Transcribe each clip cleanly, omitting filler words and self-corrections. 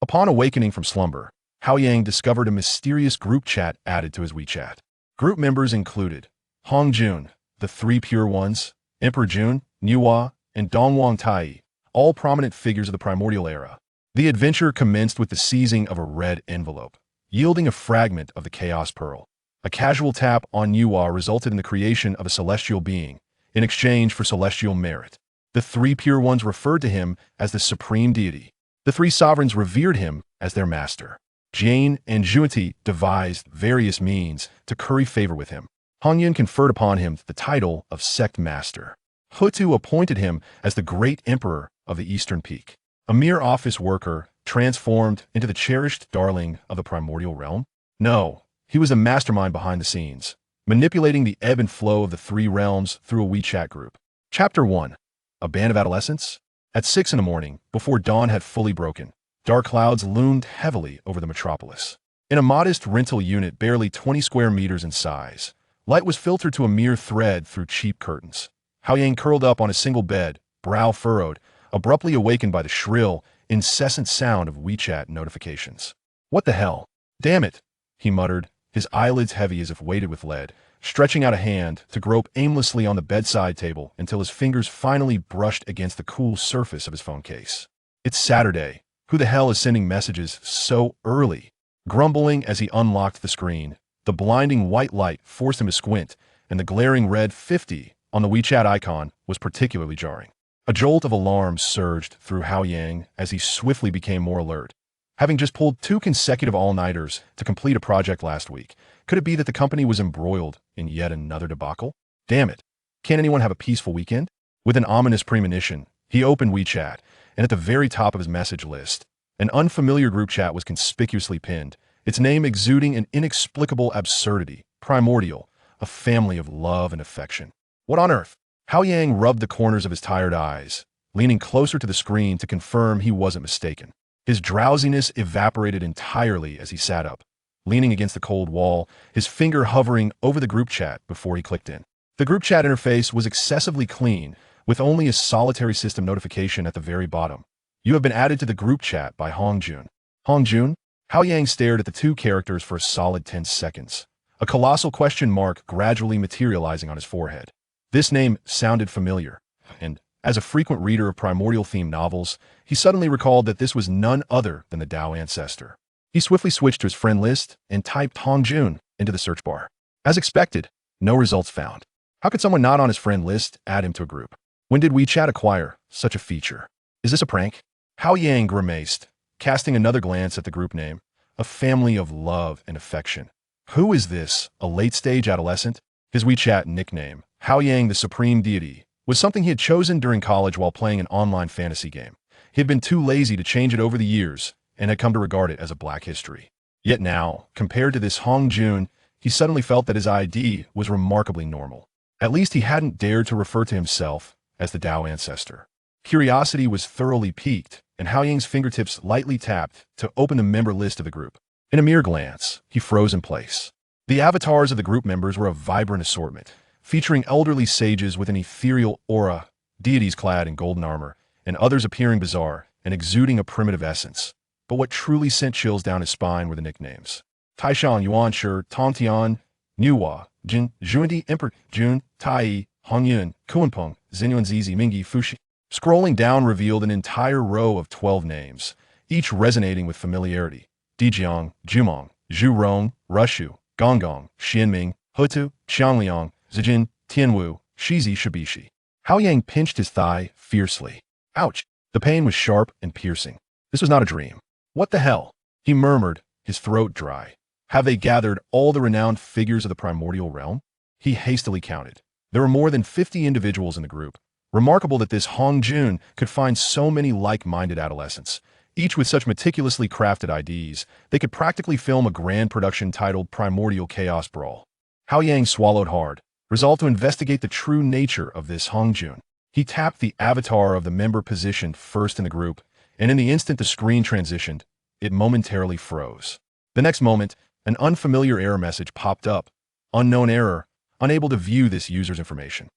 Upon awakening from slumber, Hao Yang discovered a mysterious group chat added to his WeChat. Group members included Hongjun, the Three Pure Ones, Emperor Jun, Nuwa, and Donghuang Taiyi, all prominent figures of the Primordial era. The adventure commenced with the seizing of a red envelope, yielding a fragment of the Chaos Pearl. A casual tap on Nuwa resulted in the creation of a celestial being, in exchange for celestial merit. The Three Pure Ones referred to him as the supreme deity. The three sovereigns revered him as their master. Jane and Zhunti devised various means to curry favor with him. Hongyun conferred upon him the title of Sect Master. Hou Tu appointed him as the great emperor of the Eastern Peak. A mere office worker transformed into the cherished darling of the primordial realm? No, he was the mastermind behind the scenes, manipulating the ebb and flow of the three realms through a WeChat group. Chapter 1. A Band of Adolescents? At 6 in the morning, before dawn had fully broken, dark clouds loomed heavily over the metropolis. In a modest rental unit barely 20 square meters in size, light was filtered to a mere thread through cheap curtains. Hao Yang curled up on a single bed, brow furrowed, abruptly awakened by the shrill, incessant sound of WeChat notifications. What the hell? Damn it, he muttered, his eyelids heavy as if weighted with lead, stretching out a hand to grope aimlessly on the bedside table until his fingers finally brushed against the cool surface of his phone case. It's Saturday. Who the hell is sending messages so early? Grumbling as he unlocked the screen, the blinding white light forced him to squint, and the glaring red 50 on the WeChat icon was particularly jarring. A jolt of alarm surged through Hao Yang as he swiftly became more alert. Having just pulled 2 consecutive all-nighters to complete a project last week, could it be that the company was embroiled in yet another debacle? Damn it. Can't anyone have a peaceful weekend? With an ominous premonition, he opened WeChat, and at the very top of his message list, an unfamiliar group chat was conspicuously pinned, its name exuding an inexplicable absurdity. Primordial, a family of love and affection. What on earth? Hao Yang rubbed the corners of his tired eyes, leaning closer to the screen to confirm he wasn't mistaken. His drowsiness evaporated entirely as he sat up, leaning against the cold wall, his finger hovering over the group chat before he clicked in. The group chat interface was excessively clean, with only a solitary system notification at the very bottom. You have been added to the group chat by Hongjun. Hongjun? Hao Yang stared at the 2 characters for a solid 10 seconds, a colossal question mark gradually materializing on his forehead. This name sounded familiar, and as a frequent reader of primordial-themed novels, he suddenly recalled that this was none other than the Tao ancestor. He swiftly switched to his friend list and typed Hongjun into the search bar. As expected, no results found. How could someone not on his friend list add him to a group? When did WeChat acquire such a feature? Is this a prank? Hao Yang grimaced, casting another glance at the group name. A family of love and affection. Who is this, a late-stage adolescent? His WeChat nickname, Hao Yang the Supreme Deity, was something he had chosen during college while playing an online fantasy game. He had been too lazy to change it over the years and had come to regard it as a black history. Yet now, compared to this Hongjun, he suddenly felt that his ID was remarkably normal. At least he hadn't dared to refer to himself as the Tao ancestor. Curiosity was thoroughly piqued, and Hao Yang's fingertips lightly tapped to open the member list of the group. In a mere glance, he froze in place. The avatars of the group members were a vibrant assortment, featuring elderly sages with an ethereal aura, deities clad in golden armor, and others appearing bizarre and exuding a primitive essence. But what truly sent chills down his spine were the nicknames. Taishan Yuan Shi, Tongtian, Nuwa, Jin, Zhunti Emperor, Jun, Taiyi, Hongyun, Kuanpeng, Xinyuan Zizi Mingi Fushi. Scrolling down revealed an entire row of 12 names, each resonating with familiarity. Dijun, Jumong, Zhurong, Rushu, Gonggong, Xianming, Hou Tu, Qiangliang, Zijin, Tianwu, Shizi Shibishi. Hao Yang pinched his thigh fiercely. Ouch! The pain was sharp and piercing. This was not a dream. What the hell? He murmured, his throat dry. Have they gathered all the renowned figures of the primordial realm? He hastily counted. There were more than 50 individuals in the group. Remarkable that this Hongjun could find so many like-minded adolescents, each with such meticulously crafted IDs, they could practically film a grand production titled Primordial Chaos Brawl. Hao Yang swallowed hard, resolved to investigate the true nature of this Hongjun. He tapped the avatar of the member positioned first in the group, and in the instant the screen transitioned, it momentarily froze. The next moment, an unfamiliar error message popped up. Unknown error, unable to view this user's information.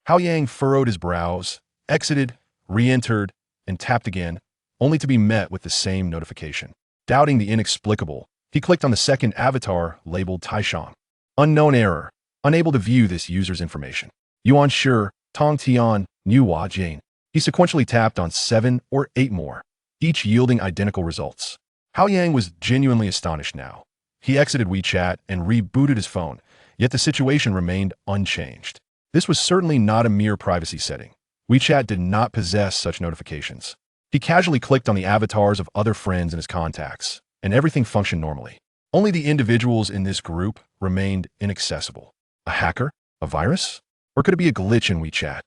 Hao Yang furrowed his brows, exited, re-entered, and tapped again, only to be met with the same notification. Doubting the inexplicable, he clicked on the second avatar labeled Taishang. Unknown error. Unable to view this user's information. Yuan Shi, Tong Tian, Nuwa Jane. He sequentially tapped on 7 or 8 more, each yielding identical results. Hao Yang was genuinely astonished now. He exited WeChat and rebooted his phone, yet the situation remained unchanged. This was certainly not a mere privacy setting. WeChat did not possess such notifications. He casually clicked on the avatars of other friends in his contacts, and everything functioned normally. Only the individuals in this group remained inaccessible. A hacker? A virus? Or could it be a glitch in WeChat?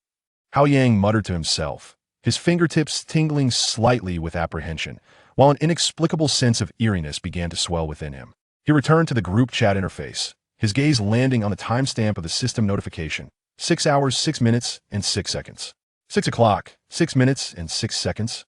Hao Yang muttered to himself, his fingertips tingling slightly with apprehension, while an inexplicable sense of eeriness began to swell within him. He returned to the group chat interface, his gaze landing on the timestamp of the system notification. 6 hours, 6 minutes, and 6 seconds. 6 o'clock, 6 minutes, and 6 seconds.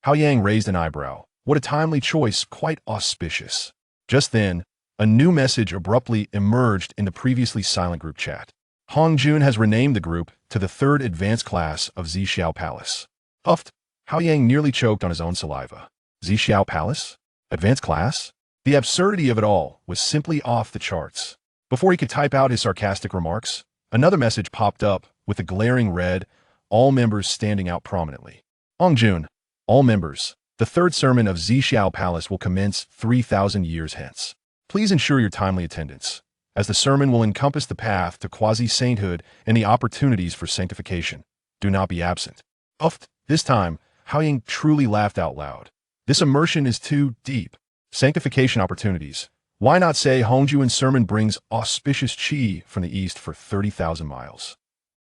Hao Yang raised an eyebrow. What a timely choice, quite auspicious. Just then, a new message abruptly emerged in the previously silent group chat. Hongjun has renamed the group to the 3rd Advanced Class of Zhixiao Palace. Huffed, Hao Yang nearly choked on his own saliva. Zhixiao Palace? Advanced Class? The absurdity of it all was simply off the charts. Before he could type out his sarcastic remarks, another message popped up with a glaring red, all members standing out prominently. Hongjun, all members, the 3rd sermon of Zhixiao Palace will commence 3,000 years hence. Please ensure your timely attendance, as the sermon will encompass the path to quasi-sainthood and the opportunities for sanctification. Do not be absent. Uffed, this time, Hao Yang truly laughed out loud. This immersion is too deep. Sanctification opportunities. Why not say Hongjun sermon brings auspicious qi from the east for 30,000 miles?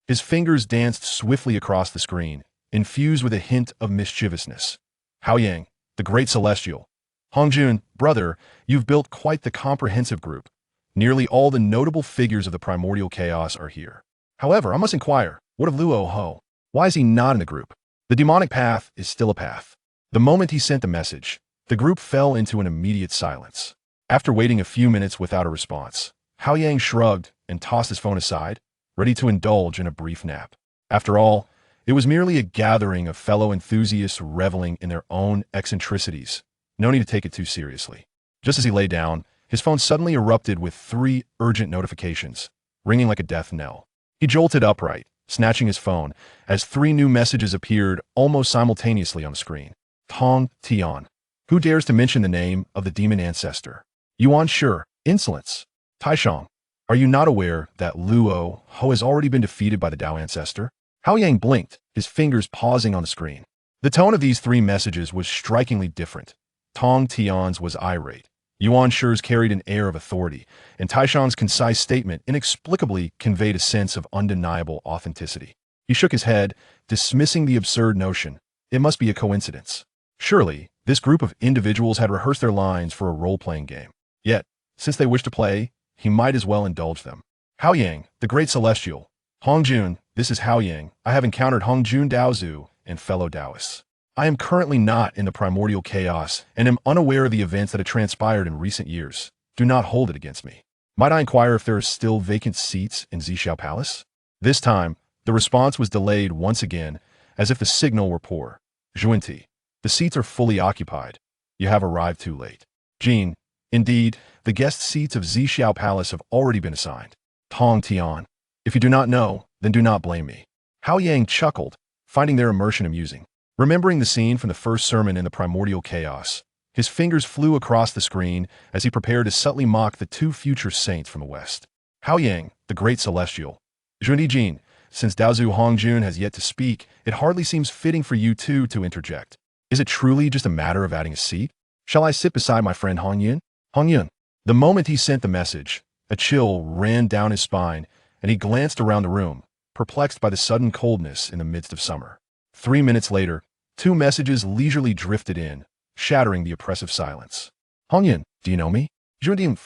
His fingers danced swiftly across the screen, infused with a hint of mischievousness. Hao Yang, the great celestial. Hongjun, brother, you've built quite the comprehensive group. Nearly all the notable figures of the primordial chaos are here. However, I must inquire, what of Luo Ho? Why is he not in the group? The demonic path is still a path. The moment he sent the message, the group fell into an immediate silence. After waiting a few minutes without a response, Hao Yang shrugged and tossed his phone aside, ready to indulge in a brief nap. After all, it was merely a gathering of fellow enthusiasts reveling in their own eccentricities. No need to take it too seriously. Just as he lay down, his phone suddenly erupted with 3 urgent notifications, ringing like a death knell. He jolted upright, snatching his phone, as 3 new messages appeared almost simultaneously on the screen. Tong Tian. Who dares to mention the name of the demon ancestor? Yuan Shi. Insolence. Taishang. Are you not aware that Luo Ho has already been defeated by the Dao ancestor? Hao Yang blinked, his fingers pausing on the screen. The tone of these 3 messages was strikingly different. Tong Tian's was irate. Yuan Shi's carried an air of authority, and Taishang's concise statement inexplicably conveyed a sense of undeniable authenticity. He shook his head, dismissing the absurd notion. It must be a coincidence. Surely, this group of individuals had rehearsed their lines for a role-playing game. Yet, since they wished to play, he might as well indulge them. Hao Yang, the great celestial. Hongjun, this is Hao Yang. I have encountered Hongjun Daozu and fellow Taoists. I am currently not in the primordial chaos and am unaware of the events that have transpired in recent years. Do not hold it against me. Might I inquire if there are still vacant seats in Zhixiao Palace? This time, the response was delayed once again, as if the signal were poor. Zhunti. The seats are fully occupied. You have arrived too late. Jin. Indeed, the guest seats of Zhixiao Palace have already been assigned. Tong Tian. If you do not know, then do not blame me. Hao Yang chuckled, finding their immersion amusing. Remembering the scene from the first sermon in the primordial chaos, his fingers flew across the screen as he prepared to subtly mock the 2 future saints from the west. Hao Yang, the great celestial. Zhunti Jin, since Daozu Hongjun has yet to speak, it hardly seems fitting for you two to interject. Is it truly just a matter of adding a seat? Shall I sit beside my friend Hongyun? Hongyun. The moment he sent the message, a chill ran down his spine, and he glanced around the room, perplexed by the sudden coldness in the midst of summer. 3 minutes later, 2 messages leisurely drifted in, shattering the oppressive silence. Hongyun, do you know me? Zhunti.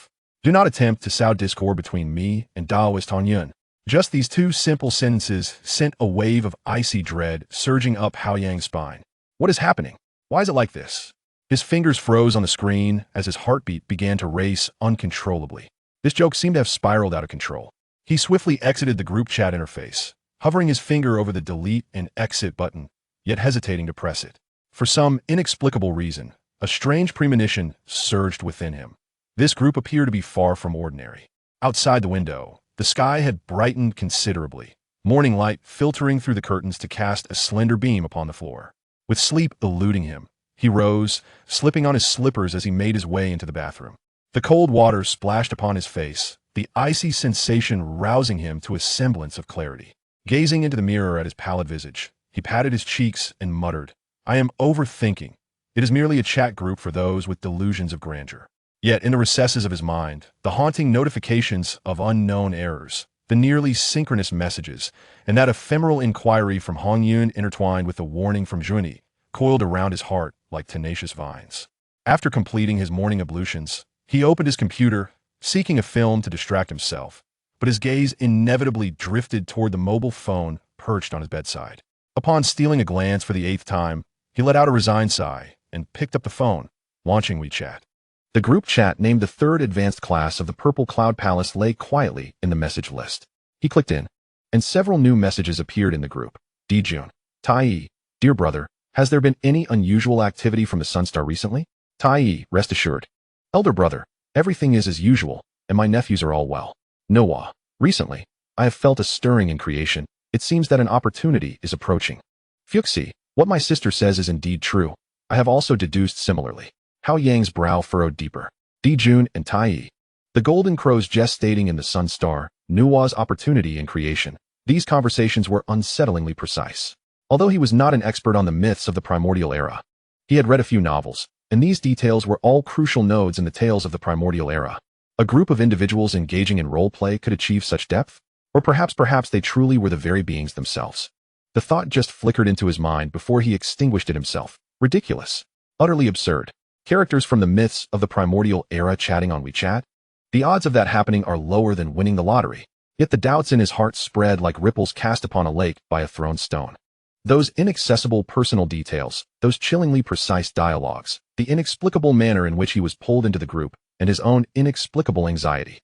Do not attempt to sow discord between me and Daoist Hongyun. Just these 2 simple sentences sent a wave of icy dread surging up Hao Yang's spine. What is happening? Why is it like this? His fingers froze on the screen as his heartbeat began to race uncontrollably. This joke seemed to have spiraled out of control. He swiftly exited the group chat interface, hovering his finger over the delete and exit button, yet hesitating to press it. For some inexplicable reason, a strange premonition surged within him. This group appeared to be far from ordinary. Outside the window, the sky had brightened considerably, morning light filtering through the curtains to cast a slender beam upon the floor. With sleep eluding him, he rose, slipping on his slippers as he made his way into the bathroom. The cold water splashed upon his face, the icy sensation rousing him to a semblance of clarity. Gazing into the mirror at his pallid visage, he patted his cheeks and muttered, "I am overthinking. It is merely a chat group for those with delusions of grandeur." Yet in the recesses of his mind, the haunting notifications of unknown errors, the nearly synchronous messages, and that ephemeral inquiry from Hongyun intertwined with the warning from Zhunti, coiled around his heart like tenacious vines. After completing his morning ablutions, he opened his computer, seeking a film to distract himself, but his gaze inevitably drifted toward the mobile phone perched on his bedside. Upon stealing a glance for the 8th time, he let out a resigned sigh and picked up the phone, launching WeChat. The group chat named the 3rd advanced class of the Purple Cloud Palace lay quietly in the message list. He clicked in, and several new messages appeared in the group. Dijun, Taiyi, dear brother, has there been any unusual activity from the Sunstar recently? Taiyi, rest assured. Elder brother, everything is as usual, and my nephews are all well. Nuwa, recently, I have felt a stirring in creation. It seems that an opportunity is approaching. Fuxi, what my sister says is indeed true. I have also deduced similarly. Hao Yang's brow furrowed deeper. Dijun and Taiyi. The golden crows gestating in the sun star, Nuwa's opportunity in creation. These conversations were unsettlingly precise. Although he was not an expert on the myths of the primordial era, he had read a few novels, and these details were all crucial nodes in the tales of the primordial era. A group of individuals engaging in role-play could achieve such depth? Or perhaps they truly were the very beings themselves. The thought just flickered into his mind before he extinguished it himself. Ridiculous. Utterly absurd. Characters from the myths of the primordial era chatting on WeChat? The odds of that happening are lower than winning the lottery. Yet the doubts in his heart spread like ripples cast upon a lake by a thrown stone. Those inaccessible personal details, those chillingly precise dialogues, the inexplicable manner in which he was pulled into the group, and his own inexplicable anxiety.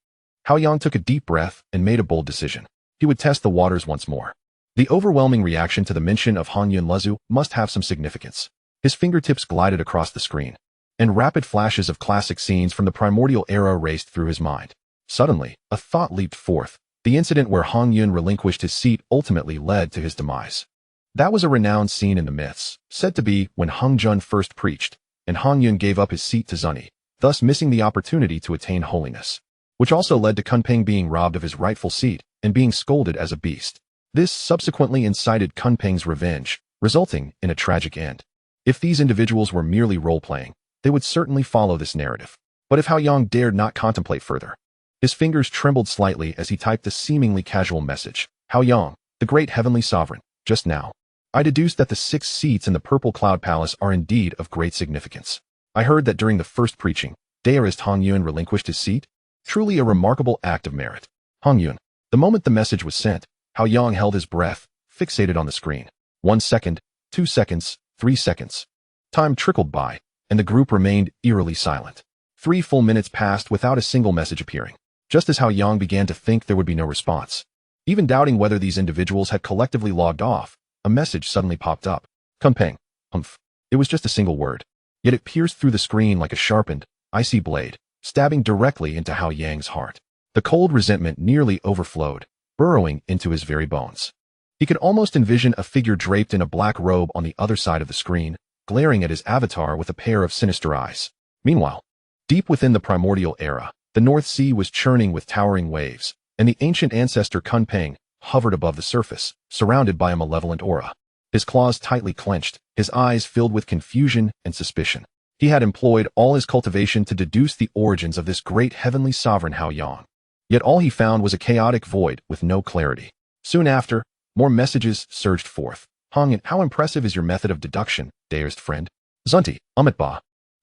Hao Yang took a deep breath and made a bold decision. He would test the waters once more. The overwhelming reaction to the mention of Hongyun Lezu must have some significance. His fingertips glided across the screen, and rapid flashes of classic scenes from the primordial era raced through his mind. Suddenly, a thought leaped forth. The incident where Hongyun relinquished his seat ultimately led to his demise. That was a renowned scene in the myths, said to be when Hongjun first preached, and Hongyun gave up his seat to Zhunti, thus missing the opportunity to attain holiness, which also led to Kunpeng being robbed of his rightful seat and being scolded as a beast. This subsequently incited Kunpeng's revenge, resulting in a tragic end. If these individuals were merely role-playing, they would certainly follow this narrative. But if Hao Yang dared not contemplate further, his fingers trembled slightly as he typed a seemingly casual message. Hao Yang, the great heavenly sovereign, just now, I deduced that the 6 seats in the Purple Cloud Palace are indeed of great significance. I heard that during the first preaching, Dearest Hongyun relinquished his seat. Truly a remarkable act of merit. Hongyun. The moment the message was sent, Hao Yang held his breath, fixated on the screen. 1 second, 2 seconds, 3 seconds. Time trickled by, and the group remained eerily silent. 3 full minutes passed without a single message appearing. Just as Hao Yang began to think there would be no response, even doubting whether these individuals had collectively logged off, a message suddenly popped up. Kunpeng. Humph. It was just a single word. Yet it pierced through the screen like a sharpened, icy blade, stabbing directly into Hao Yang's heart. The cold resentment nearly overflowed, burrowing into his very bones. He could almost envision a figure draped in a black robe on the other side of the screen, glaring at his avatar with a pair of sinister eyes. Meanwhile, deep within the primordial era, the North Sea was churning with towering waves, and the ancient ancestor Kunpeng hovered above the surface, surrounded by a malevolent aura. His claws tightly clenched, his eyes filled with confusion and suspicion. He had employed all his cultivation to deduce the origins of this great heavenly sovereign Hao Yang. Yet all he found was a chaotic void with no clarity. Soon after, more messages surged forth. Hongyun, how impressive is your method of deduction, dearest friend? Zhunti, Amitba.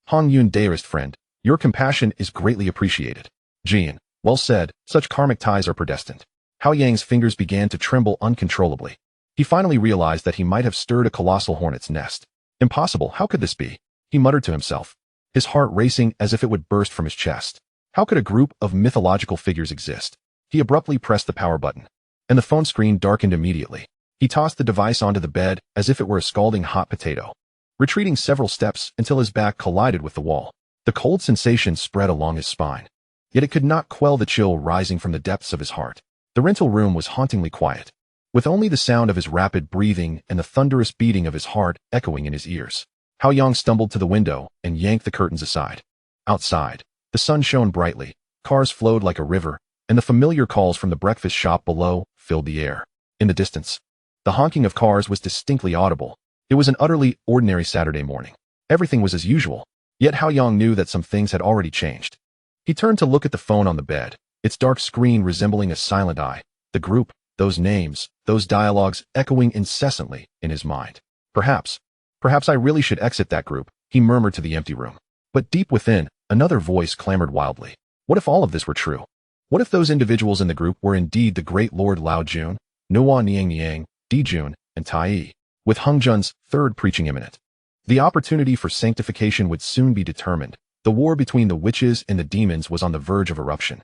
Hongyun, dearest friend, your compassion is greatly appreciated. Jian, well said, such karmic ties are predestined. Hao Yang's fingers began to tremble uncontrollably. He finally realized that he might have stirred a colossal hornet's nest. Impossible, how could this be? He muttered to himself, his heart racing as if it would burst from his chest. How could a group of mythological figures exist? He abruptly pressed the power button, and the phone screen darkened immediately. He tossed the device onto the bed as if it were a scalding hot potato. retreating several steps until his back collided with the wall. The cold sensation spread along his spine, yet it could not quell the chill rising from the depths of his heart. The rental room was hauntingly quiet, with only the sound of his rapid breathing and the thunderous beating of his heart echoing in his ears. Hao Yang stumbled to the window and yanked the curtains aside. Outside, the sun shone brightly, cars flowed like a river, and the familiar calls from the breakfast shop below filled the air. In the distance, the honking of cars was distinctly audible. It was an utterly ordinary Saturday morning. Everything was as usual, yet Hao Yang knew that some things had already changed. He turned to look at the phone on the bed, its dark screen resembling a silent eye, the group, those names, those dialogues echoing incessantly in his mind. Perhaps I really should exit that group, he murmured to the empty room. But deep within, another voice clamored wildly. What if all of this were true? What if those individuals in the group were indeed the great Lord Lao Jun, Nuwa Niang, Dijun, and Taiyi, with Hongjun's third preaching imminent? The opportunity for sanctification would soon be determined. The war between the witches and the demons was on the verge of eruption,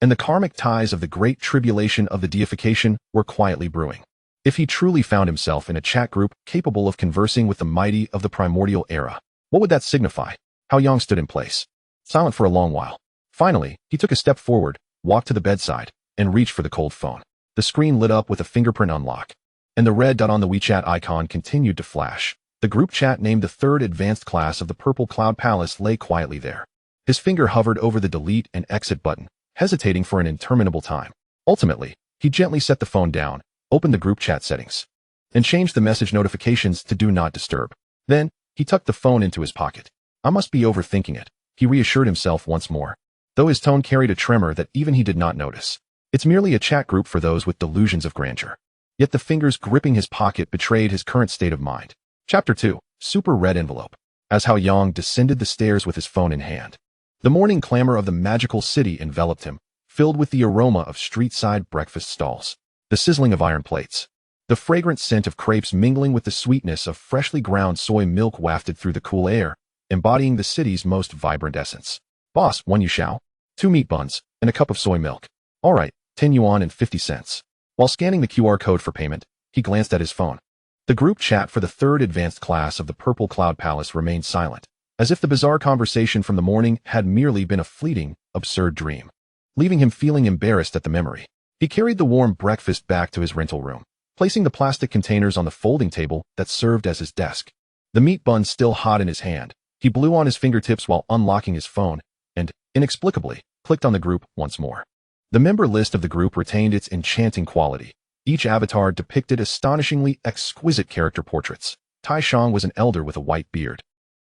and the karmic ties of the great tribulation of the deification were quietly brewing. If he truly found himself in a chat group capable of conversing with the mighty of the primordial era, what would that signify? Hao Yang stood in place, silent for a long while. Finally, he took a step forward, walked to the bedside, and reached for the cold phone. The screen lit up with a fingerprint unlock, and the red dot on the WeChat icon continued to flash. The group chat named the third advanced class of the Purple Cloud Palace lay quietly there. His finger hovered over the delete and exit button, hesitating for an interminable time. Ultimately, he gently set the phone down, opened the group chat settings, and changed the message notifications to Do Not Disturb. Then, he tucked the phone into his pocket. I must be overthinking it, he reassured himself once more, though his tone carried a tremor that even he did not notice. It's merely a chat group for those with delusions of grandeur. Yet the fingers gripping his pocket betrayed his current state of mind. Chapter 2. Super Red Envelope. As Hao Yang descended the stairs with his phone in hand, the morning clamor of the magical city enveloped him, filled with the aroma of street-side breakfast stalls, the sizzling of iron plates, the fragrant scent of crepes mingling with the sweetness of freshly ground soy milk wafted through the cool air, embodying the city's most vibrant essence. Boss, 1 yushao, 2 meat buns, and a cup of soy milk. All right, 10 yuan and 50 cents. While scanning the QR code for payment, he glanced at his phone. The group chat for the third advanced class of the Purple Cloud Palace remained silent, as if the bizarre conversation from the morning had merely been a fleeting, absurd dream, leaving him feeling embarrassed at the memory. He carried the warm breakfast back to his rental room, placing the plastic containers on the folding table that served as his desk. The meat bun still hot in his hand, he blew on his fingertips while unlocking his phone, and, inexplicably, clicked on the group once more. The member list of the group retained its enchanting quality. Each avatar depicted astonishingly exquisite character portraits. Tai Shang was an elder with a white beard,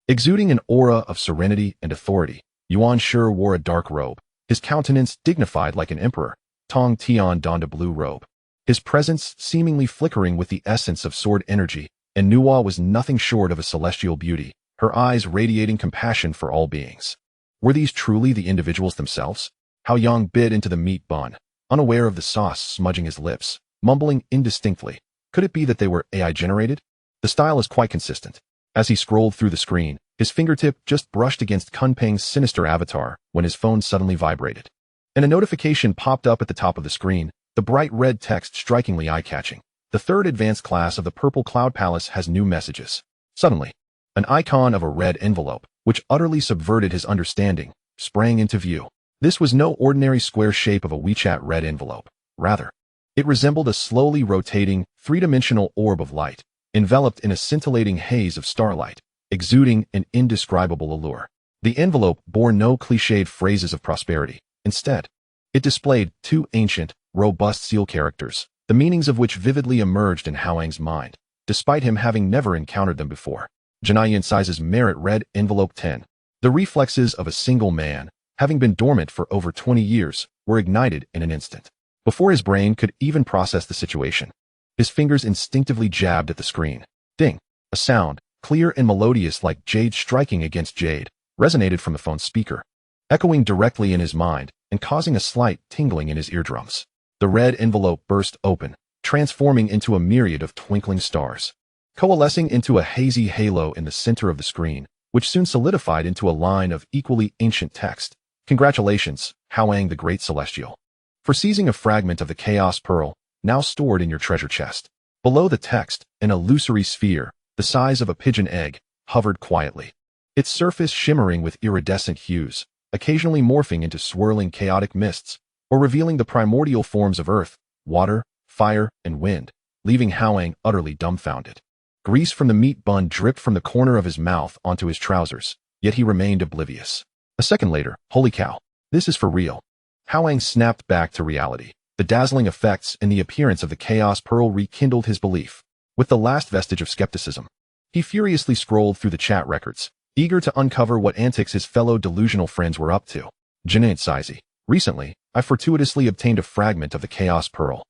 exuding an aura of serenity and authority. Yuan Shi wore a dark robe, his countenance dignified like an emperor. Tong Tian donned a blue robe, his presence seemingly flickering with the essence of sword energy, and Nuwa was nothing short of a celestial beauty, her eyes radiating compassion for all beings. Were these truly the individuals themselves? Hao Yang bit into the meat bun, unaware of the sauce smudging his lips, mumbling indistinctly. Could it be that they were AI-generated? The style is quite consistent. As he scrolled through the screen, his fingertip just brushed against Kunpeng's sinister avatar when his phone suddenly vibrated, and a notification popped up at the top of the screen, the bright red text strikingly eye-catching. The third advanced class of the Purple Cloud Palace has new messages. Suddenly, an icon of a red envelope, which utterly subverted his understanding, sprang into view. This was no ordinary square shape of a WeChat red envelope. Rather, it resembled a slowly rotating, three-dimensional orb of light, enveloped in a scintillating haze of starlight, exuding an indescribable allure. The envelope bore no cliched phrases of prosperity. Instead, it displayed 2 ancient, robust seal characters, the meanings of which vividly emerged in Hao Yang's mind, despite him having never encountered them before. Janayan sizes merit red envelope 10. The reflexes of a single man, having been dormant for over 20 years, were ignited in an instant. Before his brain could even process the situation, his fingers instinctively jabbed at the screen. Ding! A sound, clear and melodious like jade striking against jade, resonated from the phone's speaker, echoing directly in his mind and causing a slight tingling in his eardrums. The red envelope burst open, transforming into a myriad of twinkling stars, coalescing into a hazy halo in the center of the screen, which soon solidified into a line of equally ancient text. Congratulations, Hao Yang the Great Celestial, for seizing a fragment of the Chaos Pearl, now stored in your treasure chest. Below the text, an illusory sphere, the size of a pigeon egg, hovered quietly, its surface shimmering with iridescent hues, occasionally morphing into swirling chaotic mists, or revealing the primordial forms of earth, water, fire, and wind, leaving Hao Yang utterly dumbfounded. Grease from the meat bun dripped from the corner of his mouth onto his trousers, yet he remained oblivious. A second later, holy cow, this is for real. Hao Yang snapped back to reality. The dazzling effects and the appearance of the Chaos Pearl rekindled his belief. With the last vestige of skepticism, he furiously scrolled through the chat records, eager to uncover what antics his fellow delusional friends were up to. Taiyi, recently, I fortuitously obtained a fragment of the Chaos Pearl.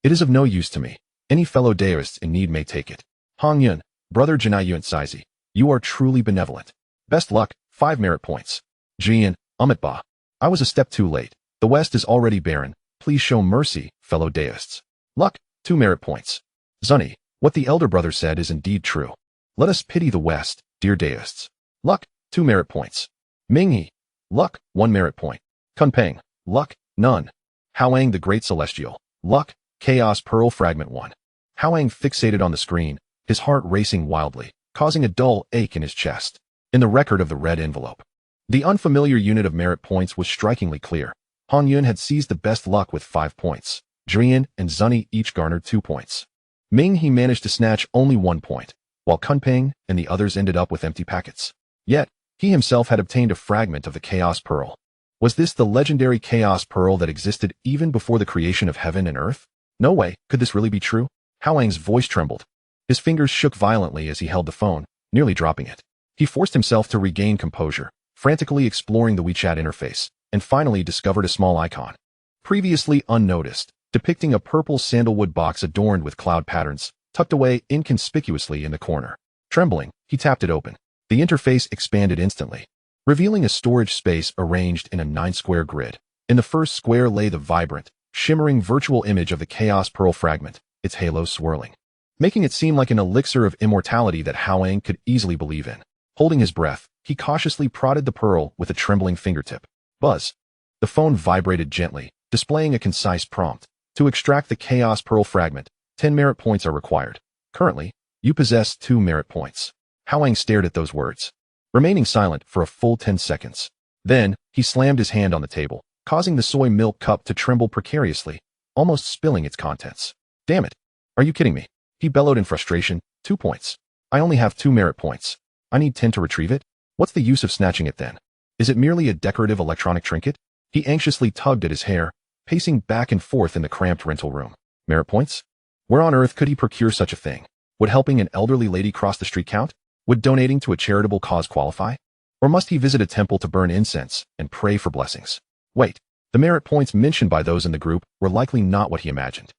It is of no use to me. Any fellow Daoists in need may take it. Hongyun, brother Taiyi, you are truly benevolent. Best luck, 5 merit points. Jian, Ba. I was a step too late. The West is already barren. Please show mercy, fellow Daoists. Luck, 2 merit points. Zhunti, what the elder brother said is indeed true. Let us pity the West, dear Daoists. Luck, 2 merit points. Mingyi, luck, 1 merit point. Kunpeng, luck, none. Hao Yang the Great Celestial, luck, Chaos Pearl Fragment 1. Hao Yang fixated on the screen, his heart racing wildly, causing a dull ache in his chest. In the record of the red envelope, the unfamiliar unit of merit points was strikingly clear. Hongyun had seized the best luck with 5 points. Jian and Zhunti each garnered 2 points. Mingyi managed to snatch only 1 point, while Kunpeng and the others ended up with empty packets. Yet, he himself had obtained a fragment of the Chaos Pearl. Was this the legendary Chaos Pearl that existed even before the creation of heaven and earth? No way, could this really be true? Hao Yang's voice trembled. His fingers shook violently as he held the phone, nearly dropping it. He forced himself to regain composure, frantically exploring the WeChat interface, and finally discovered a small icon, previously unnoticed, depicting a purple sandalwood box adorned with cloud patterns, tucked away inconspicuously in the corner. Trembling, he tapped it open. The interface expanded instantly, revealing a storage space arranged in a 9-square grid. In the first square lay the vibrant, shimmering virtual image of the Chaos Pearl fragment, its halo swirling, making it seem like an elixir of immortality that Hao Yang could easily believe in. Holding his breath, he cautiously prodded the pearl with a trembling fingertip. Buzz. The phone vibrated gently, displaying a concise prompt. To extract the Chaos Pearl fragment, 10 merit points are required. Currently, you possess 2 merit points. Hao Yang stared at those words, remaining silent for a full 10 seconds. Then, he slammed his hand on the table, causing the soy milk cup to tremble precariously, almost spilling its contents. Damn it. Are you kidding me? He bellowed in frustration. 2 points. I only have 2 merit points. I need 10 to retrieve it? What's the use of snatching it then? Is it merely a decorative electronic trinket? He anxiously tugged at his hair, pacing back and forth in the cramped rental room. Merit points? Where on earth could he procure such a thing? Would helping an elderly lady cross the street count? Would donating to a charitable cause qualify? Or must he visit a temple to burn incense and pray for blessings? Wait, the merit points mentioned by those in the group were likely not what he imagined.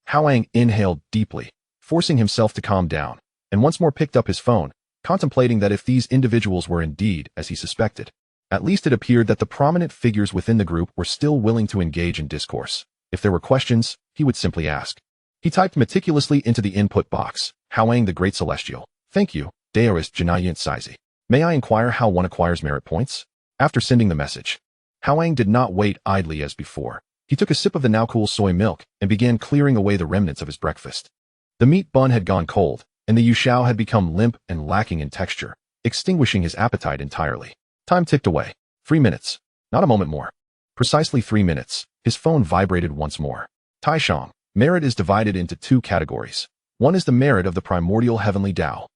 Hao Yang inhaled deeply, forcing himself to calm down, and once more picked up his phone, contemplating that if these individuals were indeed as he suspected, at least it appeared that the prominent figures within the group were still willing to engage in discourse. If there were questions, he would simply ask. He typed meticulously into the input box, Hao Yang the Great Celestial. Thank you, Daoist Taiyi. May I inquire how one acquires merit points? After sending the message, Hao Yang did not wait idly as before. He took a sip of the now cool soy milk and began clearing away the remnants of his breakfast. The meat bun had gone cold, and the yushao had become limp and lacking in texture, extinguishing his appetite entirely. Time ticked away. 3 minutes. Not a moment more. Precisely 3 minutes. His phone vibrated once more. Taishang. Merit is divided into 2 categories. One is the merit of the primordial heavenly Tao,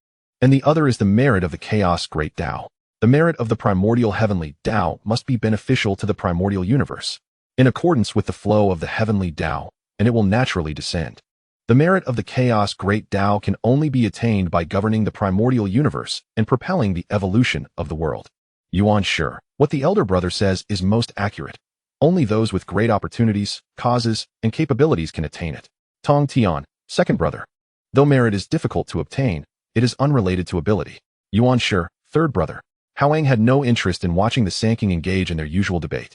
and the other is the merit of the chaos great Tao. The merit of the primordial heavenly Tao must be beneficial to the primordial universe, in accordance with the flow of the heavenly Tao, and it will naturally descend. The merit of the chaos great Tao can only be attained by governing the primordial universe and propelling the evolution of the world. Yuan sure, what the elder brother says is most accurate. Only those with great opportunities, causes, and capabilities can attain it. Tong Tian, second brother. Though merit is difficult to obtain, it is unrelated to ability. Yuan sure, third brother. Hao Yang had no interest in watching the Sanqing engage in their usual debate.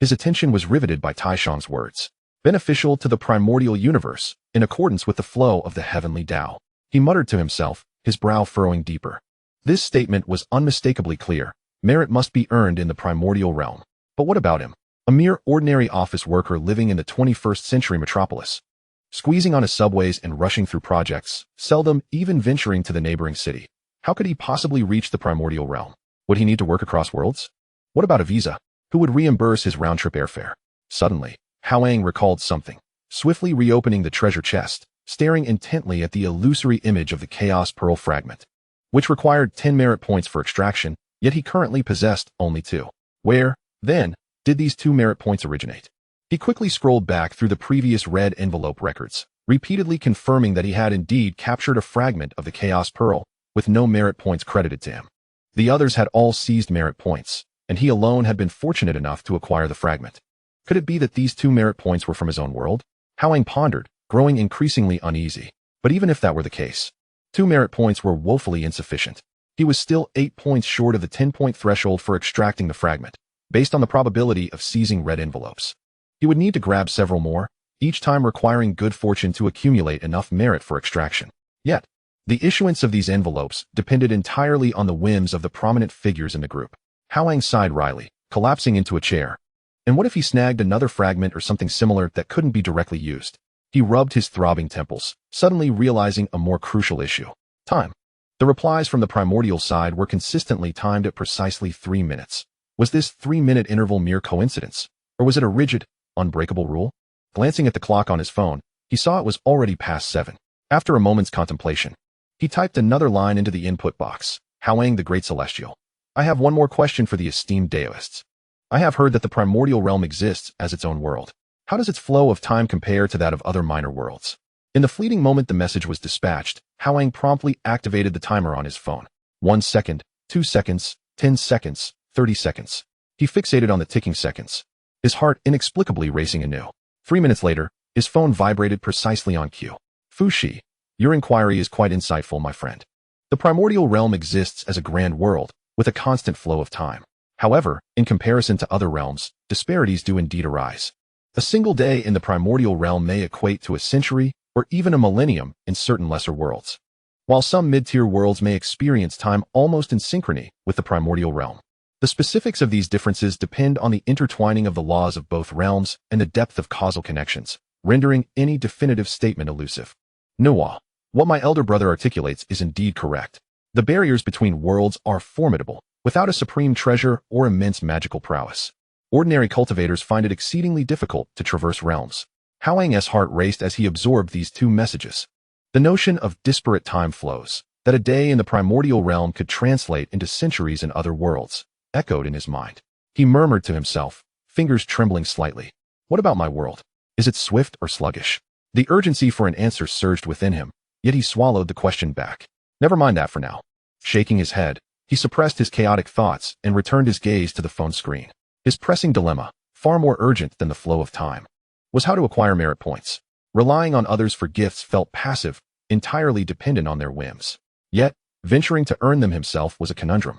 His attention was riveted by Taishang's words. Beneficial to the primordial universe, in accordance with the flow of the heavenly Tao. He muttered to himself, his brow furrowing deeper. This statement was unmistakably clear. Merit must be earned in the primordial realm. But what about him? A mere ordinary office worker living in the 21st century metropolis, squeezing on his subways and rushing through projects, seldom even venturing to the neighboring city. How could he possibly reach the primordial realm? Would he need to work across worlds? What about a visa? Who would reimburse his round-trip airfare? Suddenly, Hao Yang recalled something, swiftly reopening the treasure chest, staring intently at the illusory image of the Chaos Pearl fragment, which required 10 merit points for extraction, yet he currently possessed only 2. Where, then, did these 2 merit points originate? He quickly scrolled back through the previous red envelope records, repeatedly confirming that he had indeed captured a fragment of the Chaos Pearl, with no merit points credited to him. The others had all seized merit points, and he alone had been fortunate enough to acquire the fragment. Could it be that these 2 merit points were from his own world? Hao Yang pondered, growing increasingly uneasy. But even if that were the case, 2 merit points were woefully insufficient. He was still 8 points short of the 10-point threshold for extracting the fragment, based on the probability of seizing red envelopes. He would need to grab several more, each time requiring good fortune to accumulate enough merit for extraction. Yet, the issuance of these envelopes depended entirely on the whims of the prominent figures in the group. Hao Yang sighed wryly, collapsing into a chair. And what if he snagged another fragment or something similar that couldn't be directly used? He rubbed his throbbing temples, suddenly realizing a more crucial issue. Time. The replies from the primordial side were consistently timed at precisely 3 minutes. Was this 3-minute interval mere coincidence, or was it a rigid, unbreakable rule? Glancing at the clock on his phone, he saw it was already past 7. After a moment's contemplation, he typed another line into the input box. Hao Yang the Great Celestial. I have one more question for the esteemed Daoists. I have heard that the primordial realm exists as its own world. How does its flow of time compare to that of other minor worlds? In the fleeting moment the message was dispatched, Hao Yang promptly activated the timer on his phone. 1 second, 2 seconds, 10 seconds, 30 seconds. He fixated on the ticking seconds, his heart inexplicably racing anew. 3 minutes later, his phone vibrated precisely on cue. Fushi, your inquiry is quite insightful, my friend. The primordial realm exists as a grand world, with a constant flow of time. However, in comparison to other realms, disparities do indeed arise. A single day in the primordial realm may equate to a century or even a millennium in certain lesser worlds, while some mid-tier worlds may experience time almost in synchrony with the primordial realm. The specifics of these differences depend on the intertwining of the laws of both realms and the depth of causal connections, rendering any definitive statement elusive. Nuwa, what my elder brother articulates is indeed correct. The barriers between worlds are formidable, without a supreme treasure or immense magical prowess. Ordinary cultivators find it exceedingly difficult to traverse realms. Hao Yang's heart raced as he absorbed these 2 messages. The notion of disparate time flows, that a day in the primordial realm could translate into centuries in other worlds, echoed in his mind. He murmured to himself, fingers trembling slightly. What about my world? Is it swift or sluggish? The urgency for an answer surged within him, yet he swallowed the question back. Never mind that for now. Shaking his head, he suppressed his chaotic thoughts and returned his gaze to the phone screen. His pressing dilemma, far more urgent than the flow of time, was how to acquire merit points. Relying on others for gifts felt passive, entirely dependent on their whims. Yet, venturing to earn them himself was a conundrum.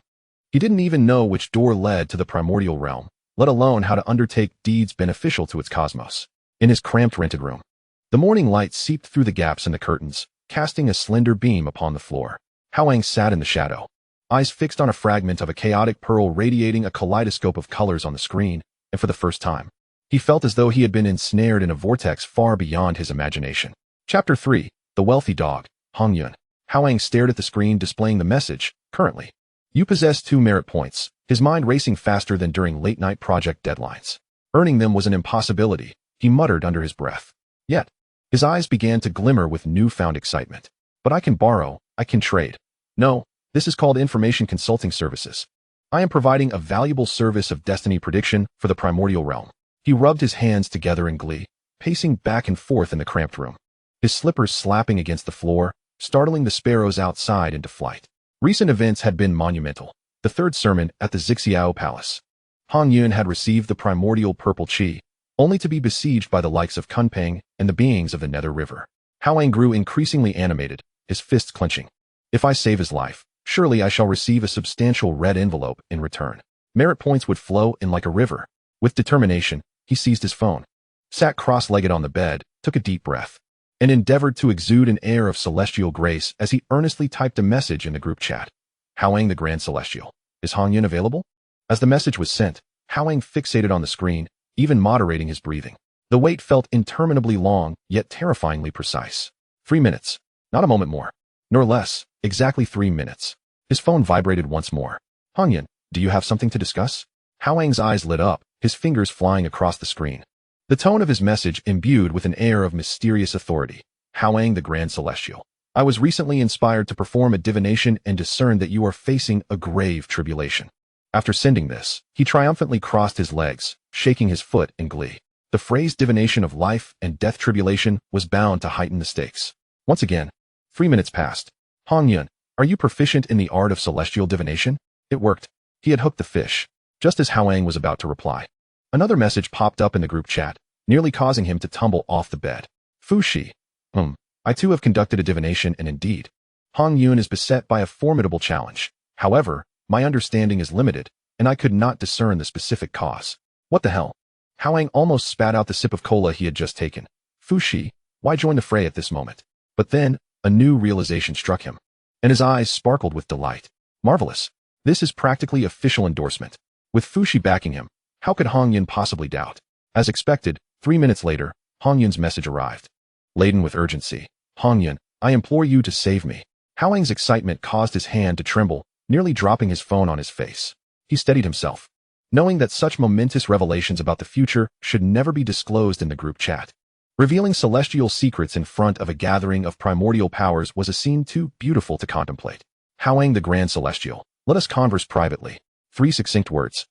He didn't even know which door led to the primordial realm, let alone how to undertake deeds beneficial to its cosmos. In his cramped rented room, the morning light seeped through the gaps in the curtains, casting a slender beam upon the floor. Hao Yang sat in the shadow, eyes fixed on a fragment of a chaotic pearl radiating a kaleidoscope of colors on the screen, and for the first time, he felt as though he had been ensnared in a vortex far beyond his imagination. Chapter 3, The Wealthy Dog, Hongyun. Hao Yang stared at the screen displaying the message, currently. You possess 2 merit points, his mind racing faster than during late-night project deadlines. Earning them was an impossibility, he muttered under his breath. Yet, his eyes began to glimmer with newfound excitement. But I can borrow, I can trade. No, this is called information consulting services. I am providing a valuable service of destiny prediction for the primordial realm. He rubbed his hands together in glee, pacing back and forth in the cramped room, his slippers slapping against the floor, startling the sparrows outside into flight. Recent events had been monumental. The 3rd sermon at the Zixiao Palace. Hongyun had received the primordial purple chi, only to be besieged by the likes of Kunpeng and the beings of the Nether River. Hao Yang grew increasingly animated, his fists clenching. If I save his life, surely I shall receive a substantial red envelope in return. Merit points would flow in like a river. With determination, he seized his phone, sat cross-legged on the bed, took a deep breath, and endeavored to exude an air of celestial grace as he earnestly typed a message in the group chat. Hao Yang the Grand Celestial. Is Hongyun available? As the message was sent, Hao Yang fixated on the screen, even moderating his breathing. The wait felt interminably long, yet terrifyingly precise. 3 minutes. Not a moment more. Nor less. Exactly 3 minutes. His phone vibrated once more. Hongyun, do you have something to discuss? Hao Yang's eyes lit up, his fingers flying across the screen. The tone of his message imbued with an air of mysterious authority. Hao Yang the Grand Celestial. I was recently inspired to perform a divination and discern that you are facing a grave tribulation. After sending this, he triumphantly crossed his legs, shaking his foot in glee. The phrase divination of life and death tribulation was bound to heighten the stakes. Once again, 3 minutes passed. Hongyun, are you proficient in the art of celestial divination? It worked. He had hooked the fish, just as Hao Yang was about to reply. Another message popped up in the group chat, nearly causing him to tumble off the bed. Fushi. I too have conducted a divination, and indeed, Hongyun is beset by a formidable challenge. However, my understanding is limited, and I could not discern the specific cause. What the hell? Hao Yang almost spat out the sip of cola he had just taken. Fushi, why join the fray at this moment? But then, a new realization struck him, and his eyes sparkled with delight. Marvelous. This is practically official endorsement. With Fushi backing him, how could Hongyun possibly doubt? As expected, 3 minutes later, Hongyun's message arrived. Laden with urgency. Hongyun, I implore you to save me. Hao Yang's excitement caused his hand to tremble, nearly dropping his phone on his face. He steadied himself, knowing that such momentous revelations about the future should never be disclosed in the group chat. Revealing celestial secrets in front of a gathering of primordial powers was a scene too beautiful to contemplate. Hao Yang the Grand Celestial, let us converse privately. 3 succinct words.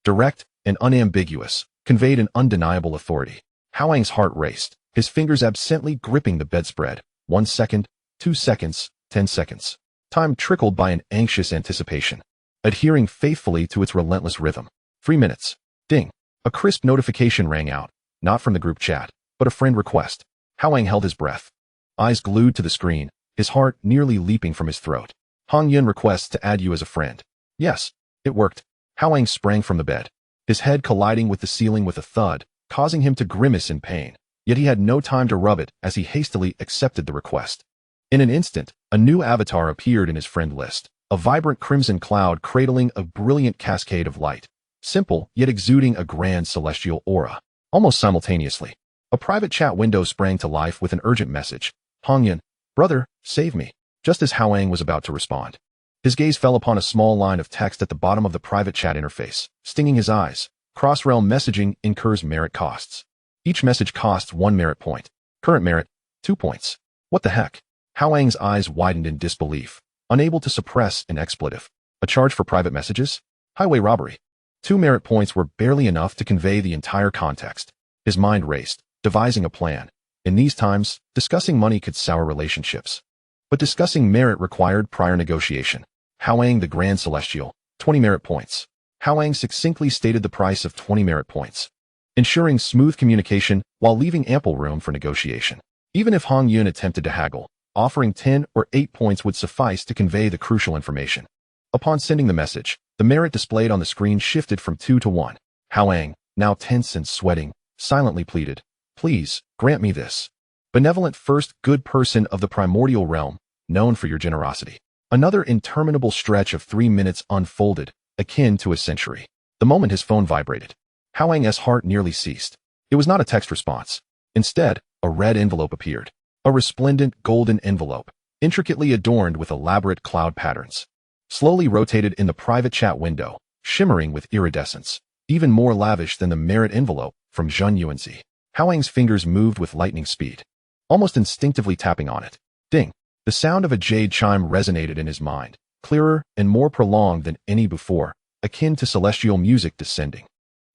Direct and unambiguous, conveyed an undeniable authority. Hao Yang's heart raced, his fingers absently gripping the bedspread. 1 second, 2 seconds, 10 seconds. Time trickled by in anxious anticipation, adhering faithfully to its relentless rhythm. 3 minutes. Ding. A crisp notification rang out, not from the group chat, but a friend request. Hao Yang held his breath, eyes glued to the screen, his heart nearly leaping from his throat. Hongyun requests to add you as a friend. Yes, it worked. Hao Yang sprang from the bed, his head colliding with the ceiling with a thud, causing him to grimace in pain. Yet he had no time to rub it as he hastily accepted the request. In an instant, a new avatar appeared in his friend list, a vibrant crimson cloud cradling a brilliant cascade of light, simple yet exuding a grand celestial aura. Almost simultaneously, a private chat window sprang to life with an urgent message. Hongyun, brother, save me. Just as Hao Yang was about to respond, his gaze fell upon a small line of text at the bottom of the private chat interface, stinging his eyes. Cross-realm messaging incurs merit costs. Each message costs 1 merit point. Current merit, 2 points. What the heck? Hao Yang's eyes widened in disbelief, unable to suppress an expletive. A charge for private messages? Highway robbery. 2 merit points were barely enough to convey the entire context. His mind raced, devising a plan. In these times, discussing money could sour relationships. But discussing merit required prior negotiation. Hao Yang the Grand Celestial, 20 merit points. Hao Yang succinctly stated the price of 20 merit points, ensuring smooth communication while leaving ample room for negotiation. Even if Hongyun attempted to haggle, offering 10 or 8 points would suffice to convey the crucial information. Upon sending the message, the merit displayed on the screen shifted from 2 to 1. Hao Yang, now tense and sweating, silently pleaded, please, grant me this. Benevolent first good person of the primordial realm, known for your generosity. Another interminable stretch of 3 minutes unfolded, akin to a century. The moment his phone vibrated, Hao Yang's heart nearly ceased. It was not a text response. Instead, a red envelope appeared. A resplendent golden envelope, intricately adorned with elaborate cloud patterns. Slowly rotated in the private chat window, shimmering with iridescence, even more lavish than the merit envelope from Zhunti. Hao Yang's fingers moved with lightning speed, almost instinctively tapping on it. Ding! The sound of a jade chime resonated in his mind, clearer and more prolonged than any before, akin to celestial music descending,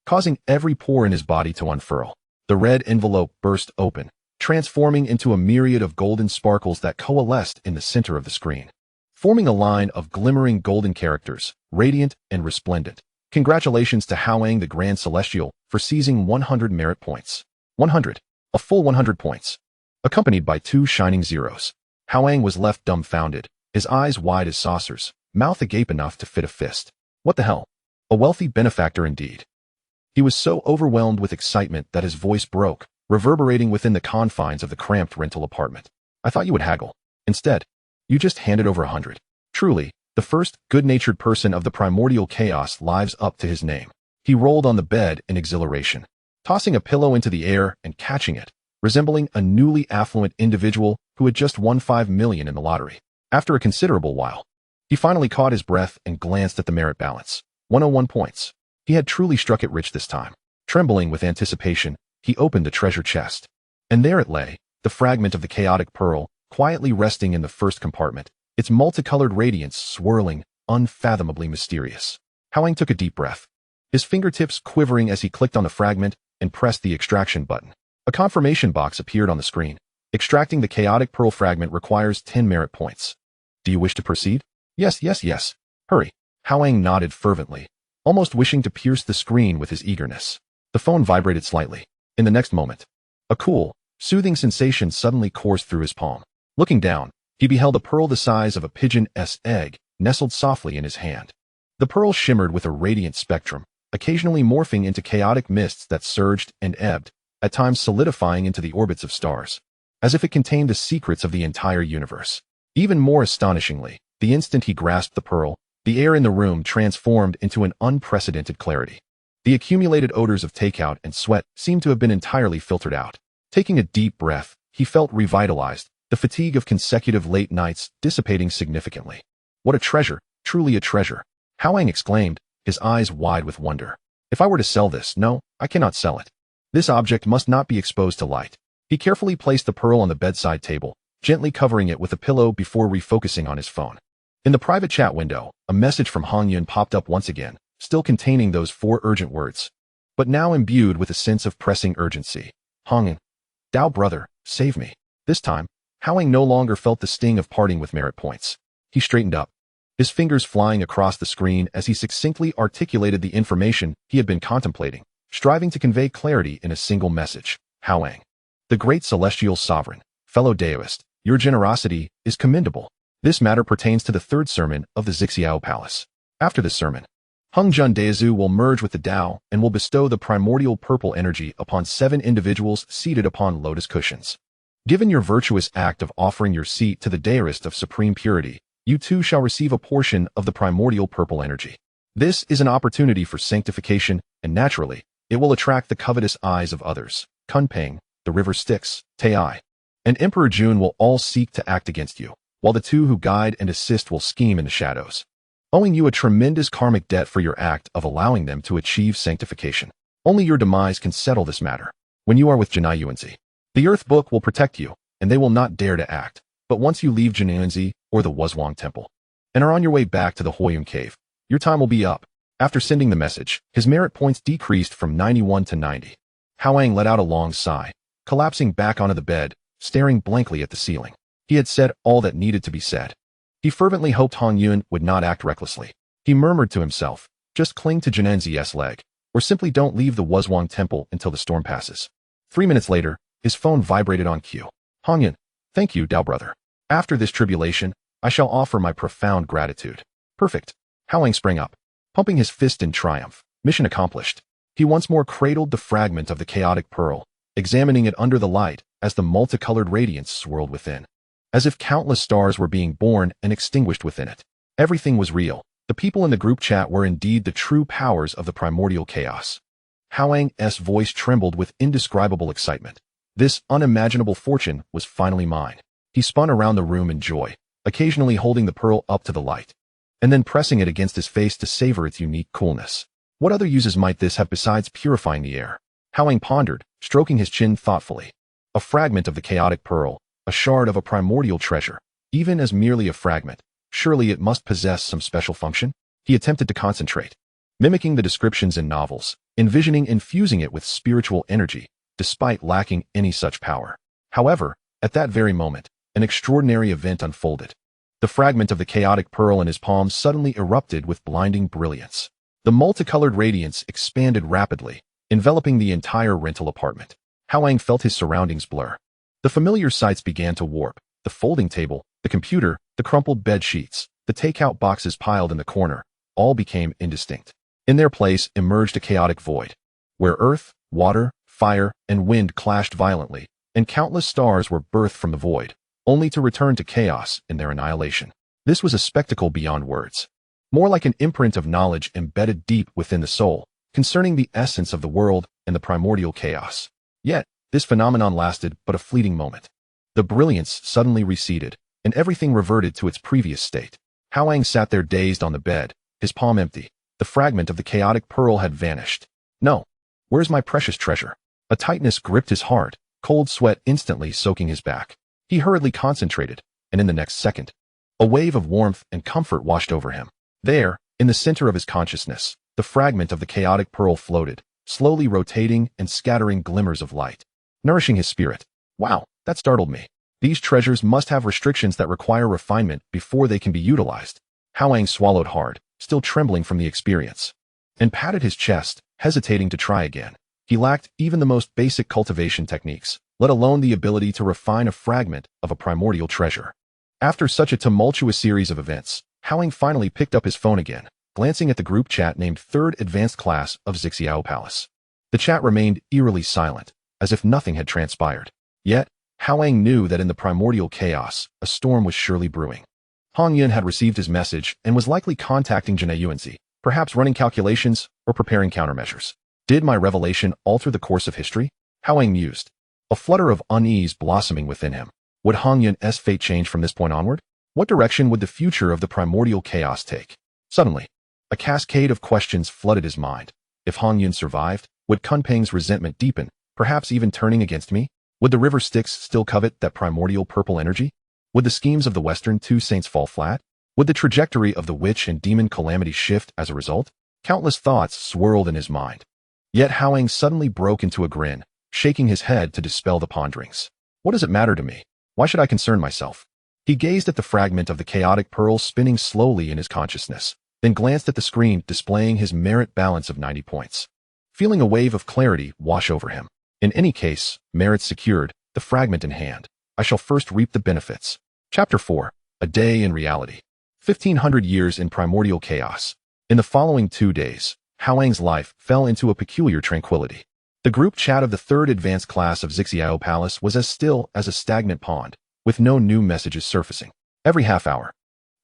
causing every pore in his body to unfurl. The red envelope burst open, transforming into a myriad of golden sparkles that coalesced in the center of the screen, forming a line of glimmering golden characters, radiant and resplendent. Congratulations to Hao Yang the Grand Celestial for seizing 100 merit points. 100. A full 100 points. Accompanied by 2 shining zeros. Hao Yang was left dumbfounded, his eyes wide as saucers, mouth agape enough to fit a fist. What the hell? A wealthy benefactor indeed. He was so overwhelmed with excitement that his voice broke, reverberating within the confines of the cramped rental apartment. I thought you would haggle. Instead, you just handed over 100. Truly, the first good-natured person of the primordial chaos lives up to his name. He rolled on the bed in exhilaration, tossing a pillow into the air and catching it, resembling a newly affluent individual who had just won 5 million in the lottery. After a considerable while, He finally caught his breath and glanced at the merit balance. 101 points. He had truly struck it rich this time. Trembling with anticipation, he opened the treasure chest. And there it lay, the fragment of the chaotic pearl, quietly resting in the first compartment, its multicolored radiance swirling, unfathomably mysterious. Hao Yang took a deep breath, his fingertips quivering as he clicked on the fragment and pressed the extraction button. A confirmation box appeared on the screen. Extracting the chaotic pearl fragment requires 10 merit points. Do you wish to proceed? Yes, yes, yes. Hurry. Hao Yang nodded fervently, almost wishing to pierce the screen with his eagerness. The phone vibrated slightly. In the next moment, a cool, soothing sensation suddenly coursed through his palm. Looking down, he beheld a pearl the size of a pigeon's egg nestled softly in his hand. The pearl shimmered with a radiant spectrum, occasionally morphing into chaotic mists that surged and ebbed, at times solidifying into the orbits of stars, as if it contained the secrets of the entire universe. Even more astonishingly, the instant he grasped the pearl, the air in the room transformed into an unprecedented clarity. The accumulated odors of takeout and sweat seemed to have been entirely filtered out. Taking a deep breath, he felt revitalized, the fatigue of consecutive late nights dissipating significantly. What a treasure, truly a treasure, Hao Yang exclaimed, his eyes wide with wonder. If I were to sell this, no, I cannot sell it. This object must not be exposed to light. He carefully placed the pearl on the bedside table, gently covering it with a pillow before refocusing on his phone. In the private chat window, a message from Hongyun popped up once again, still containing those 4 urgent words, but now imbued with a sense of pressing urgency. Hongyun, Dao brother, save me. This time, Hao Yang no longer felt the sting of parting with merit points. He straightened up, his fingers flying across the screen as he succinctly articulated the information he had been contemplating, striving to convey clarity in a single message. Hao Yang, the great celestial sovereign, fellow Daoist, your generosity is commendable. This matter pertains to the 3rd sermon of the Zixiao Palace. After this sermon, Hongjun Daozu will merge with the Tao and will bestow the primordial purple energy upon 7 individuals seated upon lotus cushions. Given your virtuous act of offering your seat to the Daoist of supreme purity, you too shall receive a portion of the primordial purple energy. This is an opportunity for sanctification, and naturally, it will attract the covetous eyes of others. Kunpeng, the river Styx, Taiyi, and Emperor Jun will all seek to act against you, while the 2 who guide and assist will scheme in the shadows, owing you a tremendous karmic debt for your act of allowing them to achieve sanctification. Only your demise can settle this matter. When you are with Janai Yuanzi, the Earth Book will protect you, and they will not dare to act. But once you leave Janai Yuanzi or the Wuzhuang Temple, and are on your way back to the Hongyun Cave, your time will be up. After sending the message, his merit points decreased from 91 to 90. Hao Yang let out a long sigh, collapsing back onto the bed, staring blankly at the ceiling. He had said all that needed to be said. He fervently hoped Hongyun would not act recklessly. He murmured to himself, just cling to Janenzi's leg, or simply don't leave the Wuzhuang Temple until the storm passes. 3 minutes later, his phone vibrated on cue. Hongyun, thank you, Dao brother. After this tribulation, I shall offer my profound gratitude. Perfect. Hao Yang sprang up, pumping his fist in triumph. Mission accomplished. He once more cradled the fragment of the chaotic pearl, examining it under the light as the multicolored radiance swirled within, as if countless stars were being born and extinguished within it. Everything was real. The people in the group chat were indeed the true powers of the primordial chaos. Hao Yang's voice trembled with indescribable excitement. This unimaginable fortune was finally mine. He spun around the room in joy, occasionally holding the pearl up to the light, and then pressing it against his face to savor its unique coolness. What other uses might this have besides purifying the air? Hao Yang pondered, stroking his chin thoughtfully. A fragment of the chaotic pearl, a shard of a primordial treasure, even as merely a fragment, surely it must possess some special function? He attempted to concentrate, mimicking the descriptions in novels, envisioning infusing it with spiritual energy, despite lacking any such power. However, at that very moment, an extraordinary event unfolded. The fragment of the chaotic pearl in his palm suddenly erupted with blinding brilliance. The multicolored radiance expanded rapidly, enveloping the entire rental apartment. Hao Yang felt his surroundings blur. The familiar sights began to warp. The folding table, the computer, the crumpled bed sheets, the takeout boxes piled in the corner, all became indistinct. In their place emerged a chaotic void, where earth, water, fire, and wind clashed violently, and countless stars were birthed from the void, only to return to chaos in their annihilation. This was a spectacle beyond words, more like an imprint of knowledge embedded deep within the soul, concerning the essence of the world and the primordial chaos. Yet, this phenomenon lasted but a fleeting moment. The brilliance suddenly receded, and everything reverted to its previous state. Hao Yang sat there dazed on the bed, his palm empty. The fragment of the chaotic pearl had vanished. No. Where's my precious treasure? A tightness gripped his heart, cold sweat instantly soaking his back. He hurriedly concentrated, and in the next second, a wave of warmth and comfort washed over him. There, in the center of his consciousness, the fragment of the chaotic pearl floated, slowly rotating and scattering glimmers of light, nourishing his spirit. Wow, that startled me. These treasures must have restrictions that require refinement before they can be utilized. Hao Yang swallowed hard, still trembling from the experience, and patted his chest, hesitating to try again. He lacked even the most basic cultivation techniques, let alone the ability to refine a fragment of a primordial treasure. After such a tumultuous series of events, Hao Yang finally picked up his phone again, glancing at the group chat named 3rd Advanced Class of Xixiao Palace. The chat remained eerily silent, as if nothing had transpired. Yet, Hao Yang knew that in the primordial chaos, a storm was surely brewing. Hongyun had received his message and was likely contacting Zhunti, perhaps running calculations or preparing countermeasures. Did my revelation alter the course of history? Hao Yang mused, a flutter of unease blossoming within him. Would Hongyun's fate change from this point onward? What direction would the future of the primordial chaos take? Suddenly, a cascade of questions flooded his mind. If Hongyun survived, would Kunpeng's resentment deepen, perhaps even turning against me? Would the river Styx still covet that primordial purple energy? Would the schemes of the Western Two Saints fall flat? Would the trajectory of the witch and demon calamity shift as a result? Countless thoughts swirled in his mind. Yet Hao Yang suddenly broke into a grin, shaking his head to dispel the ponderings. What does it matter to me? Why should I concern myself? He gazed at the fragment of the chaotic pearl spinning slowly in his consciousness, then glanced at the screen displaying his merit balance of 90 points. Feeling a wave of clarity wash over him. In any case, merit secured, the fragment in hand, I shall first reap the benefits. Chapter 4. A Day in Reality. 1500 years in primordial chaos. In the following 2 days, Hao Yang's life fell into a peculiar tranquility. The group chat of the 3rd Advanced Class of Xixiao Palace was as still as a stagnant pond, with no new messages surfacing. Every half hour,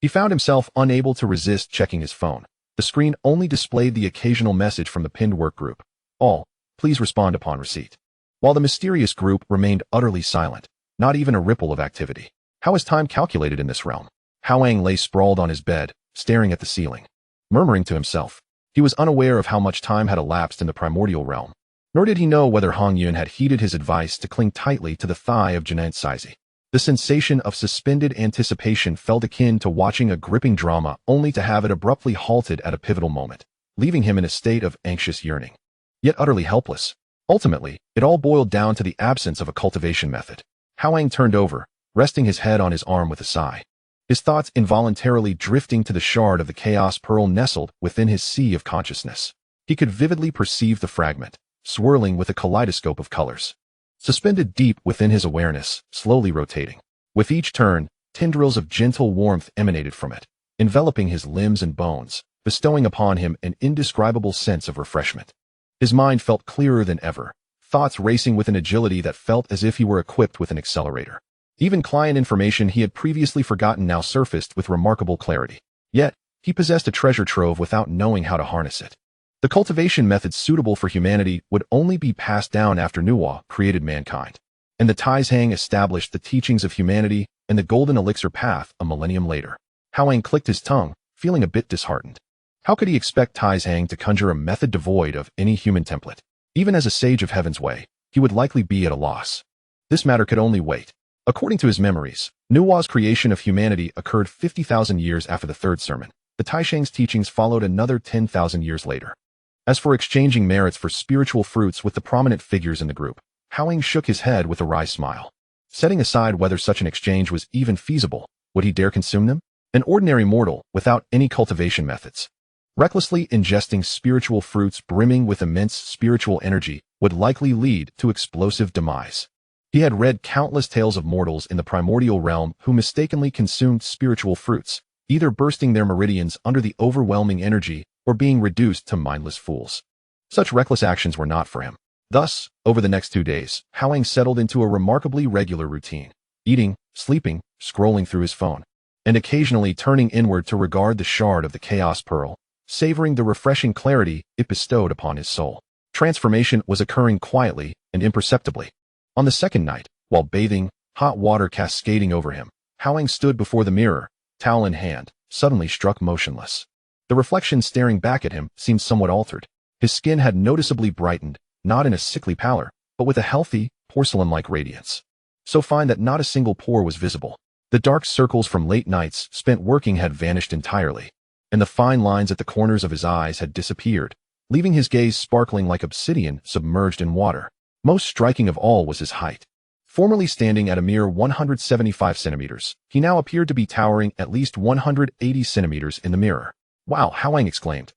he found himself unable to resist checking his phone. The screen only displayed the occasional message from the pinned work group. All, please respond upon receipt. While the mysterious group remained utterly silent, not even a ripple of activity. How is time calculated in this realm? Hao Yang lay sprawled on his bed, staring at the ceiling, murmuring to himself. He was unaware of how much time had elapsed in the primordial realm, nor did he know whether Hongyun had heeded his advice to cling tightly to the thigh of Zhunti. The sensation of suspended anticipation felt akin to watching a gripping drama only to have it abruptly halted at a pivotal moment, leaving him in a state of anxious yearning, yet utterly helpless. Ultimately, it all boiled down to the absence of a cultivation method. Hao Yang turned over, resting his head on his arm with a sigh, his thoughts involuntarily drifting to the shard of the chaos pearl nestled within his sea of consciousness. He could vividly perceive the fragment, swirling with a kaleidoscope of colors, suspended deep within his awareness, slowly rotating. With each turn, tendrils of gentle warmth emanated from it, enveloping his limbs and bones, bestowing upon him an indescribable sense of refreshment. His mind felt clearer than ever, thoughts racing with an agility that felt as if he were equipped with an accelerator. Even client information he had previously forgotten now surfaced with remarkable clarity. Yet, he possessed a treasure trove without knowing how to harness it. The cultivation methods suitable for humanity would only be passed down after Nuwa created mankind, and the Taiyi established the teachings of humanity and the golden elixir path a millennium later. Hao Yang clicked his tongue, feeling a bit disheartened. How could he expect Taiyi to conjure a method devoid of any human template? Even as a sage of Heaven's Way, he would likely be at a loss. This matter could only wait. According to his memories, Nuwa's creation of humanity occurred 50,000 years after the third sermon. The Taisheng's teachings followed another 10,000 years later. As for exchanging merits for spiritual fruits with the prominent figures in the group, Hao Yang shook his head with a wry smile. Setting aside whether such an exchange was even feasible, would he dare consume them? An ordinary mortal, without any cultivation methods, recklessly ingesting spiritual fruits brimming with immense spiritual energy, would likely lead to explosive demise. He had read countless tales of mortals in the primordial realm who mistakenly consumed spiritual fruits, either bursting their meridians under the overwhelming energy or being reduced to mindless fools. Such reckless actions were not for him. Thus, over the next 2 days, Hao Yang settled into a remarkably regular routine, eating, sleeping, scrolling through his phone, and occasionally turning inward to regard the shard of the chaos pearl, savoring the refreshing clarity it bestowed upon his soul. Transformation was occurring quietly and imperceptibly. On the second night, while bathing, hot water cascading over him, Hao Yang stood before the mirror, towel in hand, suddenly struck motionless. The reflection staring back at him seemed somewhat altered. His skin had noticeably brightened, not in a sickly pallor, but with a healthy, porcelain-like radiance. So fine that not a single pore was visible. The dark circles from late nights spent working had vanished entirely, and the fine lines at the corners of his eyes had disappeared, leaving his gaze sparkling like obsidian submerged in water. Most striking of all was his height. Formerly standing at a mere 175 centimeters, he now appeared to be towering at least 180 centimeters in the mirror. Wow, Hao Yang exclaimed,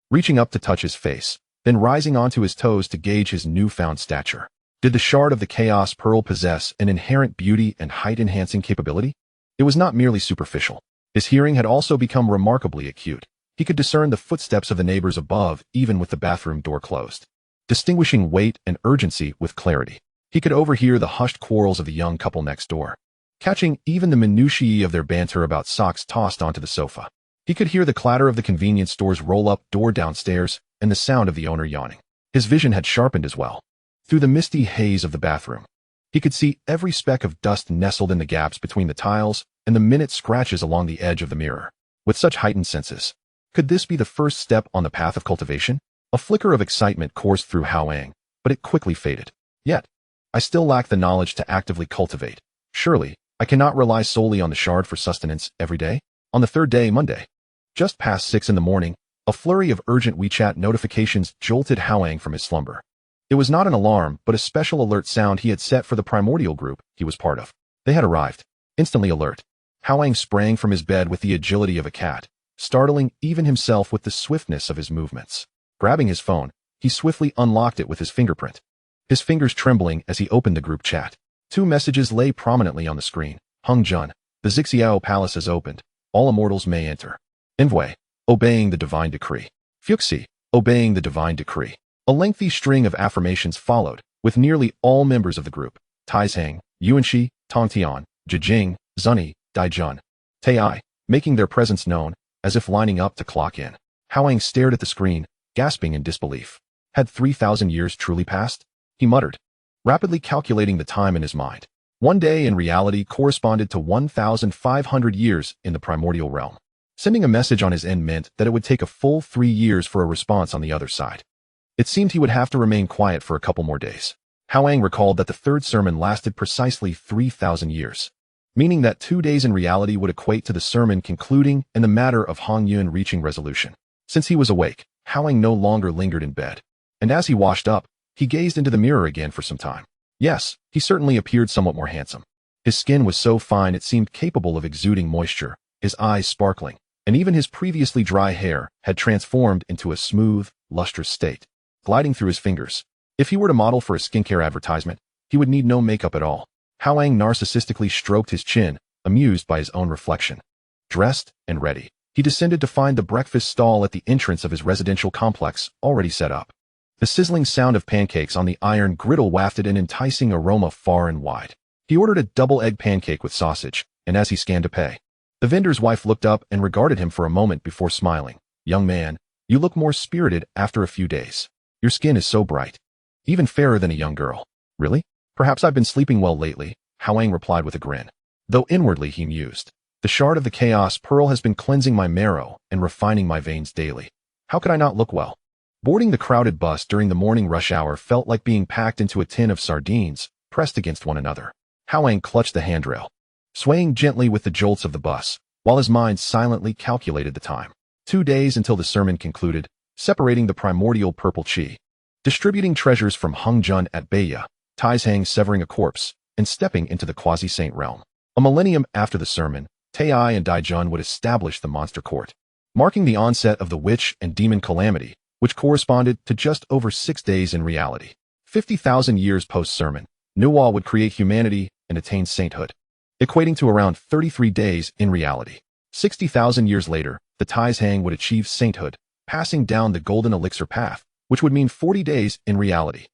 reaching up to touch his face, then rising onto his toes to gauge his newfound stature. Did the shard of the Chaos Pearl possess an inherent beauty and height-enhancing capability? It was not merely superficial. His hearing had also become remarkably acute. He could discern the footsteps of the neighbors above, even with the bathroom door closed, distinguishing weight and urgency with clarity. He could overhear the hushed quarrels of the young couple next door, catching even the minutiae of their banter about socks tossed onto the sofa. He could hear the clatter of the convenience store's roll-up door downstairs and the sound of the owner yawning. His vision had sharpened as well. Through the misty haze of the bathroom, he could see every speck of dust nestled in the gaps between the tiles and the minute scratches along the edge of the mirror. With such heightened senses, could this be the first step on the path of cultivation? A flicker of excitement coursed through Hao Yang, but it quickly faded. Yet, I still lack the knowledge to actively cultivate. Surely, I cannot rely solely on the shard for sustenance every day? On the third day, Monday, just past 6 in the morning, a flurry of urgent WeChat notifications jolted Hao Yang from his slumber. It was not an alarm, but a special alert sound he had set for the Primordial group he was part of. They had arrived. Instantly alert, Hao Yang sprang from his bed with the agility of a cat, startling even himself with the swiftness of his movements. Grabbing his phone, he swiftly unlocked it with his fingerprint, his fingers trembling as he opened the group chat. 2 messages lay prominently on the screen. Hongjun, the Zixiao Palace has opened. All immortals may enter. Envy, obeying the divine decree. Fuxi, obeying the divine decree. A lengthy string of affirmations followed, with nearly all members of the group, Taizhang, Yuanxi, Tongtian, Jijing, Zhunti, Dijun, Taiyi, making their presence known, as if lining up to clock in. Hao Yang stared at the screen, gasping in disbelief. Had 3,000 years truly passed? He muttered, rapidly calculating the time in his mind. 1 day in reality corresponded to 1,500 years in the primordial realm. Sending a message on his end meant that it would take a full 3 years for a response on the other side. It seemed he would have to remain quiet for a couple more days. Hao Yang recalled that the third sermon lasted precisely 3,000 years, meaning that 2 days in reality would equate to the sermon concluding and the matter of Hongyun reaching resolution. Since he was awake, Hao Yang no longer lingered in bed, and as he washed up, he gazed into the mirror again for some time. Yes, he certainly appeared somewhat more handsome. His skin was so fine it seemed capable of exuding moisture, his eyes sparkling, and even his previously dry hair had transformed into a smooth, lustrous state, gliding through his fingers. If he were to model for a skincare advertisement, he would need no makeup at all. Hao Yang narcissistically stroked his chin, amused by his own reflection. Dressed and ready, he descended to find the breakfast stall at the entrance of his residential complex already set up. The sizzling sound of pancakes on the iron griddle wafted an enticing aroma far and wide. He ordered a double-egg pancake with sausage, and as he scanned to pay, the vendor's wife looked up and regarded him for a moment before smiling. "Young man, you look more spirited after a few days. Your skin is so bright. Even fairer than a young girl." "Really? Perhaps I've been sleeping well lately," Hao Yang replied with a grin. Though inwardly he mused, "The shard of the Chaos Pearl has been cleansing my marrow and refining my veins daily. How could I not look well?" Boarding the crowded bus during the morning rush hour felt like being packed into a tin of sardines, pressed against one another. Hao Yang clutched the handrail, swaying gently with the jolts of the bus, while his mind silently calculated the time. 2 days until the sermon concluded, separating the primordial purple chi, distributing treasures from Hongjun at Beiya, Taizhang severing a corpse, and stepping into the quasi-saint realm. A millennium after the sermon, Taiyi and Dijun would establish the monster court, marking the onset of the witch and demon calamity, which corresponded to just over 6 days in reality. 50,000 years post-sermon, Nuwa would create humanity and attain sainthood, equating to around 33 days in reality. 60,000 years later, the Taizhang would achieve sainthood, passing down the golden elixir path, which would mean 40 days in reality.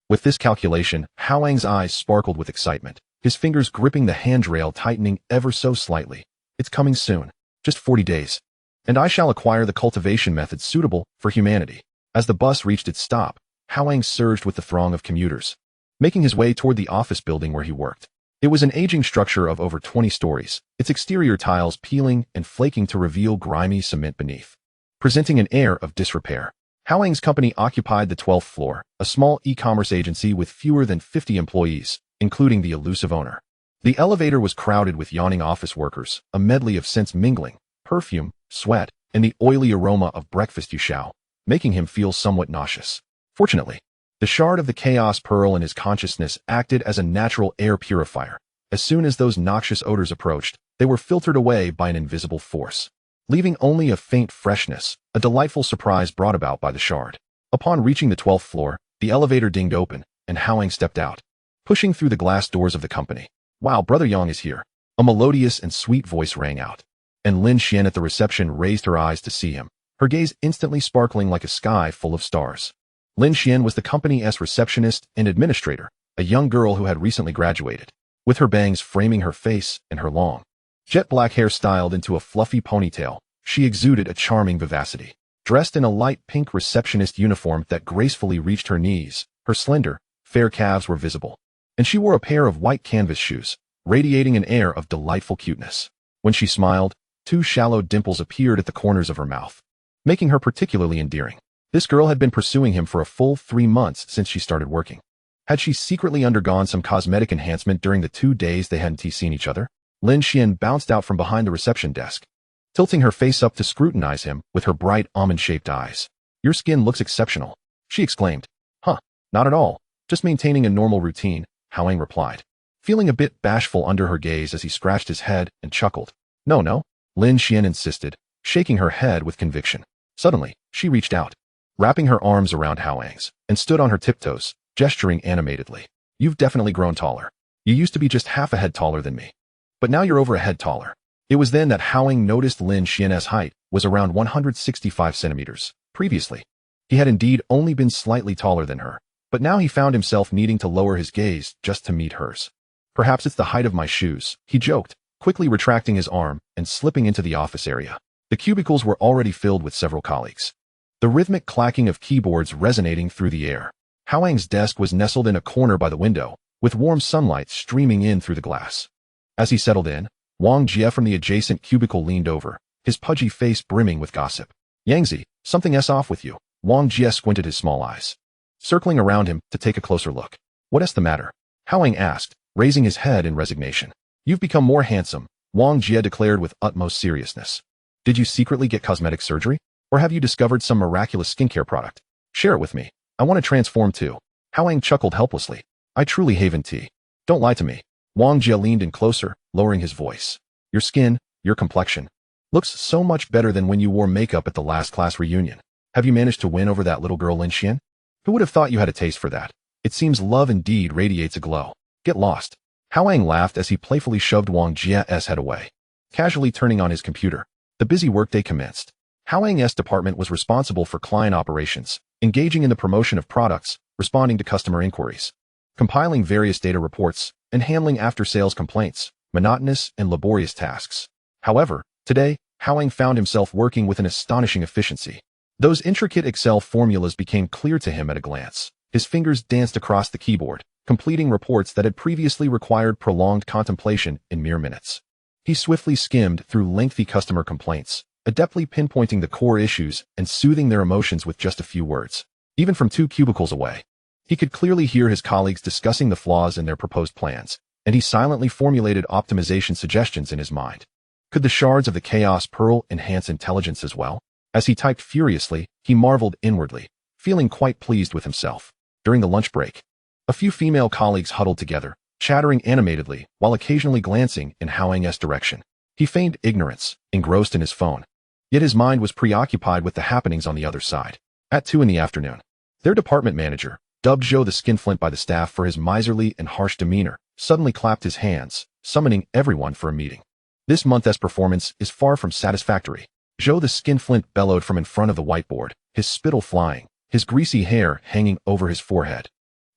With this calculation, Hao Yang's eyes sparkled with excitement, his fingers gripping the handrail tightening ever so slightly. "It's coming soon. Just 40 days. And I shall acquire the cultivation method suitable for humanity." As the bus reached its stop, Hao Yang surged with the throng of commuters, making his way toward the office building where he worked. It was an aging structure of over 20 stories, its exterior tiles peeling and flaking to reveal grimy cement beneath, presenting an air of disrepair. Hao Yang's company occupied the 12th floor, a small e-commerce agency with fewer than 50 employees, including the elusive owner. The elevator was crowded with yawning office workers, a medley of scents mingling, perfume, sweat, and the oily aroma of breakfast yushao, making him feel somewhat nauseous. Fortunately, the shard of the chaos pearl in his consciousness acted as a natural air purifier. As soon as those noxious odors approached, they were filtered away by an invisible force, leaving only a faint freshness, a delightful surprise brought about by the shard. Upon reaching the 12th floor, the elevator dinged open, and Hao Yang stepped out, pushing through the glass doors of the company. "Wow, Brother Yang is here," a melodious and sweet voice rang out, and Lin Xian at the reception raised her eyes to see him, her gaze instantly sparkling like a sky full of stars. Lin Xian was the company's receptionist and administrator, a young girl who had recently graduated, with her bangs framing her face and her long, jet black hair styled into a fluffy ponytail. She exuded a charming vivacity. Dressed in a light pink receptionist uniform that gracefully reached her knees, her slender, fair calves were visible, and she wore a pair of white canvas shoes, radiating an air of delightful cuteness. When she smiled, 2 shallow dimples appeared at the corners of her mouth, making her particularly endearing. This girl had been pursuing him for a full 3 months since she started working. Had she secretly undergone some cosmetic enhancement during the 2 days they hadn't seen each other? Lin Xian bounced out from behind the reception desk, tilting her face up to scrutinize him with her bright almond-shaped eyes. "Your skin looks exceptional," she exclaimed. "Huh, not at all. Just maintaining a normal routine," Hao Yang replied, feeling a bit bashful under her gaze as he scratched his head and chuckled. No, Lin Xian insisted, shaking her head with conviction. Suddenly, she reached out, wrapping her arms around Hao Yang's, and stood on her tiptoes, gesturing animatedly. "You've definitely grown taller. You used to be just half a head taller than me, but now you're over a head taller." It was then that Hao Yang noticed Lin Xian's height was around 165 centimeters. Previously, he had indeed only been slightly taller than her, but now he found himself needing to lower his gaze just to meet hers. "Perhaps it's the height of my shoes," he joked, quickly retracting his arm and slipping into the office area. The cubicles were already filled with several colleagues, the rhythmic clacking of keyboards resonating through the air. Hao Yang's desk was nestled in a corner by the window, with warm sunlight streaming in through the glass. As he settled in, Wang Jie from the adjacent cubicle leaned over, his pudgy face brimming with gossip. "Yangzi, something's off with you." Wang Jie squinted his small eyes, circling around him to take a closer look. "What's the matter?" Hao Yang asked, raising his head in resignation. "You've become more handsome," Wang Jie declared with utmost seriousness. "Did you secretly get cosmetic surgery? Or have you discovered some miraculous skincare product? Share it with me. I want to transform too." Hao Yang chuckled helplessly. "I truly haven't tea. Don't lie to me." Wang Jie leaned in closer, lowering his voice. "Your skin, your complexion, looks so much better than when you wore makeup at the last class reunion. Have you managed to win over that little girl Lin Xian? Who would have thought you had a taste for that? It seems love indeed radiates a glow. Get lost." Hao Yang laughed as he playfully shoved Wang Jie's head away, casually turning on his computer. The busy workday commenced. Hao Yang's department was responsible for client operations, engaging in the promotion of products, responding to customer inquiries, compiling various data reports, and handling after-sales complaints, monotonous and laborious tasks. However, today, Hao Yang found himself working with an astonishing efficiency. Those intricate Excel formulas became clear to him at a glance. His fingers danced across the keyboard, completing reports that had previously required prolonged contemplation in mere minutes. He swiftly skimmed through lengthy customer complaints, adeptly pinpointing the core issues and soothing their emotions with just a few words. Even from 2 cubicles away, he could clearly hear his colleagues discussing the flaws in their proposed plans, and he silently formulated optimization suggestions in his mind. Could the shards of the Chaos Pearl enhance intelligence as well? As he typed furiously, he marveled inwardly, feeling quite pleased with himself. During the lunch break, a few female colleagues huddled together, chattering animatedly while occasionally glancing in Hao Yang's direction. He feigned ignorance, engrossed in his phone, yet his mind was preoccupied with the happenings on the other side. At 2 in the afternoon, their department manager, dubbed Zhou the Skinflint by the staff for his miserly and harsh demeanor, suddenly clapped his hands, summoning everyone for a meeting. "This month's performance is far from satisfactory," Zhou the Skinflint bellowed from in front of the whiteboard, his spittle flying, his greasy hair hanging over his forehead,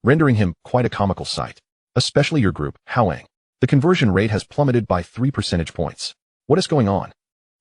rendering him quite a comical sight. "Especially your group, Hao Yang. The conversion rate has plummeted by 3 percentage points. What is going on?"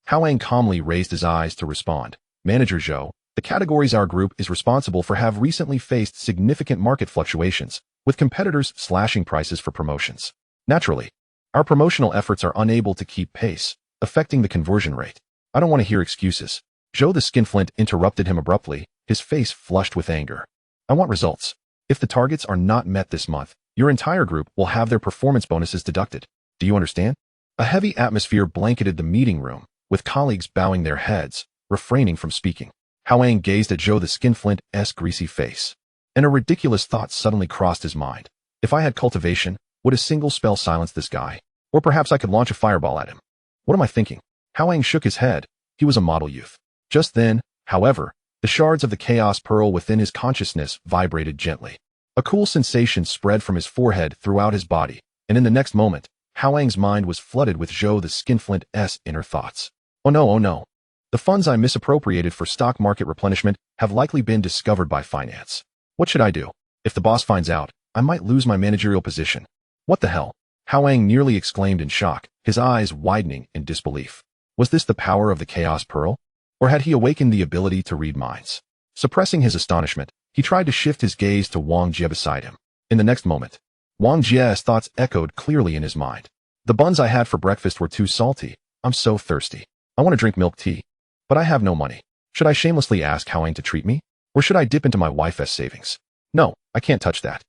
Hao Yang calmly raised his eyes to respond. "Manager Zhou, the categories our group is responsible for have recently faced significant market fluctuations, with competitors slashing prices for promotions. Naturally, our promotional efforts are unable to keep pace, affecting the conversion rate. I don't want to hear excuses. Zhou the Skinflint interrupted him abruptly, his face flushed with anger. I want results. If the targets are not met this month, your entire group will have their performance bonuses deducted. Do you understand? A heavy atmosphere blanketed the meeting room, with colleagues bowing their heads, refraining from speaking. Hao Yang gazed at Zhou the Skinflint's greasy face, and a ridiculous thought suddenly crossed his mind. If I had cultivation, would a single spell silence this guy? Or perhaps I could launch a fireball at him. What am I thinking? Hao Yang shook his head. He was a model youth. Just then, however, the shards of the chaos pearl within his consciousness vibrated gently. A cool sensation spread from his forehead throughout his body, and in the next moment, Hao Yang's mind was flooded with Zhou the Skinflint's inner thoughts. Oh no. The funds I misappropriated for stock market replenishment have likely been discovered by finance. What should I do? If the boss finds out, I might lose my managerial position. What the hell? Hao Yang nearly exclaimed in shock, his eyes widening in disbelief. Was this the power of the Chaos Pearl? Or had he awakened the ability to read minds? Suppressing his astonishment, he tried to shift his gaze to Wang Jie beside him. In the next moment, Wang Jie's thoughts echoed clearly in his mind. The buns I had for breakfast were too salty. I'm so thirsty. I want to drink milk tea. But I have no money. Should I shamelessly ask Hao Yang to treat me? Or should I dip into my wife's savings? No, I can't touch that.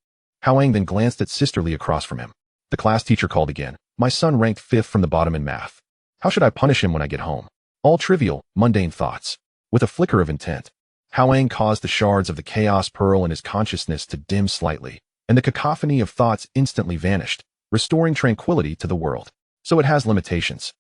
Hao Yang then glanced at Sisterly across from him. The class teacher called again. My son ranked 5th from the bottom in math. How should I punish him when I get home? All trivial, mundane thoughts. With a flicker of intent, Hao Yang caused the shards of the Chaos Pearl in his consciousness to dim slightly, and the cacophony of thoughts instantly vanished, restoring tranquility to the world. So it has limitations.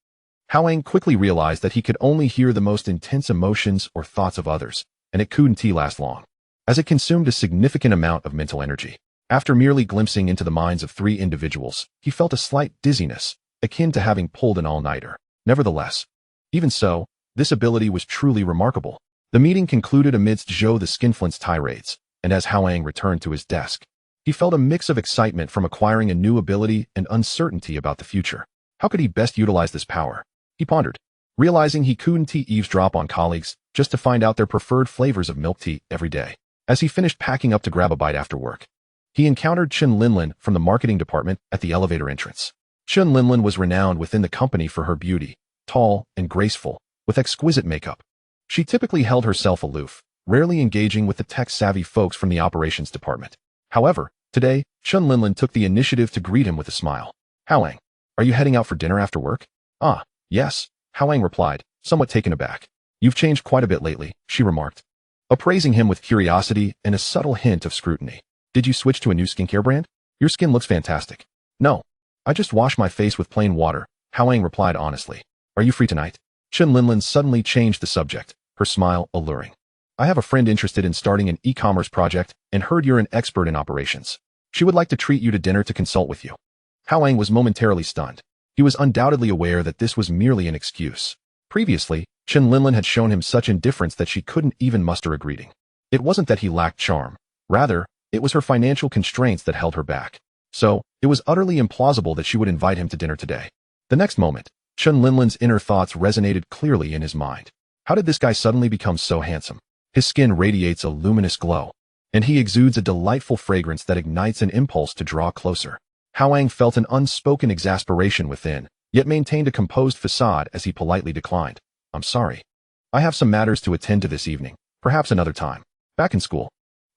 Hao Yang quickly realized that he could only hear the most intense emotions or thoughts of others, and it couldn't last long, as it consumed a significant amount of mental energy. After merely glimpsing into the minds of 3 individuals, he felt a slight dizziness, akin to having pulled an all-nighter. Nevertheless, even so, this ability was truly remarkable. The meeting concluded amidst Zhou the Skinflint's tirades, and as Hao Yang returned to his desk, he felt a mix of excitement from acquiring a new ability and uncertainty about the future. How could he best utilize this power? He pondered, realizing he couldn't eavesdrop on colleagues just to find out their preferred flavors of milk tea every day. As he finished packing up to grab a bite after work, he encountered Chen Linlin from the marketing department at the elevator entrance. Chen Linlin was renowned within the company for her beauty, tall and graceful, with exquisite makeup. She typically held herself aloof, rarely engaging with the tech-savvy folks from the operations department. However, today, Chen Linlin took the initiative to greet him with a smile. Hao Yang, are you heading out for dinner after work? Ah, yes, Hao Yang replied, somewhat taken aback. You've changed quite a bit lately, she remarked, appraising him with curiosity and a subtle hint of scrutiny. Did you switch to a new skincare brand? Your skin looks fantastic. No, I just wash my face with plain water, Hao Yang replied honestly. Are you free tonight? Chen Linlin suddenly changed the subject, her smile alluring. I have a friend interested in starting an e-commerce project and heard you're an expert in operations. She would like to treat you to dinner to consult with you. Hao Yang was momentarily stunned. He was undoubtedly aware that this was merely an excuse. Previously, Chen Linlin had shown him such indifference that she couldn't even muster a greeting. It wasn't that he lacked charm. Rather, it was her financial constraints that held her back. So, it was utterly implausible that she would invite him to dinner today. The next moment, Chen Linlin's inner thoughts resonated clearly in his mind. How did this guy suddenly become so handsome? His skin radiates a luminous glow, and he exudes a delightful fragrance that ignites an impulse to draw closer. Hao Yang felt an unspoken exasperation within, yet maintained a composed facade as he politely declined. I'm sorry. I have some matters to attend to this evening, perhaps another time. Back in school,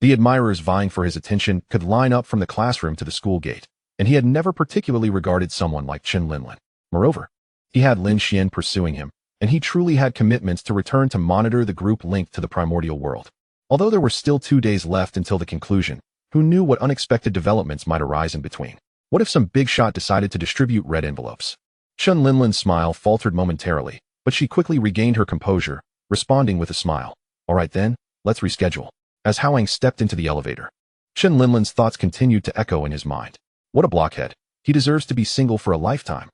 the admirers vying for his attention could line up from the classroom to the school gate, and he had never particularly regarded someone like Chen Linlin. Moreover, he had Lin Xian pursuing him, and he truly had commitments to return to monitor the group linked to the Primordial World. Although there were still 2 days left until the conclusion, who knew what unexpected developments might arise in between? What if some big shot decided to distribute red envelopes? Chen Linlin's smile faltered momentarily, but she quickly regained her composure, responding with a smile. All right then, let's reschedule. As Hao Yang stepped into the elevator, Chen Linlin's thoughts continued to echo in his mind. What a blockhead. He deserves to be single for a lifetime.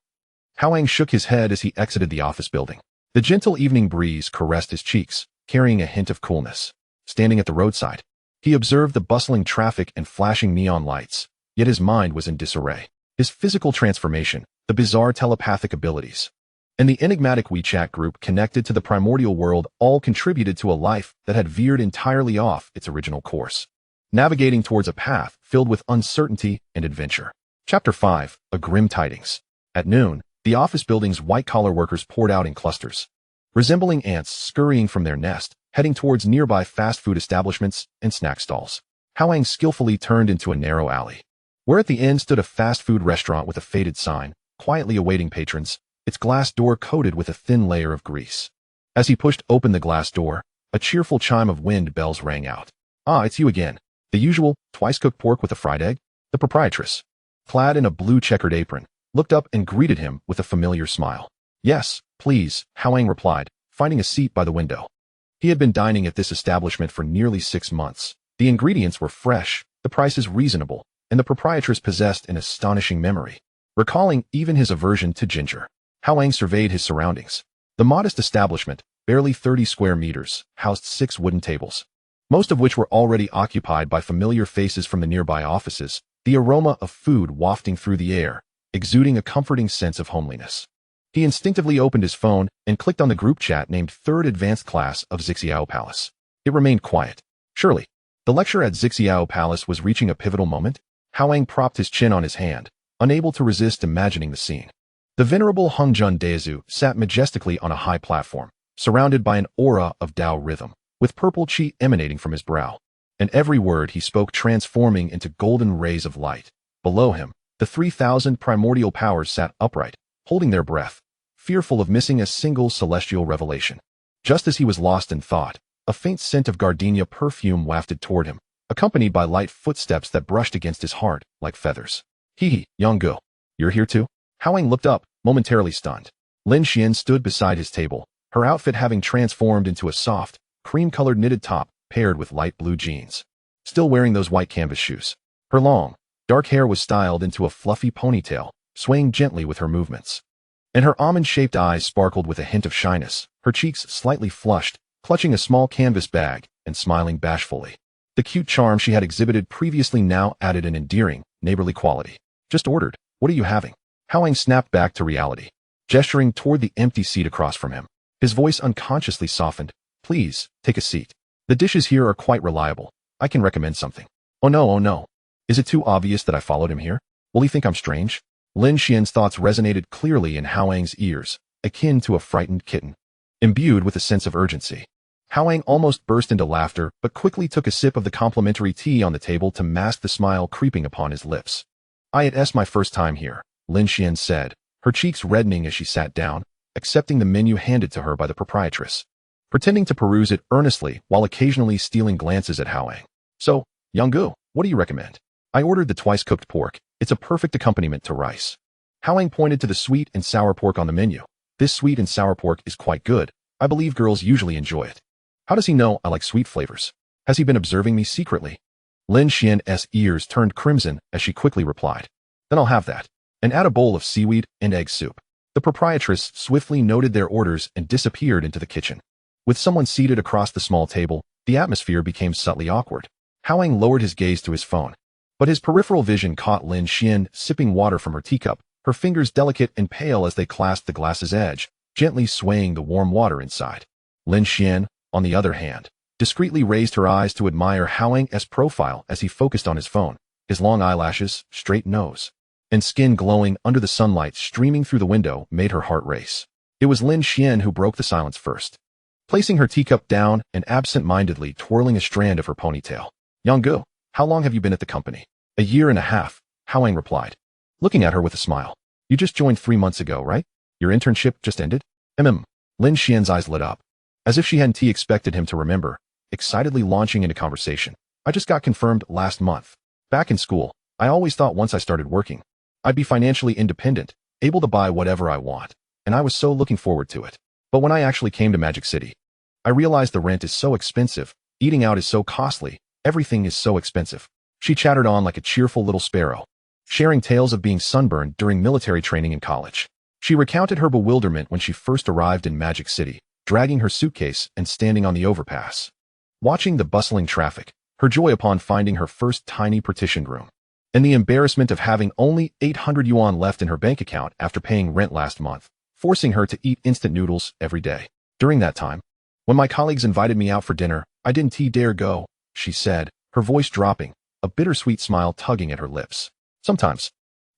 Hao Yang shook his head as he exited the office building. The gentle evening breeze caressed his cheeks, carrying a hint of coolness. Standing at the roadside, he observed the bustling traffic and flashing neon lights, yet his mind was in disarray. His physical transformation, the bizarre telepathic abilities, and the enigmatic WeChat group connected to the Primordial World all contributed to a life that had veered entirely off its original course, navigating towards a path filled with uncertainty and adventure. Chapter 5. A Grim Tidings. At noon, the office building's white-collar workers poured out in clusters, resembling ants scurrying from their nest, heading towards nearby fast food establishments and snack stalls. Hao Yang skillfully turned into a narrow alley, where at the end stood a fast food restaurant with a faded sign, quietly awaiting patrons, its glass door coated with a thin layer of grease. As he pushed open the glass door, a cheerful chime of wind bells rang out. "Ah, it's you again. The usual, twice-cooked pork with a fried egg?" The proprietress, clad in a blue checkered apron, looked up and greeted him with a familiar smile. "Yes, please," Hao Yang replied, finding a seat by the window. He had been dining at this establishment for nearly 6 months. The ingredients were fresh, the prices reasonable, and the proprietress possessed an astonishing memory, recalling even his aversion to ginger. Hao Yang surveyed his surroundings. The modest establishment, barely 30 square meters, housed 6 wooden tables, most of which were already occupied by familiar faces from the nearby offices, the aroma of food wafting through the air, exuding a comforting sense of homeliness. He instinctively opened his phone and clicked on the group chat named 3rd Advanced Class of Xixiao Palace. It remained quiet. Surely, the lecture at Xixiao Palace was reaching a pivotal moment? Hao Yang propped his chin on his hand, unable to resist imagining the scene. The venerable Hongjun Daezu sat majestically on a high platform, surrounded by an aura of Tao rhythm, with purple qi emanating from his brow, and every word he spoke transforming into golden rays of light. Below him, the 3,000 primordial powers sat upright, holding their breath, fearful of missing a single celestial revelation. Just as he was lost in thought, a faint scent of gardenia perfume wafted toward him, accompanied by light footsteps that brushed against his heart like feathers. "Hee, Yang, you're here too?" Hao Yang looked up, momentarily stunned. Lin Xian stood beside his table, her outfit having transformed into a soft, cream-colored knitted top paired with light blue jeans. Still wearing those white canvas shoes. Her long, dark hair was styled into a fluffy ponytail, swaying gently with her movements. And her almond-shaped eyes sparkled with a hint of shyness, her cheeks slightly flushed, clutching a small canvas bag and smiling bashfully. The cute charm she had exhibited previously now added an endearing, neighborly quality. "Just ordered. What are you having?" Hao Yang snapped back to reality, gesturing toward the empty seat across from him. His voice unconsciously softened. "Please, take a seat. The dishes here are quite reliable. I can recommend something." Oh no. Is it too obvious that I followed him here? Will he think I'm strange?" Lin Xian's thoughts resonated clearly in Hao Yang's ears, akin to a frightened kitten, imbued with a sense of urgency. Hao Yang almost burst into laughter, but quickly took a sip of the complimentary tea on the table to mask the smile creeping upon his lips. "It's my first time here," Lin Xian said, her cheeks reddening as she sat down, accepting the menu handed to her by the proprietress, pretending to peruse it earnestly while occasionally stealing glances at Hao Yang. "So, Yang, what do you recommend?" "I ordered the twice-cooked pork. It's a perfect accompaniment to rice." Hao Yang pointed to the sweet and sour pork on the menu. "This sweet and sour pork is quite good. I believe girls usually enjoy it." "How does he know I like sweet flavors? Has he been observing me secretly?" Lin Xian's ears turned crimson as she quickly replied. "Then I'll have that. And add a bowl of seaweed and egg soup." The proprietress swiftly noted their orders and disappeared into the kitchen. With someone seated across the small table, the atmosphere became subtly awkward. Hao Yang lowered his gaze to his phone, but his peripheral vision caught Lin Xian sipping water from her teacup, her fingers delicate and pale as they clasped the glass's edge, gently swaying the warm water inside. Lin Xian, on the other hand, discreetly raised her eyes to admire Hao Yang's profile as he focused on his phone, his long eyelashes, straight nose, and skin glowing under the sunlight streaming through the window made her heart race. It was Lin Xian who broke the silence first, placing her teacup down and absent-mindedly twirling a strand of her ponytail. "Yang, how long have you been at the company?" "A year and a half," Hao Yang replied, looking at her with a smile. "You just joined 3 months ago, right? Your internship just ended?" Lin Xian's eyes lit up, as if she hadn't expected him to remember, excitedly launching into conversation. "I just got confirmed last month. Back in school, I always thought once I started working, I'd be financially independent, able to buy whatever I want, and I was so looking forward to it. But when I actually came to Magic City, I realized the rent is so expensive, eating out is so costly, everything is so expensive." She chattered on like a cheerful little sparrow, sharing tales of being sunburned during military training in college. She recounted her bewilderment when she first arrived in Magic City, dragging her suitcase and standing on the overpass, watching the bustling traffic, her joy upon finding her first tiny partitioned room, and the embarrassment of having only 800 yuan left in her bank account after paying rent last month, forcing her to eat instant noodles every day. "During that time, when my colleagues invited me out for dinner, I didn't dare go," she said, her voice dropping, a bittersweet smile tugging at her lips. "Sometimes,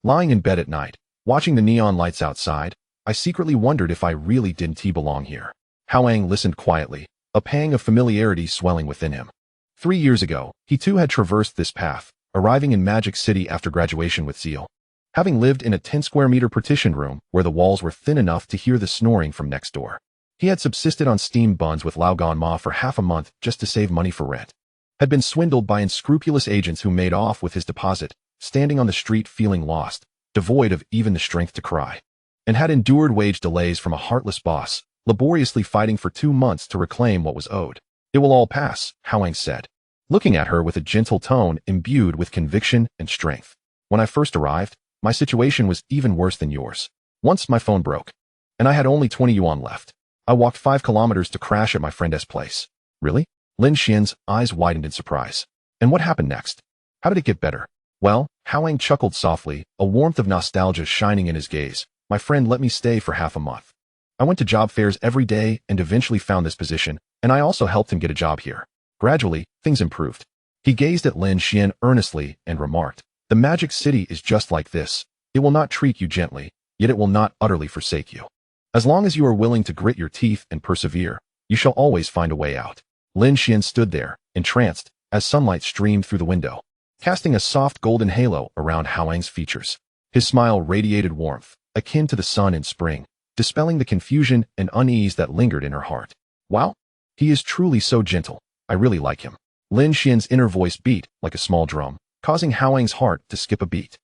Lying in bed at night, watching the neon lights outside, I secretly wondered if I really didn't belong here. Hao Yang listened quietly, a pang of familiarity swelling within him. 3 years ago, he too had traversed this path, arriving in Magic City after graduation with zeal. Having lived in a 10-square-meter partitioned room where the walls were thin enough to hear the snoring from next door. He had subsisted on steamed buns with Lao Gan Ma for half a month just to save money for rent. Had been swindled by unscrupulous agents who made off with his deposit, standing on the street feeling lost, devoid of even the strength to cry. And had endured wage delays from a heartless boss, laboriously fighting for 2 months to reclaim what was owed. It will all pass, Hao Yang said, looking at her with a gentle tone imbued with conviction and strength. When I first arrived, my situation was even worse than yours. Once my phone broke, and I had only 20 yuan left. I walked 5 kilometers to crash at my friend's place. Really? Lin Xian's eyes widened in surprise. And what happened next? How did it get better? Well, Hao Yang chuckled softly, a warmth of nostalgia shining in his gaze. My friend let me stay for half a month. I went to job fairs every day and eventually found this position, and I also helped him get a job here. Gradually, things improved. He gazed at Lin Xian earnestly and remarked, the Magic City is just like this. It will not treat you gently, yet it will not utterly forsake you. As long as you are willing to grit your teeth and persevere, you shall always find a way out. Lin Xian stood there, entranced, as sunlight streamed through the window, casting a soft golden halo around Hao Yang's features. His smile radiated warmth, akin to the sun in spring, dispelling the confusion and unease that lingered in her heart. Wow, he is truly so gentle. I really like him. Lin Xian's inner voice beat like a small drum, causing Hao Yang's heart to skip a beat.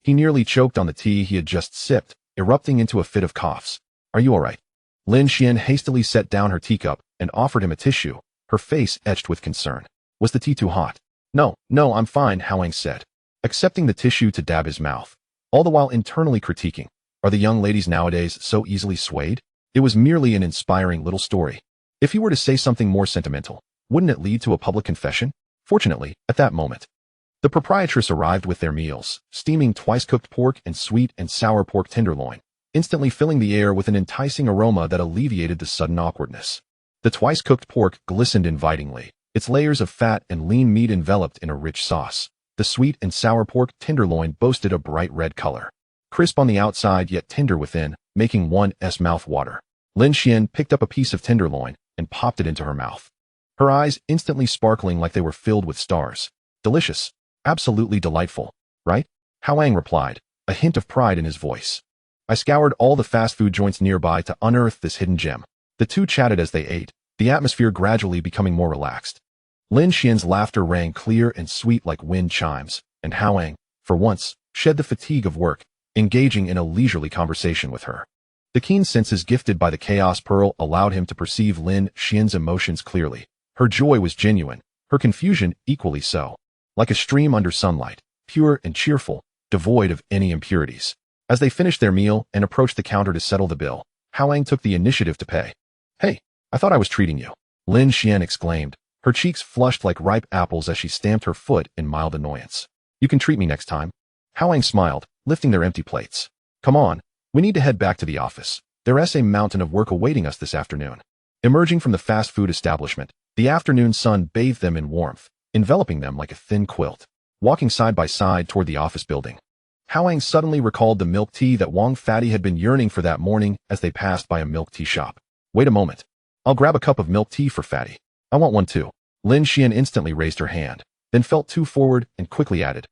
He nearly choked on the tea he had just sipped, erupting into a fit of coughs. Are you all right? Lin Xian hastily set down her teacup and offered him a tissue, her face etched with concern. Was the tea too hot? No, I'm fine, Hao Yang said, accepting the tissue to dab his mouth, all the while internally critiquing. Are the young ladies nowadays so easily swayed? It was merely an inspiring little story. If he were to say something more sentimental, wouldn't it lead to a public confession? Fortunately, at that moment, the proprietress arrived with their meals, steaming twice-cooked pork and sweet and sour pork tenderloin, instantly filling the air with an enticing aroma that alleviated the sudden awkwardness. The twice-cooked pork glistened invitingly, its layers of fat and lean meat enveloped in a rich sauce. The sweet and sour pork tenderloin boasted a bright red color, crisp on the outside yet tender within, making one's mouth water. Lin Xian picked up a piece of tenderloin and popped it into her mouth, her eyes instantly sparkling like they were filled with stars. Delicious. Absolutely delightful, right? Hao Yang replied, a hint of pride in his voice. I scoured all the fast food joints nearby to unearth this hidden gem. The two chatted as they ate, the atmosphere gradually becoming more relaxed. Lin Xian's laughter rang clear and sweet like wind chimes, and Hao Yang, for once, shed the fatigue of work, engaging in a leisurely conversation with her. The keen senses gifted by the Chaos Pearl allowed him to perceive Lin Xian's emotions clearly. Her joy was genuine, her confusion equally so. Like a stream under sunlight, pure and cheerful, devoid of any impurities. As they finished their meal and approached the counter to settle the bill, Hao Yang took the initiative to pay. Hey, I thought I was treating you, Lin Xian exclaimed, her cheeks flushed like ripe apples as she stamped her foot in mild annoyance. You can treat me next time. Hao Yang smiled, lifting their empty plates. Come on, we need to head back to the office. There's a mountain of work awaiting us this afternoon. Emerging from the fast food establishment, the afternoon sun bathed them in warmth, enveloping them like a thin quilt. Walking side by side toward the office building, Hao Yang suddenly recalled the milk tea that Wang Fatty had been yearning for that morning as they passed by a milk tea shop. Wait a moment. I'll grab a cup of milk tea for Fatty. I want one too. Lin Xian instantly raised her hand, then felt too forward and quickly added,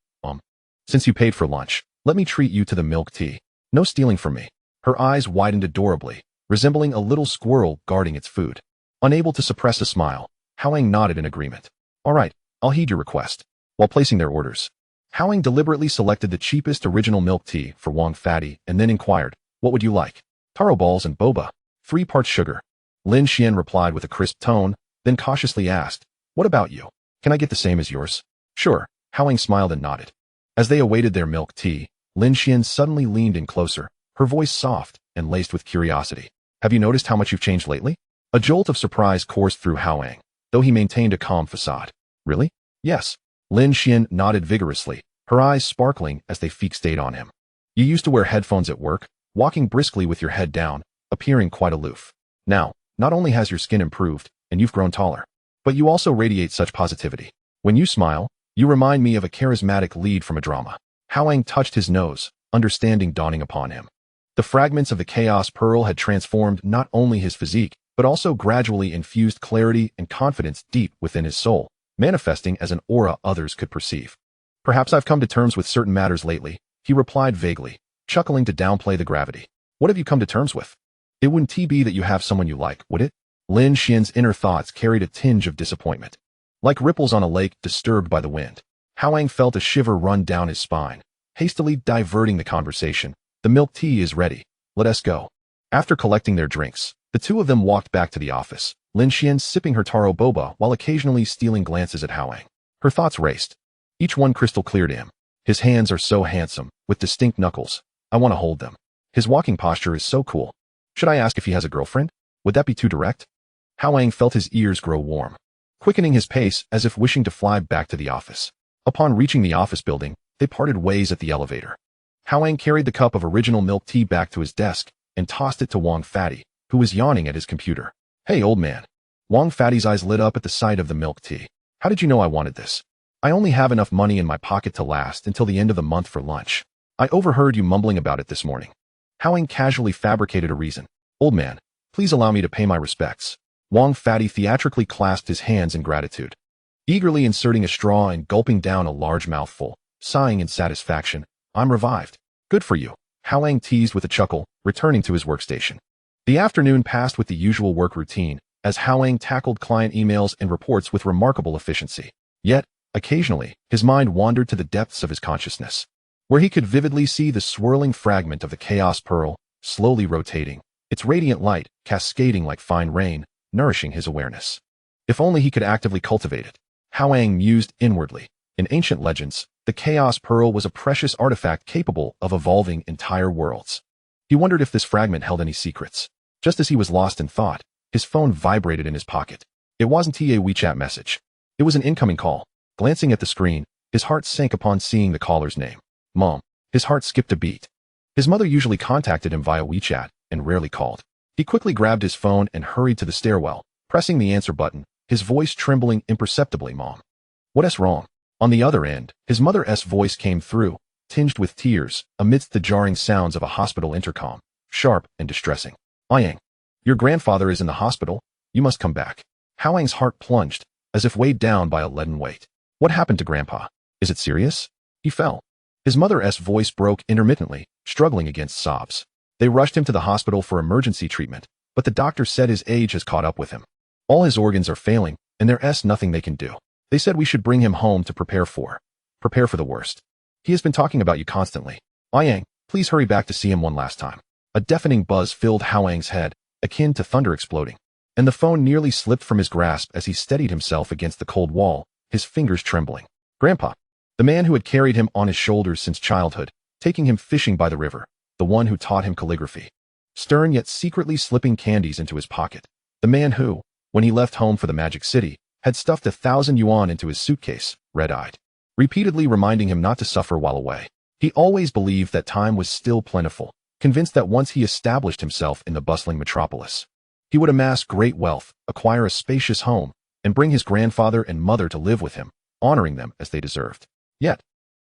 since you paid for lunch, let me treat you to the milk tea. No stealing from me. Her eyes widened adorably, resembling a little squirrel guarding its food. Unable to suppress a smile, Hao Yang nodded in agreement. All right, I'll heed your request. While placing their orders, Hao Yang deliberately selected the cheapest original milk tea for Wang Fatty and then inquired, what would you like? Taro balls and boba. 3 parts sugar. Lin Xian replied with a crisp tone, then cautiously asked, what about you? Can I get the same as yours? Sure, Hao Yang smiled and nodded. As they awaited their milk tea, Lin Xian suddenly leaned in closer, her voice soft and laced with curiosity. Have you noticed how much you've changed lately? A jolt of surprise coursed through Hao Yang, though he maintained a calm facade. Really? Yes. Lin Xian nodded vigorously, her eyes sparkling as they fixated on him. You used to wear headphones at work, walking briskly with your head down, appearing quite aloof. Now, not only has your skin improved, and you've grown taller, but you also radiate such positivity. When you smile, you remind me of a charismatic lead from a drama. Hao Yang touched his nose, understanding dawning upon him. The fragments of the Chaos Pearl had transformed not only his physique, but also gradually infused clarity and confidence deep within his soul, manifesting as an aura others could perceive. Perhaps I've come to terms with certain matters lately, he replied vaguely, chuckling to downplay the gravity. What have you come to terms with? It wouldn't be that you have someone you like, would it? Lin Xian's inner thoughts carried a tinge of disappointment. Like ripples on a lake disturbed by the wind, Hao Yang felt a shiver run down his spine, hastily diverting the conversation. The milk tea is ready. Let us go. After collecting their drinks, the two of them walked back to the office, Lin Xian sipping her taro boba while occasionally stealing glances at Hao Yang. Her thoughts raced, each one crystal clear to him. His hands are so handsome, with distinct knuckles. I want to hold them. His walking posture is so cool. Should I ask if he has a girlfriend? Would that be too direct? Hao Yang felt his ears grow warm, quickening his pace as if wishing to fly back to the office. Upon reaching the office building, they parted ways at the elevator. Hao Yang carried the cup of original milk tea back to his desk and tossed it to Wang Fatty, who was yawning at his computer. Hey, old man. Wang Fatty's eyes lit up at the sight of the milk tea. How did you know I wanted this? I only have enough money in my pocket to last until the end of the month for lunch. I overheard you mumbling about it this morning. Hao Yang casually fabricated a reason. Old man, please allow me to pay my respects. Wang Fatty theatrically clasped his hands in gratitude, eagerly inserting a straw and gulping down a large mouthful, sighing in satisfaction. I'm revived. Good for you. Hao Yang teased with a chuckle, returning to his workstation. The afternoon passed with the usual work routine, as Hao Yang tackled client emails and reports with remarkable efficiency. Yet, occasionally, his mind wandered to the depths of his consciousness, where he could vividly see the swirling fragment of the Chaos Pearl, slowly rotating, its radiant light cascading like fine rain, nourishing his awareness. If only he could actively cultivate it. Hao Yang mused inwardly. In ancient legends, the Chaos Pearl was a precious artifact capable of evolving entire worlds. He wondered if this fragment held any secrets. Just as he was lost in thought, his phone vibrated in his pocket. It wasn't a WeChat message. It was an incoming call. Glancing at the screen, his heart sank upon seeing the caller's name. Mom. His heart skipped a beat. His mother usually contacted him via WeChat and rarely called. He quickly grabbed his phone and hurried to the stairwell, pressing the answer button, his voice trembling imperceptibly. Mom. What's wrong? On the other end, his mother's voice came through, tinged with tears, amidst the jarring sounds of a hospital intercom, sharp and distressing. Yang, your grandfather is in the hospital. You must come back. Hao Yang's heart plunged, as if weighed down by a leaden weight. What happened to Grandpa? Is it serious? He fell. His mother's voice broke intermittently, struggling against sobs. They rushed him to the hospital for emergency treatment, but the doctor said his age has caught up with him. All his organs are failing, and there's nothing they can do. They said we should bring him home to prepare for the worst. He has been talking about you constantly. Yang, please hurry back to see him one last time. A deafening buzz filled Hao Yang's head, akin to thunder exploding, and the phone nearly slipped from his grasp as he steadied himself against the cold wall, his fingers trembling. Grandpa, the man who had carried him on his shoulders since childhood, taking him fishing by the river, the one who taught him calligraphy, stern yet secretly slipping candies into his pocket, the man who, when he left home for the Magic City, had stuffed 1,000 yuan into his suitcase, red-eyed, repeatedly reminding him not to suffer while away. He always believed that time was still plentiful, convinced that once he established himself in the bustling metropolis, he would amass great wealth, acquire a spacious home, and bring his grandfather and mother to live with him, honoring them as they deserved. Yet,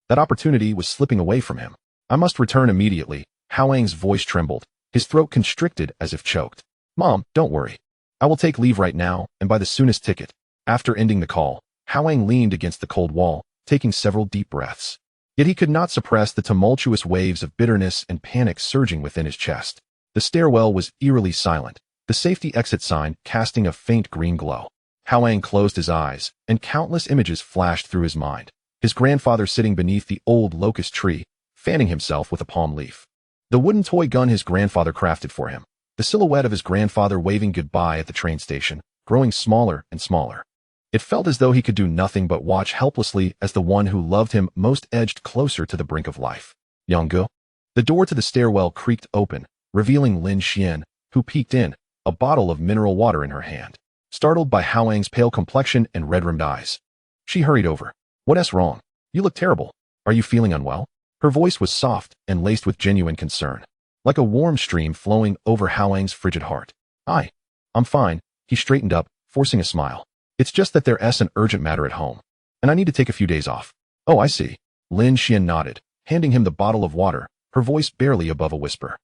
that opportunity was slipping away from him. I must return immediately. Hao Yang's voice trembled, his throat constricted as if choked. Mom, don't worry. I will take leave right now, and buy the soonest ticket. After ending the call, Hao Yang leaned against the cold wall, taking several deep breaths. Yet he could not suppress the tumultuous waves of bitterness and panic surging within his chest. The stairwell was eerily silent, the safety exit sign casting a faint green glow. Hao Yang closed his eyes, and countless images flashed through his mind. His grandfather sitting beneath the old locust tree, fanning himself with a palm leaf. The wooden toy gun his grandfather crafted for him. The silhouette of his grandfather waving goodbye at the train station, growing smaller and smaller. It felt as though he could do nothing but watch helplessly as the one who loved him most edged closer to the brink of life. Yanggu. The door to the stairwell creaked open, revealing Lin Xian, who peeked in, a bottle of mineral water in her hand. Startled by Hao Yang's pale complexion and red-rimmed eyes, she hurried over. What's wrong? You look terrible. Are you feeling unwell? Her voice was soft and laced with genuine concern, like a warm stream flowing over Hao Yang's frigid heart. I'm fine. He straightened up, forcing a smile. It's just that there's an urgent matter at home, and I need to take a few days off. Oh, I see. Lin Xian nodded, handing him the bottle of water, her voice barely above a whisper.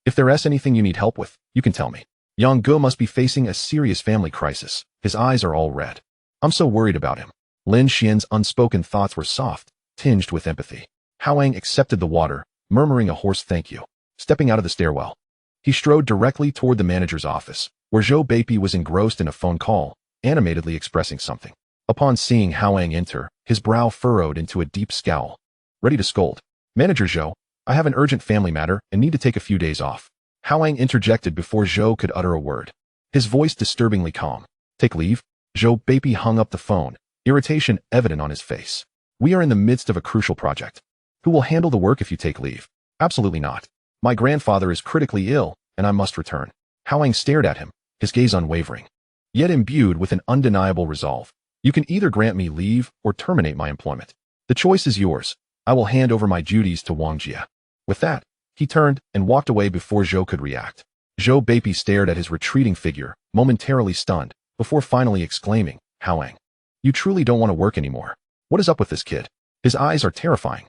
If there's anything you need help with, you can tell me. Yang Ge must be facing a serious family crisis. His eyes are all red. I'm so worried about him. Lin Xian's unspoken thoughts were soft, tinged with empathy. Hao Yang accepted the water, murmuring a hoarse thank you. Stepping out of the stairwell, he strode directly toward the manager's office, where Zhou Beipi was engrossed in a phone call, animatedly expressing something. Upon seeing Hao Yang enter, his brow furrowed into a deep scowl. Ready to scold. Manager Zhou, I have an urgent family matter and need to take a few days off. Hao Yang interjected before Zhou could utter a word. His voice disturbingly calm. Take leave? Zhou Beipi hung up the phone, irritation evident on his face. We are in the midst of a crucial project. Who will handle the work if you take leave? Absolutely not. My grandfather is critically ill, and I must return. Hao Yang stared at him, his gaze unwavering, yet imbued with an undeniable resolve. You can either grant me leave or terminate my employment. The choice is yours. I will hand over my duties to Wang Jie. With that, he turned and walked away before Zhou could react. Zhou Beipi stared at his retreating figure, momentarily stunned, before finally exclaiming, Hao Yang, you truly don't want to work anymore. What is up with this kid? His eyes are terrifying.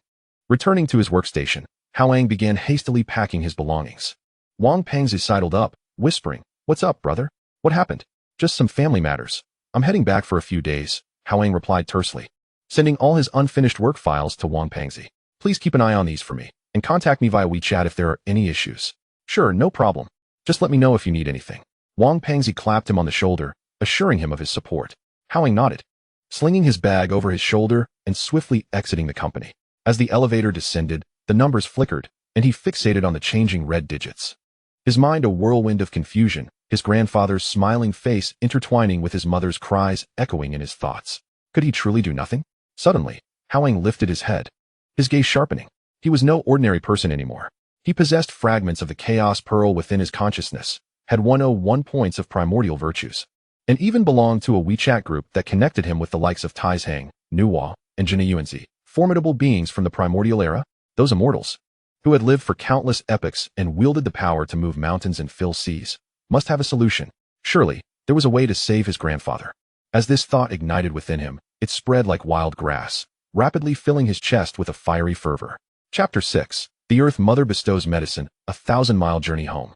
Returning to his workstation, Hao Yang began hastily packing his belongings. Wang Pengzi sidled up, whispering, What's up, brother? What happened? Just some family matters. I'm heading back for a few days, Hao Yang replied tersely, sending all his unfinished work files to Wang Pengzi. Please keep an eye on these for me, and contact me via WeChat if there are any issues. Sure, no problem. Just let me know if you need anything. Wang Pengzi clapped him on the shoulder, assuring him of his support. Hao Yang nodded, slinging his bag over his shoulder and swiftly exiting the company. As the elevator descended, the numbers flickered, and he fixated on the changing red digits. His mind a whirlwind of confusion, his grandfather's smiling face intertwining with his mother's cries echoing in his thoughts. Could he truly do nothing? Suddenly, Hao Yang lifted his head, his gaze sharpening. He was no ordinary person anymore. He possessed fragments of the chaos pearl within his consciousness, had 101 points of primordial virtues, and even belonged to a WeChat group that connected him with the likes of Taiyi, Nuwa, and Zhunti, formidable beings from the primordial era, those immortals, who had lived for countless epochs and wielded the power to move mountains and fill seas, must have a solution. Surely, there was a way to save his grandfather. As this thought ignited within him, it spread like wild grass, rapidly filling his chest with a fiery fervor. Chapter 6. The Earth Mother bestows medicine, a 1,000-mile journey home.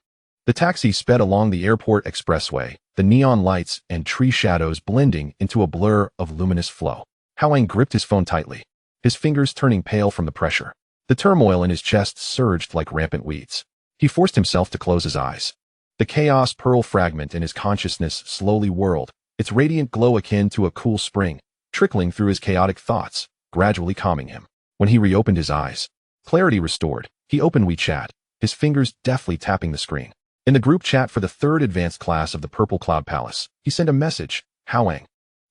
The taxi sped along the airport expressway, the neon lights and tree shadows blending into a blur of luminous flow. Hao Yang gripped his phone tightly, his fingers turning pale from the pressure. The turmoil in his chest surged like rampant weeds. He forced himself to close his eyes. The chaos pearl fragment in his consciousness slowly whirled, its radiant glow akin to a cool spring, trickling through his chaotic thoughts, gradually calming him. When he reopened his eyes, clarity restored, he opened WeChat, his fingers deftly tapping the screen. In the group chat for the 3rd advanced class of the Purple Cloud Palace, he sent a message. Hao Yang,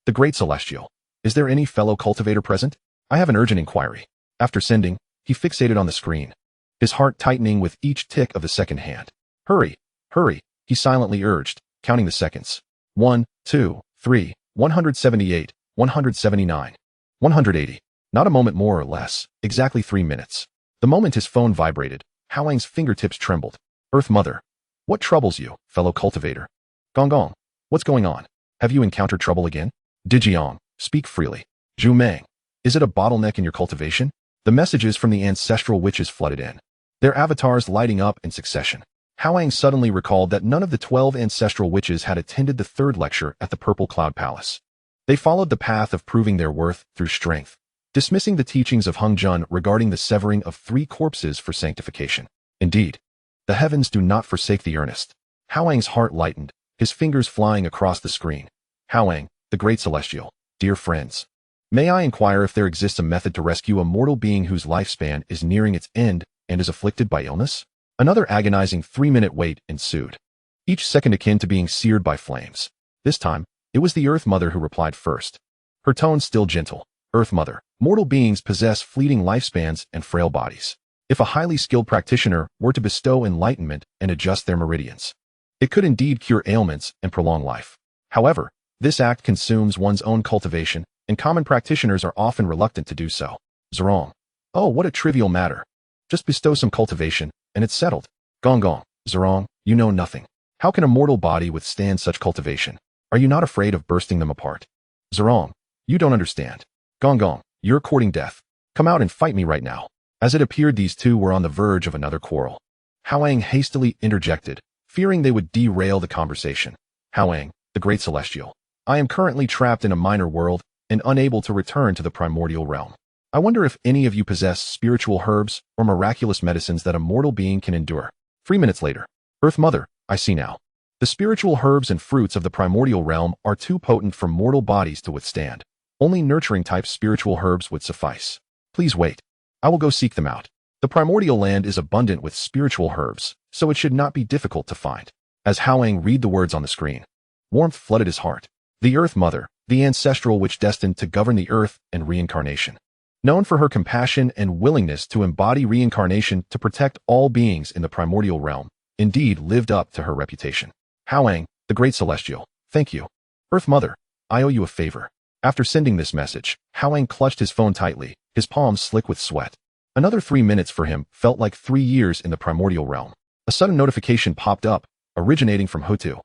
the Great Celestial. Is there any fellow cultivator present? I have an urgent inquiry. After sending, he fixated on the screen, his heart tightening with each tick of the second hand. Hurry, hurry, he silently urged, counting the seconds. 1, 2, 3, 178, 179, 180. Not a moment more or less, exactly 3 minutes. The moment his phone vibrated, Hao Yang's fingertips trembled. Earth Mother. What troubles you, fellow cultivator? Gong, what's going on? Have you encountered trouble again? Dijun, speak freely. Zhu Meng, is it a bottleneck in your cultivation? The messages from the ancestral witches flooded in, their avatars lighting up in succession. Hao Yang suddenly recalled that none of the 12 ancestral witches had attended the 3rd lecture at the Purple Cloud Palace. They followed the path of proving their worth through strength, dismissing the teachings of Hongjun regarding the severing of 3 corpses for sanctification. Indeed, the heavens do not forsake the earnest. Hao Yang's heart lightened, his fingers flying across the screen. Hao Yang, the Great Celestial, dear friends. May I inquire if there exists a method to rescue a mortal being whose lifespan is nearing its end and is afflicted by illness? Another agonizing 3-minute wait ensued, each second akin to being seared by flames. This time, it was the Earth Mother who replied first. Her tone still gentle. Earth Mother, mortal beings possess fleeting lifespans and frail bodies. If a highly skilled practitioner were to bestow enlightenment and adjust their meridians, it could indeed cure ailments and prolong life. However, this act consumes one's own cultivation, and common practitioners are often reluctant to do so. Zerong. Oh, what a trivial matter. Just bestow some cultivation, and it's settled. Gong, Zerong, you know nothing. How can a mortal body withstand such cultivation? Are you not afraid of bursting them apart? Zerong, you don't understand. Gong, you're courting death. Come out and fight me right now. As it appeared these two were on the verge of another quarrel. Hao Yang hastily interjected, fearing they would derail the conversation. Hao Yang, the Great Celestial. I am currently trapped in a minor world and unable to return to the primordial realm. I wonder if any of you possess spiritual herbs or miraculous medicines that a mortal being can endure. 3 minutes later. Earth Mother, I see now. The spiritual herbs and fruits of the primordial realm are too potent for mortal bodies to withstand. Only nurturing-type spiritual herbs would suffice. Please wait. I will go seek them out. The primordial land is abundant with spiritual herbs, so it should not be difficult to find. As Hao Yang read the words on the screen, warmth flooded his heart. The Earth Mother, the ancestral witch destined to govern the earth and reincarnation. Known for her compassion and willingness to embody reincarnation to protect all beings in the primordial realm, indeed lived up to her reputation. Hao Yang, the Great Celestial, thank you. Earth Mother, I owe you a favor. After sending this message, Hao Yang clutched his phone tightly, his palms slick with sweat. Another 3 minutes for him felt like 3 years in the primordial realm. A sudden notification popped up, originating from Hou Tu.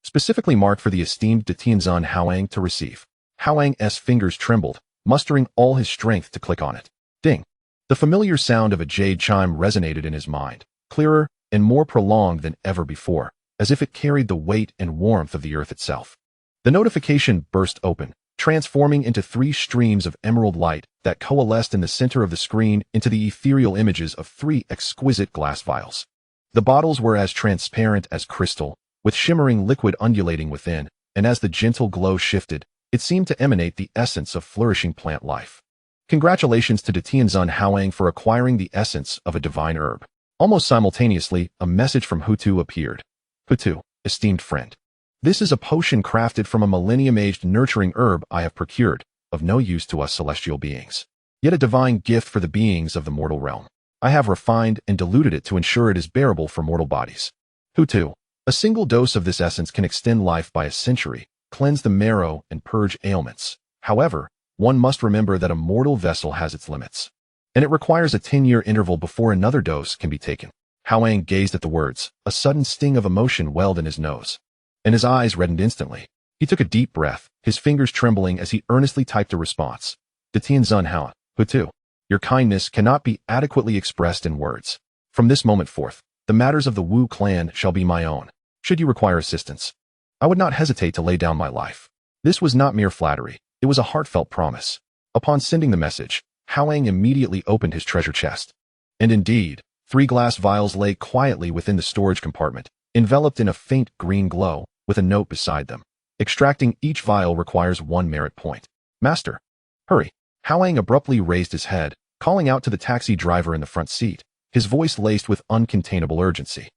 Specifically marked for the esteemed Dijun Hao Yang to receive. Hao Yang's fingers trembled, mustering all his strength to click on it. Ding. The familiar sound of a jade chime resonated in his mind, clearer and more prolonged than ever before, as if it carried the weight and warmth of the earth itself. The notification burst open, transforming into 3 streams of emerald light that coalesced in the center of the screen into the ethereal images of 3 exquisite glass vials. The bottles were as transparent as crystal, with shimmering liquid undulating within, and as the gentle glow shifted, it seemed to emanate the essence of flourishing plant life. Congratulations to Dijun Hao Yang for acquiring the essence of a divine herb. Almost simultaneously, a message from Hou Tu appeared. Hou Tu, esteemed friend. This is a potion crafted from a millennium-aged nurturing herb I have procured, of no use to us celestial beings, yet a divine gift for the beings of the mortal realm. I have refined and diluted it to ensure it is bearable for mortal bodies. Hou Tu, a single dose of this essence can extend life by a century, cleanse the marrow, and purge ailments. However, one must remember that a mortal vessel has its limits, and it requires a 10-year interval before another dose can be taken. Hao Yang gazed at the words, a sudden sting of emotion welled in his nose, and his eyes reddened instantly. He took a deep breath, his fingers trembling as he earnestly typed a response. Dijun Hao, Hou Tu, your kindness cannot be adequately expressed in words. From this moment forth, the matters of the Wu clan shall be my own. Should you require assistance, I would not hesitate to lay down my life. This was not mere flattery, it was a heartfelt promise. Upon sending the message, Hao Yang immediately opened his treasure chest. And indeed, 3 glass vials lay quietly within the storage compartment, enveloped in a faint green glow, with a note beside them. Extracting each vial requires 1 merit point. Master, hurry. Hao Yang abruptly raised his head, calling out to the taxi driver in the front seat, his voice laced with uncontainable urgency.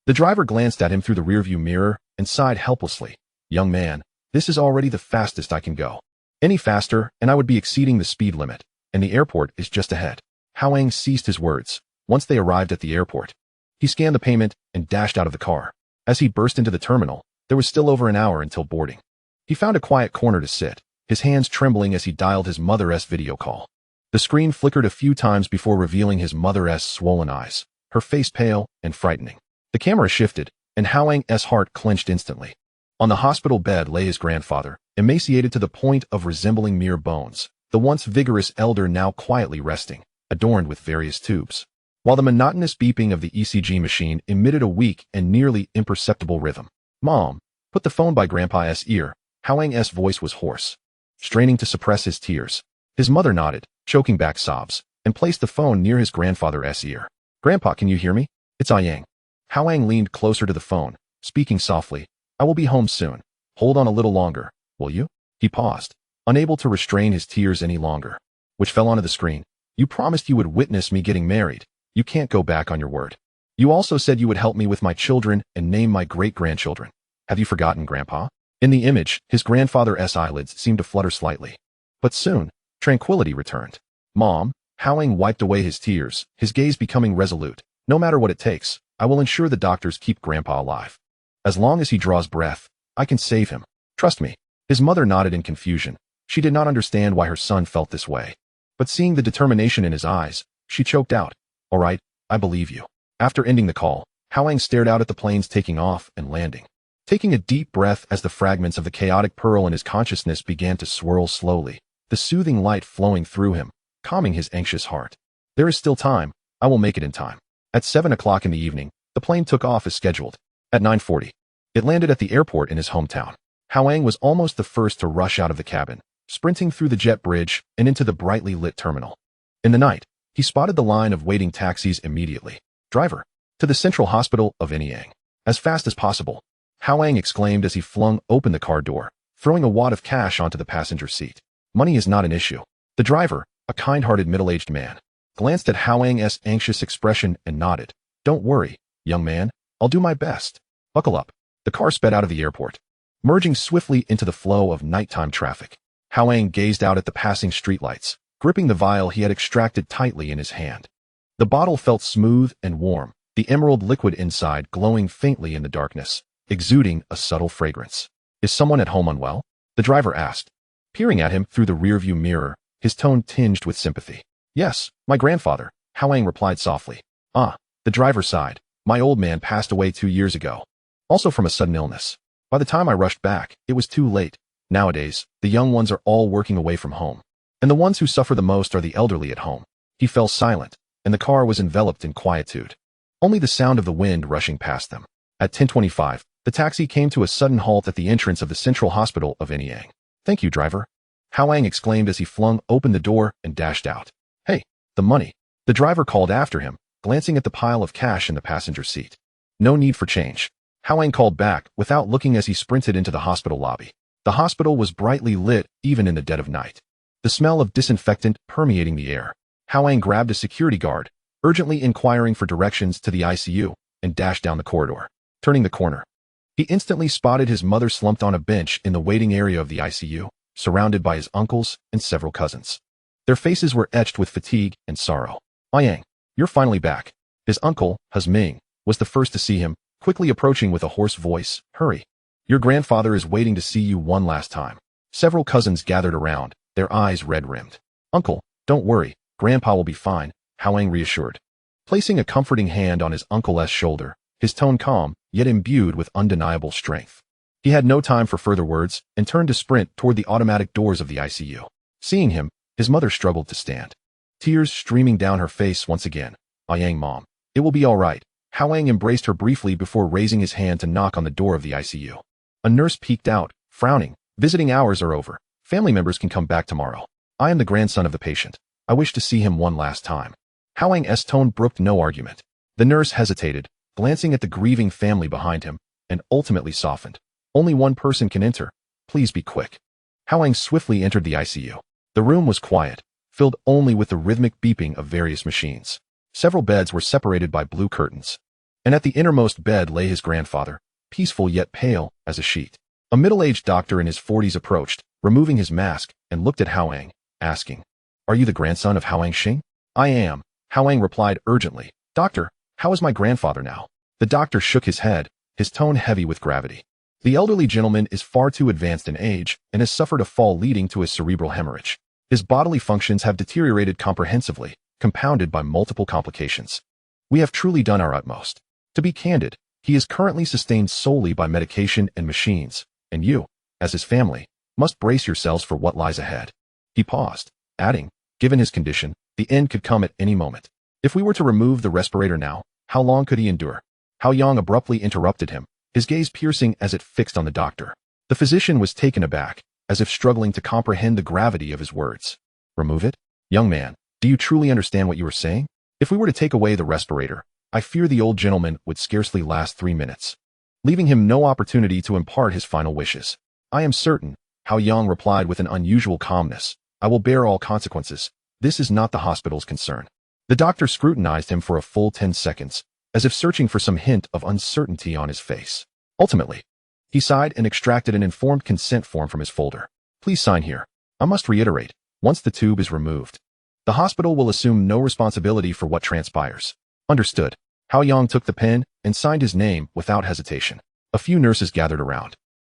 The driver glanced at him through the rearview mirror and sighed helplessly. Young man, this is already the fastest I can go. Any faster, and I would be exceeding the speed limit, and the airport is just ahead. Hao Yang ceased his words. Once they arrived at the airport, he scanned the payment and dashed out of the car. As he burst into the terminal, there was still over an hour until boarding. He found a quiet corner to sit, his hands trembling as he dialed his mother's video call. The screen flickered a few times before revealing his mother's swollen eyes, her face pale and frightening. The camera shifted, and Hao Yang's heart clenched instantly. On the hospital bed lay his grandfather, emaciated to the point of resembling mere bones, the once vigorous elder now quietly resting, adorned with various tubes, while the monotonous beeping of the ECG machine emitted a weak and nearly imperceptible rhythm. Mom, put the phone by Grandpa's ear. Hao Yang's voice was hoarse, straining to suppress his tears. His mother nodded, choking back sobs, and placed the phone near his grandfather's ear. Grandpa, can you hear me? It's Yang. Hao Yang leaned closer to the phone, speaking softly. I will be home soon. Hold on a little longer, will you? He paused, unable to restrain his tears any longer, which fell onto the screen. You promised you would witness me getting married. You can't go back on your word. You also said you would help me with my children and name my great-grandchildren. Have you forgotten, Grandpa? In the image, his grandfather's eyelids seemed to flutter slightly. But soon, tranquility returned. Mom, Hao Yang wiped away his tears, his gaze becoming resolute. No matter what it takes, I will ensure the doctors keep Grandpa alive. As long as he draws breath, I can save him. Trust me. His mother nodded in confusion. She did not understand why her son felt this way. But seeing the determination in his eyes, she choked out. All right, I believe you. After ending the call, Hao Yang stared out at the planes taking off and landing, taking a deep breath as the fragments of the chaotic pearl in his consciousness began to swirl slowly, the soothing light flowing through him, calming his anxious heart. There is still time. I will make it in time. At 7 o'clock in the evening, the plane took off as scheduled. At 9:40, it landed at the airport in his hometown. Hao Yang was almost the first to rush out of the cabin, sprinting through the jet bridge and into the brightly lit terminal. In the night, he spotted the line of waiting taxis immediately. Driver, to the Central Hospital of Anyang. As fast as possible, Hao Yang exclaimed as he flung open the car door, throwing a wad of cash onto the passenger seat. Money is not an issue. The driver, a kind-hearted middle-aged man, glanced at Hao Yang's anxious expression and nodded. Don't worry, young man, I'll do my best. Buckle up. The car sped out of the airport, merging swiftly into the flow of nighttime traffic. Hao Yang gazed out at the passing streetlights, gripping the vial he had extracted tightly in his hand. The bottle felt smooth and warm, the emerald liquid inside glowing faintly in the darkness, exuding a subtle fragrance. Is someone at home unwell? The driver asked, peering at him through the rearview mirror, his tone tinged with sympathy. Yes, my grandfather, Hao Yang replied softly. Ah, the driver sighed. My old man passed away 2 years ago, also from a sudden illness. By the time I rushed back, it was too late. Nowadays, the young ones are all working away from home, and the ones who suffer the most are the elderly at home. He fell silent, and the car was enveloped in quietude. Only the sound of the wind rushing past them. At 10:25, the taxi came to a sudden halt at the entrance of the Central Hospital of Anyang. Thank you, driver. Hao Yang exclaimed as he flung open the door and dashed out. Hey, the money. The driver called after him, glancing at the pile of cash in the passenger seat. No need for change. Hao Yang called back without looking as he sprinted into the hospital lobby. The hospital was brightly lit even in the dead of night, the smell of disinfectant permeating the air. Hao Yang grabbed a security guard, urgently inquiring for directions to the ICU, and dashed down the corridor. Turning the corner, he instantly spotted his mother slumped on a bench in the waiting area of the ICU, surrounded by his uncles and several cousins. Their faces were etched with fatigue and sorrow. Yang, you're finally back. His uncle, Ming, was the first to see him, quickly approaching with a hoarse voice. Hurry. Your grandfather is waiting to see you one last time. Several cousins gathered around, their eyes red-rimmed. Uncle, don't worry, Grandpa will be fine, Hao Yang reassured. Placing a comforting hand on his uncle's shoulder, his tone calm, yet imbued with undeniable strength. He had no time for further words and turned to sprint toward the automatic doors of the ICU. Seeing him, his mother struggled to stand, tears streaming down her face once again. Yang, Mom, it will be all right. Hao Yang embraced her briefly before raising his hand to knock on the door of the ICU. A nurse peeked out, frowning. Visiting hours are over. Family members can come back tomorrow. I am the grandson of the patient. I wish to see him one last time. Hao Yang's tone brooked no argument. The nurse hesitated, glancing at the grieving family behind him, and ultimately softened. Only one person can enter. Please be quick. Hao Yang swiftly entered the ICU. The room was quiet, filled only with the rhythmic beeping of various machines. Several beds were separated by blue curtains, and at the innermost bed lay his grandfather, peaceful yet pale as a sheet. A middle-aged doctor in his 40s approached, removing his mask, and looked at Hao Yang, asking, Are you the grandson of Hao Yang? I am, Hao Yang replied urgently. Doctor, how is my grandfather now? The doctor shook his head, his tone heavy with gravity. The elderly gentleman is far too advanced in age and has suffered a fall leading to a cerebral hemorrhage. His bodily functions have deteriorated comprehensively, compounded by multiple complications. We have truly done our utmost. To be candid, he is currently sustained solely by medication and machines, and you, as his family, must brace yourselves for what lies ahead. He paused, adding, given his condition, the end could come at any moment. If we were to remove the respirator now, how long could he endure? Hao Yang abruptly interrupted him, his gaze piercing as it fixed on the doctor. The physician was taken aback, as if struggling to comprehend the gravity of his words. Remove it? Young man, do you truly understand what you are saying? If we were to take away the respirator, I fear the old gentleman would scarcely last 3 minutes, leaving him no opportunity to impart his final wishes. I am certain, Hao Yang replied with an unusual calmness. I will bear all consequences. This is not the hospital's concern. The doctor scrutinized him for a full 10 seconds, as if searching for some hint of uncertainty on his face. Ultimately, he sighed and extracted an informed consent form from his folder. Please sign here. I must reiterate, once the tube is removed, the hospital will assume no responsibility for what transpires. Understood. Hao Yang took the pen and signed his name without hesitation. A few nurses gathered around,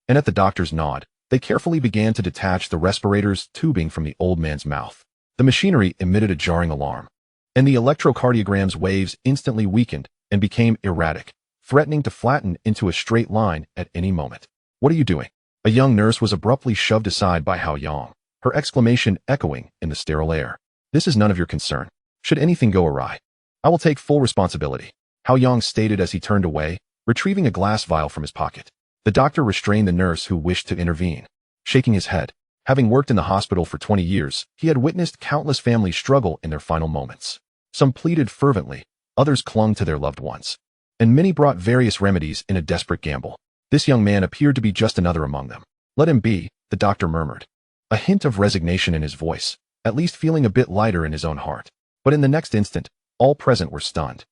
and at the doctor's nod, they carefully began to detach the respirator's tubing from the old man's mouth. The machinery emitted a jarring alarm, and the electrocardiogram's waves instantly weakened and became erratic, threatening to flatten into a straight line at any moment. What are you doing? A young nurse was abruptly shoved aside by Hao Yang, her exclamation echoing in the sterile air. This is none of your concern. Should anything go awry, I will take full responsibility, Hao Yang stated as he turned away, retrieving a glass vial from his pocket. The doctor restrained the nurse who wished to intervene. Shaking his head, having worked in the hospital for 20 years, he had witnessed countless families struggle in their final moments. Some pleaded fervently, others clung to their loved ones, and many brought various remedies in a desperate gamble. This young man appeared to be just another among them. Let him be, the doctor murmured, a hint of resignation in his voice, at least feeling a bit lighter in his own heart. But in the next instant, all present were stunned.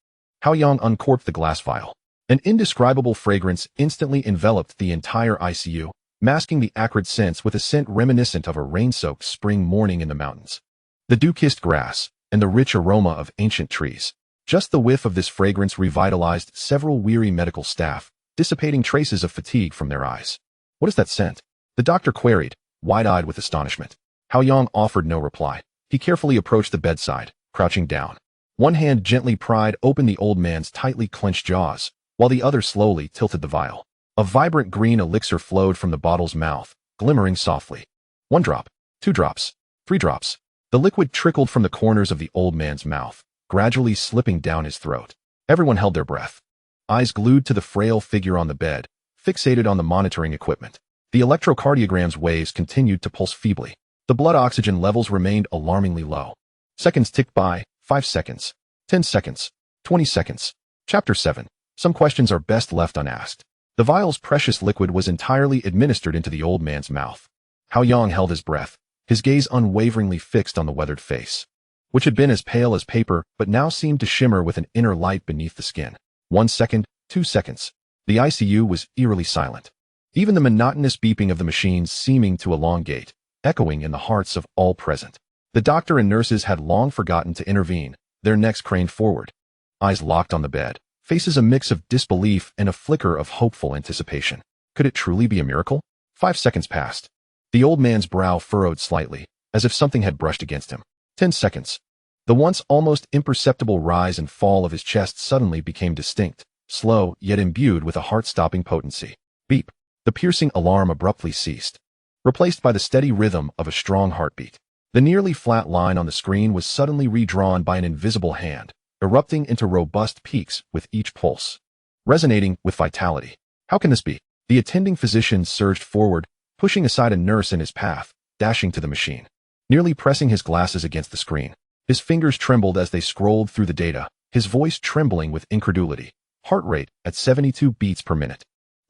Hao Yang uncorked the glass vial. An indescribable fragrance instantly enveloped the entire ICU, masking the acrid scents with a scent reminiscent of a rain-soaked spring morning in the mountains. The dew-kissed grass, and the rich aroma of ancient trees. Just the whiff of this fragrance revitalized several weary medical staff, dissipating traces of fatigue from their eyes. What is that scent? The doctor queried, wide-eyed with astonishment. Hao Yang offered no reply. He carefully approached the bedside, crouching down. One hand gently pried open the old man's tightly clenched jaws, while the other slowly tilted the vial. A vibrant green elixir flowed from the bottle's mouth, glimmering softly. 1 drop, 2 drops, 3 drops. The liquid trickled from the corners of the old man's mouth, gradually slipping down his throat. Everyone held their breath, eyes glued to the frail figure on the bed, fixated on the monitoring equipment. The electrocardiogram's waves continued to pulse feebly. The blood oxygen levels remained alarmingly low. Seconds ticked by, 5 seconds, 10 seconds, 20 seconds. Chapter 7. Some questions are best left unasked. The vial's precious liquid was entirely administered into the old man's mouth. Hao Yang held his breath, his gaze unwaveringly fixed on the weathered face, which had been as pale as paper but now seemed to shimmer with an inner light beneath the skin. 1 second, 2 seconds. The ICU was eerily silent, even the monotonous beeping of the machines seeming to elongate, echoing in the hearts of all present. The doctor and nurses had long forgotten to intervene, their necks craned forward, eyes locked on the bed, faces a mix of disbelief and a flicker of hopeful anticipation. Could it truly be a miracle? 5 seconds passed. The old man's brow furrowed slightly, as if something had brushed against him. 10 seconds. The once almost imperceptible rise and fall of his chest suddenly became distinct, slow, yet imbued with a heart-stopping potency. Beep. The piercing alarm abruptly ceased, replaced by the steady rhythm of a strong heartbeat. The nearly flat line on the screen was suddenly redrawn by an invisible hand, erupting into robust peaks with each pulse, resonating with vitality. How can this be? The attending physician surged forward, pushing aside a nurse in his path, dashing to the machine, nearly pressing his glasses against the screen. His fingers trembled as they scrolled through the data, his voice trembling with incredulity. Heart rate at 72 beats per minute.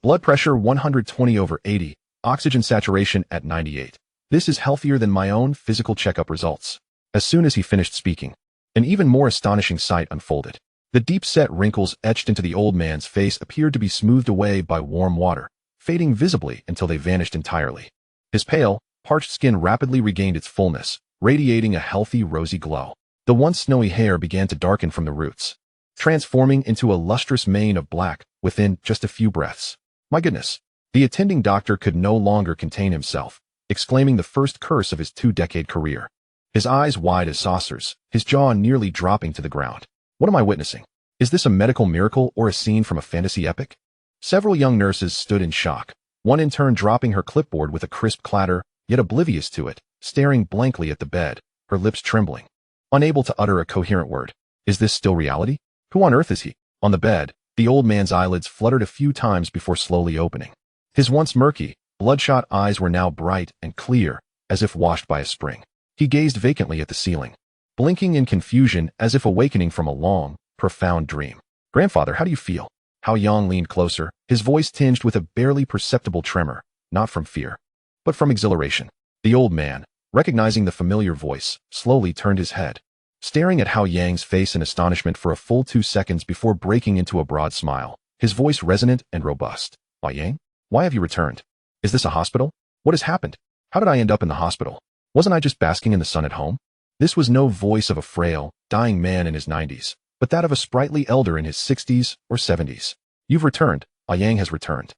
Blood pressure 120/80, oxygen saturation at 98. This is healthier than my own physical checkup results. As soon as he finished speaking, an even more astonishing sight unfolded. The deep-set wrinkles etched into the old man's face appeared to be smoothed away by warm water, fading visibly until they vanished entirely. His pale, parched skin rapidly regained its fullness, radiating a healthy, rosy glow. The once snowy hair began to darken from the roots, transforming into a lustrous mane of black within just a few breaths. My goodness! The attending doctor could no longer contain himself, exclaiming the first curse of his 2-decade career. His eyes wide as saucers, his jaw nearly dropping to the ground. What am I witnessing? Is this a medical miracle or a scene from a fantasy epic? Several young nurses stood in shock, one in turn dropping her clipboard with a crisp clatter, yet oblivious to it, staring blankly at the bed, her lips trembling, unable to utter a coherent word. Is this still reality? Who on earth is he? On the bed, the old man's eyelids fluttered a few times before slowly opening. His once murky, bloodshot eyes were now bright and clear, as if washed by a spring. He gazed vacantly at the ceiling, blinking in confusion as if awakening from a long, profound dream. Grandfather, how do you feel? Hao Yang leaned closer, his voice tinged with a barely perceptible tremor, not from fear, but from exhilaration. The old man, recognizing the familiar voice, slowly turned his head, staring at Hao Yang's face in astonishment for a full 2 seconds before breaking into a broad smile, his voice resonant and robust. Hao Yang? Why have you returned? Is this a hospital? What has happened? How did I end up in the hospital? Wasn't I just basking in the sun at home? This was no voice of a frail, dying man in his 90s, but that of a sprightly elder in his 60s or 70s. You've returned. Hao Yang has returned.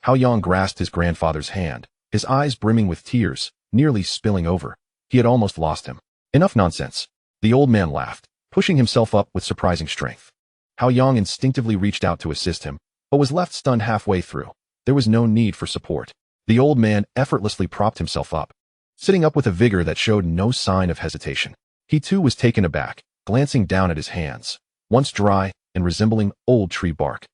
Hao Yang grasped his grandfather's hand, his eyes brimming with tears, nearly spilling over. He had almost lost him. Enough nonsense. The old man laughed, pushing himself up with surprising strength. Hao Yang instinctively reached out to assist him, but was left stunned halfway through. There was no need for support. The old man effortlessly propped himself up, sitting up with a vigor that showed no sign of hesitation. He too was taken aback, glancing down at his hands, once dry and resembling old tree bark,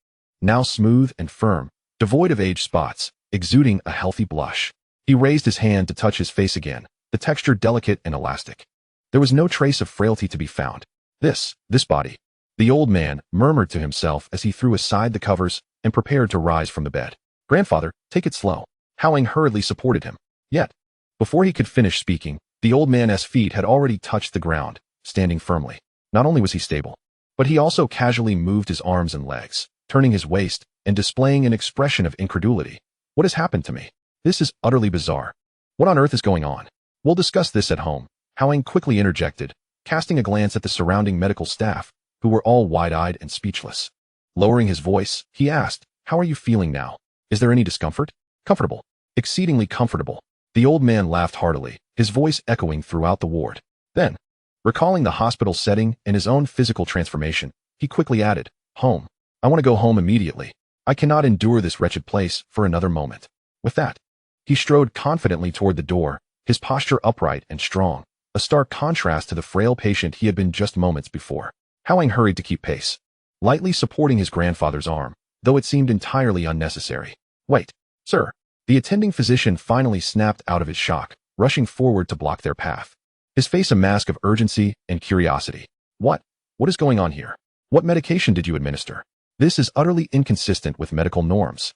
now smooth and firm, devoid of age spots, exuding a healthy blush. He raised his hand to touch his face again, the texture delicate and elastic. There was no trace of frailty to be found. This body. The old man murmured to himself as he threw aside the covers and prepared to rise from the bed. Grandfather, take it slow. Hao Yang hurriedly supported him. Yet, before he could finish speaking, the old man's feet had already touched the ground, standing firmly. Not only was he stable, but he also casually moved his arms and legs, turning his waist and displaying an expression of incredulity. What has happened to me? This is utterly bizarre. What on earth is going on? We'll discuss this at home. Hao Yang quickly interjected, casting a glance at the surrounding medical staff, who were all wide-eyed and speechless. Lowering his voice, he asked, "How are you feeling now? Is there any discomfort?" "Comfortable. Exceedingly comfortable." The old man laughed heartily, his voice echoing throughout the ward. Then, recalling the hospital setting and his own physical transformation, he quickly added, "Home. I want to go home immediately. I cannot endure this wretched place for another moment." With that, he strode confidently toward the door, his posture upright and strong, a stark contrast to the frail patient he had been just moments before. Hao Yang hurried to keep pace, lightly supporting his grandfather's arm, though it seemed entirely unnecessary. "Wait, sir." The attending physician finally snapped out of his shock, rushing forward to block their path, his face a mask of urgency and curiosity. What is going on here? What medication did you administer? This is utterly inconsistent with medical norms.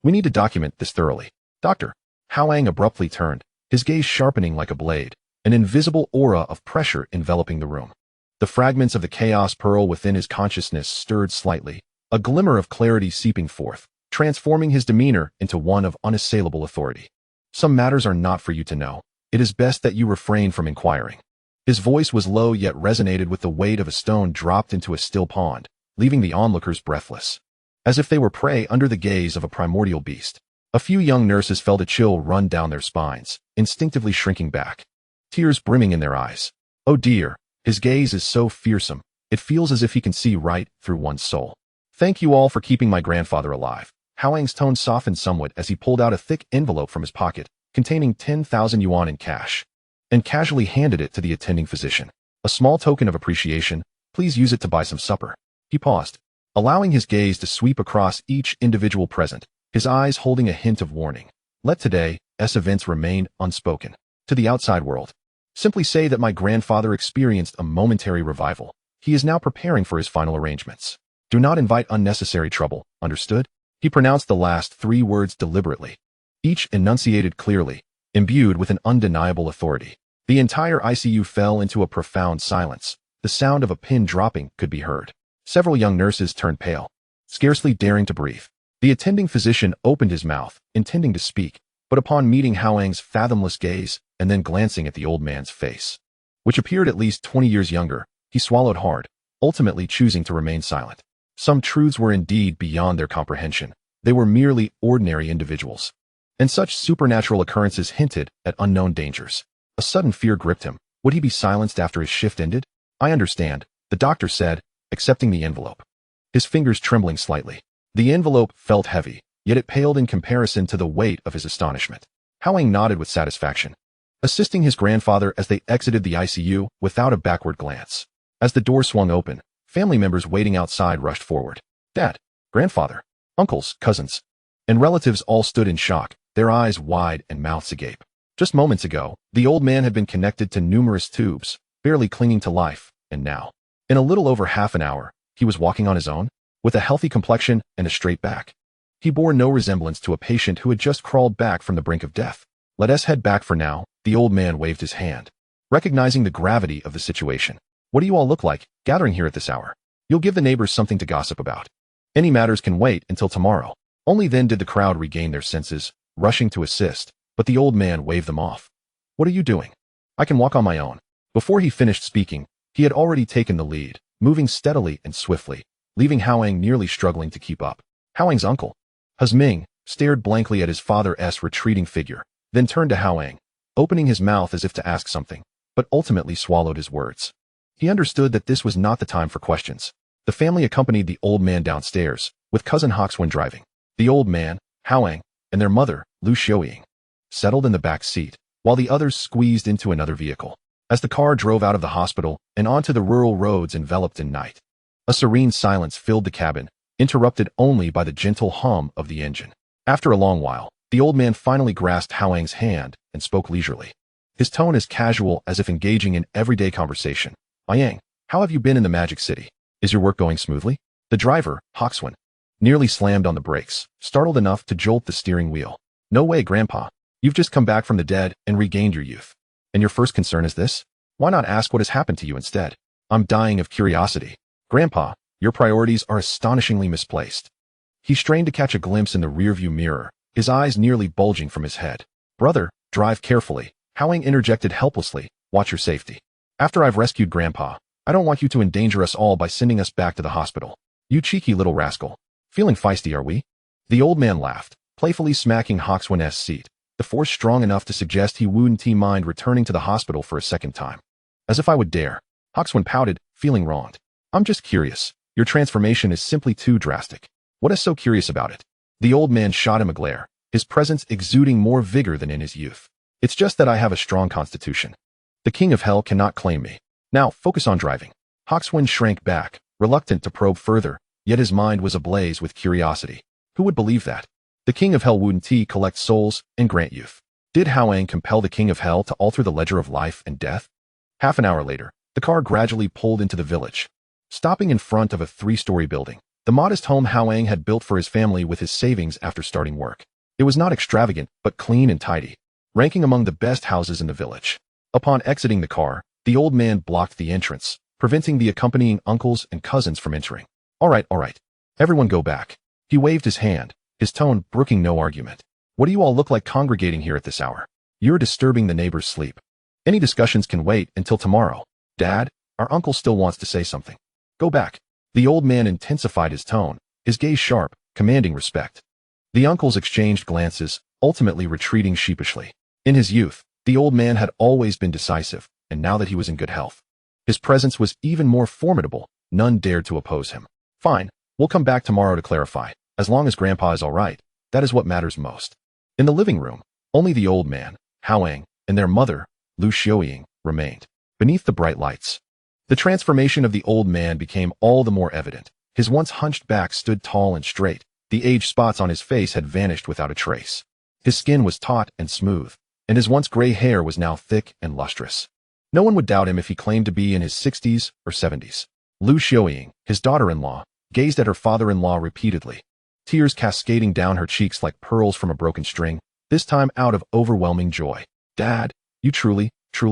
We need to document this thoroughly. Doctor. Hao Yang abruptly turned, his gaze sharpening like a blade, an invisible aura of pressure enveloping the room. The fragments of the chaos pearl within his consciousness stirred slightly, a glimmer of clarity seeping forth, transforming his demeanor into one of unassailable authority. "Some matters are not for you to know. It is best that you refrain from inquiring." His voice was low yet resonated with the weight of a stone dropped into a still pond, leaving the onlookers breathless, as if they were prey under the gaze of a primordial beast. A few young nurses felt a chill run down their spines, instinctively shrinking back, tears brimming in their eyes. Oh dear, his gaze is so fearsome, it feels as if he can see right through one's soul. "Thank you all for keeping my grandfather alive." Hao Yang's tone softened somewhat as he pulled out a thick envelope from his pocket, containing 10,000 yuan in cash, and casually handed it to the attending physician. "A small token of appreciation, please use it to buy some supper." He paused, allowing his gaze to sweep across each individual present, his eyes holding a hint of warning. "Let today's events remain unspoken. To the outside world, simply say that my grandfather experienced a momentary revival. He is now preparing for his final arrangements. Do not invite unnecessary trouble, understood?" He pronounced the last 3 words deliberately, each enunciated clearly, imbued with an undeniable authority. The entire ICU fell into a profound silence. The sound of a pin dropping could be heard. Several young nurses turned pale, scarcely daring to breathe. The attending physician opened his mouth, intending to speak, but upon meeting Hao Yang's fathomless gaze and then glancing at the old man's face, which appeared at least 20 years younger, he swallowed hard, ultimately choosing to remain silent. Some truths were indeed beyond their comprehension. They were merely ordinary individuals, and such supernatural occurrences hinted at unknown dangers. A sudden fear gripped him. Would he be silenced after his shift ended? "I understand," the doctor said, accepting the envelope, his fingers trembling slightly. The envelope felt heavy, yet it paled in comparison to the weight of his astonishment. Hao Yang nodded with satisfaction, assisting his grandfather as they exited the ICU without a backward glance. As the door swung open, family members waiting outside rushed forward. Dad, grandfather, uncles, cousins, and relatives all stood in shock, their eyes wide and mouths agape. Just moments ago, the old man had been connected to numerous tubes, barely clinging to life, and now, in a little over half an hour, he was walking on his own, with a healthy complexion and a straight back. He bore no resemblance to a patient who had just crawled back from the brink of death. "Let us head back for now," the old man waved his hand, recognizing the gravity of the situation. "What do you all look like, gathering here at this hour? You'll give the neighbors something to gossip about. Any matters can wait until tomorrow." Only then did the crowd regain their senses, rushing to assist, but the old man waved them off. "What are you doing? I can walk on my own." Before he finished speaking, he had already taken the lead, moving steadily and swiftly, leaving Hao Yang nearly struggling to keep up. Hao Yang's uncle, Ming, stared blankly at his father's retreating figure, then turned to Hao Yang, opening his mouth as if to ask something, but ultimately swallowed his words. He understood that this was not the time for questions. The family accompanied the old man downstairs, with cousin Hongjun driving. The old man, Hao Yang, and their mother, Lu Xiuying, settled in the back seat, while the others squeezed into another vehicle. as the car drove out of the hospital and onto the rural roads enveloped in night. A serene silence filled the cabin, interrupted only by the gentle hum of the engine. After a long while, the old man finally grasped Hao Yang's hand and spoke leisurely. His tone as casual as if engaging in everyday conversation. "Hao Yang, how have you been in the Magic City? Is your work going smoothly?" The driver, Hongjun, nearly slammed on the brakes, startled enough to jolt the steering wheel. "No way, Grandpa. You've just come back from the dead and regained your youth. And your first concern is this? Why not ask what has happened to you instead?" "I'm dying of curiosity. Grandpa, your priorities are astonishingly misplaced." He strained to catch a glimpse in the rearview mirror, his eyes nearly bulging from his head. "Brother, drive carefully," Hao Yang interjected helplessly. "Watch your safety. After I've rescued Grandpa, I don't want you to endanger us all by sending us back to the hospital. You cheeky little rascal. Feeling feisty, are we?" The old man laughed, playfully smacking Hongjun's seat, the force strong enough to suggest he wouldn't mind returning to the hospital for a second time. "As if I would dare." Hongjun pouted, feeling wronged. "I'm just curious. Your transformation is simply too drastic. What is so curious about it?" The old man shot him a glare, his presence exuding more vigor than in his youth. "It's just that I have a strong constitution. The king of hell cannot claim me. Now, focus on driving." Hongjun shrank back, reluctant to probe further, yet his mind was ablaze with curiosity. Who would believe that? The king of hell Zhunti collects souls and grant youth. Did Hao Yang compel the king of hell to alter the ledger of life and death? Half an hour later, the car gradually pulled into the village. Stopping in front of a 3-story building, the modest home Hao Yang had built for his family with his savings after starting work. It was not extravagant, but clean and tidy, ranking among the best houses in the village. Upon exiting the car, the old man blocked the entrance, preventing the accompanying uncles and cousins from entering. All right. Everyone go back." He waved his hand, his tone brooking no argument. "What do you all look like congregating here at this hour? You're disturbing the neighbors' sleep. Any discussions can wait until tomorrow. Dad, our uncle still wants to say something. Go back." The old man intensified his tone, his gaze sharp, commanding respect. The uncles exchanged glances, ultimately retreating sheepishly. In his youth, the old man had always been decisive, and now that he was in good health, his presence was even more formidable. None dared to oppose him. "Fine, we'll come back tomorrow to clarify. As long as Grandpa is all right, that is what matters most." In the living room, only the old man, Hao Yang, and their mother, Lu Xiaoying, remained. Beneath the bright lights, the transformation of the old man became all the more evident. His once hunched back stood tall and straight. The age spots on his face had vanished without a trace. His skin was taut and smooth, and his once gray hair was now thick and lustrous. No one would doubt him if he claimed to be in his 60s or 70s. Lu Xiaoying, his daughter-in-law, gazed at her father-in-law repeatedly, tears cascading down her cheeks like pearls from a broken string, this time out of overwhelming joy. "Dad, you truly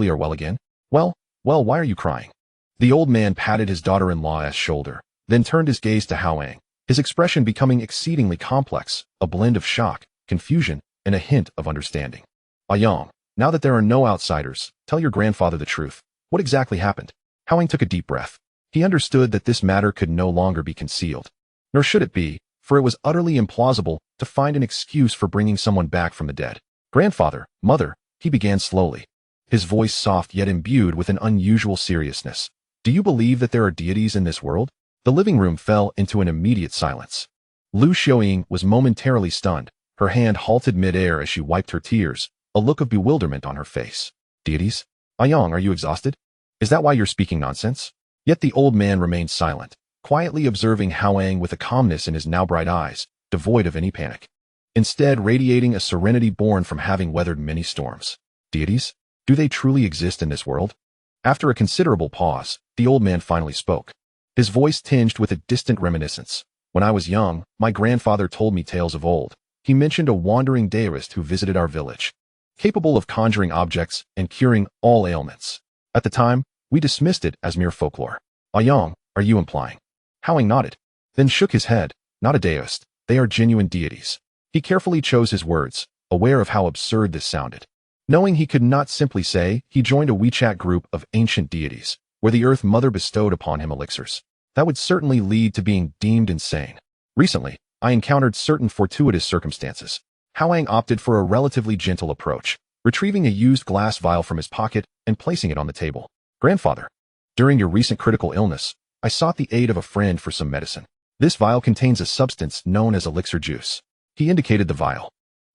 are well again? Well, why are you crying?" The old man patted his daughter-in-law's shoulder, then turned his gaze to Hao Yang, his expression becoming exceedingly complex, a blend of shock, confusion, and a hint of understanding. "Hao Yang, now that there are no outsiders, tell your grandfather the truth. What exactly happened?" Hao Yang took a deep breath. He understood that this matter could no longer be concealed. Nor should it be, for it was utterly implausible to find an excuse for bringing someone back from the dead. "Grandfather, mother," he began slowly, his voice soft yet imbued with an unusual seriousness. "Do you believe that there are deities in this world?" The living room fell into an immediate silence. Lu Xiaoying was momentarily stunned, her hand halted mid-air as she wiped her tears, a look of bewilderment on her face. "Deities? Hao Yang, are you exhausted? Is that why you're speaking nonsense?" Yet the old man remained silent, quietly observing Hao Yang with a calmness in his now bright eyes, devoid of any panic. Instead, radiating a serenity born from having weathered many storms. "Deities? Do they truly exist in this world?" After a considerable pause, the old man finally spoke, his voice tinged with a distant reminiscence. "When I was young, my grandfather told me tales of old. He mentioned a wandering deist who visited our village, capable of conjuring objects and curing all ailments. At the time, we dismissed it as mere folklore." "Hao Yang, are you implying?" Hao Yang nodded, then shook his head. "Not a deist. They are genuine deities." He carefully chose his words, aware of how absurd this sounded. Knowing he could not simply say he joined a WeChat group of ancient deities, where the Earth Mother bestowed upon him elixirs. That would certainly lead to being deemed insane. "Recently, I encountered certain fortuitous circumstances." Hao Yang opted for a relatively gentle approach, retrieving a used glass vial from his pocket and placing it on the table. "Grandfather, during your recent critical illness, I sought the aid of a friend for some medicine. This vial contains a substance known as elixir juice." He indicated the vial.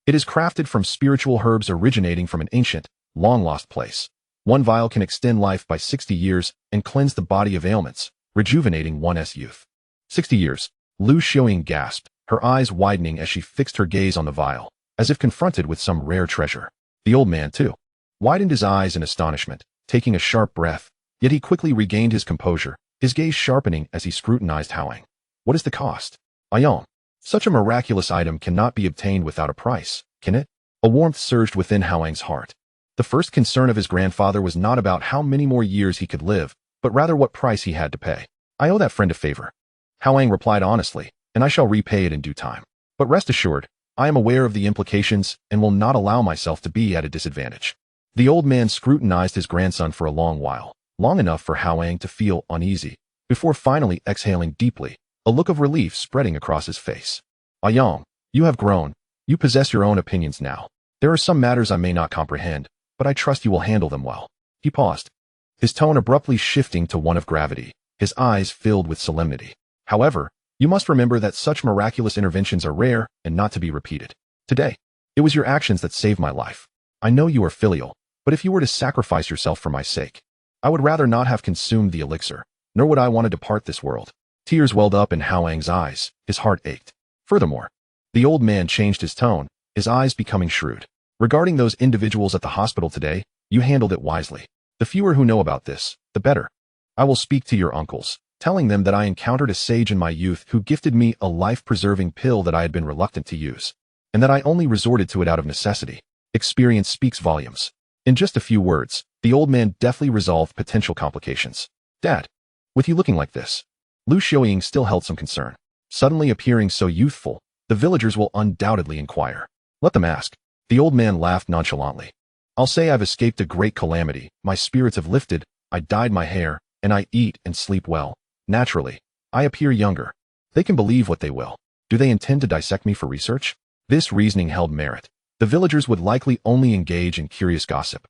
"It is crafted from spiritual herbs originating from an ancient, long-lost place, One vial can extend life by 60 years and cleanse the body of ailments, rejuvenating one's youth. 60 years. Lu Xiaoying gasped, her eyes widening as she fixed her gaze on the vial, as if confronted with some rare treasure. The old man, too, widened his eyes in astonishment, taking a sharp breath, yet he quickly regained his composure, his gaze sharpening as he scrutinized Hao Yang. What is the cost? Ayong. Such a miraculous item cannot be obtained without a price, can it? A warmth surged within Hao Yang's heart. The first concern of his grandfather was not about how many more years he could live, but rather what price he had to pay. I owe that friend a favor. Hao Yang replied honestly, and I shall repay it in due time. But rest assured, I am aware of the implications and will not allow myself to be at a disadvantage. The old man scrutinized his grandson for a long while, long enough for Hao Yang to feel uneasy, before finally exhaling deeply, a look of relief spreading across his face. Ayong, you have grown. You possess your own opinions now. There are some matters I may not comprehend, but I trust you will handle them well. He paused, his tone abruptly shifting to one of gravity, his eyes filled with solemnity. However, you must remember that such miraculous interventions are rare and not to be repeated. Today, it was your actions that saved my life. I know you are filial, but if you were to sacrifice yourself for my sake, I would rather not have consumed the elixir, nor would I want to depart this world. Tears welled up in Hao Yang's eyes, his heart ached. Furthermore, the old man changed his tone, his eyes becoming shrewd. Regarding those individuals at the hospital today, you handled it wisely. The fewer who know about this, the better. I will speak to your uncles, telling them that I encountered a sage in my youth who gifted me a life-preserving pill that I had been reluctant to use, and that I only resorted to it out of necessity. Experience speaks volumes. In just a few words, the old man deftly resolved potential complications. Dad, with you looking like this, Lu Xiaoying still held some concern. Suddenly appearing so youthful, the villagers will undoubtedly inquire. Let them ask. The old man laughed nonchalantly. I'll say I've escaped a great calamity, my spirits have lifted, I dyed my hair, and I eat and sleep well. Naturally, I appear younger. They can believe what they will. Do they intend to dissect me for research? This reasoning held merit. The villagers would likely only engage in curious gossip.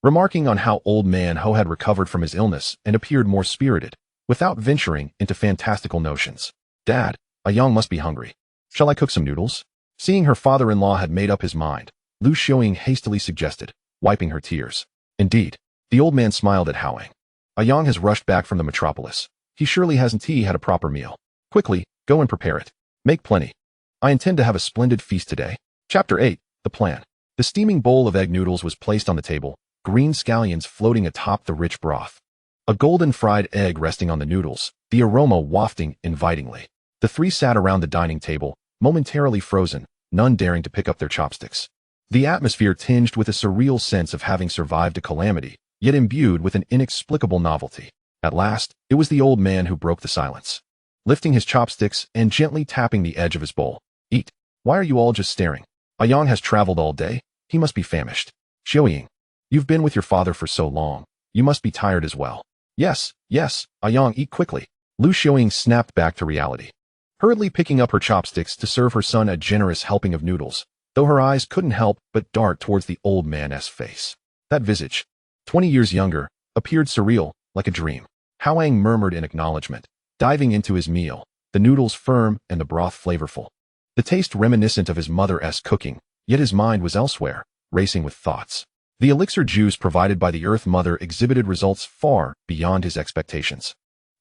Remarking on how old man Ho had recovered from his illness and appeared more spirited, without venturing into fantastical notions. Dad, Ayong must be hungry. Shall I cook some noodles? Seeing her father-in-law had made up his mind, Lu Xiaoying hastily suggested, wiping her tears. Indeed, the old man smiled at Hao Yang. Ayong has rushed back from the metropolis. He surely hasn't had a proper meal. Quickly, go and prepare it. Make plenty. I intend to have a splendid feast today. Chapter 8, The Plan. The steaming bowl of egg noodles was placed on the table, green scallions floating atop the rich broth. A golden fried egg resting on the noodles, the aroma wafting invitingly. The three sat around the dining table, momentarily frozen, none daring to pick up their chopsticks. The atmosphere tinged with a surreal sense of having survived a calamity, yet imbued with an inexplicable novelty. At last, it was the old man who broke the silence. Lifting his chopsticks and gently tapping the edge of his bowl. Eat. Why are you all just staring? Ayong has traveled all day. He must be famished. Xiaoying, you've been with your father for so long. You must be tired as well. Yes, Ayong, eat quickly. Lu Xiaoying snapped back to reality, hurriedly picking up her chopsticks to serve her son a generous helping of noodles, though her eyes couldn't help but dart towards the old man's face. That visage, 20 years younger, appeared surreal, like a dream. Hao Yang murmured in acknowledgement, diving into his meal, the noodles firm and the broth flavorful. The taste reminiscent of his mother's cooking, yet his mind was elsewhere, racing with thoughts. The elixir juice provided by the Earth Mother exhibited results far beyond his expectations.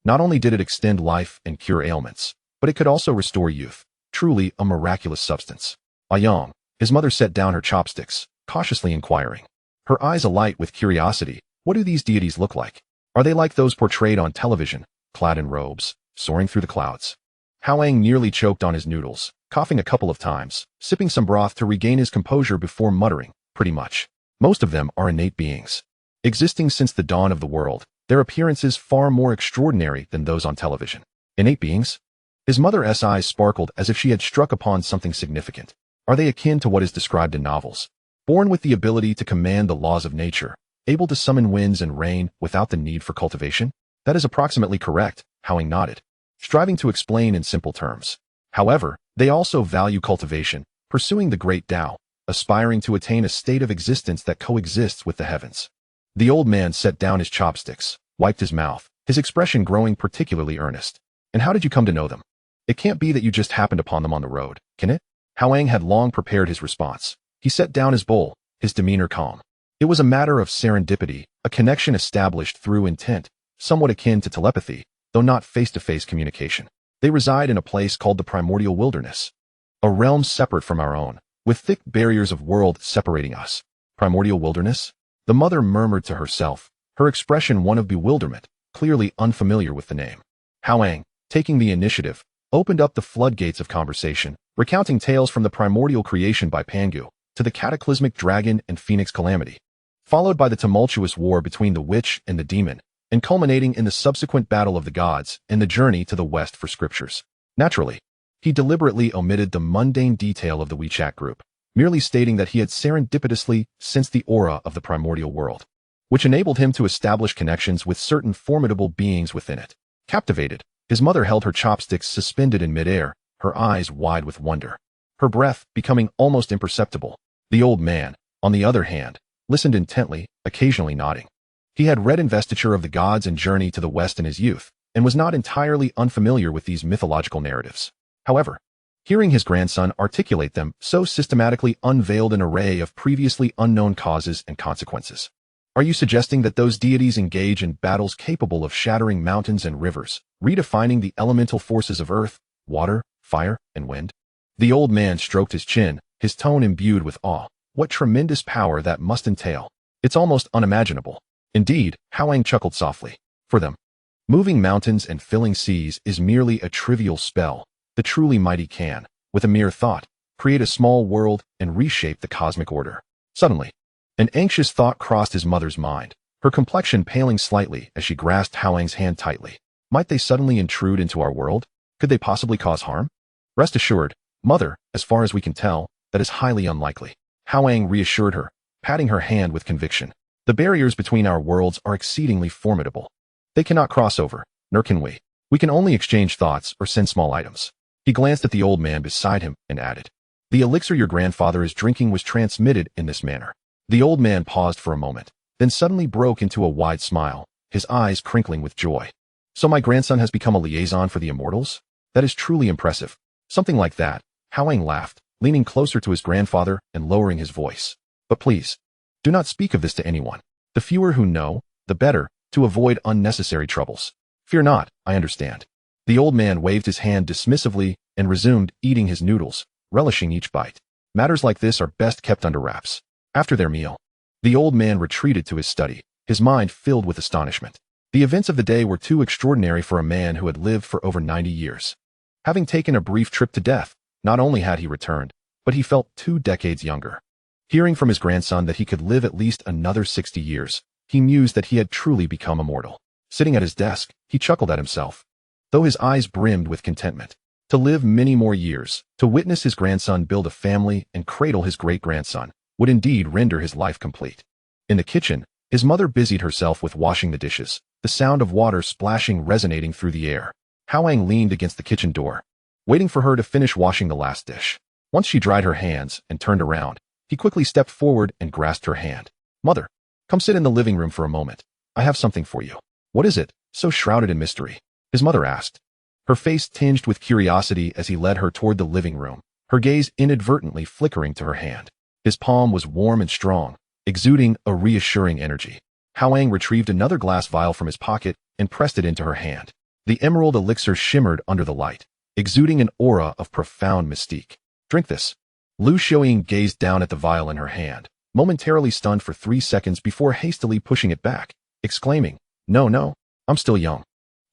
Not only did it extend life and cure ailments, but it could also restore youth, truly a miraculous substance. Ayong, his mother set down her chopsticks, cautiously inquiring, her eyes alight with curiosity. What do these deities look like? Are they like those portrayed on television, clad in robes, soaring through the clouds? Hao Yang nearly choked on his noodles, coughing a couple of times, sipping some broth to regain his composure before muttering, pretty much. Most of them are innate beings. Existing since the dawn of the world, their appearances far more extraordinary than those on television. Innate beings? His mother's eyes sparkled as if she had struck upon something significant. Are they akin to what is described in novels? Born with the ability to command the laws of nature, able to summon winds and rain without the need for cultivation? That is approximately correct, Hao Yang nodded, striving to explain in simple terms. However, they also value cultivation, pursuing the great Tao, aspiring to attain a state of existence that coexists with the heavens. The old man set down his chopsticks, wiped his mouth, his expression growing particularly earnest. And how did you come to know them? It can't be that you just happened upon them on the road, can it? Hao Yang had long prepared his response. He set down his bowl, his demeanor calm. It was a matter of serendipity, a connection established through intent, somewhat akin to telepathy, though not face-to-face communication. They reside in a place called the Primordial Wilderness, a realm separate from our own, with thick barriers of world separating us. Primordial Wilderness? The mother murmured to herself, her expression one of bewilderment, clearly unfamiliar with the name. Hao Yang, taking the initiative, opened up the floodgates of conversation, recounting tales from the primordial creation by Pangu to the cataclysmic dragon and phoenix calamity, followed by the tumultuous war between the witch and the demon, and culminating in the subsequent battle of the gods and the journey to the west for scriptures. Naturally, he deliberately omitted the mundane detail of the WeChat group, merely stating that he had serendipitously sensed the aura of the primordial world, which enabled him to establish connections with certain formidable beings within it. Captivated, his mother held her chopsticks suspended in midair, her eyes wide with wonder, her breath becoming almost imperceptible. The old man, on the other hand, listened intently, occasionally nodding. He had read Investiture of the Gods and Journey to the West in his youth, and was not entirely unfamiliar with these mythological narratives. However, hearing his grandson articulate them so systematically unveiled an array of previously unknown causes and consequences. Are you suggesting that those deities engage in battles capable of shattering mountains and rivers, redefining the elemental forces of earth, water, fire, and wind? The old man stroked his chin, his tone imbued with awe. What tremendous power that must entail. It's almost unimaginable. Indeed, Hao Yang chuckled softly. For them, moving mountains and filling seas is merely a trivial spell. The truly mighty can, with a mere thought, create a small world and reshape the cosmic order. Suddenly, an anxious thought crossed his mother's mind, her complexion paling slightly as she grasped Hao Yang's hand tightly. Might they suddenly intrude into our world? Could they possibly cause harm? Rest assured, mother, as far as we can tell, that is highly unlikely. Hao Yang reassured her, patting her hand with conviction. The barriers between our worlds are exceedingly formidable. They cannot cross over, nor can we. We can only exchange thoughts or send small items. He glanced at the old man beside him and added, the elixir your grandfather is drinking was transmitted in this manner. The old man paused for a moment, then suddenly broke into a wide smile, his eyes crinkling with joy. So my grandson has become a liaison for the immortals? That is truly impressive. Something like that. Hao Yang laughed, leaning closer to his grandfather and lowering his voice. But please, do not speak of this to anyone. The fewer who know, the better, to avoid unnecessary troubles. Fear not, I understand. The old man waved his hand dismissively and resumed eating his noodles, relishing each bite. Matters like this are best kept under wraps. After their meal, the old man retreated to his study, his mind filled with astonishment. The events of the day were too extraordinary for a man who had lived for over 90 years. Having taken a brief trip to death, not only had he returned, but he felt 2 decades younger. Hearing from his grandson that he could live at least another 60 years, he mused that he had truly become immortal. Sitting at his desk, he chuckled at himself, though his eyes brimmed with contentment. To live many more years, to witness his grandson build a family and cradle his great-grandson, would indeed render his life complete. In the kitchen, his mother busied herself with washing the dishes, the sound of water splashing resonating through the air. Hao Yang leaned against the kitchen door, waiting for her to finish washing the last dish. Once she dried her hands and turned around, he quickly stepped forward and grasped her hand. Mother, come sit in the living room for a moment. I have something for you. What is it, so shrouded in mystery? His mother asked, her face tinged with curiosity as he led her toward the living room, her gaze inadvertently flickering to her hand. His palm was warm and strong, exuding a reassuring energy. Hao Yang retrieved another glass vial from his pocket and pressed it into her hand. The emerald elixir shimmered under the light, exuding an aura of profound mystique. Drink this. Lu Xiaoying gazed down at the vial in her hand, momentarily stunned for 3 seconds before hastily pushing it back, exclaiming, No, I'm still young.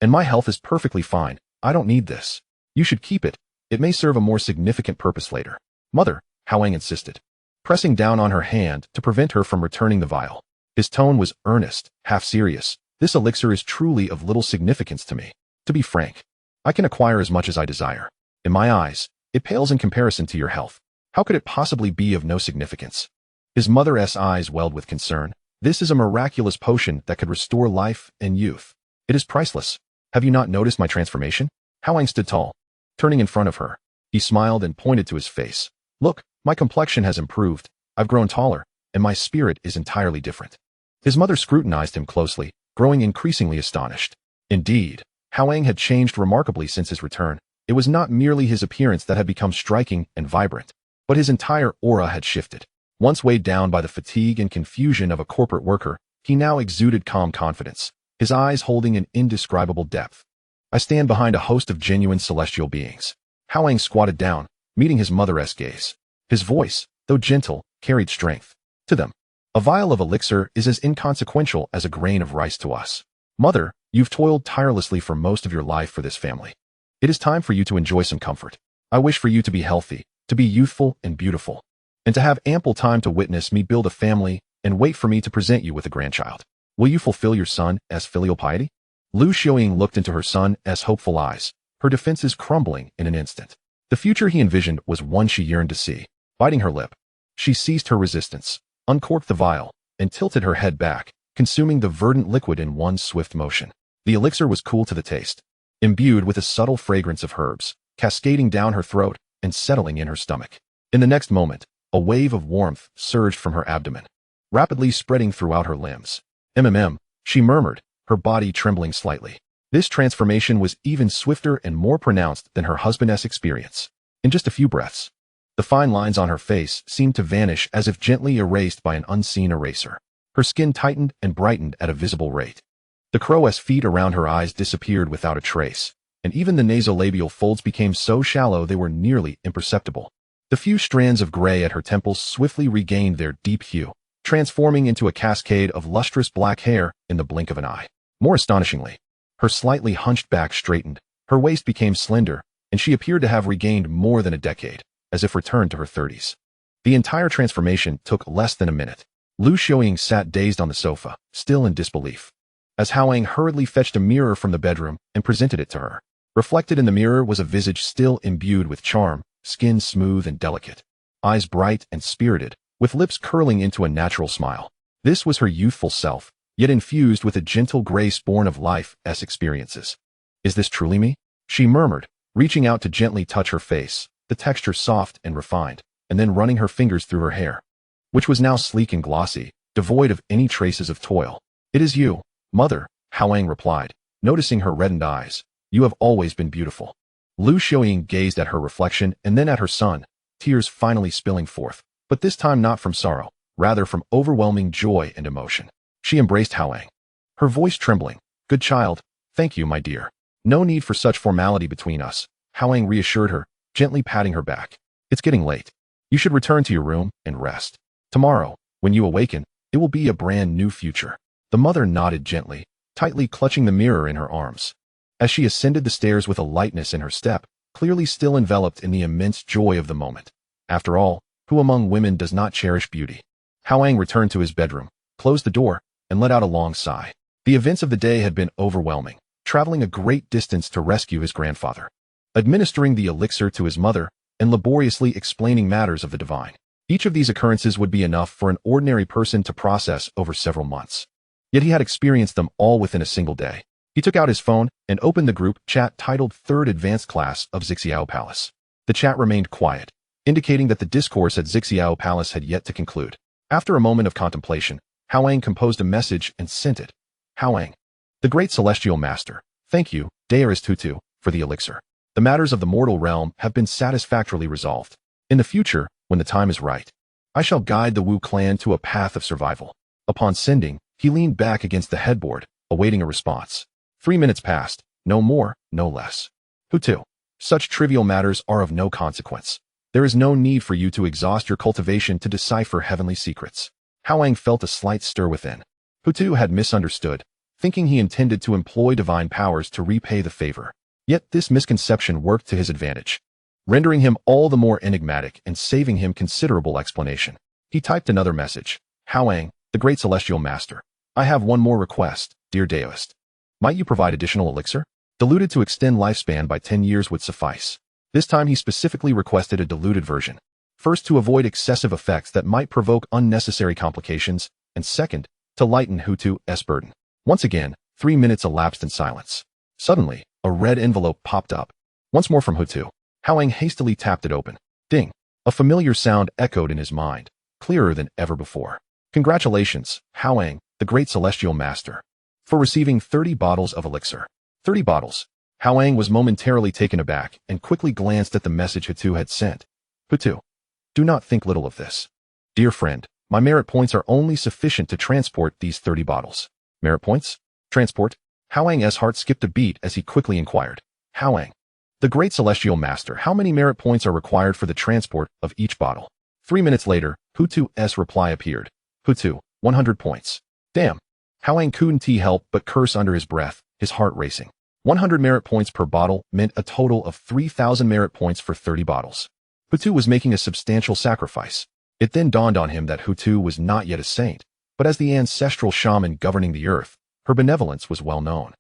And my health is perfectly fine. I don't need this. You should keep it. It may serve a more significant purpose later. Mother, Hao Yang insisted, pressing down on her hand to prevent her from returning the vial. His tone was earnest, half serious. This elixir is truly of little significance to me. To be frank, I can acquire as much as I desire. In my eyes, it pales in comparison to your health. How could it possibly be of no significance? His mother's eyes welled with concern. This is a miraculous potion that could restore life and youth. It is priceless. Have you not noticed my transformation? Hao Yang stood tall, turning in front of her. He smiled and pointed to his face. Look, my complexion has improved. I've grown taller, and my spirit is entirely different. His mother scrutinized him closely, growing increasingly astonished. Indeed, Hao Yang had changed remarkably since his return. It was not merely his appearance that had become striking and vibrant, but his entire aura had shifted. Once weighed down by the fatigue and confusion of a corporate worker, he now exuded calm confidence, his eyes holding an indescribable depth. I stand behind a host of genuine celestial beings. Hao Yang squatted down, meeting his mother-esque gaze. His voice, though gentle, carried strength. To them, a vial of elixir is as inconsequential as a grain of rice to us. Mother, you've toiled tirelessly for most of your life for this family. It is time for you to enjoy some comfort. I wish for you to be healthy, to be youthful and beautiful, and to have ample time to witness me build a family and wait for me to present you with a grandchild. Will you fulfill your son's filial piety? Lu Xiaoying looked into her son's hopeful eyes, her defenses crumbling in an instant. The future he envisioned was one she yearned to see. Biting her lip, she ceased her resistance, uncorked the vial, and tilted her head back, consuming the verdant liquid in one swift motion. The elixir was cool to the taste, imbued with a subtle fragrance of herbs, cascading down her throat and settling in her stomach. In the next moment, a wave of warmth surged from her abdomen, rapidly spreading throughout her limbs. She murmured, her body trembling slightly. This transformation was even swifter and more pronounced than her husband's experience. In just a few breaths, the fine lines on her face seemed to vanish as if gently erased by an unseen eraser. Her skin tightened and brightened at a visible rate. The crow's feet around her eyes disappeared without a trace, and even the nasolabial folds became so shallow they were nearly imperceptible. The few strands of gray at her temples swiftly regained their deep hue, transforming into a cascade of lustrous black hair in the blink of an eye. More astonishingly, her slightly hunched back straightened, her waist became slender, and she appeared to have regained more than a decade, as if returned to her 30s. The entire transformation took less than a minute. Lu Xiaoying sat dazed on the sofa, still in disbelief, as Hao Yang hurriedly fetched a mirror from the bedroom and presented it to her. Reflected in the mirror was a visage still imbued with charm, skin smooth and delicate, eyes bright and spirited, with lips curling into a natural smile. This was her youthful self, yet infused with a gentle grace born of life's experiences. Is this truly me? She murmured, reaching out to gently touch her face, the texture soft and refined, and then running her fingers through her hair, which was now sleek and glossy, devoid of any traces of toil. It is you, mother, Hao Yang replied, noticing her reddened eyes. You have always been beautiful. Lu Xiaoying gazed at her reflection and then at her son, tears finally spilling forth, but this time not from sorrow, rather from overwhelming joy and emotion. She embraced Hao Yang, her voice trembling. Good child, thank you, my dear. No need for such formality between us, Hao Yang reassured her, gently patting her back. It's getting late. You should return to your room and rest. Tomorrow, when you awaken, it will be a brand new future. The mother nodded gently, tightly clutching the mirror in her arms. As she ascended the stairs with a lightness in her step, clearly still enveloped in the immense joy of the moment. After all, who among women does not cherish beauty? Hao Yang returned to his bedroom, closed the door, and let out a long sigh. The events of the day had been overwhelming, traveling a great distance to rescue his grandfather, administering the elixir to his mother, and laboriously explaining matters of the divine. Each of these occurrences would be enough for an ordinary person to process over several months. Yet he had experienced them all within a single day. He took out his phone and opened the group chat titled Third Advanced Class of Xixiao Palace. The chat remained quiet, indicating that the discourse at Xixiao Palace had yet to conclude. After a moment of contemplation, Hao Yang composed a message and sent it. Hao Yang, the great celestial master, thank you, dearest Hou Tu, for the elixir. The matters of the mortal realm have been satisfactorily resolved. In the future, when the time is right, I shall guide the Wu clan to a path of survival. Upon sending, he leaned back against the headboard, awaiting a response. 3 minutes passed, no more, no less. Hou Tu, such trivial matters are of no consequence. There is no need for you to exhaust your cultivation to decipher heavenly secrets. Hao Yang felt a slight stir within. Hou Tu had misunderstood, thinking he intended to employ divine powers to repay the favor. Yet this misconception worked to his advantage, rendering him all the more enigmatic and saving him considerable explanation. He typed another message. Hao Yang, the great celestial master, I have one more request, dear Daoist. Might you provide additional elixir? Diluted to extend lifespan by 10 years would suffice. This time he specifically requested a diluted version. First, to avoid excessive effects that might provoke unnecessary complications, and second, to lighten Hou Tu's burden. Once again, 3 minutes elapsed in silence. Suddenly, a red envelope popped up. Once more from Hou Tu. Hao Yang hastily tapped it open. Ding! A familiar sound echoed in his mind, clearer than ever before. Congratulations, Hao Yang, the great celestial master, for receiving 30 bottles of elixir. 30 bottles. Hao Yang was momentarily taken aback and quickly glanced at the message Hou Tu had sent. Hou Tu, do not think little of this. Dear friend, my merit points are only sufficient to transport these 30 bottles. Merit points? Transport? Hao Yang's heart skipped a beat as he quickly inquired. Hao Yang, the great celestial master, how many merit points are required for the transport of each bottle? 3 minutes later, Hou Tu's reply appeared. Hou Tu, 100 points. Damn. Hao Yang couldn't help but curse under his breath, his heart racing. 100 merit points per bottle meant a total of 3,000 merit points for 30 bottles. Hou Tu was making a substantial sacrifice. It then dawned on him that Hou Tu was not yet a saint, but as the ancestral shaman governing the earth, her benevolence was well known.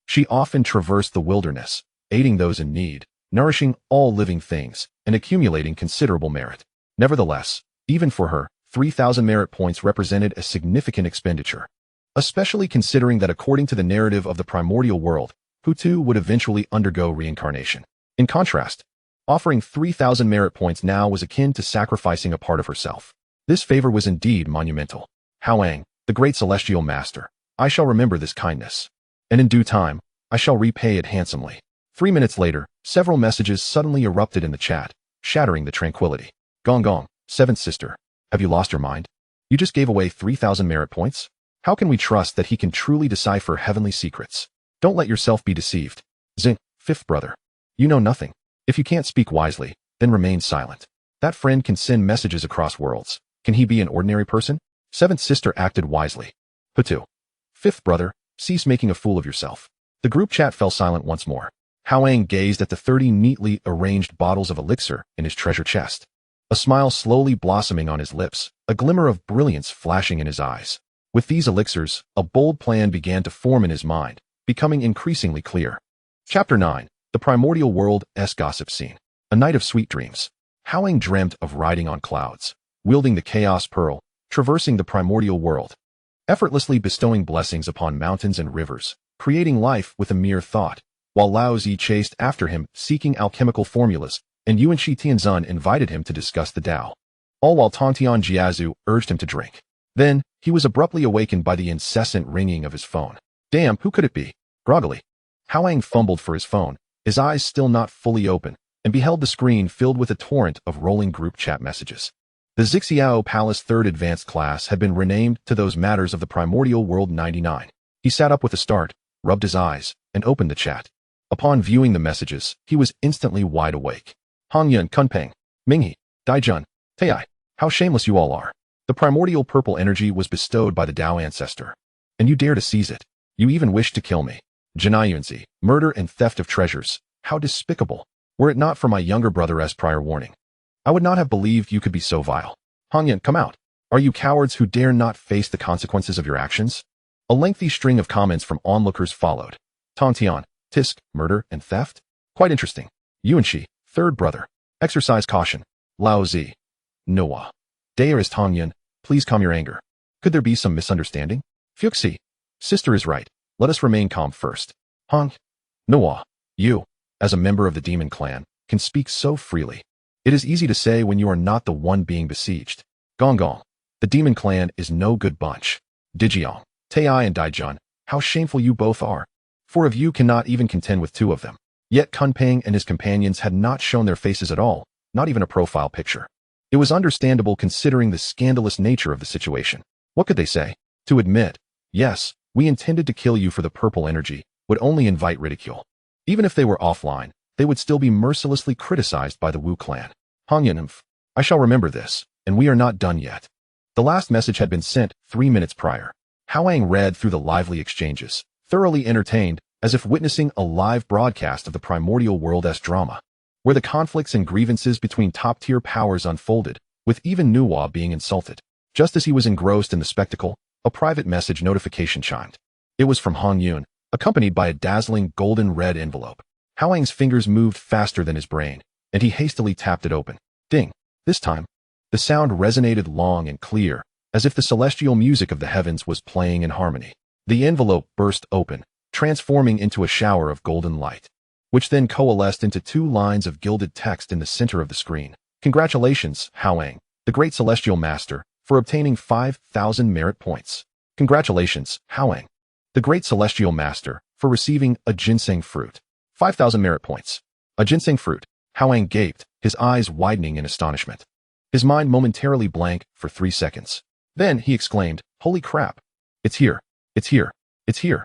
She often traversed the wilderness, aiding those in need, nourishing all living things, and accumulating considerable merit. Nevertheless, even for her, 3,000 merit points represented a significant expenditure, especially considering that according to the narrative of the Primordial World, Hou Tu would eventually undergo reincarnation. In contrast, offering 3,000 merit points now was akin to sacrificing a part of herself. This favor was indeed monumental. Hao Yang, the great celestial master, I shall remember this kindness, and in due time, I shall repay it handsomely. 3 minutes later, several messages suddenly erupted in the chat, shattering the tranquility. Gong, seventh sister, have you lost your mind? You just gave away 3,000 merit points? How can we trust that he can truly decipher heavenly secrets? Don't let yourself be deceived. Zing, fifth brother, you know nothing. If you can't speak wisely, then remain silent. That friend can send messages across worlds. Can he be an ordinary person? Seventh sister acted wisely. Hou Tu, fifth brother, cease making a fool of yourself. The group chat fell silent once more. Hao Yang gazed at the 30 neatly arranged bottles of elixir in his treasure chest. A smile slowly blossoming on his lips, a glimmer of brilliance flashing in his eyes. With these elixirs, a bold plan began to form in his mind, becoming increasingly clear. Chapter 9. The Primordial World's Gossip Scene. A night of sweet dreams. Hao Yang dreamt of riding on clouds, wielding the Chaos Pearl, traversing the Primordial World, effortlessly bestowing blessings upon mountains and rivers, creating life with a mere thought, while Lao Zi chased after him, seeking alchemical formulas, and Yuan Shi Tianzun invited him to discuss the Tao, all while Tongtian Jiazu urged him to drink. Then, he was abruptly awakened by the incessant ringing of his phone. Damn, who could it be? Groggily, Hao Yang fumbled for his phone, his eyes still not fully open, and beheld the screen filled with a torrent of rolling group chat messages. The Zixiao Palace 3rd Advanced Class had been renamed to those matters of the Primordial World 99. He sat up with a start, rubbed his eyes, and opened the chat. Upon viewing the messages, he was instantly wide awake. Hongyun, Kunpeng, Minghe, Dijun, Taiyi, how shameless you all are. The primordial purple energy was bestowed by the Tao ancestor, and you dare to seize it. You even wish to kill me. Jinayunzi, murder and theft of treasures. How despicable. Were it not for my younger brother's prior warning, I would not have believed you could be so vile. Hongyun, come out. Are you cowards who dare not face the consequences of your actions? A lengthy string of comments from onlookers followed. Tongtian, Tisk, murder and theft? Quite interesting. Yuanshi, third brother. Exercise caution. Lao Zi. Nuwa. Dearest Hongyun, please calm your anger. Could there be some misunderstanding? Fuxi. Sister is right. Let us remain calm first. Hong. Nuwa. You, as a member of the demon clan, can speak so freely. It is easy to say when you are not the one being besieged. Gong. The demon clan is no good bunch. Dijun, Taiyi and Dijun, how shameful you both are. 4 of you cannot even contend with 2 of them. Yet Kunpeng and his companions had not shown their faces at all, not even a profile picture. It was understandable considering the scandalous nature of the situation. What could they say? To admit, yes, we intended to kill you for the purple energy, would only invite ridicule. Even if they were offline, they would still be mercilessly criticized by the Wu clan. Hongyun, I shall remember this, and we are not done yet. The last message had been sent 3 minutes prior. Hao Yang read through the lively exchanges, thoroughly entertained, as if witnessing a live broadcast of the Primordial World's drama, where the conflicts and grievances between top-tier powers unfolded, with even Nuwa being insulted. Just as he was engrossed in the spectacle, a private message notification chimed. It was from Hongyun, accompanied by a dazzling golden-red envelope. Hao Yang's fingers moved faster than his brain, and he hastily tapped it open. Ding! This time, the sound resonated long and clear, as if the celestial music of the heavens was playing in harmony. The envelope burst open, transforming into a shower of golden light, which then coalesced into 2 lines of gilded text in the center of the screen. Congratulations, Hao Yang, the great celestial master, for obtaining 5,000 merit points. Congratulations, Hao Yang, the great celestial master, for receiving a ginseng fruit. 5,000 merit points. A ginseng fruit. Hao Yang gaped, his eyes widening in astonishment. His mind momentarily blank for 3 seconds. Then he exclaimed, "Holy crap! It's here! It's here! It's here!"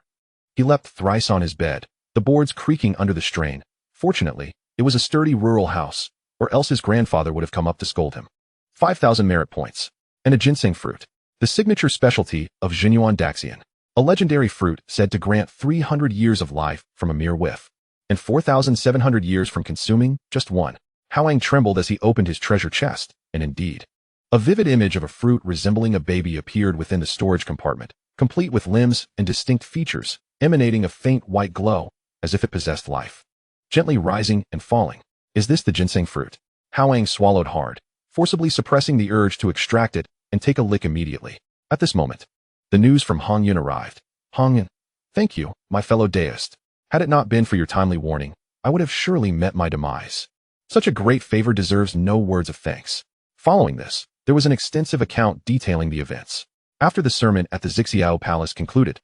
He leapt thrice on his bed, the boards creaking under the strain. Fortunately, it was a sturdy rural house, or else his grandfather would have come up to scold him. 5,000 merit points. And a ginseng fruit, the signature specialty of Jinyuan Daxian. A legendary fruit said to grant 300 years of life from a mere whiff, and 4,700 years from consuming just one. Hao Yang trembled as he opened his treasure chest, and indeed, a vivid image of a fruit resembling a baby appeared within the storage compartment, complete with limbs and distinct features, emanating a faint white glow, as if it possessed life. Gently rising and falling. Is this the ginseng fruit? Hao Yang swallowed hard, forcibly suppressing the urge to extract it and take a lick immediately. At this moment, the news from Hongyun arrived. "Hongyun, thank you, my fellow deist. Had it not been for your timely warning, I would have surely met my demise. Such a great favor deserves no words of thanks." Following this, there was an extensive account detailing the events. After the sermon at the Zixiao Palace concluded,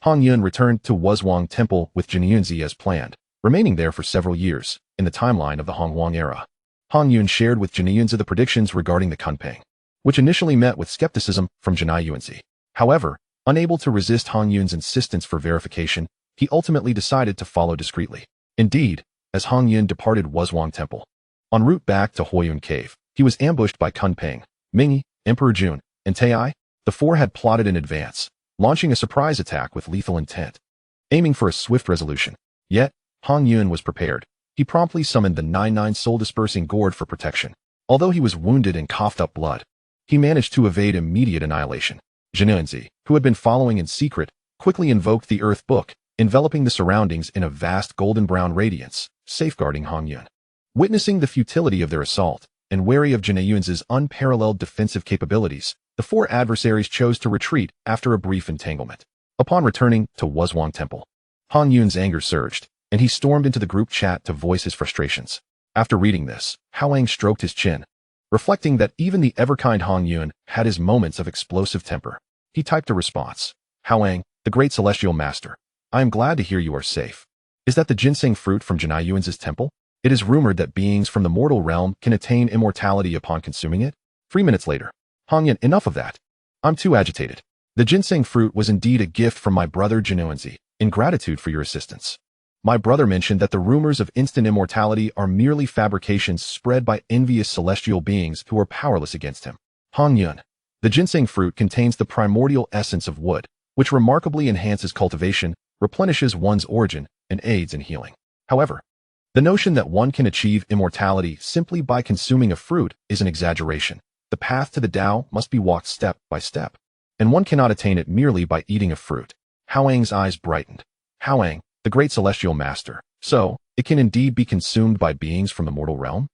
Hongyun returned to Wuzhuang Temple with Jinyunzi as planned, remaining there for several years, in the timeline of the Donghuang era. Hongyun shared with Jinyunzi the predictions regarding the Kunpeng, which initially met with skepticism from Jinyunzi. However, unable to resist Hongyun's insistence for verification, he ultimately decided to follow discreetly. Indeed, as Hongyun departed Wuzhuang Temple, en route back to Huoyun Cave, he was ambushed by Kunpeng, Mingyi, Emperor Jun, and Taiyi. The four had plotted in advance, launching a surprise attack with lethal intent, aiming for a swift resolution. Yet, Hongyun was prepared. He promptly summoned the 99 soul-dispersing gourd for protection. Although he was wounded and coughed up blood, he managed to evade immediate annihilation. Jinyunzi, who had been following in secret, quickly invoked the Earth Book, enveloping the surroundings in a vast golden-brown radiance, safeguarding Hongyun. Witnessing the futility of their assault, and wary of Jinyunzi's unparalleled defensive capabilities, the four adversaries chose to retreat after a brief entanglement. Upon returning to Wuzhuang Temple, Hongyun's anger surged, and he stormed into the group chat to voice his frustrations. After reading this, Hao Yang stroked his chin, reflecting that even the ever-kind Hongyun had his moments of explosive temper. He typed a response. "Hao Yang, the great celestial master, I am glad to hear you are safe. Is that the ginseng fruit from Jinyunzi's temple? It is rumored that beings from the mortal realm can attain immortality upon consuming it." 3 minutes later, Hongyun, enough of that. I'm too agitated. The ginseng fruit was indeed a gift from my brother Jinyunzi, in gratitude for your assistance. My brother mentioned that the rumors of instant immortality are merely fabrications spread by envious celestial beings who are powerless against him. Hongyun, the ginseng fruit contains the primordial essence of wood, which remarkably enhances cultivation, replenishes one's origin, and aids in healing. However, the notion that one can achieve immortality simply by consuming a fruit is an exaggeration. The path to the Tao must be walked step by step, and one cannot attain it merely by eating a fruit. Hao Yang's eyes brightened. Hao Yang, the great celestial master, so it can indeed be consumed by beings from the mortal realm?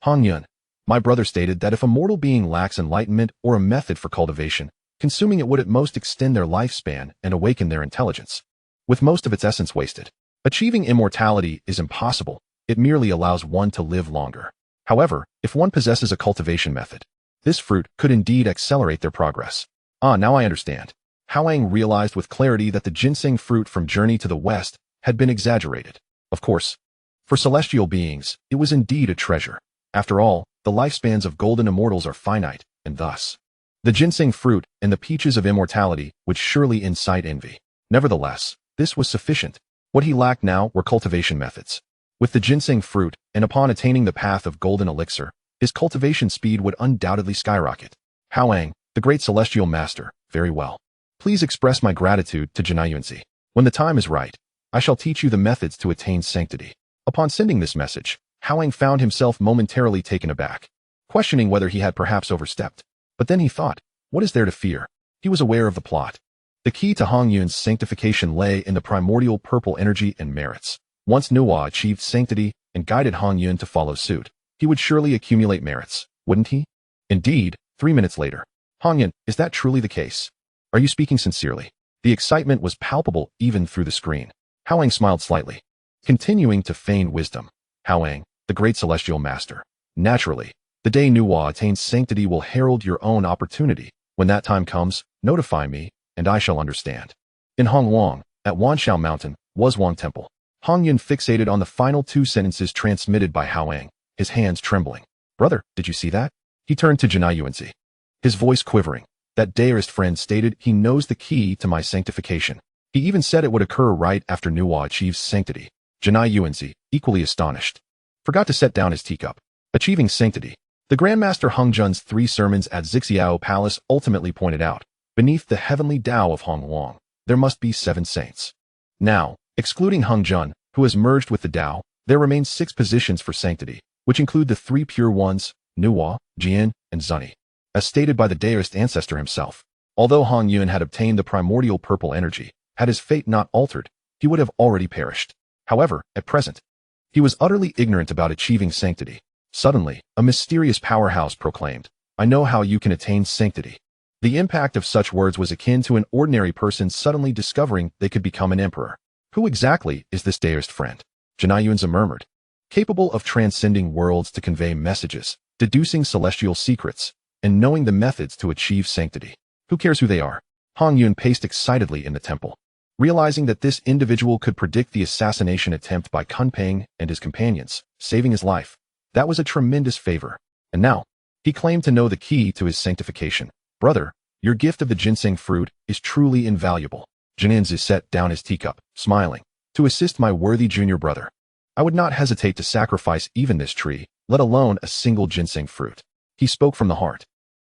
Hongyun, my brother stated that if a mortal being lacks enlightenment or a method for cultivation, consuming it would at most extend their lifespan and awaken their intelligence, with most of its essence wasted. Achieving immortality is impossible. It merely allows one to live longer. However, if one possesses a cultivation method, this fruit could indeed accelerate their progress. Ah, now I understand. Hao Yang realized with clarity that the ginseng fruit from Journey to the West had been exaggerated. Of course, for celestial beings, it was indeed a treasure. After all, the lifespans of golden immortals are finite, and thus, the ginseng fruit and the peaches of immortality would surely incite envy. Nevertheless, this was sufficient. What he lacked now were cultivation methods. With the ginseng fruit, and upon attaining the path of golden elixir, his cultivation speed would undoubtedly skyrocket. Hao Yang, the great celestial master, very well. Please express my gratitude to Jinyunzi. When the time is right, I shall teach you the methods to attain sanctity. Upon sending this message, Hao Yang found himself momentarily taken aback, questioning whether he had perhaps overstepped. But then he thought, what is there to fear? He was aware of the plot. The key to Hongyun's sanctification lay in the primordial purple energy and merits. Once Nuwa achieved sanctity and guided Hongyun to follow suit, he would surely accumulate merits, wouldn't he? Indeed, 3 minutes later. Hongyun, is that truly the case? Are you speaking sincerely? The excitement was palpable even through the screen. Hao Yang smiled slightly, continuing to feign wisdom. Hao Yang, the great celestial master. Naturally, the day Nuwa attains sanctity will herald your own opportunity. When that time comes, notify me, and I shall understand. In Hongwang, at Wanshao Mountain, Wuzhuang Temple, Hongyun fixated on the final 2 sentences transmitted by Hao Yang, his hands trembling. Brother, did you see that? He turned to Junzi, his voice quivering. That dearest friend stated he knows the key to my sanctification. He even said it would occur right after Nuwa achieves sanctity. Junzi, equally astonished, forgot to set down his teacup. Achieving sanctity. The Grandmaster Hongjun's 3 sermons at Xixiao Palace ultimately pointed out, beneath the heavenly Tao of Donghuang, there must be 7 saints. Now, excluding Hongjun, who has merged with the Tao, there remain 6 positions for sanctity, which include the 3 pure ones, Nuwa, Jian, and Zhunti. As stated by the dearest ancestor himself, although Hongyun had obtained the primordial purple energy, had his fate not altered, he would have already perished. However, at present, he was utterly ignorant about achieving sanctity. Suddenly, a mysterious powerhouse proclaimed, "I know how you can attain sanctity." The impact of such words was akin to an ordinary person suddenly discovering they could become an emperor. Who exactly is this dearest friend? Junzi murmured. Capable of transcending worlds to convey messages, deducing celestial secrets, and knowing the methods to achieve sanctity. Who cares who they are? Hongyun paced excitedly in the temple. Realizing that this individual could predict the assassination attempt by Kunpeng and his companions, saving his life, that was a tremendous favor. And now, he claimed to know the key to his sanctification. Brother, your gift of the ginseng fruit is truly invaluable. Junzi set down his teacup, smiling. To assist my worthy junior brother, I would not hesitate to sacrifice even this tree, let alone a single ginseng fruit. He spoke from the heart.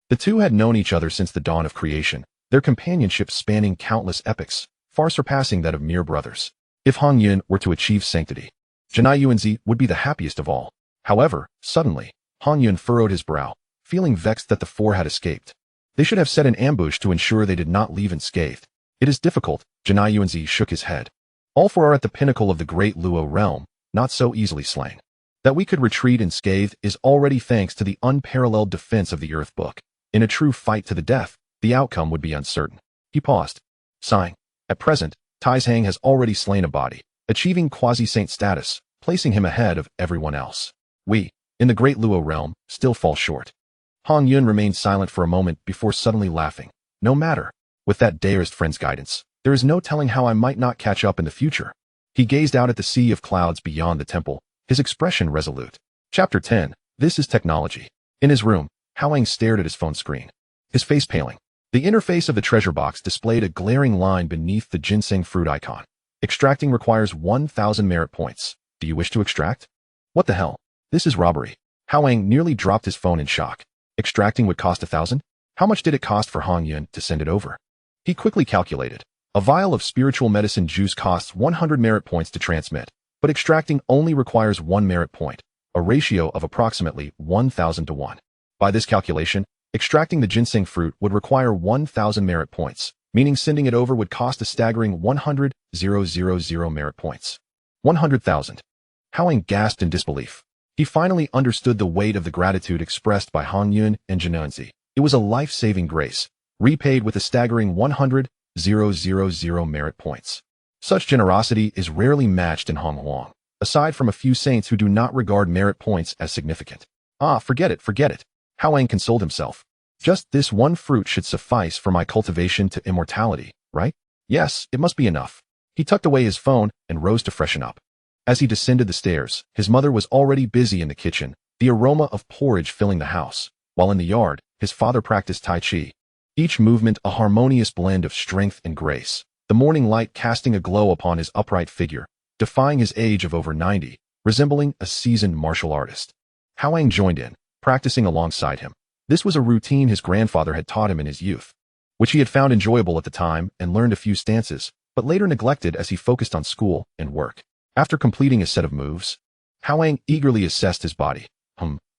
The two had known each other since the dawn of creation, their companionship spanning countless epochs, far surpassing that of mere brothers. If Hongyun were to achieve sanctity, Junzi would be the happiest of all. However, suddenly, Hongyun furrowed his brow, feeling vexed that the 4 had escaped. They should have set an ambush to ensure they did not leave unscathed. It is difficult, Junzi shook his head. All 4 are at the pinnacle of the great Luo realm, not so easily slain. That we could retreat unscathed is already thanks to the unparalleled defense of the Earth Book. In a true fight to the death, the outcome would be uncertain. He paused, sighing. At present, Taizhang has already slain a body, achieving quasi-saint status, placing him ahead of everyone else. We, in the great Luo realm, still fall short. Hongyun remained silent for a moment before suddenly laughing. No matter. With that dearest friend's guidance, there is no telling how I might not catch up in the future. He gazed out at the sea of clouds beyond the temple, his expression resolute. Chapter 10. This is technology. In his room, Hao Yang stared at his phone screen, his face paling. The interface of the treasure box displayed a glaring line beneath the ginseng fruit icon. Extracting requires 1,000 merit points. Do you wish to extract? What the hell? This is robbery. Hao Yang nearly dropped his phone in shock. Extracting would cost 1,000? How much did it cost for Hongyun to send it over? He quickly calculated. A vial of spiritual medicine juice costs 100 merit points to transmit, but extracting only requires 1 merit point, a ratio of approximately 1,000 to 1. By this calculation, extracting the ginseng fruit would require 1,000 merit points, meaning sending it over would cost a staggering 100,000 merit points. 100,000. Hao Yang gasped in disbelief. He finally understood the weight of the gratitude expressed by Hongyun and Junzi. It was a life-saving grace, repaid with a staggering 100,000 merit points. Such generosity is rarely matched in Donghuang, aside from a few saints who do not regard merit points as significant. Forget it. Hao Yang consoled himself. Just this one fruit should suffice for my cultivation to immortality, right? Yes, it must be enough. He tucked away his phone and rose to freshen up. As he descended the stairs, his mother was already busy in the kitchen, the aroma of porridge filling the house, while in the yard, his father practiced Tai Chi. Each movement a harmonious blend of strength and grace, the morning light casting a glow upon his upright figure, defying his age of over 90, resembling a seasoned martial artist. Hao Yang joined in, practicing alongside him. This was a routine his grandfather had taught him in his youth, which he had found enjoyable at the time and learned a few stances, but later neglected as he focused on school and work. After completing a set of moves, Hao Yang eagerly assessed his body.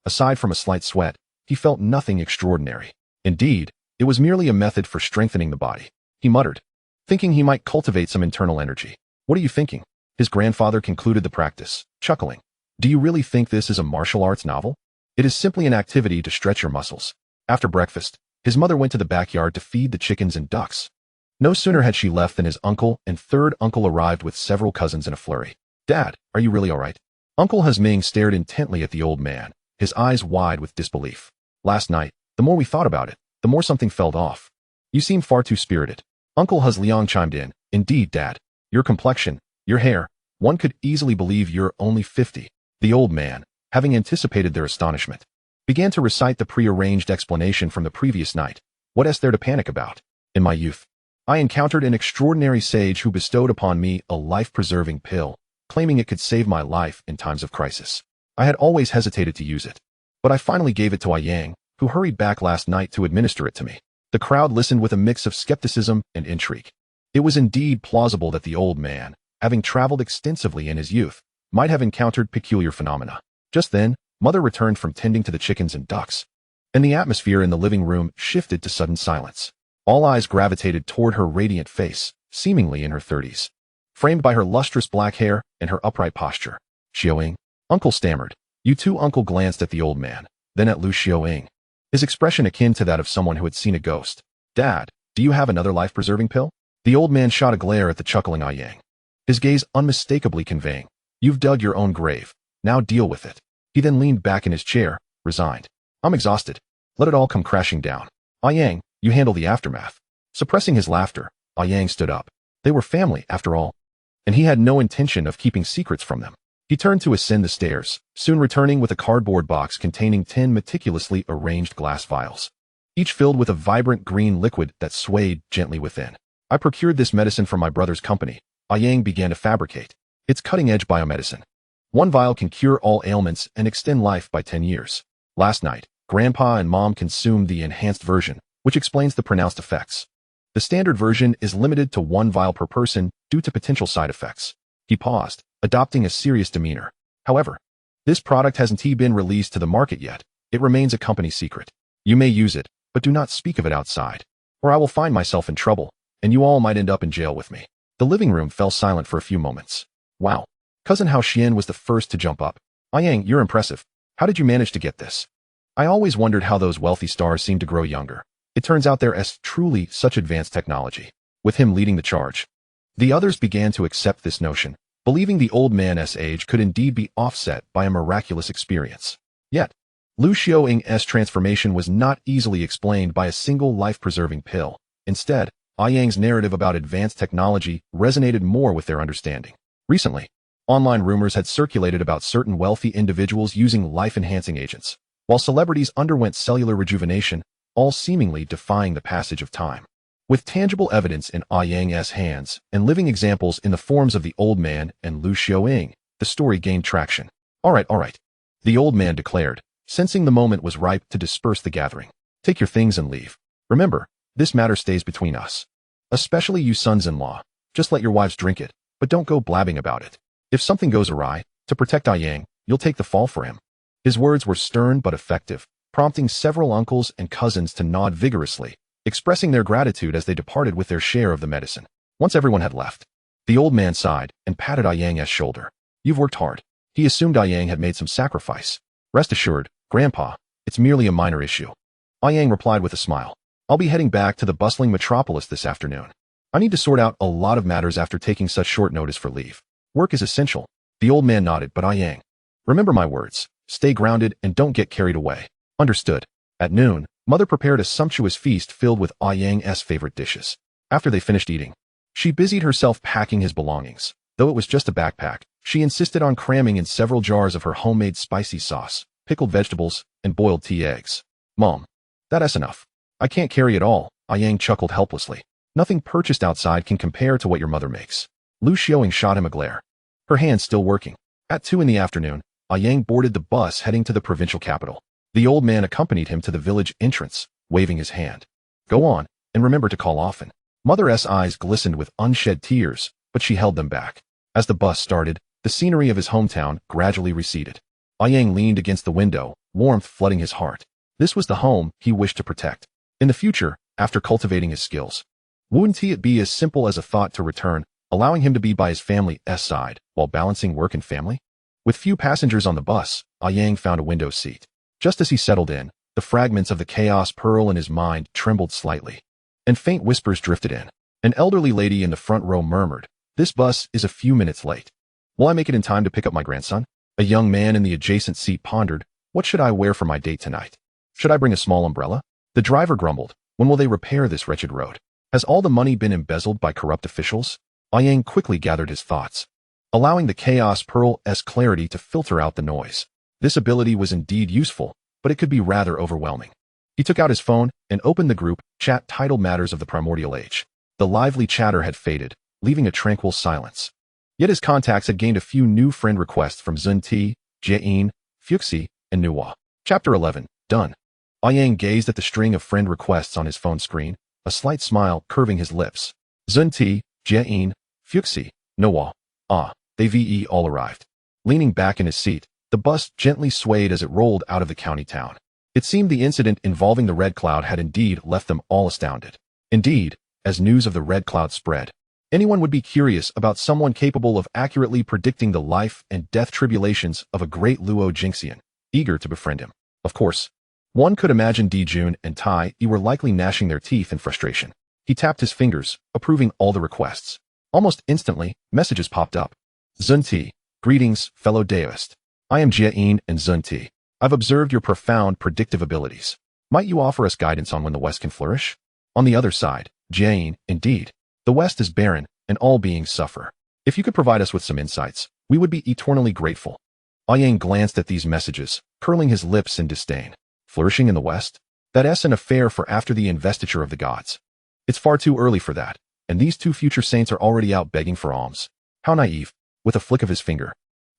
Aside from a slight sweat, he felt nothing extraordinary. Indeed, it was merely a method for strengthening the body. He muttered, thinking he might cultivate some internal energy. What are you thinking? His grandfather concluded the practice, chuckling. Do you really think this is a martial arts novel? It is simply an activity to stretch your muscles. After breakfast, his mother went to the backyard to feed the chickens and ducks. No sooner had she left than his uncle and third uncle arrived with several cousins in a flurry. Dad, are you really all right? Uncle Hasming stared intently at the old man, his eyes wide with disbelief. Last night, the more we thought about it, the more something felt off. You seem far too spirited. Uncle Hasliang chimed in. Indeed, Dad. Your complexion, your hair, one could easily believe you're only 50. The old man, having anticipated their astonishment, began to recite the pre-arranged explanation from the previous night. What is there to panic about? In my youth, I encountered an extraordinary sage who bestowed upon me a life-preserving pill, claiming it could save my life in times of crisis. I had always hesitated to use it, but I finally gave it to Hao Yang, who hurried back last night to administer it to me. The crowd listened with a mix of skepticism and intrigue. It was indeed plausible that the old man, having traveled extensively in his youth, might have encountered peculiar phenomena. Just then, Mother returned from tending to the chickens and ducks, and the atmosphere in the living room shifted to sudden silence. All eyes gravitated toward her radiant face, seemingly in her 30s, framed by her lustrous black hair and her upright posture. Xiaoying, Uncle stammered. You two Uncle glanced at the old man, then at Lu Xiaoying, his expression akin to that of someone who had seen a ghost. Dad, do you have another life-preserving pill? The old man shot a glare at the chuckling Hao Yang, his gaze unmistakably conveying, you've dug your own grave, now deal with it. He then leaned back in his chair, resigned. I'm exhausted. Let it all come crashing down. Hao Yang, you handle the aftermath. Suppressing his laughter, Hao Yang stood up. They were family, after all, and he had no intention of keeping secrets from them. He turned to ascend the stairs, soon returning with a cardboard box containing 10 meticulously arranged glass vials, each filled with a vibrant green liquid that swayed gently within. I procured this medicine from my brother's company. Hao Yang began to fabricate. It's cutting-edge biomedicine. One vial can cure all ailments and extend life by 10 years. Last night, Grandpa and Mom consumed the enhanced version, which explains the pronounced effects. The standard version is limited to 1 vial per person due to potential side effects. He paused, adopting a serious demeanor. However, this product hasn't been released to the market yet. It remains a company secret. You may use it, but do not speak of it outside, or I will find myself in trouble, and you all might end up in jail with me. The living room fell silent for a few moments. Wow. Cousin Hao Xian was the first to jump up. Hao Yang, you're impressive. How did you manage to get this? I always wondered how those wealthy stars seem to grow younger. It turns out there is truly such advanced technology. With him leading the charge, the others began to accept this notion, believing the old man's age could indeed be offset by a miraculous experience. Yet, Lu Xiaoying's transformation was not easily explained by a single life-preserving pill. Instead, Hao Yang's narrative about advanced technology resonated more with their understanding. Recently, online rumors had circulated about certain wealthy individuals using life-enhancing agents, while celebrities underwent cellular rejuvenation, all seemingly defying the passage of time. With tangible evidence in Hao Yang's hands and living examples in the forms of the old man and Lu Xiaoying, the story gained traction. All right, the old man declared, sensing the moment was ripe to disperse the gathering. Take your things and leave. Remember, this matter stays between us. Especially you sons-in-law. Just let your wives drink it, but don't go blabbing about it. If something goes awry, to protect Hao Yang, you'll take the fall for him. His words were stern but effective, prompting several uncles and cousins to nod vigorously, expressing their gratitude as they departed with their share of the medicine. Once everyone had left, the old man sighed and patted Hao Yang's shoulder. You've worked hard. He assumed Hao Yang had made some sacrifice. Rest assured, Grandpa, it's merely a minor issue. Hao Yang replied with a smile. I'll be heading back to the bustling metropolis this afternoon. I need to sort out a lot of matters after taking such short notice for leave. Work is essential. The old man nodded, but Hao Yang, remember my words. Stay grounded and don't get carried away. Understood. At noon, Mother prepared a sumptuous feast filled with Hao Yang's favorite dishes. After they finished eating, she busied herself packing his belongings. Though it was just a backpack, she insisted on cramming in several jars of her homemade spicy sauce, pickled vegetables, and boiled tea eggs. Mom, that's enough. I can't carry it all, Hao Yang chuckled helplessly. Nothing purchased outside can compare to what your mother makes. Lu Xiaoying shot him a glare, her hands still working. At 2 in the afternoon, Hao Yang boarded the bus heading to the provincial capital. The old man accompanied him to the village entrance, waving his hand. Go on, and remember to call often. Mother's eyes glistened with unshed tears, but she held them back. As the bus started, the scenery of his hometown gradually receded. Hao Yang leaned against the window, warmth flooding his heart. This was the home he wished to protect. In the future, after cultivating his skills, wouldn't it be as simple as a thought to return, allowing him to be by his family's side while balancing work and family? With few passengers on the bus, Hao Yang found a window seat. Just as he settled in, the fragments of the chaos pearl in his mind trembled slightly, and faint whispers drifted in. An elderly lady in the front row murmured, "This bus is a few minutes late. Will I make it in time to pick up my grandson?" A young man in the adjacent seat pondered, "What should I wear for my date tonight? Should I bring a small umbrella?" The driver grumbled, "When will they repair this wretched road? Has all the money been embezzled by corrupt officials?" Hao Yang quickly gathered his thoughts, allowing the chaos pearl's clarity to filter out the noise. This ability was indeed useful, but it could be rather overwhelming. He took out his phone and opened the group chat titled Matters of the Primordial Age. The lively chatter had faded, leaving a tranquil silence. Yet his contacts had gained a few new friend requests from Zhunti, Jiayin, Fuxi, and Nuwa. Chapter 11. Done. Hao Yang gazed at the string of friend requests on his phone screen, a slight smile curving his lips. Zhunti, Jiayin, Fuxi, Nuwa. They all arrived. Leaning back in his seat, the bus gently swayed as it rolled out of the county town. It seemed the incident involving the Red Cloud had indeed left them all astounded. Indeed, as news of the Red Cloud spread, anyone would be curious about someone capable of accurately predicting the life and death tribulations of a great Luo Jingxian, eager to befriend him. Of course, one could imagine Dijun and Taiyi were likely gnashing their teeth in frustration. He tapped his fingers, approving all the requests. Almost instantly, messages popped up. Zhunti, greetings, fellow Daoist. I am Jiayin and Zhunti. I've observed your profound predictive abilities. Might you offer us guidance on when the West can flourish? On the other side, Jiayin, indeed. The West is barren, and all beings suffer. If you could provide us with some insights, we would be eternally grateful. Hao Yang glanced at these messages, curling his lips in disdain. Flourishing in the West? That's an affair for after the investiture of the gods. It's far too early for that, and these two future saints are already out begging for alms. How naive. With a flick of his finger,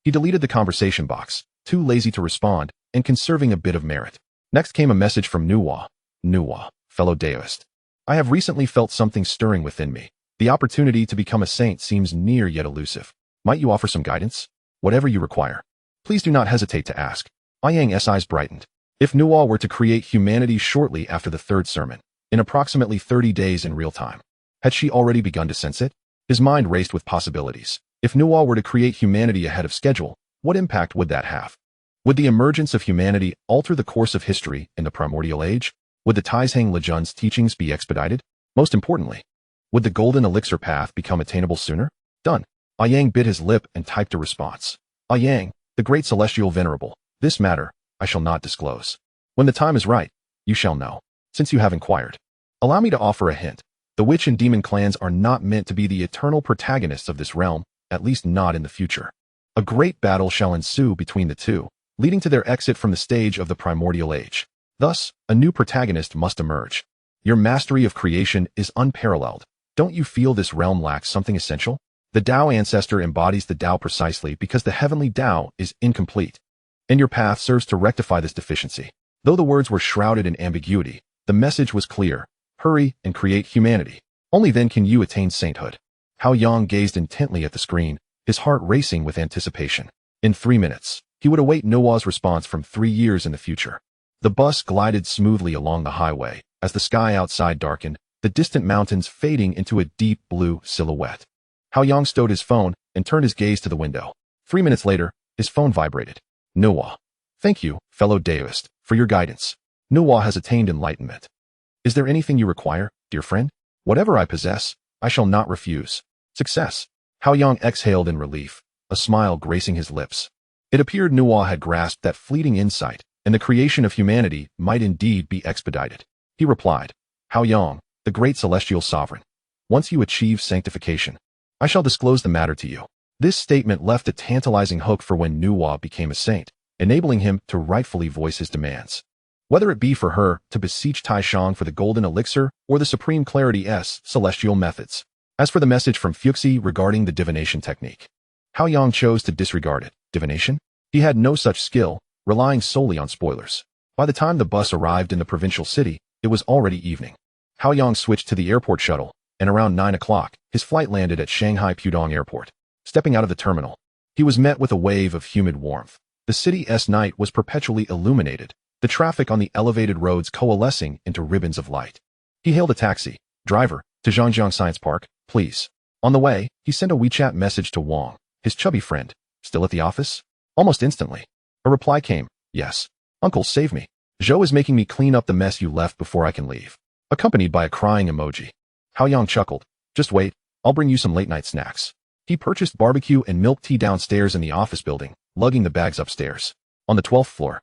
he deleted the conversation box, too lazy to respond, and conserving a bit of merit. Next came a message from Nuwa. Nuwa, fellow Daoist. I have recently felt something stirring within me. The opportunity to become a saint seems near yet elusive. Might you offer some guidance? Whatever you require. Please do not hesitate to ask. Hao Yang's eyes brightened. If Nuwa were to create humanity shortly after the third sermon, in approximately 30 days in real time, had she already begun to sense it? His mind raced with possibilities. If Nuwa were to create humanity ahead of schedule, what impact would that have? Would the emergence of humanity alter the course of history in the Primordial Age? Would the Taizhang Lejun's teachings be expedited? Most importantly, would the golden elixir path become attainable sooner? Done. Hao Yang bit his lip and typed a response. Hao Yang, the great celestial venerable, this matter I shall not disclose. When the time is right, you shall know. Since you have inquired, allow me to offer a hint. The witch and demon clans are not meant to be the eternal protagonists of this realm, at least not in the future. A great battle shall ensue between the two, leading to their exit from the stage of the Primordial Age. Thus, a new protagonist must emerge. Your mastery of creation is unparalleled. Don't you feel this realm lacks something essential? The Tao ancestor embodies the Tao precisely because the heavenly Tao is incomplete. And your path serves to rectify this deficiency. Though the words were shrouded in ambiguity, the message was clear. Hurry and create humanity. Only then can you attain sainthood. Hao Yang gazed intently at the screen, his heart racing with anticipation. In 3 minutes, he would await Nuwa's response from 3 years in the future. The bus glided smoothly along the highway, as the sky outside darkened, the distant mountains fading into a deep blue silhouette. Hao Yang stowed his phone and turned his gaze to the window. 3 minutes later, his phone vibrated. Nuwa. Thank you, fellow Daoist, for your guidance. Nuwa has attained enlightenment. Is there anything you require, dear friend? Whatever I possess, I shall not refuse. Success. Hao Yang exhaled in relief, a smile gracing his lips. It appeared Nuwa had grasped that fleeting insight, and the creation of humanity might indeed be expedited. He replied, Hao Yang, the great celestial sovereign. Once you achieve sanctification, I shall disclose the matter to you. This statement left a tantalizing hook for when Nuwa became a saint, enabling him to rightfully voice his demands. Whether it be for her to beseech Taishang for the golden elixir or the supreme clarity's celestial methods. As for the message from Fuxi regarding the divination technique, Hao Yang chose to disregard it. Divination? He had no such skill, relying solely on spoilers. By the time the bus arrived in the provincial city, it was already evening. Hao Yang switched to the airport shuttle, and around 9 o'clock, his flight landed at Shanghai Pudong Airport. Stepping out of the terminal, he was met with a wave of humid warmth. The city's night was perpetually illuminated, the traffic on the elevated roads coalescing into ribbons of light. He hailed a taxi. Driver, to Zhangjiang Science Park, please. On the way, he sent a WeChat message to Wang, his chubby friend. Still at the office? Almost instantly, a reply came. Yes. Uncle, save me. Zhou is making me clean up the mess you left before I can leave. Accompanied by a crying emoji. Hao Yang chuckled. Just wait, I'll bring you some late-night snacks. He purchased barbecue and milk tea downstairs in the office building, lugging the bags upstairs. On the 12th floor,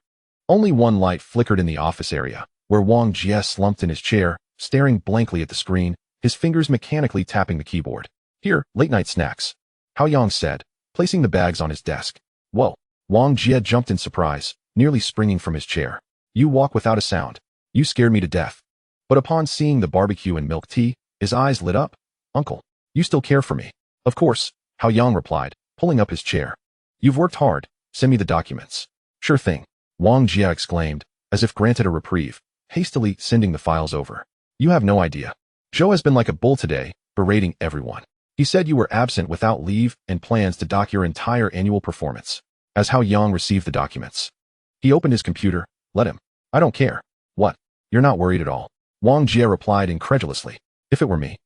only one light flickered in the office area, where Wang Jie slumped in his chair, staring blankly at the screen, his fingers mechanically tapping the keyboard. Here, late-night snacks. Hao Yang said, placing the bags on his desk. Whoa. Wang Jie jumped in surprise, nearly springing from his chair. You walk without a sound. You scared me to death. But upon seeing the barbecue and milk tea, his eyes lit up. Uncle, you still care for me? Of course, Hao Yang replied, pulling up his chair. You've worked hard. Send me the documents. Sure thing. Wang Jie exclaimed, as if granted a reprieve, hastily sending the files over. You have no idea. Zhou has been like a bull today, berating everyone. He said you were absent without leave and plans to dock your entire annual performance. As Hao Yang received the documents, he opened his computer. Let him. I don't care. What? You're not worried at all. Wang Jie replied incredulously. If it were me,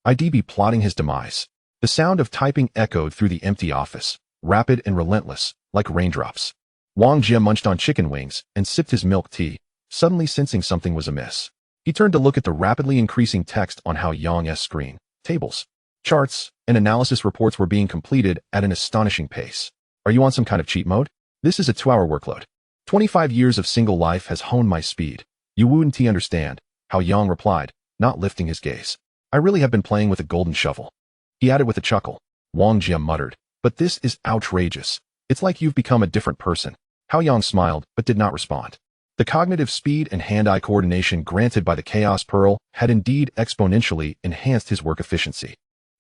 I'd be plotting his demise. The sound of typing echoed through the empty office, rapid and relentless, like raindrops. Wang Jie munched on chicken wings and sipped his milk tea, suddenly sensing something was amiss. He turned to look at the rapidly increasing text on Hao Yang's screen. Tables, charts, and analysis reports were being completed at an astonishing pace. Are you on some kind of cheat mode? This is a 2-hour workload. 25 years of single life has honed my speed. You wouldn't understand, Hao Yang replied, not lifting his gaze. I really have been playing with a golden shovel. He added with a chuckle. Wang Jie muttered, but this is outrageous. It's like you've become a different person. Hao Yang smiled, but did not respond. The cognitive speed and hand-eye coordination granted by the Chaos Pearl had indeed exponentially enhanced his work efficiency.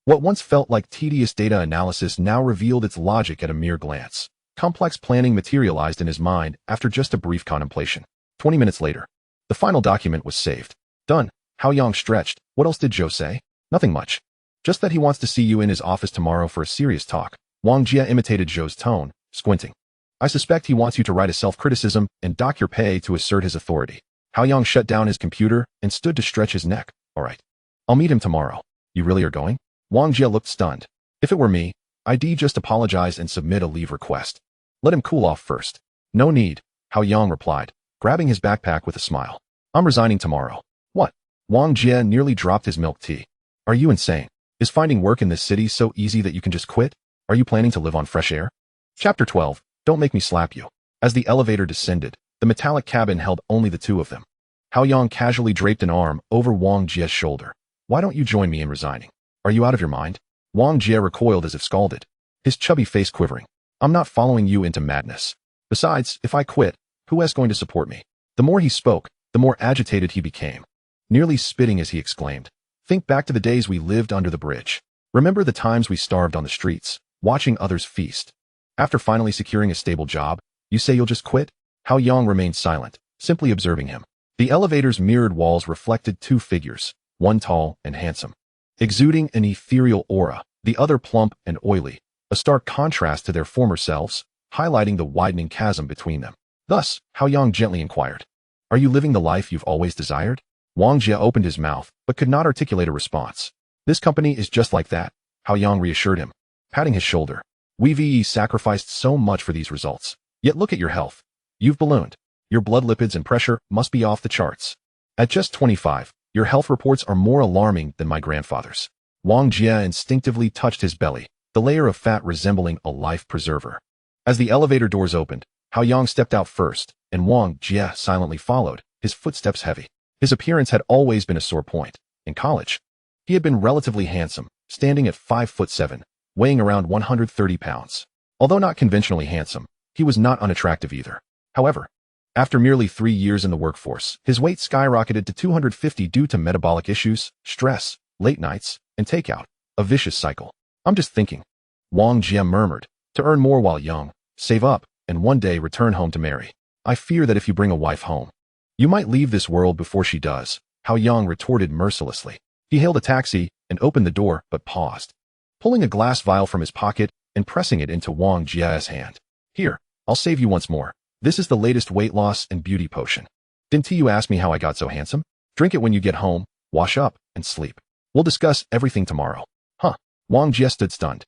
What once felt like tedious data analysis now revealed its logic at a mere glance. Complex planning materialized in his mind after just a brief contemplation. 20 minutes later, the final document was saved. Done. Hao Yang stretched. What else did Zhou say? Nothing much. Just that he wants to see you in his office tomorrow for a serious talk. Wang Jie imitated Zhou's tone, squinting. I suspect he wants you to write a self-criticism and dock your pay to assert his authority. Hao Yang shut down his computer and stood to stretch his neck. All right. I'll meet him tomorrow. You really are going? Wang Jie looked stunned. If it were me, I'd just apologize and submit a leave request. Let him cool off first. No need, Hao Yang replied, grabbing his backpack with a smile. I'm resigning tomorrow. What? Wang Jie nearly dropped his milk tea. Are you insane? Is finding work in this city so easy that you can just quit? Are you planning to live on fresh air? Chapter 12. Don't make me slap you. As the elevator descended, the metallic cabin held only the two of them. Hao Yang casually draped an arm over Wang Jie's shoulder. Why don't you join me in resigning? Are you out of your mind? Wang Jie recoiled as if scalded, his chubby face quivering. I'm not following you into madness. Besides, if I quit, who is going to support me? The more he spoke, the more agitated he became. Nearly spitting as he exclaimed. Think back to the days we lived under the bridge. Remember the times we starved on the streets, watching others feast. After finally securing a stable job, you say you'll just quit? Hao Yang remained silent, simply observing him. The elevator's mirrored walls reflected two figures, one tall and handsome, exuding an ethereal aura, the other plump and oily, a stark contrast to their former selves, highlighting the widening chasm between them. Thus, Hao Yang gently inquired, are you living the life you've always desired? Wang Jie opened his mouth, but could not articulate a response. This company is just like that, Hao Yang reassured him, patting his shoulder. We've sacrificed so much for these results. Yet look at your health. You've ballooned. Your blood lipids and pressure must be off the charts. At just 25, your health reports are more alarming than my grandfather's. Wang Jie instinctively touched his belly, the layer of fat resembling a life preserver. As the elevator doors opened, Hao Yang stepped out first, and Wang Jie silently followed, his footsteps heavy. His appearance had always been a sore point. In college, he had been relatively handsome, standing at 5'7", weighing around 130 pounds. Although not conventionally handsome, he was not unattractive either. However, after merely 3 years in the workforce, his weight skyrocketed to 250 due to metabolic issues, stress, late nights, and takeout. A vicious cycle. I'm just thinking, Wang Jie murmured, to earn more while young, save up, and one day return home to marry. I fear that if you bring a wife home, you might leave this world before she does, Hao Yang retorted mercilessly. He hailed a taxi and opened the door, but paused, pulling a glass vial from his pocket and pressing it into Wang Jie's hand. Here, I'll save you once more. This is the latest weight loss and beauty potion. Didn't you ask me how I got so handsome? Drink it when you get home, wash up, and sleep. We'll discuss everything tomorrow. Huh. Wang Jie stood stunned,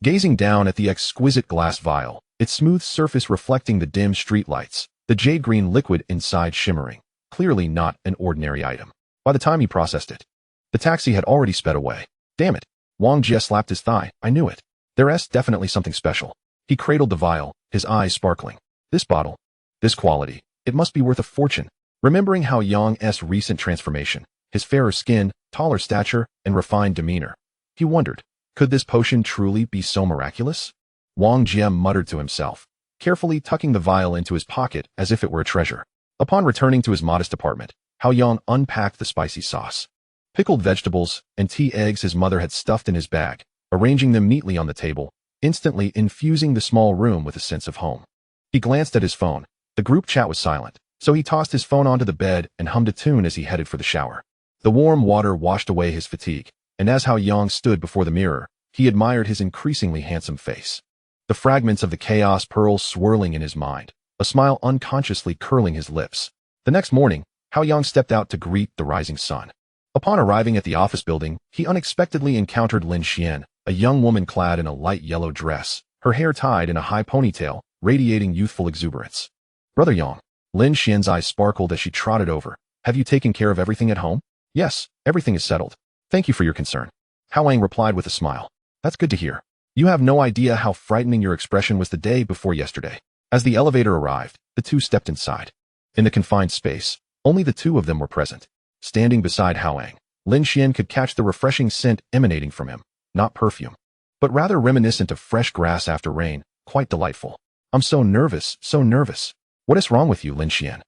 gazing down at the exquisite glass vial, its smooth surface reflecting the dim street lights, the jade-green liquid inside shimmering, clearly not an ordinary item. By the time he processed it, the taxi had already sped away. Damn it. Wang Jie slapped his thigh. I knew it. There's definitely something special. He cradled the vial, his eyes sparkling. This bottle, this quality, it must be worth a fortune. Remembering Hao Yang's recent transformation, his fairer skin, taller stature, and refined demeanor, he wondered, could this potion truly be so miraculous? Wang Jie muttered to himself, carefully tucking the vial into his pocket as if it were a treasure. Upon returning to his modest apartment, Hao Yang unpacked the spicy sauce. Pickled vegetables and tea eggs his mother had stuffed in his bag, arranging them neatly on the table, instantly infusing the small room with a sense of home. He glanced at his phone. The group chat was silent, so he tossed his phone onto the bed and hummed a tune as he headed for the shower. The warm water washed away his fatigue, and as Hao Yang stood before the mirror, he admired his increasingly handsome face. The fragments of the chaos pearls swirling in his mind, a smile unconsciously curling his lips. The next morning, Hao Yang stepped out to greet the rising sun. Upon arriving at the office building, he unexpectedly encountered Lin Xian, a young woman clad in a light yellow dress, her hair tied in a high ponytail, radiating youthful exuberance. "Brother Yang." Lin Xian's eyes sparkled as she trotted over. "Have you taken care of everything at home?" "Yes, everything is settled. Thank you for your concern." Hao Yang replied with a smile. "That's good to hear. You have no idea how frightening your expression was the day before yesterday." As the elevator arrived, the two stepped inside. In the confined space, only the two of them were present. Standing beside Hao Yang, Lin Xian could catch the refreshing scent emanating from him, not perfume, but rather reminiscent of fresh grass after rain, quite delightful. "I'm so nervous, so nervous." "What is wrong with you, Lin Xian?"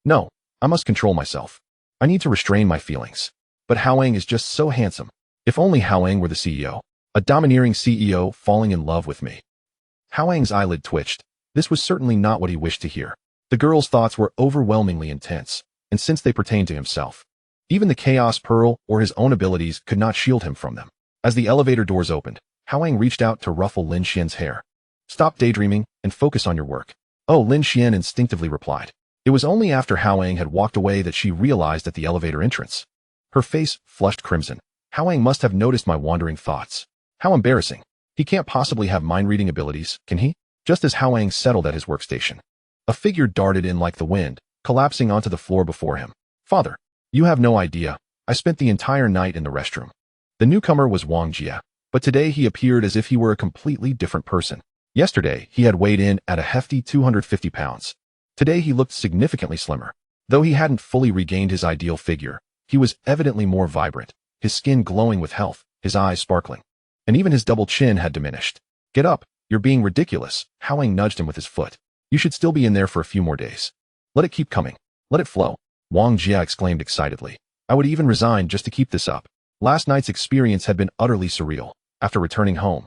"No, I must control myself. I need to restrain my feelings. But Hao Yang is just so handsome. If only Hao Yang were the CEO, a domineering CEO falling in love with me." Hao Yang's eyelid twitched. This was certainly not what he wished to hear. The girl's thoughts were overwhelmingly intense, and since they pertained to himself, even the Chaos Pearl or his own abilities could not shield him from them. As the elevator doors opened, Hao Yang reached out to ruffle Lin Xian's hair. "Stop daydreaming and focus on your work." "Oh," Lin Xian instinctively replied. It was only after Hao Yang had walked away that she realized at the elevator entrance. Her face flushed crimson. "Hao Yang must have noticed my wandering thoughts. How embarrassing. He can't possibly have mind-reading abilities, can he?" Just as Hao Yang settled at his workstation, a figure darted in like the wind, collapsing onto the floor before him. "Father, you have no idea. I spent the entire night in the restroom." The newcomer was Wang Jie, but today he appeared as if he were a completely different person. Yesterday, he had weighed in at a hefty 250 pounds. Today he looked significantly slimmer. Though he hadn't fully regained his ideal figure, he was evidently more vibrant, his skin glowing with health, his eyes sparkling. And even his double chin had diminished. "Get up, you're being ridiculous." Hao Yang nudged him with his foot. "You should still be in there for a few more days. Let it keep coming. Let it flow." Wang Jie exclaimed excitedly. "I would even resign just to keep this up." Last night's experience had been utterly surreal. After returning home,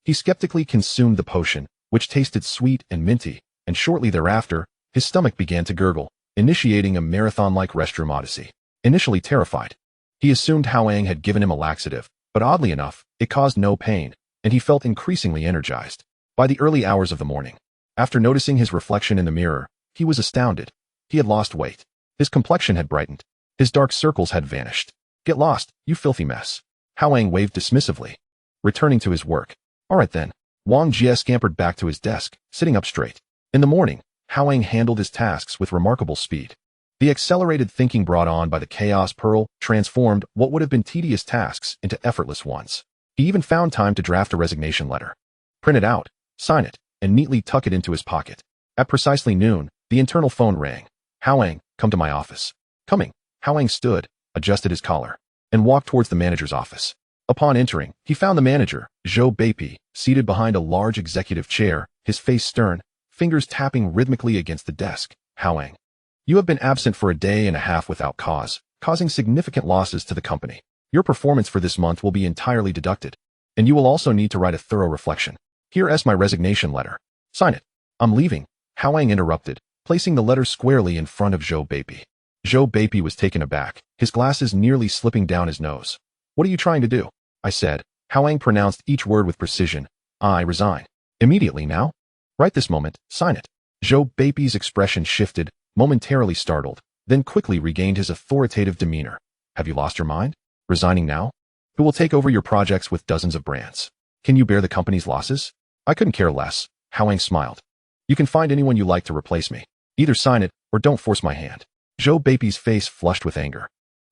he skeptically consumed the potion, which tasted sweet and minty, and shortly thereafter, his stomach began to gurgle, initiating a marathon-like restroom odyssey. Initially terrified, he assumed Hao Yang had given him a laxative, but oddly enough, it caused no pain, and he felt increasingly energized. By the early hours of the morning, after noticing his reflection in the mirror, he was astounded. He had lost weight. His complexion had brightened. His dark circles had vanished. "Get lost, you filthy mess." Hao Yang waved dismissively, returning to his work. "All right then." Wang Jie scampered back to his desk, sitting up straight. In the morning, Hao Yang handled his tasks with remarkable speed. The accelerated thinking brought on by the Chaos Pearl transformed what would have been tedious tasks into effortless ones. He even found time to draft a resignation letter, print it out, sign it, and neatly tuck it into his pocket. At precisely noon, the internal phone rang. "Hao Yang, come to my office." Coming, Hao Yang stood, adjusted his collar, and walked towards the manager's office. Upon entering, he found the manager, Zhou Beipi, seated behind a large executive chair, his face stern, fingers tapping rhythmically against the desk. "Hao Yang, you have been absent for a day and a half without cause, causing significant losses to the company. Your performance for this month will be entirely deducted, and you will also need to write a thorough reflection. Here is my resignation letter. Sign it." "I'm leaving," Hao Yang interrupted, placing the letter squarely in front of Zhou Beipi. Zhou Beipi was taken aback, his glasses nearly slipping down his nose. "What are you trying to do?" "I said." Hao Yang pronounced each word with precision. "I resign. Immediately now? Right this moment, sign it." Zhou Beipi's expression shifted, momentarily startled, then quickly regained his authoritative demeanor. "Have you lost your mind? Resigning now? Who will take over your projects with dozens of brands? Can you bear the company's losses?" "I couldn't care less." Hao Yang smiled. "You can find anyone you like to replace me. Either sign it, or don't force my hand." Zhou Beipi's face flushed with anger,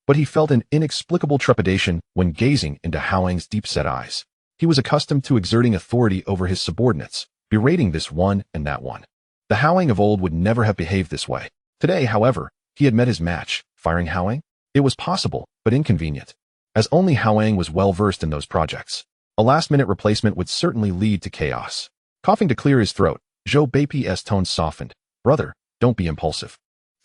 but he felt an inexplicable trepidation when gazing into Hao Yang's deep-set eyes. He was accustomed to exerting authority over his subordinates, berating this one and that one. The Hao Yang of old would never have behaved this way. Today, however, he had met his match, firing Hao Yang. It was possible, but inconvenient, as only Hao Yang was well-versed in those projects. A last-minute replacement would certainly lead to chaos. Coughing to clear his throat, Zhou Beipi's tone softened. "Brother, don't be impulsive.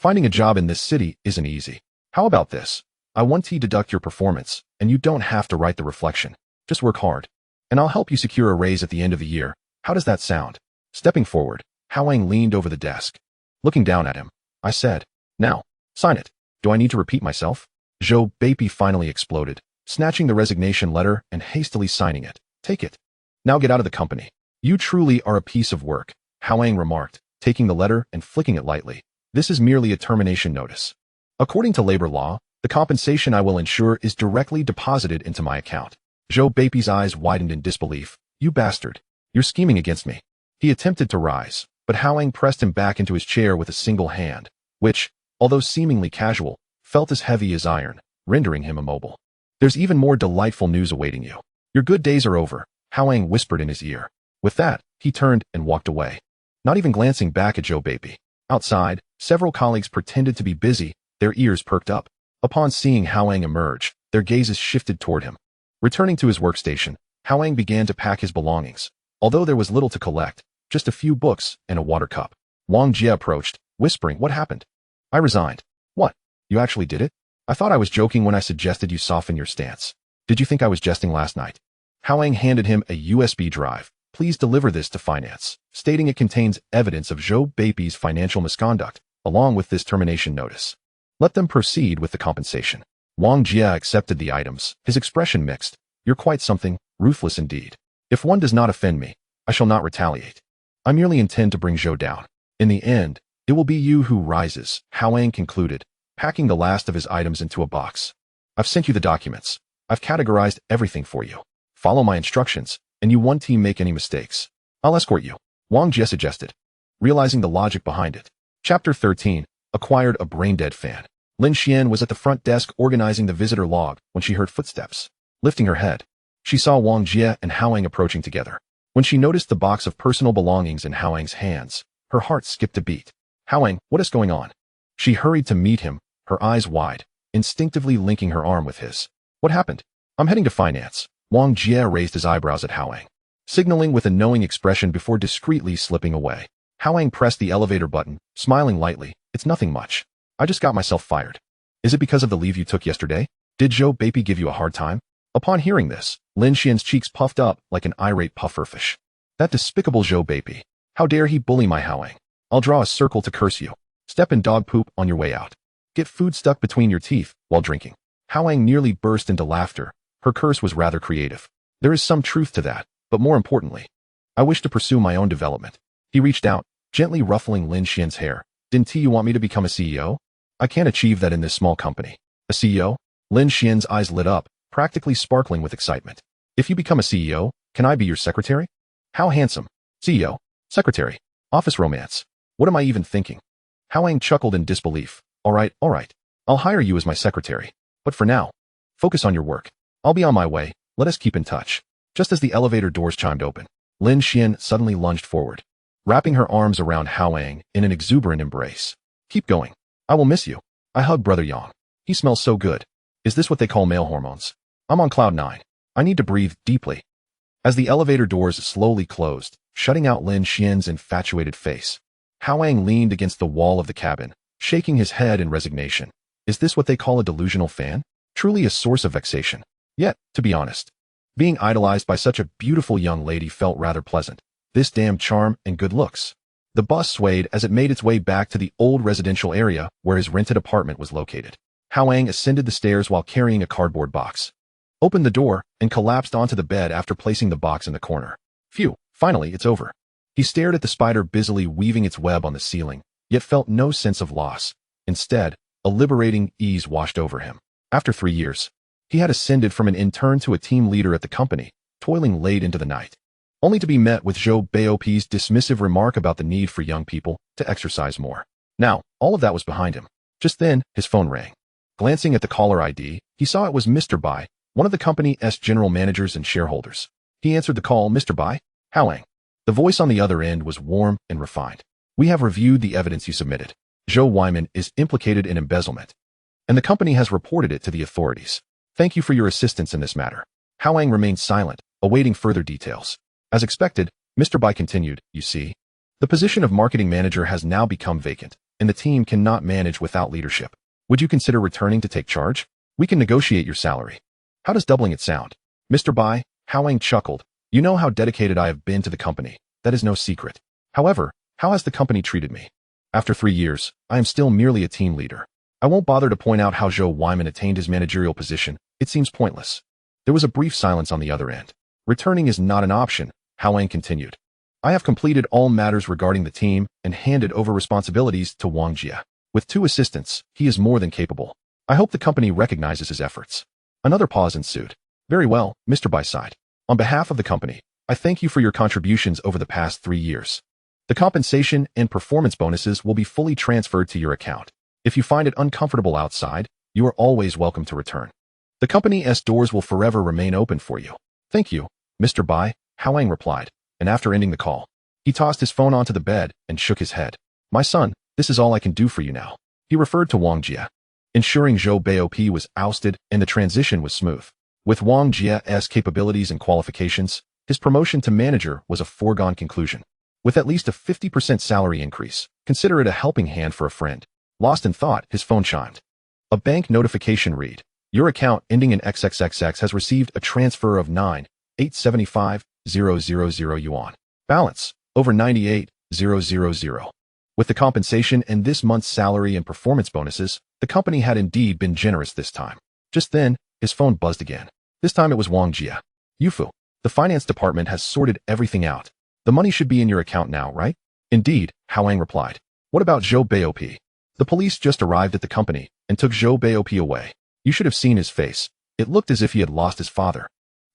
Finding a job in this city isn't easy. How about this? I want to deduct your performance, and you don't have to write the reflection. Just work hard, and I'll help you secure a raise at the end of the year. How does that sound? Stepping forward, Hao Yang leaned over the desk. Looking down at him, I said, now, sign it. Do I need to repeat myself? Zhou Beipi finally exploded, snatching the resignation letter and hastily signing it. Take it. Now get out of the company. You truly are a piece of work, Hao Yang remarked, taking the letter and flicking it lightly. This is merely a termination notice. According to labor law, the compensation I will ensure is directly deposited into my account. Zhou Beipi's eyes widened in disbelief. You bastard. You're scheming against me. He attempted to rise, but Hao Yang pressed him back into his chair with a single hand, which, although seemingly casual, felt as heavy as iron, rendering him immobile. There's even more delightful news awaiting you. Your good days are over, Hao Yang whispered in his ear. With that, he turned and walked away, not even glancing back at Zhou Beipi. Outside, several colleagues pretended to be busy, their ears perked up. Upon seeing Hao Yang emerge, their gazes shifted toward him. Returning to his workstation, Hao Yang began to pack his belongings. Although there was little to collect, just a few books and a water cup. Wang Jie approached, whispering, what happened? I resigned. What? You actually did it? I thought I was joking when I suggested you soften your stance. Did you think I was jesting last night? Hao Yang handed him a USB drive. Please deliver this to finance, stating it contains evidence of Zhou Beipi's financial misconduct, along with this termination notice. Let them proceed with the compensation. Wang Jie accepted the items, his expression mixed. You're quite something, ruthless indeed. If one does not offend me, I shall not retaliate. I merely intend to bring Zhou down. In the end, it will be you who rises, Hao Yang concluded, packing the last of his items into a box. I've sent you the documents. I've categorized everything for you. Follow my instructions, and you won't make any mistakes. I'll escort you, Wang Jie suggested, realizing the logic behind it. Chapter 13, acquired a brain-dead fan. Lin Xian was at the front desk organizing the visitor log when she heard footsteps. Lifting her head, she saw Wang Jie and Hao Yang approaching together. When she noticed the box of personal belongings in Hao Yang's hands, her heart skipped a beat. Hao Yang, what is going on? She hurried to meet him, her eyes wide, instinctively linking her arm with his. What happened? I'm heading to finance. Wang Jie raised his eyebrows at Hao Yang, signaling with a knowing expression before discreetly slipping away. Hao Yang pressed the elevator button, smiling lightly. It's nothing much. I just got myself fired. Is it because of the leave you took yesterday? Did Zhou Beipi give you a hard time? Upon hearing this, Lin Xian's cheeks puffed up like an irate pufferfish. That despicable Zhou Beipi. How dare he bully my Hao Yang? I'll draw a circle to curse you. Step in dog poop on your way out. Get food stuck between your teeth while drinking. Hao Yang nearly burst into laughter. Her curse was rather creative. There is some truth to that, but more importantly, I wish to pursue my own development. He reached out, gently ruffling Lin Xian's hair. Didn't you want me to become a CEO? I can't achieve that in this small company. A CEO? Lin Xian's eyes lit up, practically sparkling with excitement. If you become a CEO, can I be your secretary? How handsome. CEO. Secretary. Office romance. What am I even thinking? Hao Yang chuckled in disbelief. All right. I'll hire you as my secretary. But for now, focus on your work. I'll be on my way. Let us keep in touch. Just as the elevator doors chimed open, Lin Xian suddenly lunged forward, wrapping her arms around Hao Yang in an exuberant embrace. Keep going. I will miss you. I hugged Brother Yang. He smells so good. Is this what they call male hormones? I'm on cloud 9. I need to breathe deeply. As the elevator doors slowly closed, shutting out Lin Xian's infatuated face, Hao Yang leaned against the wall of the cabin, shaking his head in resignation. Is this what they call a delusional fan? Truly a source of vexation. Yet, to be honest, being idolized by such a beautiful young lady felt rather pleasant. This damned charm and good looks. The bus swayed as it made its way back to the old residential area where his rented apartment was located. Hao Yang ascended the stairs while carrying a cardboard box, opened the door, and collapsed onto the bed after placing the box in the corner. Phew, finally, it's over. He stared at the spider busily weaving its web on the ceiling, yet felt no sense of loss. Instead, a liberating ease washed over him. After 3 years, he had ascended from an intern to a team leader at the company, toiling late into the night, only to be met with Zhou Beipi's dismissive remark about the need for young people to exercise more. Now, all of that was behind him. Just then, his phone rang. Glancing at the caller ID, he saw it was Mr. Bai, one of the company's general managers and shareholders. He answered the call. Mr. Bai? Hao Yang. The voice on the other end was warm and refined. We have reviewed the evidence you submitted. Zhou Wyman is implicated in embezzlement, and the company has reported it to the authorities. Thank you for your assistance in this matter. Hao Yang remained silent, awaiting further details. As expected, Mr. Bai continued, you see, the position of marketing manager has now become vacant, and the team cannot manage without leadership. Would you consider returning to take charge? We can negotiate your salary. How does doubling it sound? Mr. Bai, Hao Yang chuckled. You know how dedicated I have been to the company. That is no secret. However, how has the company treated me? After 3 years, I am still merely a team leader. I won't bother to point out how Zhou Weiman attained his managerial position. It seems pointless. There was a brief silence on the other end. Returning is not an option, Hao Yang continued. I have completed all matters regarding the team and handed over responsibilities to Wang Jie. With 2 assistants, he is more than capable. I hope the company recognizes his efforts. Another pause ensued. Very well, Mr. Bai sighed. On behalf of the company, I thank you for your contributions over the past 3 years. The compensation and performance bonuses will be fully transferred to your account. If you find it uncomfortable outside, you are always welcome to return. The company's doors will forever remain open for you. Thank you, Mr. Bai, Hao Yang replied, and after ending the call, he tossed his phone onto the bed and shook his head. My son, this is all I can do for you now. He referred to Wang Jie, ensuring Zhou Baop was ousted and the transition was smooth. With Wang Jie's capabilities and qualifications, his promotion to manager was a foregone conclusion. With at least a 50% salary increase, consider it a helping hand for a friend. Lost in thought, his phone chimed. A bank notification read, your account ending in XXXX has received a transfer of 9,875,000 yuan. Balance, over 98,000. With the compensation and this month's salary and performance bonuses, the company had indeed been generous this time. Just then, his phone buzzed again. This time it was Wang Jie. Yufu, the finance department has sorted everything out. The money should be in your account now, right? Indeed, Hao Yang replied. What about Zhou Baop? The police just arrived at the company and took Zhou Baop away. You should have seen his face. It looked as if he had lost his father.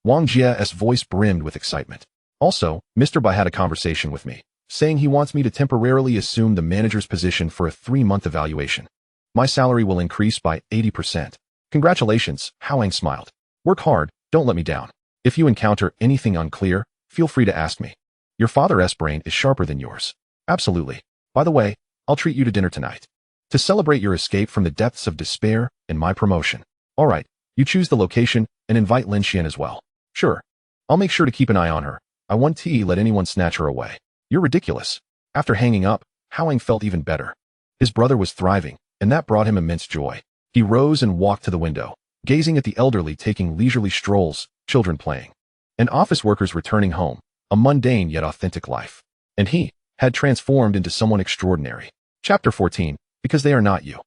Wang Jie's voice brimmed with excitement. Also, Mr. Bai had a conversation with me, saying he wants me to temporarily assume the manager's position for a 3-month evaluation. My salary will increase by 80%. Congratulations, Hao Yang smiled. Work hard, don't let me down. If you encounter anything unclear, feel free to ask me. Your father's brain is sharper than yours. Absolutely. By the way, I'll treat you to dinner tonight. To celebrate your escape from the depths of despair and my promotion. All right, you choose the location and invite Lin Xian as well. Sure. I'll make sure to keep an eye on her. I won't let anyone snatch her away. You're ridiculous. After hanging up, Hao Yang felt even better. His brother was thriving, and that brought him immense joy. He rose and walked to the window, gazing at the elderly taking leisurely strolls, children playing, and office workers returning home, a mundane yet authentic life. And he had transformed into someone extraordinary. Chapter 14. Because they are not you.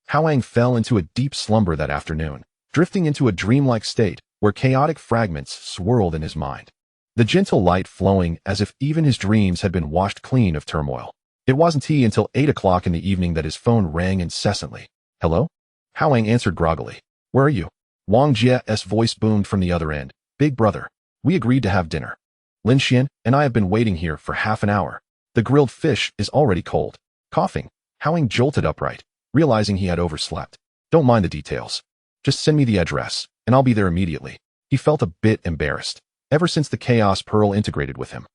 Hao Yang fell into a deep slumber that afternoon, drifting into a dreamlike state where chaotic fragments swirled in his mind. The gentle light flowing as if even his dreams had been washed clean of turmoil. It wasn't until 8 o'clock in the evening that his phone rang incessantly. Hello? Hao Yang answered groggily. Where are you? Wang Jie's voice boomed from the other end. Big brother. We agreed to have dinner. Lin Xian and I have been waiting here for half an hour. The grilled fish is already cold. Coughing, Hao Yang jolted upright, realizing he had overslept. Don't mind the details. Just send me the address, and I'll be there immediately. He felt a bit embarrassed, ever since the Chaos Pearl integrated with him.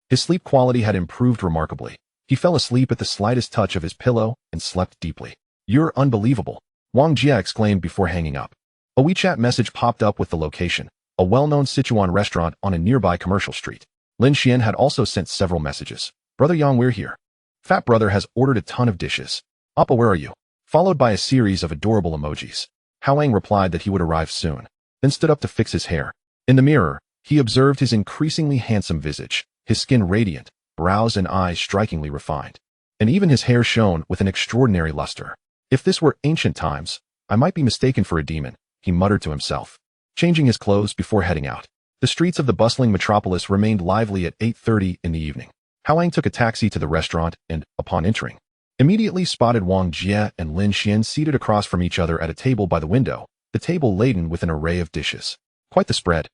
His sleep quality had improved remarkably. He fell asleep at the slightest touch of his pillow and slept deeply. You're unbelievable, Wang Jie exclaimed before hanging up. A WeChat message popped up with the location, a well-known Sichuan restaurant on a nearby commercial street. Lin Xian had also sent several messages. Brother Yang, we're here. Fat brother has ordered a ton of dishes. Appa, where are you? Followed by a series of adorable emojis. Hao Yang replied that he would arrive soon, then stood up to fix his hair. In the mirror, he observed his increasingly handsome visage, his skin radiant, brows and eyes strikingly refined. And even his hair shone with an extraordinary luster. If this were ancient times, I might be mistaken for a demon, he muttered to himself, changing his clothes before heading out. The streets of the bustling metropolis remained lively at 8:30 in the evening. Hao Yang took a taxi to the restaurant and, upon entering, immediately spotted Wang Jie and Lin Xian seated across from each other at a table by the window, the table laden with an array of dishes. Quite the spread.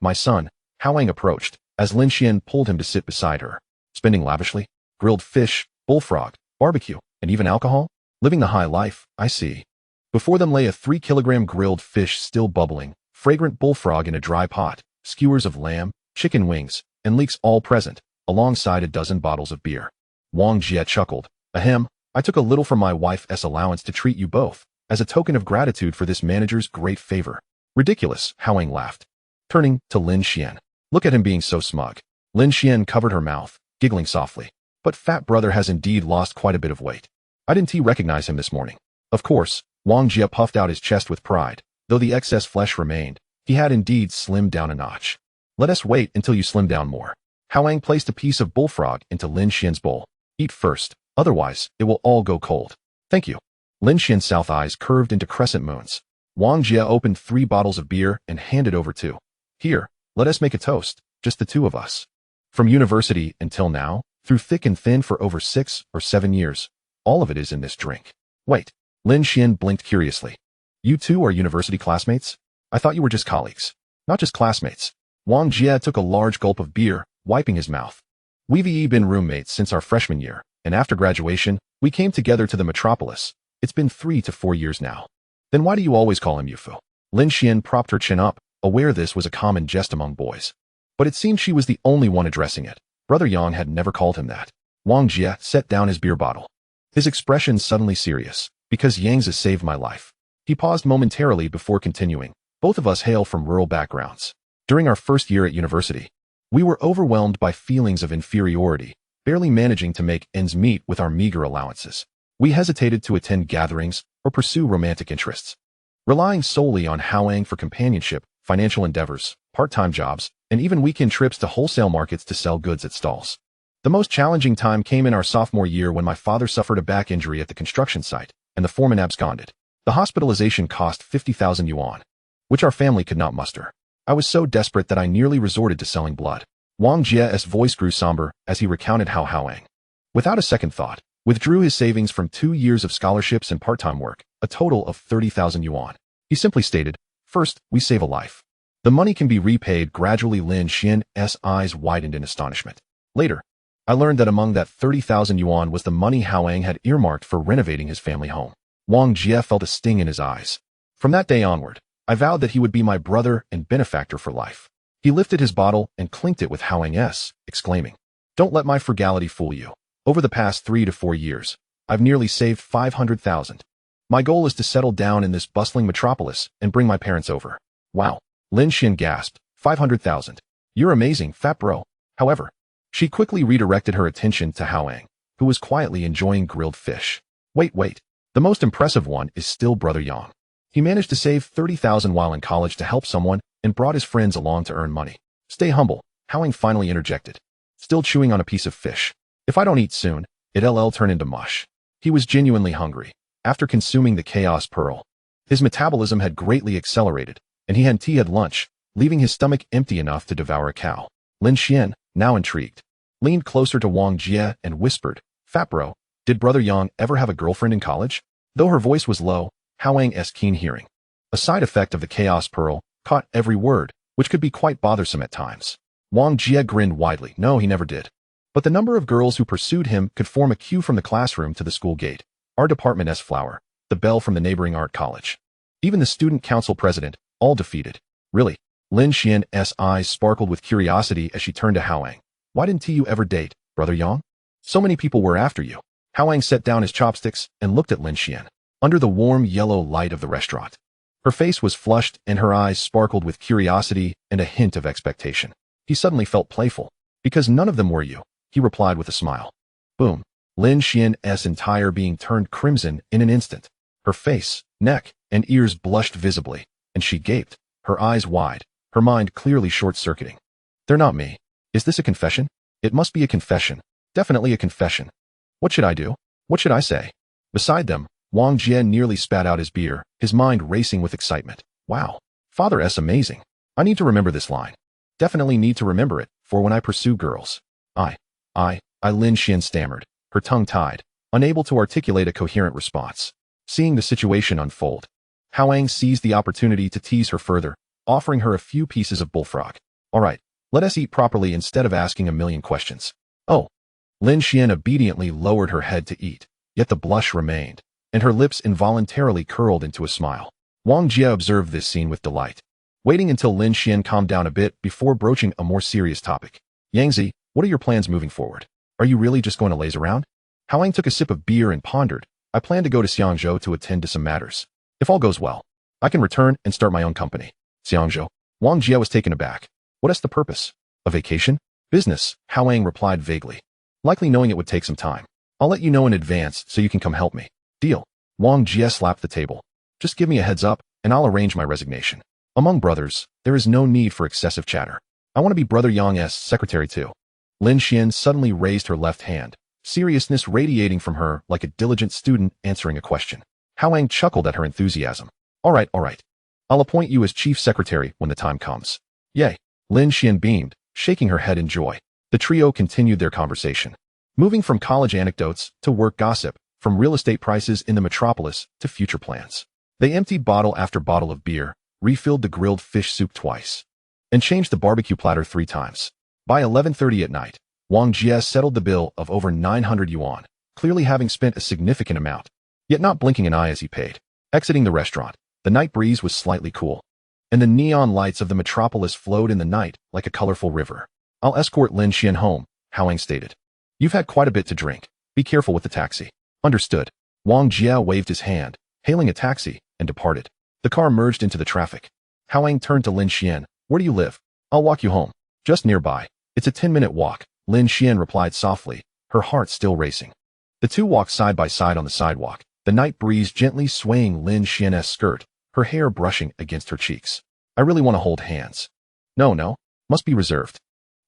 My son, Hao Yang approached, as Lin Xian pulled him to sit beside her. Spending lavishly? Grilled fish, bullfrog, barbecue, and even alcohol? Living the high life, I see. Before them lay a 3-kilogram grilled fish still bubbling, fragrant bullfrog in a dry pot, skewers of lamb, chicken wings, and leeks all present, alongside a dozen bottles of beer. Wang Jie chuckled. Ahem, I took a little from my wife's allowance to treat you both, as a token of gratitude for this manager's great favor. Ridiculous, Hao Yang laughed. Turning to Lin Xian. Look at him being so smug. Lin Xian covered her mouth, giggling softly. But fat brother has indeed lost quite a bit of weight. I didn't recognize him this morning. Of course, Wang Jie puffed out his chest with pride. Though the excess flesh remained, he had indeed slimmed down a notch. Let us wait until you slim down more. Hao Yang placed a piece of bullfrog into Lin Xian's bowl. Eat first, otherwise it will all go cold. Thank you. Lin Xian's south eyes curved into crescent moons. Wang Jie opened 3 bottles of beer and handed over 2. Here, let us make a toast, just the 2 of us. From university until now, through thick and thin for over 6 or 7 years, all of it is in this drink. Wait, Lin Xian blinked curiously. You 2 are university classmates? I thought you were just colleagues. Not just classmates. Wang Jie took a large gulp of beer, wiping his mouth. We've been roommates since our freshman year, and after graduation, we came together to the metropolis. It's been 3 to 4 years now. Then why do you always call him Yufu? Lin Xian propped her chin up, aware this was a common jest among boys. But it seemed she was the only one addressing it. Brother Yang had never called him that. Wang Jie set down his beer bottle. His expression suddenly serious, because Yang's has saved my life. He paused momentarily before continuing. Both of us hail from rural backgrounds. During our first year at university, we were overwhelmed by feelings of inferiority, barely managing to make ends meet with our meager allowances. We hesitated to attend gatherings or pursue romantic interests. Relying solely on Hao Yang for companionship, financial endeavors, part-time jobs, and even weekend trips to wholesale markets to sell goods at stalls. The most challenging time came in our sophomore year when my father suffered a back injury at the construction site, and the foreman absconded. The hospitalization cost 50,000 yuan, which our family could not muster. I was so desperate that I nearly resorted to selling blood. Wang Jie's voice grew somber as he recounted how Hao Yang, without a second thought, withdrew his savings from 2 years of scholarships and part-time work, a total of 30,000 yuan. He simply stated, "First, we save a life. The money can be repaid gradually." Lin Xian's eyes widened in astonishment. Later, I learned that among that 30,000 yuan was the money Hao Yang had earmarked for renovating his family home. Wang Jie felt a sting in his eyes. From that day onward, I vowed that he would be my brother and benefactor for life. He lifted his bottle and clinked it with Hao Yang, exclaiming, "Don't let my frugality fool you. Over the past 3 to 4 years, I've nearly saved 500,000. My goal is to settle down in this bustling metropolis and bring my parents over." Wow. Lin Xian gasped, 500,000. You're amazing, fat bro. However, she quickly redirected her attention to Hao Yang, who was quietly enjoying grilled fish. Wait. The most impressive one is still Brother Yang. He managed to save 30,000 while in college to help someone and brought his friends along to earn money. Stay humble, Hao Yang finally interjected, still chewing on a piece of fish. If I don't eat soon, it'll turn into mush. He was genuinely hungry. After consuming the chaos pearl, his metabolism had greatly accelerated, and he hadn't had lunch, leaving his stomach empty enough to devour a cow. Lin Xian, now intrigued, leaned closer to Wang Jie and whispered, "Fat bro, did Brother Yang ever have a girlfriend in college?" Though her voice was low, Hao Yang's keen hearing, a side effect of the chaos pearl, caught every word, which could be quite bothersome at times. Wang Jie grinned widely. No, he never did. But the number of girls who pursued him could form a queue from the classroom to the school gate, our department's flower, the belle from the neighboring art college. Even the student council president, all defeated. Really? Lin Xian's eyes sparkled with curiosity as she turned to Hao Yang. Why didn't you ever date, Brother Yang? So many people were after you. Hao Yang set down his chopsticks and looked at Lin Xian. Under the warm yellow light of the restaurant, her face was flushed and her eyes sparkled with curiosity and a hint of expectation. He suddenly felt playful. Because none of them were you, he replied with a smile. Boom. Lin Xian's entire being turned crimson in an instant. Her face, neck, and ears blushed visibly, and she gaped, her eyes wide, her mind clearly short-circuiting. They're not me. Is this a confession? It must be a confession. Definitely a confession. What should I do? What should I say? Beside them, Wang Jie nearly spat out his beer, his mind racing with excitement. Wow. Father S amazing. I need to remember this line. Definitely need to remember it, for when I pursue girls. Lin Xian stammered, her tongue tied, unable to articulate a coherent response. Seeing the situation unfold, Hao Yang seized the opportunity to tease her further, offering her a few pieces of bullfrog. All right, let us eat properly instead of asking a million questions. Oh. Lin Xian obediently lowered her head to eat, yet the blush remained, and her lips involuntarily curled into a smile. Wang Jie observed this scene with delight, waiting until Lin Xian calmed down a bit before broaching a more serious topic. Yangzi, what are your plans moving forward? Are you really just going to laze around? Hao Yang took a sip of beer and pondered. I plan to go to Xiangzhou to attend to some matters. If all goes well, I can return and start my own company. Xiangzhou. Wang Jie was taken aback. What is the purpose? A vacation? Business, Hao Yang replied vaguely, likely knowing it would take some time. I'll let you know in advance so you can come help me. Deal. Wang Jie slapped the table. Just give me a heads up, and I'll arrange my resignation. Among brothers, there is no need for excessive chatter. I want to be Brother Yang's secretary too. Lin Xian suddenly raised her left hand, seriousness radiating from her like a diligent student answering a question. Hao Yang chuckled at her enthusiasm. All right. I'll appoint you as chief secretary when the time comes. Yay. Lin Xian beamed, shaking her head in joy. The trio continued their conversation, moving from college anecdotes to work gossip, from real estate prices in the metropolis to future plans. They emptied bottle after bottle of beer, refilled the grilled fish soup twice, and changed the barbecue platter 3 times. By 11:30 at night, Wang Jie settled the bill of over 900 yuan, clearly having spent a significant amount, yet not blinking an eye as he paid. Exiting the restaurant, the night breeze was slightly cool, and the neon lights of the metropolis flowed in the night like a colorful river. I'll escort Lin Xian home, Hao Yang stated. You've had quite a bit to drink. Be careful with the taxi. Understood. Wang Jie waved his hand, hailing a taxi, and departed. The car merged into the traffic. Hao Yang turned to Lin Xian. Where do you live? I'll walk you home. Just nearby. It's a 10-minute walk, Lin Xian replied softly, her heart still racing. The two walked side by side on the sidewalk, the night breeze gently swaying Lin Xian's skirt, her hair brushing against her cheeks. I really want to hold hands. No, must be reserved.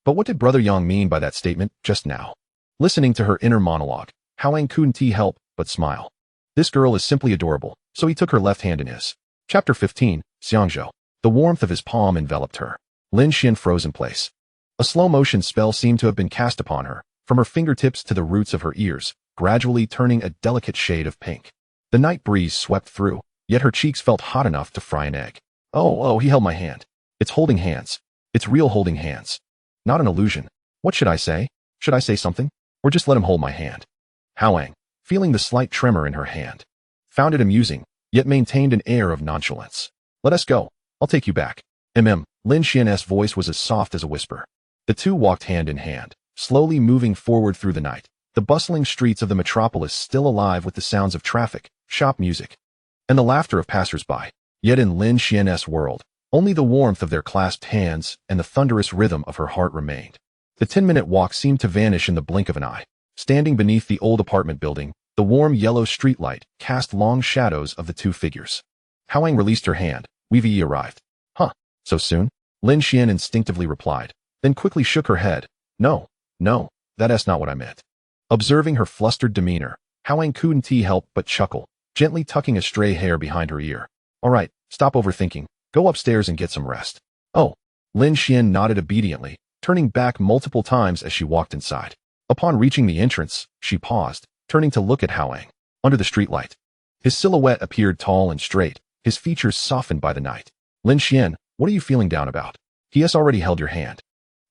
But what did Brother Yang mean by that statement just now? Listening to her inner monologue, Hao Yang couldn't help but smile. This girl is simply adorable, so he took her left hand in his. Chapter 15, Xiangzhou. The warmth of his palm enveloped her. Lin Xian froze in place. A slow-motion spell seemed to have been cast upon her, from her fingertips to the roots of her ears, gradually turning a delicate shade of pink. The night breeze swept through, yet her cheeks felt hot enough to fry an egg. Oh, he held my hand. It's holding hands. It's real holding hands. Not an illusion. What should I say? Should I say something? Or just let him hold my hand? Hao Yang, feeling the slight tremor in her hand, found it amusing, yet maintained an air of nonchalance. Let us go. I'll take you back. Lin Xian's voice was as soft as a whisper. The two walked hand in hand, slowly moving forward through the night, the bustling streets of the metropolis still alive with the sounds of traffic, shop music, and the laughter of passers-by. Yet in Lin Xian's world, only the warmth of their clasped hands and the thunderous rhythm of her heart remained. The 10-minute walk seemed to vanish in the blink of an eye. Standing beneath the old apartment building, the warm yellow streetlight cast long shadows of the two figures. Hao Yang released her hand. We've arrived. Huh, so soon? Lin Xian instinctively replied, then quickly shook her head. No, that's not what I meant. Observing her flustered demeanor, Hao Yang couldn't help but chuckle, gently tucking a stray hair behind her ear. All right, stop overthinking. Go upstairs and get some rest. Oh. Lin Xian nodded obediently, turning back multiple times as she walked inside. Upon reaching the entrance, she paused, turning to look at Hao Yang. Under the streetlight, his silhouette appeared tall and straight, his features softened by the night. Lin Xian, what are you feeling down about? He has already held your hand.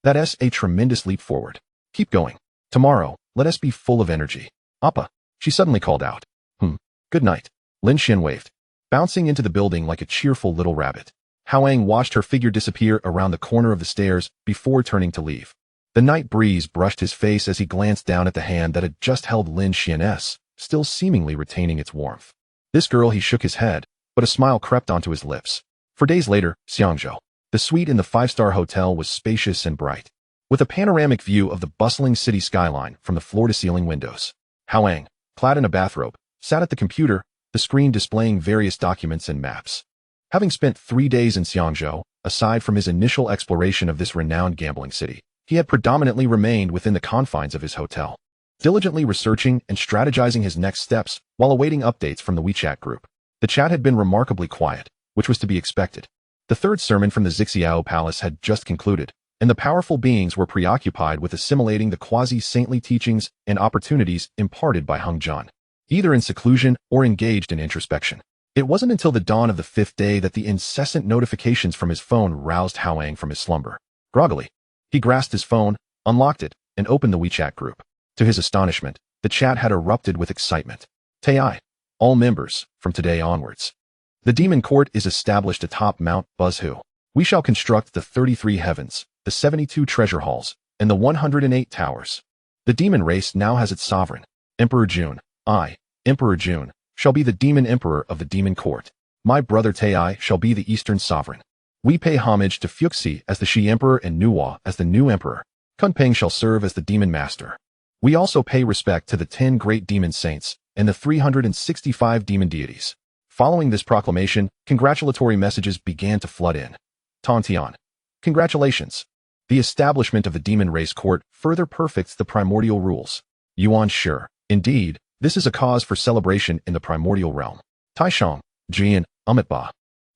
That's a tremendous leap forward. Keep going. Tomorrow, let us be full of energy. Appa, she suddenly called out. Good night. Lin Xian waved, bouncing into the building like a cheerful little rabbit. Hao Yang watched her figure disappear around the corner of the stairs before turning to leave. The night breeze brushed his face as he glanced down at the hand that had just held Lin Xian's, still seemingly retaining its warmth. This girl, he shook his head, but a smile crept onto his lips. For days later, Xiangzhou. The suite in the 5-star hotel was spacious and bright, with a panoramic view of the bustling city skyline from the floor-to-ceiling windows. Hao Yang, clad in a bathrobe, sat at the computer, the screen displaying various documents and maps. Having spent 3 days in Xiangzhou, aside from his initial exploration of this renowned gambling city, he had predominantly remained within the confines of his hotel, diligently researching and strategizing his next steps while awaiting updates from the WeChat group. The chat had been remarkably quiet, which was to be expected. The third sermon from the Zixiao Palace had just concluded, and the powerful beings were preoccupied with assimilating the quasi-saintly teachings and opportunities imparted by Hongjun, either in seclusion or engaged in introspection. It wasn't until the dawn of the 5th day that the incessant notifications from his phone roused Hao Yang from his slumber. Groggily, he grasped his phone, unlocked it, and opened the WeChat group. To his astonishment, the chat had erupted with excitement. Taiyi, all members, from today onwards. The demon court is established atop Mount Buzhu. We shall construct the 33 heavens, the 72 treasure halls, and the 108 towers. The demon race now has its sovereign. Emperor Jun, I, Emperor Jun, shall be the demon emperor of the demon court. My brother Taiyi shall be the eastern sovereign. We pay homage to Fuxi as the Shi emperor and Nuwa as the new emperor. Kunpeng shall serve as the demon master. We also pay respect to the 10 great demon saints and the 365 demon deities. Following this proclamation, congratulatory messages began to flood in. Tontian. Congratulations. The establishment of the demon race court further perfects the primordial rules. Yuan sure. Indeed, this is a cause for celebration in the primordial realm. Taishang. Jian. Amitba.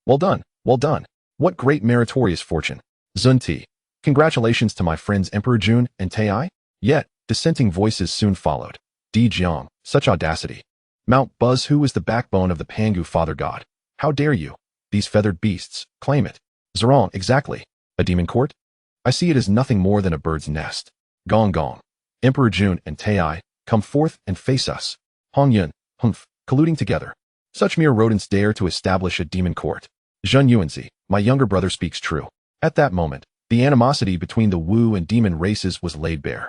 Well done, well done. What great meritorious fortune. Zhunti. Congratulations to my friends Emperor Jun and Taiyi. Yet, dissenting voices soon followed. Dijun. Such audacity. Mount Buzz, who is the backbone of the Pangu father god. How dare you? These feathered beasts, claim it. Zerong, exactly. A demon court? I see it as nothing more than a bird's nest. Gong gong. Emperor Jun and Taiyi, come forth and face us. Hongyun, humph, colluding together. Such mere rodents dare to establish a demon court. Zhen Yuanzi, my younger brother speaks true. At that moment, the animosity between the Wu and demon races was laid bare.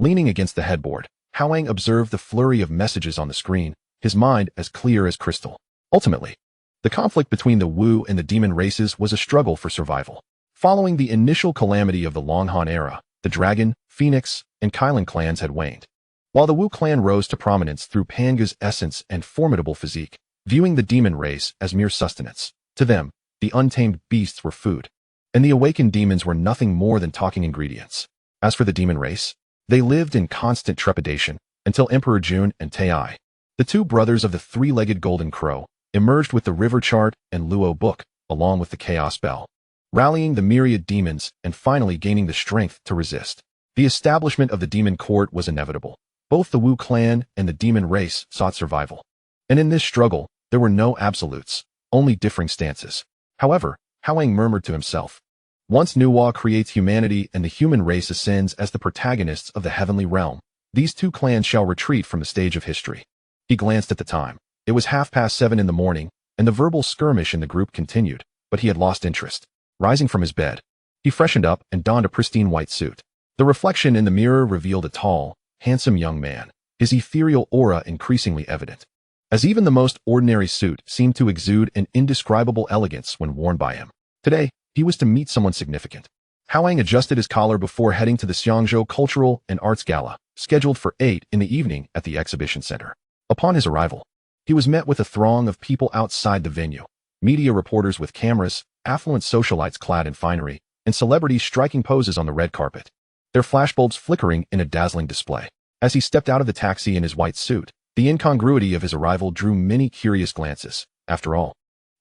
Leaning against the headboard, Hao Yang observed the flurry of messages on the screen, his mind as clear as crystal. Ultimately, the conflict between the Wu and the demon races was a struggle for survival. Following the initial calamity of the Long Han era, the Dragon, Phoenix, and Kylan clans had waned, while the Wu clan rose to prominence through Panga's essence and formidable physique, viewing the demon race as mere sustenance. To them, the untamed beasts were food, and the awakened demons were nothing more than talking ingredients. As for the demon race, they lived in constant trepidation until Emperor Jun and Taiyi, the two brothers of the three-legged golden crow, emerged with the river chart and Luo book, along with the chaos bell, rallying the myriad demons and finally gaining the strength to resist. The establishment of the demon court was inevitable. Both the Wu clan and the demon race sought survival. And in this struggle, there were no absolutes, only differing stances. However, Hao Yang murmured to himself, once Nuwa creates humanity and the human race ascends as the protagonists of the heavenly realm, these two clans shall retreat from the stage of history. He glanced at the time. It was 7:30 in the morning, and the verbal skirmish in the group continued, but he had lost interest. Rising from his bed, he freshened up and donned a pristine white suit. The reflection in the mirror revealed a tall, handsome young man, his ethereal aura increasingly evident, as even the most ordinary suit seemed to exude an indescribable elegance when worn by him. Today, he was to meet someone significant. Hao Yang adjusted his collar before heading to the Xiangzhou Cultural and Arts Gala, scheduled for 8 in the evening at the exhibition center. Upon his arrival, he was met with a throng of people outside the venue, media reporters with cameras, affluent socialites clad in finery, and celebrities striking poses on the red carpet, their flashbulbs flickering in a dazzling display. As he stepped out of the taxi in his white suit, the incongruity of his arrival drew many curious glances. After all,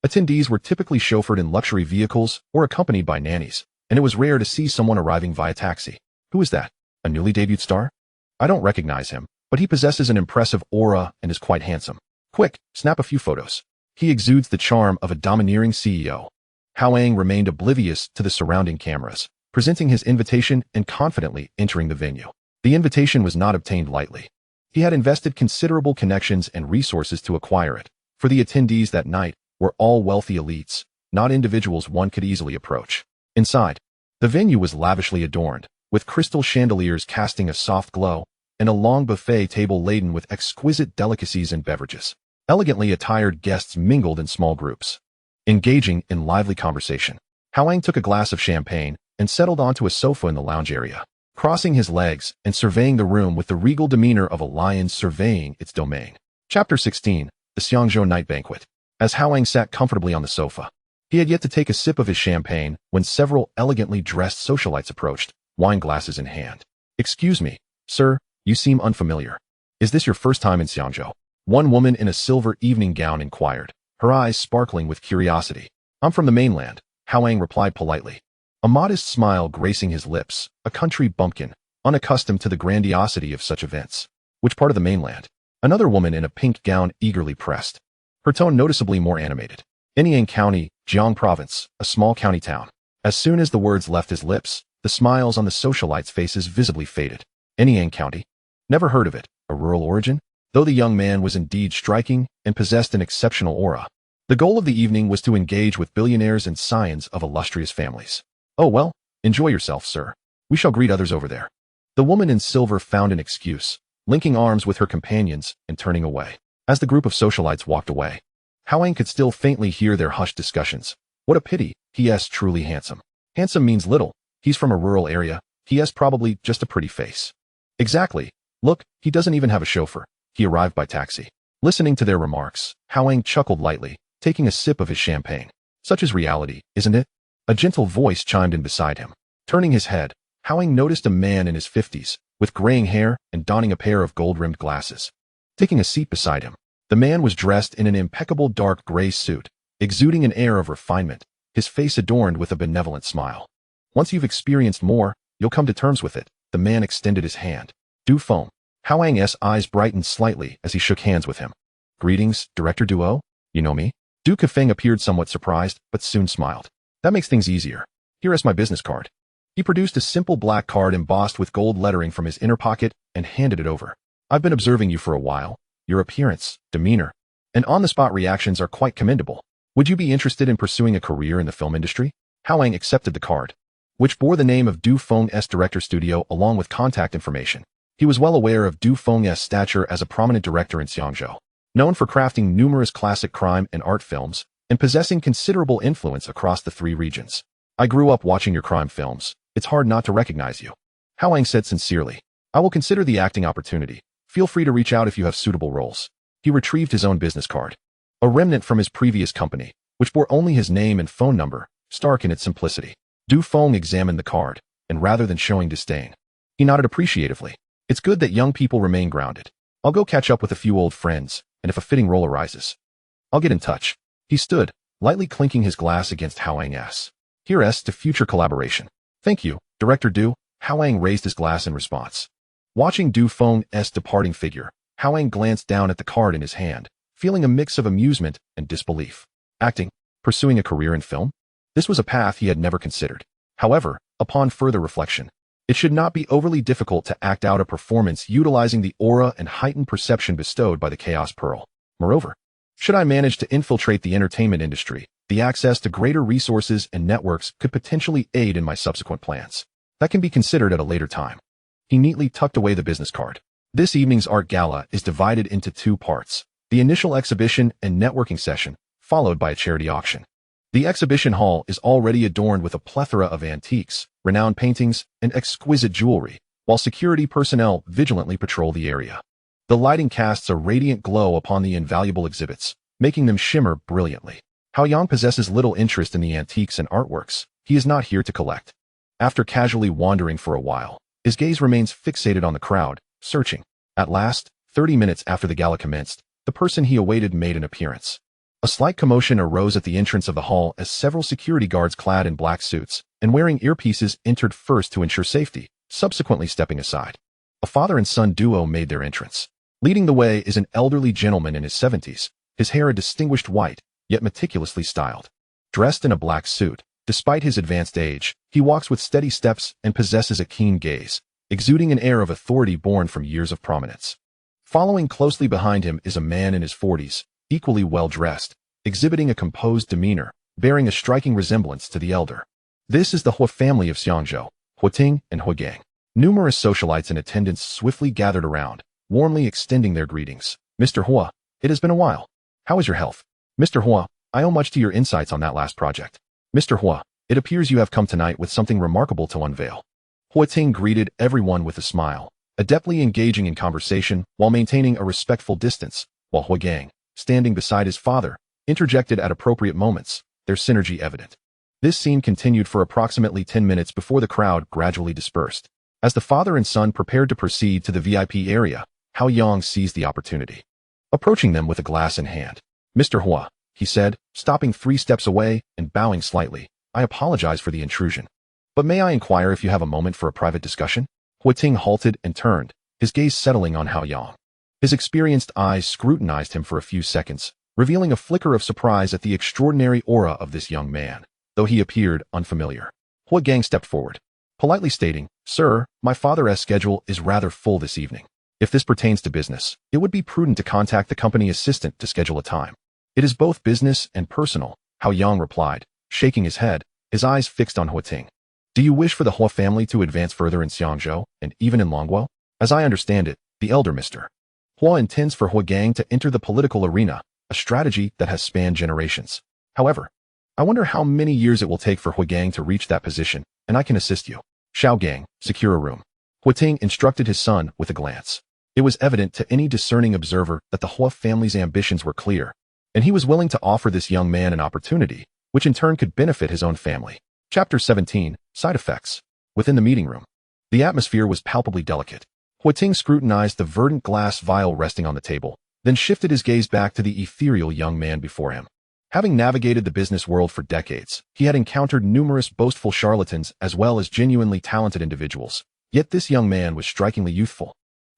attendees were typically chauffeured in luxury vehicles or accompanied by nannies, and it was rare to see someone arriving via taxi. Who is that? A newly debuted star? I don't recognize him, but he possesses an impressive aura and is quite handsome. Quick, snap a few photos. He exudes the charm of a domineering CEO. Hao Yang remained oblivious to the surrounding cameras, presenting his invitation and confidently entering the venue. The invitation was not obtained lightly. He had invested considerable connections and resources to acquire it, for the attendees that night were all wealthy elites, not individuals one could easily approach. Inside, the venue was lavishly adorned, with crystal chandeliers casting a soft glow, and a long buffet table laden with exquisite delicacies and beverages. Elegantly attired guests mingled in small groups, engaging in lively conversation. Hao Yang took a glass of champagne and settled onto a sofa in the lounge area, crossing his legs and surveying the room with the regal demeanor of a lion surveying its domain. Chapter 16, the Xiangzhou Night Banquet. As Hao Yang sat comfortably on the sofa, he had yet to take a sip of his champagne when several elegantly dressed socialites approached, wine glasses in hand. Excuse me, sir, you seem unfamiliar. Is this your first time in Xiangzhou? One woman in a silver evening gown inquired, her eyes sparkling with curiosity. I'm from the mainland, Hao Yang replied politely, a modest smile gracing his lips, a country bumpkin, unaccustomed to the grandiosity of such events. Which part of the mainland? Another woman in a pink gown eagerly pressed, her tone noticeably more animated. Anyang County, Jiang Province, a small county town. As soon as the words left his lips, the smiles on the socialites' faces visibly faded. Anyang County? Never heard of it. A rural origin? Though the young man was indeed striking and possessed an exceptional aura, the goal of the evening was to engage with billionaires and scions of illustrious families. Oh well, enjoy yourself, sir. We shall greet others over there. The woman in silver found an excuse, linking arms with her companions and turning away. As the group of socialites walked away, Hao Yang could still faintly hear their hushed discussions. What a pity, he is truly handsome. Handsome means little, he's from a rural area, he has probably just a pretty face. Exactly, Look, he doesn't even have a chauffeur. He arrived by taxi. Listening to their remarks, Hao Yang chuckled lightly, taking a sip of his champagne. Such is reality, isn't it? A gentle voice chimed in beside him. Turning his head, Hao Yang noticed a man in his 50s, with graying hair and donning a pair of gold-rimmed glasses. Taking a seat beside him, the man was dressed in an impeccable dark gray suit, exuding an air of refinement, his face adorned with a benevolent smile. Once you've experienced more, you'll come to terms with it. The man extended his hand. Donghuang. Hao Yang's eyes brightened slightly as he shook hands with him. Greetings, Director Duo. You know me? Du Kefeng appeared somewhat surprised, but soon smiled. That makes things easier. Here is my business card. He produced a simple black card embossed with gold lettering from his inner pocket and handed it over. I've been observing you for a while. Your appearance, demeanor, and on-the-spot reactions are quite commendable. Would you be interested in pursuing a career in the film industry? Hao Yang accepted the card, which bore the name of Donghuang's director studio along with contact information. He was well aware of Donghuang's stature as a prominent director in Xiangzhou, known for crafting numerous classic crime and art films, and possessing considerable influence across the three regions. I grew up watching your crime films. It's hard not to recognize you. Hao Yang said sincerely. I will consider the acting opportunity. Feel free to reach out if you have suitable roles. He retrieved his own business card, a remnant from his previous company, which bore only his name and phone number, stark in its simplicity. Donghuang examined the card, and rather than showing disdain, he nodded appreciatively. It's good that young people remain grounded. I'll go catch up with a few old friends, and if a fitting role arises, I'll get in touch. He stood, lightly clinking his glass against Hao Yang's. Here's to future collaboration. Thank you, Director Du. Hao Yang raised his glass in response. Watching Donghuang's departing figure, Hao Yang glanced down at the card in his hand, feeling a mix of amusement and disbelief. Acting, pursuing a career in film? This was a path he had never considered. However, upon further reflection, it should not be overly difficult to act out a performance utilizing the aura and heightened perception bestowed by the Chaos Pearl. Moreover, should I manage to infiltrate the entertainment industry, the access to greater resources and networks could potentially aid in my subsequent plans. That can be considered at a later time. He neatly tucked away the business card. This evening's art gala is divided into two parts, the initial exhibition and networking session, followed by a charity auction. The exhibition hall is already adorned with a plethora of antiques, renowned paintings, and exquisite jewelry, while security personnel vigilantly patrol the area. The lighting casts a radiant glow upon the invaluable exhibits, making them shimmer brilliantly. Hao Yang possesses little interest in the antiques and artworks. He is not here to collect. After casually wandering for a while, his gaze remains fixated on the crowd, searching. At last, 30 minutes after the gala commenced, the person he awaited made an appearance. A slight commotion arose at the entrance of the hall as several security guards clad in black suits and wearing earpieces entered first to ensure safety, subsequently stepping aside. A father and son duo made their entrance. Leading the way is an elderly gentleman in his 70s, his hair a distinguished white, yet meticulously styled. Dressed in a black suit, despite his advanced age, he walks with steady steps and possesses a keen gaze, exuding an air of authority born from years of prominence. Following closely behind him is a man in his 40s, equally well-dressed, exhibiting a composed demeanor, bearing a striking resemblance to the elder. This is the Hou family of Xiangzhou, Huting and Huigang. Numerous socialites in attendance swiftly gathered around, warmly extending their greetings. Mr. Hou, it has been a while. How is your health? Mr. Hou, I owe much to your insights on that last project. Mr. Hou, it appears you have come tonight with something remarkable to unveil. Huiting greeted everyone with a smile, adeptly engaging in conversation while maintaining a respectful distance, while Huigang, standing beside his father, interjected at appropriate moments, their synergy evident. This scene continued for approximately 10 minutes before the crowd gradually dispersed. As the father and son prepared to proceed to the VIP area, Hao Yang seized the opportunity. Approaching them with a glass in hand, Mr. Hou, he said, stopping 3 steps away and bowing slightly, I apologize for the intrusion. But may I inquire if you have a moment for a private discussion? Huiting halted and turned, his gaze settling on Hao Yang. His experienced eyes scrutinized him for a few seconds, revealing a flicker of surprise at the extraordinary aura of this young man, though he appeared unfamiliar. Huigang stepped forward, politely stating, Sir, my father's schedule is rather full this evening. If this pertains to business, it would be prudent to contact the company assistant to schedule a time. It is both business and personal, Hao Yang replied, shaking his head, his eyes fixed on Huiting. Do you wish for the Hou family to advance further in Xiangzhou and even in Longguo? As I understand it, the elder Mr. Hou intends for Huigang to enter the political arena, a strategy that has spanned generations. However, I wonder how many years it will take for Huigang to reach that position, and I can assist you. Xiao Gang, secure a room. Huiting instructed his son with a glance. It was evident to any discerning observer that the Hua family's ambitions were clear, and he was willing to offer this young man an opportunity, which in turn could benefit his own family. Chapter 17, Side Effects. Within the meeting room, the atmosphere was palpably delicate. Hou Tu scrutinized the verdant glass vial resting on the table, then shifted his gaze back to the ethereal young man before him. Having navigated the business world for decades, he had encountered numerous boastful charlatans as well as genuinely talented individuals. Yet this young man was strikingly youthful,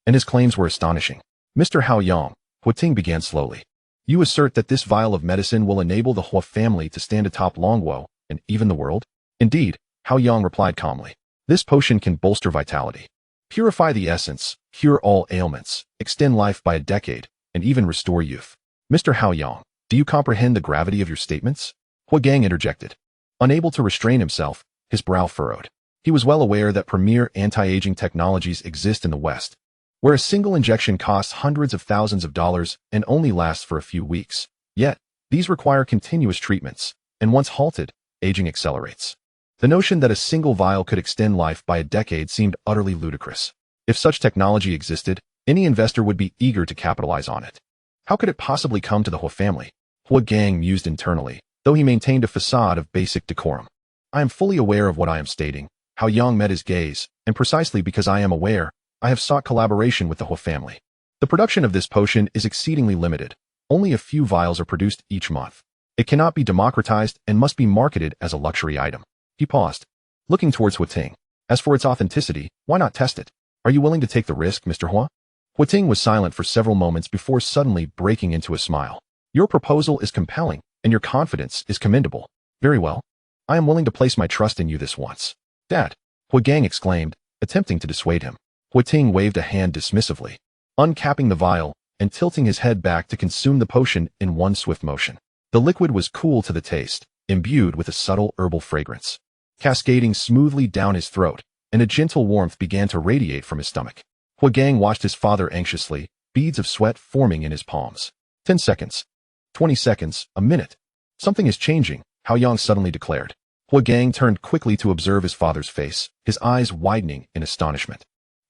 and his claims were astonishing. Mr. Hao Yang, Hou Tu began slowly. You assert that this vial of medicine will enable the Hua family to stand atop Longguo and even the world? Indeed, Hao Yang replied calmly. This potion can bolster vitality, purify the essence, cure all ailments, extend life by a decade, and even restore youth. Mr. Hao Yang, do you comprehend the gravity of your statements? Hou Gang interjected. Unable to restrain himself, his brow furrowed. He was well aware that premier anti-aging technologies exist in the West, where a single injection costs hundreds of thousands of dollars and only lasts for a few weeks. Yet, these require continuous treatments, and once halted, aging accelerates. The notion that a single vial could extend life by a decade seemed utterly ludicrous. If such technology existed, any investor would be eager to capitalize on it. How could it possibly come to the Hua family? Hou Gang mused internally, though he maintained a facade of basic decorum. I am fully aware of what I am stating. Hao Yang met his gaze, and precisely because I am aware, I have sought collaboration with the Hua family. The production of this potion is exceedingly limited. Only a few vials are produced each month. It cannot be democratized and must be marketed as a luxury item. He paused, looking towards Hou Tu. As for its authenticity, why not test it? Are you willing to take the risk, Mr. Hua? Hou Tu was silent for several moments before suddenly breaking into a smile. Your proposal is compelling, and your confidence is commendable. Very well. I am willing to place my trust in you this once. Dad, Hou Gang exclaimed, attempting to dissuade him. Hou Tu waved a hand dismissively, uncapping the vial and tilting his head back to consume the potion in one swift motion. The liquid was cool to the taste, imbued with a subtle herbal fragrance, cascading smoothly down his throat, and a gentle warmth began to radiate from his stomach. Hou Gang watched his father anxiously, beads of sweat forming in his palms. 10 seconds. 20 seconds, a minute. Something is changing, Hao Yang suddenly declared. Hou Gang turned quickly to observe his father's face, his eyes widening in astonishment.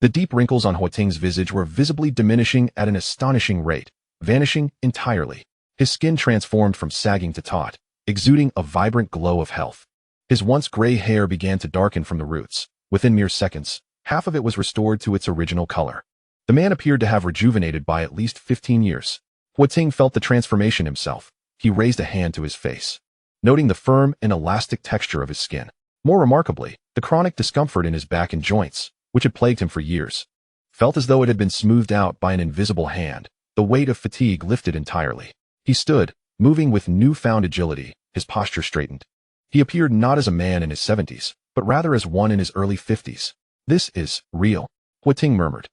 The deep wrinkles on Hou Tu's visage were visibly diminishing at an astonishing rate, vanishing entirely. His skin transformed from sagging to taut, exuding a vibrant glow of health. His once gray hair began to darken from the roots. Within mere seconds, half of it was restored to its original color. The man appeared to have rejuvenated by at least 15 years. Hou Tu felt the transformation himself. He raised a hand to his face, noting the firm and elastic texture of his skin. More remarkably, the chronic discomfort in his back and joints, which had plagued him for years, felt as though it had been smoothed out by an invisible hand. The weight of fatigue lifted entirely. He stood, moving with newfound agility, his posture straightened. He appeared not as a man in his 70s, but rather as one in his early 50s. This is real, Hou Tu murmured,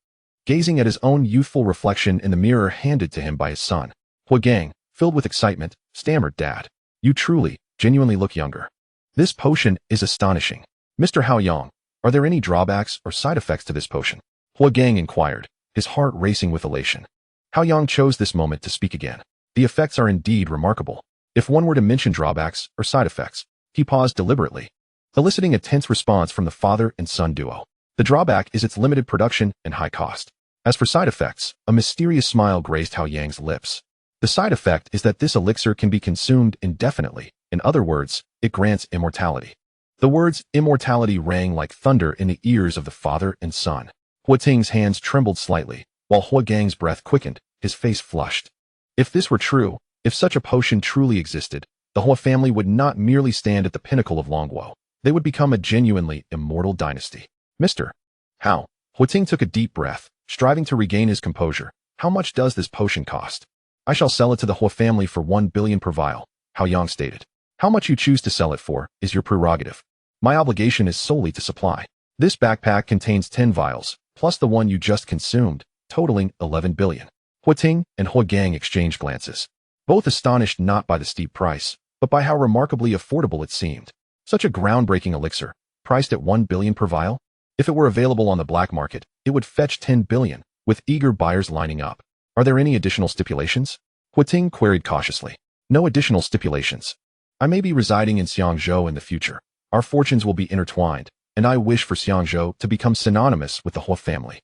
gazing at his own youthful reflection in the mirror handed to him by his son. Hou Gang, filled with excitement, stammered, Dad, you truly, genuinely look younger. This potion is astonishing. Mr. Hao Yang, are there any drawbacks or side effects to this potion? Hou Gang inquired, his heart racing with elation. Hao Yang chose this moment to speak again. The effects are indeed remarkable. If one were to mention drawbacks or side effects, he paused deliberately, eliciting a tense response from the father and son duo. The drawback is its limited production and high cost. As for side effects, a mysterious smile graced Hao Yang's lips. The side effect is that this elixir can be consumed indefinitely. In other words, it grants immortality. The words immortality rang like thunder in the ears of the father and son. Hou Tu's hands trembled slightly, while Hou Gang's breath quickened, his face flushed. If this were true, if such a potion truly existed, the Hua family would not merely stand at the pinnacle of Longguo. They would become a genuinely immortal dynasty. Mr. Hao, Hou Tu took a deep breath, striving to regain his composure. How much does this potion cost? I shall sell it to the Hua family for 1 billion per vial, Hao Yang stated. How much you choose to sell it for is your prerogative. My obligation is solely to supply. This backpack contains 10 vials, plus the one you just consumed, totaling 11 billion. Hou Tu and Hou Gang exchanged glances, both astonished not by the steep price, but by how remarkably affordable it seemed. Such a groundbreaking elixir, priced at 1 billion per vial? If it were available on the black market, it would fetch 10 billion, with eager buyers lining up. Are there any additional stipulations? Hou Tu queried cautiously. No additional stipulations. I may be residing in Xiangzhou in the future. Our fortunes will be intertwined, and I wish for Xiangzhou to become synonymous with the Hua family.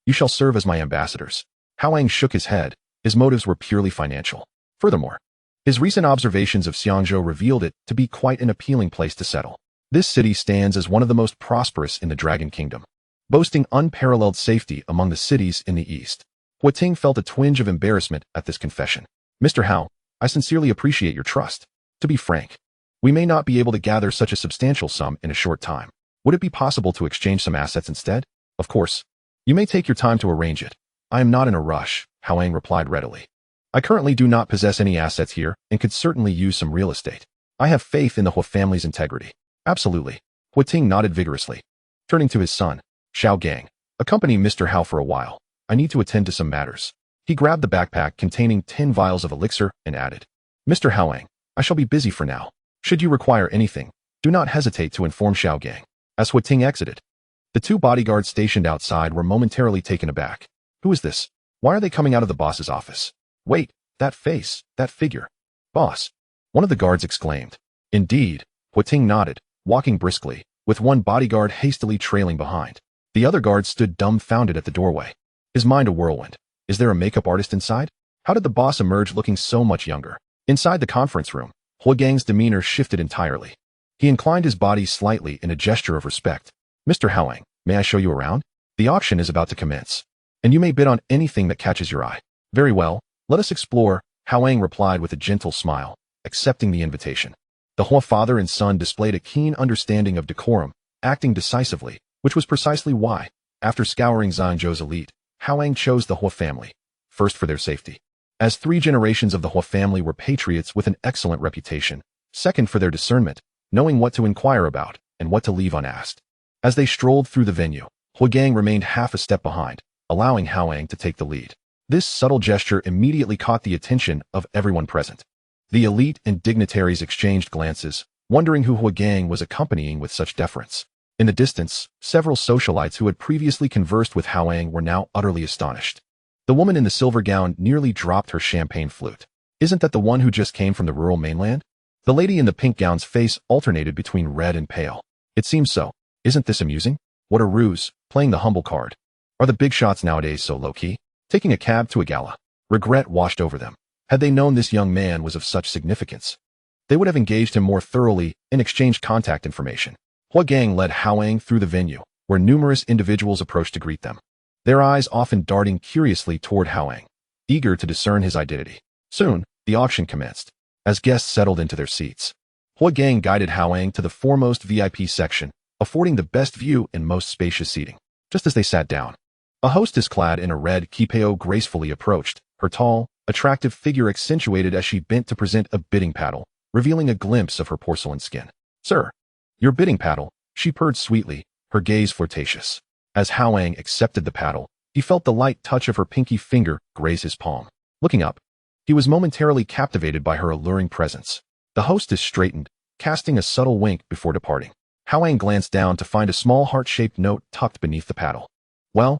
You shall serve as my ambassadors. Hao Yang shook his head. His motives were purely financial. Furthermore, his recent observations of Xiangzhou revealed it to be quite an appealing place to settle. This city stands as one of the most prosperous in the Dragon Kingdom, boasting unparalleled safety among the cities in the east. Hou Tu felt a twinge of embarrassment at this confession. Mr. Hao, I sincerely appreciate your trust. To be frank, we may not be able to gather such a substantial sum in a short time. Would it be possible to exchange some assets instead? Of course. You may take your time to arrange it. I am not in a rush, Hao Yang replied readily. I currently do not possess any assets here and could certainly use some real estate. I have faith in the Hou family's integrity. Absolutely. Hou Tu nodded vigorously. Turning to his son, Xiao Gang, accompany Mr. Hao for a while. I need to attend to some matters. He grabbed the backpack containing 10 vials of elixir and added, Mr. Hao Yang, I shall be busy for now. Should you require anything, do not hesitate to inform Xiao Gang. As Hou Tu exited, the two bodyguards stationed outside were momentarily taken aback. Who is this? Why are they coming out of the boss's office? Wait, that face, that figure. Boss. One of the guards exclaimed. Indeed, Hou Tu nodded, walking briskly, with one bodyguard hastily trailing behind. The other guard stood dumbfounded at the doorway. His mind a whirlwind. Is there a makeup artist inside? How did the boss emerge looking so much younger? Inside the conference room, Hou Gang's demeanor shifted entirely. He inclined his body slightly in a gesture of respect. Mr. Hao Yang, may I show you around? The auction is about to commence, and you may bid on anything that catches your eye. Very well, let us explore, Hao Yang replied with a gentle smile, accepting the invitation. The Hou father and son displayed a keen understanding of decorum, acting decisively, which was precisely why, after scouring Xiangzhou's elite, Hao Yang chose the Hou family, first for their safety. As 3 generations of the Hou family were patriots with an excellent reputation, second for their discernment, knowing what to inquire about and what to leave unasked. As they strolled through the venue, Hou Gang remained half a step behind, allowing Hao Yang to take the lead. This subtle gesture immediately caught the attention of everyone present. The elite and dignitaries exchanged glances, wondering who Hou Gang was accompanying with such deference. In the distance, several socialites who had previously conversed with Hao Yang were now utterly astonished. The woman in the silver gown nearly dropped her champagne flute. Isn't that the one who just came from the rural mainland? The lady in the pink gown's face alternated between red and pale. It seems so. Isn't this amusing? What a ruse, playing the humble card. Are the big shots nowadays so low-key? Taking a cab to a gala. Regret washed over them. Had they known this young man was of such significance, they would have engaged him more thoroughly and exchanged contact information. Hou Gang led Hao Yang through the venue, where numerous individuals approached to greet them, their eyes often darting curiously toward Hao Yang, eager to discern his identity. Soon, the auction commenced. As guests settled into their seats, Hou Gang guided Hao Yang to the foremost VIP section, affording the best view and most spacious seating. Just as they sat down, a hostess clad in a red kipao gracefully approached, her tall, attractive figure accentuated as she bent to present a bidding paddle, revealing a glimpse of her porcelain skin. Sir, your bidding paddle, she purred sweetly, her gaze flirtatious. As Hao Yang accepted the paddle, he felt the light touch of her pinky finger graze his palm. Looking up, he was momentarily captivated by her alluring presence. The hostess straightened, casting a subtle wink before departing. Hao Yang glanced down to find a small heart-shaped note tucked beneath the paddle. Well,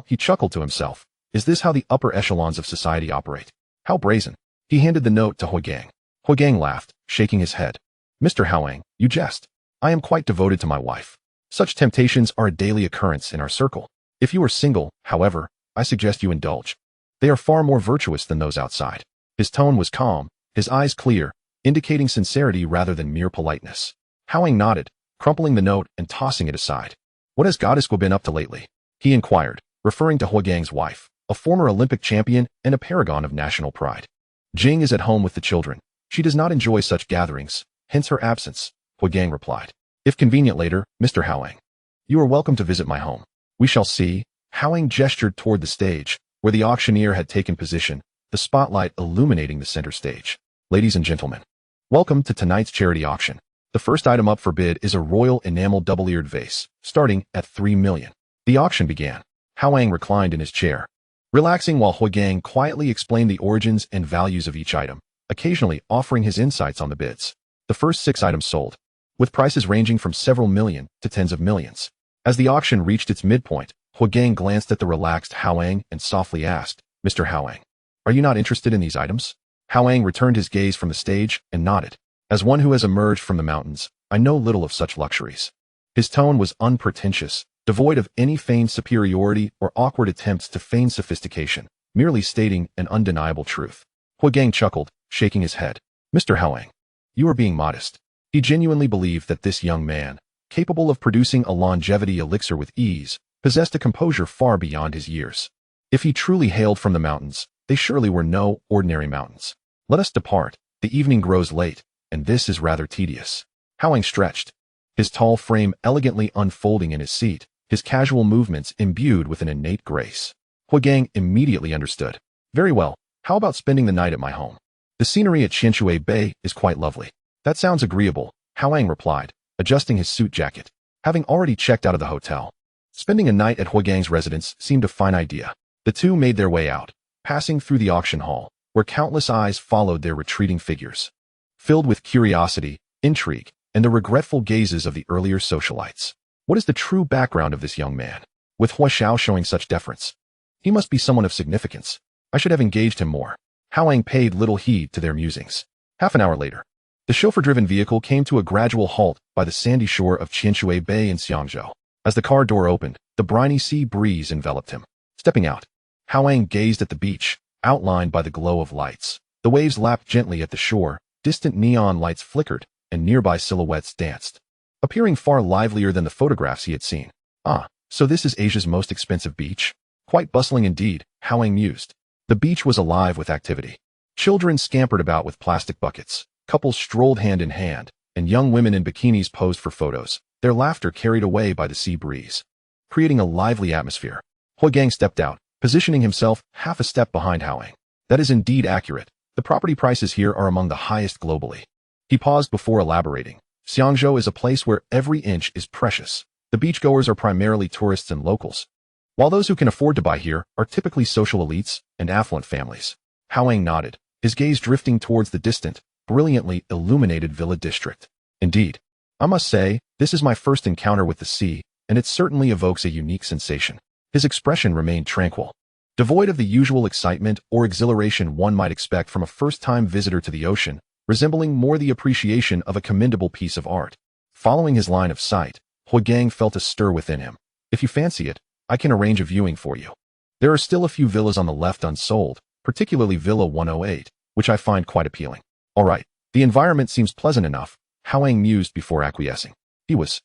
he chuckled to himself. Is this how the upper echelons of society operate? How brazen. He handed the note to Hou Gang. Hou Gang laughed, shaking his head. Mr. Hao Yang, you jest. I am quite devoted to my wife. Such temptations are a daily occurrence in our circle. If you are single, however, I suggest you indulge. They are far more virtuous than those outside. His tone was calm, his eyes clear, indicating sincerity rather than mere politeness. Hao Yang nodded, crumpling the note and tossing it aside. What has Goddess Guo been up to lately? He inquired, referring to Hou Gang's wife, a former Olympic champion and a paragon of national pride. Jing is at home with the children. She does not enjoy such gatherings, hence her absence, Hou Gang replied. If convenient later, Mr. Hao Yang, you are welcome to visit my home. We shall see. Hao Yang gestured toward the stage, where the auctioneer had taken position, the spotlight illuminating the center stage. Ladies and gentlemen, welcome to tonight's charity auction. The first item up for bid is a royal enamel double-eared vase, starting at 3 million. The auction began. Hao Yang reclined in his chair, relaxing while Hou Gang quietly explained the origins and values of each item, occasionally offering his insights on the bids. The first 6 items sold, with prices ranging from several million to tens of millions. As the auction reached its midpoint, Hou Gang glanced at the relaxed Hao Yang and softly asked, Mr. Hao Yang, are you not interested in these items? Hao Yang returned his gaze from the stage and nodded. As one who has emerged from the mountains, I know little of such luxuries. His tone was unpretentious, devoid of any feigned superiority or awkward attempts to feign sophistication, merely stating an undeniable truth. Hou Yang chuckled, shaking his head. Mr. Hao Yang, you are being modest. He genuinely believed that this young man, capable of producing a longevity elixir with ease, possessed a composure far beyond his years. If he truly hailed from the mountains, they surely were no ordinary mountains. Let us depart. The evening grows late, and this is rather tedious. Hao Yang stretched, his tall frame elegantly unfolding in his seat, his casual movements imbued with an innate grace. Hou Yang immediately understood. Very well, how about spending the night at my home? The scenery at Qianxue Bay is quite lovely. That sounds agreeable, Hao Yang replied, adjusting his suit jacket. Having already checked out of the hotel, spending a night at Hou Yang's residence seemed a fine idea. The two made their way out, passing through the auction hall, where countless eyes followed their retreating figures, filled with curiosity, intrigue, and the regretful gazes of the earlier socialites. What is the true background of this young man, with Hua Xiao showing such deference? He must be someone of significance. I should have engaged him more. Hao Yang paid little heed to their musings. Half an hour later, the chauffeur-driven vehicle came to a gradual halt by the sandy shore of Qianxue Bay in Xiangzhou. As the car door opened, the briny sea breeze enveloped him. Stepping out, Hao Yang gazed at the beach, outlined by the glow of lights. The waves lapped gently at the shore, distant neon lights flickered, and nearby silhouettes danced, appearing far livelier than the photographs he had seen. Ah, so this is Asia's most expensive beach? Quite bustling indeed, Hao Yang mused. The beach was alive with activity. Children scampered about with plastic buckets, couples strolled hand in hand, and young women in bikinis posed for photos, their laughter carried away by the sea breeze, creating a lively atmosphere. Hou Yang stepped out, positioning himself half a step behind Hao Yang. That is indeed accurate. The property prices here are among the highest globally. He paused before elaborating. Xiangzhou is a place where every inch is precious. The beachgoers are primarily tourists and locals, while those who can afford to buy here are typically social elites and affluent families. Hao Yang nodded, his gaze drifting towards the distant, brilliantly illuminated villa district. Indeed, I must say, this is my first encounter with the sea, and it certainly evokes a unique sensation. His expression remained tranquil, devoid of the usual excitement or exhilaration one might expect from a first-time visitor to the ocean, resembling more the appreciation of a commendable piece of art. Following his line of sight, Hou Yang felt a stir within him. If you fancy it, I can arrange a viewing for you. There are still a few villas on the left unsold, particularly Villa 108, which I find quite appealing. All right, the environment seems pleasant enough, Hao Yang mused before acquiescing. He was,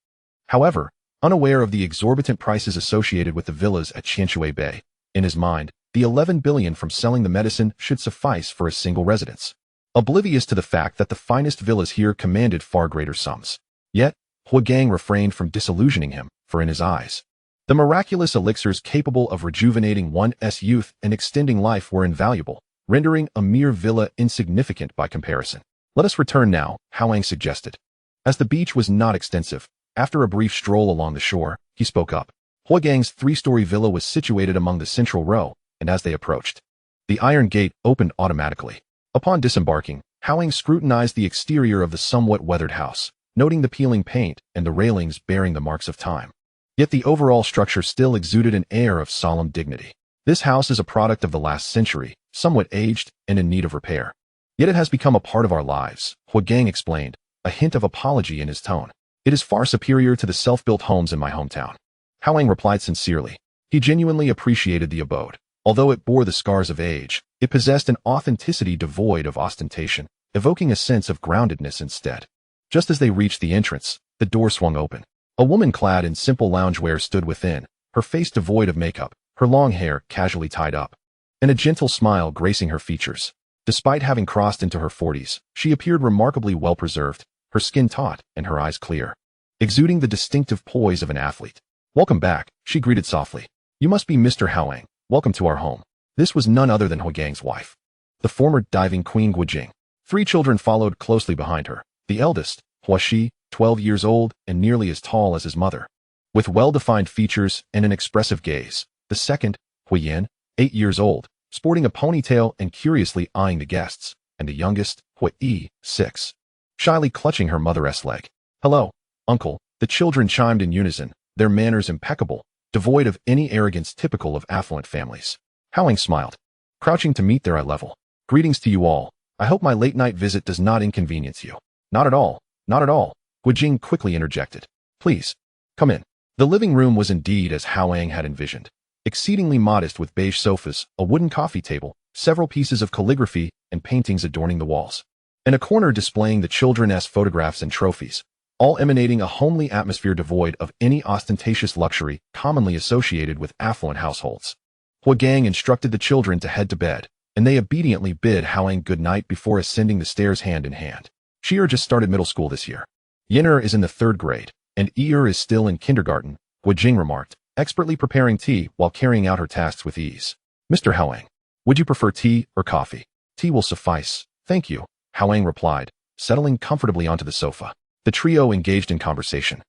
however, unaware of the exorbitant prices associated with the villas at Qianxue Bay. In his mind, the 11 billion from selling the medicine should suffice for a single residence, oblivious to the fact that the finest villas here commanded far greater sums. Yet, Hou Yang refrained from disillusioning him, for in his eyes, the miraculous elixirs capable of rejuvenating one's youth and extending life were invaluable, rendering a mere villa insignificant by comparison. Let us return now, Hao Yang suggested. As the beach was not extensive, after a brief stroll along the shore, he spoke up. Hou Yang's three-story villa was situated among the central row, and as they approached, the iron gate opened automatically. Upon disembarking, Hao Yang scrutinized the exterior of the somewhat weathered house, noting the peeling paint and the railings bearing the marks of time. Yet the overall structure still exuded an air of solemn dignity. This house is a product of the last century, somewhat aged and in need of repair. Yet it has become a part of our lives, Hou Yang explained, a hint of apology in his tone. It is far superior to the self-built homes in my hometown. Hao Yang replied sincerely. He genuinely appreciated the abode. Although it bore the scars of age, it possessed an authenticity devoid of ostentation, evoking a sense of groundedness instead. Just as they reached the entrance, the door swung open. A woman clad in simple loungewear stood within, her face devoid of makeup, her long hair casually tied up, and a gentle smile gracing her features. Despite having crossed into her 40s, she appeared remarkably well-preserved, her skin taut and her eyes clear, exuding the distinctive poise of an athlete. Welcome back, she greeted softly. You must be Mr. Hao Yang. Welcome to our home. This was none other than Hou Yang's wife, the former diving queen Guojing. 3 children followed closely behind her. The eldest, Hua Shi, 12 years old and nearly as tall as his mother, with well-defined features and an expressive gaze. The second, Hui Yan, 8 years old, sporting a ponytail and curiously eyeing the guests. And the youngest, Hui Yi, 6, shyly clutching her mother's leg. Hello, uncle, the children chimed in unison, their manners impeccable, devoid of any arrogance typical of affluent families. Hao Yang smiled, crouching to meet their eye level. Greetings to you all. I hope my late-night visit does not inconvenience you. Not at all, not at all, Guojing quickly interjected. Please, come in. The living room was indeed as Hao Yang had envisioned. Exceedingly modest with beige sofas, a wooden coffee table, several pieces of calligraphy and paintings adorning the walls, and a corner displaying the children's photographs and trophies, all emanating a homely atmosphere devoid of any ostentatious luxury commonly associated with affluent households. Hou Gang instructed the children to head to bed, and they obediently bid Hao Yang good night before ascending the stairs hand in hand. She just started middle school this year. Yin'er is in the 3rd grade, and Yi is still in kindergarten, Hou Jing remarked, expertly preparing tea while carrying out her tasks with ease. Mr. Hao Yang, would you prefer tea or coffee? Tea will suffice, thank you, Hao Yang replied, settling comfortably onto the sofa. The trio engaged in conversation,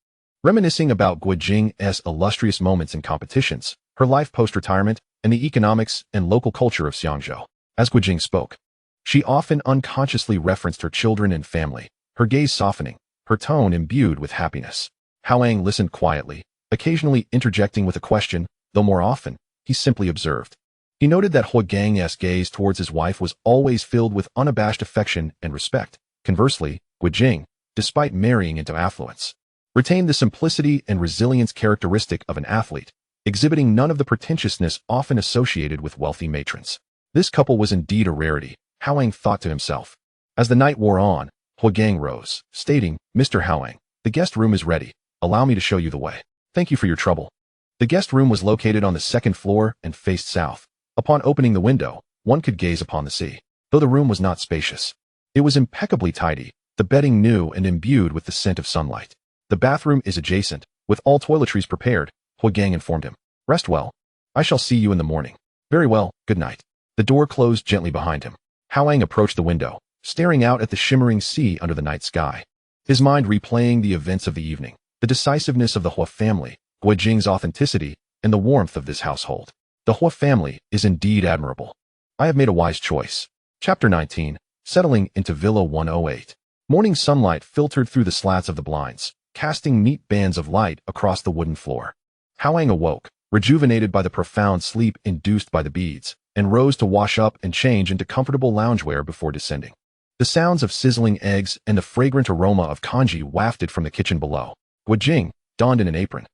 reminiscing about Hou Jing's illustrious moments and competitions, her life post-retirement, and the economics and local culture of Xiangzhou. As Hou Jing spoke, she often unconsciously referenced her children and family, her gaze softening, her tone imbued with happiness. Hao Yang listened quietly, occasionally interjecting with a question, though more often, he simply observed. He noted that Hou Gang's gaze towards his wife was always filled with unabashed affection and respect. Conversely, Hou Jing, despite marrying into affluence, retained the simplicity and resilience characteristic of an athlete, exhibiting none of the pretentiousness often associated with wealthy matrons. This couple was indeed a rarity, Hao Yang thought to himself. As the night wore on, Hou Gang rose, stating, Mr. Hao Yang, the guest room is ready. Allow me to show you the way. Thank you for your trouble. The guest room was located on the 2nd floor and faced south. Upon opening the window, one could gaze upon the sea. Though the room was not spacious, it was impeccably tidy, the bedding new and imbued with the scent of sunlight. The bathroom is adjacent, with all toiletries prepared, Hou Gang informed him. Rest well. I shall see you in the morning. Very well, good night. The door closed gently behind him. Hao Yang approached the window, staring out at the shimmering sea under the night sky, his mind replaying the events of the evening, the decisiveness of the Hou family, Hou Jing's authenticity, and the warmth of this household. The Hou family is indeed admirable. I have made a wise choice. Chapter 19, Settling into Villa 108. Morning sunlight filtered through the slats of the blinds, casting neat bands of light across the wooden floor. Hao Yang awoke, rejuvenated by the profound sleep induced by the beads, and rose to wash up and change into comfortable loungewear before descending. The sounds of sizzling eggs and the fragrant aroma of congee wafted from the kitchen below. Hou Jing, donned in an apron,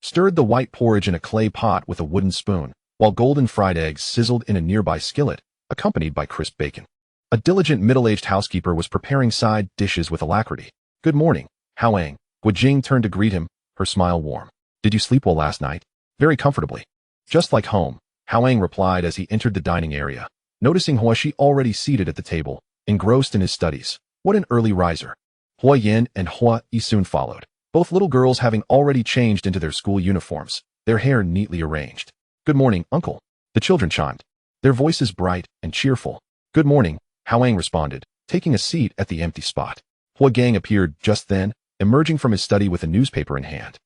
stirred the white porridge in a clay pot with a wooden spoon, while golden fried eggs sizzled in a nearby skillet, accompanied by crisp bacon. A diligent middle-aged housekeeper was preparing side dishes with alacrity. Good morning, Hao Yang. Hou Jing turned to greet him, her smile warm. Did you sleep well last night? Very comfortably. Just like home, Hao Yang replied as he entered the dining area, noticing Hou Shi already seated at the table, engrossed in his studies. What an early riser. Hou Yan and Hou Yi soon followed, both little girls having already changed into their school uniforms, their hair neatly arranged. Good morning, uncle. The children chimed, their voices bright and cheerful. Good morning, Hao Yang responded, taking a seat at the empty spot. Hou Gang appeared just then, emerging from his study with a newspaper in hand.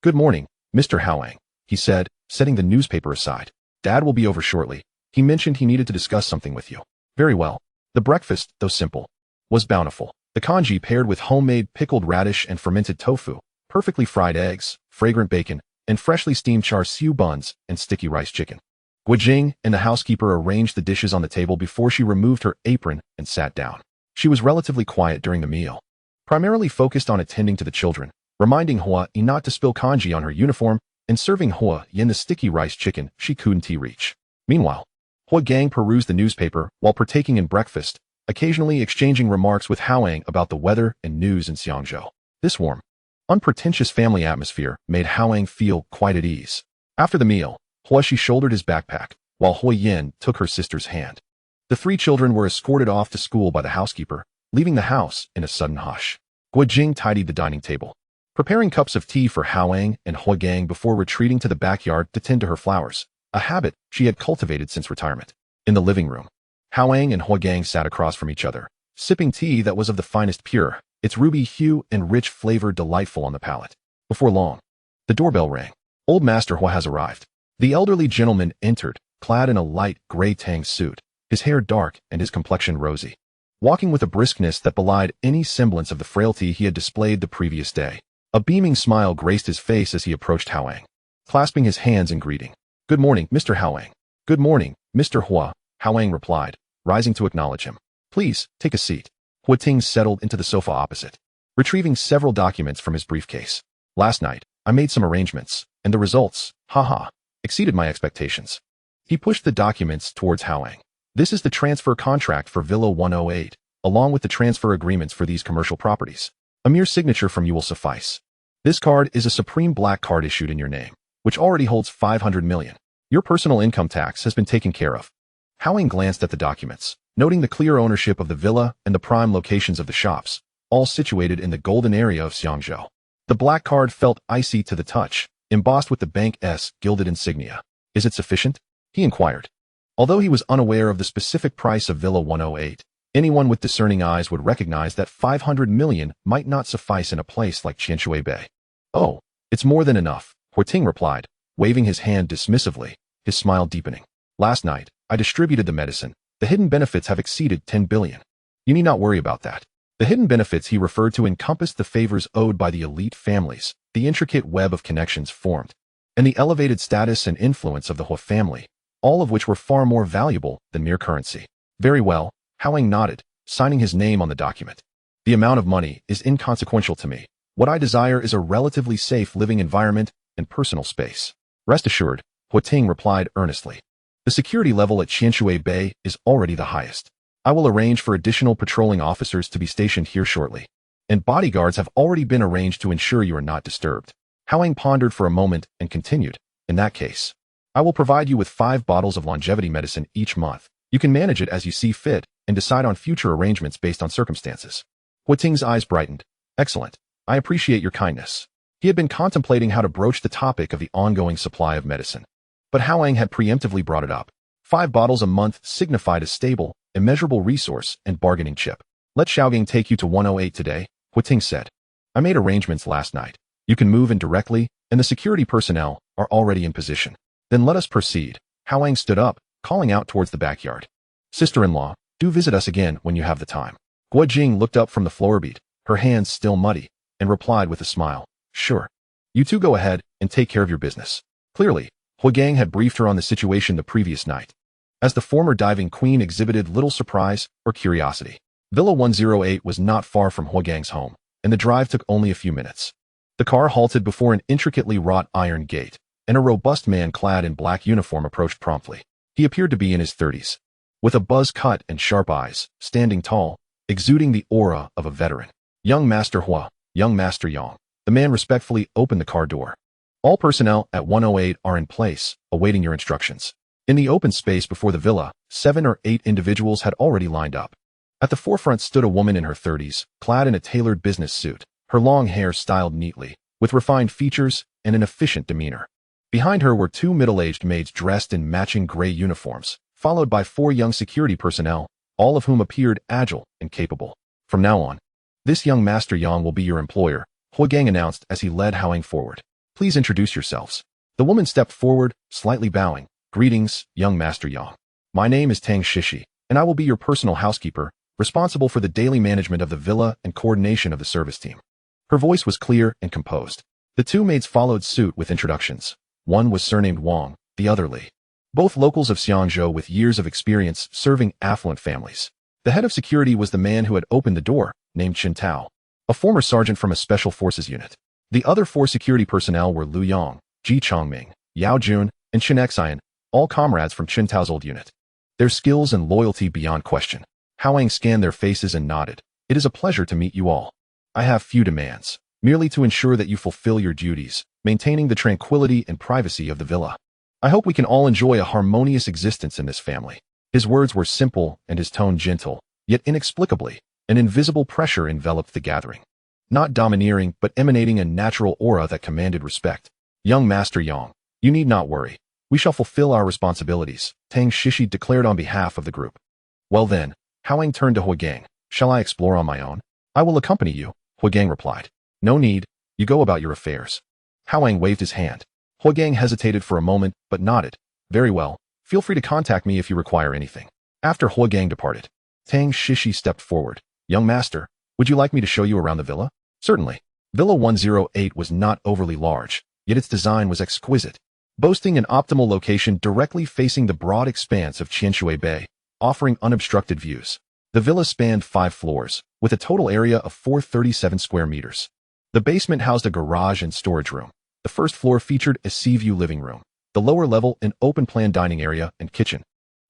Good morning, Mr. Hao Yang, he said, setting the newspaper aside. Dad will be over shortly. He mentioned he needed to discuss something with you. Very well. The breakfast, though simple, was bountiful. The congee paired with homemade pickled radish and fermented tofu, perfectly fried eggs, fragrant bacon, and freshly steamed char siu buns and sticky rice chicken. Hou Jing and the housekeeper arranged the dishes on the table before she removed her apron and sat down. She was relatively quiet during the meal, primarily focused on attending to the children, reminding Hou Yi not to spill congee on her uniform, and serving Hou Yin the sticky rice chicken she couldn't reach. Meanwhile, Hou Gang perused the newspaper while partaking in breakfast, occasionally exchanging remarks with Hao Yang about the weather and news in Xiangzhou. This warm, unpretentious family atmosphere made Hao Yang feel quite at ease. After the meal, Hou Shi shouldered his backpack, while Hou Yin took her sister's hand. The 3 children were escorted off to school by the housekeeper, leaving the house in a sudden hush. Hou Jing tidied the dining table, preparing cups of tea for Hao Yang and Hou Gang before retreating to the backyard to tend to her flowers, a habit she had cultivated since retirement. In the living room, Hao Yang and Hou Gang sat across from each other, sipping tea that was of the finest pure, its ruby hue and rich flavor delightful on the palate. Before long, the doorbell rang. Old Master Hou has arrived. The elderly gentleman entered, clad in a light gray tang suit, his hair dark and his complexion rosy, walking with a briskness that belied any semblance of the frailty he had displayed the previous day. A beaming smile graced his face as he approached Hao Yang, clasping his hands in greeting. Good morning, Mr. Hao Yang. Good morning, Mr. Hou, Hao Yang replied, rising to acknowledge him. Please, take a seat. Hou Ting settled into the sofa opposite, retrieving several documents from his briefcase. Last night, I made some arrangements, and the results, haha, exceeded my expectations. He pushed the documents towards Hao Yang. This is the transfer contract for Villa 108, along with the transfer agreements for these commercial properties. A mere signature from you will suffice. This card is a supreme black card issued in your name, which already holds 500 million. Your personal income tax has been taken care of. Hao Yang glanced at the documents, noting the clear ownership of the villa and the prime locations of the shops, all situated in the golden area of Xiangzhou. The black card felt icy to the touch, embossed with the bank's gilded insignia. Is it sufficient? He inquired. Although he was unaware of the specific price of Villa 108, anyone with discerning eyes would recognize that 500 million might not suffice in a place like Qianshui Bay. Oh, it's more than enough, Hou Tu replied, waving his hand dismissively, his smile deepening. Last night, I distributed the medicine. The hidden benefits have exceeded 10 billion. You need not worry about that. The hidden benefits he referred to encompassed the favors owed by the elite families, the intricate web of connections formed, and the elevated status and influence of the Hou family, all of which were far more valuable than mere currency. Very well, Hao Yang nodded, signing his name on the document. The amount of money is inconsequential to me. What I desire is a relatively safe living environment and personal space. Rest assured, Hou Tu replied earnestly. The security level at Qianshui Bay is already the highest. I will arrange for additional patrolling officers to be stationed here shortly. And bodyguards have already been arranged to ensure you are not disturbed. Hao Yang pondered for a moment and continued, in that case, I will provide you with 5 bottles of longevity medicine each month. You can manage it as you see fit and decide on future arrangements based on circumstances. Hou Tu's eyes brightened. Excellent. I appreciate your kindness. He had been contemplating how to broach the topic of the ongoing supply of medicine. But Hao Yang had preemptively brought it up. 5 bottles a month signified a stable, immeasurable resource and bargaining chip. Let Xiaogang take you to 108 today, Hou Tu said. I made arrangements last night. You can move in directly, and the security personnel are already in position. Then let us proceed. Hao Yang stood up, calling out towards the backyard. Sister-in-law, do visit us again when you have the time. Guo Jing looked up from the floorbeat, her hands still muddy, and replied with a smile. Sure. You two go ahead and take care of your business. Clearly, Hou Gang had briefed her on the situation the previous night. As the former diving queen exhibited little surprise or curiosity. Villa 108 was not far from Hou Gang's home, and the drive took only a few minutes. The car halted before an intricately wrought iron gate, and a robust man clad in black uniform approached promptly. He appeared to be in his 30s, with a buzz cut and sharp eyes, standing tall, exuding the aura of a veteran. Young Master Hua, young Master Yang. The man respectfully opened the car door. All personnel at 108 are in place, awaiting your instructions. In the open space before the villa, 7 or 8 individuals had already lined up. At the forefront stood a woman in her 30s, clad in a tailored business suit, her long hair styled neatly, with refined features and an efficient demeanor. Behind her were 2 middle-aged maids dressed in matching gray uniforms, followed by 4 young security personnel, all of whom appeared agile and capable. From now on, this young Master Yang will be your employer, Hou Gang announced as he led Hao Yang forward. Please introduce yourselves. The woman stepped forward, slightly bowing. Greetings, young Master Yang. My name is Tang Shishi, and I will be your personal housekeeper, responsible for the daily management of the villa and coordination of the service team. Her voice was clear and composed. The 2 maids followed suit with introductions. One was surnamed Wang, the other Li. Both locals of Xiangzhou with years of experience serving affluent families. The head of security was the man who had opened the door, named Chen Tao, a former sergeant from a special forces unit. The other 4 security personnel were Lu Yang, Ji Chongming, Yao Jun, and Chen Xian, all comrades from Chen Tao's old unit. Their skills and loyalty beyond question. Hao Yang scanned their faces and nodded. It is a pleasure to meet you all. I have few demands, merely to ensure that you fulfill your duties, maintaining the tranquility and privacy of the villa. I hope we can all enjoy a harmonious existence in this family. His words were simple and his tone gentle, yet inexplicably, an invisible pressure enveloped the gathering. Not domineering, but emanating a natural aura that commanded respect. Young Master Yang, you need not worry. We shall fulfill our responsibilities, Tang Shishi declared on behalf of the group. Well then, Hao Yang turned to Hou Gang. Shall I explore on my own? I will accompany you, Hou Gang replied. No need, you go about your affairs. Hao Yang waved his hand. Hou Gang hesitated for a moment, but nodded. Very well, feel free to contact me if you require anything. After Hou Gang departed, Tang Shishi stepped forward. Young master, would you like me to show you around the villa? Certainly. Villa 108 was not overly large, yet its design was exquisite, boasting an optimal location directly facing the broad expanse of Qianshui Bay, offering unobstructed views. The villa spanned 5 floors, with a total area of 437 square meters. The basement housed a garage and storage room, The first floor featured a sea view living room, the lower level an open-plan dining area and kitchen,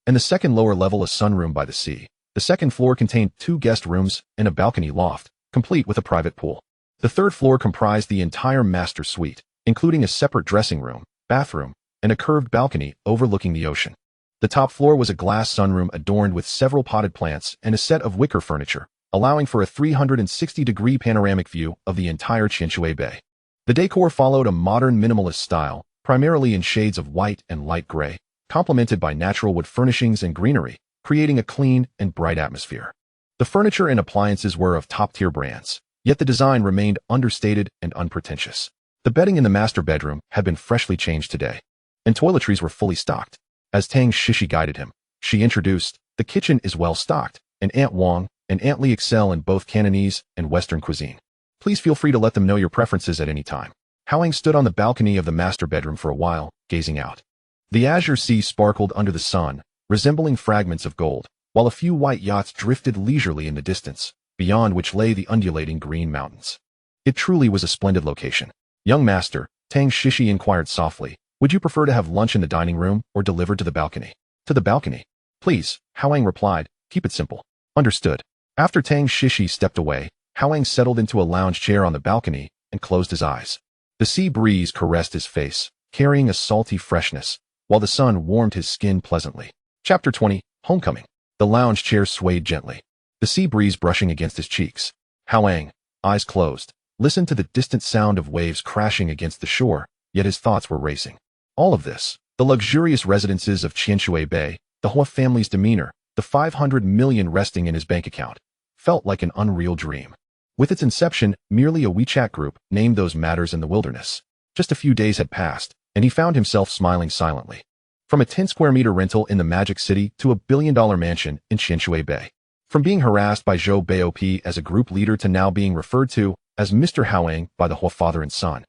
and the second lower level a sunroom by the sea. The second floor contained 2 guest rooms and a balcony loft, complete with a private pool. The third floor comprised the entire master suite, including a separate dressing room, bathroom, and a curved balcony overlooking the ocean. The top floor was a glass sunroom adorned with several potted plants and a set of wicker furniture, allowing for a 360-degree panoramic view of the entire Qianxue Bay. The decor followed a modern minimalist style, primarily in shades of white and light gray, complemented by natural wood furnishings and greenery, creating a clean and bright atmosphere. The furniture and appliances were of top-tier brands, yet the design remained understated and unpretentious. The bedding in the master bedroom had been freshly changed today, and toiletries were fully stocked. As Tang Shishi guided him, she introduced, "The kitchen is well stocked, and Aunt Wang and Aunt Li excel in both Cantonese and Western cuisine. Please feel free to let them know your preferences at any time." Hao Yang stood on the balcony of the master bedroom for a while, gazing out. The azure sea sparkled under the sun, resembling fragments of gold, while a few white yachts drifted leisurely in the distance, beyond which lay the undulating green mountains. It truly was a splendid location. "Young master," Tang Shishi inquired softly, "would you prefer to have lunch in the dining room or delivered to the balcony?" "To the balcony, please," Hao Yang replied. "Keep it simple." "Understood." After Tang Shishi stepped away, Hao Yang settled into a lounge chair on the balcony and closed his eyes. The sea breeze caressed his face, carrying a salty freshness, while the sun warmed his skin pleasantly. Chapter 20, Homecoming. The lounge chair swayed gently, the sea breeze brushing against his cheeks. Hao Yang, eyes closed, listened to the distant sound of waves crashing against the shore, yet his thoughts were racing. All of this, the luxurious residences of Qianxue Bay, the Hou family's demeanor, the 500 million resting in his bank account, felt like an unreal dream. With its inception, merely a WeChat group named those matters in the wilderness. Just a few days had passed, and he found himself smiling silently. From a 10-square-meter rental in the Magic City to a billion-dollar mansion in Qianxue Bay. From being harassed by Zhou Baop as a group leader to now being referred to as Mr. Hao Yang by the Hou father and son.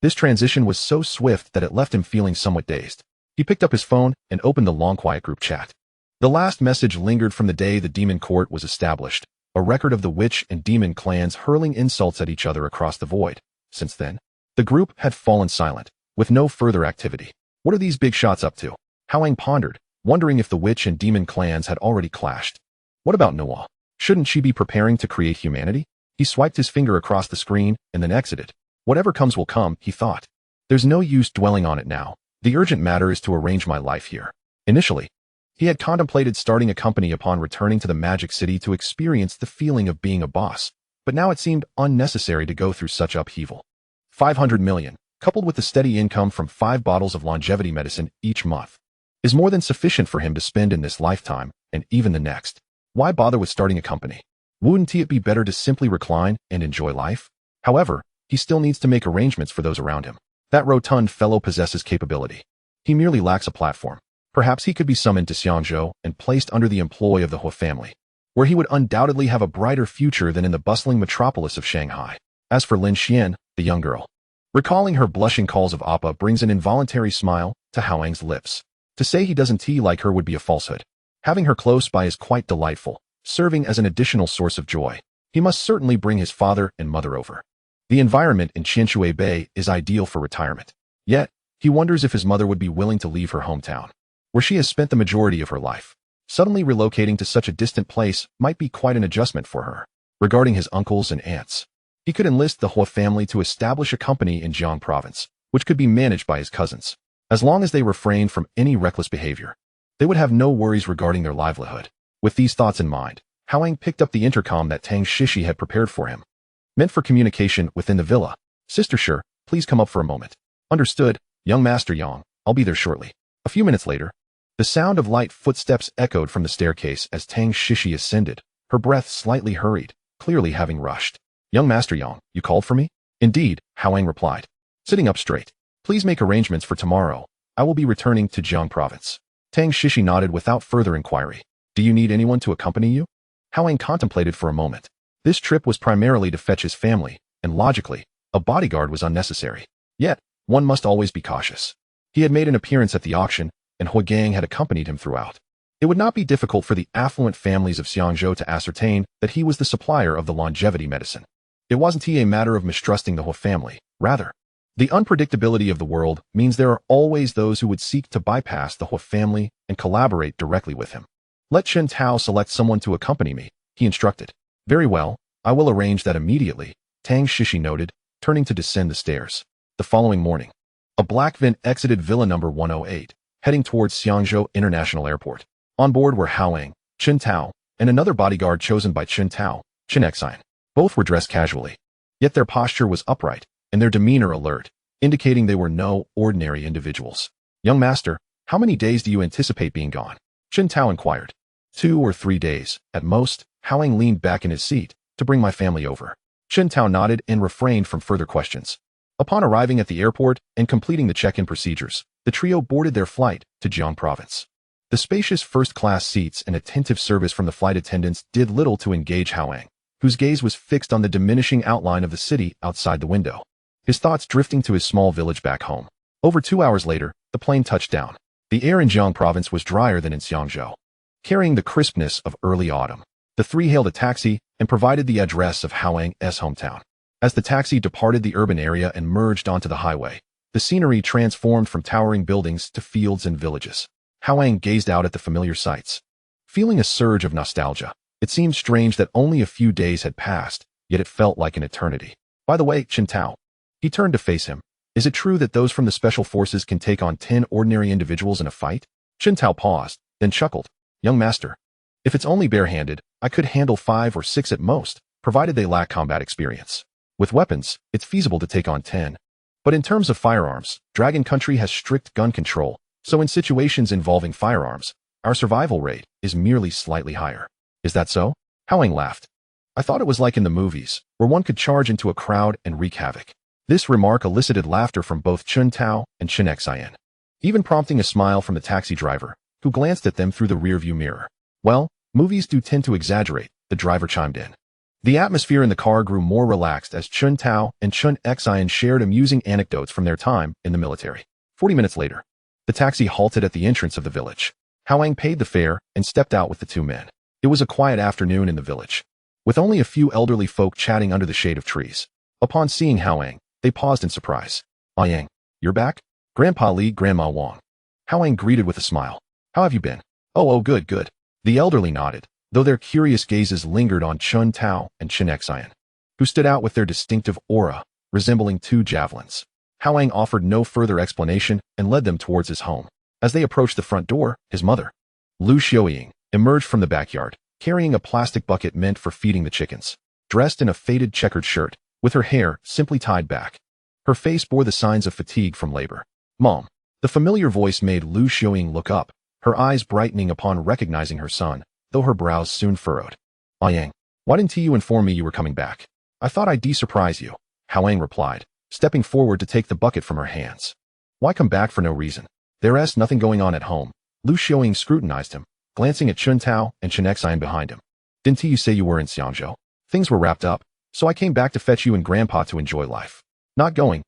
This transition was so swift that it left him feeling somewhat dazed. He picked up his phone and opened the long quiet group chat. The last message lingered from the day the demon court was established, a record of the witch and demon clans hurling insults at each other across the void. Since then, the group had fallen silent, with no further activity. What are these big shots up to? Hao Yang pondered, wondering if the witch and demon clans had already clashed. What about Nuwa? Shouldn't she be preparing to create humanity? He swiped his finger across the screen and then exited. Whatever comes will come, he thought. There's no use dwelling on it now. The urgent matter is to arrange my life here. Initially, he had contemplated starting a company upon returning to the Magic City to experience the feeling of being a boss, but now it seemed unnecessary to go through such upheaval. 500 million, coupled with the steady income from 5 bottles of longevity medicine each month, is more than sufficient for him to spend in this lifetime and even the next. Why bother with starting a company? Wouldn't it be better to simply recline and enjoy life? However, he still needs to make arrangements for those around him. That rotund fellow possesses capability. He merely lacks a platform. Perhaps he could be summoned to Xiangzhou and placed under the employ of the Hou family, where he would undoubtedly have a brighter future than in the bustling metropolis of Shanghai. As for Lin Xian, the young girl, recalling her blushing calls of Appa brings an involuntary smile to Hao Yang's lips. To say he doesn't like her would be a falsehood. Having her close by is quite delightful, serving as an additional source of joy. He must certainly bring his father and mother over. The environment in Qianxue Bay is ideal for retirement. Yet, he wonders if his mother would be willing to leave her hometown, where she has spent the majority of her life. Suddenly relocating to such a distant place might be quite an adjustment for her. Regarding his uncles and aunts, he could enlist the Hou family to establish a company in Jiang province, which could be managed by his cousins. As long as they refrained from any reckless behavior, they would have no worries regarding their livelihood. With these thoughts in mind, Hao Yang picked up the intercom that Tang Shishi had prepared for him, meant for communication within the villa. "Sister Sure, please come up for a moment." "Understood, young Master Yang, I'll be there shortly." A few minutes later, the sound of light footsteps echoed from the staircase as Tang Shishi ascended, her breath slightly hurried, clearly having rushed. "Young Master Yang, you called for me?" "Indeed," Hao Yang replied, sitting up straight. "Please make arrangements for tomorrow. I will be returning to Jiang province." Tang Shishi nodded without further inquiry. "Do you need anyone to accompany you?" Hao Yang contemplated for a moment. This trip was primarily to fetch his family, and logically, a bodyguard was unnecessary. Yet, one must always be cautious. He had made an appearance at the auction, and Hou Gang had accompanied him throughout. It would not be difficult for the affluent families of Xiangzhou to ascertain that he was the supplier of the longevity medicine. It wasn't a matter of mistrusting the Hou family. Rather, The unpredictability of the world means there are always those who would seek to bypass the Hou family and collaborate directly with him. Let Chen Tao select someone to accompany me, he instructed. Very well, I will arrange that immediately, Tang Shishi noted, turning to descend the stairs. The following morning, a black van exited Villa number 108, heading towards Xiangzhou International Airport. On board were Hao Yang, Chen Tao, and another bodyguard chosen by Chen Tao, Chen Xian. Both were dressed casually. Yet their posture was upright, and their demeanor alert, indicating they were no ordinary individuals. Young master, how many days do you anticipate being gone? Chen Tao inquired. 2 or 3 days, at most. Hao Yang leaned back in his seat, to bring my family over. Chen Tao nodded and refrained from further questions. Upon arriving at the airport and completing the check-in procedures, the trio boarded their flight to Jiang Province. The spacious first-class seats and attentive service from the flight attendants did little to engage Hao Yang, whose gaze was fixed on the diminishing outline of the city outside the window, his thoughts drifting to his small village back home. Over 2 hours later, the plane touched down. The air in Jiang Province was drier than in Xiangzhou, carrying the crispness of early autumn. The three hailed a taxi and provided the address of Hao Yang's hometown. As the taxi departed the urban area and merged onto the highway, the scenery transformed from towering buildings to fields and villages. Hao Yang gazed out at the familiar sights, feeling a surge of nostalgia. It seemed strange that only a few days had passed, yet it felt like an eternity. By the way, Chen Tao. He turned to face him. Is it true that those from the special forces can take on 10 ordinary individuals in a fight? Chen Tao paused, then chuckled. Young master, if it's only barehanded, I could handle 5 or 6 at most, provided they lack combat experience. With weapons, it's feasible to take on 10. But in terms of firearms, Dragon Country has strict gun control, so in situations involving firearms, our survival rate is merely slightly higher. Is that so? Hao Yang laughed. I thought it was like in the movies, where one could charge into a crowd and wreak havoc. This remark elicited laughter from both Chen Tao and Chen Xian, even prompting a smile from the taxi driver, who glanced at them through the rearview mirror. Well, movies do tend to exaggerate, the driver chimed in. The atmosphere in the car grew more relaxed as Chen Tao and Chen Xian shared amusing anecdotes from their time in the military. 40 minutes later, the taxi halted at the entrance of the village. Hao Yang paid the fare and stepped out with the 2 men. It was a quiet afternoon in the village, with only a few elderly folk chatting under the shade of trees. Upon seeing Hao Yang, they paused in surprise. Ah Yang, you're back? Grandpa Li, Grandma Wang. Hao Yang greeted with a smile. How have you been? Oh, good, good. The elderly nodded, though their curious gazes lingered on Chen Tao and Chen Xian, who stood out with their distinctive aura, resembling 2 javelins. Hao Yang offered no further explanation and led them towards his home. As they approached the front door, his mother, Lu Xiaoying, emerged from the backyard, carrying a plastic bucket meant for feeding the chickens. Dressed in a faded checkered shirt, with her hair simply tied back, her face bore the signs of fatigue from labor. Mom. The familiar voice made Lu Xiaoying look up, her eyes brightening upon recognizing her son, though her brows soon furrowed. Ah Yang, why didn't you inform me you were coming back? I thought I'd surprise you, Hao Yang replied, stepping forward to take the bucket from her hands. Why come back for no reason? There's nothing going on at home. Lu Xiaoying scrutinized him, glancing at Chen Tao and Chen Xian behind him. Didn't you say you were in Xiangzhou? Things were wrapped up, so I came back to fetch you and Grandpa to enjoy life. Not going.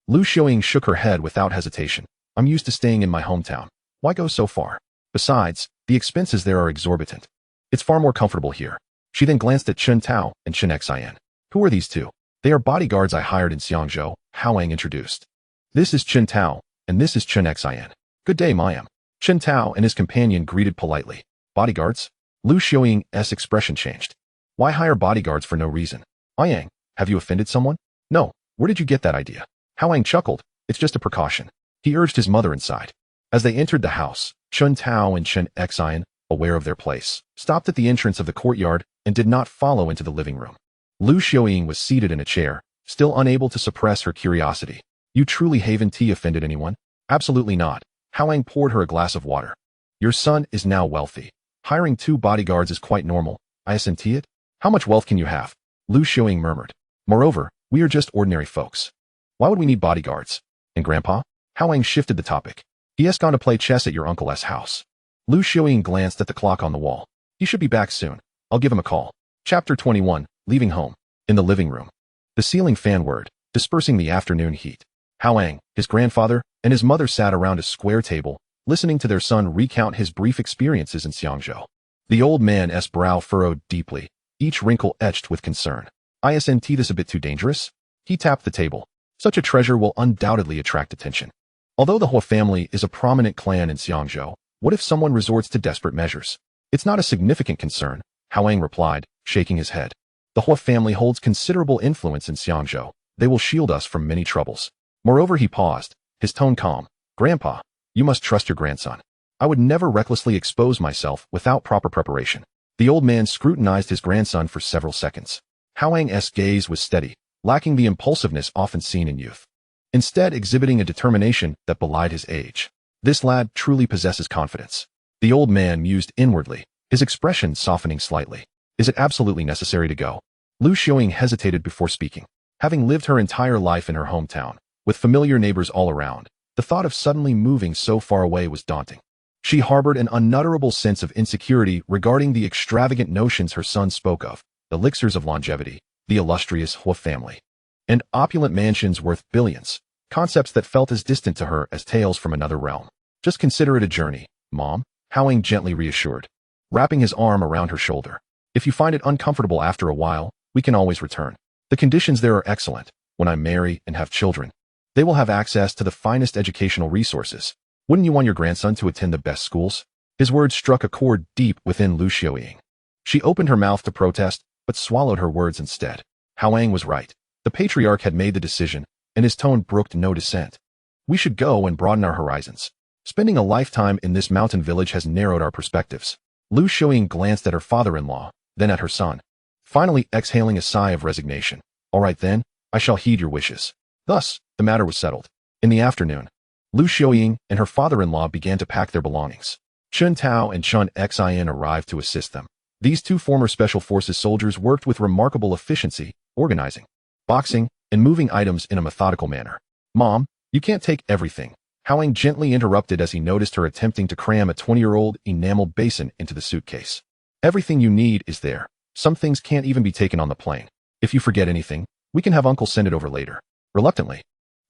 Lu Xiaoying shook her head without hesitation. I'm used to staying in my hometown. Why go so far? Besides, the expenses there are exorbitant. It's far more comfortable here. She then glanced at Chen Tao and Chen Xian. Who are these 2? They are bodyguards I hired in Xiangzhou, Hao Yang introduced. This is Chen Tao, and this is Chen Xian. Good day, Mayam. Chen Tao and his companion greeted politely. Bodyguards? Lu Xiaoying's expression changed. Why hire bodyguards for no reason? Ah Yang, have you offended someone? No. Where did you get that idea? Hao Yang chuckled. It's just a precaution. He urged his mother inside. As they entered the house, Chen Tao and Chen Xian, aware of their place, stopped at the entrance of the courtyard and did not follow into the living room. Lu Xiaoying was seated in a chair, still unable to suppress her curiosity. You truly haven't offended anyone? Absolutely not. Hao Yang poured her a glass of water. Your son is now wealthy. Hiring 2 bodyguards is quite normal. I assent it? How much wealth can you have? Lu Xiaoying murmured. Moreover, we are just ordinary folks. Why would we need bodyguards? And Grandpa? Hao Yang shifted the topic. He has gone to play chess at your uncle's house. Lu Xiaoying glanced at the clock on the wall. He should be back soon. I'll give him a call. Chapter 21, Leaving Home. In the living room, the ceiling fan whirred, dispersing the afternoon heat. Hao Yang, his grandfather, and his mother sat around a square table, listening to their son recount his brief experiences in Xiangzhou. The old man's brow furrowed deeply, each wrinkle etched with concern. Isn't this a bit too dangerous? He tapped the table, Such a treasure will undoubtedly attract attention. Although the Hou family is a prominent clan in Xiangzhou, what if someone resorts to desperate measures? It's not a significant concern, Hao Yang replied, shaking his head. The Hou family holds considerable influence in Xiangzhou. They will shield us from many troubles. Moreover, he paused, his tone calm. Grandpa, you must trust your grandson. I would never recklessly expose myself without proper preparation. The old man scrutinized his grandson for several seconds. Hao Yang's gaze was steady, lacking the impulsiveness often seen in youth. Instead, exhibiting a determination that belied his age. This lad truly possesses confidence. The old man mused inwardly, his expression softening slightly. Is it absolutely necessary to go? Lu Xiaoying hesitated before speaking. Having lived her entire life in her hometown, with familiar neighbors all around, the thought of suddenly moving so far away was daunting. She harbored an unutterable sense of insecurity regarding the extravagant notions her son spoke of, elixirs of longevity, the illustrious Hou family, and opulent mansions worth billions, concepts that felt as distant to her as tales from another realm. Just consider it a journey, Mom, Hao Yang gently reassured, wrapping his arm around her shoulder. If you find it uncomfortable after a while, we can always return. The conditions there are excellent. When I marry and have children, they will have access to the finest educational resources. Wouldn't you want your grandson to attend the best schools? His words struck a chord deep within Lu Xiaoying. She opened her mouth to protest, but swallowed her words instead. Hao Yang was right. The patriarch had made the decision, and his tone brooked no dissent. We should go and broaden our horizons. Spending a lifetime in this mountain village has narrowed our perspectives. Lu Xiaoying glanced at her father-in-law, then at her son, finally exhaling a sigh of resignation. All right then, I shall heed your wishes. Thus, the matter was settled. In the afternoon, Lu Xiaoying and her father-in-law began to pack their belongings. Chun Tao and Chun Xin arrived to assist them. These two former Special Forces soldiers worked with remarkable efficiency, organizing, boxing, and moving items in a methodical manner. Mom, you can't take everything, Hao Yang gently interrupted as he noticed her attempting to cram a 20-year-old enamel basin into the suitcase. Everything you need is there. Some things can't even be taken on the plane. If you forget anything, we can have Uncle send it over later. Reluctantly,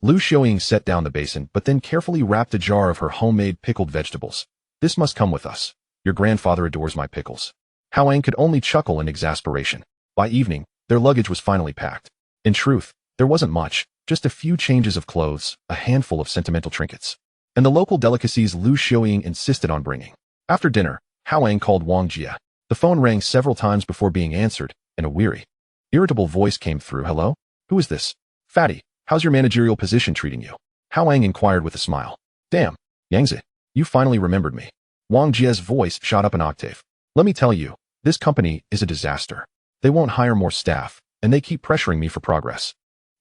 Lu Xiaoying set down the basin but then carefully wrapped a jar of her homemade pickled vegetables. This must come with us. Your grandfather adores my pickles. Hao Yang could only chuckle in exasperation. By evening, their luggage was finally packed. In truth, there wasn't much, just a few changes of clothes, a handful of sentimental trinkets, and the local delicacies Lu Xiaoying insisted on bringing. After dinner, Hao Yang called Wang Jie. The phone rang several times before being answered, and a weary, irritable voice came through. Hello? Who is this? Fatty, how's your managerial position treating you? Hao Yang inquired with a smile. Damn, Yangzi, you finally remembered me. Wang Jie's voice shot up an octave. Let me tell you, this company is a disaster. They won't hire more staff, and they keep pressuring me for progress.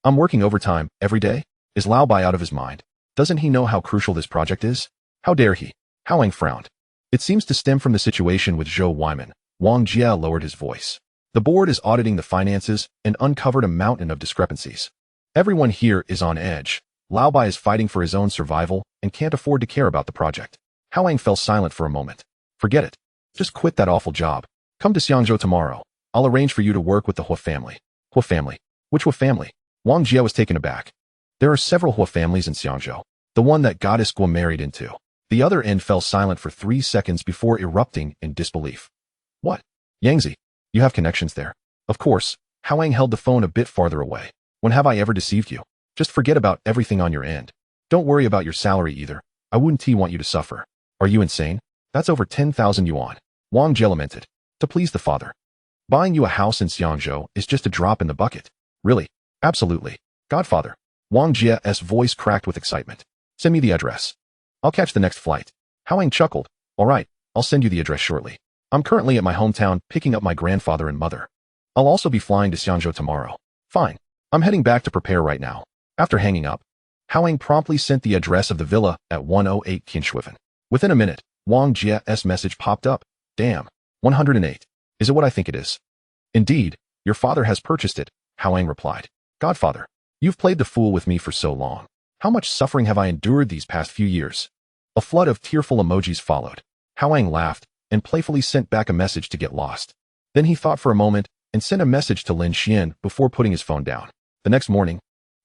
I'm working overtime every day. Is Lao Bai out of his mind? Doesn't he know how crucial this project is? How dare he? Hao Yang frowned. It seems to stem from the situation with Zhou Weiman. Wang Jie lowered his voice. The board is auditing the finances and uncovered a mountain of discrepancies. Everyone here is on edge. Lao Bai is fighting for his own survival and can't afford to care about the project. Hao Yang fell silent for a moment. Forget it. Just quit that awful job. Come to Xiangzhou tomorrow. I'll arrange for you to work with the Hou family. Hou family? Which Hou family? Wang Jie was taken aback. There are several Hou families in Xiangzhou. The one that Goddess Guo married into. The other end fell silent for 3 seconds before erupting in disbelief. What? Yangzi, you have connections there. Of course. Hao Yang held the phone a bit farther away. When have I ever deceived you? Just forget about everything on your end. Don't worry about your salary either. I wouldn't want you to suffer. Are you insane? That's over 10,000 yuan. Wang Jie lamented. To please the father. Buying you a house in Xiangzhou is just a drop in the bucket. Really? Absolutely. Godfather. Wang Jie's voice cracked with excitement. Send me the address. I'll catch the next flight. Hao Yang chuckled. All right, I'll send you the address shortly. I'm currently at my hometown picking up my grandfather and mother. I'll also be flying to Xiangzhou tomorrow. Fine. I'm heading back to prepare right now. After hanging up, Hao Yang promptly sent the address of the villa at 108 Kinschwiffen. Within a minute, Wang Jie's message popped up. Damn. 108. Is it what I think it is? Indeed, your father has purchased it, Hao Yang replied. Godfather, you've played the fool with me for so long. How much suffering have I endured these past few years? A flood of tearful emojis followed. Hao Yang laughed and playfully sent back a message to get lost. Then he thought for a moment and sent a message to Lin Xian before putting his phone down. The next morning,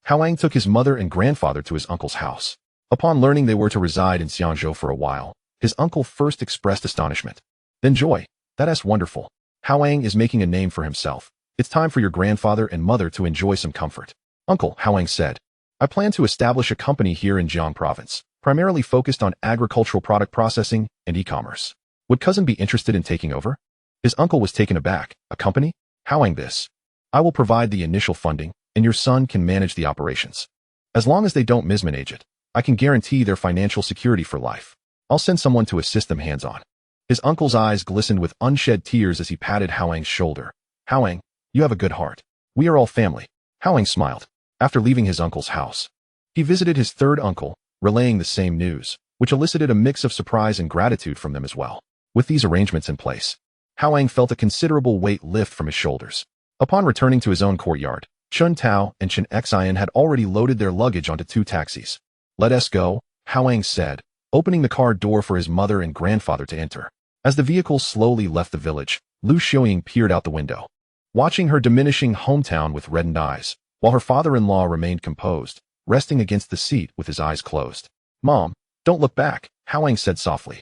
Hao Yang took his mother and grandfather to his uncle's house. Upon learning they were to reside in Xiangzhou for a while, his uncle first expressed astonishment, then joy. That's wonderful. Hao Yang is making a name for himself. It's time for your grandfather and mother to enjoy some comfort. Uncle, Hao Yang said, I plan to establish a company here in Jiang province, primarily focused on agricultural product processing and e-commerce. Would cousin be interested in taking over? His uncle was taken aback. A company? Hao Yang this. I will provide the initial funding, and your son can manage the operations. As long as they don't mismanage it, I can guarantee their financial security for life. I'll send someone to assist them hands-on. His uncle's eyes glistened with unshed tears as he patted Hao Yang's shoulder. Hao Yang, you have a good heart. We are all family. Hao Yang smiled. After leaving his uncle's house, he visited his third uncle, relaying the same news, which elicited a mix of surprise and gratitude from them as well. With these arrangements in place, Hao Yang felt a considerable weight lift from his shoulders. Upon returning to his own courtyard, Chun Tao and Chen Xian had already loaded their luggage onto 2 taxis. Let us go, Hao Yang said, opening the car door for his mother and grandfather to enter. As the vehicle slowly left the village, Lu Xiaoying peered out the window, watching her diminishing hometown with reddened eyes, while her father-in-law remained composed, resting against the seat with his eyes closed. Mom, don't look back, Hao Yang said softly.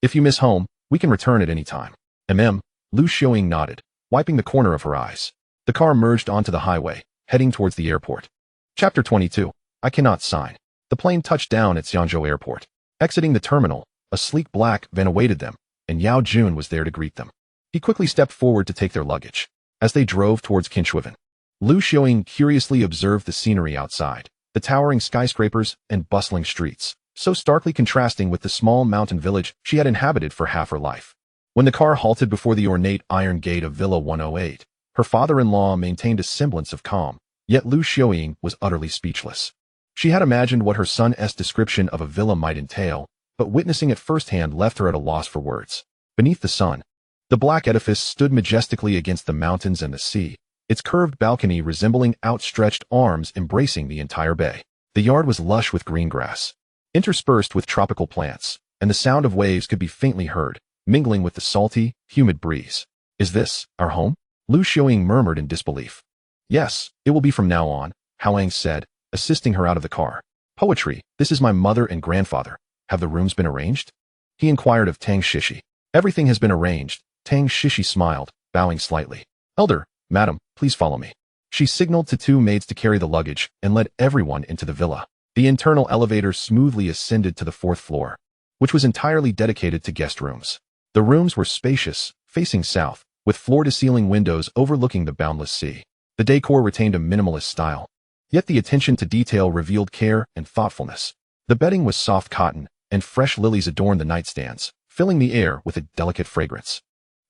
If you miss home, we can return at any time. Lu Xiaoying nodded, wiping the corner of her eyes. The car merged onto the highway, heading towards the airport. Chapter 22. I cannot sign. The plane touched down at Xiangzhou Airport. Exiting the terminal, a sleek black van awaited them, and Yao Jun was there to greet them. He quickly stepped forward to take their luggage. As they drove towards Qinchuan, Lu Xiaoying curiously observed the scenery outside, the towering skyscrapers and bustling streets, so starkly contrasting with the small mountain village she had inhabited for half her life. When the car halted before the ornate iron gate of Villa 108, her father-in-law maintained a semblance of calm, yet Lu Xiaoying was utterly speechless. She had imagined what her son's description of a villa might entail, but witnessing it firsthand left her at a loss for words. Beneath the sun, the black edifice stood majestically against the mountains and the sea, its curved balcony resembling outstretched arms embracing the entire bay. The yard was lush with green grass, interspersed with tropical plants, and the sound of waves could be faintly heard, mingling with the salty, humid breeze. Is this our home? Lu Xiaoying murmured in disbelief. Yes, it will be from now on, Hao Yang said, assisting her out of the car. Poetry, this is my mother and grandfather. Have the rooms been arranged? He inquired of Tang Shishi. Everything has been arranged. Tang Shishi smiled, bowing slightly. Elder, madam, please follow me. She signaled to 2 maids to carry the luggage and led everyone into the villa. The internal elevator smoothly ascended to the 4th floor, which was entirely dedicated to guest rooms. The rooms were spacious, facing south, with floor-to-ceiling windows overlooking the boundless sea. The decor retained a minimalist style, yet the attention to detail revealed care and thoughtfulness. The bedding was soft cotton, and fresh lilies adorned the nightstands, filling the air with a delicate fragrance.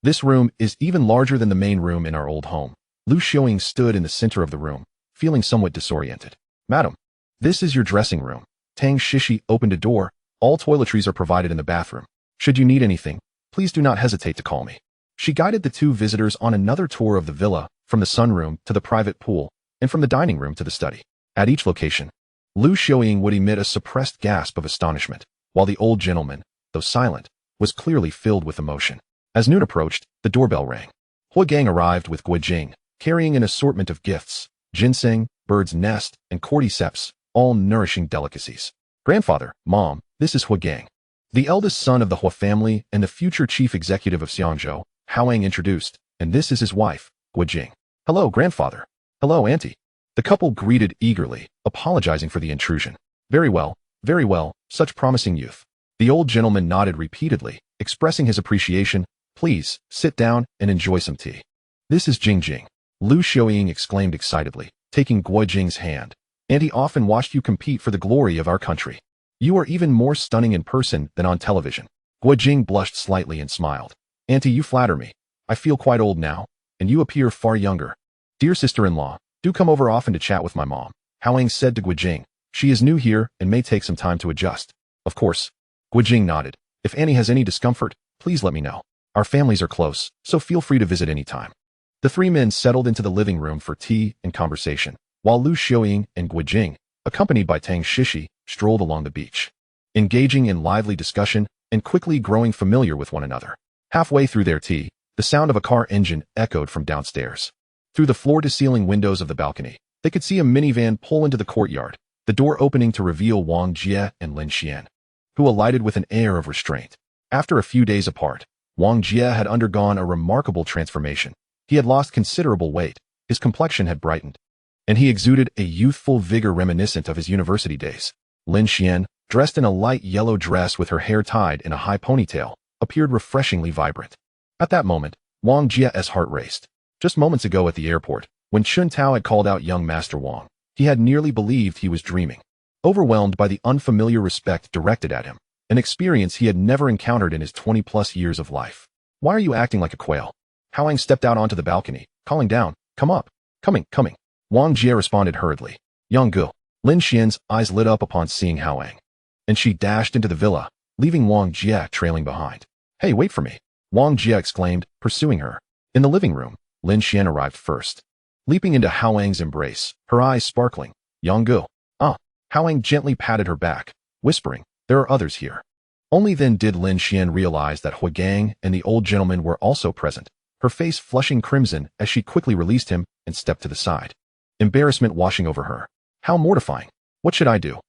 This room is even larger than the main room in our old home. Lu Xiaoying stood in the center of the room, feeling somewhat disoriented. Madam, this is your dressing room. Tang Shishi opened a door. All toiletries are provided in the bathroom. Should you need anything, please do not hesitate to call me. She guided the 2 visitors on another tour of the villa, from the sunroom to the private pool, and from the dining room to the study. At each location, Lu Xiaoying would emit a suppressed gasp of astonishment, while the old gentleman, though silent, was clearly filled with emotion. As noon approached, the doorbell rang. Hou Gang arrived with Guijing, carrying an assortment of gifts, ginseng, bird's nest, and cordyceps, all nourishing delicacies. Grandfather, Mom, this is Hou Gang, the eldest son of the Hou family and the future chief executive of Xiangzhou, Hao Yang introduced, and this is his wife, Guijing. Hello, grandfather. Hello, auntie. The couple greeted eagerly, apologizing for the intrusion. Very well, such promising youth. The old gentleman nodded repeatedly, expressing his appreciation. Please, sit down and enjoy some tea. This is Jing. Lu Xiaoying exclaimed excitedly, taking Guijing's hand. Auntie often watched you compete for the glory of our country. You are even more stunning in person than on television. Guijing blushed slightly and smiled. Auntie, you flatter me. I feel quite old now, and you appear far younger. Dear sister-in-law, do come over often to chat with my mom, Hao Yang said to Guijing. She is new here and may take some time to adjust. Of course. Guijing nodded. If Annie has any discomfort, please let me know. Our families are close, so feel free to visit any time. The 3 men settled into the living room for tea and conversation, while Lu Xiaoying and Guijing, accompanied by Tang Shishi, strolled along the beach, engaging in lively discussion and quickly growing familiar with one another. Halfway through their tea, the sound of a car engine echoed from downstairs. Through the floor-to-ceiling windows of the balcony, they could see a minivan pull into the courtyard, the door opening to reveal Wang Jie and Lin Xian, who alighted with an air of restraint. After a few days apart, Wang Jie had undergone a remarkable transformation. He had lost considerable weight, his complexion had brightened, and he exuded a youthful vigor reminiscent of his university days. Lin Xian, dressed in a light yellow dress with her hair tied in a high ponytail, appeared refreshingly vibrant. At that moment, Wang Jie's heart raced. Just moments ago at the airport, when Chun Tao had called out young Master Wang, he had nearly believed he was dreaming. Overwhelmed by the unfamiliar respect directed at him, an experience he had never encountered in his 20-plus years of life. Why are you acting like a quail? Hao Yang stepped out onto the balcony, calling down, come up. Coming. Wang Jie responded hurriedly. Young Gu. Lin Xian's eyes lit up upon seeing Hao Yang, and she dashed into the villa, leaving Wang Jie trailing behind. Hey, wait for me, Wang Jie exclaimed, pursuing her. In the living room, Lin Xian arrived first. Leaping into Hao Yang's embrace, her eyes sparkling. Young Gu. Hao Yang gently patted her back, whispering, there are others here. Only then did Lin Xian realize that Hou Gang and the old gentleman were also present, her face flushing crimson as she quickly released him and stepped to the side. Embarrassment washing over her. How mortifying. What should I do?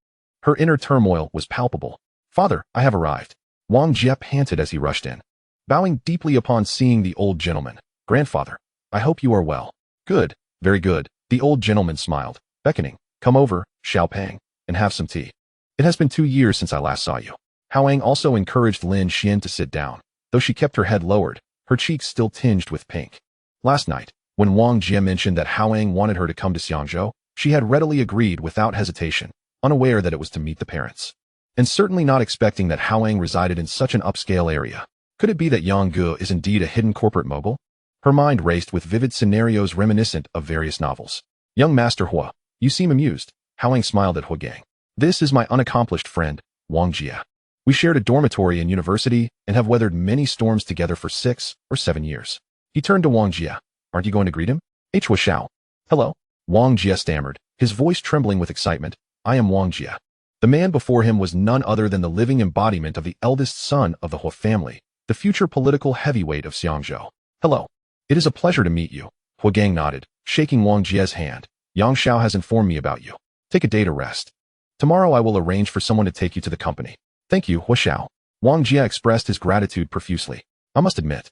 Her inner turmoil was palpable. Father, I have arrived. Wang Jie panted as he rushed in. Bowing deeply upon seeing the old gentleman. Grandfather, I hope you are well. Good, very good. The old gentleman smiled, beckoning. Come over, Xiaopeng, and have some tea. It has been 2 years since I last saw you. Hao Yang also encouraged Lin Xian to sit down, though she kept her head lowered, her cheeks still tinged with pink. Last night, when Wang Jie mentioned that Hao Yang wanted her to come to Xiangzhou, she had readily agreed without hesitation, unaware that it was to meet the parents. And certainly not expecting that Hao Yang resided in such an upscale area. Could it be that Yang Gu is indeed a hidden corporate mogul? Her mind raced with vivid scenarios reminiscent of various novels. Young Master Hua, you seem amused. Hao Yang smiled at Hou Gang. This is my unaccomplished friend, Wang Jie. We shared a dormitory in university and have weathered many storms together for 6 or 7 years. He turned to Wang Jie. Aren't you going to greet him? Hua Xiao. Hello. Wang Jie stammered, his voice trembling with excitement. I am Wang Jie. The man before him was none other than the living embodiment of the eldest son of the Hua family, the future political heavyweight of Xiangzhou. Hello. It is a pleasure to meet you. Hou Gang nodded, shaking Wang Jie's hand. Yang Xiao has informed me about you. Take a day to rest. Tomorrow I will arrange for someone to take you to the company. Thank you, Hua Xiao. Wang Jie expressed his gratitude profusely. I must admit,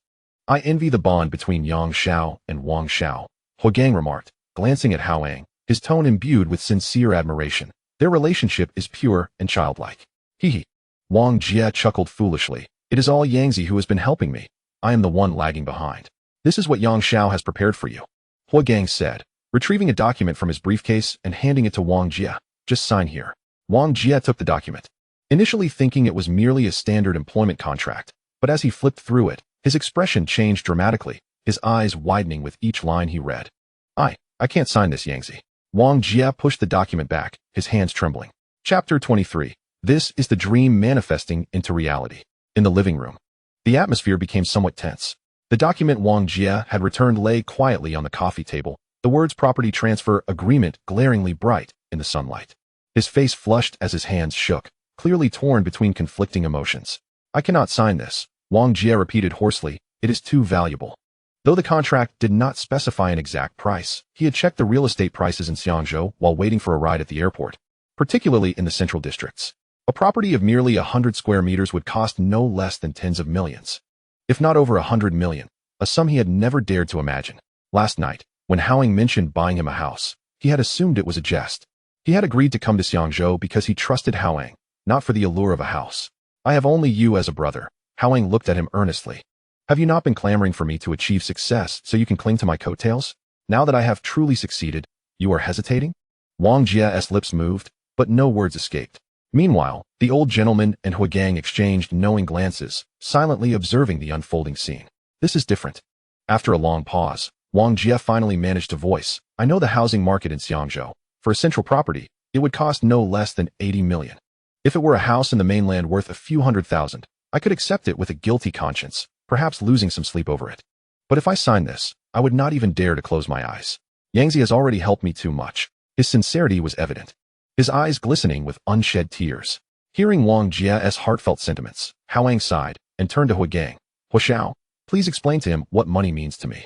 I envy the bond between Yang Xiao and Wang Xiao, Hou Gang remarked, glancing at Hao Yang, his tone imbued with sincere admiration. Their relationship is pure and childlike. Hee. Wang Jie chuckled foolishly. It is all Yangzi who has been helping me. I am the one lagging behind. This is what Yang Xiao has prepared for you, Hou Gang said, retrieving a document from his briefcase and handing it to Wang Jie. Just sign here. Wang Jie took the document, initially thinking it was merely a standard employment contract, but as he flipped through it, his expression changed dramatically, his eyes widening with each line he read. I can't sign this, Yangzi. Wang Jie pushed the document back, his hands trembling. Chapter 23. This is the dream manifesting into reality. In the living room, the atmosphere became somewhat tense. The document Wang Jie had returned lay quietly on the coffee table, the words property transfer agreement glaringly bright in the sunlight. His face flushed as his hands shook, clearly torn between conflicting emotions. I cannot sign this, Wang Jie repeated hoarsely. It is too valuable. Though the contract did not specify an exact price, he had checked the real estate prices in Xiangzhou while waiting for a ride at the airport, particularly in the central districts. A property of merely 100 square meters would cost no less than tens of millions, if not over 100 million, a sum he had never dared to imagine. Last night, when Hao Yang mentioned buying him a house, he had assumed it was a jest. He had agreed to come to Xiangzhou because he trusted Hao Yang, not for the allure of a house. I have only you as a brother. Hao Yang looked at him earnestly. Have you not been clamoring for me to achieve success so you can cling to my coattails? Now that I have truly succeeded, you are hesitating? Wang Jie's lips moved, but no words escaped. Meanwhile, the old gentleman and Hou Gang exchanged knowing glances, silently observing the unfolding scene. This is different. After a long pause, Wang Jie finally managed to voice, I know the housing market in Xiangzhou. For a central property, it would cost no less than 80 million. If it were a house in the mainland worth a few $100,000, I could accept it with a guilty conscience, perhaps losing some sleep over it. But if I sign this, I would not even dare to close my eyes. Yangzi has already helped me too much. His sincerity was evident, his eyes glistening with unshed tears. Hearing Wang Jie's heartfelt sentiments, Hao Yang sighed and turned to Hou Gang. Hua Xiao, please explain to him what money means to me.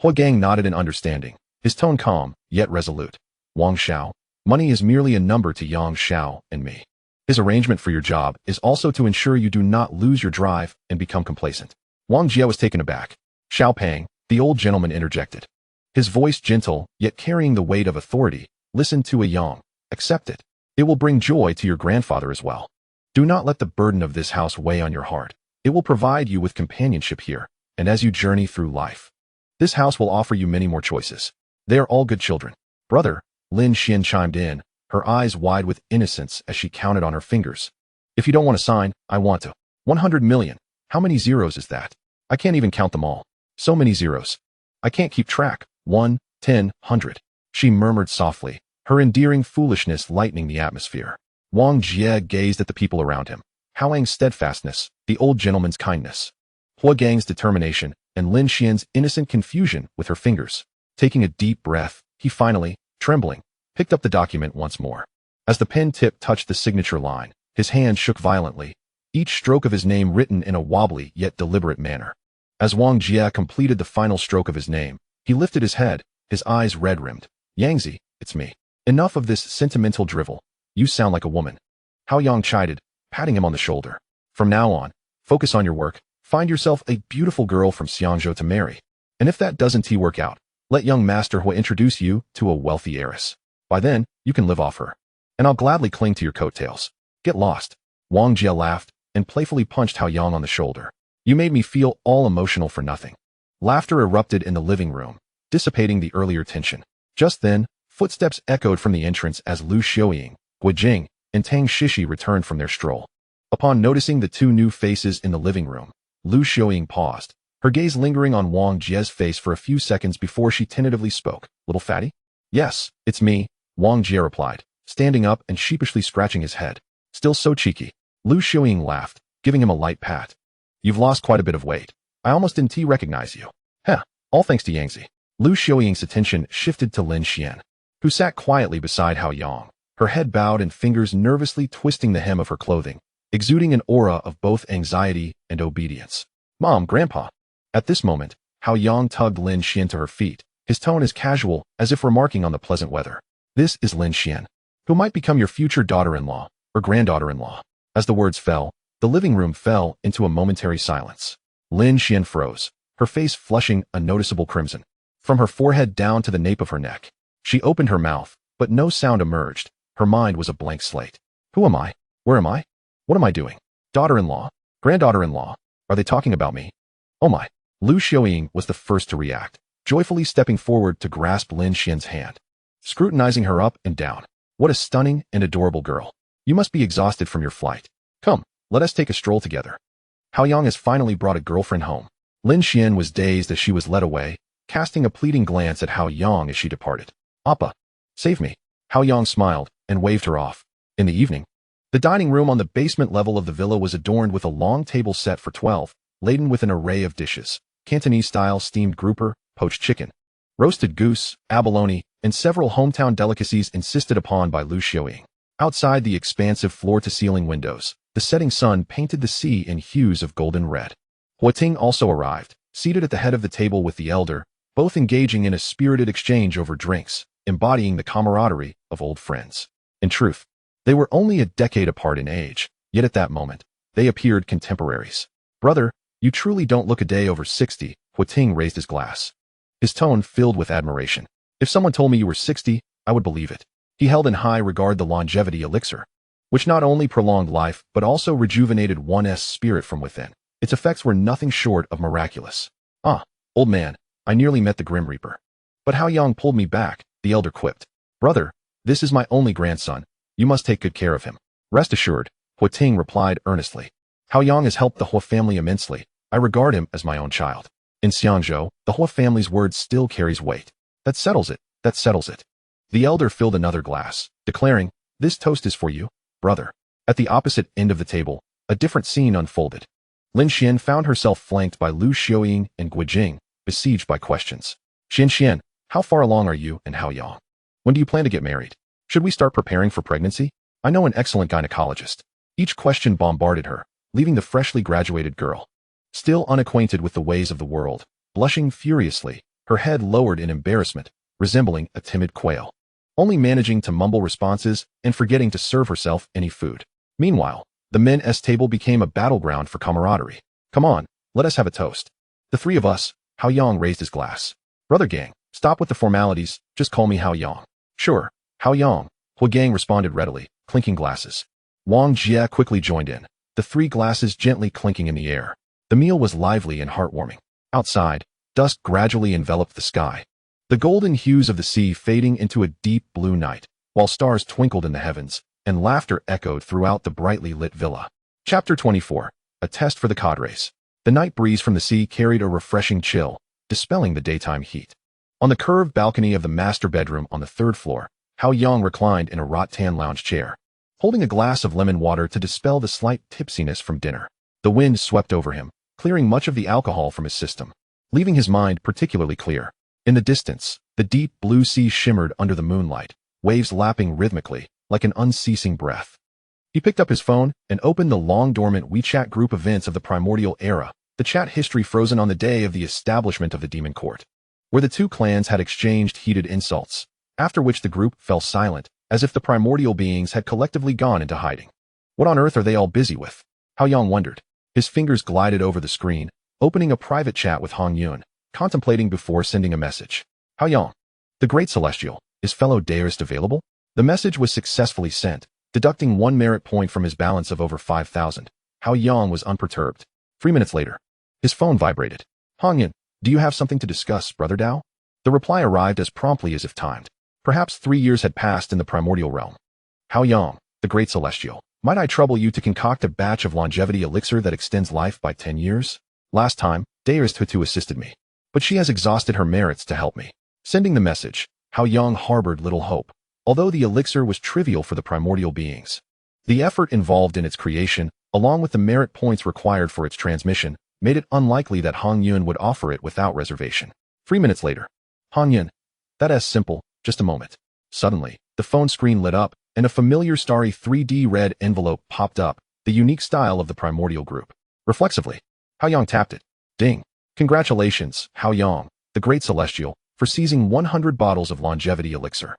Hou Gang nodded in understanding, his tone calm, yet resolute. Wang Xiao, money is merely a number to Yang Xiao and me. His arrangement for your job is also to ensure you do not lose your drive and become complacent. Wang Jie was taken aback. Xiaopeng, the old gentleman interjected. His voice gentle, yet carrying the weight of authority. Listen to Yang. Accept it. It will bring joy to your grandfather as well. Do not let the burden of this house weigh on your heart. It will provide you with companionship here, and as you journey through life. This house will offer you many more choices. They are all good children. Brother, Lin Xian chimed in, her eyes wide with innocence as she counted on her fingers. If you don't want to sign, I want to. 100 million. How many zeros is that? I can't even count them all. So many zeros. I can't keep track. 1, 10, 100. She murmured softly, her endearing foolishness lightening the atmosphere. Wang Jie gazed at the people around him. Hao Yang's steadfastness, the old gentleman's kindness. Hua Gang's determination, and Lin Xian's innocent confusion with her fingers. Taking a deep breath, he finally, trembling, picked up the document once more. As the pen tip touched the signature line, his hand shook violently, each stroke of his name written in a wobbly yet deliberate manner. As Wang Jie completed the final stroke of his name, he lifted his head, his eyes red-rimmed. Yangzi, it's me. Enough of this sentimental drivel. You sound like a woman. Hao Yang chided, patting him on the shoulder. From now on, focus on your work. Find yourself a beautiful girl from Xiangzhou to marry. And if that doesn't work out, let young Master Hua introduce you to a wealthy heiress. By then, you can live off her. And I'll gladly cling to your coattails. Get lost. Wang Jie laughed and playfully punched Hao Yang on the shoulder. You made me feel all emotional for nothing. Laughter erupted in the living room, dissipating the earlier tension. Just then, footsteps echoed from the entrance as Lu Xiaoying, Guijing, and Tang Shishi returned from their stroll. Upon noticing the two new faces in the living room, Lu Xiaoying paused, her gaze lingering on Wang Jie's face for a few seconds before she tentatively spoke. Little fatty? Yes, it's me, Wang Jie replied, standing up and sheepishly scratching his head. Still so cheeky. Lu Xiaoying laughed, giving him a light pat. You've lost quite a bit of weight. I almost didn't recognize you. Heh, all thanks to Yangzi. Lu Xiaoying's attention shifted to Lin Xian, who sat quietly beside Hao Yang, her head bowed and fingers nervously twisting the hem of her clothing, exuding an aura of both anxiety and obedience. Mom, Grandpa. At this moment, Hao Yang tugged Lin Xian to her feet, his tone as casual as if remarking on the pleasant weather. This is Lin Xian, who might become your future daughter-in-law or granddaughter-in-law. As the words fell, the living room fell into a momentary silence. Lin Xian froze, her face flushing a noticeable crimson. From her forehead down to the nape of her neck, she opened her mouth, but no sound emerged. Her mind was a blank slate. Who am I? Where am I? What am I doing? Daughter-in-law? Granddaughter-in-law? Are they talking about me? Oh my. Lu Xiaoying was the first to react, joyfully stepping forward to grasp Lin Xian's hand, scrutinizing her up and down. What a stunning and adorable girl. You must be exhausted from your flight. Come, let us take a stroll together. Hao Yang has finally brought a girlfriend home. Lin Xian was dazed as she was led away, casting a pleading glance at Hao Yang as she departed. Appa, save me. Hao Yang smiled and waved her off. In the evening, the dining room on the basement level of the villa was adorned with a long table set for 12, laden with an array of dishes. Cantonese-style steamed grouper, poached chicken, roasted goose, abalone, and several hometown delicacies insisted upon by Lu Xiaoying. Outside the expansive floor-to-ceiling windows, the setting sun painted the sea in hues of golden red. Hua Ting also arrived, seated at the head of the table with the elder, both engaging in a spirited exchange over drinks, embodying the camaraderie of old friends. In truth, they were only a decade apart in age, yet at that moment, they appeared contemporaries. Brother, you truly don't look a day over 60, Hua Ting raised his glass, his tone filled with admiration. If someone told me you were 60, I would believe it. He held in high regard the longevity elixir, which not only prolonged life but also rejuvenated one's spirit from within. Its effects were nothing short of miraculous. Ah, old man, I nearly met the Grim Reaper. But Hao Yang pulled me back, the elder quipped. Brother, this is my only grandson. You must take good care of him. Rest assured, Hua Ting replied earnestly. Hao Yang has helped the Hua family immensely. I regard him as my own child. In Xiangzhou, the Hua family's word still carries weight. That settles it, that settles it. The elder filled another glass, declaring, this toast is for you, brother. At the opposite end of the table, a different scene unfolded. Lin Xian found herself flanked by Lu Xiaoying and Guijing, besieged by questions. Xian, how far along are you and Hao Yang? When do you plan to get married? Should we start preparing for pregnancy? I know an excellent gynecologist. Each question bombarded her, leaving the freshly graduated girl, still unacquainted with the ways of the world, blushing furiously, her head lowered in embarrassment, resembling a timid quail, only managing to mumble responses and forgetting to serve herself any food. Meanwhile, the men's table became a battleground for camaraderie. Come on, let us have a toast. The three of us, Hao Yang raised his glass. Brother gang, Stop with the formalities, just call me Hao Yang. Sure, Hao Yang, Hou Yang responded readily, clinking glasses. Wang Jie quickly joined in, the three glasses gently clinking in the air. The meal was lively and heartwarming. Outside, dusk gradually enveloped the sky, the golden hues of the sea fading into a deep blue night, while stars twinkled in the heavens, and laughter echoed throughout the brightly lit villa. Chapter 24. A test for the cadres. The night breeze from the sea carried a refreshing chill, dispelling the daytime heat. On the curved balcony of the master bedroom on the third floor, Hao Yang reclined in a rattan lounge chair, holding a glass of lemon water to dispel the slight tipsiness from dinner. The wind swept over him, clearing much of the alcohol from his system, leaving his mind particularly clear. In the distance, the deep blue sea shimmered under the moonlight, waves lapping rhythmically, like an unceasing breath. He picked up his phone and opened the long-dormant WeChat group events of the Primordial era, the chat history frozen on the day of the establishment of the Demon Court, where the two clans had exchanged heated insults, after which the group fell silent, as if the primordial beings had collectively gone into hiding. What on earth are they all busy with? Hao Yang wondered. His fingers glided over the screen, opening a private chat with Hongjun, contemplating before sending a message. Hao Yang, the Great Celestial, is fellow deist available? The message was successfully sent, deducting 1 merit point from his balance of over 5,000. Hao Yang was unperturbed. 3 minutes later, his phone vibrated. Hongyun, do you have something to discuss, Brother Dao? The reply arrived as promptly as if timed. Perhaps 3 years had passed in the primordial realm. Hao Yang, the Great Celestial, might I trouble you to concoct a batch of longevity elixir that extends life by 10 years? Last time, deist Hou Tu assisted me, but she has exhausted her merits to help me. Sending the message, Hao Yang harbored little hope, although the elixir was trivial for the primordial beings. The effort involved in its creation, along with the merit points required for its transmission, made it unlikely that Hongyun would offer it without reservation. 3 minutes later, Hongyun, that's simple, just a moment. Suddenly, the phone screen lit up, and a familiar starry 3D red envelope popped up, the unique style of the primordial group. Reflexively, Hao Yang tapped it. Ding. Congratulations, Hao Yang, the Great Celestial, for seizing 100 bottles of longevity elixir.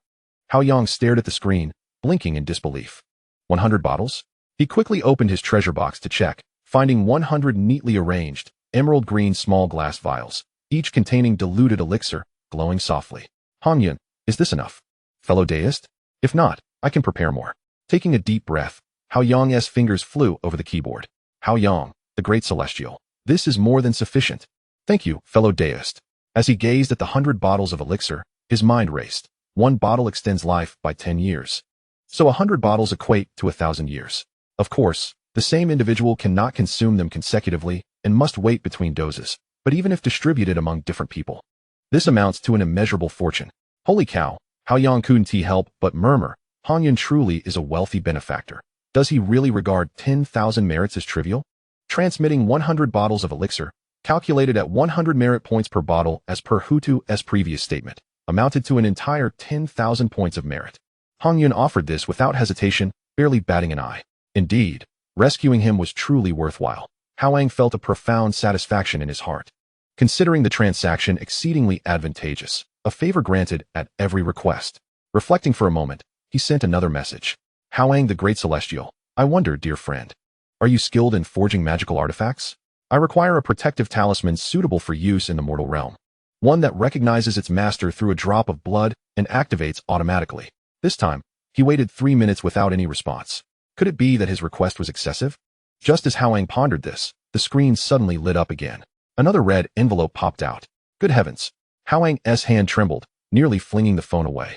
Hao Yang stared at the screen, blinking in disbelief. 100 bottles? He quickly opened his treasure box to check, finding 100 neatly arranged, emerald green small glass vials, each containing diluted elixir, glowing softly. Hongyun, is this enough? Fellow deist? If not, I can prepare more. Taking a deep breath, Hao Yang's fingers flew over the keyboard. Hao Yang, the Great Celestial, this is more than sufficient. Thank you, fellow deist. As he gazed at the 100 bottles of elixir, his mind raced. 1 bottle extends life by 10 years. So 100 bottles equate to 1,000 years. Of course, the same individual cannot consume them consecutively and must wait between doses, but even if distributed among different people, this amounts to an immeasurable fortune. Holy cow, Hao Yang couldn't help but murmur, Hongyun truly is a wealthy benefactor. Does he really regard 10,000 merits as trivial? Transmitting 100 bottles of elixir, calculated at 100 merit points per bottle as per Hou Tu's previous statement, amounted to an entire 10,000 points of merit. Hongyun offered this without hesitation, barely batting an eye. Indeed, rescuing him was truly worthwhile. Hao Yang felt a profound satisfaction in his heart, considering the transaction exceedingly advantageous, a favor granted at every request. Reflecting for a moment, he sent another message. Hao Yang, the Great Celestial, I wonder, dear friend, are you skilled in forging magical artifacts? I require a protective talisman suitable for use in the mortal realm. One that recognizes its master through a drop of blood and activates automatically. This time, he waited 3 minutes without any response. Could it be that his request was excessive? Just as Hao Yang pondered this, the screen suddenly lit up again. Another red envelope popped out. Good heavens! Hao Yang's hand trembled, nearly flinging the phone away.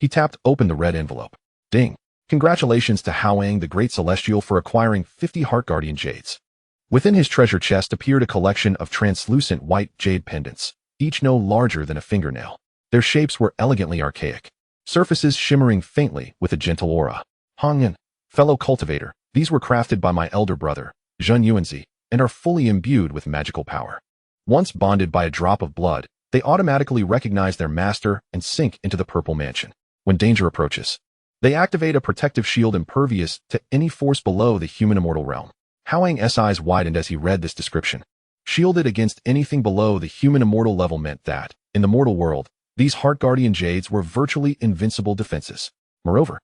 He tapped open the red envelope. Ding! Congratulations to Hao Yang, the Great Celestial, for acquiring 50 Heart Guardian Jades. Within his treasure chest appeared a collection of translucent white jade pendants, each no larger than a fingernail. Their shapes were elegantly archaic, surfaces shimmering faintly with a gentle aura. Hongyun, fellow cultivator, these were crafted by my elder brother, Zhunti, and are fully imbued with magical power. Once bonded by a drop of blood, they automatically recognize their master and sink into the purple mansion. When danger approaches, they activate a protective shield impervious to any force below the human immortal realm. Hao Yang's eyes widened as he read this description. Shielded against anything below the human immortal level meant that, in the mortal world, these Heart Guardian Jades were virtually invincible defenses. Moreover,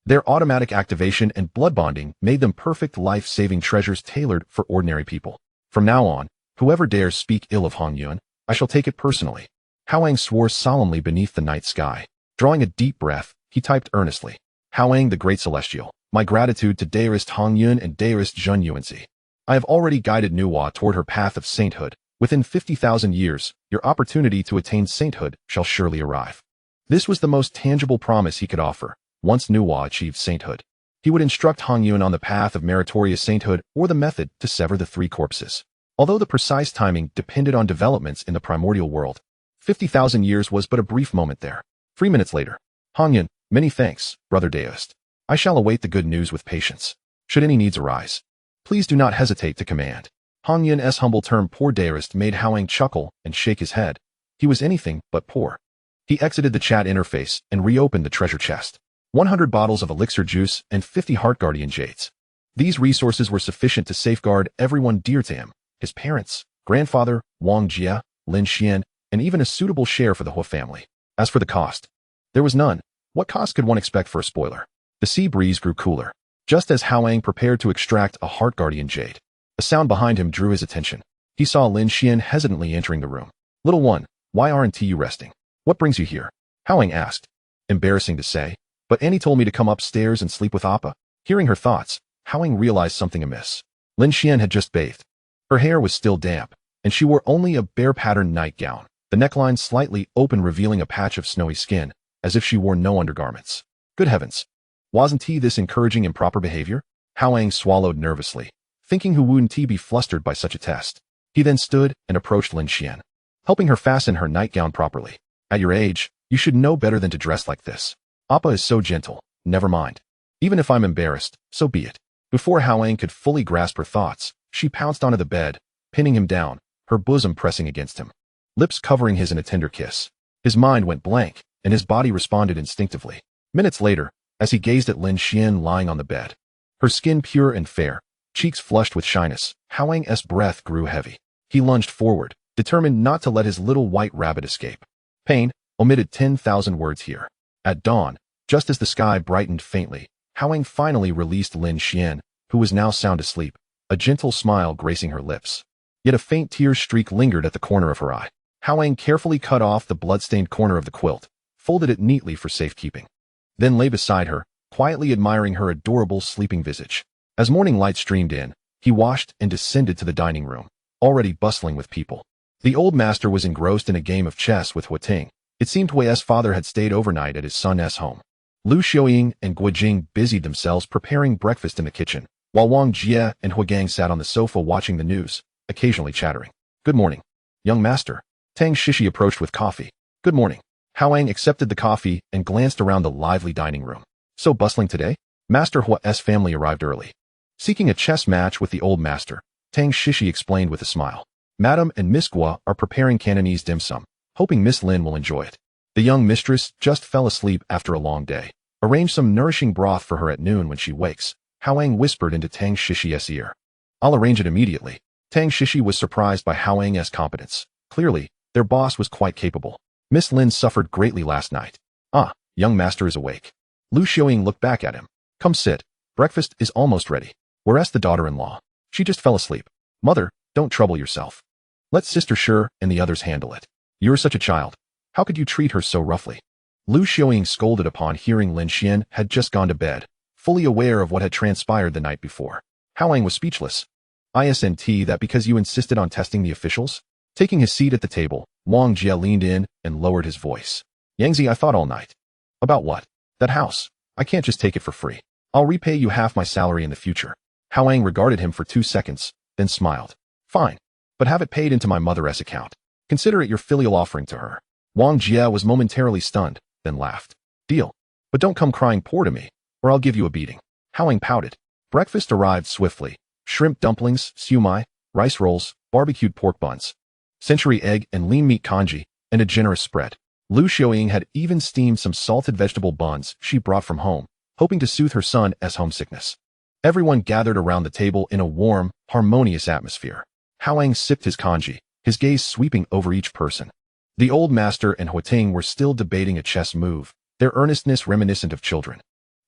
their automatic activation and blood bonding made them perfect life-saving treasures tailored for ordinary people. From now on, whoever dares speak ill of Hongyun, I shall take it personally. Hao Yang swore solemnly beneath the night sky. Drawing a deep breath, he typed earnestly. Hao Yang the Great Celestial, my gratitude to dearest Hongyun and dearest Zhunti. I have already guided Nuwa toward her path of sainthood. Within 50,000 years, your opportunity to attain sainthood shall surely arrive. This was the most tangible promise he could offer. Once Nuwa achieved sainthood, he would instruct Hongyun on the path of meritorious sainthood or the method to sever the three corpses. Although the precise timing depended on developments in the primordial world, 50,000 years was but a brief moment there. 3 minutes later. Hongyun, many thanks, brother deist. I shall await the good news with patience. Should any needs arise, please do not hesitate to command. Hongyun's humble term poor deist made Hao Yang chuckle and shake his head. He was anything but poor. He exited the chat interface and reopened the treasure chest. 100 bottles of elixir juice and 50 heart guardian jades. These resources were sufficient to safeguard everyone dear to him, his parents, grandfather, Wang Jie, Lin Xian, and even a suitable share for the Hou family. As for the cost, there was none. What cost could one expect for a spoiler? The sea breeze grew cooler. Just as Hao Yang prepared to extract a heart guardian jade, a sound behind him drew his attention. He saw Lin Xian hesitantly entering the room. Little one, why aren't you resting? What brings you here? Hao Yang asked. Embarrassing to say, but Annie told me to come upstairs and sleep with Appa. Hearing her thoughts, Hao Yang realized something amiss. Lin Xian had just bathed. Her hair was still damp, and she wore only a bare-patterned nightgown, the neckline slightly open revealing a patch of snowy skin, as if she wore no undergarments. Good heavens! Wasn't this encouraging improper behavior? Hao Yang swallowed nervously, thinking who wouldn't be flustered by such a test. He then stood and approached Lin Xian, helping her fasten her nightgown properly. At your age, you should know better than to dress like this. Appa is so gentle. Never mind. Even if I'm embarrassed, so be it. Before Hao Yang could fully grasp her thoughts, she pounced onto the bed, pinning him down, her bosom pressing against him, lips covering his in a tender kiss. His mind went blank, and his body responded instinctively. Minutes later, as he gazed at Lin Xian lying on the bed, her skin pure and fair, cheeks flushed with shyness, Hao Yang's breath grew heavy. He lunged forward, determined not to let his little white rabbit escape. Pain omitted 10,000 words here. At dawn, just as the sky brightened faintly, Hao Yang finally released Lin Xian, who was now sound asleep, a gentle smile gracing her lips. Yet a faint tear streak lingered at the corner of her eye. Hao Yang carefully cut off the blood-stained corner of the quilt, folded it neatly for safekeeping, then lay beside her, quietly admiring her adorable sleeping visage. As morning light streamed in, he washed and descended to the dining room, already bustling with people. The old master was engrossed in a game of chess with Hou Tu. It seemed Hui's father had stayed overnight at his son's home. Lu Xiaoying and Guojing busied themselves preparing breakfast in the kitchen, while Wang Jie and Hou Gang sat on the sofa watching the news, occasionally chattering. Good morning, young master. Tang Shishi approached with coffee. Good morning. Hao Yang accepted the coffee and glanced around the lively dining room. So bustling today? Master Hui's family arrived early. Seeking a chess match with the old master, Tang Shishi explained with a smile. Madam and Miss Gua are preparing Cantonese dim sum, hoping Miss Lin will enjoy it. The young mistress just fell asleep after a long day. Arrange some nourishing broth for her at noon when she wakes, Hao Yang whispered into Tang Shishi's ear. I'll arrange it immediately. Tang Shishi was surprised by Hao Yang's competence. Clearly, their boss was quite capable. Miss Lin suffered greatly last night. Ah, young master is awake. Lu Xiaoying looked back at him. Come sit. Breakfast is almost ready. Whereas the daughter-in-law, she just fell asleep. Mother, don't trouble yourself. Let Sister Shi and the others handle it. You're such a child. How could you treat her so roughly? Lu Xiaoying scolded upon hearing Lin Xian had just gone to bed, fully aware of what had transpired the night before. Hao Yang was speechless. Isn't that because you insisted on testing the officials? Taking his seat at the table, Wang Jie leaned in and lowered his voice. Yangzi, I thought all night. About what? That house. I can't just take it for free. I'll repay you half my salary in the future. Hao Yang regarded him for 2 seconds, then smiled. Fine. But have it paid into my mother's account. Consider it your filial offering to her. Wang Jie was momentarily stunned, then laughed. Deal. But don't come crying poor to me, or I'll give you a beating. Hao Yang pouted. Breakfast arrived swiftly. Shrimp dumplings, siumai, rice rolls, barbecued pork buns, century egg and lean meat congee, and a generous spread. Lu Xiaoying had even steamed some salted vegetable buns she brought from home, hoping to soothe her son's homesickness. Everyone gathered around the table in a warm, harmonious atmosphere. Hao Yang sipped his congee, his gaze sweeping over each person. The old master and Hou Tu were still debating a chess move, their earnestness reminiscent of children.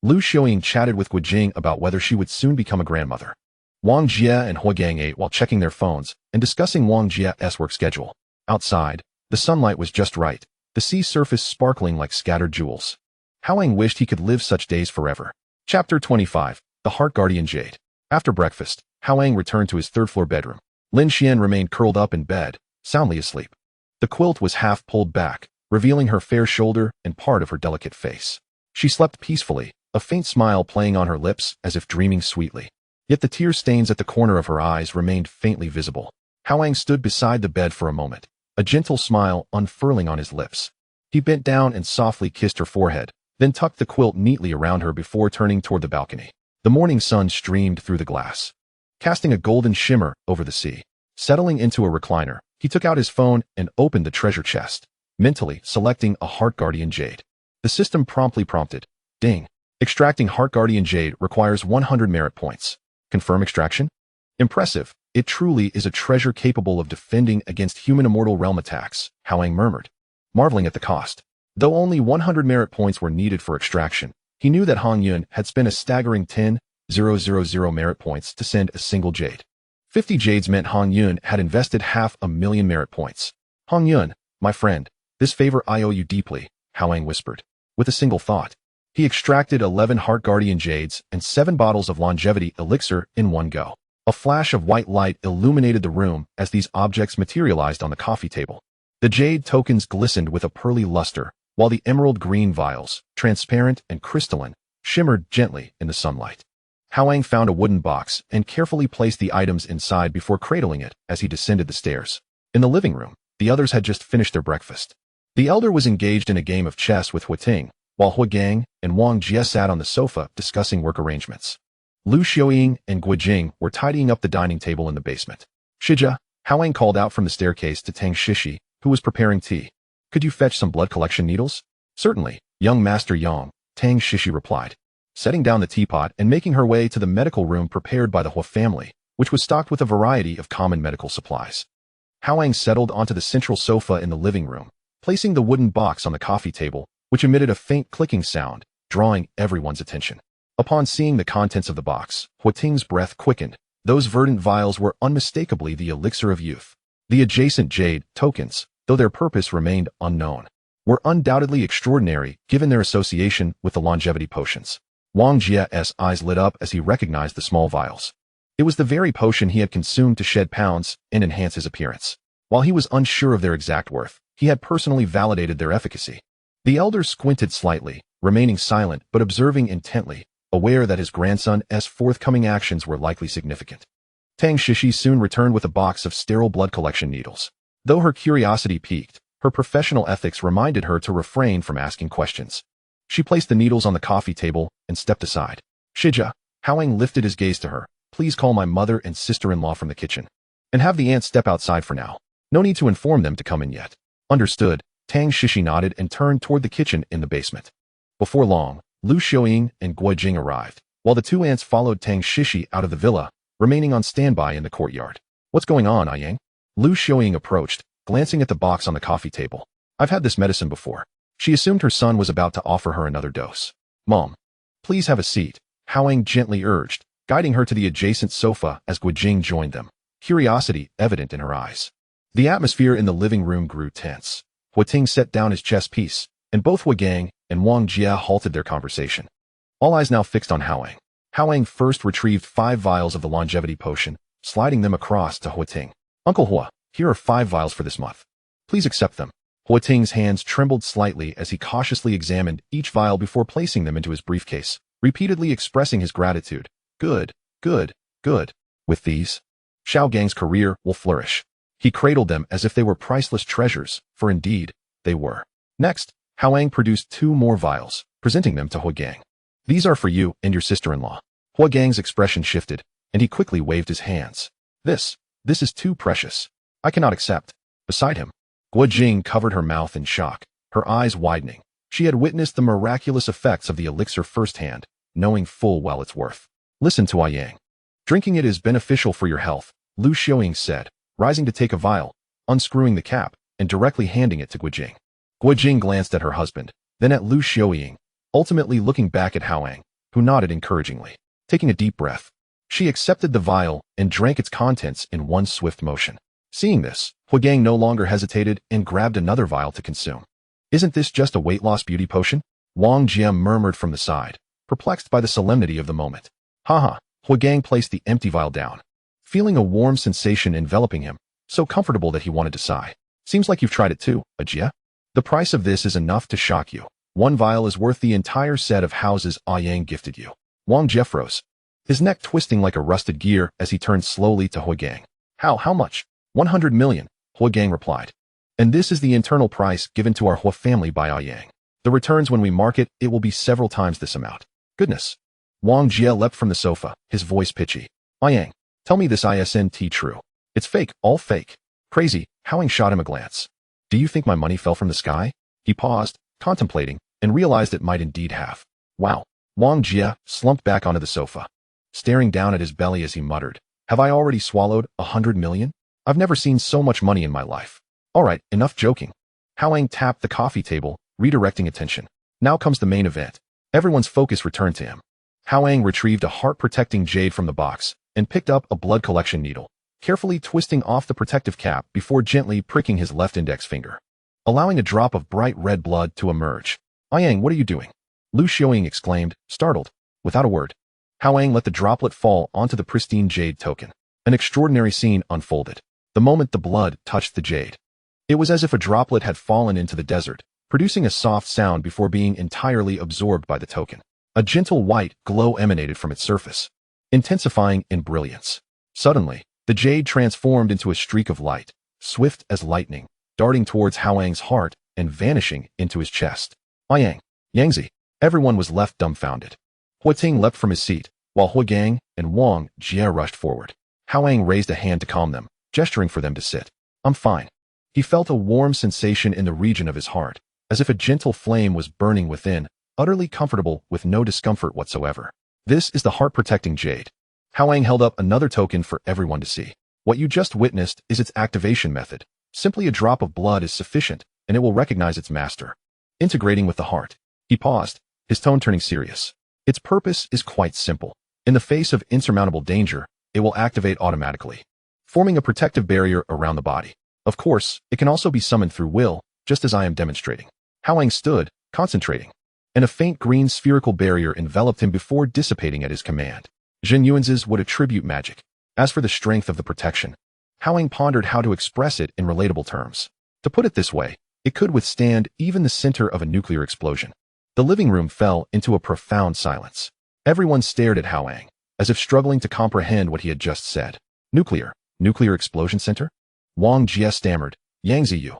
Lu Xiaoying chatted with Guojing about whether she would soon become a grandmother. Wang Jie and Hou Gang ate while checking their phones and discussing Wang Jie's work schedule. Outside, The sunlight was just right, the sea surface sparkling like scattered jewels. Hao Yang wished he could live such days forever. Chapter 25. The Heart Guardian Jade. After breakfast, Hao Yang returned to his third-floor bedroom. Lin Xian remained curled up in bed, soundly asleep. The quilt was half pulled back, revealing her fair shoulder and part of her delicate face. She slept peacefully, a faint smile playing on her lips as if dreaming sweetly. Yet the tear stains at the corner of her eyes remained faintly visible. Hao Yang stood beside the bed for a moment, a gentle smile unfurling on his lips. He bent down and softly kissed her forehead, then tucked the quilt neatly around her before turning toward the balcony. The morning sun streamed through the glass, casting a golden shimmer over the sea. Settling into a recliner, he took out his phone and opened the treasure chest, mentally selecting a Heart Guardian Jade. The system promptly prompted, "Ding. Extracting Heart Guardian Jade requires 100 merit points. Confirm extraction?" Impressive. It truly is a treasure capable of defending against human immortal realm attacks, Hao Yang murmured, marveling at the cost. Though only 100 merit points were needed for extraction, he knew that Hongyun had spent a staggering 10,000 merit points to send a single jade. 50 jades meant Hongyun had invested 500,000 merit points. "Hongyun, my friend, this favor I owe you deeply," Hao Yang whispered. With a single thought, he extracted 11 Heart Guardian Jades and 7 bottles of longevity elixir in one go. A flash of white light illuminated the room as these objects materialized on the coffee table. The jade tokens glistened with a pearly luster, while the emerald green vials, transparent and crystalline, shimmered gently in the sunlight. Hao Yang found a wooden box and carefully placed the items inside before cradling it as he descended the stairs. In the living room, the others had just finished their breakfast. The elder was engaged in a game of chess with Hou Tu, while Hou Gang and Wang Jie sat on the sofa discussing work arrangements. Lu Xiaoying and Guijing were tidying up the dining table in the basement. "Shija," Hao Yang called out from the staircase to Tang Shishi, who was preparing tea. "Could you fetch some blood collection needles?" "Certainly, young Master Yang," Tang Shishi replied, setting down the teapot and making her way to the medical room prepared by the Hou family, which was stocked with a variety of common medical supplies. Hao Yang settled onto the central sofa in the living room, placing the wooden box on the coffee table, which emitted a faint clicking sound, drawing everyone's attention. Upon seeing the contents of the box, Hou Ting's breath quickened. Those verdant vials were unmistakably the elixir of youth. The adjacent jade tokens, though their purpose remained unknown, were undoubtedly extraordinary given their association with the longevity potions. Wang Jie's eyes lit up as he recognized the small vials. It was the very potion he had consumed to shed pounds and enhance his appearance. While he was unsure of their exact worth, he had personally validated their efficacy. The elder squinted slightly, remaining silent but observing intently, aware that his grandson's forthcoming actions were likely significant. Tang Shishi soon returned with a box of sterile blood collection needles. Though her curiosity piqued, her professional ethics reminded her to refrain from asking questions. She placed the needles on the coffee table and stepped aside. "Shija," Hao Yang lifted his gaze to her, "please call my mother and sister-in-law from the kitchen. And have the aunts step outside for now. No need to inform them to come in yet." "Understood." Tang Shishi nodded and turned toward the kitchen in the basement. Before long, Lu Xiaoying and Guijing arrived, while the two aunts followed Tang Shishi out of the villa, remaining on standby in the courtyard. "What's going on, Yang?" Lu Xiaoying approached, glancing at the box on the coffee table. "I've had this medicine before." She assumed her son was about to offer her another dose. "Mom, please have a seat," Hao Yang gently urged, guiding her to the adjacent sofa as Guijing joined them, curiosity evident in her eyes. The atmosphere in the living room grew tense. Hou Ting set down his chess piece, and both Hou Gang and Wang Jie halted their conversation. All eyes now fixed on Hao Yang. Hao Yang first retrieved 5 vials of the longevity potion, sliding them across to Hou Ting. "Uncle Hua, here are 5 vials for this month. Please accept them." Hou Ting's hands trembled slightly as he cautiously examined each vial before placing them into his briefcase, repeatedly expressing his gratitude. "Good, good, good. With these, Xiao Gang's career will flourish." He cradled them as if they were priceless treasures, for indeed, they were. Next, Hao Yang produced 2 more vials, presenting them to Hou Gang. "These are for you and your sister-in-law." Hou Gang's expression shifted, and he quickly waved his hands. This is too precious. I cannot accept." Beside him, Guijing covered her mouth in shock, her eyes widening. She had witnessed the miraculous effects of the elixir firsthand, knowing full well its worth. "Listen to Yang. Drinking it is beneficial for your health," Lu Xiaoying said, rising to take a vial, unscrewing the cap, and directly handing it to Guijing. Guijing glanced at her husband, then at Lu Xiaoying, ultimately looking back at Hao Yang, who nodded encouragingly. Taking a deep breath, she accepted the vial and drank its contents in one swift motion. Seeing this, Hou Yang no longer hesitated and grabbed another vial to consume. Isn't this just a weight-loss beauty potion? Wang Jie murmured from the side, perplexed by the solemnity of the moment. Haha, Hou Yang placed the empty vial down, feeling a warm sensation enveloping him, so comfortable that he wanted to sigh. Seems like you've tried it too, Jie. The price of this is enough to shock you. One vial is worth the entire set of houses Hao Yang gifted you. Wang Jie froze, his neck twisting like a rusted gear as he turned slowly to Hou Yang. How much? 100 million, Hou Yang replied. And this is the internal price given to our Hou family by Hao Yang. The returns when we market it will be several times this amount. Goodness. Wang Jie leapt from the sofa, his voice pitchy. Hao Yang, tell me this isn't true. It's fake, all fake. Crazy. Hao Yang shot him a glance. Do you think my money fell from the sky? He paused, contemplating, and realized it might indeed have. Wow. Wang Jie slumped back onto the sofa, staring down at his belly as he muttered. Have I already swallowed 100 million? I've never seen so much money in my life. All right, enough joking. Hao Yang tapped the coffee table, redirecting attention. Now comes the main event. Everyone's focus returned to him. Hao Yang retrieved a heart-protecting jade from the box and picked up a blood collection needle, carefully twisting off the protective cap before gently pricking his left index finger, allowing a drop of bright red blood to emerge. Hao Yang, what are you doing? Lu Xiaoying exclaimed, startled. Without a word, Hao Yang let the droplet fall onto the pristine jade token. An extraordinary scene unfolded. The moment the blood touched the jade, it was as if a droplet had fallen into the desert, producing a soft sound before being entirely absorbed by the token. A gentle white glow emanated from its surface, intensifying in brilliance. Suddenly, the jade transformed into a streak of light, swift as lightning, darting towards Hao Yang's heart and vanishing into his chest. Hao Yang, Yangzi. Everyone was left dumbfounded. Hou Ting leapt from his seat, while Hou Yang and Wang Jie rushed forward. Hao Yang raised a hand to calm them, gesturing for them to sit. I'm fine. He felt a warm sensation in the region of his heart, as if a gentle flame was burning within, utterly comfortable with no discomfort whatsoever. This is the heart-protecting jade. Hao Yang held up another token for everyone to see. What you just witnessed is its activation method. Simply a drop of blood is sufficient, and it will recognize its master. Integrating with the heart. He paused, his tone turning serious. Its purpose is quite simple. In the face of insurmountable danger, it will activate automatically, forming a protective barrier around the body. Of course, it can also be summoned through will, just as I am demonstrating. Hao Yang stood, concentrating, and a faint green spherical barrier enveloped him before dissipating at his command. Zhen Yuan's would attribute magic. As for the strength of the protection, Hao Yang pondered how to express it in relatable terms. To put it this way, it could withstand even the center of a nuclear explosion. The living room fell into a profound silence. Everyone stared at Hao Yang, as if struggling to comprehend what he had just said. Nuclear explosion center? Wang Jie stammered. Yangzi,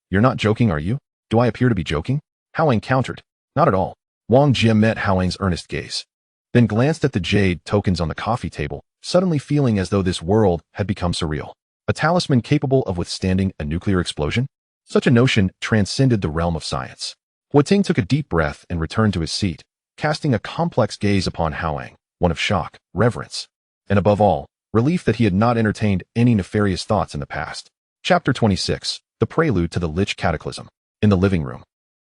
you're not joking, are you? Do I appear to be joking? Hao Yang countered. Not at all. Wang Jie met Hao Yang's earnest gaze, then glanced at the jade tokens on the coffee table, suddenly feeling as though this world had become surreal. A talisman capable of withstanding a nuclear explosion? Such a notion transcended the realm of science. Hou Ting took a deep breath and returned to his seat, casting a complex gaze upon Hao Yang, one of shock, reverence, and above all, relief that he had not entertained any nefarious thoughts in the past. Chapter 26, The Prelude to the Lich Cataclysm. In the living room,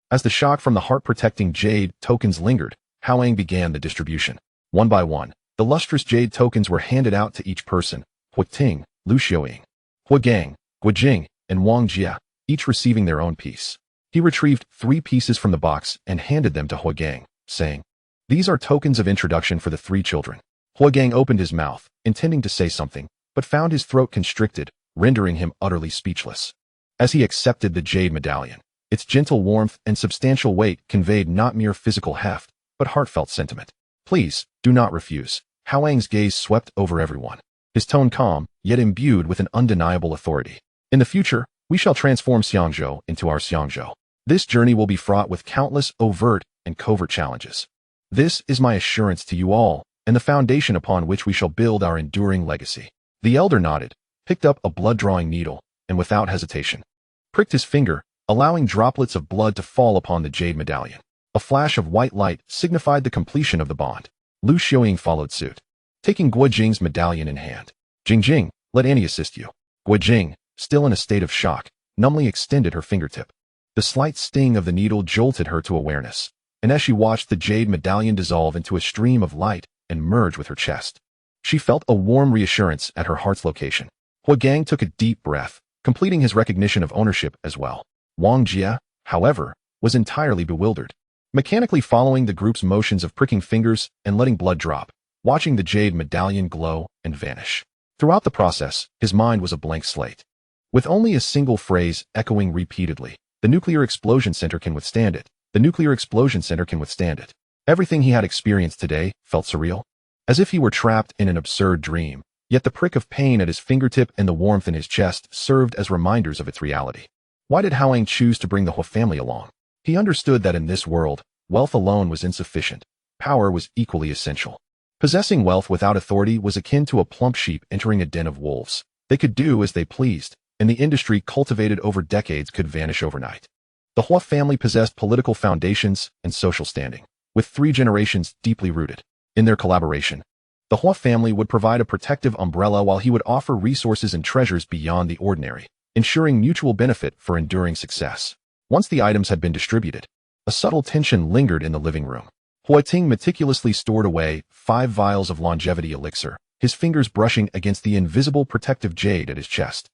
as the shock from the heart-protecting jade tokens lingered, Hao Yang began the distribution. One by one, the lustrous jade tokens were handed out to each person. Hou Ting, Lu Xiaoying, Hou Gang, Guo Jing, and Wang Jie, each receiving their own piece. He retrieved 3 pieces from the box and handed them to Hou Gang, saying, "These are tokens of introduction for the 3 children." Hou Gang opened his mouth, intending to say something, but found his throat constricted, rendering him utterly speechless. As he accepted the jade medallion, its gentle warmth and substantial weight conveyed not mere physical heft, but heartfelt sentiment. Please, do not refuse. Hao Yang's gaze swept over everyone, his tone calm, yet imbued with an undeniable authority. In the future, we shall transform Xiangzhou into our Xiangzhou. This journey will be fraught with countless overt and covert challenges. This is my assurance to you all, and the foundation upon which we shall build our enduring legacy. The elder nodded, picked up a blood-drawing needle, and without hesitation, pricked his finger, allowing droplets of blood to fall upon the jade medallion. A flash of white light signified the completion of the bond. Lu Xiaoying followed suit, taking Guo Jing's medallion in hand. Jing, let Annie assist you. Guo Jing, still in a state of shock, numbly extended her fingertip. The slight sting of the needle jolted her to awareness, and as she watched the jade medallion dissolve into a stream of light and merge with her chest, she felt a warm reassurance at her heart's location. Hou Gang took a deep breath, completing his recognition of ownership as well. Wang Jie, however, was entirely bewildered, mechanically following the group's motions of pricking fingers and letting blood drop, watching the jade medallion glow and vanish. Throughout the process, his mind was a blank slate. With only a single phrase echoing repeatedly, "The nuclear explosion center can withstand it. The nuclear explosion center can withstand it." Everything he had experienced today felt surreal, as if he were trapped in an absurd dream, yet the prick of pain at his fingertip and the warmth in his chest served as reminders of its reality. Why did Hao Yang choose to bring the Hou family along? He understood that in this world, wealth alone was insufficient. Power was equally essential. Possessing wealth without authority was akin to a plump sheep entering a den of wolves. They could do as they pleased, and the industry cultivated over decades could vanish overnight. The Hou family possessed political foundations and social standing, with 3 generations deeply rooted. In their collaboration, the Hou family would provide a protective umbrella while he would offer resources and treasures beyond the ordinary, ensuring mutual benefit for enduring success. Once the items had been distributed, a subtle tension lingered in the living room. Hou Ting meticulously stored away 5 vials of longevity elixir, his fingers brushing against the invisible protective jade at his chest.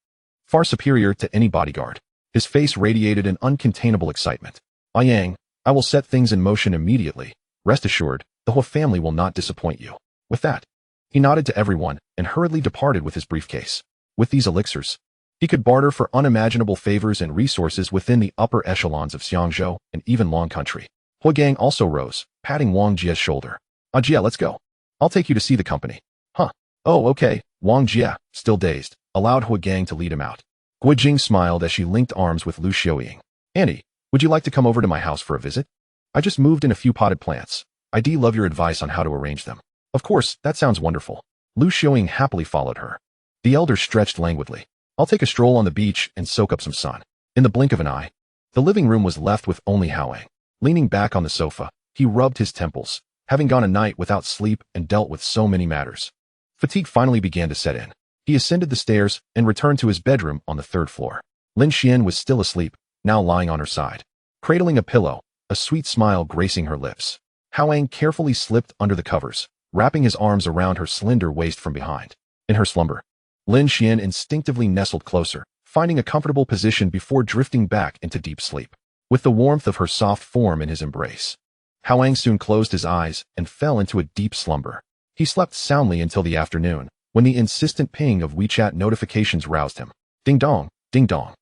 Far superior to any bodyguard, his face radiated an uncontainable excitement. "Ah Yang, I will set things in motion immediately. Rest assured, the Hou family will not disappoint you." With that, he nodded to everyone and hurriedly departed with his briefcase. With these elixirs, he could barter for unimaginable favors and resources within the upper echelons of Xiangzhou and even Long Country. Hou Gang also rose, patting Wang Jie's shoulder. "Ah Jie, let's go. I'll take you to see the company." "Huh. Oh, okay." Wang Jie, still dazed, allowed Hou Gang to lead him out. Guijing smiled as she linked arms with Lu Xiaoying. "Annie, would you like to come over to my house for a visit? I just moved in a few potted plants. I'd love your advice on how to arrange them." "Of course, that sounds wonderful." Lu Xiaoying happily followed her. The elder stretched languidly. "I'll take a stroll on the beach and soak up some sun." In the blink of an eye, the living room was left with only Hao Yang. Leaning back on the sofa, he rubbed his temples, having gone a night without sleep and dealt with so many matters. Fatigue finally began to set in. He ascended the stairs and returned to his bedroom on the 3rd floor. Lin Xian was still asleep, now lying on her side, cradling a pillow, a sweet smile gracing her lips. Hao Yang carefully slipped under the covers, wrapping his arms around her slender waist from behind. In her slumber, Lin Xian instinctively nestled closer, finding a comfortable position before drifting back into deep sleep. With the warmth of her soft form in his embrace, Hao Yang soon closed his eyes and fell into a deep slumber. He slept soundly until the afternoon, when the insistent ping of WeChat notifications roused him. Ding dong, ding dong.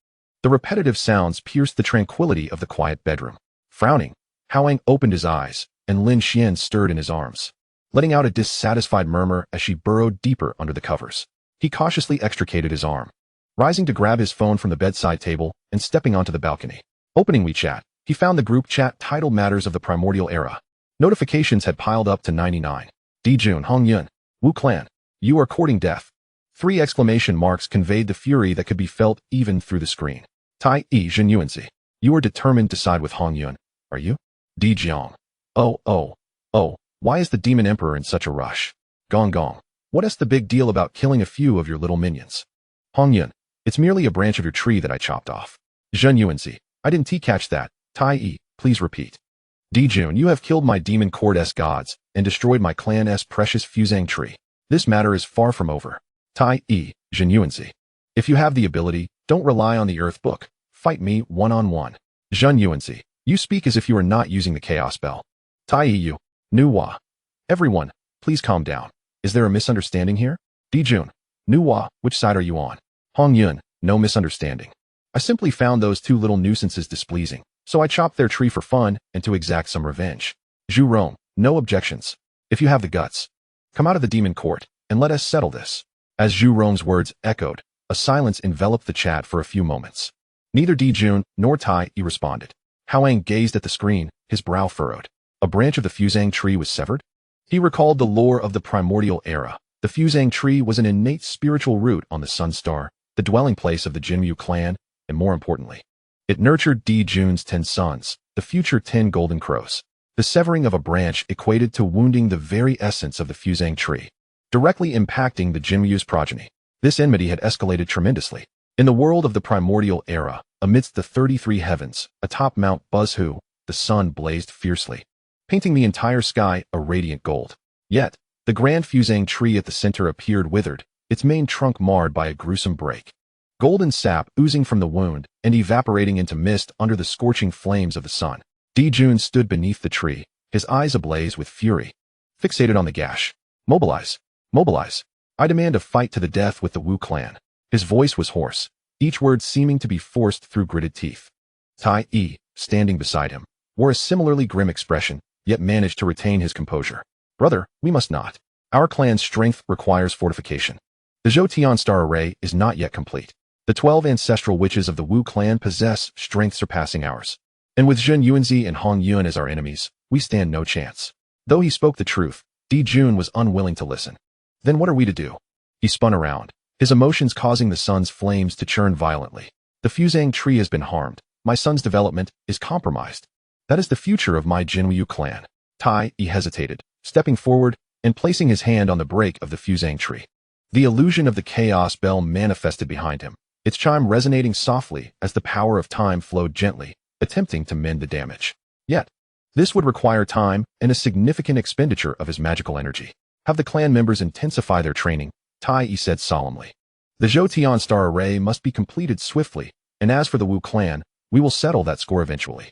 The repetitive sounds pierced the tranquility of the quiet bedroom. Frowning, Hao Yang opened his eyes, and Lin Xian stirred in his arms, letting out a dissatisfied murmur as she burrowed deeper under the covers. He cautiously extricated his arm, rising to grab his phone from the bedside table and stepping onto the balcony. Opening WeChat, he found the group chat titled Matters of the Primordial Era. Notifications had piled up to 99. Dijun, Hongyun, Wu Clan, you are courting death. 3 exclamation marks conveyed the fury that could be felt even through the screen. Taiyi Zhenyuanzi, you are determined to side with Hongyun, are you? Dijun. Oh, why is the Demon Emperor in such a rush? Gong gong, what is the big deal about killing a few of your little minions? Hongyun, it's merely a branch of your tree that I chopped off. Zhenyuanzi, I didn't catch that. Taiyi, please repeat. Dijun, you have killed my demon court-s gods and destroyed my clan-s precious fusang tree. This matter is far from over. Taiyi, Zhenyuanzi, if you have the ability, don't rely on the earth book. Fight me one-on-one. Zhenyuanzi, you speak as if you are not using the chaos spell. Taiyi, Nuwa. Everyone, please calm down. Is there a misunderstanding here? Dijun, Nuwa, which side are you on? Hongyun, no misunderstanding. I simply found those 2 little nuisances displeasing, so I chopped their tree for fun and to exact some revenge. Zhu Rong, no objections. If you have the guts, come out of the demon court and let us settle this. As Zhu Rong's words echoed, a silence enveloped the chat for a few moments. Neither Dijun nor Taiyi responded. Hao Yang gazed at the screen, his brow furrowed. A branch of the fusang tree was severed? He recalled the lore of the primordial era. The fusang tree was an innate spiritual root on the Sun Star, the dwelling place of the Jinmu clan, and more importantly, it nurtured Dijun's 10 sons, the future 10 golden crows. The severing of a branch equated to wounding the very essence of the fusang tree, directly impacting the Jinmu's progeny. This enmity had escalated tremendously. In the world of the primordial era, amidst the 33 heavens, atop Mount Buzhu, the sun blazed fiercely, painting the entire sky a radiant gold. Yet, the grand fusang tree at the center appeared withered, its main trunk marred by a gruesome break. Golden sap oozing from the wound and evaporating into mist under the scorching flames of the sun. Dijun stood beneath the tree, his eyes ablaze with fury. Fixated on the gash. Mobilize. Mobilize. I demand a fight to the death with the Wu clan. His voice was hoarse, each word seeming to be forced through gritted teeth. Taiyi, standing beside him, wore a similarly grim expression, yet managed to retain his composure. Brother, we must not. Our clan's strength requires fortification. The Zhou star array is not yet complete. The 12 ancestral witches of the Wu clan possess strength surpassing ours. And with Zhen Yuanzi and Hongyun as our enemies, we stand no chance. Though he spoke the truth, Dijun was unwilling to listen. Then what are we to do? He spun around, his emotions causing the sun's flames to churn violently. The Fuzang tree has been harmed. My son's development is compromised. That is the future of my Jinwu clan. Taiyi hesitated, stepping forward and placing his hand on the break of the Fuzang tree. The illusion of the chaos bell manifested behind him, its chime resonating softly as the power of time flowed gently, attempting to mend the damage. Yet, this would require time and a significant expenditure of his magical energy. Have the clan members intensify their training, Taiyi said solemnly. The Zhou star array must be completed swiftly, and as for the Wu clan, we will settle that score eventually.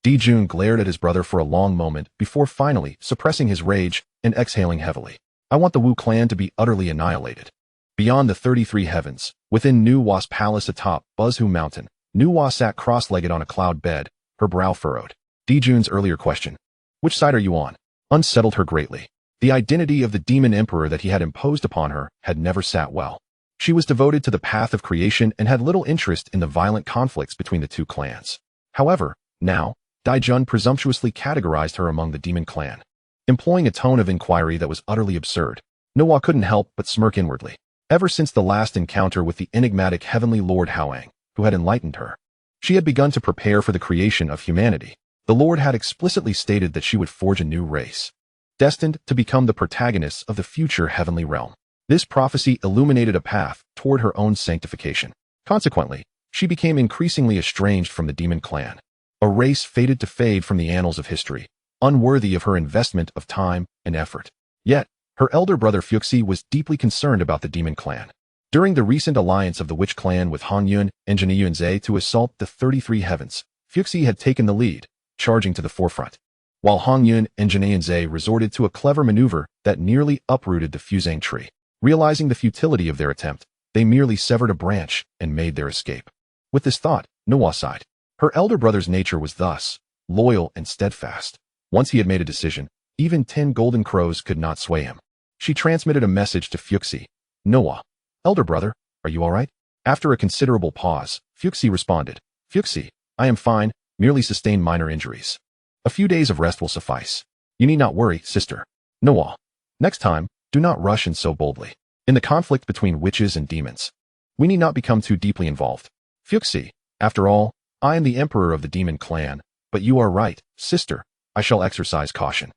Dijun glared at his brother for a long moment before finally suppressing his rage and exhaling heavily. I want the Wu clan to be utterly annihilated. Beyond the 33 heavens, within Nuwa's palace atop Buzhu Mountain, Nuwa sat cross-legged on a cloud bed, her brow furrowed. Dijun's earlier question, which side are you on, unsettled her greatly. The identity of the demon emperor that he had imposed upon her had never sat well. She was devoted to the path of creation and had little interest in the violent conflicts between the two clans. However, now, Dijun presumptuously categorized her among the demon clan, employing a tone of inquiry that was utterly absurd. Nuwa couldn't help but smirk inwardly. Ever since the last encounter with the enigmatic heavenly lord Hao Yang, who had enlightened her, she had begun to prepare for the creation of humanity. The lord had explicitly stated that she would forge a new race, destined to become the protagonists of the future heavenly realm. This prophecy illuminated a path toward her own sanctification. Consequently, she became increasingly estranged from the demon clan, a race fated to fade from the annals of history, unworthy of her investment of time and effort. Yet, her elder brother Fuxi was deeply concerned about the demon clan. During the recent alliance of the witch clan with Hongyun and Zhunti to assault the 33 heavens, Fuxi had taken the lead, charging to the forefront, while Hongyun and Zhunti resorted to a clever maneuver that nearly uprooted the Fuzang tree. Realizing the futility of their attempt, they merely severed a branch and made their escape. With this thought, Nuwa sighed. Her elder brother's nature was thus loyal and steadfast. Once he had made a decision, even 10 golden crows could not sway him. She transmitted a message to Fuxi. Nuwa, elder brother, are you all right? After a considerable pause, Fuxi responded. Fuxi, I am fine, merely sustained minor injuries. A few days of rest will suffice. You need not worry, sister. Nuwa, next time, do not rush in so boldly. In the conflict between witches and demons, we need not become too deeply involved. Fuxi, after all, I am the emperor of the demon clan, but you are right, sister. I shall exercise caution.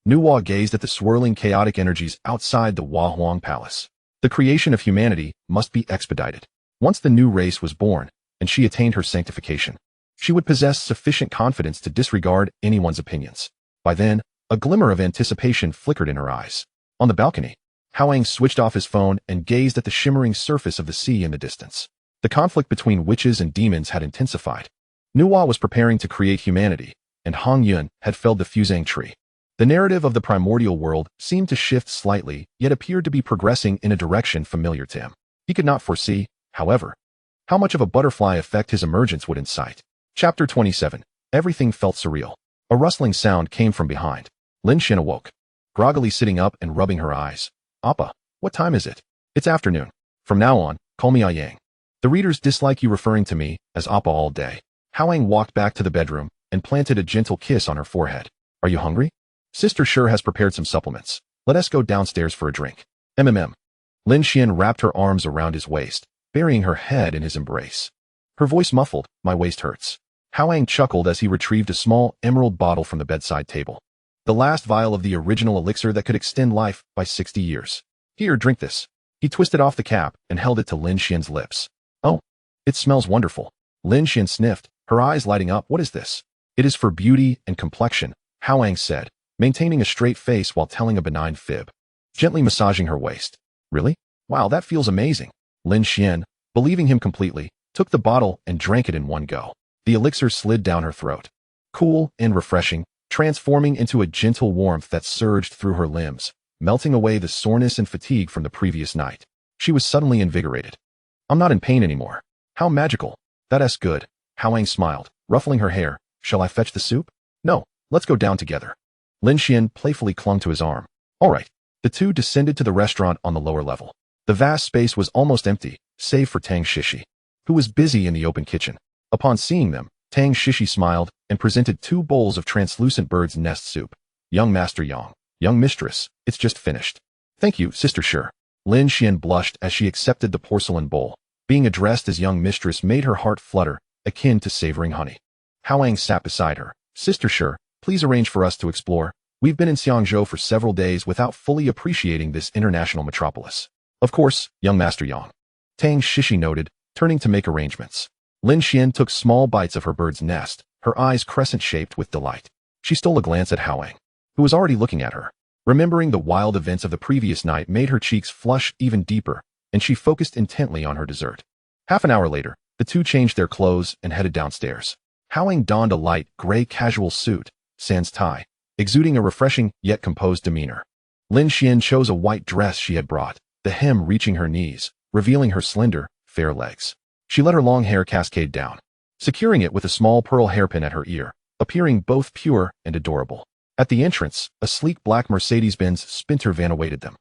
Nuwa gazed at the swirling chaotic energies outside the Donghuang palace. The creation of humanity must be expedited. Once the new race was born, and she attained her sanctification, she would possess sufficient confidence to disregard anyone's opinions. By then, a glimmer of anticipation flickered in her eyes. On the balcony, Hao Yang switched off his phone and gazed at the shimmering surface of the sea in the distance. The conflict between witches and demons had intensified. Nuwa was preparing to create humanity, and Hongyun had felled the Fuzang tree. The narrative of the Primordial World seemed to shift slightly, yet appeared to be progressing in a direction familiar to him. He could not foresee, however, how much of a butterfly effect his emergence would incite. Chapter 27. Everything felt surreal. A rustling sound came from behind. Lin Xin awoke, groggily sitting up and rubbing her eyes. Appa, what time is it? It's afternoon. From now on, call me Hao Yang. The readers dislike you referring to me as Appa all day. Hao Yang walked back to the bedroom and planted a gentle kiss on her forehead. Are you hungry? Sister sure has prepared some supplements. Let us go downstairs for a drink. Lin Xian wrapped her arms around his waist, burying her head in his embrace. Her voice muffled, my waist hurts. Hao Yang chuckled as he retrieved a small emerald bottle from the bedside table. The last vial of the original elixir that could extend life by 60 years. Here, drink this. He twisted off the cap and held it to Lin Xian's lips. Oh, it smells wonderful. Lin Xian sniffed, her eyes lighting up. What is this? It is for beauty and complexion, Hao Yang said, maintaining a straight face while telling a benign fib. Gently massaging her waist. Really? Wow, that feels amazing. Lin Xian, believing him completely, took the bottle and drank it in one go. The elixir slid down her throat. Cool and refreshing, transforming into a gentle warmth that surged through her limbs, melting away the soreness and fatigue from the previous night. She was suddenly invigorated. I'm not in pain anymore. How magical. That's good. Hao Yang smiled, ruffling her hair. Shall I fetch the soup? No, let's go down together. Lin Xian playfully clung to his arm. All right. The two descended to the restaurant on the lower level. The vast space was almost empty, save for Tang Shishi, who was busy in the open kitchen. Upon seeing them, Tang Shishi smiled and presented 2 bowls of translucent bird's nest soup. Young Master Yang, young mistress, it's just finished. Thank you, Sister Shi. Lin Xian blushed as she accepted the porcelain bowl. Being addressed as young mistress made her heart flutter, akin to savoring honey. Hao Yang sat beside her. Sister Shi, please arrange for us to explore. We've been in Xiangzhou for several days without fully appreciating this international metropolis. Of course, young Master Yang. Tang Shishi noted, turning to make arrangements. Lin Xian took small bites of her bird's nest, her eyes crescent-shaped with delight. She stole a glance at Hao Yang, who was already looking at her. Remembering the wild events of the previous night made her cheeks flush even deeper, and she focused intently on her dessert. Half an hour later, the two changed their clothes and headed downstairs. Hao Yang donned a light, gray casual suit, sans tie, exuding a refreshing yet composed demeanor. Lin Xian chose a white dress she had brought, the hem reaching her knees, revealing her slender, fair legs. She let her long hair cascade down, securing it with a small pearl hairpin at her ear, appearing both pure and adorable. At the entrance, a sleek black Mercedes-Benz Sprinter van awaited them.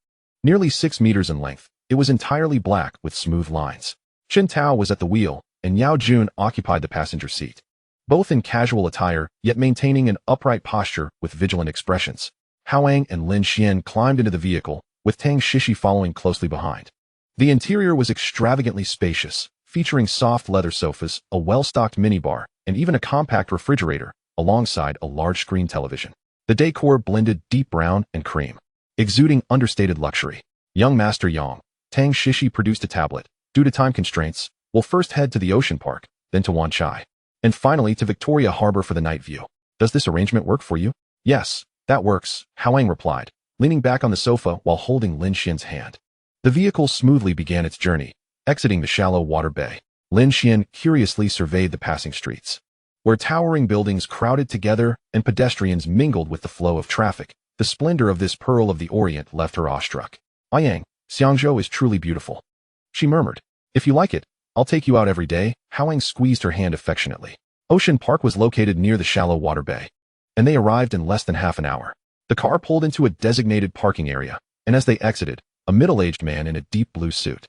Nearly 6 meters in length, it was entirely black with smooth lines. Chen Tao was at the wheel, and Yao Jun occupied the passenger seat. Both in casual attire, yet maintaining an upright posture with vigilant expressions. Hao Yang and Lin Xian climbed into the vehicle, with Tang Shishi following closely behind. The interior was extravagantly spacious, featuring soft leather sofas, a well-stocked minibar, and even a compact refrigerator, alongside a large-screen television. The decor blended deep brown and cream, exuding understated luxury. Young Master Yang, Tang Shishi produced a tablet. Due to time constraints, we'll first head to the ocean park, then to Wan Chai, and finally to Victoria Harbor for the night view. Does this arrangement work for you? Yes, that works, Hao Yang replied, leaning back on the sofa while holding Lin Xian's hand. The vehicle smoothly began its journey, exiting the shallow water bay. Lin Xian curiously surveyed the passing streets, where towering buildings crowded together and pedestrians mingled with the flow of traffic. The splendor of this pearl of the Orient left her awestruck. Yang, Xiangzhou is truly beautiful, she murmured. If you like it, I'll take you out every day. Hao Yang squeezed her hand affectionately. Ocean Park was located near the shallow water bay, and they arrived in less than half an hour. The car pulled into a designated parking area, and as they exited, a middle-aged man in a deep blue suit,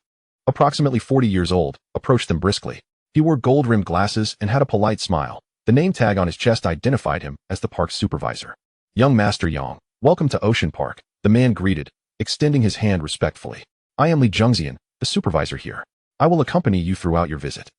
approximately 40 years old, approached them briskly. He wore gold-rimmed glasses and had a polite smile. The name tag on his chest identified him as the park's supervisor. Young Master Yang, welcome to Ocean Park, the man greeted, extending his hand respectfully. I am Li Zhongxian, the supervisor here. I will accompany you throughout your visit.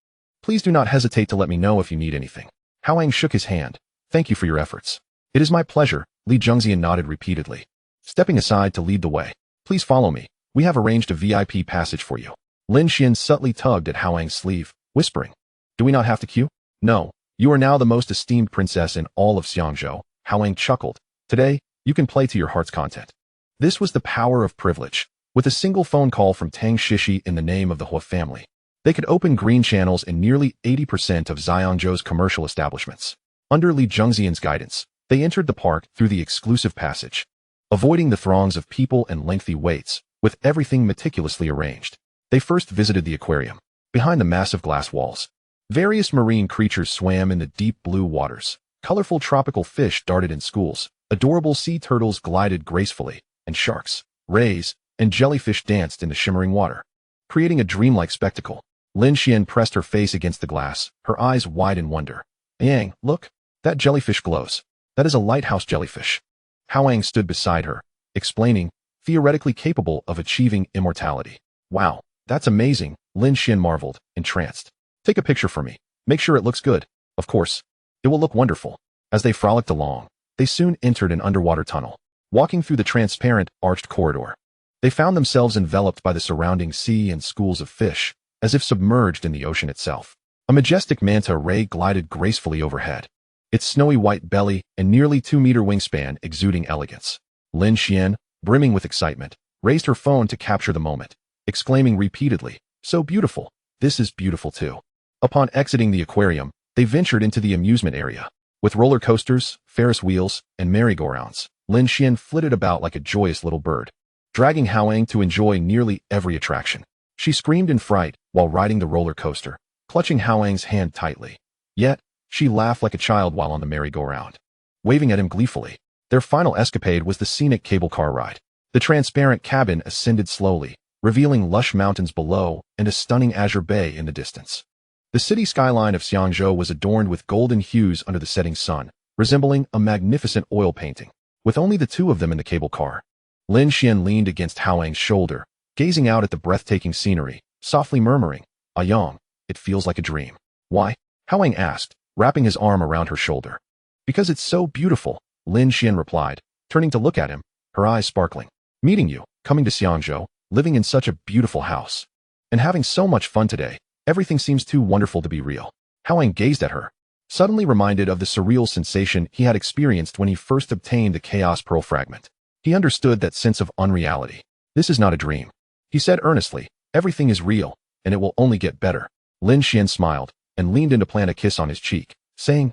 Please do not hesitate to let me know if you need anything. Hao Yang shook his hand. Thank you for your efforts. It is my pleasure, Li Zhongxian nodded repeatedly, stepping aside to lead the way. Please follow me. We have arranged a VIP passage for you. Lin Xian subtly tugged at Hao Yang's sleeve, whispering, Do we not have to queue? No, you are now the most esteemed princess in all of Xiangzhou. Hao Yang chuckled. Today, you can play to your heart's content. This was the power of privilege. With a single phone call from Tang Shishi in the name of the Hua family, they could open green channels in nearly 80% of Xiangzhou's commercial establishments. Under Li Zhongxian's guidance, they entered the park through the exclusive passage, avoiding the throngs of people and lengthy waits, with everything meticulously arranged. They first visited the aquarium. Behind the massive glass walls, various marine creatures swam in the deep blue waters. Colorful tropical fish darted in schools, adorable sea turtles glided gracefully, and sharks, rays, and jellyfish danced in the shimmering water, creating a dreamlike spectacle. Lin Xian pressed her face against the glass, her eyes wide in wonder. Yang, look, that jellyfish glows. That is a lighthouse jellyfish. Hao Yang stood beside her, explaining, theoretically capable of achieving immortality. Wow, that's amazing, Lin Xian marveled, entranced. Take a picture for me. Make sure it looks good. Of course, it will look wonderful. As they frolicked along, they soon entered an underwater tunnel. Walking through the transparent, arched corridor, they found themselves enveloped by the surrounding sea and schools of fish, as if submerged in the ocean itself. A majestic manta ray glided gracefully overhead, its snowy white belly and nearly 2-meter wingspan exuding elegance. Lin Xian, brimming with excitement, raised her phone to capture the moment. exclaiming repeatedly, "So beautiful! This is beautiful too." Upon exiting the aquarium, they ventured into the amusement area. With roller coasters, Ferris wheels, and merry-go-rounds, Lin Xian flitted about like a joyous little bird, dragging Hao Yang to enjoy nearly every attraction. She screamed in fright while riding the roller coaster, clutching Hao Yang's hand tightly. Yet, she laughed like a child while on the merry-go-round, waving at him gleefully. Their final escapade was the scenic cable car ride. The transparent cabin ascended slowly, revealing lush mountains below and a stunning azure bay in the distance. The city skyline of Xiangzhou was adorned with golden hues under the setting sun, resembling a magnificent oil painting. With only the two of them in the cable car, Lin Xian leaned against Hao Yang's shoulder, gazing out at the breathtaking scenery, softly murmuring, "Ah Yang, it feels like a dream." "Why?" Hao Yang asked, wrapping his arm around her shoulder. "Because it's so beautiful," Lin Xian replied, turning to look at him, her eyes sparkling. "Meeting you, coming to Xiangzhou, living in such a beautiful house, and having so much fun today. Everything seems too wonderful to be real." Hao Yang gazed at her, suddenly reminded of the surreal sensation he had experienced when he first obtained the Chaos Pearl fragment. He understood that sense of unreality. "This is not a dream," he said earnestly. "Everything is real, and it will only get better." Lin Xian smiled and leaned in to plant a kiss on his cheek, saying,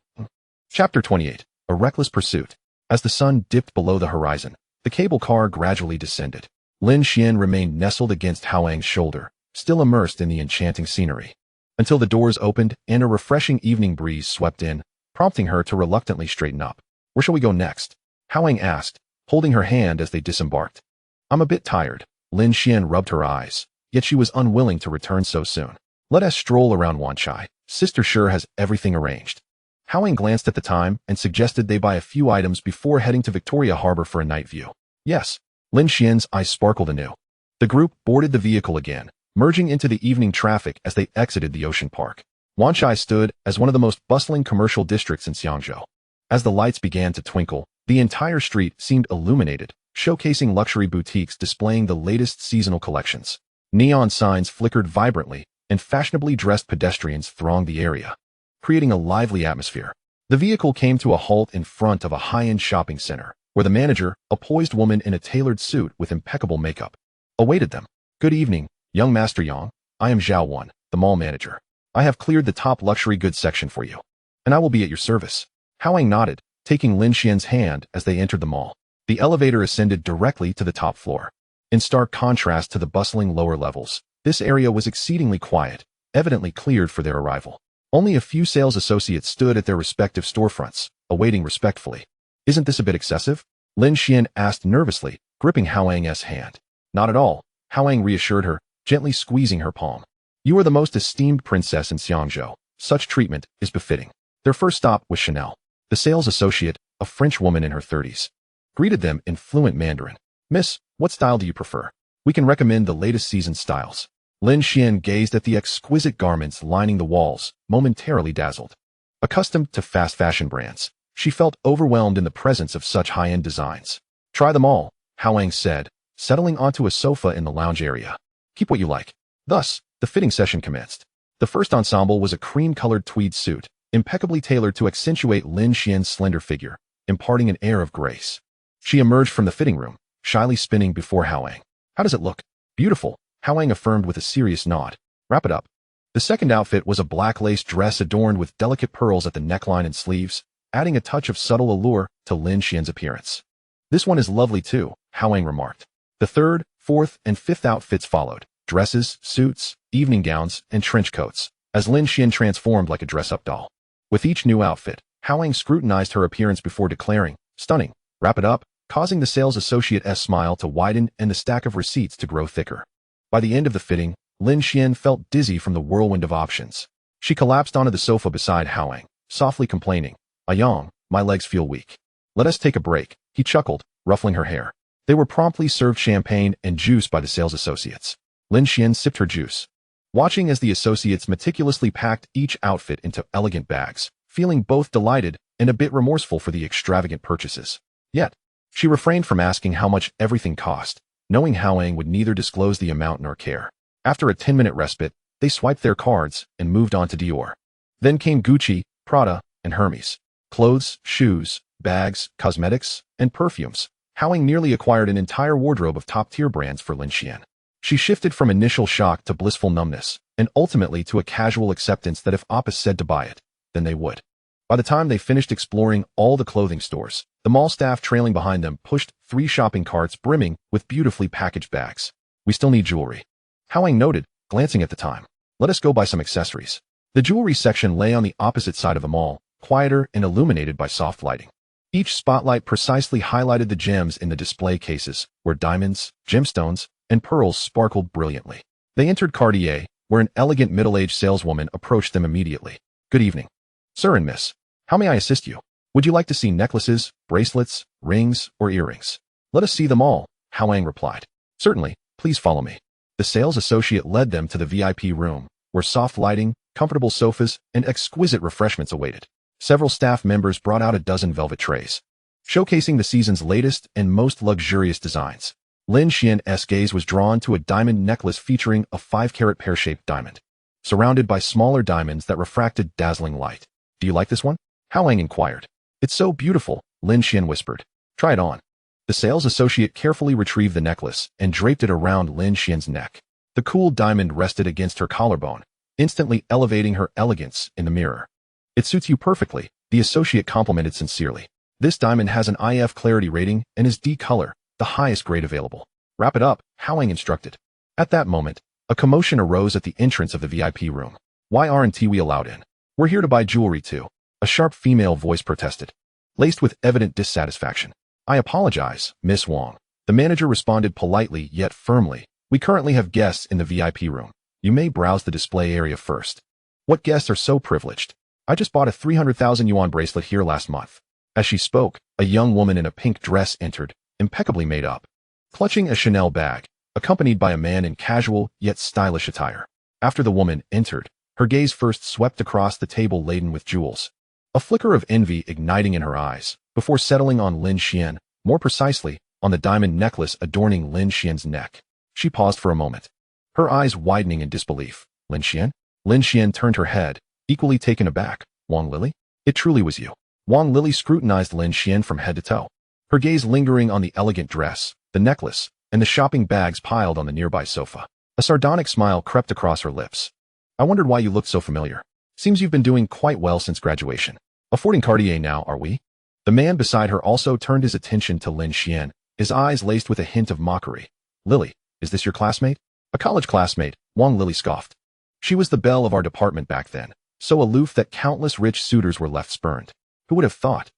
Chapter 28, A Reckless Pursuit. As the sun dipped below the horizon, the cable car gradually descended. Lin Xian remained nestled against Hao Yang's shoulder, still immersed in the enchanting scenery, until the doors opened and a refreshing evening breeze swept in, prompting her to reluctantly straighten up. "Where shall we go next?" Hao Yang asked, holding her hand as they disembarked. "I'm a bit tired." Lin Xian rubbed her eyes, yet she was unwilling to return so soon. "Let us stroll around Wanchai. Sister sure has everything arranged." Hao Yang glanced at the time and suggested they buy a few items before heading to Victoria Harbor for a night view. "Yes." Lin Xian's eyes sparkled anew. The group boarded the vehicle again, merging into the evening traffic as they exited the ocean park. Wanchai stood as one of the most bustling commercial districts in Xiangzhou. As the lights began to twinkle, the entire street seemed illuminated, showcasing luxury boutiques displaying the latest seasonal collections. Neon signs flickered vibrantly, and fashionably dressed pedestrians thronged the area, creating a lively atmosphere. The vehicle came to a halt in front of a high-end shopping center, where the manager, a poised woman in a tailored suit with impeccable makeup, awaited them. "Good evening, young Master Yang. I am Zhao Wan, the mall manager. I have cleared the top luxury goods section for you, and I will be at your service." Hao Yang nodded, taking Lin Xian's hand as they entered the mall. The elevator ascended directly to the top floor. In stark contrast to the bustling lower levels, this area was exceedingly quiet, evidently cleared for their arrival. Only a few sales associates stood at their respective storefronts, awaiting respectfully. "Isn't this a bit excessive?" Lin Xian asked nervously, gripping Hao Yang's hand. "Not at all," Hao Yang reassured her, gently squeezing her palm. "You are the most esteemed princess in Xiangzhou. Such treatment is befitting." Their first stop was Chanel. The sales associate, a French woman in her 30s, greeted them in fluent Mandarin. "Miss, what style do you prefer? We can recommend the latest season styles." Lin Xian gazed at the exquisite garments lining the walls, momentarily dazzled. Accustomed to fast fashion brands, she felt overwhelmed in the presence of such high-end designs. "Try them all," Hao Yang said, settling onto a sofa in the lounge area. "Keep what you like." Thus, the fitting session commenced. The first ensemble was a cream-colored tweed suit, impeccably tailored to accentuate Lin Xian's slender figure, imparting an air of grace. She emerged from the fitting room, shyly spinning before Hao Yang. "How does it look?" "Beautiful," Hao Yang affirmed with a serious nod. "Wrap it up." The second outfit was a black lace dress adorned with delicate pearls at the neckline and sleeves, adding a touch of subtle allure to Lin Xian's appearance. "This one is lovely too," Hao Yang remarked. The third, fourth, and fifth outfits followed: dresses, suits, evening gowns, and trench coats, as Lin Xian transformed like a dress-up doll. With each new outfit, Hao Yang scrutinized her appearance before declaring, "Stunning." "Wrap it up," causing the sales associate's smile to widen and the stack of receipts to grow thicker. By the end of the fitting, Lin Xian felt dizzy from the whirlwind of options. She collapsed onto the sofa beside Hao Yang, softly complaining, "Ah Yang, my legs feel weak. Let us take a break," he chuckled, ruffling her hair. They were promptly served champagne and juice by the sales associates. Lin Xian sipped her juice, watching as the associates meticulously packed each outfit into elegant bags, feeling both delighted and a bit remorseful for the extravagant purchases. Yet, she refrained from asking how much everything cost, knowing Hao Yang would neither disclose the amount nor care. After a 10-minute respite, they swiped their cards and moved on to Dior. Then came Gucci, Prada, and Hermes. Clothes, shoes, bags, cosmetics, and perfumes. Hao Yang nearly acquired an entire wardrobe of top-tier brands for Lin Xian. She shifted from initial shock to blissful numbness, and ultimately to a casual acceptance that if Appa said to buy it, then they would. By the time they finished exploring all the clothing stores, the mall staff trailing behind them pushed 3 shopping carts brimming with beautifully packaged bags. We still need jewelry, Hao Yang noted, glancing at the time. Let us go buy some accessories. The jewelry section lay on the opposite side of the mall, quieter and illuminated by soft lighting. Each spotlight precisely highlighted the gems in the display cases, where diamonds, gemstones, and pearls sparkled brilliantly. They entered Cartier, where an elegant middle-aged saleswoman approached them immediately. Good evening. Sir and miss. How may I assist you? Would you like to see necklaces, bracelets, rings, or earrings? Let us see them all, Hao Yang replied. Certainly, please follow me. The sales associate led them to the VIP room, where soft lighting, comfortable sofas, and exquisite refreshments awaited. Several staff members brought out a dozen velvet trays, showcasing the season's latest and most luxurious designs. Lin Xian's gaze was drawn to a diamond necklace featuring a 5-carat pear-shaped diamond, surrounded by smaller diamonds that refracted dazzling light. Do you like this one? Hao Yang inquired. It's so beautiful, Lin Xian whispered. Try it on. The sales associate carefully retrieved the necklace and draped it around Lin Xian's neck. The cool diamond rested against her collarbone, instantly elevating her elegance in the mirror. It suits you perfectly, the associate complimented sincerely. This diamond has an IF clarity rating and is D color, the highest grade available. Wrap it up, Hao Yang instructed. At that moment, a commotion arose at the entrance of the VIP room. Why aren't we allowed in? We're here to buy jewelry too, a sharp female voice protested, laced with evident dissatisfaction. I apologize, Miss Wang. The manager responded politely yet firmly. We currently have guests in the VIP room. You may browse the display area first. What guests are so privileged? I just bought a 300,000 yuan bracelet here last month. As she spoke, a young woman in a pink dress entered, impeccably made up, clutching a Chanel bag, accompanied by a man in casual yet stylish attire. After the woman entered, her gaze first swept across the table laden with jewels, a flicker of envy igniting in her eyes, before settling on Lin Xian, more precisely, on the diamond necklace adorning Lin Xian's neck. She paused for a moment, her eyes widening in disbelief. Lin Xian? Lin Xian turned her head, equally taken aback. Wang Lily? It truly was you. Wang Lily scrutinized Lin Xian from head to toe, her gaze lingering on the elegant dress, the necklace, and the shopping bags piled on the nearby sofa. A sardonic smile crept across her lips. I wondered why you looked so familiar. Seems you've been doing quite well since graduation. Affording Cartier now, are we? The man beside her also turned his attention to Lin Xian, his eyes laced with a hint of mockery. Lily, is this your classmate? A college classmate, Wang Lily scoffed. She was the belle of our department back then, so aloof that countless rich suitors were left spurned. Who would have thought?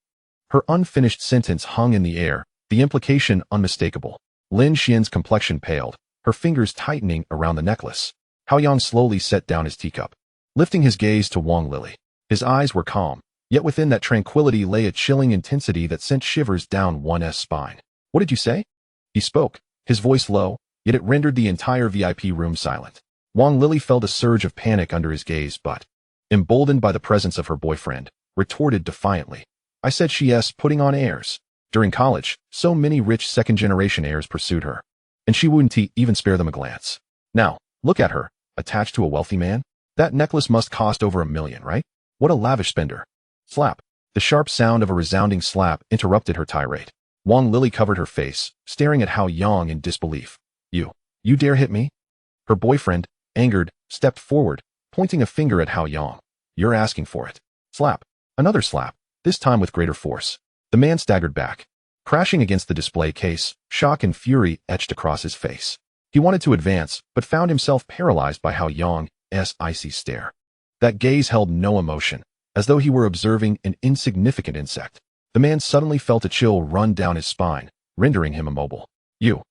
Her unfinished sentence hung in the air, the implication unmistakable. Lin Xian's complexion paled, her fingers tightening around the necklace. Hao Yang slowly set down his teacup, lifting his gaze to Wang Lily. His eyes were calm, yet within that tranquility lay a chilling intensity that sent shivers down one's spine. What did you say? He spoke, his voice low, yet it rendered the entire VIP room silent. Wang Lily felt a surge of panic under his gaze but, emboldened by the presence of her boyfriend, retorted defiantly. I said she's putting on airs. During college, so many rich second-generation heirs pursued her, and she wouldn't even spare them a glance. Now, look at her, attached to a wealthy man. That necklace must cost over $1 million, right? What a lavish spender. Slap. The sharp sound of a resounding slap interrupted her tirade. Wang Lily covered her face, staring at Hao Yang in disbelief. You dare hit me? Her boyfriend, angered, stepped forward, pointing a finger at Hao Yang. You're asking for it. Slap. Another slap, this time with greater force. The man staggered back, crashing against the display case, shock and fury etched across his face. He wanted to advance, but found himself paralyzed by Hao Yang's icy stare. That gaze held no emotion, as though he were observing an insignificant insect. The man suddenly felt a chill run down his spine, rendering him immobile. You.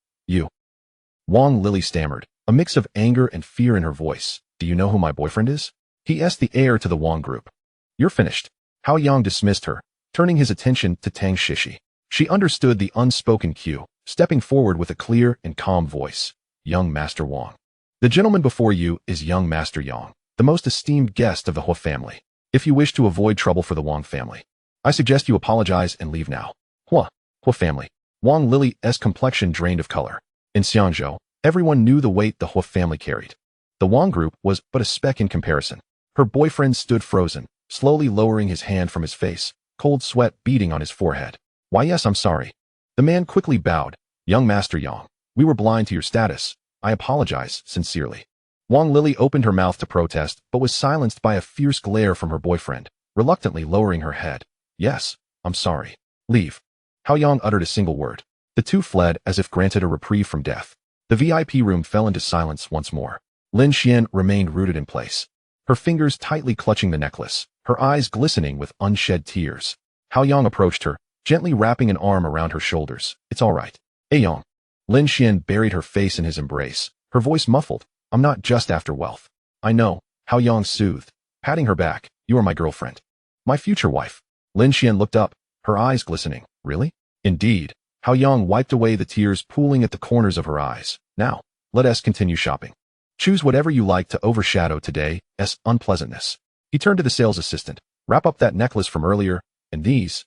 Wang Lily stammered, a mix of anger and fear in her voice. Do you know who my boyfriend is? He asked the heir to the Wang group. You're finished. Hao Yang dismissed her, turning his attention to Tang Shishi. She understood the unspoken cue, stepping forward with a clear and calm voice. Young Master Wang. The gentleman before you is young Master Yang, the most esteemed guest of the Hou family. If you wish to avoid trouble for the Wang family, I suggest you apologize and leave now. Hou family. Wang Lily's complexion drained of color. In Xiangzhou, everyone knew the weight the Hou family carried. The Wang group was but a speck in comparison. Her boyfriend stood frozen, slowly lowering his hand from his face, cold sweat beading on his forehead. Why yes, I'm sorry. The man quickly bowed. Young Master Yang, we were blind to your status. I apologize, sincerely. Wang Lily opened her mouth to protest, but was silenced by a fierce glare from her boyfriend, reluctantly lowering her head. Yes, I'm sorry. Leave. Hao Yang uttered a single word. The two fled as if granted a reprieve from death. The VIP room fell into silence once more. Lin Xian remained rooted in place, her fingers tightly clutching the necklace, her eyes glistening with unshed tears. Hao Yang approached her, gently wrapping an arm around her shoulders. It's all right. Yang. Lin Xian buried her face in his embrace, her voice muffled. I'm not just after wealth. I know, Hao Yang soothed, patting her back. You are my girlfriend. My future wife. Lin Xian looked up, her eyes glistening. Really? Indeed. Hao Yang wiped away the tears pooling at the corners of her eyes. Now, let us continue shopping. Choose whatever you like to overshadow today's unpleasantness. He turned to the sales assistant. Wrap up that necklace from earlier, and these,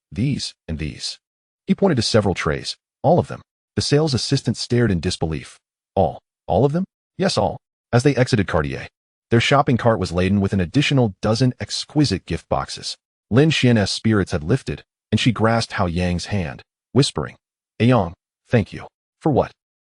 and these. He pointed to several trays. All of them. The sales assistant stared in disbelief. All of them? Yes, all. As they exited Cartier, their shopping cart was laden with an additional dozen exquisite gift boxes. Lin Xian's spirits had lifted, and she grasped Hao Yang's hand, whispering, Yang, thank you. For what?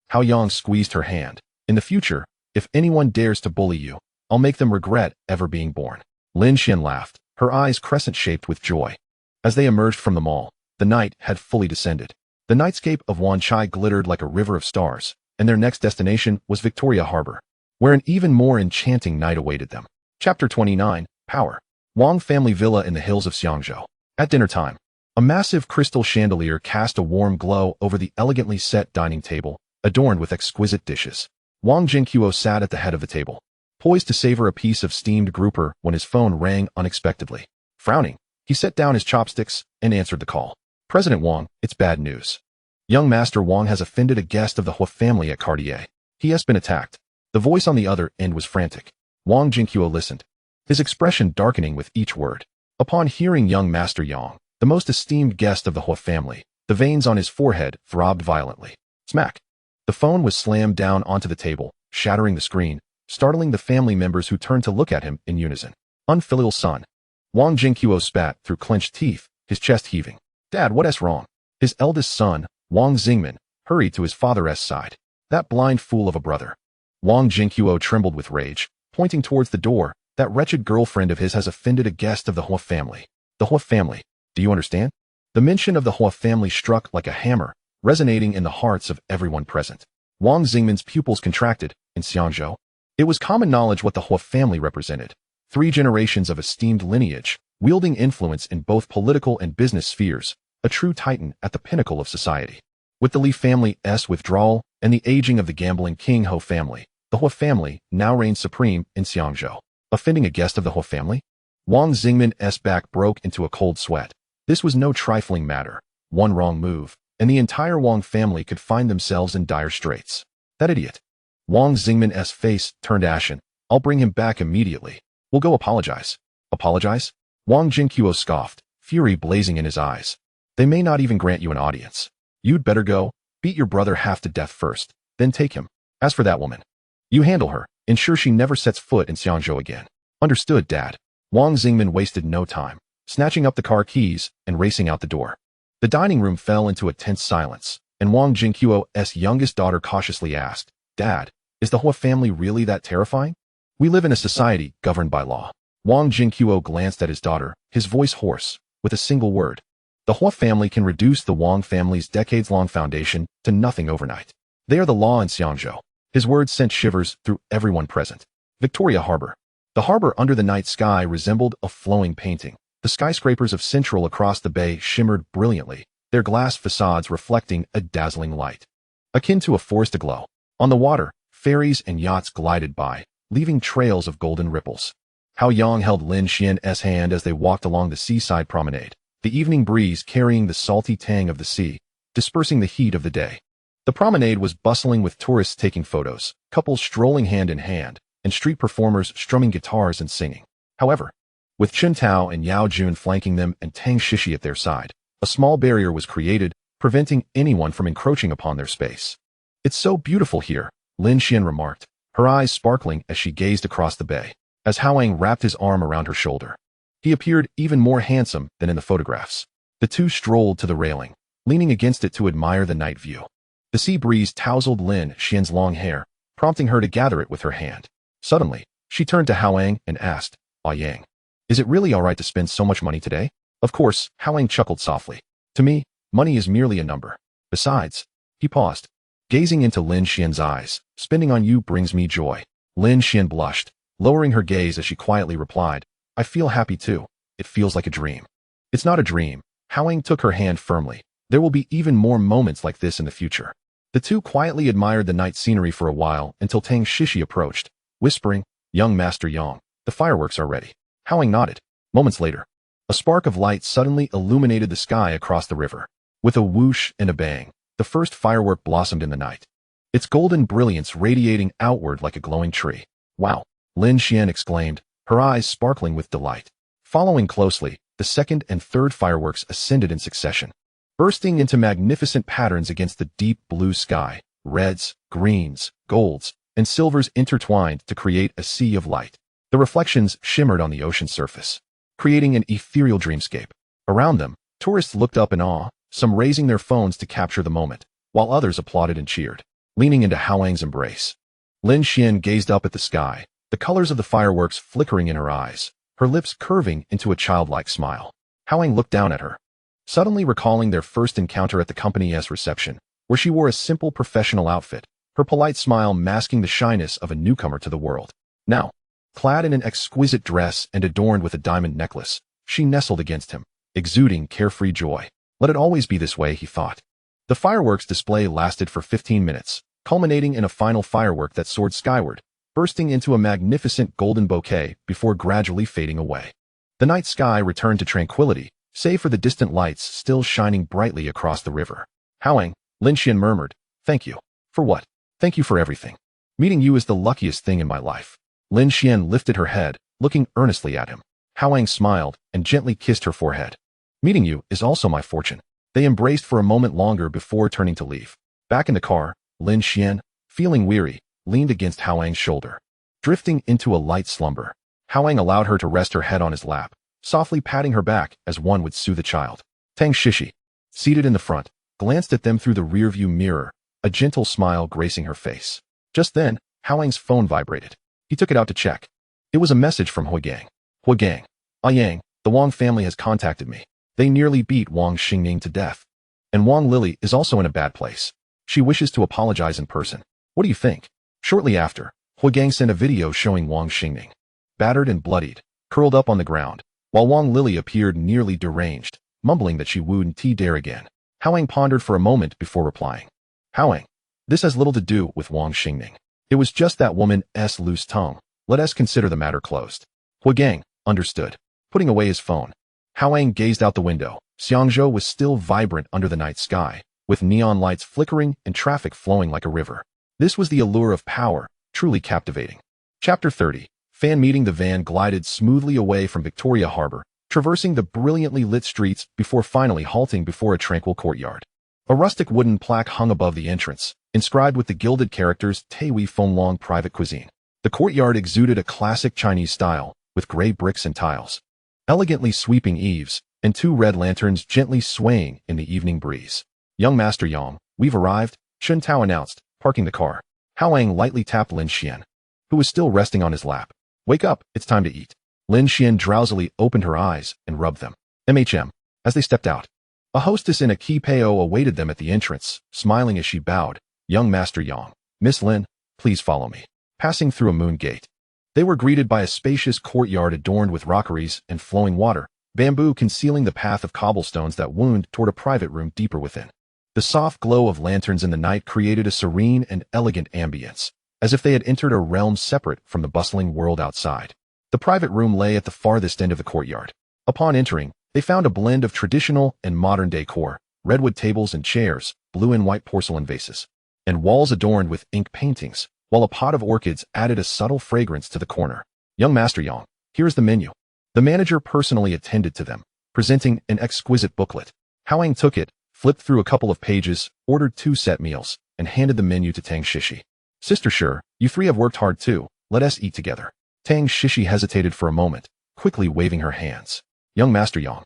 Hao Yang squeezed her hand. In the future, if anyone dares to bully you, I'll make them regret ever being born. Lin Xian laughed, her eyes crescent-shaped with joy. As they emerged from the mall, the night had fully descended. The nightscape of Wanchai glittered like a river of stars, and their next destination was Victoria Harbor, where an even more enchanting night awaited them. Chapter 29, Power. Wang family villa in the hills of Xiangzhou. At dinner time, a massive crystal chandelier cast a warm glow over the elegantly set dining table, adorned with exquisite dishes. Wang Jingqiu sat at the head of the table, poised to savor a piece of steamed grouper when his phone rang unexpectedly. Frowning, he set down his chopsticks and answered the call. President Wang, it's bad news. Young Master Wang has offended a guest of the Hou family at Cartier. He has been attacked. The voice on the other end was frantic. Wang Jingqiu listened, his expression darkening with each word. Upon hearing young Master Yang, the most esteemed guest of the Hou family, the veins on his forehead throbbed violently. Smack! The phone was slammed down onto the table, shattering the screen, startling the family members who turned to look at him in unison. Unfilial son. Wang Jingqiu spat through clenched teeth, his chest heaving. Dad, what's wrong? His eldest son, Wang Xingmin, hurried to his father's side. That blind fool of a brother. Wang Jingqiu trembled with rage, pointing towards the door. That wretched girlfriend of his has offended a guest of the Hou family. The Hou family. Do you understand? The mention of the Hou family struck like a hammer, resonating in the hearts of everyone present. Wang Xingmin's pupils contracted. In Xiangzhou, it was common knowledge what the Hou family represented. 3 generations of esteemed lineage, wielding influence in both political and business spheres, a true titan at the pinnacle of society. With the Li family's withdrawal and the aging of the gambling king Hou family, the Hou family now reigns supreme in Xiangzhou. Offending a guest of the Hou family? Wang Xingmin's back broke into a cold sweat. This was no trifling matter. One wrong move, and the entire Wang family could find themselves in dire straits. That idiot. Wang Xingmin's face turned ashen. I'll bring him back immediately. We'll go apologize. Apologize? Wang Jingqiu scoffed, fury blazing in his eyes. They may not even grant you an audience. You'd better go, beat your brother half to death first, then take him. As for that woman, you handle her, ensure she never sets foot in Xiangzhou again. Understood, Dad. Wang Xingmin wasted no time, snatching up the car keys and racing out the door. The dining room fell into a tense silence, and Wang Jingqiu's youngest daughter cautiously asked, Dad, is the Hou family really that terrifying? We live in a society governed by law. Wang Jingqiu glanced at his daughter, his voice hoarse, with a single word. The Hou family can reduce the Wang family's decades-long foundation to nothing overnight. They are the law in Xiangzhou. His words sent shivers through everyone present. Victoria Harbor. The harbor under the night sky resembled a flowing painting. The skyscrapers of Central across the bay shimmered brilliantly, their glass facades reflecting a dazzling light, akin to a forest aglow. On the water, ferries and yachts glided by, leaving trails of golden ripples. Hao Yang held Lin Xian's hand as they walked along the seaside promenade, the evening breeze carrying the salty tang of the sea, dispersing the heat of the day. The promenade was bustling with tourists taking photos, couples strolling hand in hand, and street performers strumming guitars and singing. However, with Chen Tao and Yao Jun flanking them and Tang Shishi at their side, a small barrier was created, preventing anyone from encroaching upon their space. It's so beautiful here, Lin Xian remarked, her eyes sparkling as she gazed across the bay, as Hao Yang wrapped his arm around her shoulder. He appeared even more handsome than in the photographs. The two strolled to the railing, leaning against it to admire the night view. The sea breeze tousled Lin Xian's long hair, prompting her to gather it with her hand. Suddenly, she turned to Hao Yang and asked, Yang, is it really alright to spend so much money today? Of course, Hao Yang chuckled softly. To me, money is merely a number. Besides, he paused, gazing into Lin Xian's eyes. Spending on you brings me joy. Lin Xian blushed, lowering her gaze as she quietly replied, I feel happy too. It feels like a dream. It's not a dream. Hao Yang took her hand firmly. There will be even more moments like this in the future. The two quietly admired the night scenery for a while until Tang Shishi approached, whispering, Young Master Yang, the fireworks are ready. Hao Yang nodded. Moments later, a spark of light suddenly illuminated the sky across the river. With a whoosh and a bang, the first firework blossomed in the night, its golden brilliance radiating outward like a glowing tree. Wow! Lin Xian exclaimed, her eyes sparkling with delight. Following closely, the second and third fireworks ascended in succession, bursting into magnificent patterns against the deep blue sky. Reds, greens, golds, and silvers intertwined to create a sea of light. The reflections shimmered on the ocean surface, creating an ethereal dreamscape. Around them, tourists looked up in awe, some raising their phones to capture the moment, while others applauded and cheered, leaning into Hao Yang's embrace. Lin Xian gazed up at the sky, the colors of the fireworks flickering in her eyes, her lips curving into a childlike smile. Hao Yang looked down at her, suddenly recalling their first encounter at the company's reception, where she wore a simple professional outfit, her polite smile masking the shyness of a newcomer to the world. Now, clad in an exquisite dress and adorned with a diamond necklace, she nestled against him, exuding carefree joy. Let it always be this way, he thought. The fireworks display lasted for 15 minutes, culminating in a final firework that soared skyward, bursting into a magnificent golden bouquet before gradually fading away. The night sky returned to tranquility, save for the distant lights still shining brightly across the river. Hao Yang, Lin Xian murmured, thank you. For what? Thank you for everything. Meeting you is the luckiest thing in my life. Lin Xian lifted her head, looking earnestly at him. Hao Yang smiled and gently kissed her forehead. Meeting you is also my fortune. They embraced for a moment longer before turning to leave. Back in the car, Lin Xian, feeling weary, leaned against Hao Yang's shoulder, drifting into a light slumber. Hao Yang allowed her to rest her head on his lap, softly patting her back as one would soothe a child. Tang Shishi, seated in the front, glanced at them through the rearview mirror, a gentle smile gracing her face. Just then, Hao Yang's phone vibrated. He took it out to check. It was a message from Hu Gang. Hu Gang, Yang, the Wang family has contacted me. They nearly beat Wang Xingning to death. And Wang Lily is also in a bad place. She wishes to apologize in person. What do you think? Shortly after, Hu Gang sent a video showing Wang Xingning, battered and bloodied, curled up on the ground, while Wang Lily appeared nearly deranged, mumbling that she wouldn't dare again. Hao Yang pondered for a moment before replying. Hao Yang, this has little to do with Wang Xingning. It was just that woman's loose tongue. Let us consider the matter closed. Hu Gang understood. Putting away his phone, Hao Yang gazed out the window. Xiangzhou was still vibrant under the night sky, with neon lights flickering and traffic flowing like a river. This was the allure of power, truly captivating. Chapter 30. Fan meeting. The van glided smoothly away from Victoria Harbor, traversing the brilliantly lit streets before finally halting before a tranquil courtyard. A rustic wooden plaque hung above the entrance, inscribed with the gilded characters Taiyi Fonglong Private Cuisine. The courtyard exuded a classic Chinese style, with gray bricks and tiles, elegantly sweeping eaves, and two red lanterns gently swaying in the evening breeze. Young Master Yang, we've arrived, Chun Tao announced, parking the car. Hao Yang lightly tapped Lin Xian, who was still resting on his lap. Wake up, it's time to eat. Lin Xian drowsily opened her eyes and rubbed them. As they stepped out, a hostess in a kipao awaited them at the entrance, smiling as she bowed. Young Master Yang, Miss Lin, please follow me. Passing through a moon gate, they were greeted by a spacious courtyard adorned with rockeries and flowing water, bamboo concealing the path of cobblestones that wound toward a private room deeper within. The soft glow of lanterns in the night created a serene and elegant ambience, as if they had entered a realm separate from the bustling world outside. The private room lay at the farthest end of the courtyard. Upon entering, they found a blend of traditional and modern decor, redwood tables and chairs, blue and white porcelain vases, and walls adorned with ink paintings, while a pot of orchids added a subtle fragrance to the corner. Young Master Yang, here's the menu. The manager personally attended to them, presenting an exquisite booklet. Hao Yang took it, flipped through a couple of pages, ordered 2 set meals, and handed the menu to Tang Shishi. Sister Sure, you 3 have worked hard too, let us eat together. Tang Shishi hesitated for a moment, quickly waving her hands. Young Master Yang,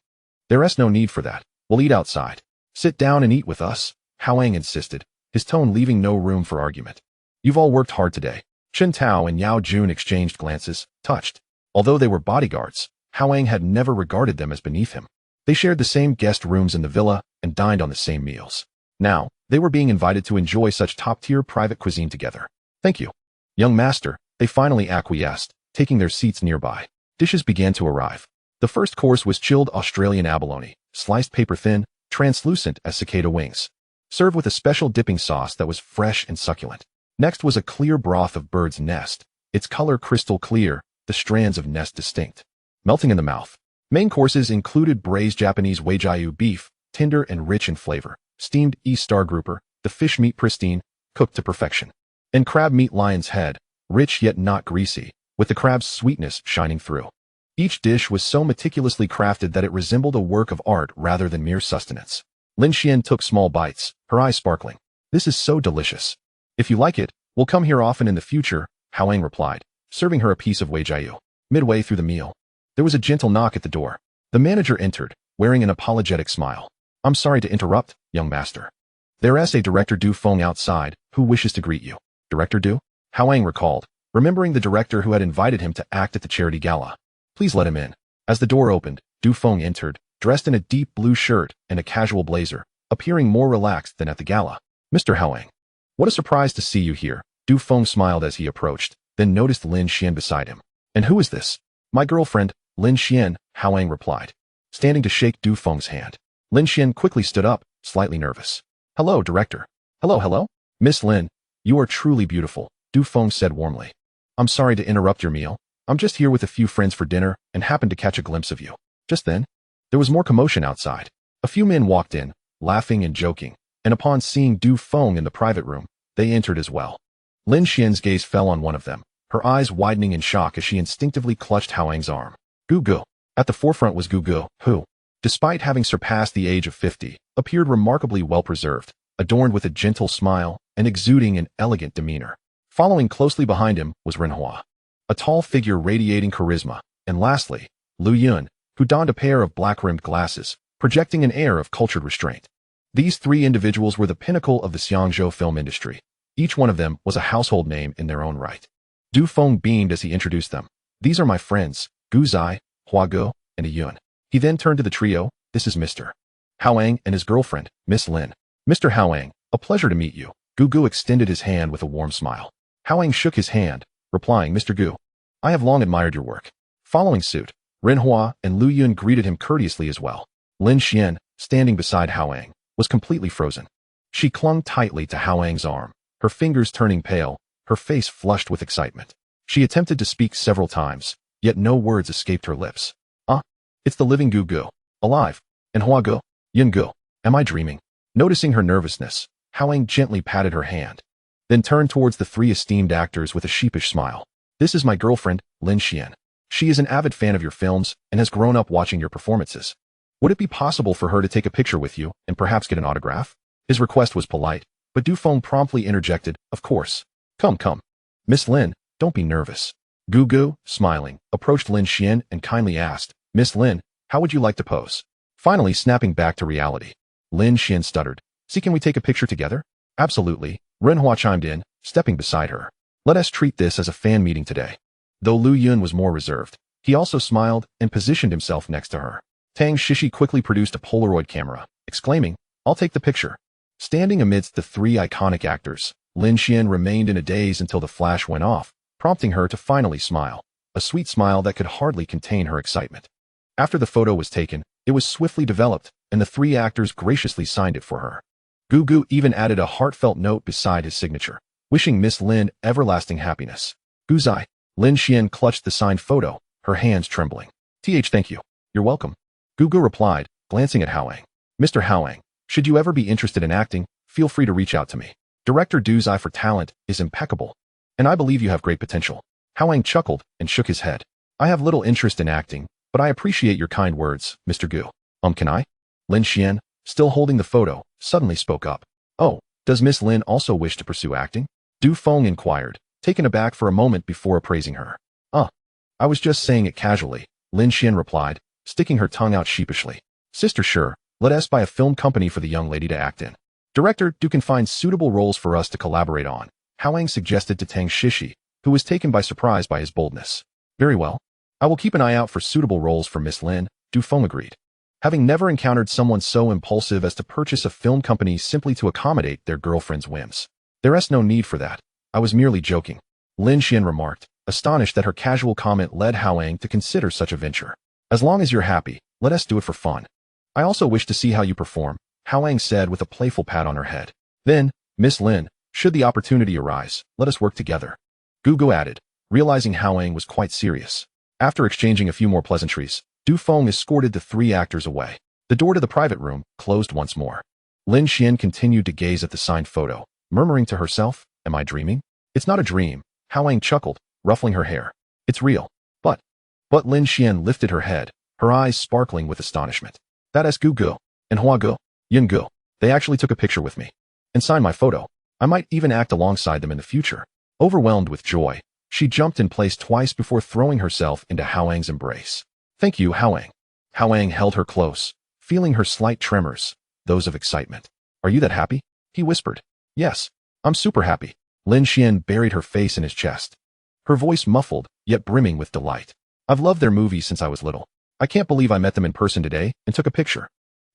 there's no need for that, we'll eat outside. Sit down and eat with us, Hao Yang insisted, his tone leaving no room for argument. You've all worked hard today. Chen Tao and Yao Jun exchanged glances, touched. Although they were bodyguards, Hao Yang had never regarded them as beneath him. They shared the same guest rooms in the villa and dined on the same meals. Now, they were being invited to enjoy such top-tier private cuisine together. Thank you. Young master, they finally acquiesced, taking their seats nearby. Dishes began to arrive. The first course was chilled Australian abalone, sliced paper-thin, translucent as cicada wings, served with a special dipping sauce that was fresh and succulent. Next was a clear broth of bird's nest, its color crystal clear, the strands of nest distinct, melting in the mouth. Main courses included braised Japanese wagyu beef, tender and rich in flavor, steamed East Star grouper, the fish meat pristine, cooked to perfection, and crab meat lion's head, rich yet not greasy, with the crab's sweetness shining through. Each dish was so meticulously crafted that it resembled a work of art rather than mere sustenance. Lin Xian took small bites, her eyes sparkling. This is so delicious. If you like it, we'll come here often in the future, Hao Yang replied, serving her a piece of wagyu. Midway through the meal, there was a gentle knock at the door. The manager entered, wearing an apologetic smile. I'm sorry to interrupt, young master. There's a Director Du Feng outside, who wishes to greet you. Director Du? Hao Yang recalled, remembering the director who had invited him to act at the charity gala. Please let him in. As the door opened, Du Feng entered, dressed in a deep blue shirt and a casual blazer, appearing more relaxed than at the gala. Mr. Hao Yang. What a surprise to see you here. Du Feng smiled as he approached, then noticed Lin Xian beside him. And who is this? My girlfriend, Lin Xian, Hao Yang replied, standing to shake Du Feng's hand. Lin Xian quickly stood up, slightly nervous. Hello, director. Hello. Miss Lin, you are truly beautiful, Du Feng said warmly. I'm sorry to interrupt your meal. I'm just here with a few friends for dinner and happened to catch a glimpse of you. Just then, there was more commotion outside. A few men walked in, laughing and joking, and upon seeing Du Feng in the private room, they entered as well. Lin Xian's gaze fell on one of them, her eyes widening in shock as she instinctively clutched Hao Yang's arm. Gu. At the forefront was Gu, who, despite having surpassed the age of 50, appeared remarkably well-preserved, adorned with a gentle smile and exuding an elegant demeanor. Following closely behind him was Renhua, a tall figure radiating charisma, and lastly, Lu Yun, who donned a pair of black-rimmed glasses, projecting an air of cultured restraint. These three individuals were the pinnacle of the Xiangzhou film industry. Each one of them was a household name in their own right. Du Feng beamed as he introduced them. These are my friends, Gu Zai, Hua Ge, and Yun. He then turned to the trio. This is Mr. Hao Yang and his girlfriend, Miss Lin. Mr. Hao Yang, a pleasure to meet you. Gu extended his hand with a warm smile. Hao Yang shook his hand, replying, Mr. Gu, I have long admired your work. Following suit, Renhua and Lu Yun greeted him courteously as well. Lin Xian, standing beside Hao Yang, was completely frozen. She clung tightly to Hao Yang's arm, her fingers turning pale, her face flushed with excitement. She attempted to speak several times, yet no words escaped her lips. It's the living Gu, alive, and Hua Ge, Yun Ge. Am I dreaming? Noticing her nervousness, Hao Yang gently patted her hand, then turned towards the three esteemed actors with a sheepish smile. This is my girlfriend, Lin Xian. She is an avid fan of your films and has grown up watching your performances. Would it be possible for her to take a picture with you and perhaps get an autograph? His request was polite, but Du Feng promptly interjected, of course. Come. Miss Lin, don't be nervous. Gu, smiling, approached Lin Xian and kindly asked, Miss Lin, how would you like to pose? Finally snapping back to reality, Lin Xian stuttered, See, can we take a picture together? Absolutely, Renhua chimed in, stepping beside her. Let us treat this as a fan meeting today. Though Lu Yun was more reserved, he also smiled and positioned himself next to her. Tang Shishi quickly produced a Polaroid camera, exclaiming, I'll take the picture. Standing amidst the three iconic actors, Lin Xian remained in a daze until the flash went off, prompting her to finally smile, a sweet smile that could hardly contain her excitement. After the photo was taken, it was swiftly developed, and the three actors graciously signed it for her. Gu even added a heartfelt note beside his signature, wishing Miss Lin everlasting happiness. Guzai, Lin Xian clutched the signed photo, her hands trembling. Thank you. You're welcome. Gu replied, glancing at Hao Yang. Mr. Hao Yang, should you ever be interested in acting, feel free to reach out to me. Director Du's eye for talent is impeccable, and I believe you have great potential. Hao Yang chuckled and shook his head. I have little interest in acting, but I appreciate your kind words, Mr. Gu. Can I? Lin Xian, still holding the photo, suddenly spoke up. Oh, does Miss Lin also wish to pursue acting? Du Feng inquired, taken aback for a moment before appraising her. I was just saying it casually, Lin Xian replied, sticking her tongue out sheepishly. Sister, sure, let us buy a film company for the young lady to act in. Director Du can find suitable roles for us to collaborate on, Hao Yang suggested to Tang Shishi, who was taken by surprise by his boldness. Very well. I will keep an eye out for suitable roles for Miss Lin, Donghuang agreed. Having never encountered someone so impulsive as to purchase a film company simply to accommodate their girlfriend's whims. There's no need for that. I was merely joking, Lin Xian remarked, astonished that her casual comment led Hao Yang to consider such a venture. As long as you're happy, let us do it for fun. I also wish to see how you perform, Hao Yang said with a playful pat on her head. Then, Miss Lin, should the opportunity arise, let us work together. Gugu added, realizing Hao Yang was quite serious. After exchanging a few more pleasantries, Donghuang escorted the three actors away. The door to the private room closed once more. Lin Xian continued to gaze at the signed photo, murmuring to herself, am I dreaming? It's not a dream, Hao Yang chuckled, ruffling her hair. It's real. But Lin Xian lifted her head, her eyes sparkling with astonishment. That is Gugu, and Huagu, Yungu. They actually took a picture with me and signed my photo. I might even act alongside them in the future. Overwhelmed with joy, she jumped in place twice before throwing herself into Hao Yang's embrace. Thank you, Hao Yang. Hao Yang held her close, feeling her slight tremors, those of excitement. Are you that happy? He whispered. Yes, I'm super happy. Lin Xian buried her face in his chest, her voice muffled, yet brimming with delight. I've loved their movies since I was little. I can't believe I met them in person today and took a picture.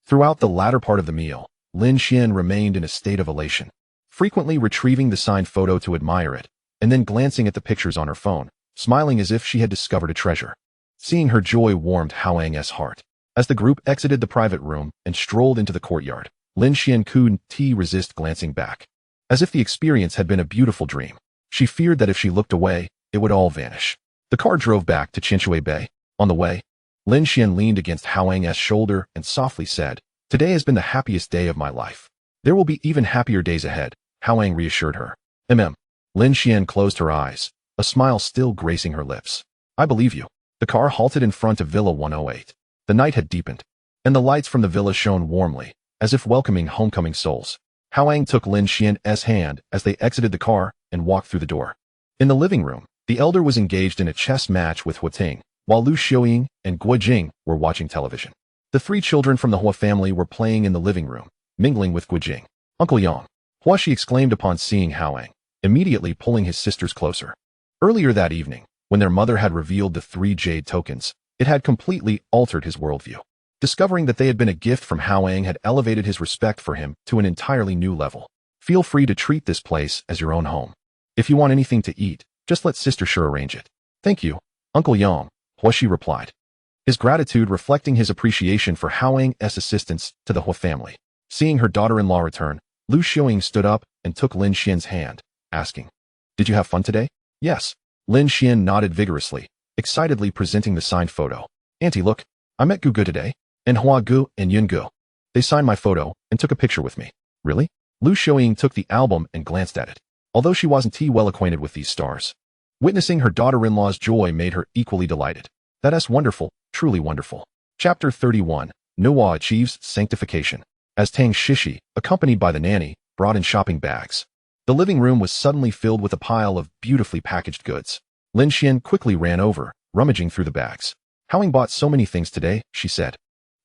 Throughout the latter part of the meal, Lin Xian remained in a state of elation, frequently retrieving the signed photo to admire it, and then glancing at the pictures on her phone, smiling as if she had discovered a treasure. Seeing her joy warmed Hao Yang's heart. As the group exited the private room and strolled into the courtyard, Lin Xian couldn't resist glancing back. As if the experience had been a beautiful dream, she feared that if she looked away, it would all vanish. The car drove back to Qinshui Bay. On the way, Lin Xian leaned against Hao Yang's shoulder and softly said, Today has been the happiest day of my life. There will be even happier days ahead, Hao Yang reassured her. Lin Xian closed her eyes, a smile still gracing her lips. I believe you. The car halted in front of Villa 108. The night had deepened, and the lights from the villa shone warmly, as if welcoming homecoming souls. Hao Yang took Lin Xian's hand as they exited the car and walked through the door. In the living room, the elder was engaged in a chess match with Hou Tu, while Lu Xiaoying and Guo Jing were watching television. The three children from the Hua family were playing in the living room, mingling with Guo Jing. Uncle Yang, Hua Shi exclaimed upon seeing Hao Yang, immediately pulling his sisters closer. Earlier that evening, when their mother had revealed the 3 jade tokens, it had completely altered his worldview. Discovering that they had been a gift from Hao Yang had elevated his respect for him to an entirely new level. Feel free to treat this place as your own home. If you want anything to eat, just let Sister Sure arrange it. Thank you, Uncle Yang, Hua Shi replied, his gratitude reflecting his appreciation for Hao Yang's assistance to the Hua family. Seeing her daughter-in-law return, Lu Xiaoying stood up and took Lin Xian's hand, asking, Did you have fun today? Yes. Lin Xian nodded vigorously, excitedly presenting the signed photo. Auntie, look, I met Gugu today, and Huagu and Yungu. They signed my photo and took a picture with me. Really? Lu Xiaoying took the album and glanced at it, although she wasn't well acquainted with these stars. Witnessing her daughter-in-law's joy made her equally delighted. That's wonderful, truly wonderful. Chapter 31, Nuwa achieves sanctification. As Tang Shishi, accompanied by the nanny, brought in shopping bags, the living room was suddenly filled with a pile of beautifully packaged goods. Lin Xian quickly ran over, rummaging through the bags. Hao Yang bought so many things today, she said.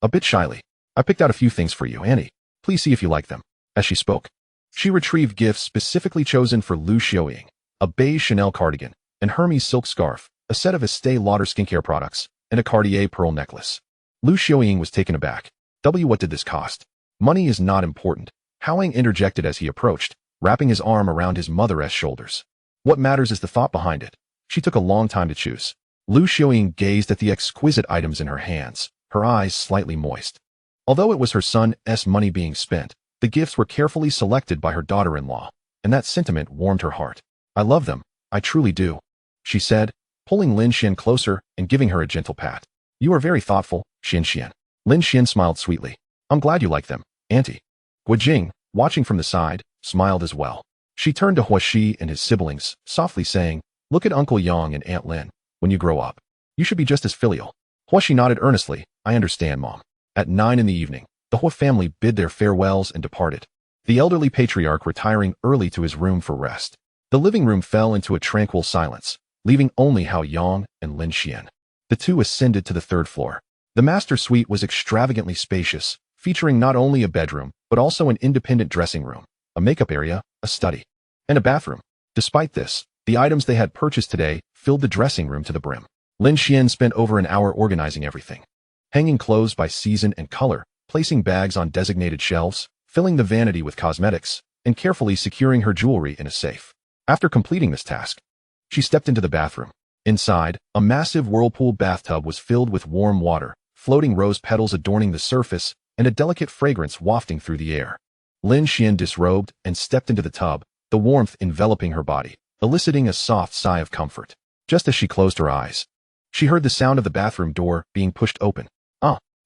A bit shyly. I picked out a few things for you, Annie. Please see if you like them. As she spoke, she retrieved gifts specifically chosen for Lu Xiaoying, a beige Chanel cardigan, an Hermes silk scarf, a set of Estee Lauder skincare products, and a Cartier pearl necklace. Lu Xiaoying was taken aback. What did this cost? Money is not important, Hao Yang interjected as he approached, wrapping his arm around his mother's shoulders. What matters is the thought behind it. She took a long time to choose. Lu Xiaoying gazed at the exquisite items in her hands, her eyes slightly moist. Although it was her son's money being spent, the gifts were carefully selected by her daughter-in-law, and that sentiment warmed her heart. I love them, I truly do, she said, pulling Lin Xian closer and giving her a gentle pat. You are very thoughtful, Xian. Lin Xian smiled sweetly. I'm glad you like them, Auntie. Guo Jing, watching from the side, smiled as well. She turned to Hua Shi and his siblings, softly saying, Look at Uncle Yang and Aunt Lin. When you grow up, you should be just as filial. Hua Shi nodded earnestly. I understand, Mom. At 9 in the evening, the Hua family bid their farewells and departed, the elderly patriarch retiring early to his room for rest. The living room fell into a tranquil silence, leaving only Hao Yang and Lin Xian. The two ascended to the 3rd floor. The master suite was extravagantly spacious, featuring not only a bedroom, but also an independent dressing room, a makeup area, a study, and a bathroom. Despite this, the items they had purchased today filled the dressing room to the brim. Lin Xian spent over an hour organizing everything. Hanging clothes by season and color, placing bags on designated shelves, filling the vanity with cosmetics, and carefully securing her jewelry in a safe. After completing this task, she stepped into the bathroom. Inside, a massive whirlpool bathtub was filled with warm water, floating rose petals adorning the surface, and a delicate fragrance wafting through the air. Lin Xian disrobed and stepped into the tub, the warmth enveloping her body, eliciting a soft sigh of comfort. Just as she closed her eyes, she heard the sound of the bathroom door being pushed open.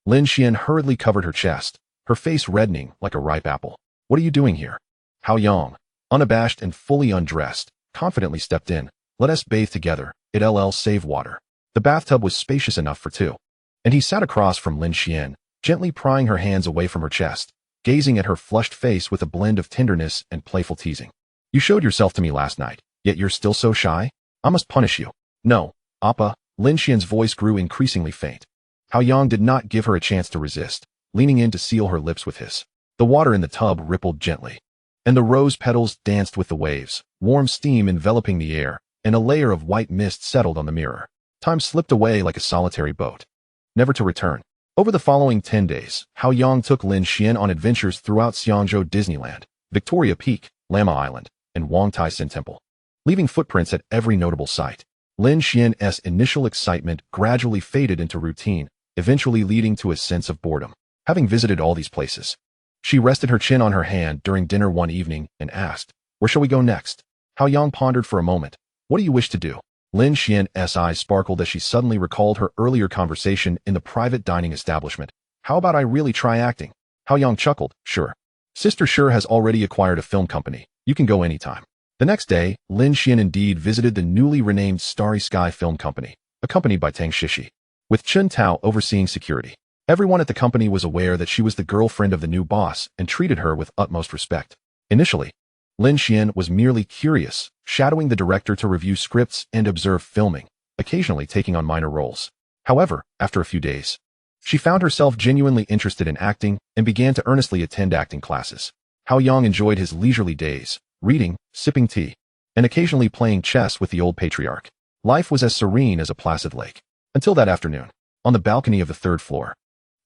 Lin Xian hurriedly covered her chest, her face reddening like a ripe apple. What are you doing here? Hao Yang, unabashed and fully undressed, confidently stepped in. Let us bathe together, it'll save water. The bathtub was spacious enough for two. And he sat across from Lin Xian, gently prying her hands away from her chest, gazing at her flushed face with a blend of tenderness and playful teasing. You showed yourself to me last night, yet you're still so shy? I must punish you. No, Appa. Lin Xian's voice grew increasingly faint. Hao Yang did not give her a chance to resist, leaning in to seal her lips with his. The water in the tub rippled gently, and the rose petals danced with the waves, warm steam enveloping the air, and a layer of white mist settled on the mirror. Time slipped away like a solitary boat, never to return. Over the following 10 days, Hao Yang took Lin Xian on adventures throughout Xiangzhou Disneyland, Victoria Peak, Lama Island, and Wangtai Sin Temple, leaving footprints at every notable site. Lin Xian's initial excitement gradually faded into routine, eventually leading to a sense of boredom. Having visited all these places, she rested her chin on her hand during dinner one evening and asked, "Where shall we go next?" Hao Yang pondered for a moment. "What do you wish to do?" Lin Xian's eyes sparkled as she suddenly recalled her earlier conversation in the private dining establishment. "How about I really try acting?" Hao Yang chuckled. "Sure. Sister Sure has already acquired a film company. You can go anytime." The next day, Lin Xian indeed visited the newly renamed Starry Sky Film Company, accompanied by Tang Shishi, with Chun Tao overseeing security. Everyone at the company was aware that she was the girlfriend of the new boss and treated her with utmost respect. Initially, Lin Xian was merely curious, shadowing the director to review scripts and observe filming, occasionally taking on minor roles. However, after a few days, she found herself genuinely interested in acting and began to earnestly attend acting classes. Hao Yang enjoyed his leisurely days, reading, sipping tea, and occasionally playing chess with the old patriarch. Life was as serene as a placid lake. Until that afternoon, on the balcony of the third floor,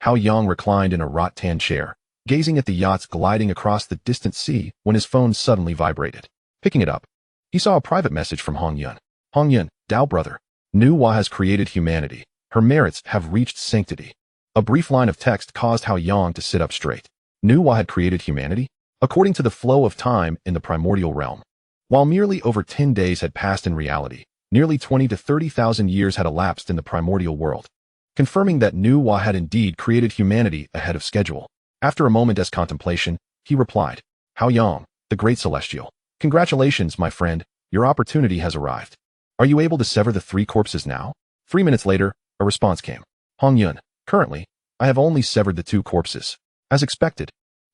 Hao Yang reclined in a rattan chair, gazing at the yachts gliding across the distant sea when his phone suddenly vibrated. Picking it up, he saw a private message from Hongyun. "Hongyun, Dao brother. Nuwa has created humanity. Her merits have reached sanctity." A brief line of text caused Hao Yang to sit up straight. Nuwa had created humanity? According to the flow of time in the primordial realm, while merely over 10 days had passed in reality, nearly 20 to 30,000 years had elapsed in the primordial world, confirming that Nuwa had indeed created humanity ahead of schedule. After a moment's contemplation, he replied, "Hao Yang, the great celestial. Congratulations, my friend, your opportunity has arrived. Are you able to sever the 3 corpses now?" 3 minutes later, a response came. "Hongyun, currently, I have only severed the 2 corpses." As expected,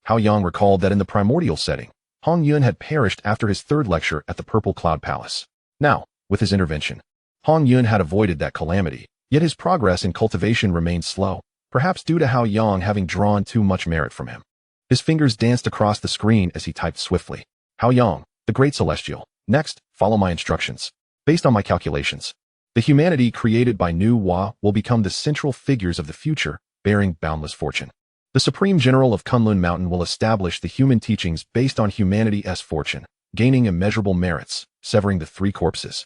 Hao Yang recalled that in the primordial setting, Hongyun had perished after his 3rd lecture at the Purple Cloud Palace. Now, with his intervention, Hongyun had avoided that calamity, yet his progress in cultivation remained slow, perhaps due to Hao Yang having drawn too much merit from him. His fingers danced across the screen as he typed swiftly. "Hao Yang, the great celestial. Next, follow my instructions. Based on my calculations, the humanity created by Nuwa will become the central figures of the future, bearing boundless fortune. The Supreme General of Kunlun Mountain will establish the human teachings based on humanity's fortune, gaining immeasurable merits, severing the 3 corpses,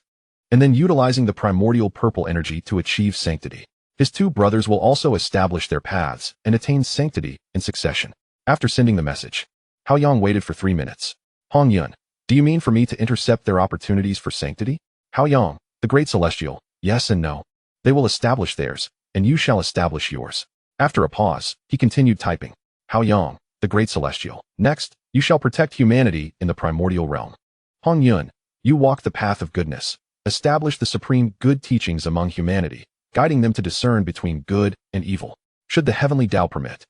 and then utilizing the primordial purple energy to achieve sanctity. His 2 brothers will also establish their paths and attain sanctity in succession." After sending the message, Hao Yang waited for 3 minutes. "Hongyun, do you mean for me to intercept their opportunities for sanctity?" Hao Yang, the great celestial, yes and no. They will establish theirs, and you shall establish yours. After a pause, he continued typing. "Hao Yang, the great celestial. Next, you shall protect humanity in the primordial realm. Hongyun, you walk the path of goodness. Establish the supreme good teachings among humanity, guiding them to discern between good and evil. Should the heavenly Tao permit,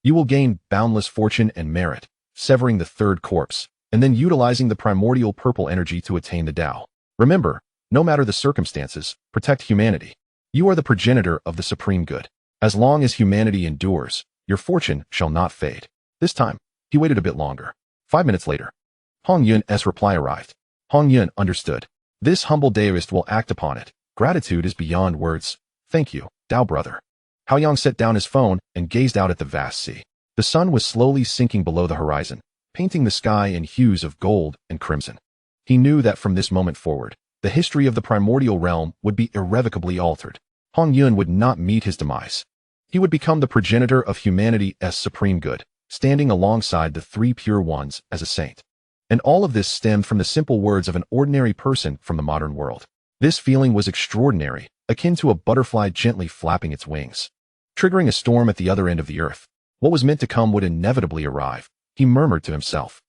you will gain boundless fortune and merit, severing the 3rd corpse, and then utilizing the primordial purple energy to attain the Tao. Remember, no matter the circumstances, protect humanity. You are the progenitor of the supreme good. As long as humanity endures, your fortune shall not fade." This time, he waited a bit longer. 5 minutes later, Hongyun's reply arrived. Hongyun understood. This humble deist will act upon it. Gratitude is beyond words. Thank you, Dao brother. Hao Yang set down his phone and gazed out at the vast sea. The sun was slowly sinking below the horizon, painting the sky in hues of gold and crimson. He knew that from this moment forward, the history of the primordial realm would be irrevocably altered. Hongyun would not meet his demise. He would become the progenitor of humanity's supreme good, standing alongside the three pure ones as a saint. And all of this stemmed from the simple words of an ordinary person from the modern world. This feeling was extraordinary, akin to a butterfly gently flapping its wings, triggering a storm at the other end of the earth. What was meant to come would inevitably arrive, he murmured to himself.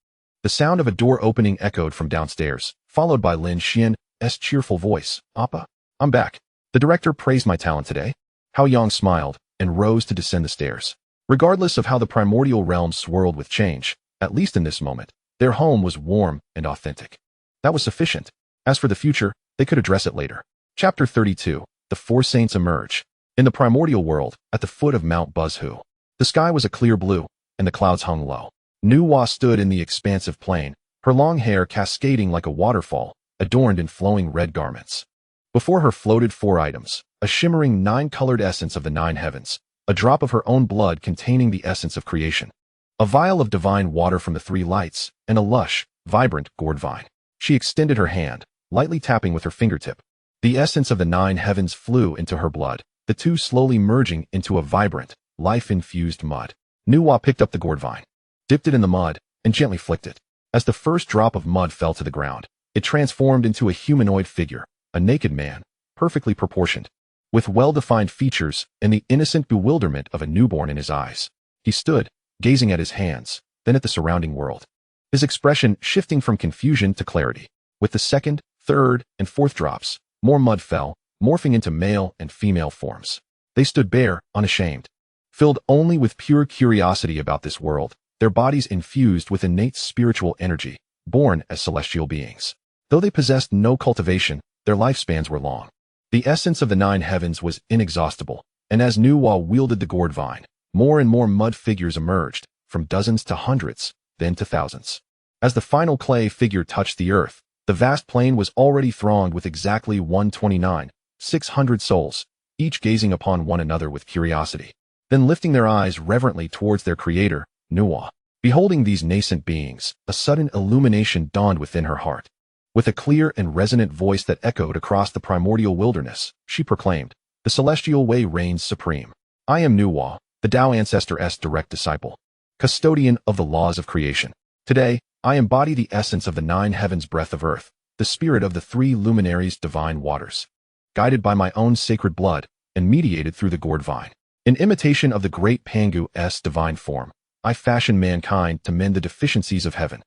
The sound of a door opening echoed from downstairs, followed by Lin Xian's cheerful voice. Appa, I'm back. The director praised my talent today. Hao Yang smiled and rose to descend the stairs. Regardless of how the primordial realm swirled with change, at least in this moment, their home was warm and authentic. That was sufficient. As for the future, they could address it later. Chapter 32. The Four Saints emerge. In the primordial world, at the foot of Mount Buzhu, the sky was a clear blue, and the clouds hung low. Nuwa stood in the expansive plain, her long hair cascading like a waterfall, adorned in flowing red garments. Before her floated four items, a shimmering nine-colored essence of the nine heavens, a drop of her own blood containing the essence of creation, a vial of divine water from the three lights, and a lush, vibrant gourd vine. She extended her hand, lightly tapping with her fingertip. The essence of the nine heavens flew into her blood, the two slowly merging into a vibrant, life-infused mud. Nuwa picked up the gourd vine, dipped it in the mud, and gently flicked it. As the first drop of mud fell to the ground, it transformed into a humanoid figure, a naked man, perfectly proportioned, with well-defined features and the innocent bewilderment of a newborn in his eyes. He stood, gazing at his hands, then at the surrounding world, his expression shifting from confusion to clarity. With the second, third, and fourth drops, more mud fell, morphing into male and female forms. They stood bare, unashamed, filled only with pure curiosity about this world, their bodies infused with innate spiritual energy, born as celestial beings. Though they possessed no cultivation, their lifespans were long. The essence of the nine heavens was inexhaustible, and as Nuwa wielded the gourd vine, more and more mud figures emerged, from dozens to hundreds, then to thousands. As the final clay figure touched the earth, the vast plain was already thronged with exactly 129,600 souls, each gazing upon one another with curiosity, then lifting their eyes reverently towards their creator, Nuwa. Beholding these nascent beings, a sudden illumination dawned within her heart. With a clear and resonant voice that echoed across the primordial wilderness, she proclaimed, "The celestial way reigns supreme. I am Nuwa, the Tao Ancestor's direct disciple, custodian of the laws of creation. Today, I embody the essence of the nine heavens breath of earth, the spirit of the three luminaries' divine waters. Guided by my own sacred blood, and mediated through the gourd vine, in imitation of the great Pangu's divine form, I fashion mankind to mend the deficiencies of heaven,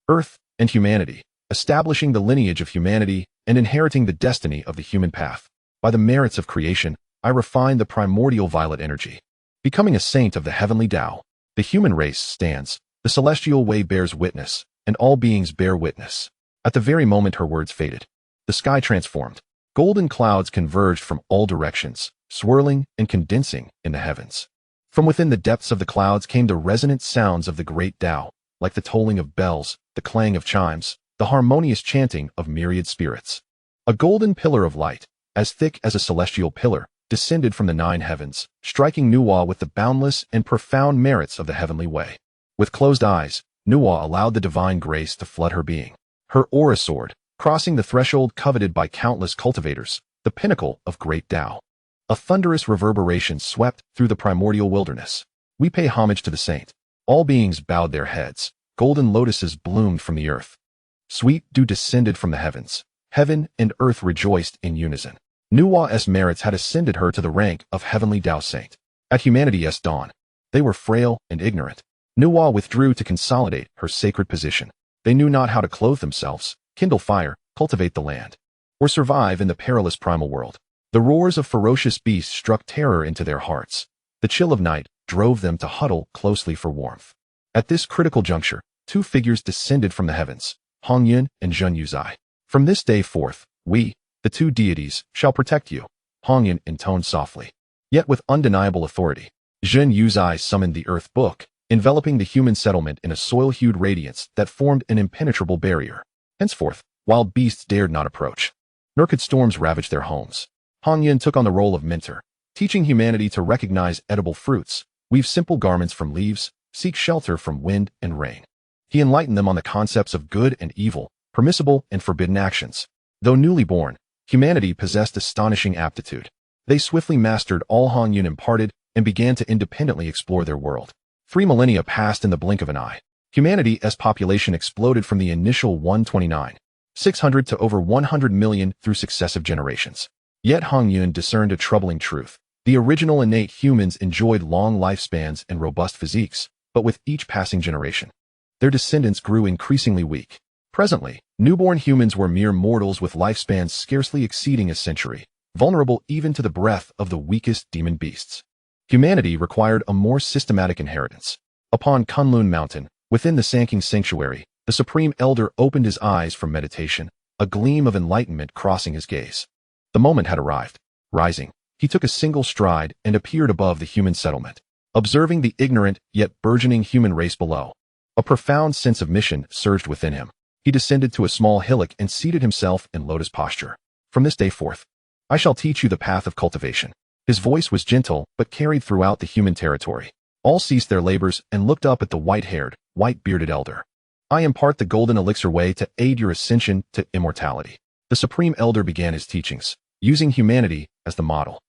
earth, and humanity, establishing the lineage of humanity and inheriting the destiny of the human path. By the merits of creation, I refine the primordial violet energy. Becoming a saint of the heavenly Tao, the human race stands, the celestial way bears witness, and all beings bear witness." At the very moment her words faded, the sky transformed. Golden clouds converged from all directions, swirling and condensing in the heavens. From within the depths of the clouds came the resonant sounds of the great Tao, like the tolling of bells, the clang of chimes, the harmonious chanting of myriad spirits. A golden pillar of light, as thick as a celestial pillar, descended from the nine heavens, striking Nuwa with the boundless and profound merits of the heavenly way. With closed eyes, Nuwa allowed the divine grace to flood her being. Her aura soared, crossing the threshold coveted by countless cultivators, the pinnacle of great Tao. A thunderous reverberation swept through the primordial wilderness. We pay homage to the saint. All beings bowed their heads. Golden lotuses bloomed from the earth. Sweet dew descended from the heavens. Heaven and earth rejoiced in unison. Nuwa's merits had ascended her to the rank of heavenly Tao saint. At humanity's dawn, they were frail and ignorant. Nuwa withdrew to consolidate her sacred position. They knew not how to clothe themselves, kindle fire, cultivate the land, or survive in the perilous primal world. The roars of ferocious beasts struck terror into their hearts. The chill of night drove them to huddle closely for warmth. At this critical juncture, two figures descended from the heavens, Hongyun and Zhunti. "From this day forth, we, the two deities, shall protect you," Hongyun intoned softly, yet with undeniable authority. Zhunti summoned the earth book, enveloping the human settlement in a soil-hued radiance that formed an impenetrable barrier. Henceforth, Wild beasts dared not approach, nor could storms ravage their homes. Hongyun took on the role of mentor, teaching humanity to recognize edible fruits, weave simple garments from leaves, seek shelter from wind and rain. He enlightened them on the concepts of good and evil, permissible and forbidden actions. Though newly born, humanity possessed astonishing aptitude. They swiftly mastered all Hongyun imparted and began to independently explore their world. 3 millennia passed in the blink of an eye. Humanity's population exploded from the initial 129,600 to over 100 million through successive generations. Yet Hongyun discerned a troubling truth. The original innate humans enjoyed long lifespans and robust physiques, but with each passing generation, their descendants grew increasingly weak. Presently, newborn humans were mere mortals with lifespans scarcely exceeding a century, vulnerable even to the breath of the weakest demon beasts. Humanity required a more systematic inheritance. Upon Kunlun Mountain, within the Sanqing sanctuary, the Supreme Elder opened his eyes from meditation, a gleam of enlightenment crossing his gaze. The moment had arrived. Rising, he took a single stride and appeared above the human settlement, observing the ignorant yet burgeoning human race below. A profound sense of mission surged within him. He descended to a small hillock and seated himself in lotus posture. From this day forth, I shall teach you the path of cultivation. His voice was gentle, but carried throughout the human territory. All ceased their labors and looked up at the white-haired, white-bearded elder. I impart the golden elixir way to aid your ascension to immortality. The Supreme Elder began his teachings, using humanity as the model.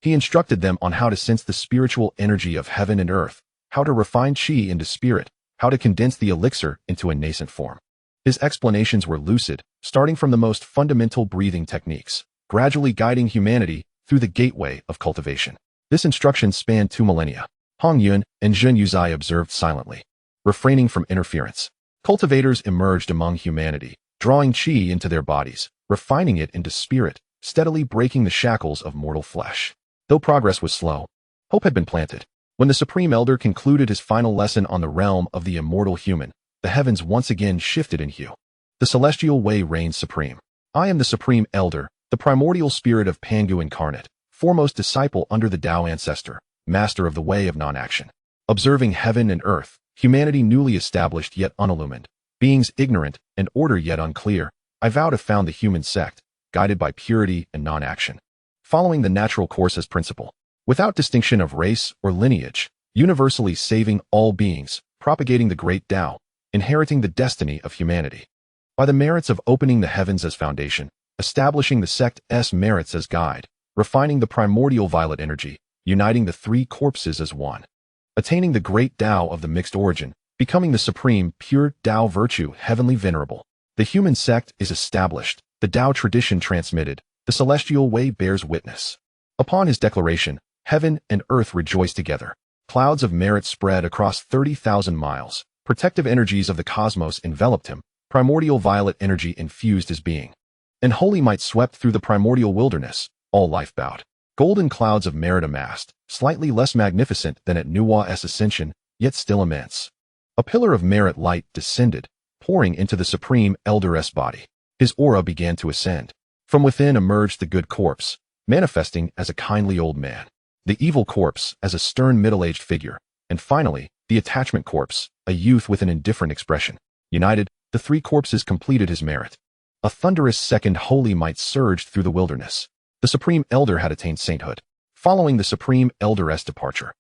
He instructed them on how to sense the spiritual energy of heaven and earth, how to refine qi into spirit, how to condense the elixir into a nascent form. His explanations were lucid, starting from the most fundamental breathing techniques, gradually guiding humanity through the gateway of cultivation. This instruction spanned 2 millennia. Hongyun and Zhun Yuzai observed silently, refraining from interference. Cultivators emerged among humanity, drawing qi into their bodies, refining it into spirit, steadily breaking the shackles of mortal flesh. Though progress was slow, hope had been planted. When the Supreme Elder concluded his final lesson on the realm of the immortal human, the heavens once again shifted in hue. The celestial way reigned supreme. I am the Supreme Elder, the primordial spirit of Pangu incarnate, foremost disciple under the Tao ancestor, master of the way of non-action. Observing heaven and earth, humanity newly established yet unillumined, beings ignorant and order yet unclear, I vow to found the human sect, guided by purity and non-action, following the natural course as principle, without distinction of race or lineage, universally saving all beings, propagating the great Tao, inheriting the destiny of humanity. By the merits of opening the heavens as foundation, establishing the sect's merits as guide, refining the primordial violet energy, uniting the 3 corpses as one, attaining the great Tao of the mixed origin, becoming the supreme, pure Tao virtue heavenly venerable. The human sect is established, the Tao tradition transmitted, the celestial way bears witness. Upon his declaration, heaven and earth rejoiced together. Clouds of merit spread across 30,000 miles. Protective energies of the cosmos enveloped him. Primordial violet energy infused his being. And holy might swept through the primordial wilderness. All life bowed. Golden clouds of merit amassed, slightly less magnificent than at Nuwa's ascension, yet still immense. A pillar of merit light descended, pouring into the Supreme Elder's body. His aura began to ascend. From within emerged the good corpse, manifesting as a kindly old man, the evil corpse as a stern middle-aged figure, and finally, the attachment corpse, a youth with an indifferent expression. United, the 3 corpses completed his merit. A thunderous second holy might surged through the wilderness. The Supreme Elder had attained sainthood. Following the Supreme Elder's departure,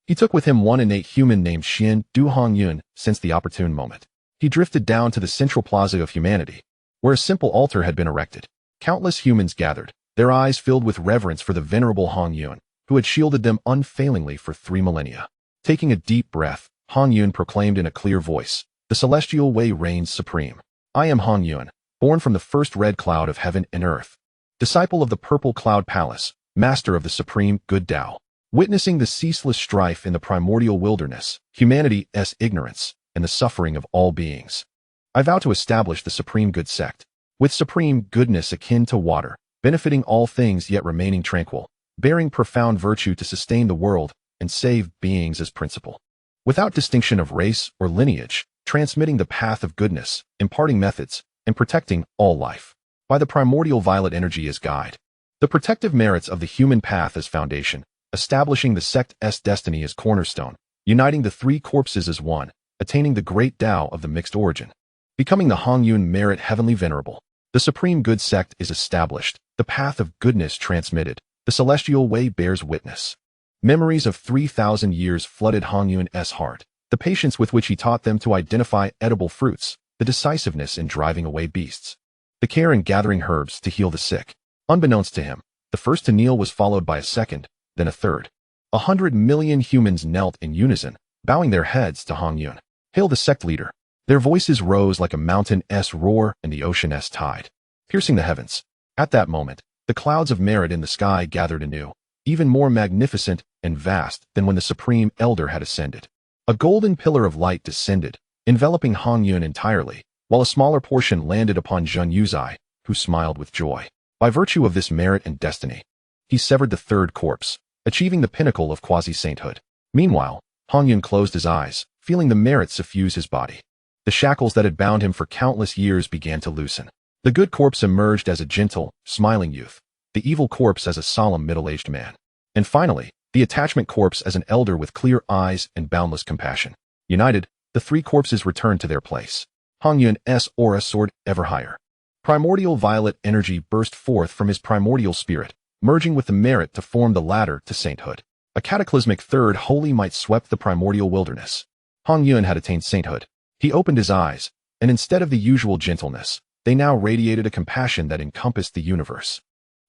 he took with him one innate human named Hongyun. Since the opportune moment, he drifted down to the central plaza of humanity, where a simple altar had been erected. Countless humans gathered, their eyes filled with reverence for the venerable Hongyun, who had shielded them unfailingly for 3 millennia. Taking a deep breath, Hongyun proclaimed in a clear voice, "The celestial way reigns supreme. I am Hongyun, born from the first red cloud of heaven and earth, disciple of the purple cloud palace, master of the supreme good Tao, witnessing the ceaseless strife in the primordial wilderness, humanity's ignorance, and the suffering of all beings. I vow to establish the supreme good sect, with supreme goodness akin to water, benefiting all things yet remaining tranquil, bearing profound virtue to sustain the world and save beings as principle, without distinction of race or lineage, transmitting the path of goodness, imparting methods, and protecting all life, by the primordial violet energy as guide. The protective merits of the human path as foundation, establishing the sect's destiny as cornerstone, uniting the 3 corpses as one, attaining the great Tao of the mixed origin, becoming the Hongyun merit heavenly venerable. The supreme good sect is established, the path of goodness transmitted, the celestial way bears witness. Memories of 3,000 years flooded Hongyun's heart, the patience with which he taught them to identify edible fruits, the decisiveness in driving away beasts, the care in gathering herbs to heal the sick. Unbeknownst to him, the first to kneel was followed by a second, then a third. 100 million humans knelt in unison, bowing their heads to Hongyun. Hail the sect leader. Their voices rose like a mountain's roar and the ocean's tide, piercing the heavens. At that moment, the clouds of Myriad in the sky gathered anew, even more magnificent and vast than when the supreme elder had ascended. A golden pillar of light descended, enveloping Hongyun entirely, while a smaller portion landed upon Zhunti, who smiled with joy. By virtue of this merit and destiny, he severed the third corpse, achieving the pinnacle of quasi-sainthood. Meanwhile, Hongyun closed his eyes, feeling the merit suffuse his body. The shackles that had bound him for countless years began to loosen. The good corpse emerged as a gentle, smiling youth, the evil corpse as a solemn middle-aged man, and finally, the attachment corpse as an elder with clear eyes and boundless compassion. United, the three corpses returned to their place. Hongyun's aura soared ever higher. Primordial violet energy burst forth from his primordial spirit, merging with the merit to form the ladder to sainthood. A cataclysmic third holy might swept the primordial wilderness. Hongyun had attained sainthood. He opened his eyes, and instead of the usual gentleness, they now radiated a compassion that encompassed the universe.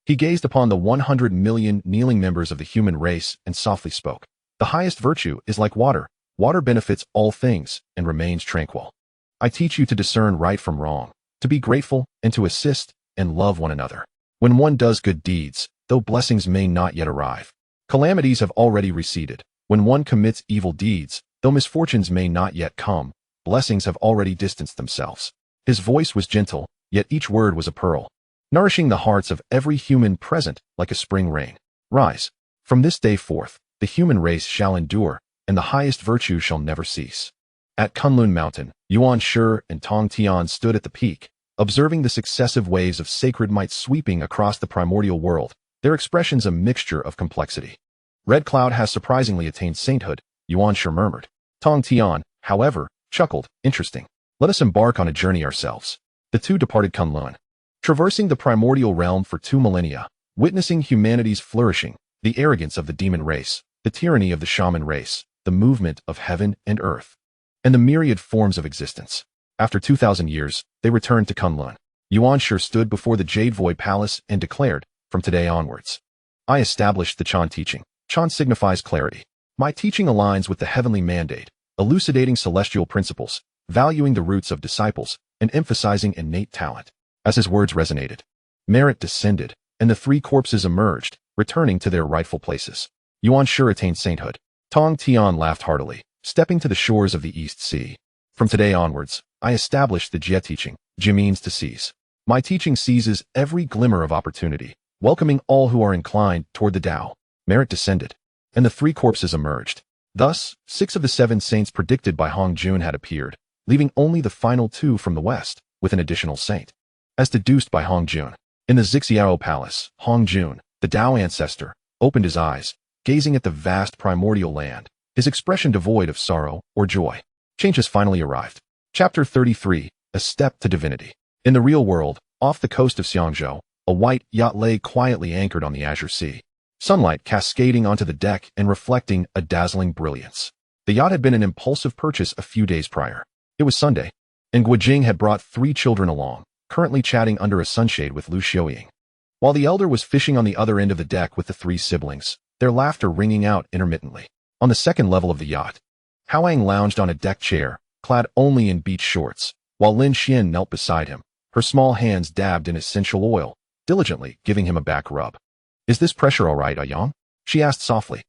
He gazed upon the 100 million kneeling members of the human race and softly spoke. The highest virtue is like water. Water benefits all things and remains tranquil. I teach you to discern right from wrong, to be grateful and to assist and love one another. When one does good deeds, though blessings may not yet arrive, calamities have already receded. When one commits evil deeds, though misfortunes may not yet come, blessings have already distanced themselves. His voice was gentle, yet each word was a pearl, nourishing the hearts of every human present like a spring rain. Rise. From this day forth, the human race shall endure, and the highest virtue shall never cease. At Kunlun Mountain, Yuan Shi and Tong Tian stood at the peak, observing the successive waves of sacred might sweeping across the primordial world, their expressions a mixture of complexity. Red Cloud has surprisingly attained sainthood, Yuan Shi murmured. Tong Tian, however, chuckled. Interesting. Let us embark on a journey ourselves. The two departed Kunlun, traversing the primordial realm for 2 millennia, witnessing humanity's flourishing, the arrogance of the demon race, the tyranny of the shaman race, the movement of heaven and earth, and the myriad forms of existence. After 2,000 years, they returned to Kunlun. Yuan Shi stood before the Jade Void Palace and declared, from today onwards, I established the Chan teaching. Chan signifies clarity. My teaching aligns with the heavenly mandate, elucidating celestial principles, valuing the roots of disciples, and emphasizing innate talent. As his words resonated, merit descended, and the three corpses emerged, returning to their rightful places. Yuan Shi attained sainthood. Tong Tian laughed heartily, stepping to the shores of the East Sea. From today onwards, I established the Jie teaching. Jie means to seize. My teaching seizes every glimmer of opportunity, welcoming all who are inclined toward the Tao. Merit descended, and the three corpses emerged. Thus, 6 of the 7 saints predicted by Hongjun had appeared, leaving only the final 2 from the west, with an additional saint. As deduced by Hongjun, in the Xixiao Palace, Hongjun, the Tao ancestor, opened his eyes, gazing at the vast primordial land, his expression devoid of sorrow or joy. Change has finally arrived. Chapter 33, A Step to Divinity. In the real world, off the coast of Xiangzhou, a white yacht lay quietly anchored on the azure sea, sunlight cascading onto the deck and reflecting a dazzling brilliance. The yacht had been an impulsive purchase a few days prior. It was Sunday, and Guojing had brought 3 children along, currently chatting under a sunshade with Lu Xiaoying. While the elder was fishing on the other end of the deck with the 3 siblings, their laughter ringing out intermittently. On the second level of the yacht, Hao Yang lounged on a deck chair, clad only in beach shorts, while Lin Xian knelt beside him, her small hands dabbed in essential oil, diligently giving him a back rub. Is this pressure all right, Yang? She asked softly.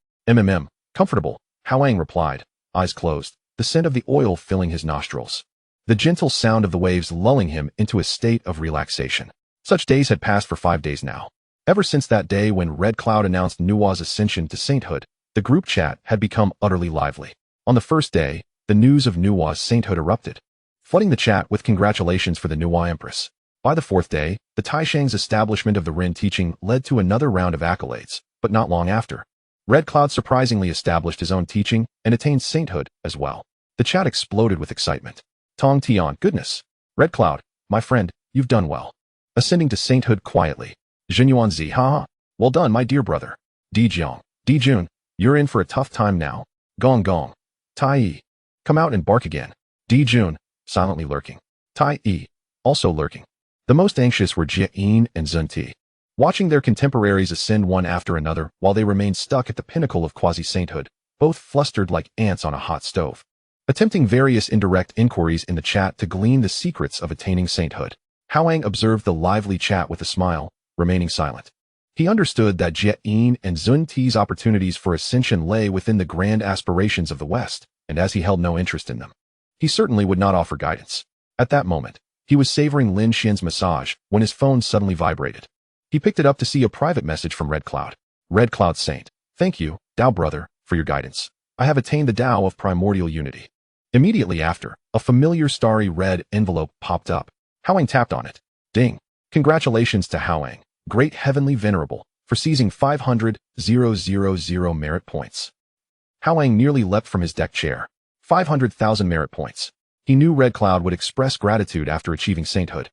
Comfortable, Hao Yang replied, eyes closed, the scent of the oil filling his nostrils, the gentle sound of the waves lulling him into a state of relaxation. Such days had passed for 5 days now. Ever since that day when Red Cloud announced Nuwa's ascension to sainthood, the group chat had become utterly lively. On the first day, the news of Nuwa's sainthood erupted, flooding the chat with congratulations for the Nuwa Empress. By the 4th day, the Taishang's establishment of the Ren teaching led to another round of accolades, but not long after, Red Cloud surprisingly established his own teaching and attained sainthood as well. The chat exploded with excitement. Tong Tian, goodness. Red Cloud, my friend, you've done well. ascending to sainthood quietly. Zhinyuanzi, haha. Well done, my dear brother. Dijun, you're in for a tough time now. Gong. Taiyi, come out and bark again. Dijun, silently lurking. Taiyi, also lurking. The most anxious were Jie and Zhunti, watching their contemporaries ascend one after another while they remained stuck at the pinnacle of quasi-sainthood, both flustered like ants on a hot stove, attempting various indirect inquiries in the chat to glean the secrets of attaining sainthood. Hao Yang observed the lively chat with a smile, remaining silent. He understood that Jie and Zhunti's opportunities for ascension lay within the grand aspirations of the West, and as he held no interest in them, he certainly would not offer guidance. At that moment, he was savoring Lin Xian's massage when his phone suddenly vibrated. He picked it up to see a private message from Red Cloud. Red Cloud Saint, thank you, Tao brother, for your guidance. I have attained the Tao of primordial unity. Immediately after, a familiar starry red envelope popped up. Hao Yang tapped on it. Ding. Congratulations to Hao Yang, great heavenly venerable, for seizing 500,000 merit points. Hao Yang nearly leapt from his deck chair. 500,000 merit points. He knew Red Cloud would express gratitude after achieving sainthood.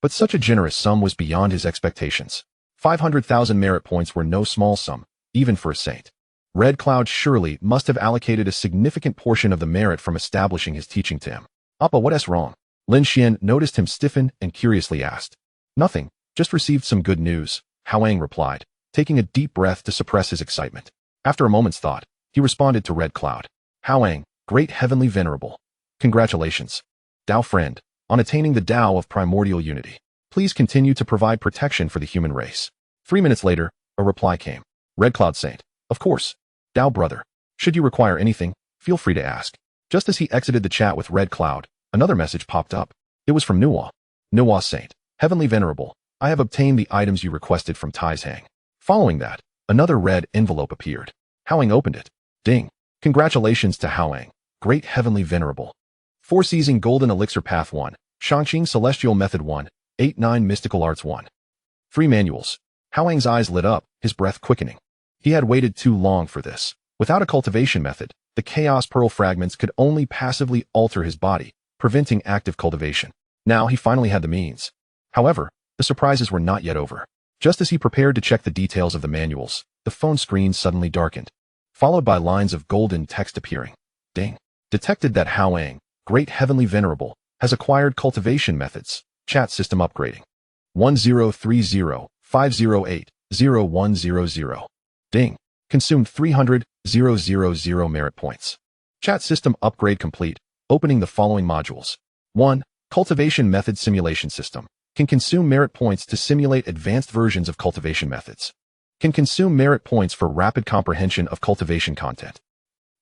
But such a generous sum was beyond his expectations. 500,000 merit points were no small sum, even for a saint. Red Cloud surely must have allocated a significant portion of the merit from establishing his teaching to him. Appa, what's wrong? Lin Xian noticed him stiffen and curiously asked. Nothing, just received some good news, Hao Yang replied, taking a deep breath to suppress his excitement. After a moment's thought, he responded to Red Cloud. Hao Yang, great heavenly venerable. Congratulations, Tao friend, on attaining the Tao of primordial unity. Please continue to provide protection for the human race. 3 minutes later, a reply came. Red Cloud Saint, of course. Tao brother, should you require anything, feel free to ask. Just as he exited the chat with Red Cloud, another message popped up. It was from Nuwa. Nuwa Saint, heavenly venerable, I have obtained the items you requested from Taizhang. Following that, another red envelope appeared. Hao Yang opened it. Ding. Congratulations to Hao Yang, great heavenly venerable. 4 Seizing Golden Elixir Path 1, Sanqing Celestial Method 1, 8-9 Mystical Arts 1. 3 Manuals. Hao Yang's eyes lit up, his breath quickening. He had waited too long for this. Without a cultivation method, the Chaos Pearl fragments could only passively alter his body, preventing active cultivation. Now he finally had the means. However, the surprises were not yet over. Just as he prepared to check the details of the manuals, the phone screen suddenly darkened, followed by lines of golden text appearing. Ding. Detected that Hao Yang, great heavenly venerable, has acquired cultivation methods. Chat system upgrading. 1030-508-0100. Ding. Consumed 300,000 merit points. Chat system upgrade complete. Opening the following modules. 1. Cultivation Method Simulation System. Can consume merit points to simulate advanced versions of cultivation methods. Can consume merit points for rapid comprehension of cultivation content.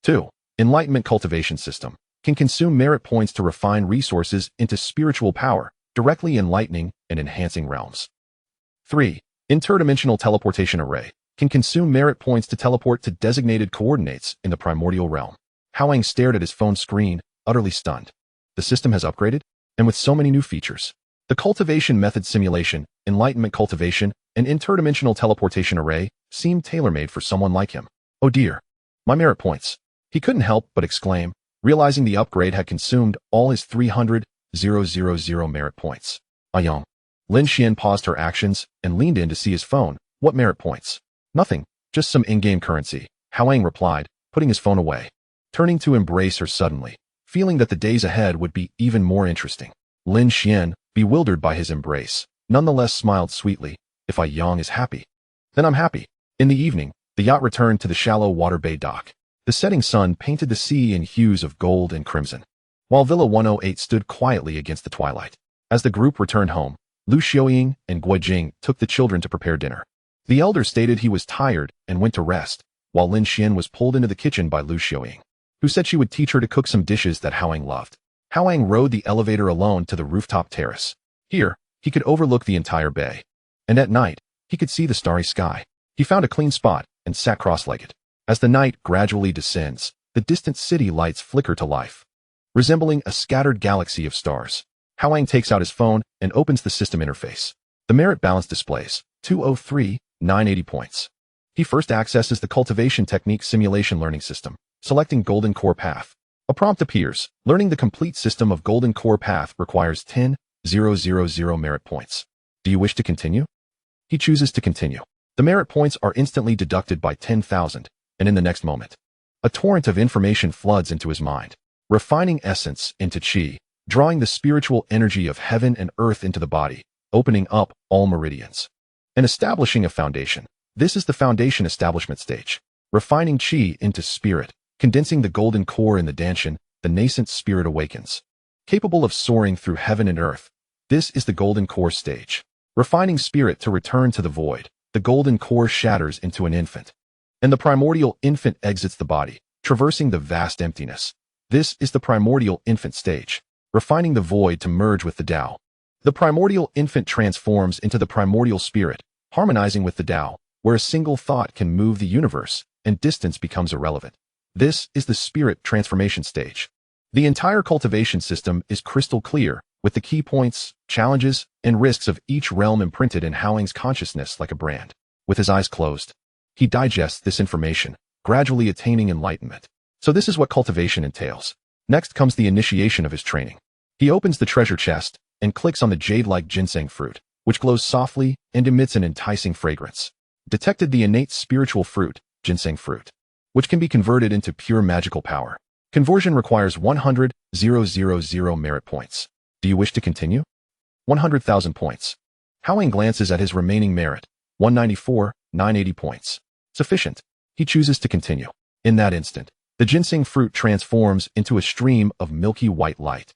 2. Enlightenment Cultivation System. Can consume merit points to refine resources into spiritual power, directly enlightening and enhancing realms. 3. Interdimensional Teleportation Array. Can consume merit points to teleport to designated coordinates in the primordial realm. Hao Yang stared at his phone screen, utterly stunned. The system has upgraded, and with so many new features. The cultivation method simulation, enlightenment cultivation, and interdimensional teleportation array seemed tailor-made for someone like him. Oh dear. My merit points. He couldn't help but exclaim, realizing the upgrade had consumed all his 300,000 merit points. Ayong. Lin Xian paused her actions and leaned in to see his phone. What merit points? Nothing, just some in-game currency, Hao Yang replied, putting his phone away. Turning to embrace her suddenly, feeling that the days ahead would be even more interesting. Lin Xian, bewildered by his embrace, nonetheless smiled sweetly. If Yang is happy, then I'm happy. In the evening, the yacht returned to the shallow water bay dock. The setting sun painted the sea in hues of gold and crimson, while Villa 108 stood quietly against the twilight. As the group returned home, Lu Xiaoying and Guojing took the children to prepare dinner. The elder stated he was tired and went to rest, while Lin Xian was pulled into the kitchen by Lu Xiaoying, who said she would teach her to cook some dishes that Hao Yang loved. Hao Yang rode the elevator alone to the rooftop terrace. Here, he could overlook the entire bay. And at night, he could see the starry sky. He found a clean spot and sat cross-legged. As the night gradually descends, the distant city lights flicker to life, resembling a scattered galaxy of stars. Hao Yang takes out his phone and opens the system interface. The merit balance displays 203,980 points. He first accesses the Cultivation Technique Simulation Learning System, selecting Golden Core Path. A prompt appears. Learning the complete system of Golden Core Path requires 10,000 merit points. Do you wish to continue? He chooses to continue. The merit points are instantly deducted by 10,000, and in the next moment, a torrent of information floods into his mind, refining essence into qi, drawing the spiritual energy of heaven and earth into the body, opening up all meridians, and establishing a foundation. This is the foundation establishment stage, refining qi into spirit, condensing the golden core in the Danshan. The nascent spirit awakens, capable of soaring through heaven and earth. This is the golden core stage, refining spirit to return to the void. The golden core shatters into an infant, and the primordial infant exits the body, traversing the vast emptiness. This is the primordial infant stage, refining the void to merge with the Tao. The primordial infant transforms into the primordial spirit, harmonizing with the Tao, where a single thought can move the universe, and distance becomes irrelevant. This is the spirit transformation stage. The entire cultivation system is crystal clear, with the key points, challenges, and risks of each realm imprinted in Hao Yang's consciousness like a brand. With his eyes closed, he digests this information, gradually attaining enlightenment. So this is what cultivation entails. Next comes the initiation of his training. He opens the treasure chest and clicks on the jade-like ginseng fruit, which glows softly and emits an enticing fragrance. Detected the innate spiritual fruit, ginseng fruit, which can be converted into pure magical power. Conversion requires 100,000 merit points. Do you wish to continue? 100,000 points. Hao Yang glances at his remaining merit, 194,980 points. Sufficient. He chooses to continue. In that instant, the ginseng fruit transforms into a stream of milky white light,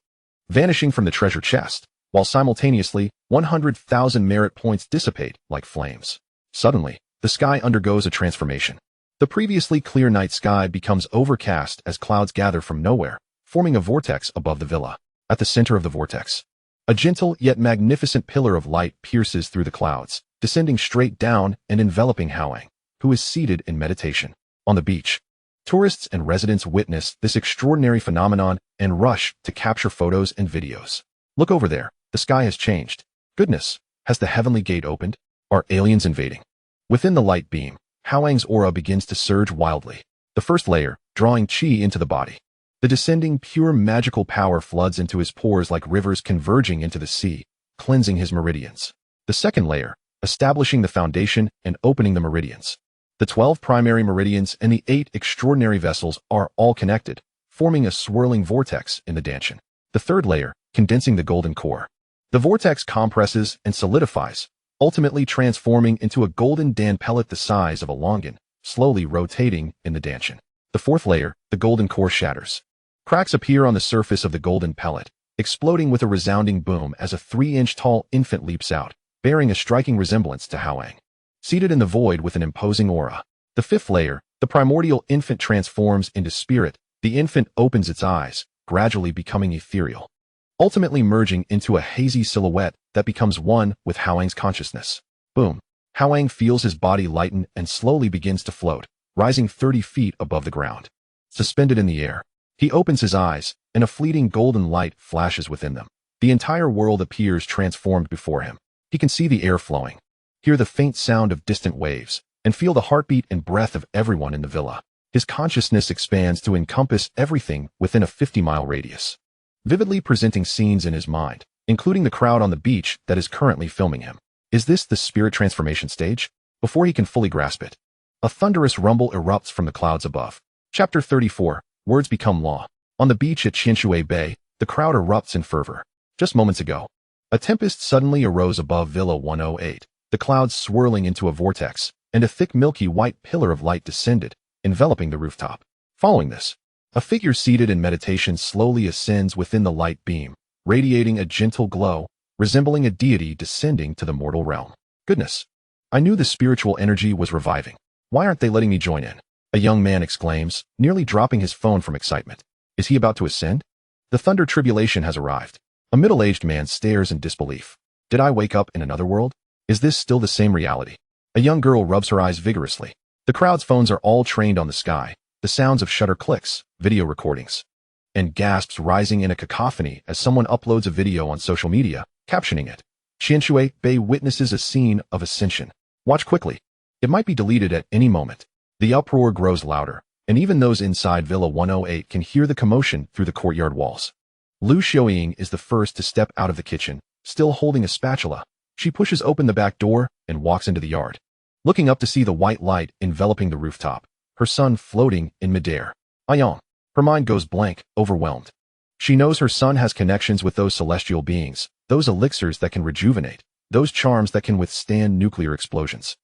vanishing from the treasure chest, while simultaneously 100,000 merit points dissipate like flames. Suddenly, the sky undergoes a transformation. The previously clear night sky becomes overcast as clouds gather from nowhere, forming a vortex above the villa. At the center of the vortex, a gentle yet magnificent pillar of light pierces through the clouds, descending straight down and enveloping Hao Yang, who is seated in meditation. On the beach, tourists and residents witness this extraordinary phenomenon and rush to capture photos and videos. Look over there, the sky has changed. Goodness, has the heavenly gate opened? Are aliens invading? Within the light beam, Hao Yang's aura begins to surge wildly. The first layer, drawing qi into the body. The descending pure magical power floods into his pores like rivers converging into the sea, cleansing his meridians. The second layer, establishing the foundation and opening the meridians. The 12 primary meridians and the 8 extraordinary vessels are all connected, forming a swirling vortex in the Danshan. The third layer, condensing the golden core. The vortex compresses and solidifies, ultimately transforming into a golden Dan pellet the size of a longan, slowly rotating in the Danshan. The fourth layer, the golden core shatters. Cracks appear on the surface of the golden pellet, exploding with a resounding boom as a 3-inch tall infant leaps out, bearing a striking resemblance to Hao Yang. Seated in the void with an imposing aura. The fifth layer, the primordial infant transforms into spirit. The infant opens its eyes, gradually becoming ethereal, ultimately merging into a hazy silhouette that becomes one with Hao Yang's consciousness. Boom. Hao Yang feels his body lighten and slowly begins to float, rising 30 feet above the ground. Suspended in the air, he opens his eyes, and a fleeting golden light flashes within them. The entire world appears transformed before him. He can see the air flowing, hear the faint sound of distant waves, and feel the heartbeat and breath of everyone in the villa. His consciousness expands to encompass everything within a 50-mile radius, vividly presenting scenes in his mind, including the crowd on the beach that is currently filming him. Is this the spirit transformation stage? Before he can fully grasp it, a thunderous rumble erupts from the clouds above. Chapter 34. Words become law. On the beach at Qianshui Bay, the crowd erupts in fervor. Just moments ago, a tempest suddenly arose above Villa 108, the clouds swirling into a vortex, and a thick milky white pillar of light descended, enveloping the rooftop. Following this, a figure seated in meditation slowly ascends within the light beam, radiating a gentle glow, resembling a deity descending to the mortal realm. Goodness! I knew the spiritual energy was reviving. Why aren't they letting me join in? A young man exclaims, nearly dropping his phone from excitement. Is he about to ascend? The thunder tribulation has arrived. A middle-aged man stares in disbelief. Did I wake up in another world? Is this still the same reality? A young girl rubs her eyes vigorously. The crowd's phones are all trained on the sky, the sounds of shutter clicks, video recordings, and gasps rising in a cacophony as someone uploads a video on social media, captioning it. Qianshui Bei witnesses a scene of ascension. Watch quickly. It might be deleted at any moment. The uproar grows louder, and even those inside Villa 108 can hear the commotion through the courtyard walls. Lu Xiaoying is the first to step out of the kitchen, still holding a spatula. She pushes open the back door and walks into the yard, looking up to see the white light enveloping the rooftop, her son floating in midair. Yang. Her mind goes blank, overwhelmed. She knows her son has connections with those celestial beings, those elixirs that can rejuvenate, those charms that can withstand nuclear explosions.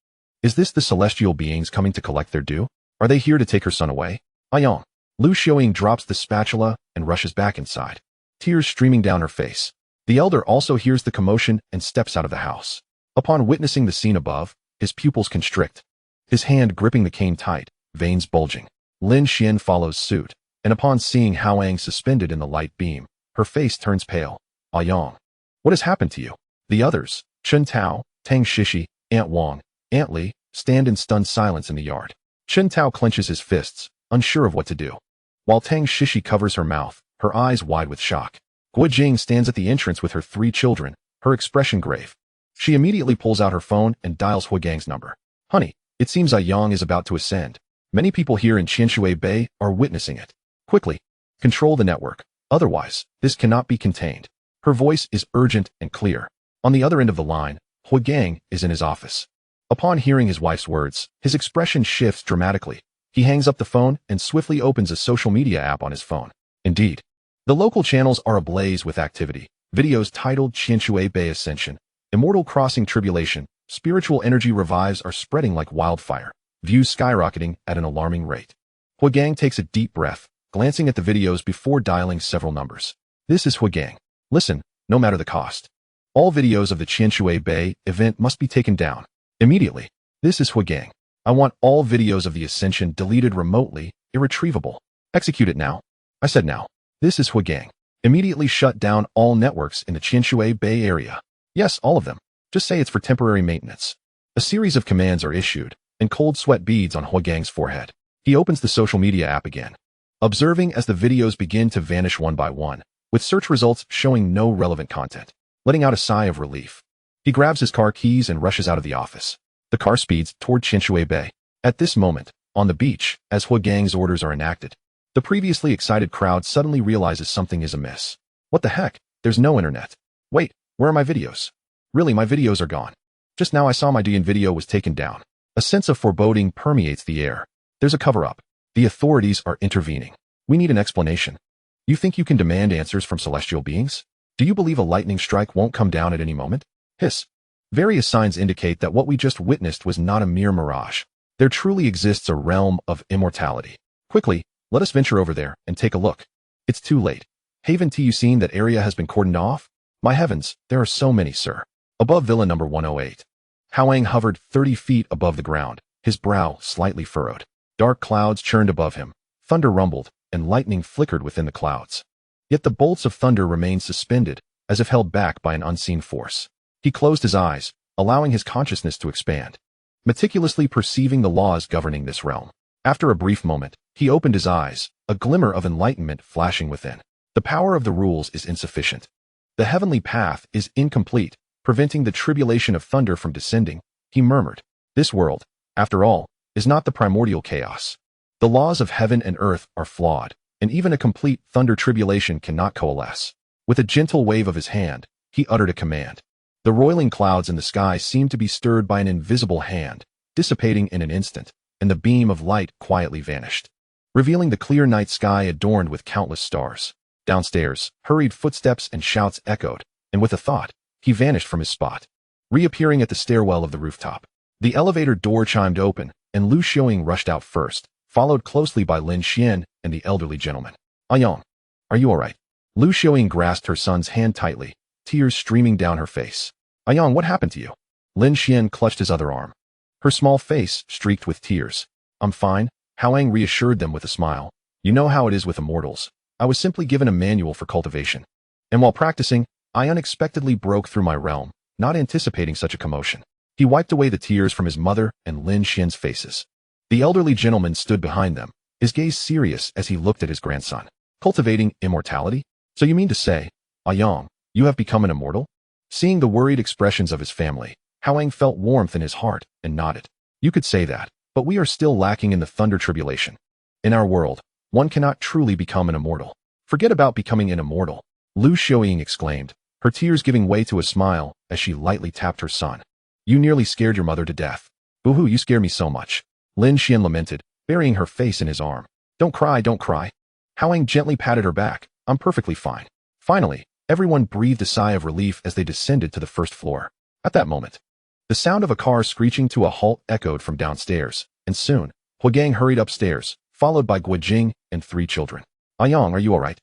Is this the celestial beings coming to collect their due? Are they here to take her son away? Yang. Lu Xiaoying drops the spatula and rushes back inside, tears streaming down her face. The elder also hears the commotion and steps out of the house. Upon witnessing the scene above, his pupils constrict, his hand gripping the cane tight, veins bulging. Lin Xian follows suit, and upon seeing Hao Yang suspended in the light beam, her face turns pale. Yang. What has happened to you? The others, Chen Tao, Tang Shishi, Aunt Wang, Aunt Li, stand in stunned silence in the yard. Chen Tao clenches his fists, unsure of what to do, while Tang Shishi covers her mouth, her eyes wide with shock. Guo Jing stands at the entrance with her 3 children, her expression grave. She immediately pulls out her phone and dials Huagang's number. Honey, it seems Yang is about to ascend. Many people here in Qianshui Bay are witnessing it. Quickly, control the network. Otherwise, this cannot be contained. Her voice is urgent and clear. On the other end of the line, Huagang is in his office. Upon hearing his wife's words, his expression shifts dramatically. He hangs up the phone and swiftly opens a social media app on his phone. Indeed, the local channels are ablaze with activity. Videos titled Qianshui Bay Ascension, Immortal Crossing Tribulation, Spiritual Energy Revives are spreading like wildfire, views skyrocketing at an alarming rate. Huagang takes a deep breath, glancing at the videos before dialing several numbers. This is Huagang. Listen, no matter the cost. All videos of the Qianshui Bay event must be taken down. Immediately. This is Huagang. I want all videos of the ascension deleted remotely, irretrievable. Execute it now. I said now. This is Huagang. Immediately shut down all networks in the Qianshui Bay area. Yes, all of them. Just say it's for temporary maintenance. A series of commands are issued, and cold sweat beads on Huagang's forehead. He opens the social media app again, observing as the videos begin to vanish one by one, with search results showing no relevant content. Letting out a sigh of relief, he grabs his car keys and rushes out of the office. The car speeds toward Qianshui Bay. At this moment, on the beach, as Huagang's orders are enacted, the previously excited crowd suddenly realizes something is amiss. What the heck? There's no internet. Wait, where are my videos? Really, my videos are gone. Just now I saw my Dijun video was taken down. A sense of foreboding permeates the air. There's a cover-up. The authorities are intervening. We need an explanation. You think you can demand answers from celestial beings? Do you believe a lightning strike won't come down at any moment? Hiss. Various signs indicate that what we just witnessed was not a mere mirage. There truly exists a realm of immortality. Quickly, let us venture over there and take a look. It's too late. Haven't you seen that area has been cordoned off? My heavens, there are so many, sir. Above villa number 108. Hao Yang hovered 30 feet above the ground, his brow slightly furrowed. Dark clouds churned above him, thunder rumbled, and lightning flickered within the clouds. Yet the bolts of thunder remained suspended, as if held back by an unseen force. He closed his eyes, allowing his consciousness to expand, meticulously perceiving the laws governing this realm. After a brief moment, he opened his eyes, a glimmer of enlightenment flashing within. The power of the rules is insufficient. The heavenly path is incomplete, preventing the tribulation of thunder from descending, he murmured. This world, after all, is not the primordial chaos. The laws of heaven and earth are flawed, and even a complete thunder tribulation cannot coalesce. With a gentle wave of his hand, he uttered a command. The roiling clouds in the sky seemed to be stirred by an invisible hand, dissipating in an instant, and the beam of light quietly vanished, revealing the clear night sky adorned with countless stars. Downstairs, hurried footsteps and shouts echoed, and with a thought, he vanished from his spot, reappearing at the stairwell of the rooftop. The elevator door chimed open, and Lu Xiaoying rushed out first, followed closely by Lin Xian and the elderly gentleman. Yang, are you all right? Lu Xiaoying grasped her son's hand tightly, tears streaming down her face. Yang, what happened to you? Lin Xian clutched his other arm, her small face streaked with tears. I'm fine, Hao Yang reassured them with a smile. You know how it is with immortals. I was simply given a manual for cultivation. And while practicing, I unexpectedly broke through my realm, not anticipating such a commotion. He wiped away the tears from his mother and Lin Xian's faces. The elderly gentleman stood behind them, his gaze serious as he looked at his grandson. Cultivating immortality? So you mean to say, Yang, you have become an immortal? Seeing the worried expressions of his family, Hao Yang felt warmth in his heart and nodded. You could say that, but we are still lacking in the thunder tribulation. In our world, one cannot truly become an immortal. Forget about becoming an immortal, Lu Xiaoying exclaimed, her tears giving way to a smile as she lightly tapped her son. You nearly scared your mother to death. Boo-hoo, you scare me so much. Lin Xian lamented, burying her face in his arm. Don't cry, don't cry. Hao Yang gently patted her back. I'm perfectly fine. Finally, everyone breathed a sigh of relief as they descended to the first floor. At that moment, the sound of a car screeching to a halt echoed from downstairs, and soon, Hou Gang hurried upstairs, followed by Guojing and 3 children. Yang, are you alright?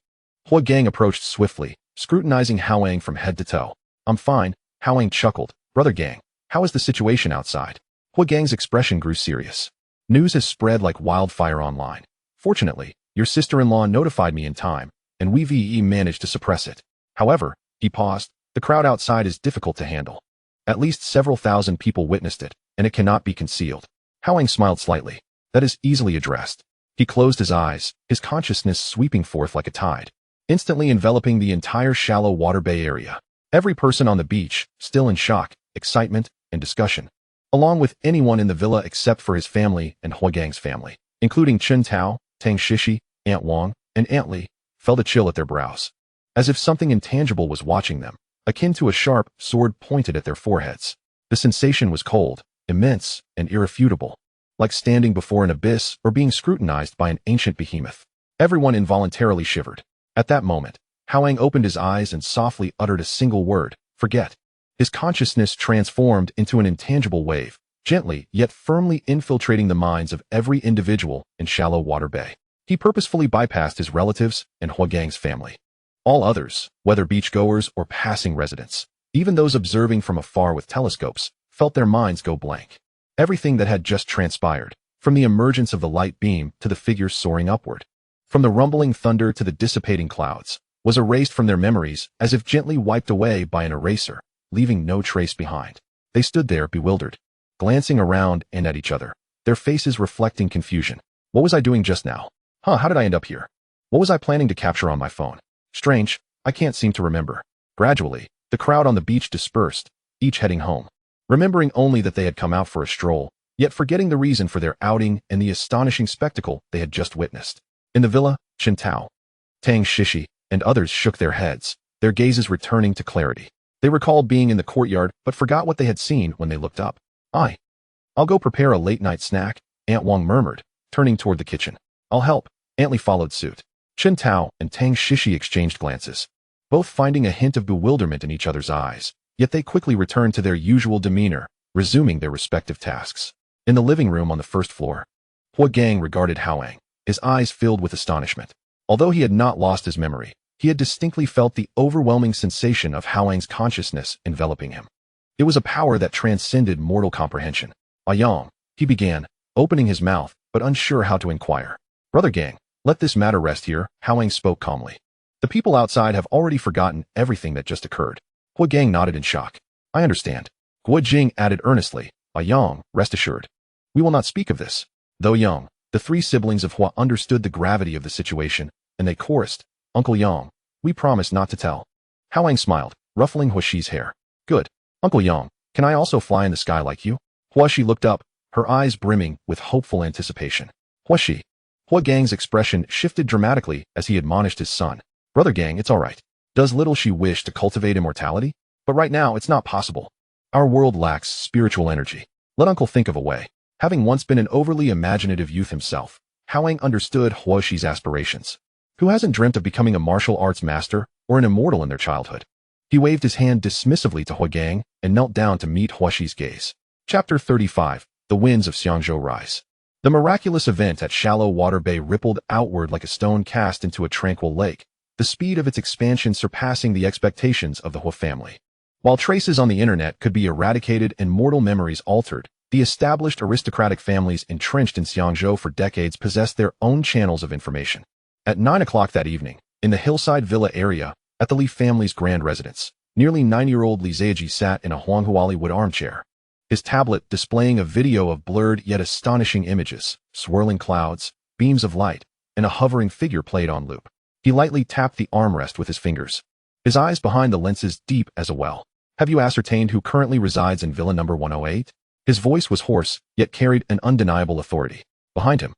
Hou Gang approached swiftly, scrutinizing Hao Yang from head to toe. I'm fine, Hao Yang chuckled. Brother Gang, how is the situation outside? Hou Gang's expression grew serious. News has spread like wildfire online. Fortunately, your sister-in-law notified me in time, and we managed to suppress it. However, he paused, the crowd outside is difficult to handle. At least several thousand people witnessed it, and it cannot be concealed. Hao Yang smiled slightly. That is easily addressed. He closed his eyes, his consciousness sweeping forth like a tide, instantly enveloping the entire shallow water bay area. Every person on the beach, still in shock, excitement, and discussion, along with anyone in the villa except for his family and Hou Gang's family, including Chen Tao, Tang Shishi, Aunt Wang, and Aunt Li, felt a chill at their brows. As if something intangible was watching them, akin to a sharp sword pointed at their foreheads. The sensation was cold, immense, and irrefutable, like standing before an abyss or being scrutinized by an ancient behemoth. Everyone involuntarily shivered. At that moment, Hao Yang opened his eyes and softly uttered a single word, forget. His consciousness transformed into an intangible wave, gently yet firmly infiltrating the minds of every individual in shallow water bay. He purposefully bypassed his relatives and Hou Gang's family. All others, whether beachgoers or passing residents, even those observing from afar with telescopes, felt their minds go blank. Everything that had just transpired, from the emergence of the light beam to the figures soaring upward, from the rumbling thunder to the dissipating clouds, was erased from their memories as if gently wiped away by an eraser, leaving no trace behind. They stood there bewildered, glancing around and at each other, their faces reflecting confusion. What was I doing just now? How did I end up here? What was I planning to capture on my phone? Strange, I can't seem to remember. Gradually, the crowd on the beach dispersed, each heading home, remembering only that they had come out for a stroll, yet forgetting the reason for their outing and the astonishing spectacle they had just witnessed. In the villa, Chen Tao, Tang Shishi, and others shook their heads, their gazes returning to clarity. They recalled being in the courtyard but forgot what they had seen when they looked up. I'll go prepare a late-night snack, Aunt Wang murmured, turning toward the kitchen. I'll help, Aunt Li followed suit. Chen Tao and Tang Shishi exchanged glances, both finding a hint of bewilderment in each other's eyes, yet they quickly returned to their usual demeanor, resuming their respective tasks. In the living room on the first floor, Hou Gang regarded Hao Yang, his eyes filled with astonishment. Although he had not lost his memory, he had distinctly felt the overwhelming sensation of Hao Yang's consciousness enveloping him. It was a power that transcended mortal comprehension. Yang, he began, opening his mouth, but unsure how to inquire. Brother Gang, let this matter rest here, Hao Yang spoke calmly. The people outside have already forgotten everything that just occurred. Hou Gang nodded in shock. I understand. Guojing added earnestly. Yang, rest assured. We will not speak of this. Though Yang, the 3 siblings of Hua understood the gravity of the situation, and they chorused, Uncle Yang, we promise not to tell. Hao Yang smiled, ruffling Huaxi's hair. Good. Uncle Yang, can I also fly in the sky like you? Huaxi looked up, her eyes brimming with hopeful anticipation. Huaxi. Hou Gang's expression shifted dramatically as he admonished his son. Brother Gang, it's all right. Does little she wish to cultivate immortality? But right now, it's not possible. Our world lacks spiritual energy. Let Uncle think of a way. Having once been an overly imaginative youth himself, Hao Yang understood Huaxi's aspirations. Who hasn't dreamt of becoming a martial arts master or an immortal in their childhood? He waved his hand dismissively to Hou Gang and knelt down to meet Huaxi's gaze. Chapter 35. The Winds of Xiangzhou Rise. The miraculous event at shallow water bay rippled outward like a stone cast into a tranquil lake, the speed of its expansion surpassing the expectations of the Hou family. While traces on the internet could be eradicated and mortal memories altered, the established aristocratic families entrenched in Xiangzhou for decades possessed their own channels of information. At 9 o'clock that evening, in the hillside villa area, at the Li family's grand residence, nearly 9-year-old Li Zheji sat in a Huanghuali wood armchair, his tablet displaying a video of blurred yet astonishing images, swirling clouds, beams of light, and a hovering figure played on loop. He lightly tapped the armrest with his fingers, his eyes behind the lenses deep as a well. Have you ascertained who currently resides in Villa number 108? His voice was hoarse, yet carried an undeniable authority. Behind him,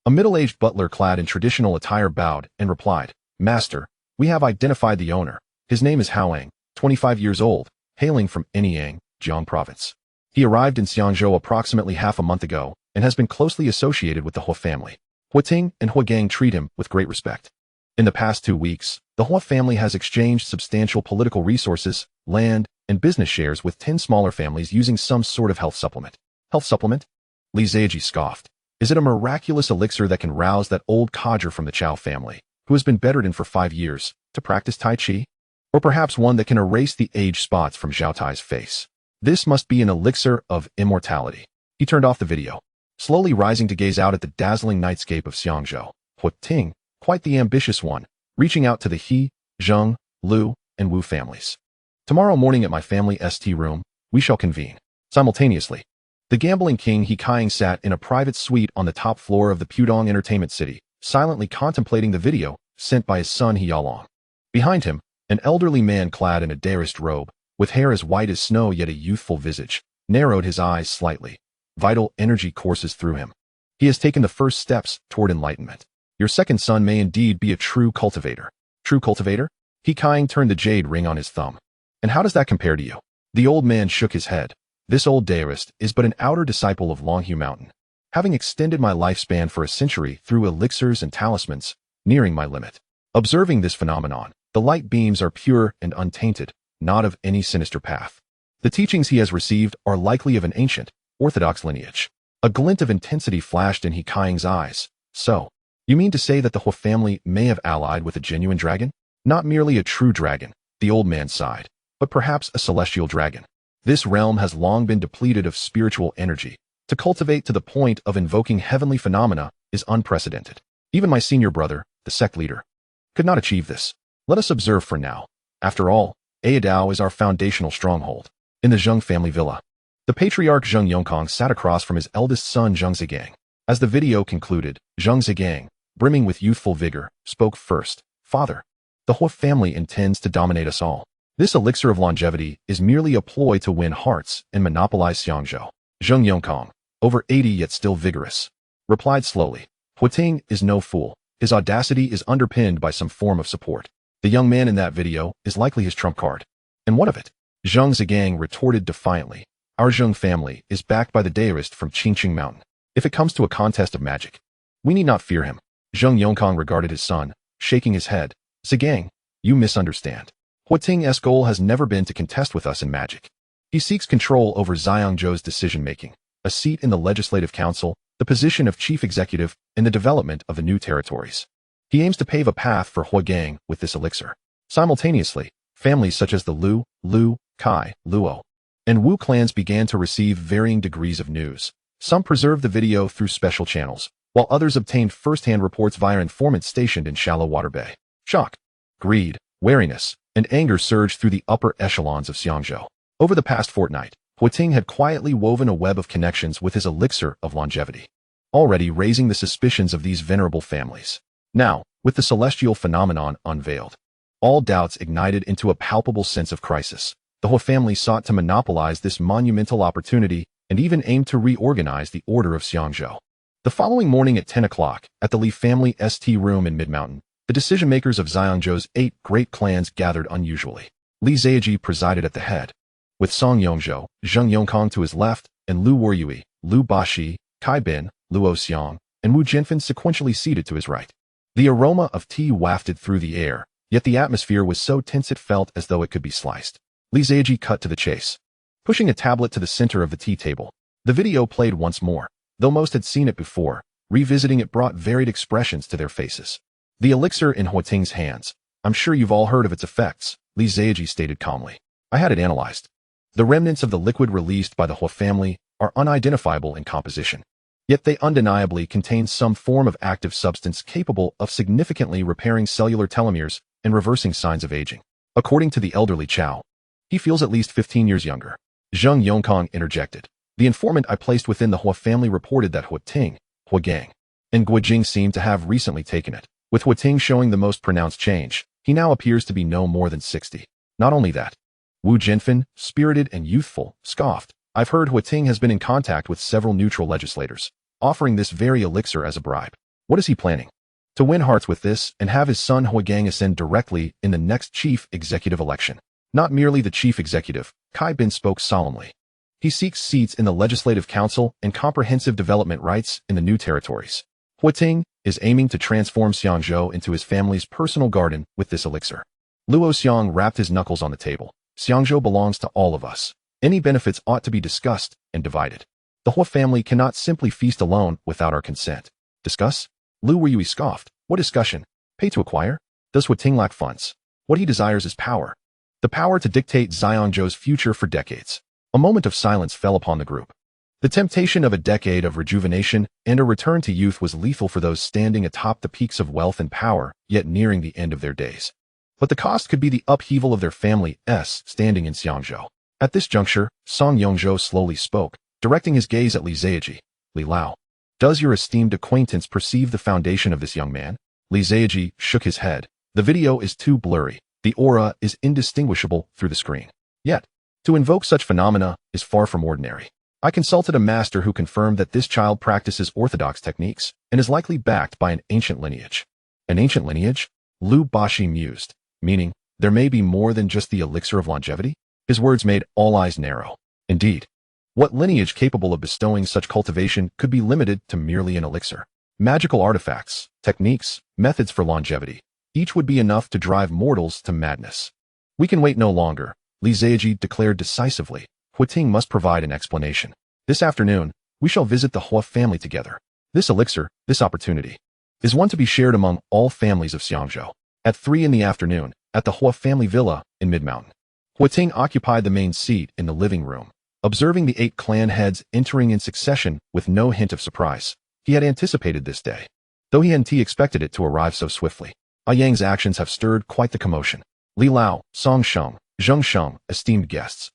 a middle-aged butler clad in traditional attire bowed and replied, Master, we have identified the owner. His name is Hao Yang, 25 years old, hailing from Anyang, Jiang Province. He arrived in Xiangzhou approximately half a month ago and has been closely associated with the Hou family. Hou Ting and Hou Gang treat him with great respect. In the past 2 weeks, the Hou family has exchanged substantial political resources, land, and business shares with 10 smaller families using some sort of health supplement. Health supplement? Li Zheji scoffed. Is it a miraculous elixir that can rouse that old codger from the Chao family, who has been bedridden for 5 years, to practice Tai Chi? Or perhaps one that can erase the age spots from Zhao Tai's face? This must be an elixir of immortality. He turned off the video, slowly rising to gaze out at the dazzling nightscape of Xiangzhou. Hou Ting, quite the ambitious one, reaching out to the He, Zheng, Lu, and Wu families. Tomorrow morning at my family ST room, we shall convene. Simultaneously, the gambling king He Kaiang sat in a private suite on the top floor of the Pudong Entertainment City, silently contemplating the video sent by his son He Yalong. Behind him, an elderly man clad in a Daoist robe, with hair as white as snow yet a youthful visage, narrowed his eyes slightly. Vital energy courses through him. He has taken the first steps toward enlightenment. Your second son may indeed be a true cultivator. True cultivator? He Kaiang turned the jade ring on his thumb. And how does that compare to you? The old man shook his head. This old Daoist is but an outer disciple of Longhu Mountain. Having extended my lifespan for a century through elixirs and talismans, nearing my limit. Observing this phenomenon, the light beams are pure and untainted, not of any sinister path. The teachings he has received are likely of an ancient, orthodox lineage. A glint of intensity flashed in He Kaiang's eyes. So, you mean to say that the Hou family may have allied with a genuine dragon? Not merely a true dragon, the old man sighed, but perhaps a celestial dragon. This realm has long been depleted of spiritual energy. To cultivate to the point of invoking heavenly phenomena is unprecedented. Even my senior brother, the Sect Leader, could not achieve this. Let us observe for now. After all, Ayadao is our foundational stronghold. In the Zheng family villa, the patriarch Zheng Yongkang sat across from his eldest son Zheng Zigang. As the video concluded, Zheng Zigang, brimming with youthful vigor, spoke first. Father, the Hou family intends to dominate us all. This elixir of longevity is merely a ploy to win hearts and monopolize Xiangzhou. Zheng Yongkang, over 80 yet still vigorous, replied slowly. Hou Ting is no fool. His audacity is underpinned by some form of support. The young man in that video is likely his trump card. And what of it? Zheng Zigang retorted defiantly. Our Zheng family is backed by the Daoist from Qingqing Mountain. If it comes to a contest of magic, we need not fear him. Zheng Yongkang regarded his son, shaking his head. Zigang, you misunderstand. Hou Ting's goal has never been to contest with us in magic. He seeks control over Xiangzhou's decision-making, a seat in the Legislative Council, the position of chief executive, and the development of the new territories. He aims to pave a path for Hou Gang with this elixir. Simultaneously, families such as the Lu, Kai, Luo, and Wu clans began to receive varying degrees of news. Some preserved the video through special channels, while others obtained first-hand reports via informants stationed in Shallow Water Bay. Shock, greed, wariness, and anger surged through the upper echelons of Xiangzhou. Over the past fortnight, Hou Ting had quietly woven a web of connections with his elixir of longevity, already raising the suspicions of these venerable families. Now, with the celestial phenomenon unveiled, all doubts ignited into a palpable sense of crisis. The Hou family sought to monopolize this monumental opportunity and even aimed to reorganize the order of Xiangzhou. The following morning at 10 o'clock, at the Li family ST room in Mid-Mountain, the decision-makers of Xiangzhou's 8 great clans gathered unusually. Li Zheji presided at the head, with Song Yongzhou, Zheng Yongkang to his left, and Lu Weryui, Lu Baxi, Kai Bin, Luo Xiang, and Wu Jinfen sequentially seated to his right. The aroma of tea wafted through the air, yet the atmosphere was so tense it felt as though it could be sliced. Li Zheji cut to the chase, pushing a tablet to the center of the tea table. The video played once more, though most had seen it before. Revisiting it brought varied expressions to their faces. The elixir in Hou Ting's hands. I'm sure you've all heard of its effects, Li Zheji stated calmly. I had it analyzed. The remnants of the liquid released by the Hou family are unidentifiable in composition. Yet they undeniably contain some form of active substance capable of significantly repairing cellular telomeres and reversing signs of aging. According to the elderly Chao, he feels at least 15 years younger. Zheng Yongkang interjected. The informant I placed within the Hou family reported that Hou Ting, Hou Gang, and Guojing seemed to have recently taken it. With Hou Ting showing the most pronounced change, he now appears to be no more than 60. Not only that, Wu Jinfen, spirited and youthful, scoffed. I've heard Hou Ting has been in contact with several neutral legislators, offering this very elixir as a bribe. What is he planning? To win hearts with this and have his son Hou Gang ascend directly in the next chief executive election. Not merely the chief executive, Kai Bin spoke solemnly. He seeks seats in the Legislative Council and comprehensive development rights in the new territories. Huiting is aiming to transform Xiangzhou into his family's personal garden with this elixir. Luo Xiang rapped his knuckles on the table. Xiangzhou belongs to all of us. Any benefits ought to be discussed and divided. The Hua family cannot simply feast alone without our consent. Discuss? Lu Weiyue scoffed. What discussion? Pay to acquire? Does Huiting lack funds? What he desires is power. The power to dictate Xiangzhou's future for decades. A moment of silence fell upon the group. The temptation of a decade of rejuvenation and a return to youth was lethal for those standing atop the peaks of wealth and power, yet nearing the end of their days. But the cost could be the upheaval of their family's standing in Xiangzhou. At this juncture, Song Yongzhou slowly spoke, directing his gaze at Li Zheji. Li Lao. Does your esteemed acquaintance perceive the foundation of this young man? Li Zheji shook his head. The video is too blurry. The aura is indistinguishable through the screen. Yet, to invoke such phenomena is far from ordinary. I consulted a master who confirmed that this child practices orthodox techniques and is likely backed by an ancient lineage. An ancient lineage? Lu Bashi mused, meaning there may be more than just the elixir of longevity? His words made all eyes narrow. Indeed. What lineage capable of bestowing such cultivation could be limited to merely an elixir? Magical artifacts, techniques, methods for longevity. Each would be enough to drive mortals to madness. We can wait no longer, Li Zheji declared decisively. Huiting must provide an explanation. This afternoon, we shall visit the Hua family together. This elixir, this opportunity, is one to be shared among all families of Xiangzhou. At 3 in the afternoon, at the Hua family villa in Mid-Mountain. Huiting occupied the main seat in the living room. Observing the 8 clan heads entering in succession with no hint of surprise, he had anticipated this day. Though he hadn't expected it to arrive so swiftly. Hao Yang's actions have stirred quite the commotion. Li Lao, Song Sheng, Zheng Sheng, esteemed guests.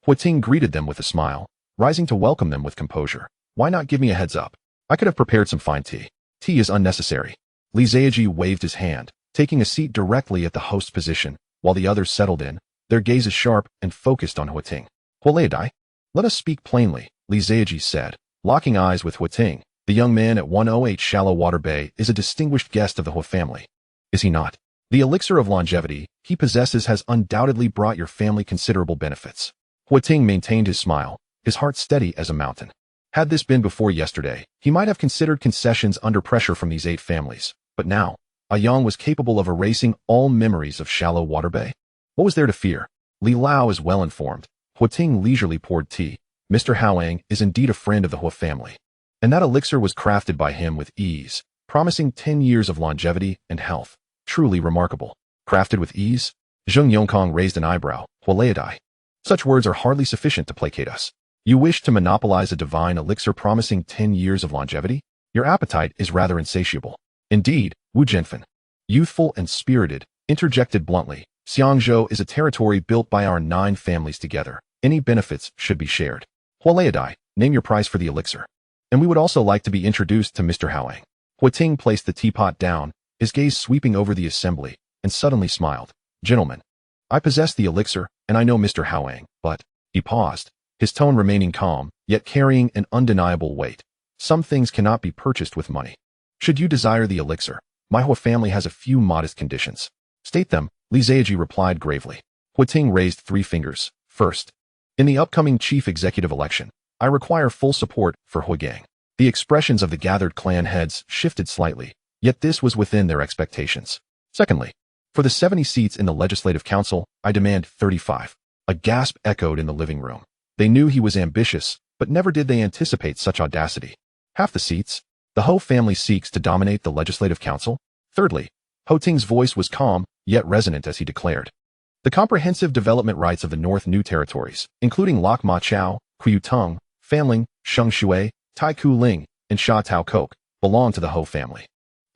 Huiting greeted them with a smile, rising to welcome them with composure. Why not give me a heads up? I could have prepared some fine tea. Tea is unnecessary. Li Zheji waved his hand, taking a seat directly at the host's position, while the others settled in, their gazes sharp and focused on Huiting. Huileadai? Let us speak plainly, Li Zheji said, locking eyes with Huiting. The young man at 108 Shallow Water Bay is a distinguished guest of the Hua family. Is he not? The elixir of longevity he possesses has undoubtedly brought your family considerable benefits. Huiting maintained his smile, his heart steady as a mountain. Had this been before yesterday, he might have considered concessions under pressure from these 8 families. But now, Hao Yang was capable of erasing all memories of Shallow Water Bay. What was there to fear? Li Lao is well informed. Huiting leisurely poured tea. Mr. Hao Yang is indeed a friend of the Hua family. And that elixir was crafted by him with ease, promising 10 years of longevity and health. Truly remarkable. Crafted with ease? Zheng Yongkong raised an eyebrow. Huileadai. Such words are hardly sufficient to placate us. You wish to monopolize a divine elixir promising 10 years of longevity? Your appetite is rather insatiable. Indeed, Wu Jianfen, youthful and spirited, interjected bluntly. Xiangzhou is a territory built by our 9 families together. Any benefits should be shared. Huileadai, name your price for the elixir. And we would also like to be introduced to Mr. Hao Yang. Huiting placed the teapot down, his gaze sweeping over the assembly, and suddenly smiled. Gentlemen, I possess the elixir, and I know Mr. Hao Yang, but, he paused, his tone remaining calm, yet carrying an undeniable weight. Some things cannot be purchased with money. Should you desire the elixir, my Hua family has a few modest conditions. State them, Li Zheji replied gravely. Huiting raised 3 fingers. First, in the upcoming chief executive election, I require full support for Hou Gang. The expressions of the gathered clan heads shifted slightly, yet this was within their expectations. Secondly, for the 70 seats in the Legislative Council, I demand 35. A gasp echoed in the living room. They knew he was ambitious, but never did they anticipate such audacity. Half the seats? The Hou family seeks to dominate the Legislative Council? Thirdly, Huiting's voice was calm, yet resonant as he declared. The comprehensive development rights of the North New Territories, including Lok Ma Chao, Qiu Tung, Fanling, Sheng Shui, Tai Ku Ling, and Sha Tao Kok, belong to the Hou family.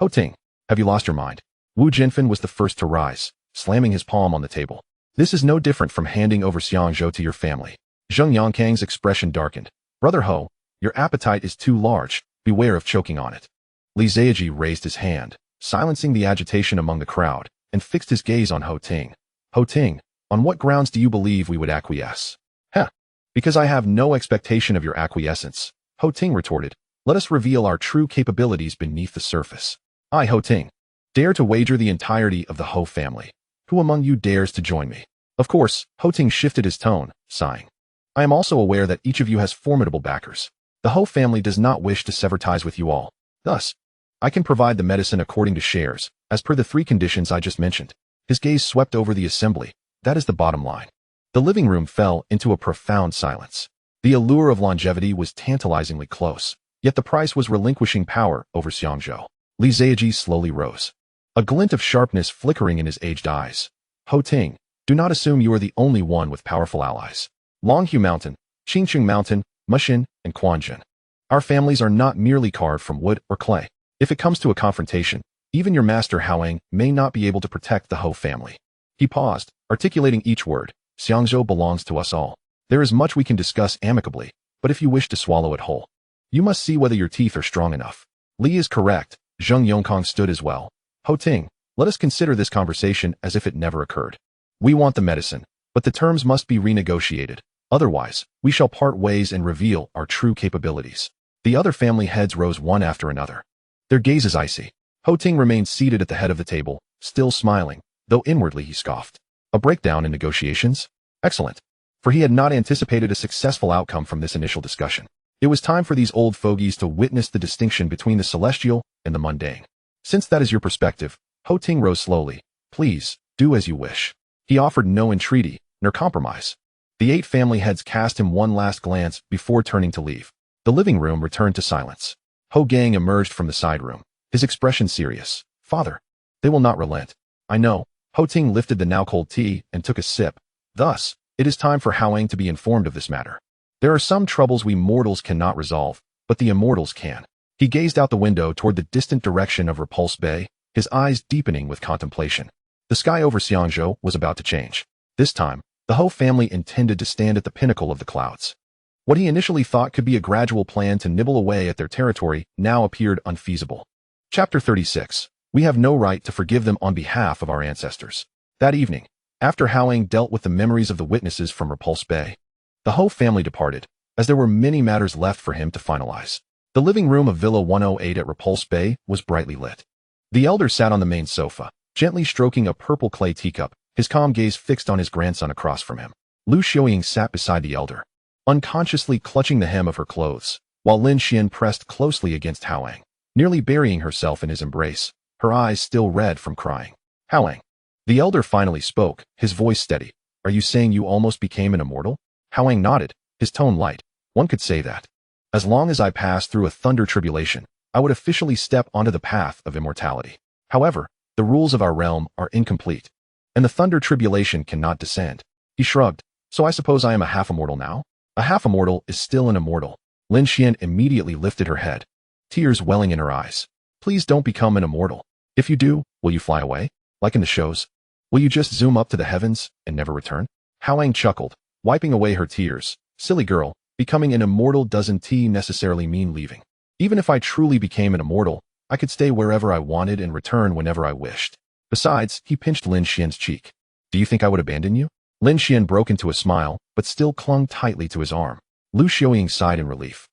Huiting, have you lost your mind? Wu Jianfen was the first to rise, slamming his palm on the table. This is no different from handing over Xiangzhou to your family. Zheng Yongkang's expression darkened. Brother Hou, your appetite is too large, beware of choking on it. Li Zheji raised his hand, silencing the agitation among the crowd, and fixed his gaze on Huiting. Huiting, on what grounds do you believe we would acquiesce? Heh, because I have no expectation of your acquiescence, Huiting retorted. Let us reveal our true capabilities beneath the surface. I, Huiting, dare to wager the entirety of the Hou family. Who among you dares to join me? Of course, Hou Tu shifted his tone, sighing. I am also aware that each of you has formidable backers. The Hou family does not wish to sever ties with you all. Thus, I can provide the medicine according to shares, as per the 3 conditions I just mentioned. His gaze swept over the assembly. That is the bottom line. The living room fell into a profound silence. The allure of longevity was tantalizingly close, yet the price was relinquishing power over Xiangzhou. Li Zheji slowly rose, a glint of sharpness flickering in his aged eyes. Hou Tu, do not assume you are the only one with powerful allies. Longhu Mountain, Qingqing Mountain, Mushin, and Quanjun. Our families are not merely carved from wood or clay. If it comes to a confrontation, even your master Hao Yang may not be able to protect the Hou family. He paused, articulating each word. Xiangzhou belongs to us all. There is much we can discuss amicably, but if you wish to swallow it whole, you must see whether your teeth are strong enough. Li is correct. Zheng Yongkong stood as well. Hou Tu, let us consider this conversation as if it never occurred. We want the medicine, but the terms must be renegotiated. Otherwise, we shall part ways and reveal our true capabilities. The other family heads rose one after another, their gazes icy. Hou Tu remained seated at the head of the table, still smiling, though inwardly he scoffed. A breakdown in negotiations? Excellent. For he had not anticipated a successful outcome from this initial discussion. It was time for these old fogies to witness the distinction between the celestial and the mundane. Since that is your perspective, Hou Tu rose slowly. Please, do as you wish. He offered no entreaty, nor compromise. The 8 family heads cast him one last glance before turning to leave. The living room returned to silence. Hou Gang emerged from the side room, his expression serious. Father, they will not relent. I know. Hou Tu lifted the now cold tea and took a sip. Thus, it is time for Hao Yang to be informed of this matter. There are some troubles we mortals cannot resolve, but the immortals can. He gazed out the window toward the distant direction of Repulse Bay, his eyes deepening with contemplation. The sky over Xiangzhou was about to change. This time, the Hou family intended to stand at the pinnacle of the clouds. What he initially thought could be a gradual plan to nibble away at their territory now appeared unfeasible. Chapter 36. We have no right to forgive them on behalf of our ancestors. That evening, after Hao Yang dealt with the memories of the witnesses from Repulse Bay, the Hou family departed, as there were many matters left for him to finalize. The living room of Villa 108 at Repulse Bay was brightly lit. The elder sat on the main sofa, gently stroking a purple clay teacup, his calm gaze fixed on his grandson across from him. Lu Xiaoying sat beside the elder, unconsciously clutching the hem of her clothes, while Lin Xian pressed closely against Hao Yang, nearly burying herself in his embrace, her eyes still red from crying. Hao Yang. The elder finally spoke, his voice steady. Are you saying you almost became an immortal? Hao Yang nodded, his tone light. One could say that. As long as I pass through a thunder tribulation, I would officially step onto the path of immortality. However, the rules of our realm are incomplete, and the thunder tribulation cannot descend. He shrugged. So I suppose I am a half-immortal now? A half-immortal is still an immortal. Lin Xian immediately lifted her head, tears welling in her eyes. Please don't become an immortal. If you do, will you fly away? Like in the shows? Will you just zoom up to the heavens and never return? Hao Yang chuckled, wiping away her tears. Silly girl, becoming an immortal doesn't necessarily mean leaving. Even if I truly became an immortal, I could stay wherever I wanted and return whenever I wished. Besides, he pinched Lin Xian's cheek. Do you think I would abandon you? Lin Xian broke into a smile, but still clung tightly to his arm. Lu Xiaoying sighed in relief,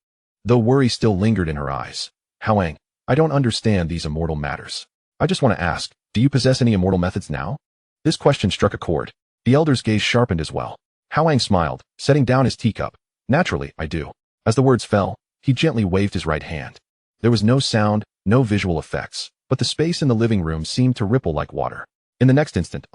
though worry still lingered in her eyes. Hao Yang, I don't understand these immortal matters. I just want to ask, do you possess any immortal methods now? This question struck a chord. The elder's gaze sharpened as well. Hao Yang smiled, setting down his teacup. Naturally, I do. As the words fell, he gently waved his right hand. There was no sound, no visual effects, but the space in the living room seemed to ripple like water. In the next instant,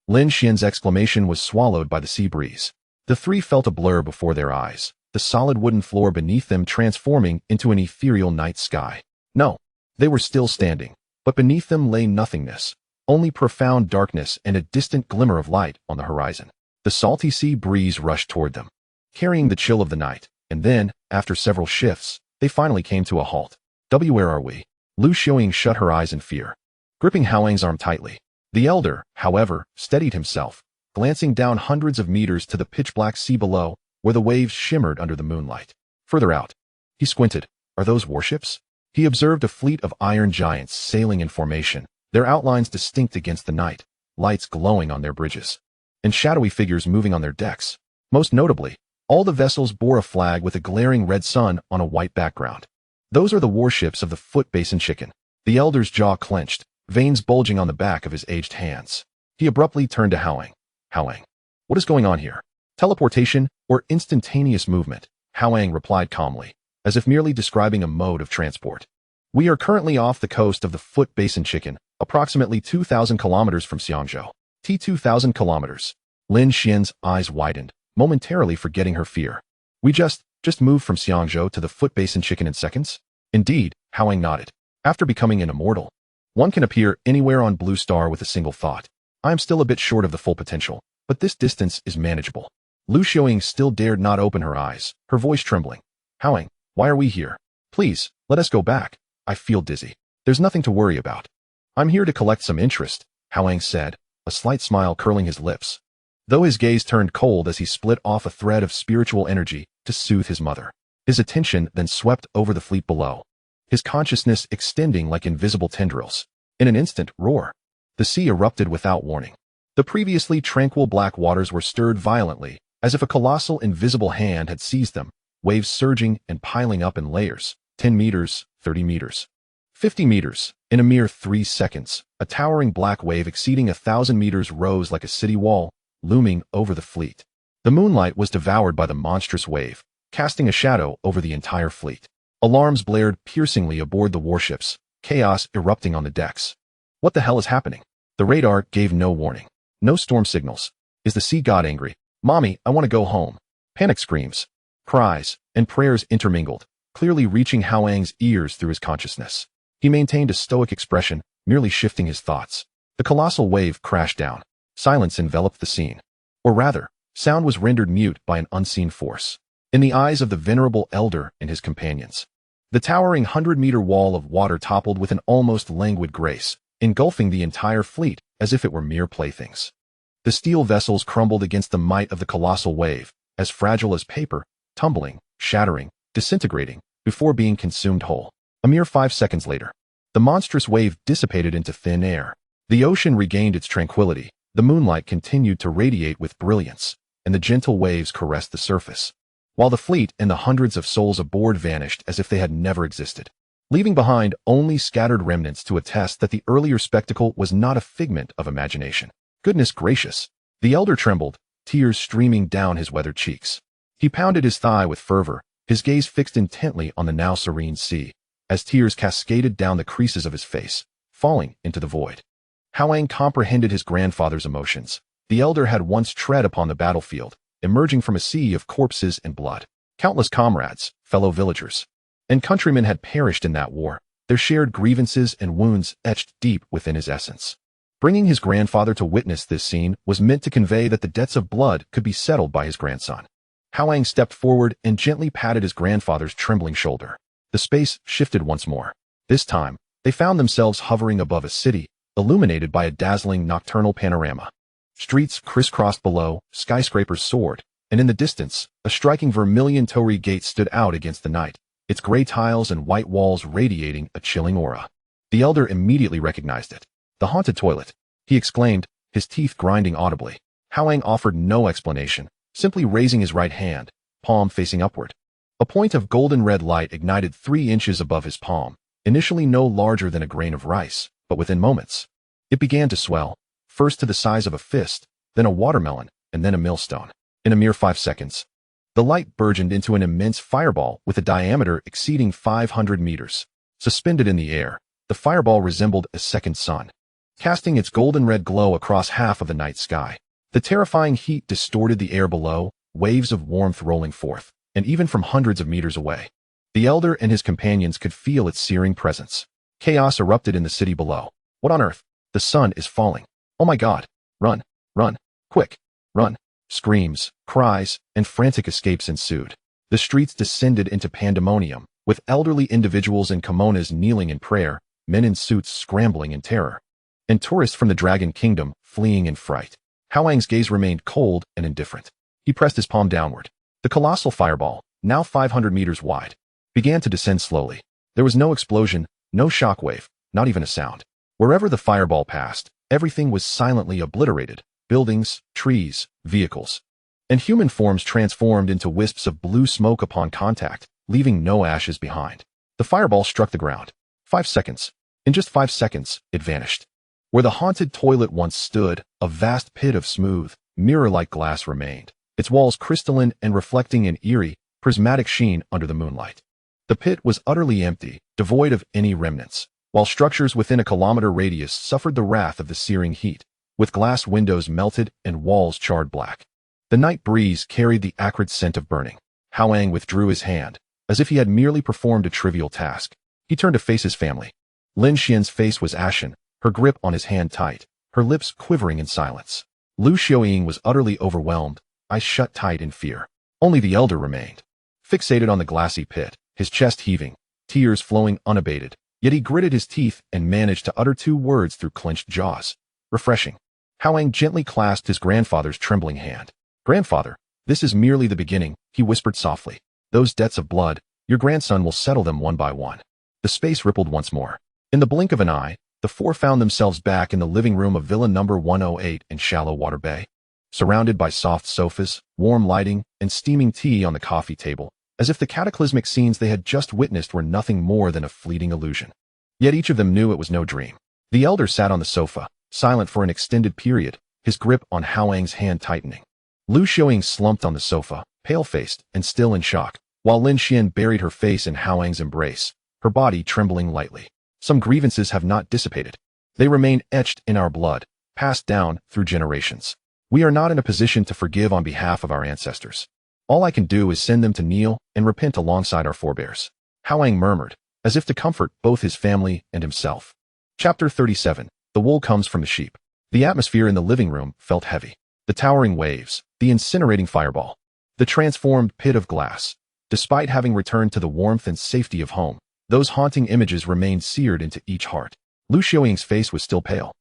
Lin Xian's exclamation was swallowed by the sea breeze. The 3 felt a blur before their eyes, the solid wooden floor beneath them transforming into an ethereal night sky. No, they were still standing, but beneath them lay nothingness, only profound darkness and a distant glimmer of light on the horizon. The salty sea breeze rushed toward them, carrying the chill of the night, and then, after several shifts, they finally came to a halt. Where are we? Lu Xiaoying shut her eyes in fear, gripping Hao Yang's arm tightly. The elder, however, steadied himself, glancing down hundreds of meters to the pitch-black sea below, where the waves shimmered under the moonlight. Further out, he squinted. Are those warships? He observed a fleet of iron giants sailing in formation, their outlines distinct against the night, lights glowing on their bridges, and shadowy figures moving on their decks. Most notably, all the vessels bore a flag with a glaring red sun on a white background. Those are the warships of the Foot Basin Chicken. The elder's jaw clenched, veins bulging on the back of his aged hands. He abruptly turned to Hao Yang. Hao Yang, What is going on here? Teleportation or instantaneous movement? Hao Yang replied calmly, as if merely describing a mode of transport. We are currently off the coast of the Foot Basin Chicken, approximately 2,000 kilometers from Xiangzhou. 2,000 kilometers. Lin Xian's eyes widened, momentarily forgetting her fear. We just moved from Xiangzhou to the Foot Basin Chicken in seconds? Indeed, Hao Yang nodded. After becoming an immortal, one can appear anywhere on Blue Star with a single thought. I am still a bit short of the full potential, but this distance is manageable. Lu Xiaoying still dared not open her eyes, her voice trembling. Hao Yang, why are we here? Please, let us go back. I feel dizzy. There's nothing to worry about. I'm here to collect some interest, Hao Yang said, a slight smile curling his lips, though his gaze turned cold as he split off a thread of spiritual energy to soothe his mother. His attention then swept over the fleet below, his consciousness extending like invisible tendrils. In an instant, roar. The sea erupted without warning. The previously tranquil black waters were stirred violently, as if a colossal invisible hand had seized them, waves surging and piling up in layers. 10 meters, 30 meters, 50 meters. In a mere 3 seconds, a towering black wave exceeding 1,000 meters rose like a city wall, looming over the fleet. The moonlight was devoured by the monstrous wave, casting a shadow over the entire fleet. Alarms blared piercingly aboard the warships, chaos erupting on the decks. What the hell is happening? The radar gave no warning. No storm signals. Is the sea god angry? Mommy, I want to go home. Panic screams, cries, and prayers intermingled, clearly reaching Hao Yang's ears through his consciousness. He maintained a stoic expression, merely shifting his thoughts. The colossal wave crashed down. Silence enveloped the scene. Or rather, sound was rendered mute by an unseen force. In the eyes of the venerable elder and his companions, the towering 100-meter wall of water toppled with an almost languid grace, engulfing the entire fleet as if it were mere playthings. The steel vessels crumbled against the might of the colossal wave, as fragile as paper, tumbling, shattering, disintegrating, before being consumed whole. A mere 5 seconds later, the monstrous wave dissipated into thin air. The ocean regained its tranquility, the moonlight continued to radiate with brilliance, and the gentle waves caressed the surface, while the fleet and the hundreds of souls aboard vanished as if they had never existed, leaving behind only scattered remnants to attest that the earlier spectacle was not a figment of imagination. Goodness gracious! The elder trembled, tears streaming down his weathered cheeks. He pounded his thigh with fervor, his gaze fixed intently on the now serene sea, as tears cascaded down the creases of his face, falling into the void. Hao Yang comprehended his grandfather's emotions. The elder had once tread upon the battlefield, emerging from a sea of corpses and blood. Countless comrades, fellow villagers, and countrymen had perished in that war, their shared grievances and wounds etched deep within his essence. Bringing his grandfather to witness this scene was meant to convey that the debts of blood could be settled by his grandson. Hao Yang stepped forward and gently patted his grandfather's trembling shoulder. The space shifted once more. This time, they found themselves hovering above a city, illuminated by a dazzling nocturnal panorama. Streets crisscrossed below, skyscrapers soared, and in the distance, a striking vermilion torii gate stood out against the night, its gray tiles and white walls radiating a chilling aura. The elder immediately recognized it. The haunted toilet, he exclaimed, his teeth grinding audibly. Hao Yang offered no explanation, simply raising his right hand, palm facing upward. A point of golden red light ignited 3 inches above his palm, initially no larger than a grain of rice, but within moments, it began to swell, first to the size of a fist, then a watermelon, and then a millstone. In a mere 5 seconds, the light burgeoned into an immense fireball with a diameter exceeding 500 meters. Suspended in the air, the fireball resembled a second sun, casting its golden red glow across half of the night sky. The terrifying heat distorted the air below, waves of warmth rolling forth, and even from hundreds of meters away, the elder and his companions could feel its searing presence. Chaos erupted in the city below. What on earth? The sun is falling. Oh my God! Run! Run! Quick! Run! Screams, cries, and frantic escapes ensued. The streets descended into pandemonium, with elderly individuals in kimonos kneeling in prayer, men in suits scrambling in terror, and tourists from the Dragon Kingdom fleeing in fright. Hao Yang's gaze remained cold and indifferent. He pressed his palm downward. The colossal fireball, now 500 meters wide, began to descend slowly. There was no explosion, no shockwave, not even a sound. Wherever the fireball passed, everything was silently obliterated. Buildings, trees, vehicles, and human forms transformed into wisps of blue smoke upon contact, leaving no ashes behind. The fireball struck the ground. 5 seconds. In just 5 seconds, it vanished. Where the haunted toilet once stood, a vast pit of smooth, mirror-like glass remained, its walls crystalline and reflecting an eerie, prismatic sheen under the moonlight. The pit was utterly empty, devoid of any remnants, while structures within a kilometer radius suffered the wrath of the searing heat, with glass windows melted and walls charred black. The night breeze carried the acrid scent of burning. Hao Yang withdrew his hand, as if he had merely performed a trivial task. He turned to face his family. Lin Xian's face was ashen, her grip on his hand tight, her lips quivering in silence. Lu Xiaoying was utterly overwhelmed, eyes shut tight in fear. Only the elder remained, fixated on the glassy pit, his chest heaving, tears flowing unabated, yet he gritted his teeth and managed to utter 2 words through clenched jaws. Refreshing. Hao Yang gently clasped his grandfather's trembling hand. "Grandfather, this is merely the beginning," he whispered softly. "Those debts of blood, your grandson will settle them one by one." The space rippled once more. In the blink of an eye, the 4 found themselves back in the living room of Villa number 108 in Shallow Water Bay. Surrounded by soft sofas, warm lighting, and steaming tea on the coffee table, as if the cataclysmic scenes they had just witnessed were nothing more than a fleeting illusion. Yet each of them knew it was no dream. The elder sat on the sofa, silent for an extended period, his grip on Hao Yang's hand tightening. Lu Xiaoying slumped on the sofa, pale-faced and still in shock, while Lin Xian buried her face in Hao Yang's embrace, her body trembling lightly. Some grievances have not dissipated. They remain etched in our blood, passed down through generations. We are not in a position to forgive on behalf of our ancestors. All I can do is send them to kneel and repent alongside our forebears." Hao Yang murmured, as if to comfort both his family and himself. Chapter 37. The wool comes from the sheep. The atmosphere in the living room felt heavy. The towering waves, the incinerating fireball, the transformed pit of glass. Despite having returned to the warmth and safety of home, those haunting images remained seared into each heart. Lu Xiaoying's face was still pale.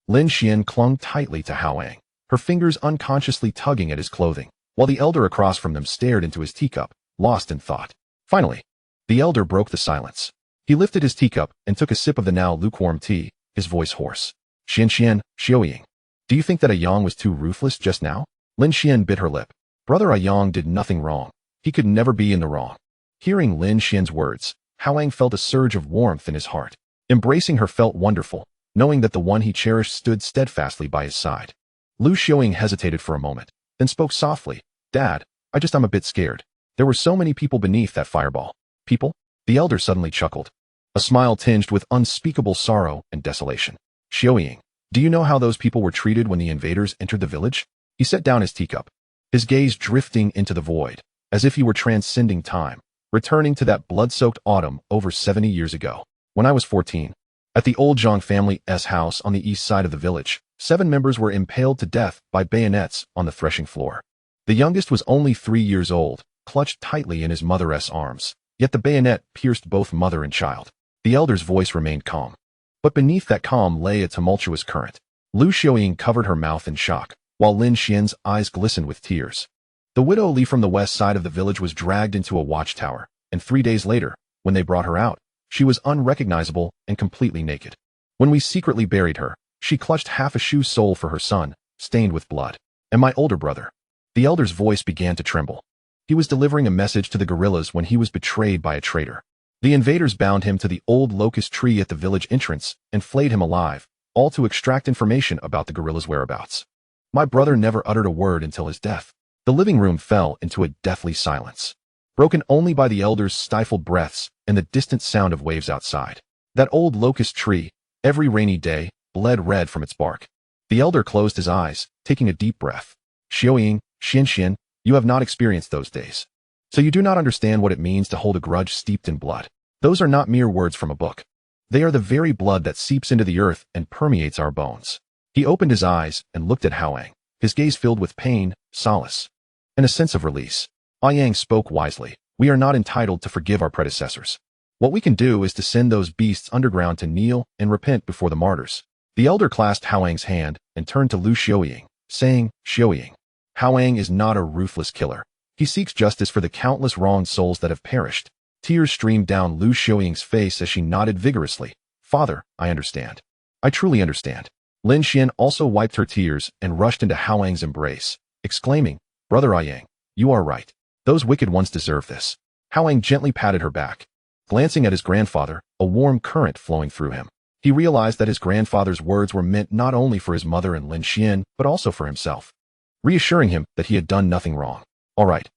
Lin Xian clung tightly to Hao Yang, her fingers unconsciously tugging at his clothing, while the elder across from them stared into his teacup, lost in thought. Finally, the elder broke the silence. He lifted his teacup and took a sip of the now lukewarm tea, his voice hoarse. "Xian, Xiaoying, do you think that Yang was too ruthless just now?" Lin Xian bit her lip. Brother Yang did nothing wrong. He could never be in the wrong. Hearing Lin Xian's words, Hao Yang felt a surge of warmth in his heart. Embracing her felt wonderful, knowing that the one he cherished stood steadfastly by his side. Lu Xiaoying hesitated for a moment, then spoke softly. "Dad, I'm a bit scared. There were so many people beneath that fireball." "People?" The elder suddenly chuckled. A smile tinged with unspeakable sorrow and desolation. "Xiaoying, do you know how those people were treated when the invaders entered the village?" He set down his teacup, his gaze drifting into the void, as if he were transcending time, returning to that blood-soaked autumn over 70 years ago. "When I was 14, at the old Zhang family's house on the east side of the village, 7 members were impaled to death by bayonets on the threshing floor. The youngest was only 3 years old, clutched tightly in his mother's arms, yet the bayonet pierced both mother and child." The elder's voice remained calm. But beneath that calm lay a tumultuous current. Lu Xiaoying covered her mouth in shock, while Lin Xian's eyes glistened with tears. The widow Li from the west side of the village was dragged into a watchtower, and 3 days later, when they brought her out, she was unrecognizable and completely naked. When we secretly buried her, she clutched half a shoe sole for her son, stained with blood. "And my older brother." The elder's voice began to tremble. He was delivering a message to the guerrillas when he was betrayed by a traitor. The invaders bound him to the old locust tree at the village entrance and flayed him alive, all to extract information about the guerrillas' whereabouts. My brother never uttered a word until his death. The living room fell into a deathly silence, broken only by the elder's stifled breaths and the distant sound of waves outside. That old locust tree, every rainy day, bled red from its bark. The elder closed his eyes, taking a deep breath. "Xiaoying, Xian, you have not experienced those days. So you do not understand what it means to hold a grudge steeped in blood. Those are not mere words from a book. They are the very blood that seeps into the earth and permeates our bones." He opened his eyes and looked at Hao Yang, his gaze filled with pain, solace, and a sense of release. Hao Yang spoke wisely. "We are not entitled to forgive our predecessors. What we can do is to send those beasts underground to kneel and repent before the martyrs." The elder clasped Hao Yang's hand and turned to Lu Xiaoying, saying, "Xiaoying, Hao Yang is not a ruthless killer. He seeks justice for the countless wronged souls that have perished." Tears streamed down Lu Xiaoying's face as she nodded vigorously. "Father, I understand. I truly understand." Lin Xian also wiped her tears and rushed into Hao Yang's embrace, exclaiming, "Brother Yang, you are right. Those wicked ones deserve this." Hao Yang gently patted her back. Glancing at his grandfather, a warm current flowing through him, he realized that his grandfather's words were meant not only for his mother and Lin Xian, but also for himself. reassuring him that he had done nothing wrong. All right,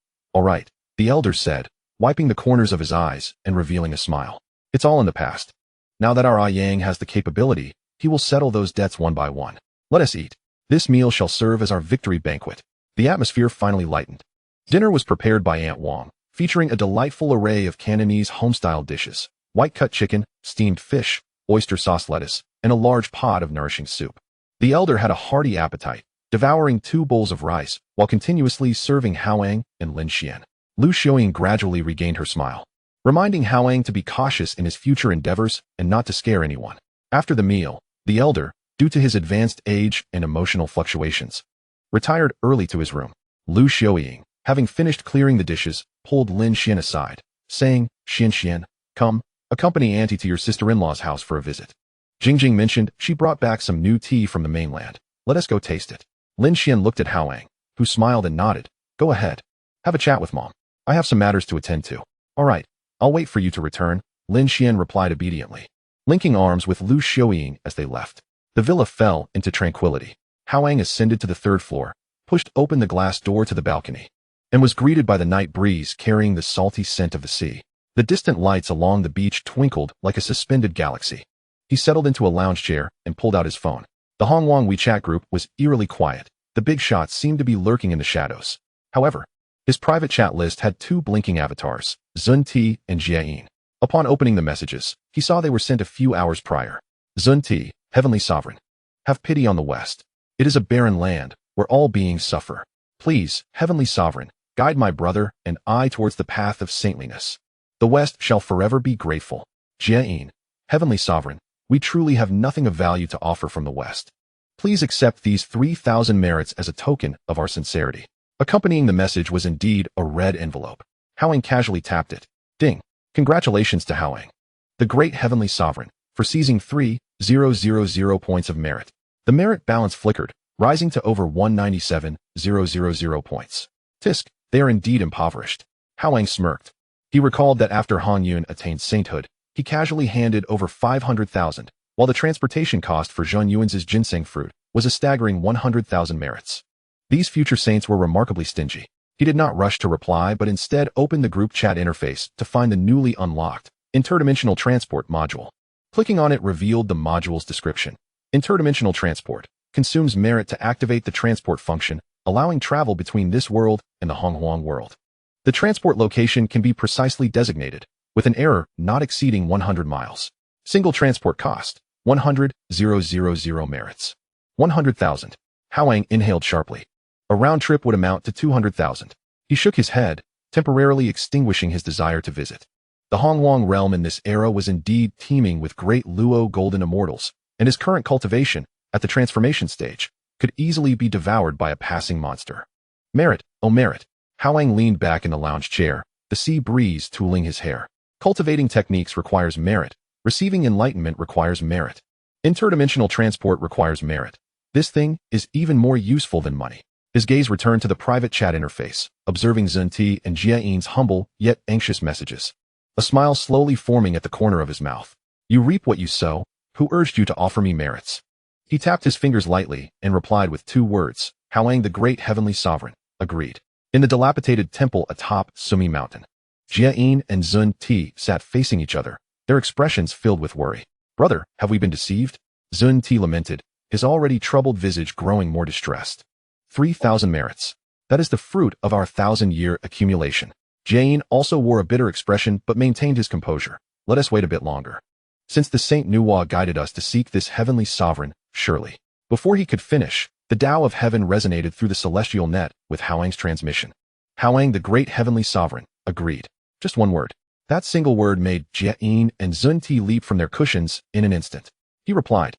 the elder said, wiping the corners of his eyes and revealing a smile. It's all in the past. Now that our Hao Yang has the capability, he will settle those debts one by one. Let us eat. This meal shall serve as our victory banquet. The atmosphere finally lightened. Dinner was prepared by Aunt Wang, featuring a delightful array of Cantonese home-style dishes: white-cut chicken, steamed fish, oyster sauce lettuce, and a large pot of nourishing soup. The elder had a hearty appetite, devouring 2 bowls of rice while continuously serving Hao Yang and Lin Xian. Lu Xiaoying gradually regained her smile, reminding Hao Yang to be cautious in his future endeavors and not to scare anyone. After the meal, the elder, due to his advanced age and emotional fluctuations, retired early to his room. Lu Xiaoying, having finished clearing the dishes, pulled Lin Xian aside, saying, Xian, come, accompany auntie to your sister-in-law's house for a visit. Jingjing mentioned she brought back some new tea from the mainland. Let us go taste it. Lin Xian looked at Hao Yang, who smiled and nodded. Go ahead. Have a chat with Mom. I have some matters to attend to. All right, I'll wait for you to return, Lin Xian replied obediently, linking arms with Lu Xiaoying as they left. The villa fell into tranquility. Hao Yang ascended to the 3rd floor, pushed open the glass door to the balcony, and was greeted by the night breeze carrying the salty scent of the sea. The distant lights along the beach twinkled like a suspended galaxy. He settled into a lounge chair and pulled out his phone. The Donghuang WeChat group was eerily quiet. The big shots seemed to be lurking in the shadows. However, his private chat list had 2 blinking avatars, Zhunti and Jiayin. Upon opening the messages, he saw they were sent a few hours prior. Zhunti, Heavenly Sovereign, have pity on the West. It is a barren land where all beings suffer. Please, Heavenly Sovereign, guide my brother and I towards the path of saintliness. The West shall forever be grateful. Jiayin, Heavenly Sovereign, we truly have nothing of value to offer from the West. Please accept these 3,000 merits as a token of our sincerity. Accompanying the message was indeed a red envelope. Hao Yang casually tapped it. Ding. Congratulations to Hao Yang, the great Heavenly Sovereign, for seizing 3,000 points of merit. The merit balance flickered, rising to over 197,000 points. Tisk, they are indeed impoverished. Hao Yang smirked. He recalled that after Hongyun attained sainthood, he casually handed over 500,000, while the transportation cost for Zhun Yuan's ginseng fruit was a staggering 100,000 merits. These future saints were remarkably stingy. He did not rush to reply but instead opened the group chat interface to find the newly unlocked interdimensional transport module. Clicking on it revealed the module's description. Interdimensional transport consumes merit to activate the transport function, allowing travel between this world and the Donghuang world. The transport location can be precisely designated, with an error not exceeding 100 miles. Single transport cost, 100,000 merits. 100,000. Hao Yang inhaled sharply. A round trip would amount to 200,000. He shook his head, temporarily extinguishing his desire to visit. The Donghuang realm in this era was indeed teeming with great Luo golden immortals, and his current cultivation, at the transformation stage, could easily be devoured by a passing monster. Merit, oh merit. Hao Yang leaned back in the lounge chair, the sea breeze tooling his hair. Cultivating techniques requires merit. Receiving enlightenment requires merit. Interdimensional transport requires merit. This thing is even more useful than money. His gaze returned to the private chat interface, observing Zhunti and Jiayin's humble yet anxious messages. A smile slowly forming at the corner of his mouth. You reap what you sow. Who urged you to offer me merits? He tapped his fingers lightly and replied with 2 words. Hao Yang, the great Heavenly Sovereign, agreed. In the dilapidated temple atop Sumi Mountain, Jiayin and Zhunti sat facing each other, their expressions filled with worry. Brother, have we been deceived? Zhunti lamented, his already troubled visage growing more distressed. 3,000 merits. That is the fruit of our 1,000-year accumulation. Jiayin also wore a bitter expression but maintained his composure. Let us wait a bit longer. Since the Saint Nuwa guided us to seek this Heavenly Sovereign, surely. Before he could finish, the Tao of Heaven resonated through the celestial net with Hao Yang's transmission. Hao Yang, the great Heavenly Sovereign, agreed. Just one word. That single word made Jiayin and Zhunti leap from their cushions in an instant. He replied.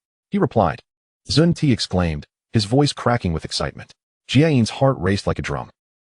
Zhunti exclaimed, his voice cracking with excitement. Jiayin's heart raced like a drum.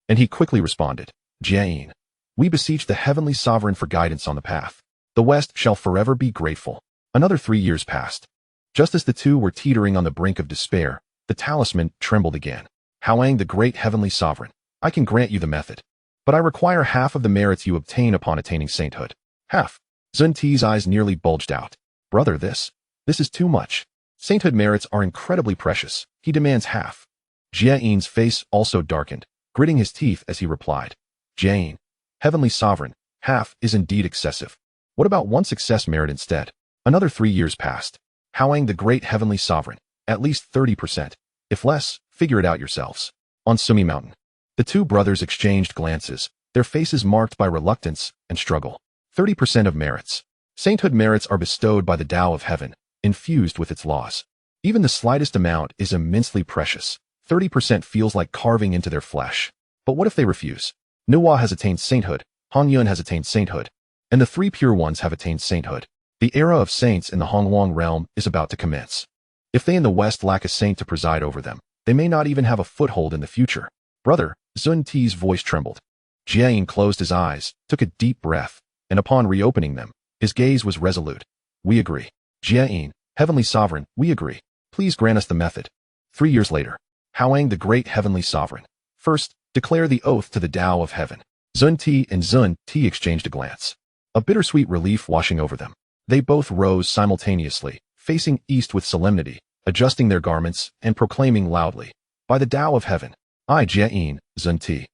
And he quickly responded. Jiayin, we beseech the Heavenly Sovereign for guidance on the path. The West shall forever be grateful. Another 3 years passed. Just as the two were teetering on the brink of despair, the talisman trembled again. Hao Yang, the great Heavenly Sovereign, I can grant you the method. But I require half of the merits you obtain upon attaining sainthood. Half. Zhunti's eyes nearly bulged out. Brother, this is too much. Sainthood merits are incredibly precious. He demands half. Jie-in's face also darkened, gritting his teeth as he replied. Jie-in, Heavenly Sovereign, half is indeed excessive. What about one success merit instead? Another 3 years passed. Hao Yang the Great Heavenly Sovereign, at least 30%. If less, figure it out yourselves. On Sumi Mountain. The two brothers exchanged glances, their faces marked by reluctance and struggle. 30% of merits. Sainthood merits are bestowed by the Tao of Heaven, infused with its laws. Even the slightest amount is immensely precious. 30% feels like carving into their flesh. But what if they refuse? Nuwa has attained sainthood, Hongyun has attained sainthood, and the three pure ones have attained sainthood. The era of saints in the Donghuang realm is about to commence. If they in the West lack a saint to preside over them, they may not even have a foothold in the future. Brother, Zhunti's voice trembled. Jie-in closed his eyes, took a deep breath, and upon reopening them, his gaze was resolute. We agree. Jie-in, Heavenly Sovereign, we agree. Please grant us the method. 3 years later. Hao Yang the Great Heavenly Sovereign. First, declare the oath to the Tao of Heaven. Zhunti and Zhunti exchanged a glance. A bittersweet relief washing over them. They both rose simultaneously, facing east with solemnity, adjusting their garments and proclaiming loudly, by the Tao of Heaven, I Jie-in, Zhunti,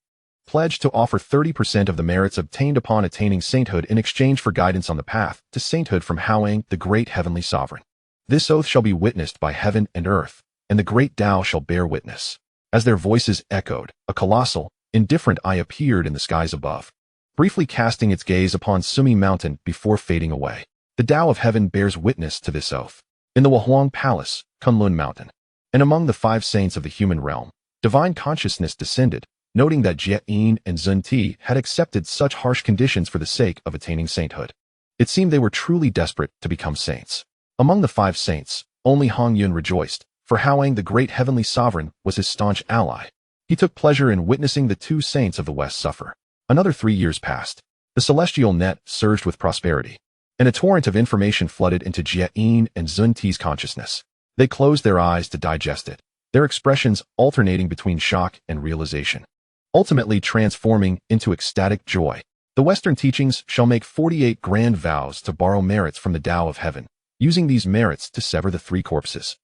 pledge to offer 30% of the merits obtained upon attaining sainthood in exchange for guidance on the path to sainthood from Hao Yang the Great Heavenly Sovereign. This oath shall be witnessed by heaven and earth, and the great Tao shall bear witness. As their voices echoed, a colossal, indifferent eye appeared in the skies above, briefly casting its gaze upon Sumi Mountain before fading away. The Tao of Heaven bears witness to this oath. In the Huang Palace, Kunlun Mountain, and among the 5 saints of the human realm, divine consciousness descended, noting that Jie-in and Zhunti had accepted such harsh conditions for the sake of attaining sainthood. It seemed they were truly desperate to become saints. Among the 5 saints, only Hongyun rejoiced, for Hao Yang the Great Heavenly Sovereign was his staunch ally. He took pleasure in witnessing the 2 saints of the West suffer. Another 3 years passed. The celestial net surged with prosperity, and a torrent of information flooded into Jie-in and Zhunti's consciousness. They closed their eyes to digest it, their expressions alternating between shock and realization, ultimately transforming into ecstatic joy. The Western teachings shall make 48 grand vows to borrow merits from the Tao of Heaven, using these merits to sever the 3 corpses,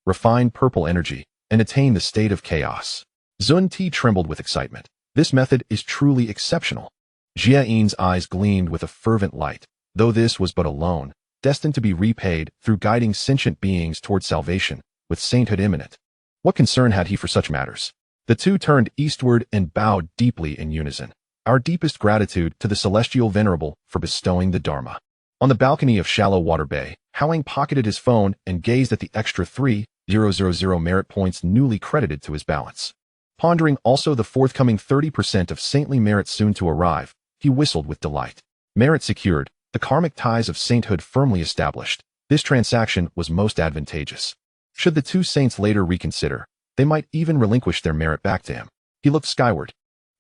refine purple energy, and attain the state of chaos. Zhunti trembled with excitement. This method is truly exceptional. Jie-in's eyes gleamed with a fervent light, though this was but a loan, destined to be repaid through guiding sentient beings toward salvation, with sainthood imminent. What concern had he for such matters? The two turned eastward and bowed deeply in unison. Our deepest gratitude to the Celestial Venerable for bestowing the Dharma. On the balcony of Shallow Water Bay, Hao Yang pocketed his phone and gazed at the extra 3,000 merit points newly credited to his balance. Pondering also the forthcoming 30% of saintly merit soon to arrive, he whistled with delight. Merit secured, the karmic ties of sainthood firmly established. This transaction was most advantageous. Should the 2 saints later reconsider, they might even relinquish their merit back to him. He looked skyward,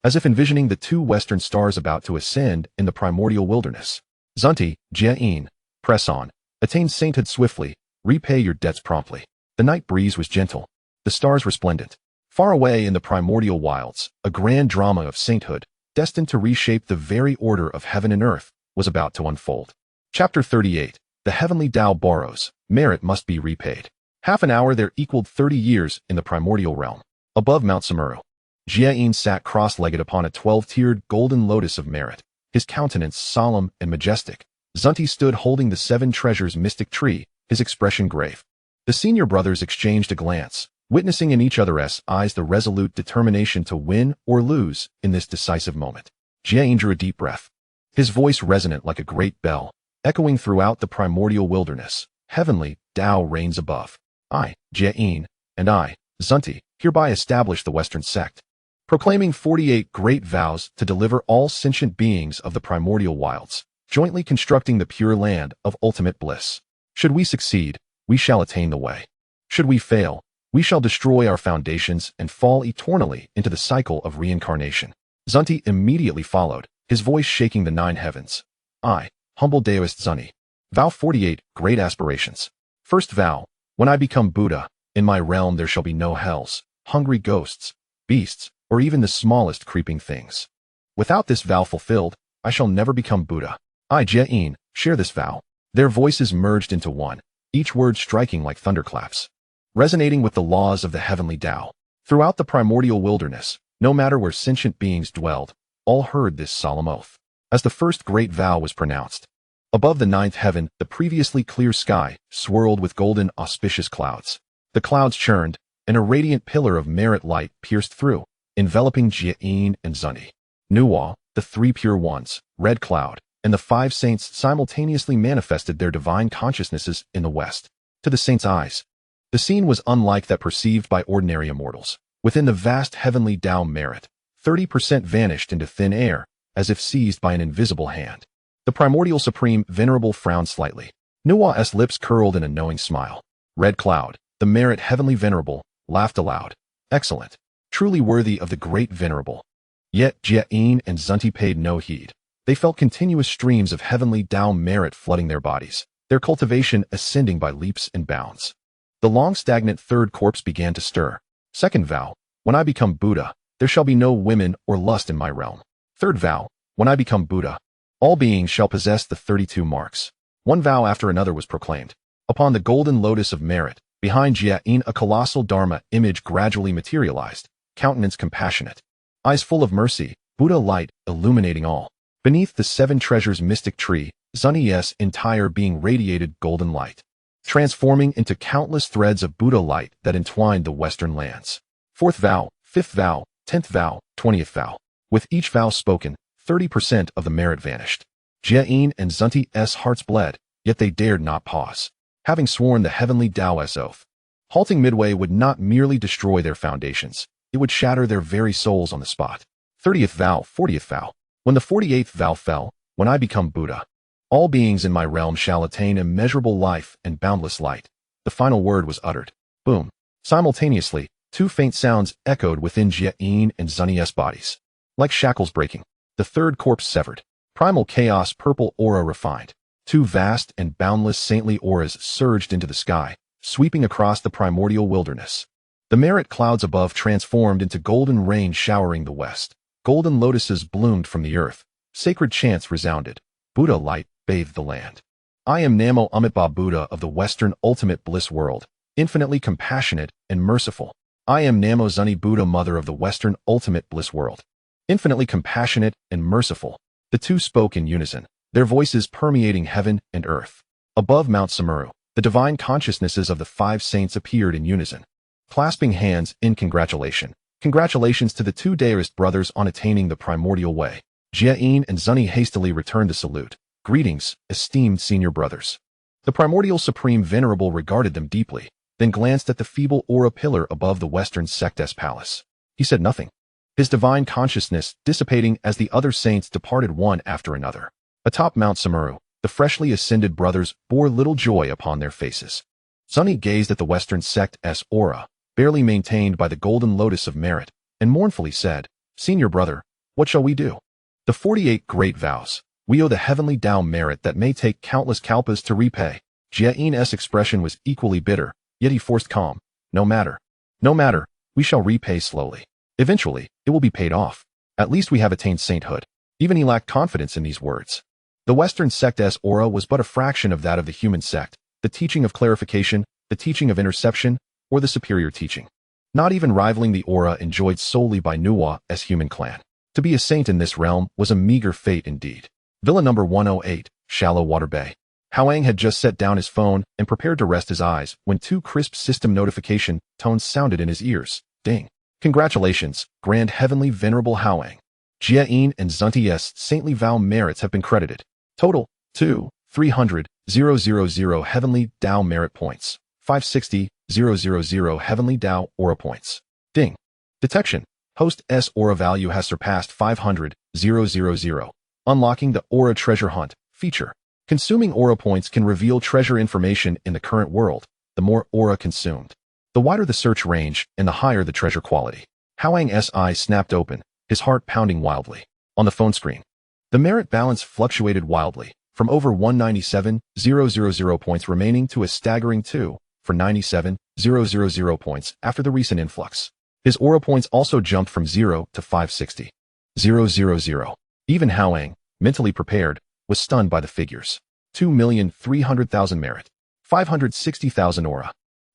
as if envisioning the 2 western stars about to ascend in the primordial wilderness. Zhunti, Jie-in, press on, attain sainthood swiftly, repay your debts promptly. The night breeze was gentle, the stars resplendent. Far away in the primordial wilds, a grand drama of sainthood, destined to reshape the very order of heaven and earth, was about to unfold. Chapter 38. The Heavenly Tao borrows, merit must be repaid. Half an hour there equaled 30 years in the primordial realm. Above Mount Sumeru, Jie-in sat cross-legged upon a 12-tiered golden lotus of merit, his countenance solemn and majestic. Zhunti stood holding the 7 treasures mystic tree, his expression grave. The senior brothers exchanged a glance, witnessing in each other's eyes the resolute determination to win or lose in this decisive moment. Jie-in drew a deep breath, his voice resonant like a great bell, echoing throughout the primordial wilderness. Heavenly Tao reigns above. I, Jie-in, and I, Zhunti, hereby establish the Western sect, proclaiming 48 great vows to deliver all sentient beings of the primordial wilds, jointly constructing the pure land of ultimate bliss. Should we succeed, we shall attain the way. Should we fail, we shall destroy our foundations and fall eternally into the cycle of reincarnation. Zhunti immediately followed, his voice shaking the 9 heavens. I, humble Daoist Zhunti, vow 48 great aspirations. First vow, when I become Buddha, in my realm there shall be no hells, hungry ghosts, beasts, or even the smallest creeping things. Without this vow fulfilled, I shall never become Buddha. I, Jie-in, share this vow. Their voices merged into one, each word striking like thunderclaps, resonating with the laws of the heavenly Tao. Throughout the primordial wilderness, no matter where sentient beings dwelled, all heard this solemn oath. As the first great vow was pronounced, above the ninth heaven, the previously clear sky swirled with golden, auspicious clouds. The clouds churned, and a radiant pillar of merit light pierced through, enveloping Dijun and Zhunti. Nuwa, the three pure ones, Red Cloud, and the five saints simultaneously manifested their divine consciousnesses in the west. To the saints' eyes, the scene was unlike that perceived by ordinary immortals. Within the vast heavenly Tao merit, 30% vanished into thin air, as if seized by an invisible hand. The primordial supreme venerable frowned slightly. Nuwa's lips curled in a knowing smile. Red Cloud, the merit heavenly venerable, laughed aloud. Excellent. Truly worthy of the great venerable. Yet Dijun and Zhunti paid no heed. They felt continuous streams of heavenly Tao merit flooding their bodies, their cultivation ascending by leaps and bounds. The long stagnant third corpse began to stir. Second vow, when I become Buddha, there shall be no women or lust in my realm. Third vow, when I become Buddha, all beings shall possess the 32 marks. One vow after another was proclaimed. Upon the golden lotus of merit, behind Dijun a colossal Dharma image gradually materialized, countenance compassionate, eyes full of mercy, Buddha light illuminating all. Beneath the seven treasures mystic tree, Zhunti's entire being radiated golden light, transforming into countless threads of Buddha light that entwined the western lands. Fourth vow, fifth vow, 10th vow, 20th vow. With each vow spoken, 30% of the merit vanished. Dijun and Zhunti's hearts bled, yet they dared not pause. Having sworn the heavenly Tao's oath, halting midway would not merely destroy their foundations, it would shatter their very souls on the spot. 30th vow, 40th vow. When the 48th vow fell, when I become Buddha, all beings in my realm shall attain immeasurable life and boundless light. The final word was uttered. Boom. Simultaneously, two faint sounds echoed within Dijun and Zhunti's bodies. Like shackles breaking, the third corpse severed. Primal chaos purple aura refined. Two vast and boundless saintly auras surged into the sky, sweeping across the primordial wilderness. The merit clouds above transformed into golden rain showering the west. Golden lotuses bloomed from the earth. Sacred chants resounded. Buddha light bathed the land. I am Namo Amitabha Buddha of the Western ultimate bliss world, infinitely compassionate and merciful. I am Namo Zhunti Buddha mother of the Western ultimate bliss world, infinitely compassionate and merciful. The two spoke in unison, their voices permeating heaven and earth. Above Mount Sumeru, the divine consciousnesses of the five saints appeared in unison, clasping hands in congratulation. Congratulations to the two Daoist brothers on attaining the primordial way. Dijun and Zhunti hastily returned the salute. Greetings, esteemed senior brothers. The primordial supreme venerable regarded them deeply, then glanced at the feeble aura pillar above the western sect's palace. He said nothing, his divine consciousness dissipating as the other saints departed one after another. Atop Mount Sumeru, the freshly ascended brothers bore little joy upon their faces. Zhunti gazed at the western sect's aura, barely maintained by the golden lotus of merit, and mournfully said, Senior brother, what shall we do? The 48 great vows. We owe the heavenly Tao merit that may take countless kalpas to repay. Dijun's expression was equally bitter, yet he forced calm. No matter. No matter, we shall repay slowly. Eventually, it will be paid off. At least we have attained sainthood. Even he lacked confidence in these words. The Western sect's aura was but a fraction of that of the human sect, the teaching of clarification, the teaching of interception, or the superior teaching. Not even rivaling the aura enjoyed solely by Nuwa's human clan. To be a saint in this realm was a meager fate indeed. Villa number 108, Shallow Water Bay. Hao Yang had just set down his phone and prepared to rest his eyes when two crisp system notification tones sounded in his ears. Ding. Congratulations, Grand Heavenly Venerable Hao Yang. Dijun and Zhunti's saintly vow merits have been credited. Total, 2,300,000 Heavenly Tao Merit Points. 560,000 Heavenly Tao Aura Points. Ding. Detection. Host's aura value has surpassed 500,000. Unlocking the Aura Treasure Hunt feature. Consuming aura points can reveal treasure information in the current world, the more aura consumed. The wider the search range and the higher the treasure quality. Hao Yang's eyes snapped open, his heart pounding wildly. On the phone screen, the merit balance fluctuated wildly, from over 197,000 points remaining to a staggering 2,497,000 points after the recent influx. His aura points also jumped from 0 to 560,000. Even Hao Yang, mentally prepared, was stunned by the figures. 2,300,000 merit. 560,000 aura.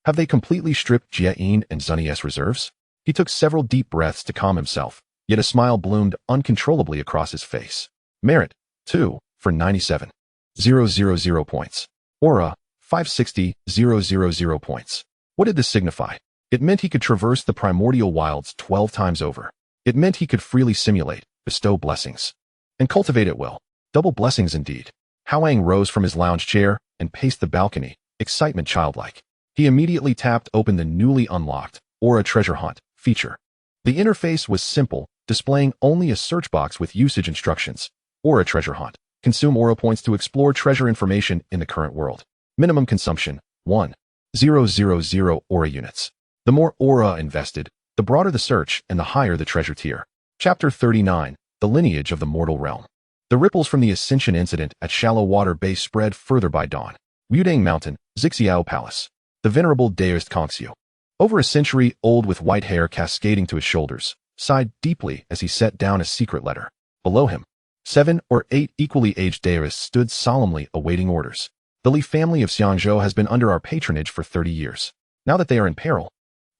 Have they completely stripped Dijun and Zhunti's reserves? He took several deep breaths to calm himself, yet a smile bloomed uncontrollably across his face. Merit, 2, for 97,000 points. Aura, 560,000 points. What did this signify? It meant he could traverse the primordial wilds 12 times over. It meant he could freely simulate, bestow blessings, and cultivate at will. Double blessings indeed. Hao Yang rose from his lounge chair and paced the balcony, excitement childlike. He immediately tapped open the newly unlocked Aura Treasure Hunt feature. The interface was simple, displaying only a search box with usage instructions. Aura Treasure Hunt. Consume aura points to explore treasure information in the current world. Minimum consumption, 1,000 aura units. The more aura invested, the broader the search and the higher the treasure tier. Chapter 39, The Lineage of the Mortal Realm. The ripples from the Ascension incident at Shallow Water Bay spread further by dawn. Wudang Mountain, Zixiao Palace. The venerable deist Kongxiu, over a century old with white hair cascading to his shoulders, sighed deeply as he set down a secret letter. Below him, 7 or 8 equally aged deists stood solemnly awaiting orders. The Li family of Xiangzhou has been under our patronage for 30 years. Now that they are in peril,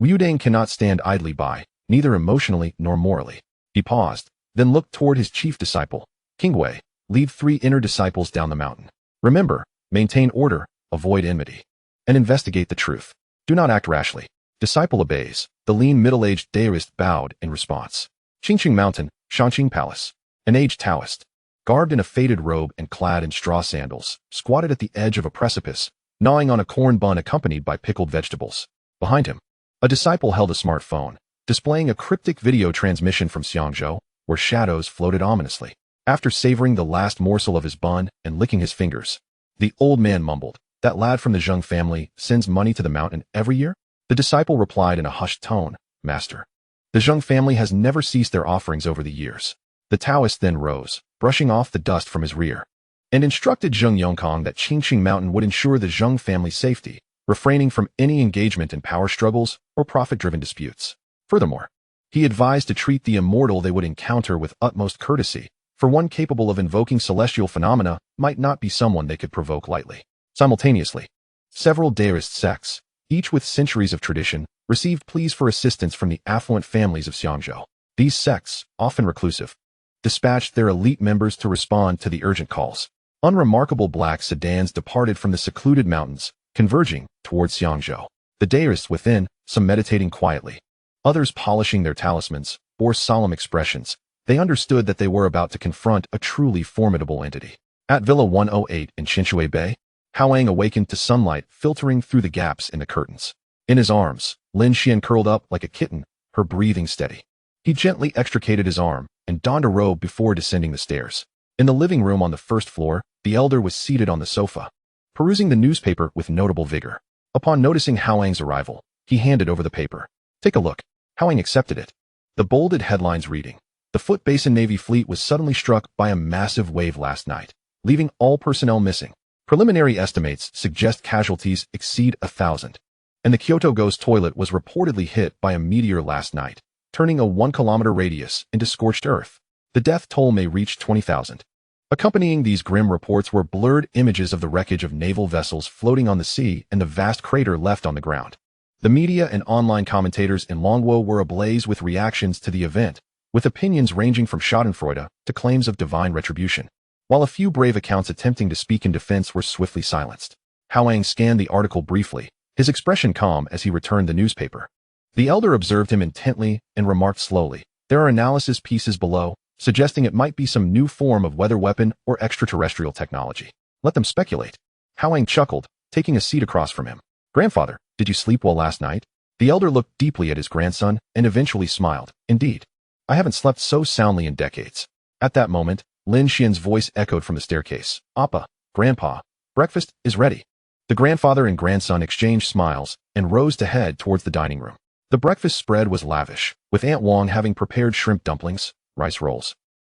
Wudang cannot stand idly by, neither emotionally nor morally. He paused, then looked toward his chief disciple, Qingwei. Lead 3 inner disciples down the mountain. Remember, maintain order, avoid enmity, and investigate the truth. Do not act rashly. Disciple obeys. The lean middle-aged deist bowed in response. Qingqing Mountain, Sanqing Palace. An aged Taoist, garbed in a faded robe and clad in straw sandals, squatted at the edge of a precipice, gnawing on a corn bun accompanied by pickled vegetables. Behind him, a disciple held a smartphone, displaying a cryptic video transmission from Xiangzhou, where shadows floated ominously. After savoring the last morsel of his bun and licking his fingers, the old man mumbled, "That lad from the Zheng family sends money to the mountain every year?" The disciple replied in a hushed tone, "Master, the Zheng family has never ceased their offerings over the years." The Taoist then rose, brushing off the dust from his rear, and instructed Zheng Yongkong that Qingqing Mountain would ensure the Zheng family's safety, refraining from any engagement in power struggles or profit-driven disputes. Furthermore, he advised to treat the immortal they would encounter with utmost courtesy, for one capable of invoking celestial phenomena might not be someone they could provoke lightly. Simultaneously, several deist sects, each with centuries of tradition, received pleas for assistance from the affluent families of Xiangzhou. These sects, often reclusive, dispatched their elite members to respond to the urgent calls. Unremarkable black sedans departed from the secluded mountains, converging towards Xiangzhou. The deists within, some meditating quietly, others polishing their talismans, bore solemn expressions. They understood that they were about to confront a truly formidable entity. At Villa 108 in Qinshui Bay, Hao Yang awakened to sunlight filtering through the gaps in the curtains. In his arms, Lin Xian curled up like a kitten, her breathing steady. He gently extricated his arm and donned a robe before descending the stairs. In the living room on the first floor, the elder was seated on the sofa, perusing the newspaper with notable vigor. Upon noticing Hao Yang's arrival, he handed over the paper. "Take a look." Hao Yang accepted it. The bolded headlines reading, "The Foot Basin Navy fleet was suddenly struck by a massive wave last night, leaving all personnel missing. Preliminary estimates suggest casualties exceed 1,000. And the Kyoto Ghost toilet was reportedly hit by a meteor last night, turning a 1-kilometer radius into scorched earth. The death toll may reach 20,000. Accompanying these grim reports were blurred images of the wreckage of naval vessels floating on the sea and the vast crater left on the ground. The media and online commentators in Longwo were ablaze with reactions to the event, with opinions ranging from schadenfreude to claims of divine retribution. While a few brave accounts attempting to speak in defense were swiftly silenced. Hao Yang scanned the article briefly, his expression calm as he returned the newspaper. The elder observed him intently and remarked slowly, "There are analysis pieces below, suggesting it might be some new form of weather weapon or extraterrestrial technology. Let them speculate." Hao Yang chuckled, taking a seat across from him. "Grandfather, did you sleep well last night?" The elder looked deeply at his grandson and eventually smiled. "Indeed. I haven't slept so soundly in decades." At that moment, Lin Xian's voice echoed from the staircase. "Appa, Grandpa, breakfast is ready." The grandfather and grandson exchanged smiles and rose to head towards the dining room. The breakfast spread was lavish, with Aunt Wong having prepared shrimp dumplings, rice rolls,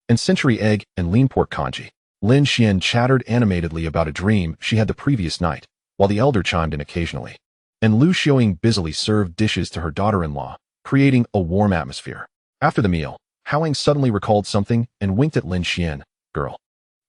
and century egg and lean pork congee. Lin Xian chattered animatedly about a dream she had the previous night, while the elder chimed in occasionally. And Lu Xiaoying busily served dishes to her daughter-in-law, creating a warm atmosphere. After the meal, Hao Yang suddenly recalled something and winked at Lin Xian. "Girl,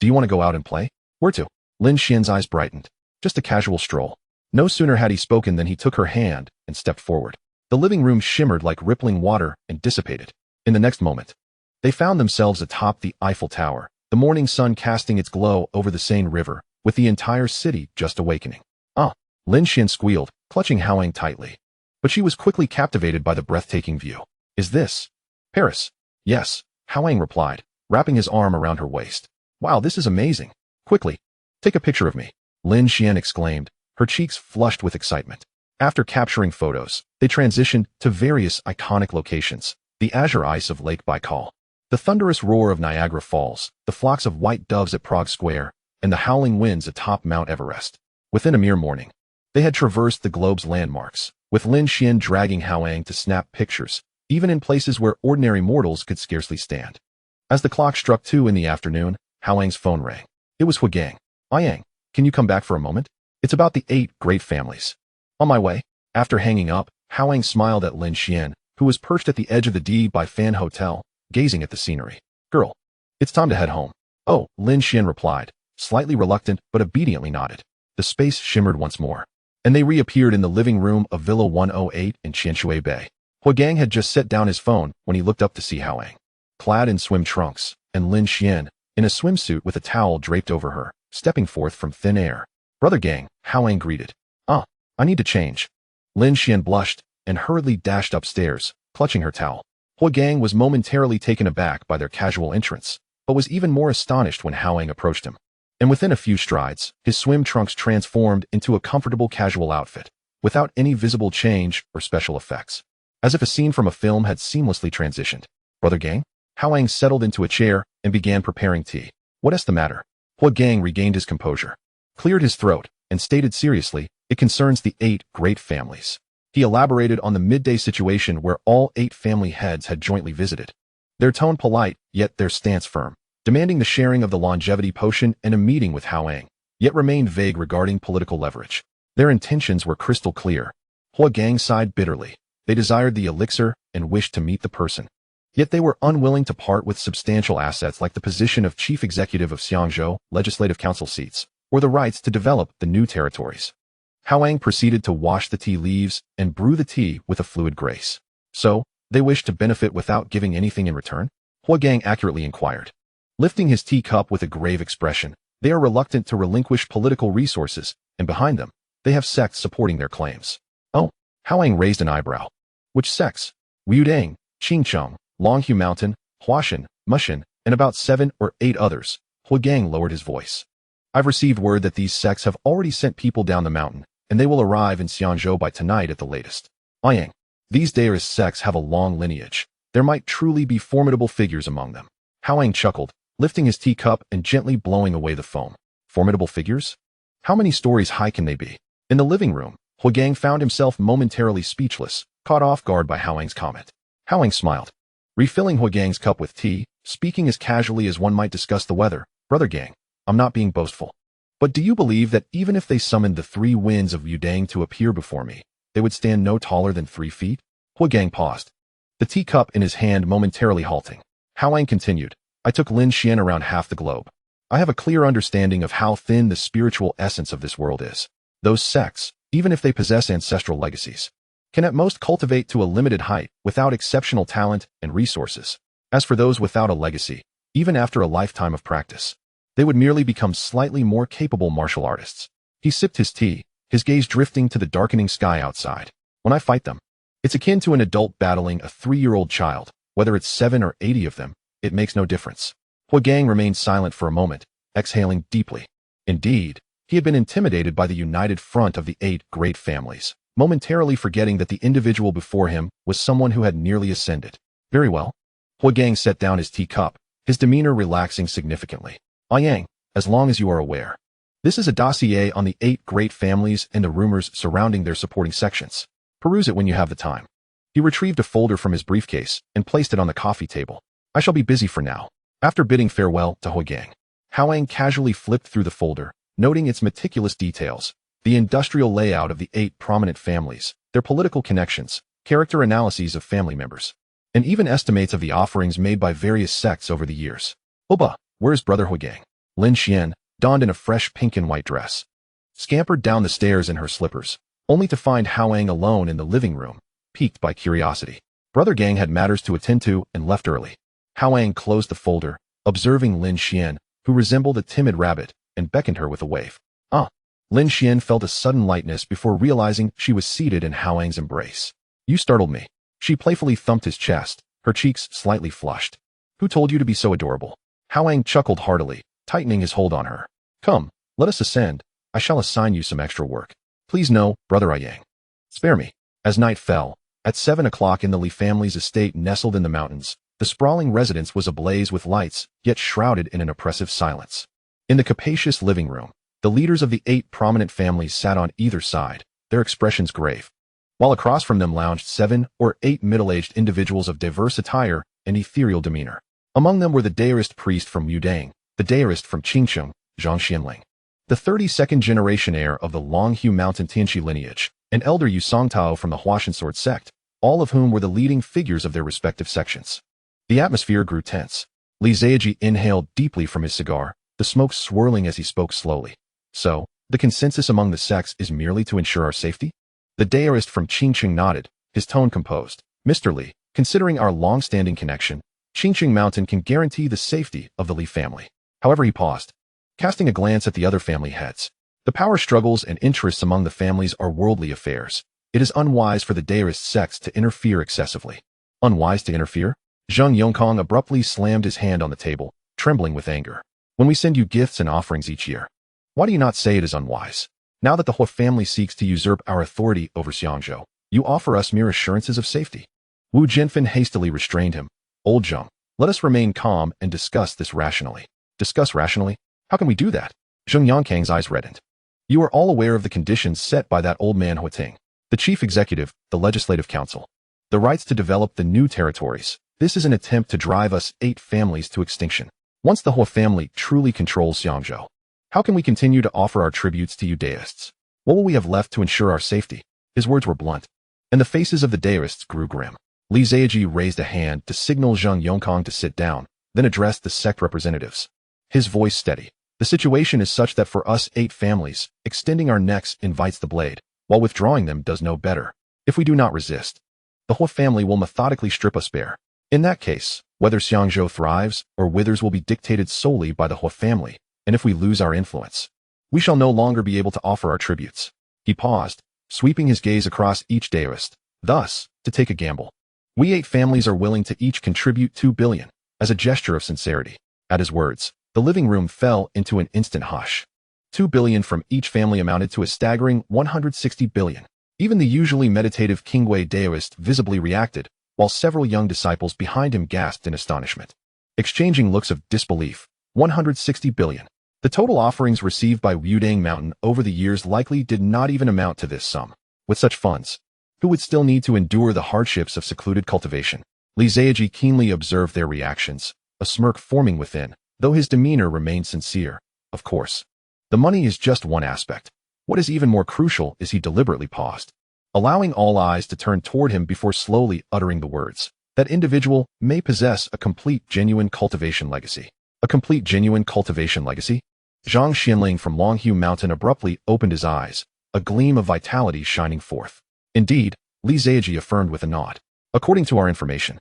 do you want to go out and play?" "Where to?" Lin Xian's eyes brightened. "Just a casual stroll." No sooner had he spoken than he took her hand and stepped forward. The living room shimmered like rippling water and dissipated. In the next moment, they found themselves atop the Eiffel Tower, the morning sun casting its glow over the Seine River, with the entire city just awakening. Ah! Lin Xian squealed, clutching Hao Yang tightly. But she was quickly captivated by the breathtaking view. Is this Paris? Yes, Hao Yang replied, wrapping his arm around her waist. Wow, this is amazing. Quickly, take a picture of me, Lin Xian exclaimed, her cheeks flushed with excitement. After capturing photos, they transitioned to various iconic locations: the azure ice of Lake Baikal, the thunderous roar of Niagara Falls, the flocks of white doves at Prague Square, and the howling winds atop Mount Everest. Within a mere morning, they had traversed the globe's landmarks, with Lin Xian dragging Hao Yang to snap pictures, even in places where ordinary mortals could scarcely stand. As the clock struck 2 in the afternoon, Hao Yang's phone rang. It was Hou Gang. Yang, can you come back for a moment? It's about the 8 great families. On my way. After hanging up, Hao Yang smiled at Lin Xian, who was perched at the edge of the D by Fan Hotel, gazing at the scenery. Girl, it's time to head home. Oh, Lin Xian replied, slightly reluctant but obediently nodded. The space shimmered once more, and they reappeared in the living room of Villa 108 in Qianshui Bay. Hou Gang had just set down his phone when he looked up to see Hao Yang, clad in swim trunks, and Lin Xian, in a swimsuit with a towel draped over her, stepping forth from thin air. Brother Gang, Hao Yang greeted. I need to change. Lin Xian blushed and hurriedly dashed upstairs, clutching her towel. Hou Gang was momentarily taken aback by their casual entrance, but was even more astonished when Hao Yang approached him. And within a few strides, his swim trunks transformed into a comfortable casual outfit, without any visible change or special effects. As if a scene from a film had seamlessly transitioned. Brother Gang? Hao Yang settled into a chair and began preparing tea. What is the matter? Hou Gang regained his composure, cleared his throat, and stated seriously, it concerns the 8 great families. He elaborated on the midday situation where all 8 family heads had jointly visited. Their tone polite, yet their stance firm, demanding the sharing of the longevity potion and a meeting with Hao Yang, yet remained vague regarding political leverage. Their intentions were crystal clear. Hou Gang sighed bitterly. They desired the elixir and wished to meet the person. Yet they were unwilling to part with substantial assets like the position of chief executive of Xiangzhou legislative council seats, or the rights to develop the new territories. Hao Yang proceeded to wash the tea leaves and brew the tea with a fluid grace. So, they wished to benefit without giving anything in return? Hou Gang accurately inquired. Lifting his teacup with a grave expression, they are reluctant to relinquish political resources, and behind them, they have sects supporting their claims. Oh, Hao Yang raised an eyebrow. Which sects? Liudang, Qingcheng, Longhu Mountain, Huashan, Mushan, and about 7 or 8 others. Hou Gang lowered his voice. I've received word that these sects have already sent people down the mountain, and they will arrive in Xiangzhou by tonight at the latest. Yang, these Daoist sects have a long lineage. There might truly be formidable figures among them. Hao Yang chuckled, lifting his teacup and gently blowing away the foam. Formidable figures? How many stories high can they be? In the living room, Hou Gang found himself momentarily speechless, caught off guard by Hao Yang's comment. Hao Yang smiled, refilling Hou Gang's cup with tea, speaking as casually as one might discuss the weather. Brother Gang, I'm not being boastful. But do you believe that even if they summoned the 3 winds of Liudang to appear before me, they would stand no taller than 3 feet? Hou Gang paused, the teacup in his hand momentarily halting. Hao Yang continued, I took Lin Xian around half the globe. I have a clear understanding of how thin the spiritual essence of this world is. Those sects, even if they possess ancestral legacies, can at most cultivate to a limited height without exceptional talent and resources. As for those without a legacy, even after a lifetime of practice, they would merely become slightly more capable martial artists. He sipped his tea, his gaze drifting to the darkening sky outside. When I fight them, it's akin to an adult battling a 3-year-old child. Whether it's 7 or 80 of them, it makes no difference. Hou Gang remained silent for a moment, exhaling deeply. Indeed, he had been intimidated by the united front of the 8 great families, momentarily forgetting that the individual before him was someone who had nearly ascended. Very well. Hou Gang set down his teacup, his demeanor relaxing significantly. Yang, as long as you are aware, this is a dossier on the 8 great families and the rumors surrounding their supporting sections. Peruse it when you have the time. He retrieved a folder from his briefcase and placed it on the coffee table. I shall be busy for now. After bidding farewell to Hou Gang, Hao Yang casually flipped through the folder, noting its meticulous details, the industrial layout of the 8 prominent families, their political connections, character analyses of family members, and even estimates of the offerings made by various sects over the years. Oba, where's brother Hou Gang? Lin Xian, donned in a fresh pink and white dress, scampered down the stairs in her slippers, only to find Hao Yang alone in the living room, piqued by curiosity. Brother Gang had matters to attend to and left early. Hao Yang closed the folder, observing Lin Xian, who resembled a timid rabbit, and beckoned her with a wave. Ah! Lin Xian felt a sudden lightness before realizing she was seated in Hao Yang's embrace. You startled me. She playfully thumped his chest, her cheeks slightly flushed. Who told you to be so adorable? Hao Yang chuckled heartily, tightening his hold on her. Come, let us ascend. I shall assign you some extra work. Please no, Brother Yang. Spare me. As night fell, at 7 o'clock in the Li family's estate nestled in the mountains, the sprawling residence was ablaze with lights, yet shrouded in an oppressive silence. In the capacious living room, the leaders of the 8 prominent families sat on either side, their expressions grave, while across from them lounged 7 or 8 middle-aged individuals of diverse attire and ethereal demeanor. Among them were the Daoist priest from Yudang, the Daoist from Qingcheng, Zhang Xianling, the 32nd generation heir of the Longhu Mountain Tianqi lineage, and elder Yu Songtao from the Huashan Sword sect, all of whom were the leading figures of their respective sections. The atmosphere grew tense. Li Ziaji inhaled deeply from his cigar, the smoke swirling as he spoke slowly. So, the consensus among the sects is merely to ensure our safety? The Daoist from Qingcheng nodded, his tone composed. Mr. Li, considering our long-standing connection, Qingcheng Mountain can guarantee the safety of the Li family. However, he paused, casting a glance at the other family heads. The power struggles and interests among the families are worldly affairs. It is unwise for the Daoist sects to interfere excessively. Unwise to interfere? Zheng Yongkong abruptly slammed his hand on the table, trembling with anger. When we send you gifts and offerings each year, why do you not say it is unwise? Now that the Hua family seeks to usurp our authority over Xiangzhou, you offer us mere assurances of safety. Wu Jinfen hastily restrained him. Old Zheng, let us remain calm and discuss this rationally. Discuss rationally? How can we do that? Zheng Yongkang's eyes reddened. You are all aware of the conditions set by that old man Huating, the chief executive, the legislative council. The rights to develop the new territories. This is an attempt to drive us 8 families to extinction. Once the Hua family truly controls Xiangzhou, how can we continue to offer our tributes to you Daoists? What will we have left to ensure our safety? His words were blunt, and the faces of the Daoists grew grim. Li Ziaji raised a hand to signal Zheng Yongkang to sit down, then addressed the sect representatives. His voice steady. The situation is such that for us 8 families, extending our necks invites the blade, while withdrawing them does no better. If we do not resist, the Hua family will methodically strip us bare. In that case, whether Xiangzhou thrives or withers will be dictated solely by the Hua family, and if we lose our influence, we shall no longer be able to offer our tributes. He paused, sweeping his gaze across each Daoist. Thus, to take a gamble. We 8 families are willing to each contribute 2 billion, as a gesture of sincerity. At his words, the living room fell into an instant hush. 2 billion from each family amounted to a staggering 160 billion. Even the usually meditative Qingwei Daoist visibly reacted, while several young disciples behind him gasped in astonishment. Exchanging looks of disbelief, 160 billion. The total offerings received by Yudang Mountain over the years likely did not even amount to this sum. With such funds, who would still need to endure the hardships of secluded cultivation? Li Ziaji keenly observed their reactions, a smirk forming within, though his demeanor remained sincere. Of course, the money is just one aspect. What is even more crucial is he deliberately paused, allowing all eyes to turn toward him before slowly uttering the words. That individual may possess a complete genuine cultivation legacy. A complete genuine cultivation legacy? Zhang Xianling from Longhu Mountain abruptly opened his eyes, a gleam of vitality shining forth. Indeed, Li Ziaji affirmed with a nod. According to our information,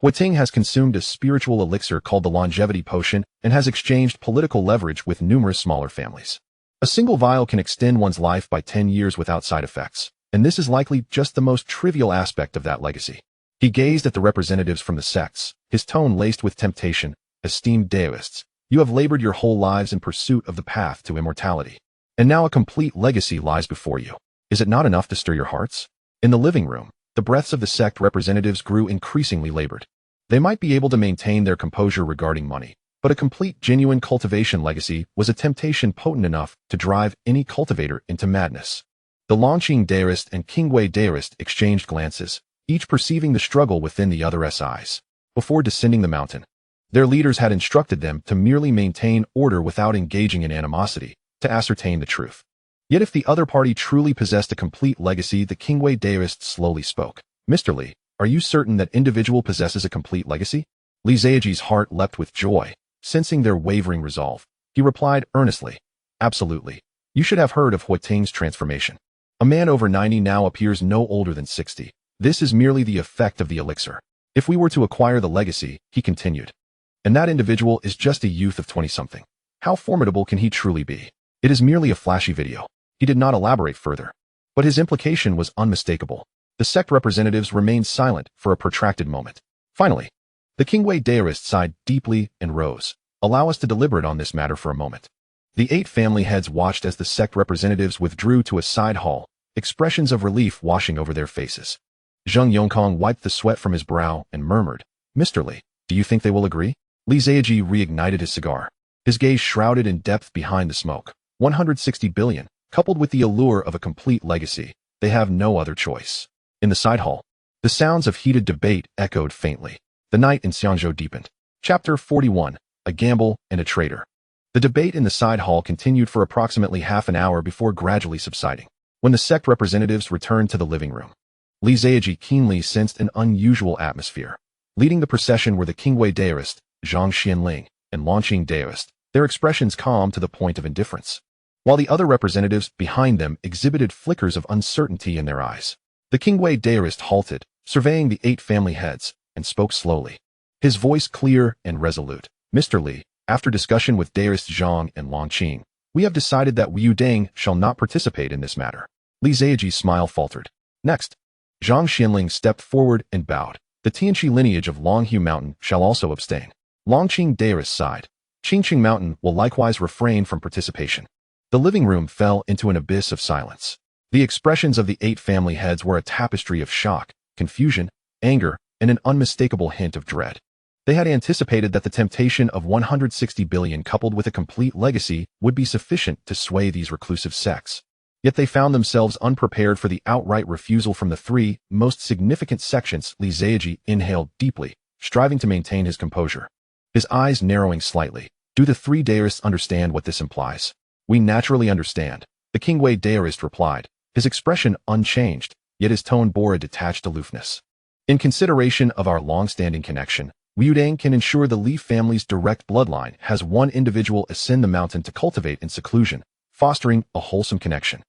Huating has consumed a spiritual elixir called the longevity potion and has exchanged political leverage with numerous smaller families. A single vial can extend one's life by 10 years without side effects, and this is likely just the most trivial aspect of that legacy. He gazed at the representatives from the sects, his tone laced with temptation. Esteemed Daoists, you have labored your whole lives in pursuit of the path to immortality. And now a complete legacy lies before you. Is it not enough to stir your hearts? In the living room, the breaths of the sect representatives grew increasingly labored. They might be able to maintain their composure regarding money, but a complete genuine cultivation legacy was a temptation potent enough to drive any cultivator into madness. The Longqing Daoist and Qingwei Daoist exchanged glances, each perceiving the struggle within the other's eyes. Before descending the mountain, their leaders had instructed them to merely maintain order without engaging in animosity, to ascertain the truth. Yet if the other party truly possessed a complete legacy, the Qingwei Daoist slowly spoke. Mr. Li, are you certain that individual possesses a complete legacy? Li Ziaji's heart leapt with joy, sensing their wavering resolve. He replied earnestly, absolutely. You should have heard of Huating's transformation. A man over 90 now appears no older than 60. This is merely the effect of the elixir. If we were to acquire the legacy, he continued, and that individual is just a youth of 20-something, how formidable can he truly be? It is merely a flashy video. He did not elaborate further, but his implication was unmistakable. The sect representatives remained silent for a protracted moment. Finally, the Qingwei Daoist sighed deeply and rose. Allow us to deliberate on this matter for a moment. The 8 family heads watched as the sect representatives withdrew to a side hall, expressions of relief washing over their faces. Zheng Yongkong wiped the sweat from his brow and murmured, Mr. Li, do you think they will agree? Li Zheji reignited his cigar, his gaze shrouded in depth behind the smoke. 160 billion, coupled with the allure of a complete legacy, they have no other choice. In the side hall, the sounds of heated debate echoed faintly. The night in Xianzhou deepened. Chapter 41, A Gamble and a Traitor. The debate in the side hall continued for approximately half an hour before gradually subsiding. When the sect representatives returned to the living room, Li Zheji keenly sensed an unusual atmosphere. Leading the procession were the Qingwei Daoist, Zhang Xianling, and Lanqing Daoist, their expressions calm to the point of indifference, while the other representatives behind them exhibited flickers of uncertainty in their eyes. The Qingwei Daoist halted, surveying the 8 family heads, and spoke slowly, his voice clear and resolute. Mr. Li, after discussion with Daoist Zhang and Lanqing, we have decided that Wu Deng shall not participate in this matter. Li Zheji's smile faltered. Next, Zhang Xianling stepped forward and bowed. The Tianqi lineage of Longhu Mountain shall also abstain. Longqing Daoist sighed. Qingqing Mountain will likewise refrain from participation. The living room fell into an abyss of silence. The expressions of the 8 family heads were a tapestry of shock, confusion, anger, and an unmistakable hint of dread. They had anticipated that the temptation of 160 billion coupled with a complete legacy would be sufficient to sway these reclusive sects. Yet they found themselves unprepared for the outright refusal from the 3 most significant sections. Li Zheji inhaled deeply, striving to maintain his composure, his eyes narrowing slightly. Do the 3 Daoists understand what this implies? We naturally understand, the Qingwei Daoist replied, his expression unchanged, yet his tone bore a detached aloofness. In consideration of our long-standing connection, Wu Deng can ensure the Li family's direct bloodline has one individual ascend the mountain to cultivate in seclusion, fostering a wholesome connection.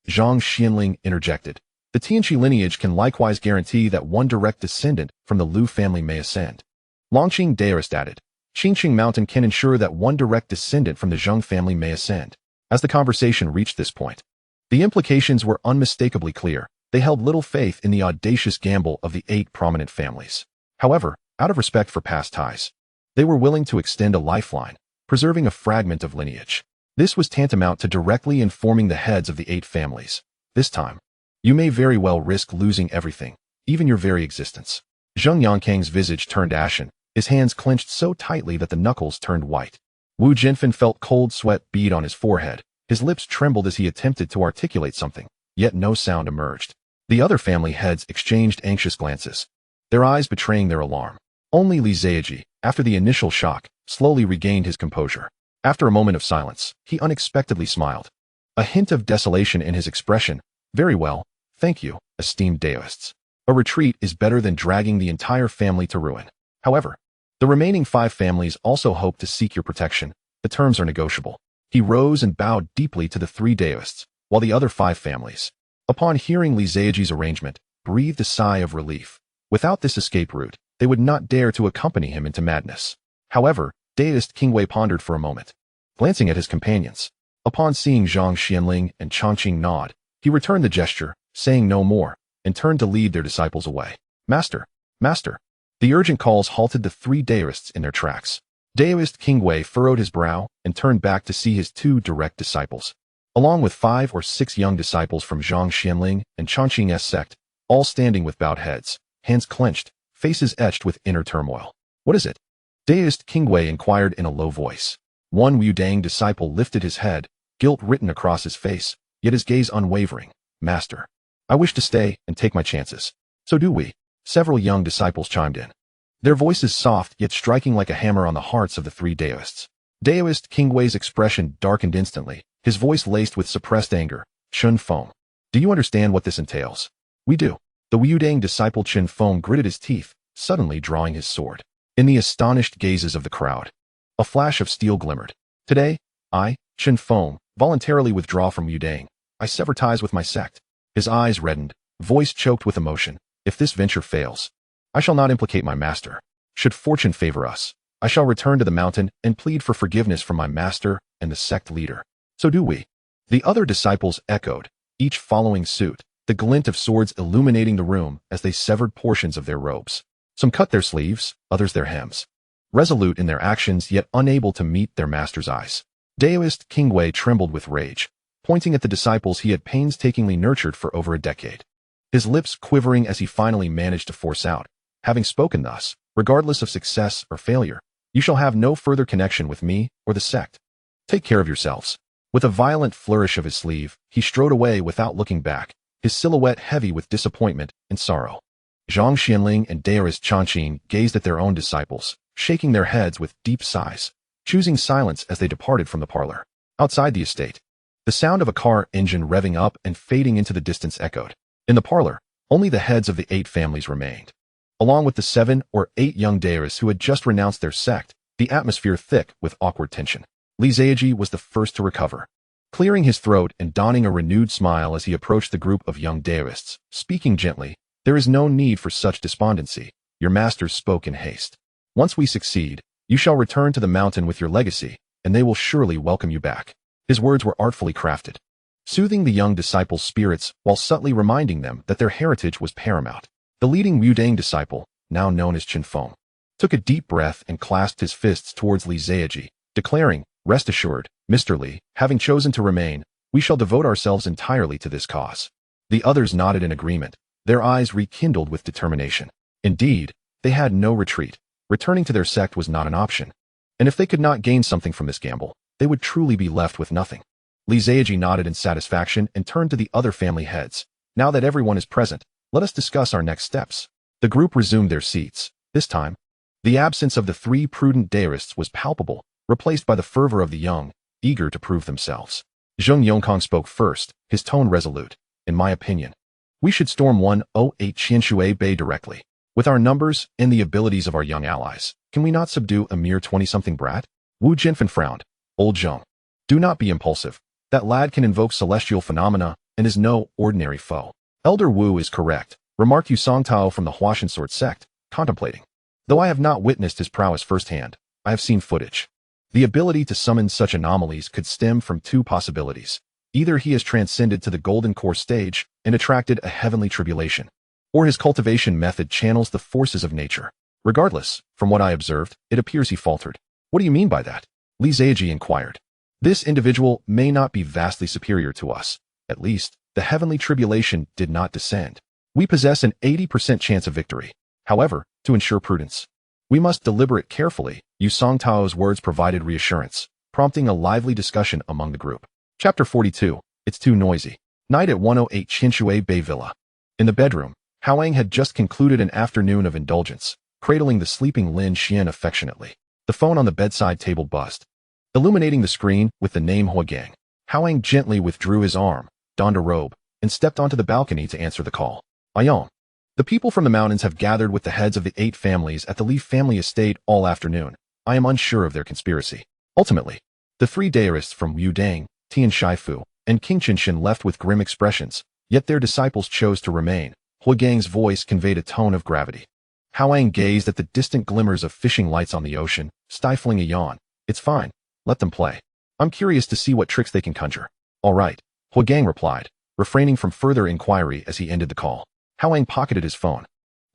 Zhang Xianling interjected. The Tianqi lineage can likewise guarantee that one direct descendant from the Lu family may ascend. Lanqing Daoist added. Qingqing Mountain can ensure that one direct descendant from the Zheng family may ascend. As the conversation reached this point, the implications were unmistakably clear. They held little faith in the audacious gamble of the 8 prominent families. However, out of respect for past ties, they were willing to extend a lifeline, preserving a fragment of lineage. This was tantamount to directly informing the heads of the 8 families. This time, you may very well risk losing everything, even your very existence. Zheng Yongkang's visage turned ashen, his hands clenched so tightly that the knuckles turned white. Wu Jinfen felt cold sweat bead on his forehead. His lips trembled as he attempted to articulate something, yet no sound emerged. The other family heads exchanged anxious glances, their eyes betraying their alarm. Only Li Zheji, after the initial shock, slowly regained his composure. After a moment of silence, he unexpectedly smiled, a hint of desolation in his expression. Very well, thank you, esteemed Daoists. A retreat is better than dragging the entire family to ruin. However, the remaining 5 families also hope to seek your protection. The terms are negotiable. He rose and bowed deeply to the 3 Daoists, while the other 5 families, upon hearing Li Zheji's arrangement, breathed a sigh of relief. Without this escape route, they would not dare to accompany him into madness. However, Daoist Qingwei pondered for a moment, glancing at his companions. Upon seeing Zhang Xianling and Changqing nod, he returned the gesture, saying no more, and turned to lead their disciples away. Master! Master! The urgent calls halted the 3 Daoists in their tracks. Daoist Qingwei furrowed his brow and turned back to see his 2 direct disciples, along with 5 or 6 young disciples from Zhang Xianling and Changqing's sect, all standing with bowed heads, hands clenched, faces etched with inner turmoil. What is it? Daoist Qingwei inquired in a low voice. One Wu Deng disciple lifted his head, guilt written across his face, yet his gaze unwavering. Master, I wish to stay and take my chances. So do we. Several young disciples chimed in, their voices soft yet striking like a hammer on the hearts of the 3 Daoists. Daoist Qingwei's expression darkened instantly, his voice laced with suppressed anger. Chen Feng, do you understand what this entails? We do. The Wu Deng disciple Chen Feng gritted his teeth, suddenly drawing his sword. In the astonished gazes of the crowd, a flash of steel glimmered. Today, I, Chen Feng, voluntarily withdraw from Wu Deng. I sever ties with my sect. His eyes reddened, voice choked with emotion. If this venture fails, I shall not implicate my master. Should fortune favor us, I shall return to the mountain and plead for forgiveness from my master and the sect leader. So do we. The other disciples echoed, each following suit, the glint of swords illuminating the room as they severed portions of their robes. Some cut their sleeves, others their hems. Resolute in their actions, yet unable to meet their master's eyes. Daoist King Wei trembled with rage, pointing at the disciples he had painstakingly nurtured for over a decade. His lips quivering as he finally managed to force out, having spoken thus, regardless of success or failure, you shall have no further connection with me or the sect. Take care of yourselves. With a violent flourish of his sleeve, he strode away without looking back, his silhouette heavy with disappointment and sorrow. Zhang Xianling and Daoist Changqing gazed at their own disciples, shaking their heads with deep sighs, choosing silence as they departed from the parlor. Outside the estate, the sound of a car engine revving up and fading into the distance echoed. In the parlor, only the heads of the 8 families remained. Along with the 7 or 8 young Daoists who had just renounced their sect, the atmosphere thick with awkward tension. Li Ziyi was the first to recover, clearing his throat and donning a renewed smile as he approached the group of young Daoists, speaking gently, "There is no need for such despondency. Your masters spoke in haste. Once we succeed, you shall return to the mountain with your legacy, and they will surely welcome you back." His words were artfully crafted, soothing the young disciples' spirits while subtly reminding them that their heritage was paramount. The leading Wudang disciple, now known as Chen Feng, took a deep breath and clasped his fists towards Li Ziyi, declaring, "Rest assured, Mr. Li, having chosen to remain, we shall devote ourselves entirely to this cause." The others nodded in agreement, their eyes rekindled with determination. Indeed, they had no retreat. Returning to their sect was not an option. And if they could not gain something from this gamble, they would truly be left with nothing. Li Ziyi nodded in satisfaction and turned to the other family heads. "Now that everyone is present, let us discuss our next steps." The group resumed their seats. This time, the absence of the 3 prudent Daoists was palpable, replaced by the fervor of the young, eager to prove themselves. Zheng Yongkang spoke first, his tone resolute. "In my opinion, we should storm 108 Qianshui Bay directly. With our numbers and the abilities of our young allies, can we not subdue a mere 20-something brat?" Wu Jianfen frowned. "Old Zheng, do not be impulsive. That lad can invoke celestial phenomena and is no ordinary foe." "Elder Wu is correct," remarked Yu Songtao from the Huashan Sword sect, contemplating. "Though I have not witnessed his prowess firsthand, I have seen footage. The ability to summon such anomalies could stem from 2 possibilities. Either he has transcended to the Golden Core stage and attracted a heavenly tribulation, or his cultivation method channels the forces of nature. Regardless, from what I observed, it appears he faltered." "What do you mean by that?" Li Ziyi inquired. "This individual may not be vastly superior to us. At least, the heavenly tribulation did not descend. We possess an 80% chance of victory. However, to ensure prudence, we must deliberate carefully." Yu Songtao's words provided reassurance, prompting a lively discussion among the group. Chapter 42. It's too noisy. Night at 108 Qianshui Bay Villa. In the bedroom, Hao Yang had just concluded an afternoon of indulgence, cradling the sleeping Lin Xian affectionately. The phone on the bedside table buzzed, illuminating the screen with the name Hao Yang. Hao Yang gently withdrew his arm, donned a robe, and stepped onto the balcony to answer the call. "Ayong. The people from the mountains have gathered with the heads of the 8 families at the Li family estate all afternoon. I am unsure of their conspiracy." Ultimately, the 3 Daoists from Wudang, Tian Shifu, and King Qinshin left with grim expressions, yet their disciples chose to remain. Hao Yang's voice conveyed a tone of gravity. Hao Yang gazed at the distant glimmers of fishing lights on the ocean, stifling a yawn. "It's fine. Let them play. I'm curious to see what tricks they can conjure." "All right," Hao Yang replied, refraining from further inquiry as he ended the call. Hao Yang pocketed his phone,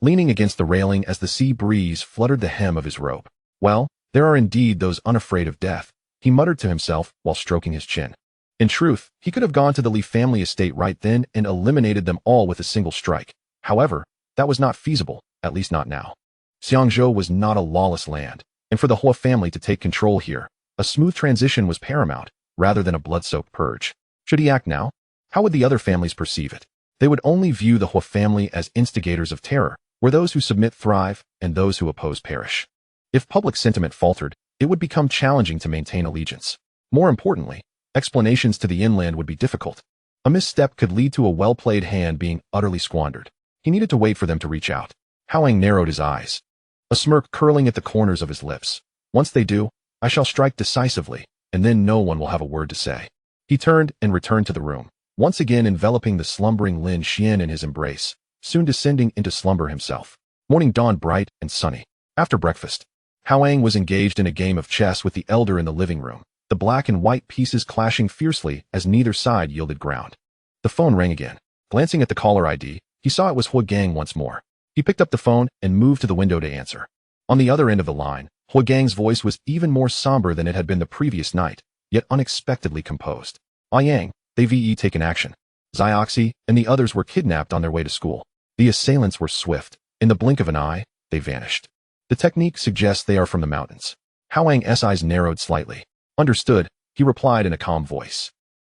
leaning against the railing as the sea breeze fluttered the hem of his robe. "Well, there are indeed those unafraid of death," he muttered to himself while stroking his chin. In truth, he could have gone to the Li family estate right then and eliminated them all with a single strike. However, that was not feasible, at least not now. Xiangzhou was not a lawless land, and for the Hua family to take control here, a smooth transition was paramount, rather than a blood-soaked purge. Should he act now? How would the other families perceive it? They would only view the Hua family as instigators of terror, where those who submit thrive and those who oppose perish. If public sentiment faltered, it would become challenging to maintain allegiance. More importantly, explanations to the inland would be difficult. A misstep could lead to a well-played hand being utterly squandered. He needed to wait for them to reach out. Hao Yang narrowed his eyes, a smirk curling at the corners of his lips. "Once they do, I shall strike decisively, and then no one will have a word to say." He turned and returned to the room, once again enveloping the slumbering Lin Xian in his embrace, soon descending into slumber himself. Morning dawned bright and sunny. After breakfast, Hao Yang was engaged in a game of chess with the elder in the living room, the black and white pieces clashing fiercely as neither side yielded ground. The phone rang again. Glancing at the caller ID, he saw it was Hou Gang once more. He picked up the phone and moved to the window to answer. On the other end of the line, Hou Gang's voice was even more somber than it had been the previous night, yet unexpectedly composed. Yang, they've taken action. Zioxi and the others were kidnapped on their way to school. The assailants were swift. In the blink of an eye, they vanished. The technique suggests they are from the mountains. Hao Yang's eyes narrowed slightly. Understood, he replied in a calm voice.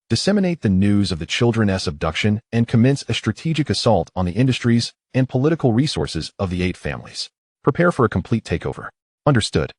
Disseminate the news of the children's abduction and commence a strategic assault on the industries and political resources of the 8 families. Prepare for a complete takeover. Understood.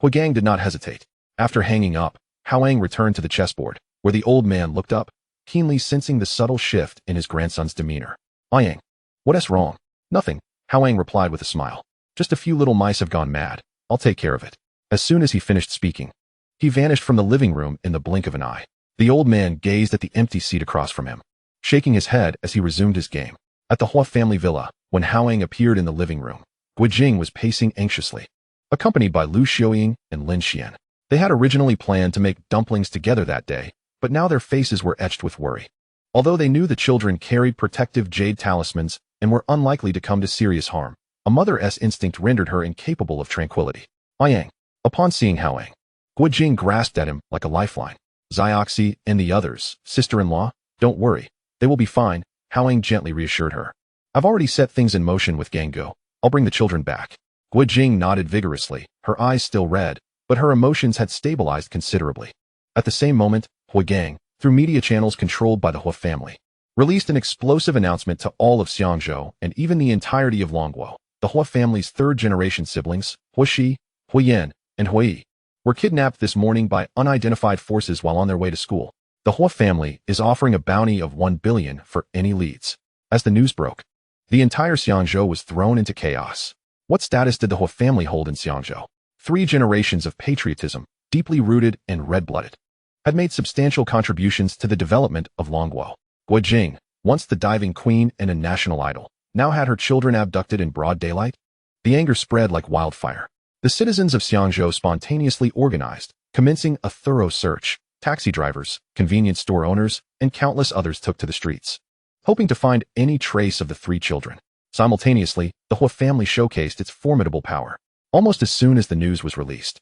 Hou Gang did not hesitate. After hanging up, Hao Yang returned to the chessboard, where the old man looked up, keenly sensing the subtle shift in his grandson's demeanor. Yang, what's wrong? Nothing, Hao Yang replied with a smile. Just a few little mice have gone mad. I'll take care of it. As soon as he finished speaking, he vanished from the living room in the blink of an eye. The old man gazed at the empty seat across from him, shaking his head as he resumed his game. At the Hua family villa, when Hao Yang appeared in the living room, Guijing was pacing anxiously, accompanied by Lu Xiaoying and Lin Xian. They had originally planned to make dumplings together that day, but now their faces were etched with worry. Although they knew the children carried protective jade talismans and were unlikely to come to serious harm, a mother's instinct rendered her incapable of tranquility. Yang, upon seeing Hao Yang, Guijing grasped at him like a lifeline. Zioxi and the others, sister-in-law, don't worry, they will be fine, Hao Yang gently reassured her. I've already set things in motion with Gango. I'll bring the children back. Guijing nodded vigorously, her eyes still red, but her emotions had stabilized considerably. At the same moment, Hou Gang, through media channels controlled by the Hua family, released an explosive announcement to all of Xiangzhou and even the entirety of Longguo. The Hua family's third-generation siblings, Huaxi, Huiyan, and Hui, were kidnapped this morning by unidentified forces while on their way to school. The Hua family is offering a bounty of 1 billion for any leads. As the news broke, the entire Xiangzhou was thrown into chaos. What status did the Hua family hold in Xiangzhou? 3 generations of patriotism, deeply rooted and red-blooded, had made substantial contributions to the development of Longguo. Guijing, once the diving queen and a national idol, now had her children abducted in broad daylight. The anger spread like wildfire. The citizens of Xiangzhou spontaneously organized, commencing a thorough search. Taxi drivers, convenience store owners, and countless others took to the streets, hoping to find any trace of the 3 children. Simultaneously, the Hua family showcased its formidable power. Almost as soon as the news was released,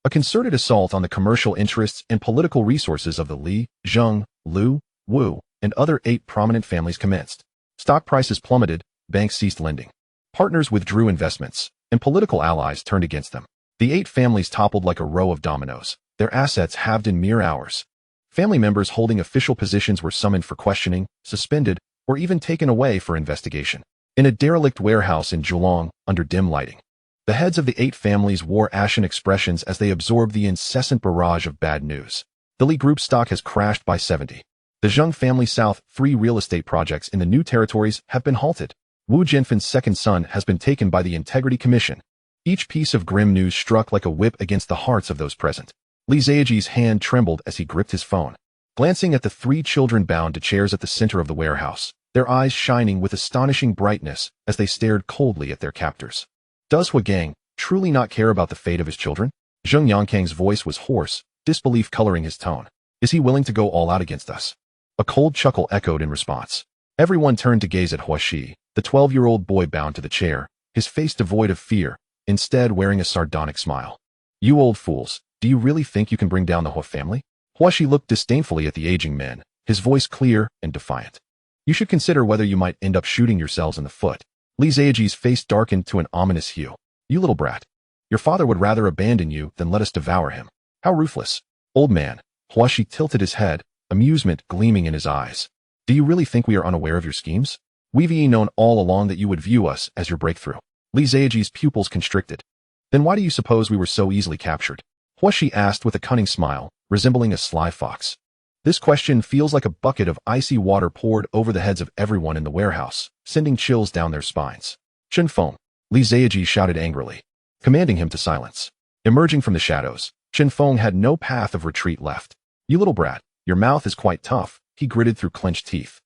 a concerted assault on the commercial interests and political resources of the Li, Zheng, Lu, Wu, and other 8 prominent families commenced. Stock prices plummeted, banks ceased lending, partners withdrew investments, and political allies turned against them. The 8 families toppled like a row of dominoes, their assets halved in mere hours. Family members holding official positions were summoned for questioning, suspended, or even taken away for investigation. In a derelict warehouse in Zhulang, under dim lighting, the heads of the 8 families wore ashen expressions as they absorbed the incessant barrage of bad news. The Li Group stock has crashed by 70. The Zheng family South 3 real estate projects in the new territories have been halted. Wu Jianfen's second son has been taken by the Integrity Commission. Each piece of grim news struck like a whip against the hearts of those present. Li Zaiji's hand trembled as he gripped his phone. Glancing at the 3 children bound to chairs at the center of the warehouse, their eyes shining with astonishing brightness as they stared coldly at their captors. Does Hou Gang truly not care about the fate of his children? Zheng Yangkang's voice was hoarse, disbelief coloring his tone. Is he willing to go all out against us? A cold chuckle echoed in response. Everyone turned to gaze at Huaxi, the 12-year-old boy bound to the chair, his face devoid of fear, instead wearing a sardonic smile. You old fools, do you really think you can bring down the Hua family? Huaxi looked disdainfully at the aging men, his voice clear and defiant. You should consider whether you might end up shooting yourselves in the foot. Li Zaiji's face darkened to an ominous hue. You little brat. Your father would rather abandon you than let us devour him. How ruthless. Old man. Huaxi tilted his head, amusement gleaming in his eyes. Do you really think we are unaware of your schemes? We've known all along that you would view us as your breakthrough. Li Zaiji's pupils constricted. Then why do you suppose we were so easily captured? Huaxi asked with a cunning smile, resembling a sly fox. This question feels like a bucket of icy water poured over the heads of everyone in the warehouse, sending chills down their spines. Chen Feng, Li Zaiji shouted angrily, commanding him to silence. Emerging from the shadows, Chen Feng had no path of retreat left. You little brat, your mouth is quite tough, he gritted through clenched teeth.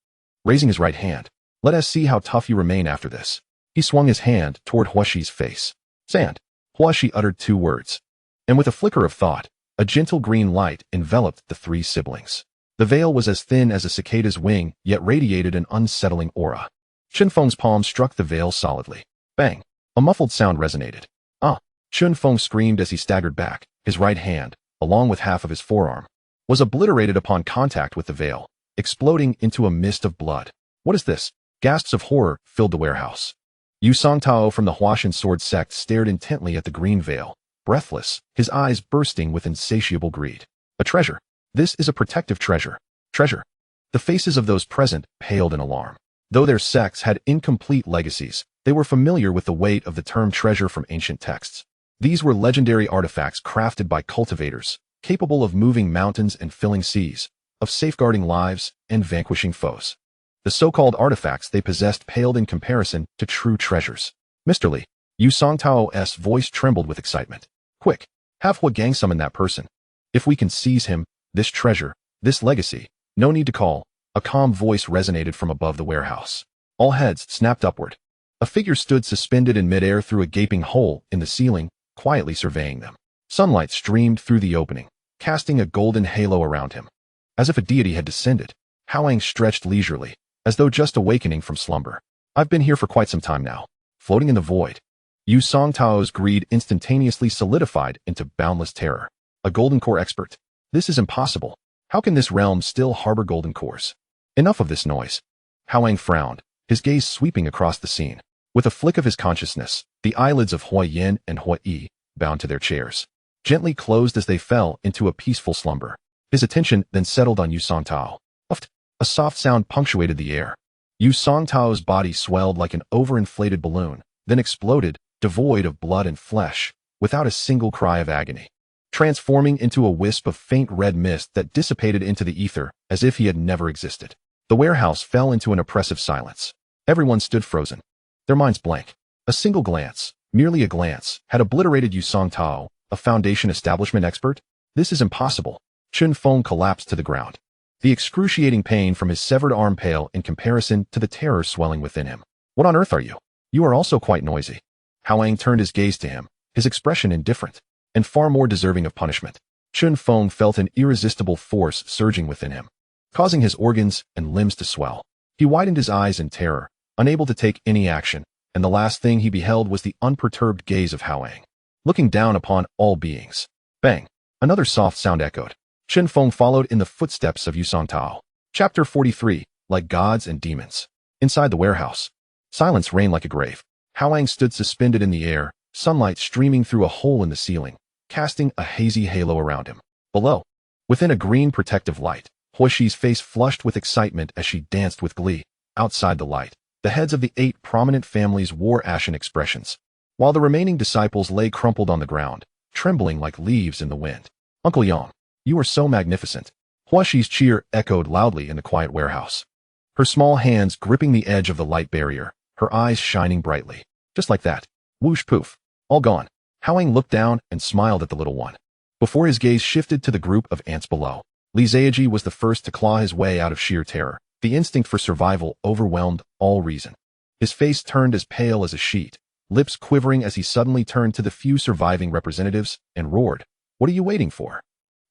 Raising his right hand, Let us see how tough you remain after this. He swung his hand toward Huaxi's face. Sand. Huaxi uttered 2 words. And with a flicker of thought, a gentle green light enveloped the 3 siblings. The veil was as thin as a cicada's wing, yet radiated an unsettling aura. Chunfeng's palm struck the veil solidly. Bang! A muffled sound resonated. Ah! Chunfeng screamed as he staggered back. His right hand, along with half of his forearm, was obliterated upon contact with the veil, exploding into a mist of blood. What is this? Gasps of horror filled the warehouse. Yu Songtao from the Huashan sword sect stared intently at the green veil, breathless, his eyes bursting with insatiable greed. A treasure. This is a protective treasure. Treasure. The faces of those present paled in alarm. Though their sects had incomplete legacies, they were familiar with the weight of the term treasure from ancient texts. These were legendary artifacts crafted by cultivators, capable of moving mountains and filling seas, of safeguarding lives and vanquishing foes. The so-called artifacts they possessed paled in comparison to true treasures. Mr. Li, Yu Songtao's voice trembled with excitement. Quick, have Hua Gang summon that person. If we can seize him, this treasure, this legacy, no need to call. A calm voice resonated from above the warehouse. All heads snapped upward. A figure stood suspended in midair through a gaping hole in the ceiling, quietly surveying them. Sunlight streamed through the opening, casting a golden halo around him. As if a deity had descended, Hao Yang stretched leisurely, as though just awakening from slumber. I've been here for quite some time now, floating in the void. Yu Songtao's greed instantaneously solidified into boundless terror. A golden core expert. This is impossible. How can this realm still harbor golden cores? Enough of this noise. Hao Yang frowned, his gaze sweeping across the scene. With a flick of his consciousness, the eyelids of Hua Yin and Hua Yi, bound to their chairs, gently closed as they fell into a peaceful slumber. His attention then settled on Yu Songtao. A soft sound punctuated the air. Yu Songtao's body swelled like an overinflated balloon, then exploded, devoid of blood and flesh, without a single cry of agony, transforming into a wisp of faint red mist that dissipated into the ether as if he had never existed. The warehouse fell into an oppressive silence. Everyone stood frozen, their minds blank. A single glance, merely a glance, had obliterated Yu Songtao, a Foundation establishment expert. This is impossible. Chunfeng collapsed to the ground. The excruciating pain from his severed arm paled in comparison to the terror swelling within him. What on earth are you? You are also quite noisy. Hao Yang turned his gaze to him, his expression indifferent, and far more deserving of punishment. Chunfeng felt an irresistible force surging within him, causing his organs and limbs to swell. He widened his eyes in terror, unable to take any action, and the last thing he beheld was the unperturbed gaze of Hao Yang, looking down upon all beings. Bang! Another soft sound echoed. Chunfeng followed in the footsteps of Yu Songtao. Chapter 43, Like Gods and Demons. Inside the warehouse, silence reigned like a grave. Hao Yang stood suspended in the air, sunlight streaming through a hole in the ceiling, casting a hazy halo around him. Below, within a green protective light, Huaxi's face flushed with excitement as she danced with glee. Outside the light, the heads of the 8 prominent families wore ashen expressions, while the remaining disciples lay crumpled on the ground, trembling like leaves in the wind. Uncle Yang, you are so magnificent. Huaxi's cheer echoed loudly in the quiet warehouse, her small hands gripping the edge of the light barrier, her eyes shining brightly. Just like that. Whoosh poof. All gone. Hao Yang looked down and smiled at the little one, before his gaze shifted to the group of ants below. Li Ziaji was the first to claw his way out of sheer terror. The instinct for survival overwhelmed all reason. His face turned as pale as a sheet, lips quivering as he suddenly turned to the few surviving representatives and roared, "What are you waiting for?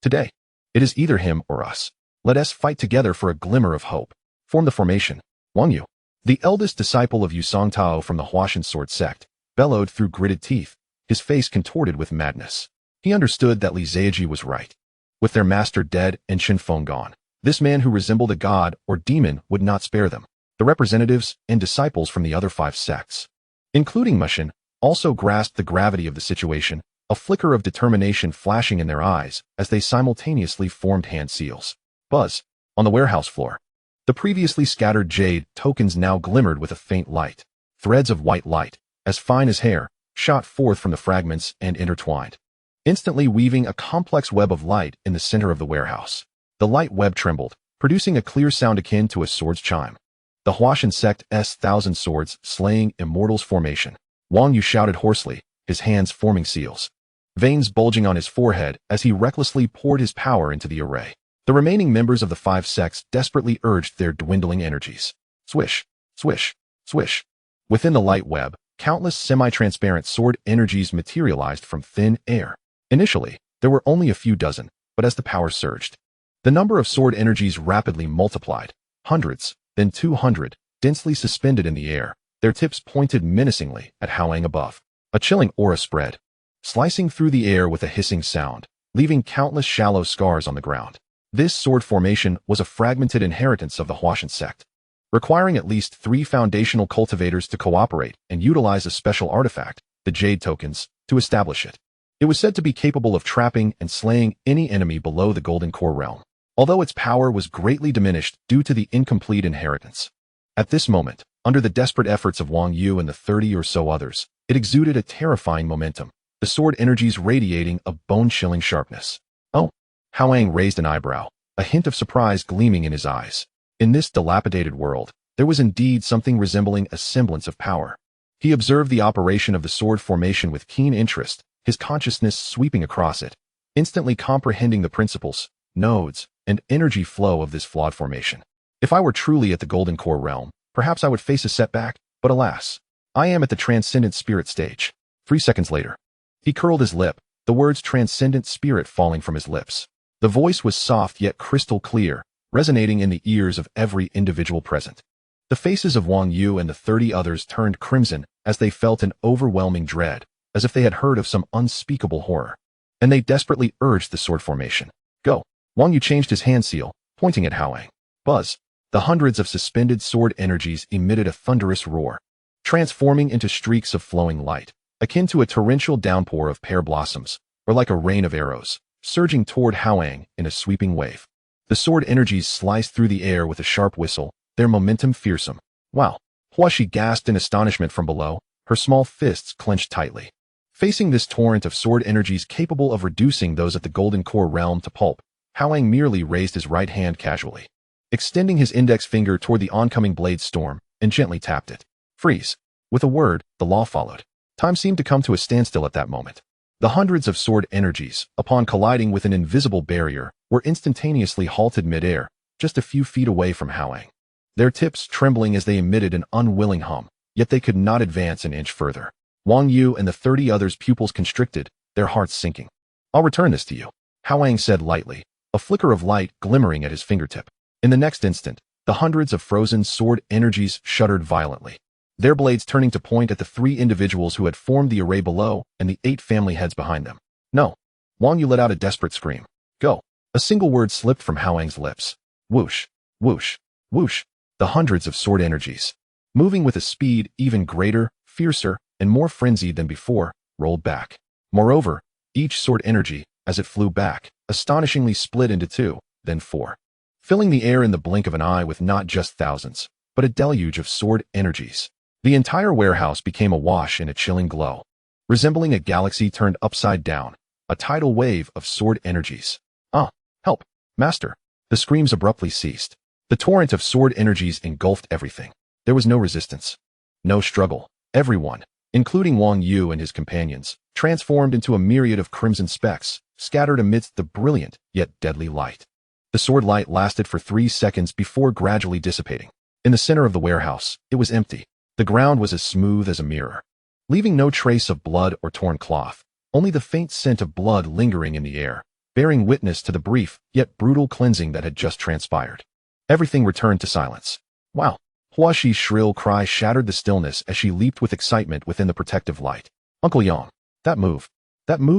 Today, it is either him or us. Let us fight together for a glimmer of hope. Form the formation." Wang Yu, the eldest disciple of Yu Songtao from the Huashan sword sect, bellowed through gritted teeth, his face contorted with madness. He understood that Li Ziaji was right. With their master dead and Chunfeng gone, this man who resembled a god or demon would not spare them. The representatives and disciples from the other 5 sects, including Mushin, also grasped the gravity of the situation, a flicker of determination flashing in their eyes as they simultaneously formed hand seals. Buzz. On the warehouse floor, the previously scattered jade tokens now glimmered with a faint light. Threads of white light, as fine as hair, shot forth from the fragments and intertwined, instantly weaving a complex web of light in the center of the warehouse. The light web trembled, producing a clear sound akin to a sword's chime. The Huashan sect's 1,000 swords slaying immortals formation. Wang Yu shouted hoarsely, his hands forming seals, veins bulging on his forehead as he recklessly poured his power into the array. The remaining members of the 5 sects desperately urged their dwindling energies. Swish, Swish, swish. Within the light web, countless semi-transparent sword energies materialized from thin air. Initially, there were only a few dozen, but as the power surged, the number of sword energies rapidly multiplied. Hundreds, then 200, densely suspended in the air, their tips pointed menacingly at Hao Yang above. A chilling aura spread, slicing through the air with a hissing sound, leaving countless shallow scars on the ground. This sword formation was a fragmented inheritance of the Huashan sect, requiring at least 3 foundational cultivators to cooperate and utilize a special artifact, the Jade tokens, to establish it. It was said to be capable of trapping and slaying any enemy below the Golden Core realm, although its power was greatly diminished due to the incomplete inheritance. At this moment, under the desperate efforts of Wang Yu and the 30 or so others, it exuded a terrifying momentum, the sword energies radiating a bone-chilling sharpness. Oh, Hao Yang raised an eyebrow, a hint of surprise gleaming in his eyes. In this dilapidated world, there was indeed something resembling a semblance of power. He observed the operation of the sword formation with keen interest, his consciousness sweeping across it, instantly comprehending the principles, nodes, and energy flow of this flawed formation. If I were truly at the Golden Core realm, perhaps I would face a setback, but alas, I am at the transcendent spirit stage. 3 seconds later, he curled his lip, the words transcendent spirit falling from his lips. The voice was soft yet crystal clear, resonating in the ears of every individual present. The faces of Wang Yu and the 30 others turned crimson as they felt an overwhelming dread, as if they had heard of some unspeakable horror. And they desperately urged the sword formation. Go. Wang Yu changed his hand seal, pointing at Hao Yang. Buzz. The hundreds of suspended sword energies emitted a thunderous roar, transforming into streaks of flowing light, akin to a torrential downpour of pear blossoms, or like a rain of arrows, surging toward Hao Yang in a sweeping wave. The sword energies sliced through the air with a sharp whistle, their momentum fearsome. Wow! Huashi gasped in astonishment from below, her small fists clenched tightly. Facing this torrent of sword energies capable of reducing those at the Golden Core realm to pulp, Hao Yang merely raised his right hand casually, extending his index finger toward the oncoming blade storm, and gently tapped it. Freeze. With a word, the law followed. Time seemed to come to a standstill at that moment. The hundreds of sword energies, upon colliding with an invisible barrier, were instantaneously halted mid-air, just a few feet away from Hao Yang, their tips trembling as they emitted an unwilling hum, yet they could not advance an inch further. Wang Yu and the 30 others' pupils constricted, their hearts sinking. I'll return this to you, Hao Yang said lightly, a flicker of light glimmering at his fingertip. In the next instant, the hundreds of frozen sword energies shuddered violently, their blades turning to point at the 3 individuals who had formed the array below and the 8 family heads behind them. No. Wang Yu let out a desperate scream. Go. A single word slipped from Hao Yang's lips. Whoosh, whoosh, whoosh. The hundreds of sword energies, moving with a speed even greater, fiercer, and more frenzied than before, rolled back. Moreover, each sword energy, as it flew back, astonishingly split into 2, then 4, filling the air in the blink of an eye with not just thousands, but a deluge of sword energies. The entire warehouse became awash in a chilling glow, resembling a galaxy turned upside down, a tidal wave of sword energies. Ah, help, master. The screams abruptly ceased. The torrent of sword energies engulfed everything. There was no resistance, no struggle. Everyone, including Wang Yu and his companions, transformed into a myriad of crimson specks, scattered amidst the brilliant yet deadly light. The sword light lasted for 3 seconds before gradually dissipating. In the center of the warehouse, it was empty. The ground was as smooth as a mirror, leaving no trace of blood or torn cloth, only the faint scent of blood lingering in the air, bearing witness to the brief yet brutal cleansing that had just transpired. Everything returned to silence. Wow! Huashi's shrill cry shattered the stillness as she leaped with excitement within the protective light. Uncle Yang, that move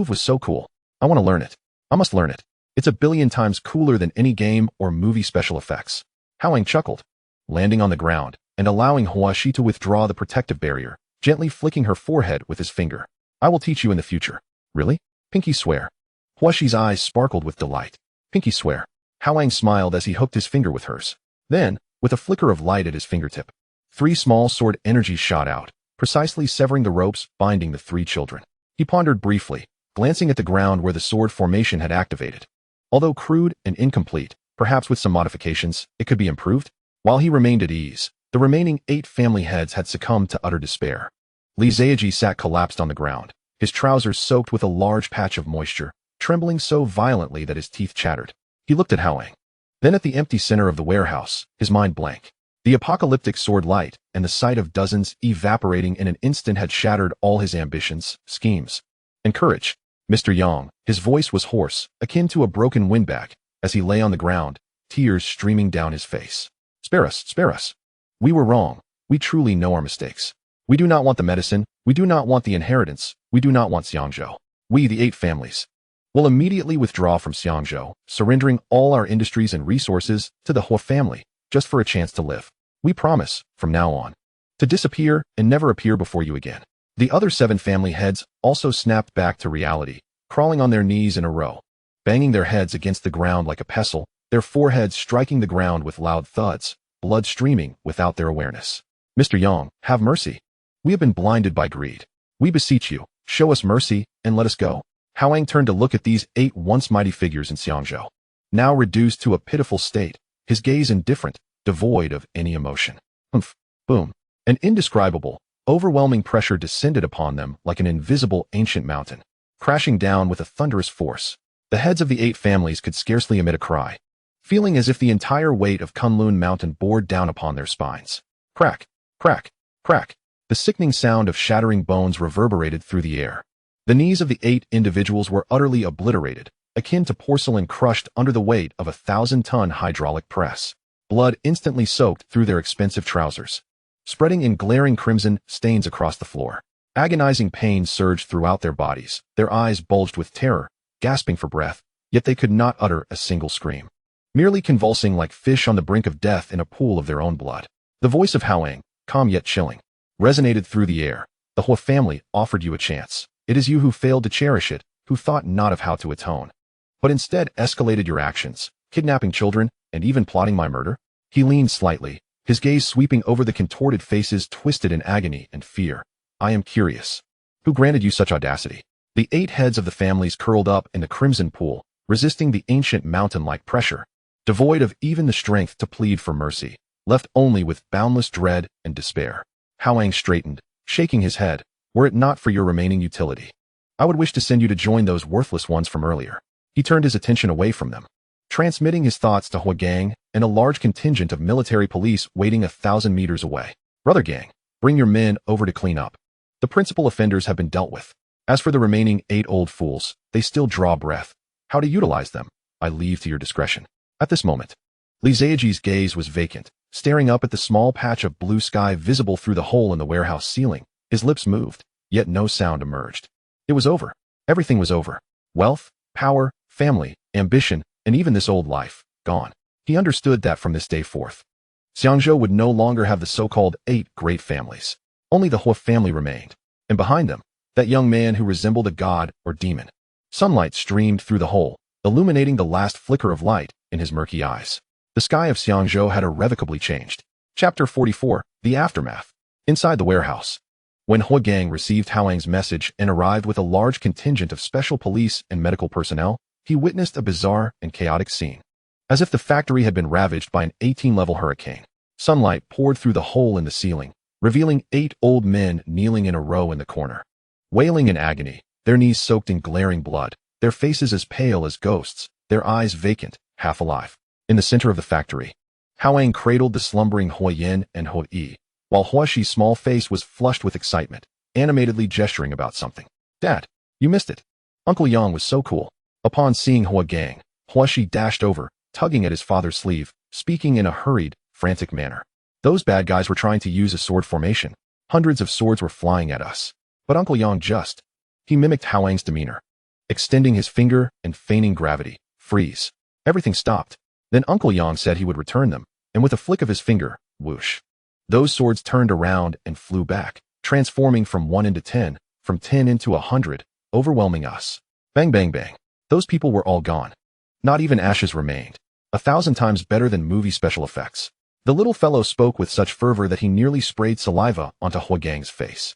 was so cool. I want to learn it. I must learn it. It's a billion times cooler than any game or movie special effects. Hao Yang chuckled, landing on the ground and allowing Huashi to withdraw the protective barrier, gently flicking her forehead with his finger. I will teach you in the future. Really? Pinky swear. Huashi's eyes sparkled with delight. Pinky swear. Hao Yang smiled as he hooked his finger with hers. Then, with a flicker of light at his fingertip, 3 small sword energies shot out, precisely severing the ropes binding the 3 children. He pondered briefly, glancing at the ground where the sword formation had activated. Although crude and incomplete, perhaps with some modifications, it could be improved. While he remained at ease, the remaining 8 family heads had succumbed to utter despair. Li Zheji sat collapsed on the ground, his trousers soaked with a large patch of moisture, trembling so violently that his teeth chattered. He looked at Hao Yang, then at the empty center of the warehouse, his mind blank. The apocalyptic sword light and the sight of dozens evaporating in an instant had shattered all his ambitions, schemes, and courage. Mr. Yang, his voice was hoarse, akin to a broken windbag, as he lay on the ground, tears streaming down his face. Spare us, spare us. We were wrong. We truly know our mistakes. We do not want the medicine. We do not want the inheritance. We do not want Xiangzhou. We, the 8 families, will immediately withdraw from Xiangzhou, surrendering all our industries and resources to the Hou family, just for a chance to live. We promise, from now on, to disappear and never appear before you again. The other 7 family heads also snapped back to reality, crawling on their knees in a row, banging their heads against the ground like a pestle, their foreheads striking the ground with loud thuds, blood streaming without their awareness. Mr. Yang, have mercy. We have been blinded by greed. We beseech you, show us mercy and let us go. Hao Yang turned to look at these 8 once mighty figures in Xiangzhou, now reduced to a pitiful state, his gaze indifferent, devoid of any emotion. Humph. Boom. An indescribable, overwhelming pressure descended upon them like an invisible ancient mountain, crashing down with a thunderous force. The heads of the 8 families could scarcely emit a cry, feeling as if the entire weight of Kunlun Mountain bore down upon their spines. Crack, crack, crack. The sickening sound of shattering bones reverberated through the air. The knees of the 8 individuals were utterly obliterated, akin to porcelain crushed under the weight of a 1,000-ton hydraulic press. Blood instantly soaked through their expensive trousers, spreading in glaring crimson stains across the floor. Agonizing pain surged throughout their bodies, their eyes bulged with terror, gasping for breath, yet they could not utter a single scream, merely convulsing like fish on the brink of death in a pool of their own blood. The voice of Hao Yang, calm yet chilling, resonated through the air. The Hou family offered you a chance. It is you who failed to cherish it, who thought not of how to atone, but instead escalated your actions, kidnapping children and even plotting my murder. He leaned slightly, his gaze sweeping over the contorted faces twisted in agony and fear. I am curious. Who granted you such audacity? The 8 heads of the families curled up in the crimson pool, resisting the ancient mountain-like pressure, devoid of even the strength to plead for mercy, left only with boundless dread and despair. Hao Yang straightened, shaking his head. Were it not for your remaining utility, I would wish to send you to join those worthless ones from earlier. He turned his attention away from them, transmitting his thoughts to Hou Gang and a large contingent of military police waiting 1,000 meters away. Brother Gang, bring your men over to clean up. The principal offenders have been dealt with. As for the remaining 8 old fools, they still draw breath. How to utilize them, I leave to your discretion. At this moment, Li Ziaji's gaze was vacant, staring up at the small patch of blue sky visible through the hole in the warehouse ceiling. His lips moved, yet no sound emerged. It was over. Everything was over. Wealth, power, family, ambition, and even this old life, gone. He understood that from this day forth, Xiangzhou would no longer have the so-called 8 great families. Only the Hou family remained, and behind them, that young man who resembled a god or demon. Sunlight streamed through the hole, illuminating the last flicker of light in his murky eyes. The sky of Xiangzhou had irrevocably changed. Chapter 44, The Aftermath. Inside the warehouse, when Hou Gang received Hao Yang's message and arrived with a large contingent of special police and medical personnel, he witnessed a bizarre and chaotic scene. As if the factory had been ravaged by an 18-level hurricane, sunlight poured through the hole in the ceiling, revealing 8 old men kneeling in a row in the corner, wailing in agony, their knees soaked in glaring blood, their faces as pale as ghosts, their eyes vacant, half alive. In the center of the factory, Hao Yang cradled the slumbering Hou Yin and Hou Yi, while Hou Shi's small face was flushed with excitement, animatedly gesturing about something. Dad, you missed it. Uncle Yang was so cool. Upon seeing Hou Gang, Hou Shi dashed over, tugging at his father's sleeve, speaking in a hurried, frantic manner. Those bad guys were trying to use a sword formation. Hundreds of swords were flying at us. But Uncle Yang he mimicked Hao Yang's demeanor, extending his finger and feigning gravity. Freeze. Everything stopped. Then Uncle Yang said he would return them, and with a flick of his finger, whoosh. Those swords turned around and flew back, transforming from 1 into 10, from 10 into 100, overwhelming us. Bang bang bang. Those people were all gone. Not even ashes remained. 1,000 times better than movie special effects. The little fellow spoke with such fervor that he nearly sprayed saliva onto Hou Gang's face.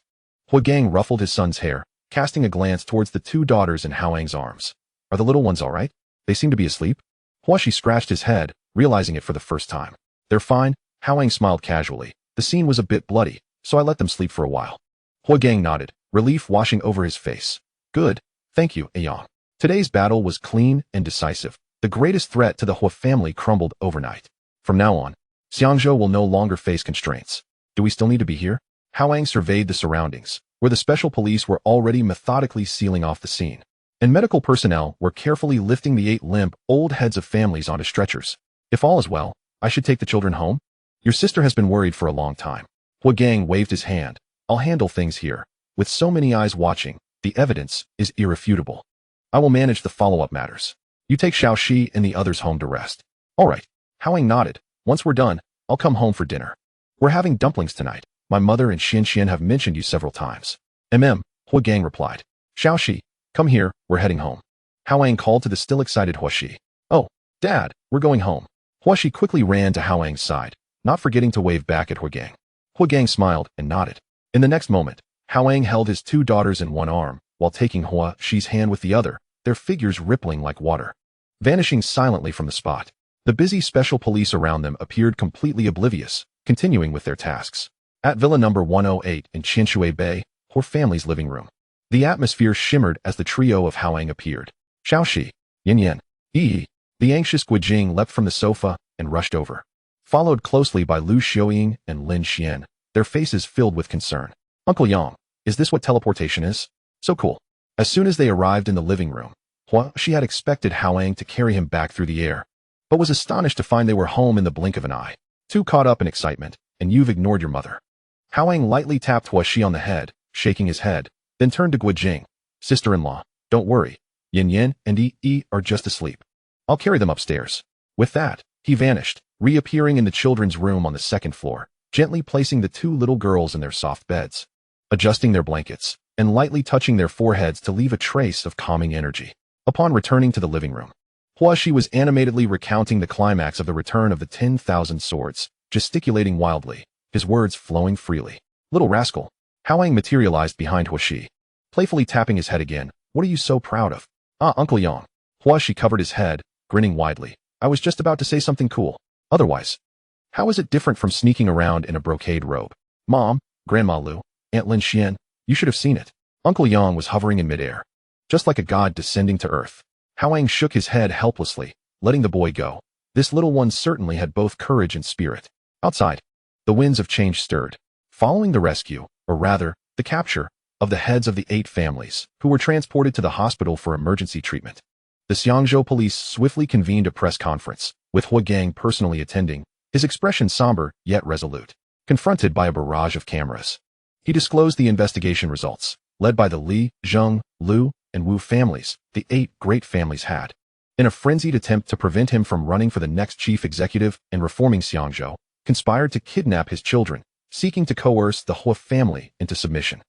Hou Gang ruffled his son's hair, casting a glance towards the 2 daughters in Hao Yang's arms. Are the little ones all right? They seem to be asleep. Hou Shi scratched his head, realizing it for the first time. They're fine. Hao Yang smiled casually. The scene was a bit bloody, so I let them sleep for a while. Hou Gang nodded, relief washing over his face. Good. Thank you, Yang. Today's battle was clean and decisive. The greatest threat to the Hou family crumbled overnight. From now on, Xiangzhou will no longer face constraints. Do we still need to be here? Hao Yang surveyed the surroundings, where the special police were already methodically sealing off the scene, and medical personnel were carefully lifting the 8 limp, old heads of families onto stretchers. If all is well, I should take the children home? Your sister has been worried for a long time. Hou Gang waved his hand. I'll handle things here. With so many eyes watching, the evidence is irrefutable. I will manage the follow-up matters. You take Xiaoxi and the others home to rest. All right. Hao Yang nodded. Once we're done, I'll come home for dinner. We're having dumplings tonight. My mother and Xian have mentioned you several times. Hou Gang replied. Xiaoxi, come here, we're heading home. Hao Yang called to the still excited Huaxi. Oh, Dad, we're going home. Huaxi quickly ran to Hao Yang's side, not forgetting to wave back at Hou Gang. Hou Gang smiled and nodded. In the next moment, Hao Yang held his 2 daughters in one arm, while taking Huaxi's hand with the other, their figures rippling like water. Vanishing silently from the spot, the busy special police around them appeared completely oblivious, continuing with their tasks. At Villa number 108 in Qinshui Bay, her family's living room, the atmosphere shimmered as the trio of Hao Yang appeared. Xiaoxi, Yan, Yi. The anxious Guijing leapt from the sofa and rushed over, followed closely by Lu Xiaoying and Lin Xian, their faces filled with concern. Uncle Yang, is this what teleportation is? So cool. As soon as they arrived in the living room, she had expected Hao Yang to carry him back through the air, but was astonished to find they were home in the blink of an eye. Too caught up in excitement, and you've ignored your mother. Hao Yang lightly tapped Huaxi on the head, shaking his head, then turned to Guijing. Sister-in-law, don't worry. Yan and Yi are just asleep. I'll carry them upstairs. With that, he vanished, reappearing in the children's room on the 2nd floor, gently placing the 2 little girls in their soft beds, adjusting their blankets, and lightly touching their foreheads to leave a trace of calming energy. Upon returning to the living room, Huaxi was animatedly recounting the climax of the return of the 10,000 swords, gesticulating wildly, his words flowing freely. Little rascal. Hao Yang materialized behind Huaxi, playfully tapping his head again. What are you so proud of? Ah, Uncle Yang. Huaxi covered his head, grinning widely. I was just about to say something cool. Otherwise, how is it different from sneaking around in a brocade robe? Mom, Grandma Lu, Aunt Lin Xian, you should have seen it. Uncle Yang was hovering in midair, just like a god descending to earth. Hao Yang shook his head helplessly, letting the boy go. This little one certainly had both courage and spirit. Outside, the winds of change stirred, following the rescue, or rather, the capture, of the heads of the 8 families, who were transported to the hospital for emergency treatment. The Xiangzhou police swiftly convened a press conference, with Hou Gang personally attending, his expression somber yet resolute. Confronted by a barrage of cameras, he disclosed the investigation results, led by the Li, Zheng, Lu, and Wu families. The 8 great families had, in a frenzied attempt to prevent him from running for the next chief executive and reforming Xiangzhou, conspired to kidnap his children, seeking to coerce the Hou family into submission.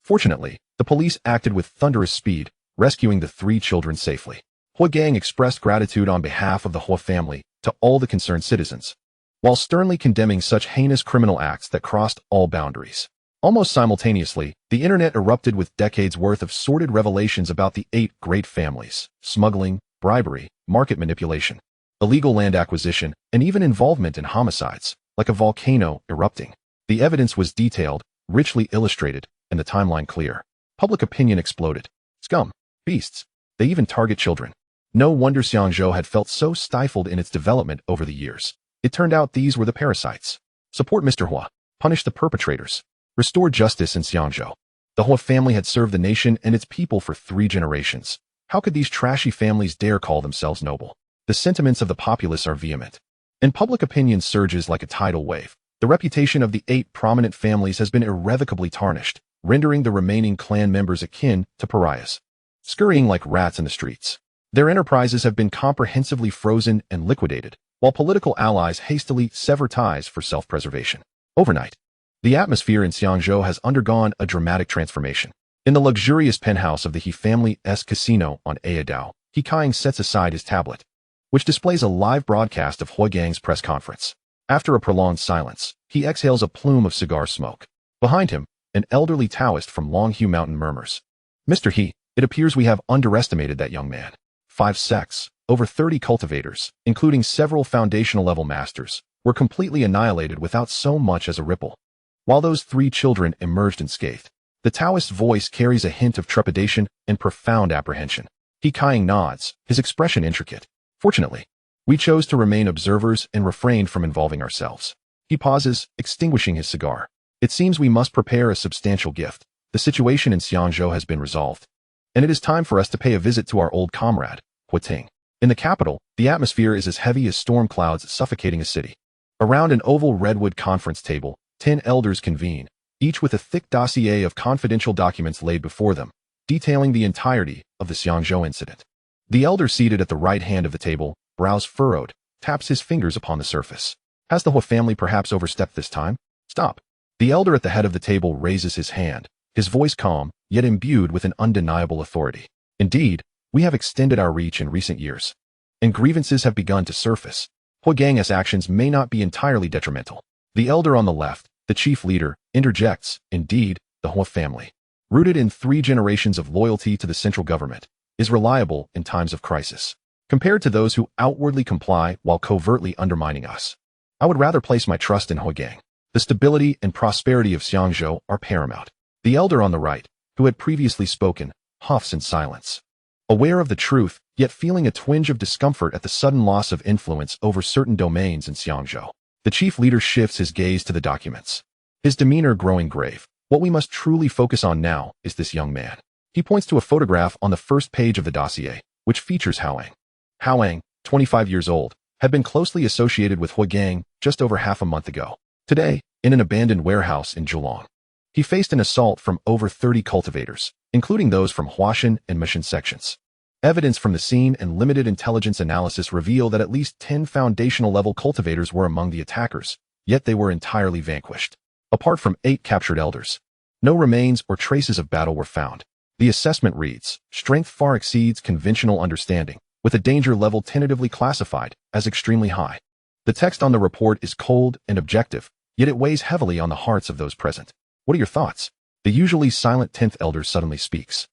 Fortunately, the police acted with thunderous speed, rescuing the 3 children safely. Hou Gang expressed gratitude on behalf of the Hou family to all the concerned citizens, while sternly condemning such heinous criminal acts that crossed all boundaries. Almost simultaneously, the internet erupted with decades worth of sordid revelations about the 8 great families: smuggling, bribery, market manipulation, illegal land acquisition, and even involvement in homicides, like a volcano erupting. The evidence was detailed, richly illustrated, and the timeline clear. Public opinion exploded. Scum. Beasts. They even target children. No wonder Xiangzhou had felt so stifled in its development over the years. It turned out these were the parasites. Support Mr. Hua. Punish the perpetrators. Restore justice in Xiangzhou. The Hua family had served the nation and its people for 3 generations. How could these trashy families dare call themselves noble? The sentiments of the populace are vehement, and public opinion surges like a tidal wave. The reputation of the 8 prominent families has been irrevocably tarnished, rendering the remaining clan members akin to pariahs, scurrying like rats in the streets. Their enterprises have been comprehensively frozen and liquidated, while political allies hastily sever ties for self-preservation. Overnight, the atmosphere in Xiangzhou has undergone a dramatic transformation. In the luxurious penthouse of the He family's casino on Ayadao, He Kaiying sets aside his tablet, which displays a live broadcast of Hou Gang's press conference. After a prolonged silence, he exhales a plume of cigar smoke. Behind him, an elderly Taoist from Longhu Mountain murmurs, Mr. He, it appears we have underestimated that young man. 5 sects, over 30 cultivators, including several foundational-level masters, were completely annihilated without so much as a ripple. While those 3 children emerged unscathed, the Taoist's voice carries a hint of trepidation and profound apprehension. He Kaiying nods, his expression intricate. Fortunately, We chose to remain observers and refrained from involving ourselves. He pauses, extinguishing his cigar. It seems we must prepare a substantial gift. The situation in Xiangzhou has been resolved, and it is time for us to pay a visit to our old comrade, Hou Tu. In the capital, the atmosphere is as heavy as storm clouds suffocating a city. Around an oval redwood conference table, 10 elders convene, each with a thick dossier of confidential documents laid before them, detailing the entirety of the Xiangzhou incident. The elder seated at the right hand of the table, brows furrowed, taps his fingers upon the surface. Has the Hou family perhaps overstepped this time? Stop. The elder at the head of the table raises his hand, his voice calm, yet imbued with an undeniable authority. Indeed, we have extended our reach in recent years, and grievances have begun to surface. Hou Yang's actions may not be entirely detrimental. The elder on the left, the chief leader, interjects. Indeed, the Hou family, rooted in 3 generations of loyalty to the central government, is reliable in times of crisis, compared to those who outwardly comply while covertly undermining us. I would rather place my trust in Hou Yang. The stability and prosperity of Xiangzhou are paramount. The elder on the right, who had previously spoken, huffs in silence. Aware of the truth, yet feeling a twinge of discomfort at the sudden loss of influence over certain domains in Xiangzhou, the chief leader shifts his gaze to the documents, his demeanor growing grave. What we must truly focus on now is this young man. He points to a photograph on the first page of the dossier, which features Hao Yang. Hao Yang, 25 years old, had been closely associated with Hou Yang just over half a month ago. Today, in an abandoned warehouse in Zhulong, he faced an assault from over 30 cultivators, including those from Huashan and Mishan sections. Evidence from the scene and limited intelligence analysis reveal that at least 10 foundational-level cultivators were among the attackers, yet they were entirely vanquished. Apart from 8 captured elders, no remains or traces of battle were found. The assessment reads, strength far exceeds conventional understanding, with a danger level tentatively classified as extremely high. The text on the report is cold and objective, yet it weighs heavily on the hearts of those present. What are your thoughts? The usually silent 10th elder suddenly speaks,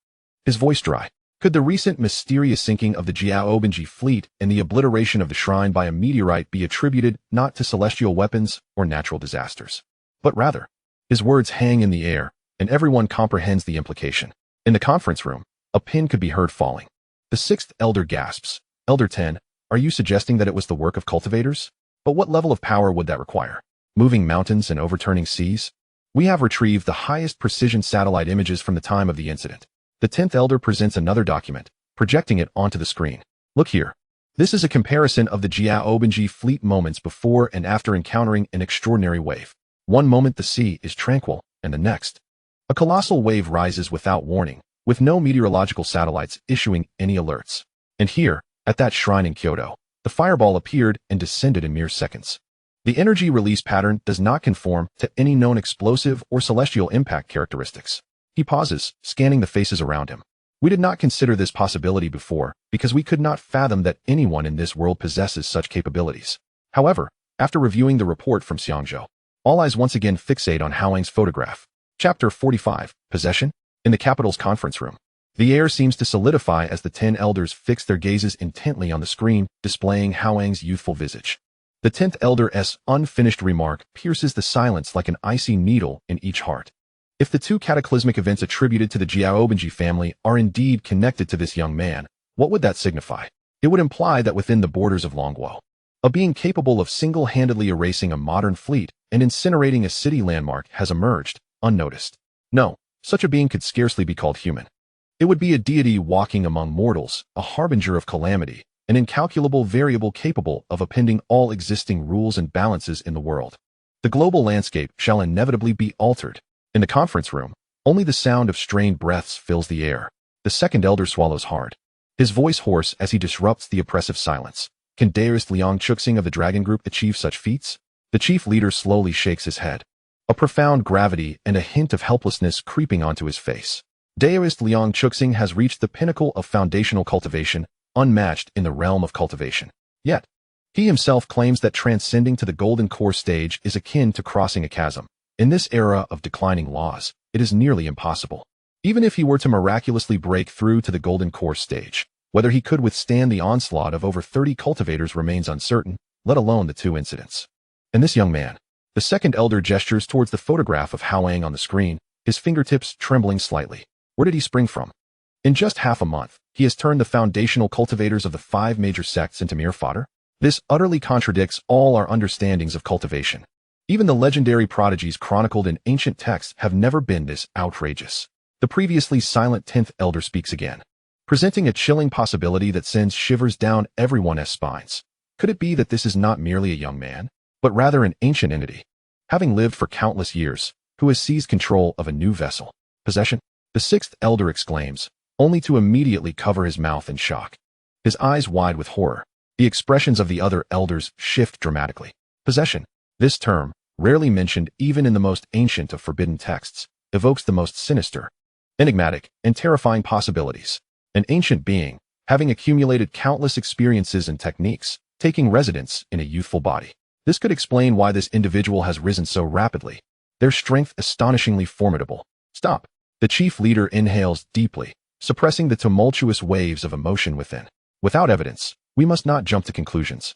his voice dry. Could the recent mysterious sinking of the Jiaobenji fleet and the obliteration of the shrine by a meteorite be attributed not to celestial weapons or natural disasters, but rather? His words hang in the air, and everyone comprehends the implication. In the conference room, a pin could be heard falling. The 6th elder gasps. Elder 10, are you suggesting that it was the work of cultivators? But what level of power would that require? Moving mountains and overturning seas? We have retrieved the highest precision satellite images from the time of the incident. The 10th elder presents another document, projecting it onto the screen. Look here. This is a comparison of the Jiaobenji fleet moments before and after encountering an extraordinary wave. One moment the sea is tranquil, and the next, a colossal wave rises without warning, with no meteorological satellites issuing any alerts. And here, at that shrine in Kyoto, the fireball appeared and descended in mere seconds. The energy release pattern does not conform to any known explosive or celestial impact characteristics. He pauses, scanning the faces around him. We did not consider this possibility before, because we could not fathom that anyone in this world possesses such capabilities. However, after reviewing the report from Xiangzhou, all eyes once again fixate on Hao Yang's photograph. Chapter 45, Possession? In the capital's conference room, the air seems to solidify as the 10 elders fix their gazes intently on the screen, displaying Hao Yang's youthful visage. The 10th elder's unfinished remark pierces the silence like an icy needle in each heart. If the 2 cataclysmic events attributed to the Jiaobenji family are indeed connected to this young man, what would that signify? It would imply that within the borders of Longguo, a being capable of single-handedly erasing a modern fleet and incinerating a city landmark has emerged, unnoticed. No, such a being could scarcely be called human. It would be a deity walking among mortals, a harbinger of calamity, an incalculable variable capable of upending all existing rules and balances in the world. The global landscape shall inevitably be altered. In the conference room, only the sound of strained breaths fills the air. The 2nd elder swallows hard, his voice hoarse as he disrupts the oppressive silence. Can Daoist Liang Chuxing of the Dragon Group achieve such feats? The chief leader slowly shakes his head, a profound gravity and a hint of helplessness creeping onto his face. Daoist Liang Chuxing has reached the pinnacle of foundational cultivation, unmatched in the realm of cultivation. Yet, he himself claims that transcending to the golden core stage is akin to crossing a chasm. In this era of declining laws, it is nearly impossible. Even if he were to miraculously break through to the golden core stage, whether he could withstand the onslaught of over 30 cultivators remains uncertain, let alone the 2 incidents. And this young man, the 2nd elder gestures towards the photograph of Hao Yang on the screen, his fingertips trembling slightly. Where did he spring from? In just half a month, he has turned the foundational cultivators of the 5 major sects into mere fodder. This utterly contradicts all our understandings of cultivation. Even the legendary prodigies chronicled in ancient texts have never been this outrageous. The previously silent 10th elder speaks again, presenting a chilling possibility that sends shivers down everyone's spines. Could it be that this is not merely a young man, but rather an ancient entity, having lived for countless years, who has seized control of a new vessel? Possession? The 6th elder exclaims, only to immediately cover his mouth in shock. His eyes wide with horror. The expressions of the other elders shift dramatically. Possession. This term, rarely mentioned even in the most ancient of forbidden texts, evokes the most sinister, enigmatic, and terrifying possibilities. An ancient being, having accumulated countless experiences and techniques, taking residence in a youthful body. This could explain why this individual has risen so rapidly, their strength astonishingly formidable. Stop. The chief leader inhales deeply, suppressing the tumultuous waves of emotion within. Without evidence, we must not jump to conclusions,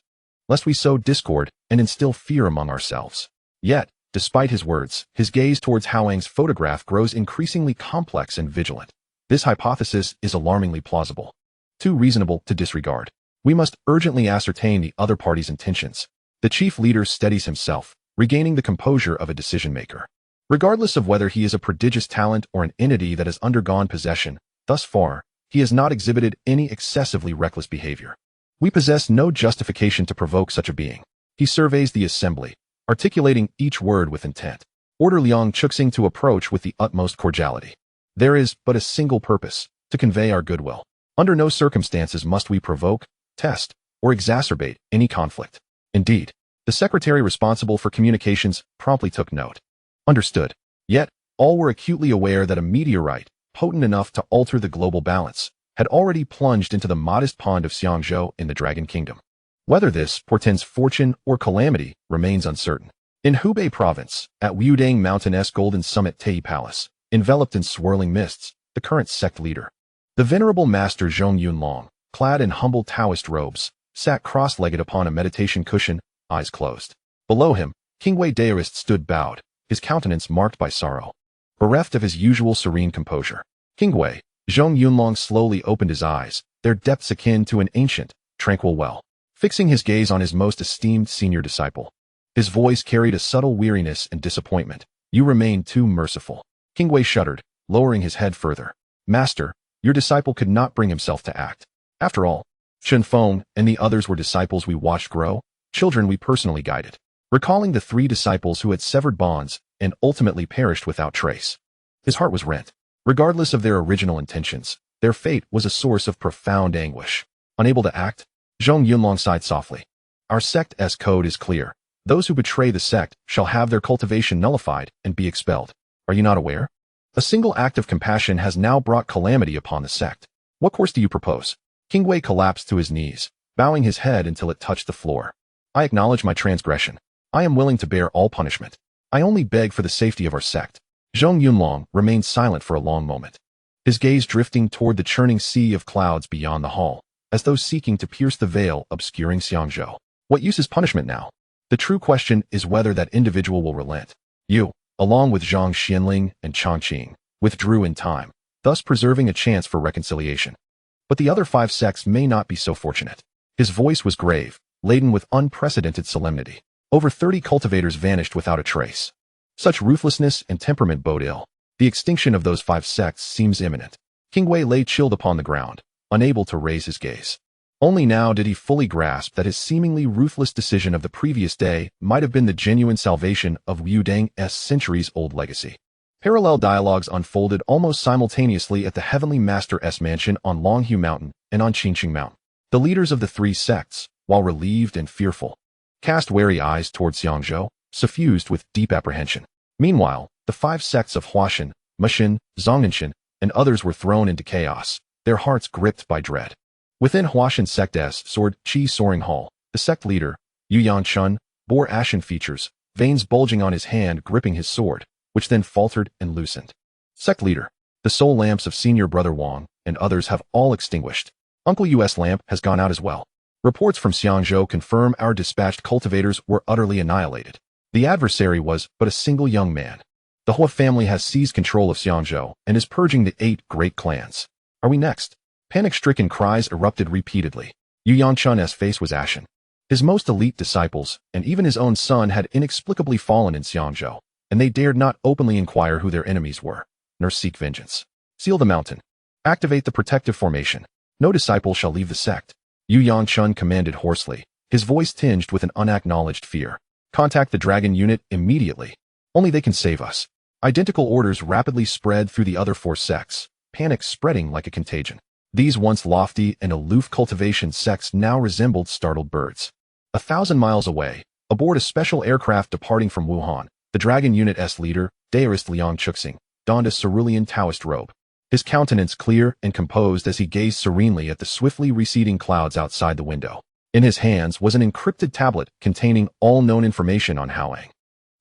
lest we sow discord and instill fear among ourselves. Yet, despite his words, his gaze towards Hao Yang's photograph grows increasingly complex and vigilant. This hypothesis is alarmingly plausible, too reasonable to disregard. We must urgently ascertain the other party's intentions. The chief leader steadies himself, regaining the composure of a decision-maker. Regardless of whether he is a prodigious talent or an entity that has undergone possession, thus far, he has not exhibited any excessively reckless behavior. We possess no justification to provoke such a being. He surveys the assembly, articulating each word with intent. Order Liang Chuxing to approach with the utmost cordiality. There is but a single purpose, to convey our goodwill. Under no circumstances must we provoke, test, or exacerbate any conflict. Indeed, the secretary responsible for communications promptly took note. Understood. Yet, all were acutely aware that a meteorite, potent enough to alter the global balance, had already plunged into the modest pond of Xiangzhou in the Dragon Kingdom. Whether this portends fortune or calamity remains uncertain. In Hubei province, at Wudang Mountain's Golden Summit Taiyi Palace, enveloped in swirling mists, the current sect leader, the venerable master Zhongyun, clad in humble Taoist robes, sat cross-legged upon a meditation cushion, eyes closed. Below him, Qingwei Daoist stood bowed, his countenance marked by sorrow, bereft of his usual serene composure. Qingwei, Zhong Yunlong slowly opened his eyes, their depths akin to an ancient, tranquil well, fixing his gaze on his most esteemed senior disciple. His voice carried a subtle weariness and disappointment. You remain too merciful. Qingwei shuddered, lowering his head further. Master, your disciple could not bring himself to act. After all, Chen Feng and the others were disciples we watched grow, children we personally guided. Recalling the 3 disciples who had severed bonds and ultimately perished without trace, his heart was rent. Regardless of their original intentions, their fate was a source of profound anguish. Unable to act, Zhong Yunlong sighed softly. Our sect's code is clear. Those who betray the sect shall have their cultivation nullified and be expelled. Are you not aware? A single act of compassion has now brought calamity upon the sect. What course do you propose? Qingwei collapsed to his knees, bowing his head until it touched the floor. I acknowledge my transgression. I am willing to bear all punishment. I only beg for the safety of our sect. Zhong Yunlong remained silent for a long moment, his gaze drifting toward the churning sea of clouds beyond the hall, as though seeking to pierce the veil obscuring Xiangzhou. What use is punishment now? The true question is whether that individual will relent. You, along with Zhang Xianling and Chongqing, withdrew in time, thus preserving a chance for reconciliation. But the other 5 sects may not be so fortunate. His voice was grave, laden with unprecedented solemnity. Over 30 cultivators vanished without a trace. Such ruthlessness and temperament bode ill. The extinction of those 5 sects seems imminent. Qingwei lay chilled upon the ground, unable to raise his gaze. Only now did he fully grasp that his seemingly ruthless decision of the previous day might have been the genuine salvation of Wudang's centuries-old legacy. Parallel dialogues unfolded almost simultaneously at the Heavenly Master's mansion on Longhu Mountain and on Qingqing Mountain. The leaders of the 3 sects, while relieved and fearful, cast wary eyes toward Xiangzhou, suffused with deep apprehension. Meanwhile, the 5 sects of Huashan, Mushin, Zhongenshan, and others were thrown into chaos, their hearts gripped by dread. Within Huashan sect's soared Qi Soaring Hall, the sect leader, Yu Yanchun, bore ashen features, veins bulging on his hand gripping his sword, which then faltered and loosened. Sect leader, the soul lamps of senior brother Wang and others have all extinguished. Uncle U's lamp has gone out as well. Reports from Xiangzhou confirm our dispatched cultivators were utterly annihilated. The adversary was but a single young man. The Hua family has seized control of Xiangzhou and is purging the 8 great clans. Are we next? Panic-stricken cries erupted repeatedly. Yu Yanchun's face was ashen. His most elite disciples, and even his own son, had inexplicably fallen in Xiangzhou, and they dared not openly inquire who their enemies were, nor seek vengeance. Seal the mountain. Activate the protective formation. No disciple shall leave the sect. Yu Yangchun commanded hoarsely, his voice tinged with an unacknowledged fear. Contact the dragon unit immediately. Only they can save us. Identical orders rapidly spread through the other 4 sects, panic spreading like a contagion. These once lofty and aloof cultivation sects now resembled startled birds. 1,000 miles away, aboard a special aircraft departing from Wuhan, the dragon unit's leader, Daorist Liang Chuxing, donned a cerulean Taoist robe. His countenance clear and composed as he gazed serenely at the swiftly receding clouds outside the window. In his hands was an encrypted tablet containing all known information on Hao Yang,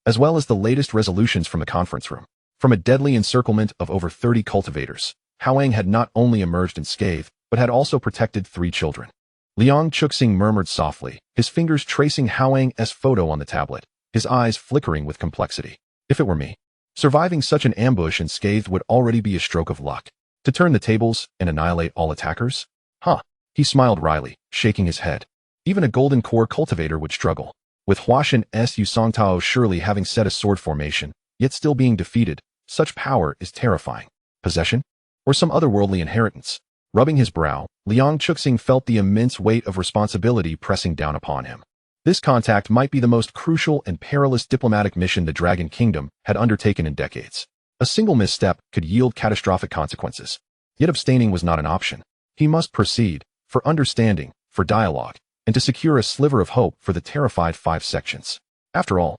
as well as the latest resolutions from the conference room. From a deadly encirclement of over 30 cultivators, Hao Yang had not only emerged unscathed, but had also protected 3 children. Liang Chuxing murmured softly, his fingers tracing Hao Yang's photo on the tablet, his eyes flickering with complexity. If it were me, surviving such an ambush unscathed would already be a stroke of luck. To turn the tables and annihilate all attackers? Huh. He smiled wryly, shaking his head. Even a golden core cultivator would struggle. With Huashan's Yu Songtao surely having set a sword formation, yet still being defeated, such power is terrifying. Possession? Or some otherworldly inheritance? Rubbing his brow, Liang Chuxing felt the immense weight of responsibility pressing down upon him. This contact might be the most crucial and perilous diplomatic mission the Dragon Kingdom had undertaken in decades. A single misstep could yield catastrophic consequences. Yet abstaining was not an option. He must proceed, for understanding, for dialogue, and to secure a sliver of hope for the terrified 5 sections. After all,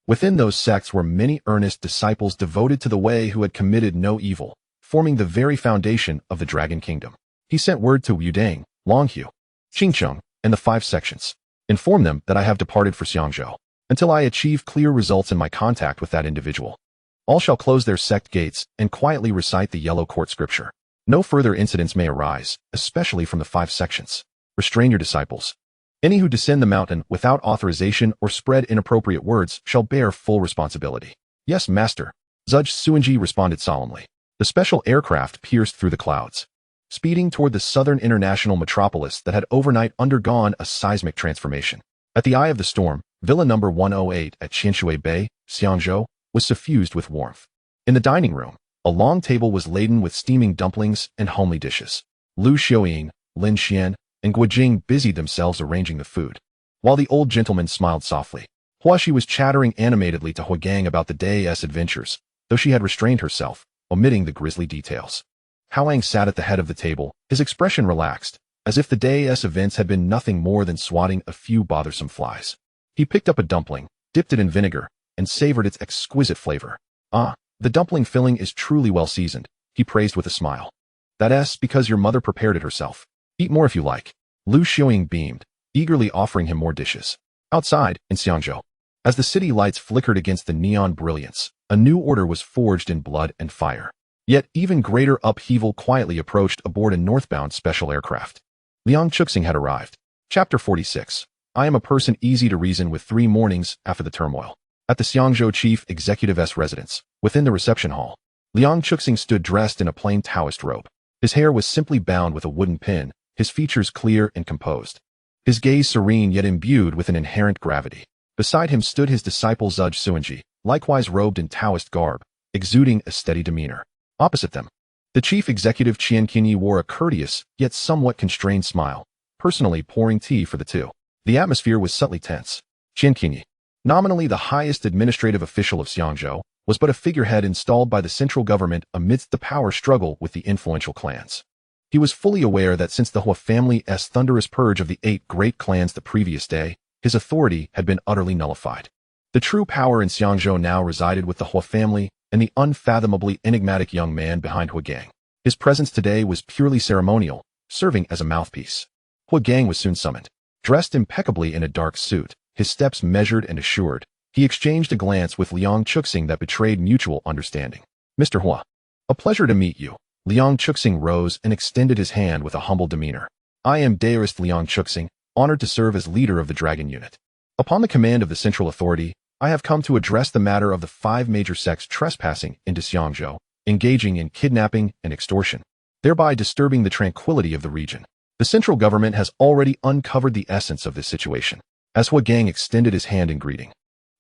within those sects were many earnest disciples devoted to the way who had committed no evil, forming the very foundation of the Dragon Kingdom. He sent word to Wudang, Longhu, Xingcheng, and the 5 sections. Inform them that I have departed for Xiangzhou, until I achieve clear results in my contact with that individual. All shall close their sect gates and quietly recite the yellow court scripture. No further incidents may arise, especially from the 5 sections. Restrain your disciples. Any who descend the mountain without authorization or spread inappropriate words shall bear full responsibility. Yes, master. Zhuzh Suanji responded solemnly. The special aircraft pierced through the clouds, speeding toward the southern international metropolis that had overnight undergone a seismic transformation. At the eye of the storm, Villa number 108 at Qianshui Bay, Xiangzhou, was suffused with warmth. In the dining room, a long table was laden with steaming dumplings and homely dishes. Lu Xiaoying, Lin Xian, and Guojing busied themselves arranging the food. While the old gentleman smiled softly, Huaxi was chattering animatedly to Huigang about the day's adventures, though she had restrained herself, omitting the grisly details. Hao Yang sat at the head of the table, his expression relaxed, as if the day's events had been nothing more than swatting a few bothersome flies. He picked up a dumpling, dipped it in vinegar, and savored its exquisite flavor. Ah, the dumpling filling is truly well seasoned, he praised with a smile. That's because your mother prepared it herself. Eat more if you like. Lu Xiaoying beamed, eagerly offering him more dishes. Outside, in Xiangzhou, as the city lights flickered against the neon brilliance, a new order was forged in blood and fire. Yet even greater upheaval quietly approached aboard a northbound special aircraft. Liang Chuxing had arrived. Chapter 46. I am a person easy to reason with 3 mornings after the turmoil. At the Xiangzhou Chief Executive's residence, within the reception hall, Liang Chuxing stood dressed in a plain Taoist robe. His hair was simply bound with a wooden pin, his features clear and composed. His gaze serene yet imbued with an inherent gravity. Beside him stood his disciple Zhuzh Suanji, likewise robed in Taoist garb, exuding a steady demeanor. Opposite them, the chief executive Qianqinyi wore a courteous, yet somewhat constrained smile, personally pouring tea for the two. The atmosphere was subtly tense. Qianqinyi, nominally the highest administrative official of Xiangzhou, was but a figurehead installed by the central government amidst the power struggle with the influential clans. He was fully aware that since the Hua family's thunderous purge of the 8 great clans the previous day, his authority had been utterly nullified. The true power in Xiangzhou now resided with the Hua family and the unfathomably enigmatic young man behind Huigang. His presence today was purely ceremonial, serving as a mouthpiece. Huigang was soon summoned. Dressed impeccably in a dark suit, his steps measured and assured, he exchanged a glance with Liang Chuxing that betrayed mutual understanding. Mr. Hua, a pleasure to meet you. Liang Chuxing rose and extended his hand with a humble demeanor. I am Daorist Liang Chuxing, honored to serve as leader of the Dragon Unit. Upon the command of the central authority, I have come to address the matter of the 5 major sects trespassing into Xiangzhou, engaging in kidnapping and extortion, thereby disturbing the tranquility of the region. The central government has already uncovered the essence of this situation. as Hou Yang extended his hand in greeting.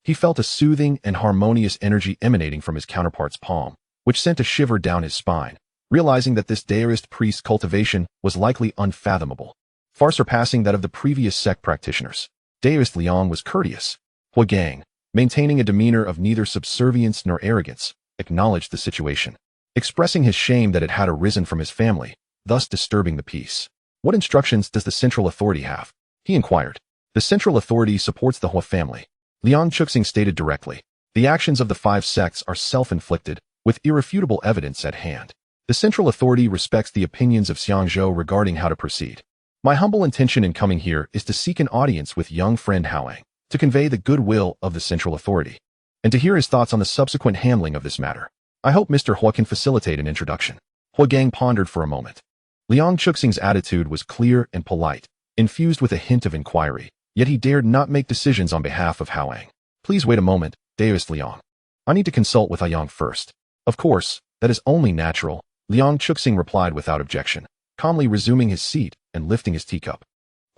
He felt a soothing and harmonious energy emanating from his counterpart's palm, which sent a shiver down his spine, realizing that this Daoist priest's cultivation was likely unfathomable, far surpassing that of the previous sect practitioners. Daoist Liang was courteous. Hou Yang, maintaining a demeanor of neither subservience nor arrogance, acknowledged the situation, expressing his shame that it had arisen from his family, thus disturbing the peace. What instructions does the central authority have? He inquired. The central authority supports the Hou family. Liang Chuxing stated directly. The actions of the 5 sects are self-inflicted, with irrefutable evidence at hand. The central authority respects the opinions of Xiangzhou regarding how to proceed. My humble intention in coming here is to seek an audience with young friend Hao Yang, to convey the goodwill of the central authority, and to hear his thoughts on the subsequent handling of this matter. I hope Mr. Hou can facilitate an introduction. Hou Yang pondered for a moment. Liang Chuxing's attitude was clear and polite, infused with a hint of inquiry, yet he dared not make decisions on behalf of Hao Yang. Please wait a moment, Daoist Liang. I need to consult with Hao Yang first. Of course, that is only natural, Liang Chuxing replied without objection, calmly resuming his seat and lifting his teacup.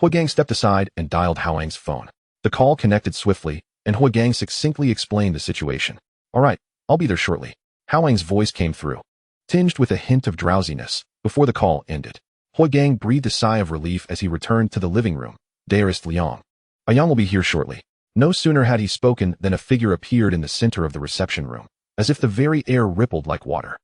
Hou Yang stepped aside and dialed Hao Yang's phone. The call connected swiftly, and Hou Yang succinctly explained the situation. All right, I'll be there shortly. Hao Yang's voice came through, tinged with a hint of drowsiness, before the call ended. Hou Yang breathed a sigh of relief as he returned to the living room. Daoist Liang. Hao Yang will be here shortly. No sooner had he spoken than a figure appeared in the center of the reception room, as if the very air rippled like water.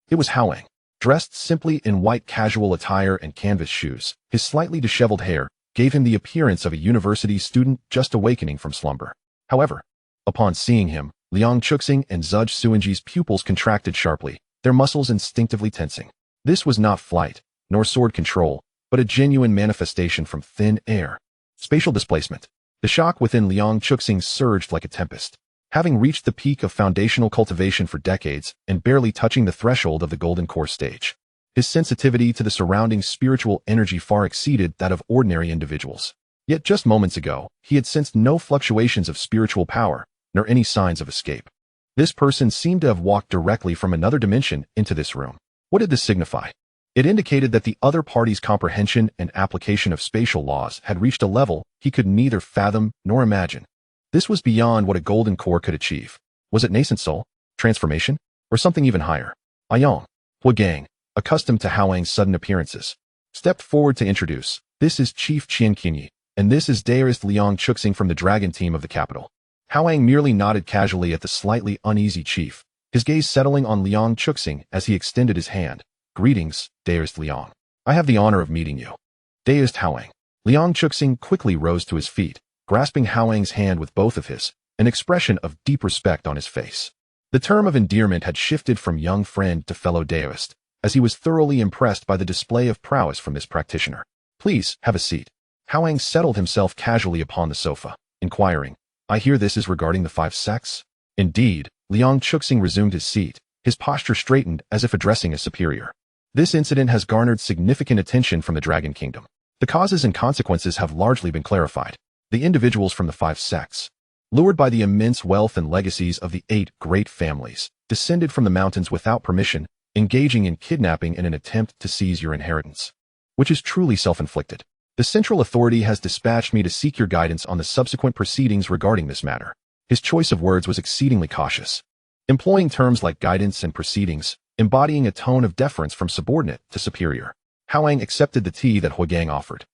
It was Hao Yang, dressed simply in white casual attire and canvas shoes. His slightly disheveled hair gave him the appearance of a university student just awakening from slumber. However, upon seeing him, Liang Chuxing and Zhuzh Suanji's pupils contracted sharply, their muscles instinctively tensing. This was not flight, nor sword control, but a genuine manifestation from thin air. Spatial displacement. The shock within Liang Chuxing surged like a tempest. Having reached the peak of foundational cultivation for decades and barely touching the threshold of the golden core stage, his sensitivity to the surrounding spiritual energy far exceeded that of ordinary individuals. Yet just moments ago, he had sensed no fluctuations of spiritual power, nor any signs of escape. This person seemed to have walked directly from another dimension into this room. What did this signify? It indicated that the other party's comprehension and application of spatial laws had reached a level he could neither fathom nor imagine. This was beyond what a golden core could achieve. Was it nascent soul, transformation, or something even higher? Hao Yang, Hou Yang, accustomed to Hao Yang's sudden appearances, stepped forward to introduce. This is Chief Qian Qinyi, and this is Daoist Liang Chuxing from the Dragon team of the capital. Hao Yang merely nodded casually at the slightly uneasy chief, his gaze settling on Liang Chuxing as he extended his hand. Greetings, Daoist Liang. I have the honor of meeting you. Daoist Hao Yang. Liang Chuxing quickly rose to his feet, grasping Hao Yang's hand with both of his, an expression of deep respect on his face. The term of endearment had shifted from young friend to fellow Daoist, as he was thoroughly impressed by the display of prowess from this practitioner. Please, have a seat. Hao Yang settled himself casually upon the sofa, inquiring, I hear this is regarding the 5 sects? Indeed, Liang Chuxing resumed his seat, his posture straightened as if addressing a superior. This incident has garnered significant attention from the Dragon Kingdom. The causes and consequences have largely been clarified. The individuals from the 5 sects, lured by the immense wealth and legacies of the 8 great families, descended from the mountains without permission, engaging in kidnapping in an attempt to seize your inheritance, which is truly self-inflicted. The central authority has dispatched me to seek your guidance on the subsequent proceedings regarding this matter. His choice of words was exceedingly cautious, employing terms like guidance and proceedings, embodying a tone of deference from subordinate to superior. Hao Yang accepted the tea that Hou Yang offered,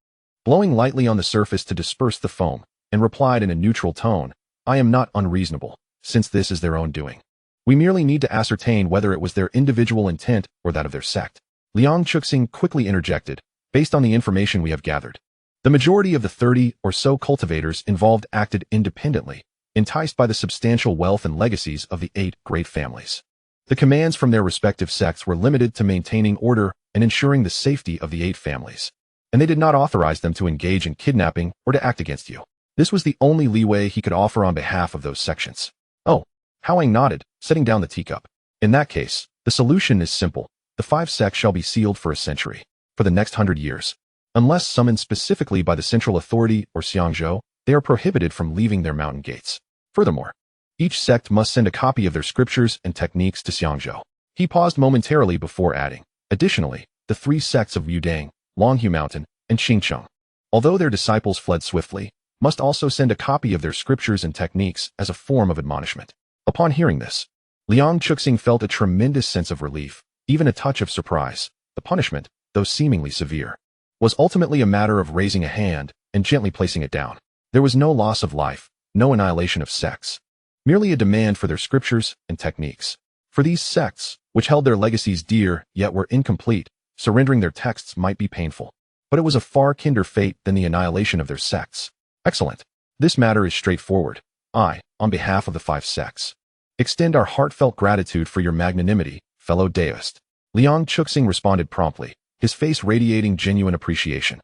blowing lightly on the surface to disperse the foam, and replied in a neutral tone, I am not unreasonable, since this is their own doing. We merely need to ascertain whether it was their individual intent or that of their sect. Liang Chuxing quickly interjected, based on the information we have gathered. The majority of the 30 or so cultivators involved acted independently, enticed by the substantial wealth and legacies of the 8 great families. The commands from their respective sects were limited to maintaining order and ensuring the safety of the 8 families, and they did not authorize them to engage in kidnapping or to act against you. This was the only leeway he could offer on behalf of those sections. Oh, Hao Yang nodded, setting down the teacup. In that case, the solution is simple. The 5 sects shall be sealed for a century, for the next 100 years. Unless summoned specifically by the central authority or Xiangzhou, they are prohibited from leaving their mountain gates. Furthermore, each sect must send a copy of their scriptures and techniques to Xiangzhou. He paused momentarily before adding, additionally, the 3 sects of Yudang, Longhu Mountain, and Xingcheng. Although their disciples fled swiftly, must also send a copy of their scriptures and techniques as a form of admonishment. Upon hearing this, Liang Chuxing felt a tremendous sense of relief, even a touch of surprise. The punishment, though seemingly severe, was ultimately a matter of raising a hand and gently placing it down. There was no loss of life, no annihilation of sects, merely a demand for their scriptures and techniques. For these sects, which held their legacies dear yet were incomplete, surrendering their texts might be painful. But it was a far kinder fate than the annihilation of their sects. Excellent. This matter is straightforward. I, on behalf of the 5 sects, extend our heartfelt gratitude for your magnanimity, fellow Daoist. Liang Chuxing responded promptly, his face radiating genuine appreciation.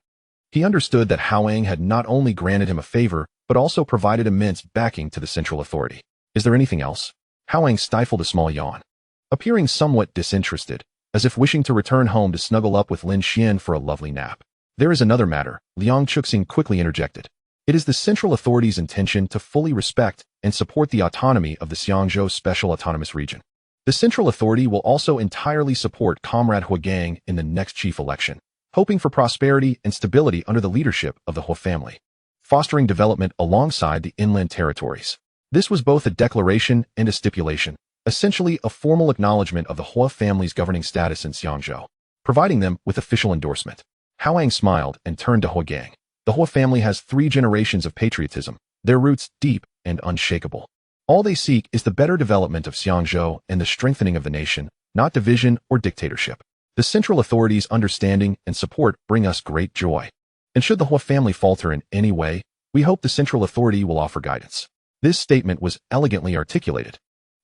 He understood that Hao Yang had not only granted him a favor, but also provided immense backing to the central authority. Is there anything else? Hao Yang stifled a small yawn, appearing somewhat disinterested, as if wishing to return home to snuggle up with Lin Xian for a lovely nap. There is another matter, Liang Chuxing quickly interjected. It is the central authority's intention to fully respect and support the autonomy of the Xiangzhou Special Autonomous Region. The central authority will also entirely support Comrade Hou Gang in the next chief election, hoping for prosperity and stability under the leadership of the Hou family, fostering development alongside the inland territories. This was both a declaration and a stipulation, essentially a formal acknowledgement of the Hou family's governing status in Xiangzhou, providing them with official endorsement. Hao Yang smiled and turned to Hou Gang. The Hou family has 3 generations of patriotism, their roots deep and unshakable. All they seek is the better development of Xiangzhou and the strengthening of the nation, not division or dictatorship. The central authority's understanding and support bring us great joy. And should the Hou family falter in any way, we hope the central authority will offer guidance. This statement was elegantly articulated,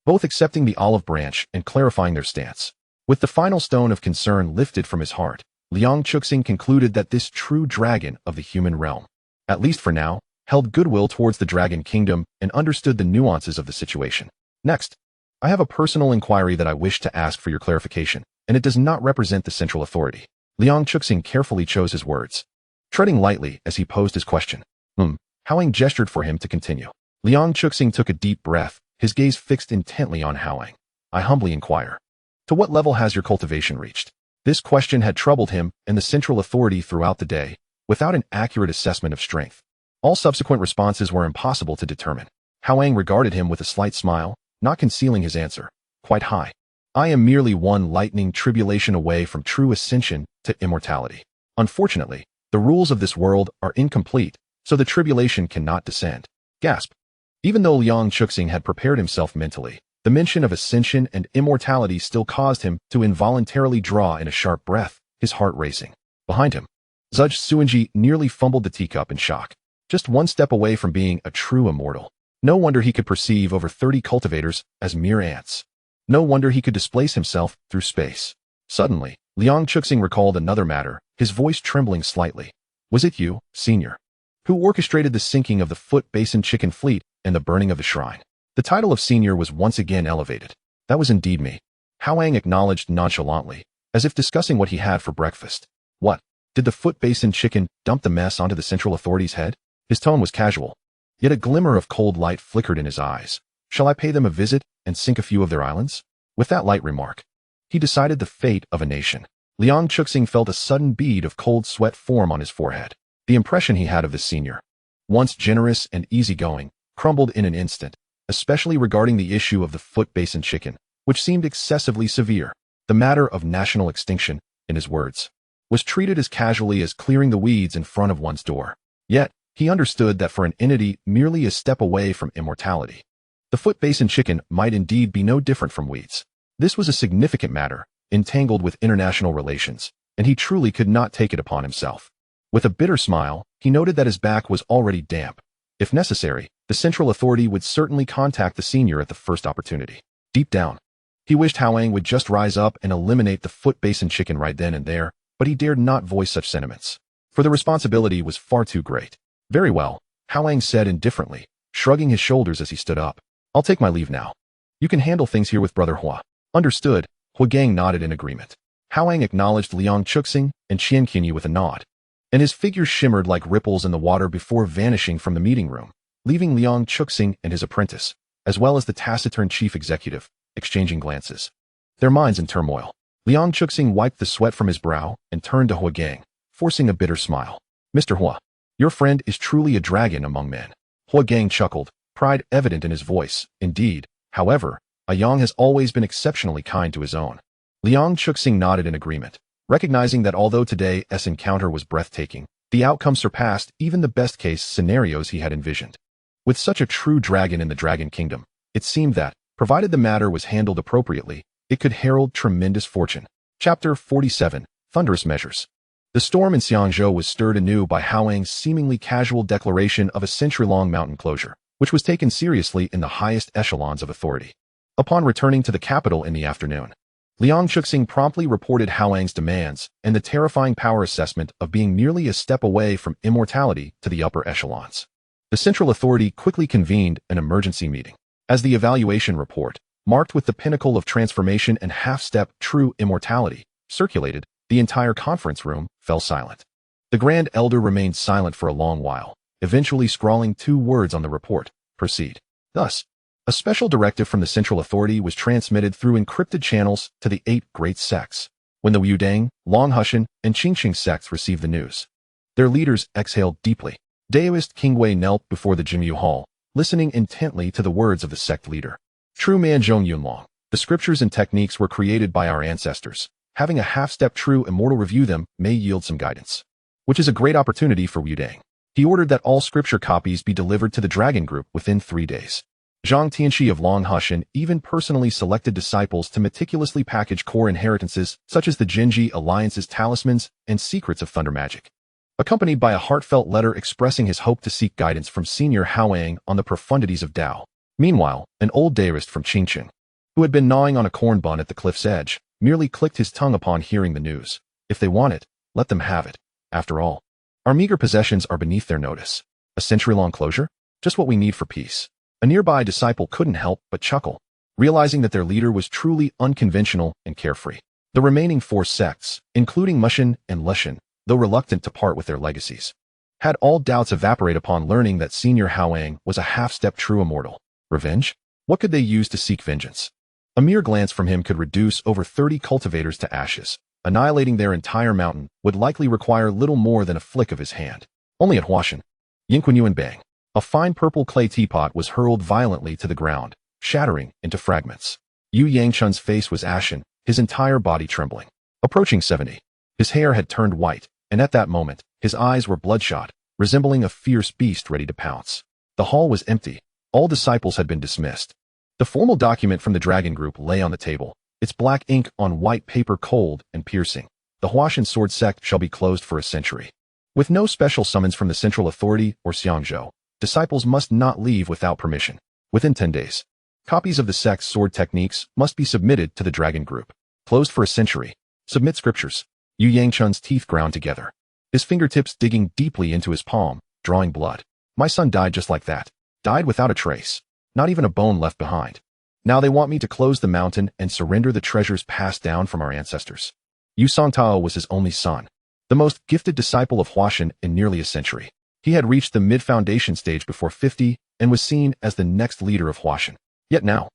both accepting the olive branch and clarifying their stance. With the final stone of concern lifted from his heart, Liang Chuxing concluded that this true dragon of the human realm, at least for now, held goodwill towards the Dragon Kingdom and understood the nuances of the situation. Next, I have a personal inquiry that I wish to ask for your clarification, and it does not represent the central authority. Liang Chuxing carefully chose his words, treading lightly as he posed his question. Hao Yang gestured for him to continue. Liang Chuxing took a deep breath, his gaze fixed intently on Hao Yang. I humbly inquire, to what level has your cultivation reached? This question had troubled him and the central authority throughout the day, without an accurate assessment of strength. All subsequent responses were impossible to determine. Hao Yang regarded him with a slight smile, not concealing his answer. Quite high. I am merely one lightning tribulation away from true ascension to immortality. Unfortunately, the rules of this world are incomplete, so the tribulation cannot descend. Gasp. Even though Liang Chuxing had prepared himself mentally, the mention of ascension and immortality still caused him to involuntarily draw in a sharp breath, his heart racing. Behind him, Zhuge Suanji nearly fumbled the teacup in shock, just one step away from being a true immortal. No wonder he could perceive over 30 cultivators as mere ants. No wonder he could displace himself through space. Suddenly, Liang Chuxing recalled another matter, his voice trembling slightly. Was it you, Senior, who orchestrated the sinking of the Foot Basin Chicken Fleet and the burning of the shrine? The title of Senior was once again elevated. That was indeed me. Hao Yang acknowledged nonchalantly, as if discussing what he had for breakfast. What? Did the Foot Basin Chicken dump the mess onto the central authority's head? His tone was casual, yet a glimmer of cold light flickered in his eyes. Shall I pay them a visit and sink a few of their islands? With that light remark, he decided the fate of a nation. Liang Chuxing felt a sudden bead of cold sweat form on his forehead. The impression he had of the senior, once generous and easygoing, crumbled in an instant, especially regarding the issue of the Foot Basin Chicken, which seemed excessively severe. The matter of national extinction, in his words, was treated as casually as clearing the weeds in front of one's door. Yet, he understood that for an entity merely a step away from immortality, the Foot Basin Chicken might indeed be no different from weeds. This was a significant matter, entangled with international relations, and he truly could not take it upon himself. With a bitter smile, he noted that his back was already damp. If necessary, the central authority would certainly contact the senior at the first opportunity. Deep down, he wished Hao Yang would just rise up and eliminate the Foot Basin Chicken right then and there, but he dared not voice such sentiments, for the responsibility was far too great. Very well, Hao Yang said indifferently, shrugging his shoulders as he stood up. I'll take my leave now. You can handle things here with Brother Hua. Understood. Hou Gang nodded in agreement. Hao Yang acknowledged Liang Chuxing and Qianqinyi with a nod, and his figure shimmered like ripples in the water before vanishing from the meeting room, leaving Liang Chuxing and his apprentice, as well as the taciturn chief executive, exchanging glances, their minds in turmoil. Liang Chuxing wiped the sweat from his brow and turned to Hou Gang, forcing a bitter smile. Mr. Hua, Your friend is truly a dragon among men. Hao Yang chuckled, pride evident in his voice. Indeed, however, Yang has always been exceptionally kind to his own. Liang Chuxing nodded in agreement, recognizing that although today's encounter was breathtaking, the outcome surpassed even the best-case scenarios he had envisioned. With such a true dragon in the Dragon Kingdom, it seemed that, provided the matter was handled appropriately, it could herald tremendous fortune. Chapter 47, Thunderous Measures. The storm in Xiangzhou was stirred anew by Hao Yang's seemingly casual declaration of a century-long mountain closure, which was taken seriously in the highest echelons of authority. Upon returning to the capital in the afternoon, Liang Chuxing promptly reported Hao Yang's demands and the terrifying power assessment of being merely a step away from immortality to the upper echelons. The central authority quickly convened an emergency meeting. As the evaluation report, marked with the pinnacle of transformation and half-step true immortality, circulated, the entire conference room fell silent. The Grand Elder remained silent for a long while, eventually scrawling 2 words on the report: proceed. Thus, a special directive from the central authority was transmitted through encrypted channels to the 8 great sects. When the Wudang, Longhushan, and Qingqing sects received the news, their leaders exhaled deeply. Daoist Qingwei knelt before the Jimyu Hall, listening intently to the words of the sect leader. True man Zhong Yunlong, the scriptures and techniques were created by our ancestors. Having a half-step true immortal review them may yield some guidance, which is a great opportunity for Wudang. He ordered that all scripture copies be delivered to the Dragon Group within 3 days. Zhang Tianxi of Longhushan even personally selected disciples to meticulously package core inheritances such as the Jinji Alliance's talismans and secrets of thunder magic, accompanied by a heartfelt letter expressing his hope to seek guidance from senior Hao Yang on the profundities of Tao. Meanwhile, an old Daoist from Qingqing, who had been gnawing on a corn bun at the cliff's edge, merely clicked his tongue upon hearing the news. If they want it, let them have it. After all, our meager possessions are beneath their notice. A century-long closure? Just what we need for peace. A nearby disciple couldn't help but chuckle, realizing that their leader was truly unconventional and carefree. The remaining 4 sects, including Mushan and Lushan, though reluctant to part with their legacies, had all doubts evaporate upon learning that senior Hao Yang was a half-step true immortal. Revenge? What could they use to seek vengeance? A mere glance from him could reduce over 30 cultivators to ashes. Annihilating their entire mountain would likely require little more than a flick of his hand. Only at Huashan, Yinquan Bang, a fine purple clay teapot was hurled violently to the ground, shattering into fragments. Yu Yangchun's face was ashen, his entire body trembling. Approaching 70, his hair had turned white, and at that moment, his eyes were bloodshot, resembling a fierce beast ready to pounce. The hall was empty. All disciples had been dismissed. The formal document from the Dragon Group lay on the table, its black ink on white paper cold and piercing. The Huashan Sword Sect shall be closed for a century. With no special summons from the Central Authority or Xiangzhou, disciples must not leave without permission. Within 10 days, copies of the sect's sword techniques must be submitted to the Dragon Group. Closed for a century. Submit scriptures. Yu Yangchun's teeth ground together, his fingertips digging deeply into his palm, drawing blood. My son died just like that. Died without a trace. Not even a bone left behind. Now they want me to close the mountain and surrender the treasures passed down from our ancestors. Yu Songtao was his only son, the most gifted disciple of Huashan in nearly a century. He had reached the mid-foundation stage before 50 and was seen as the next leader of Huashan. Yet now,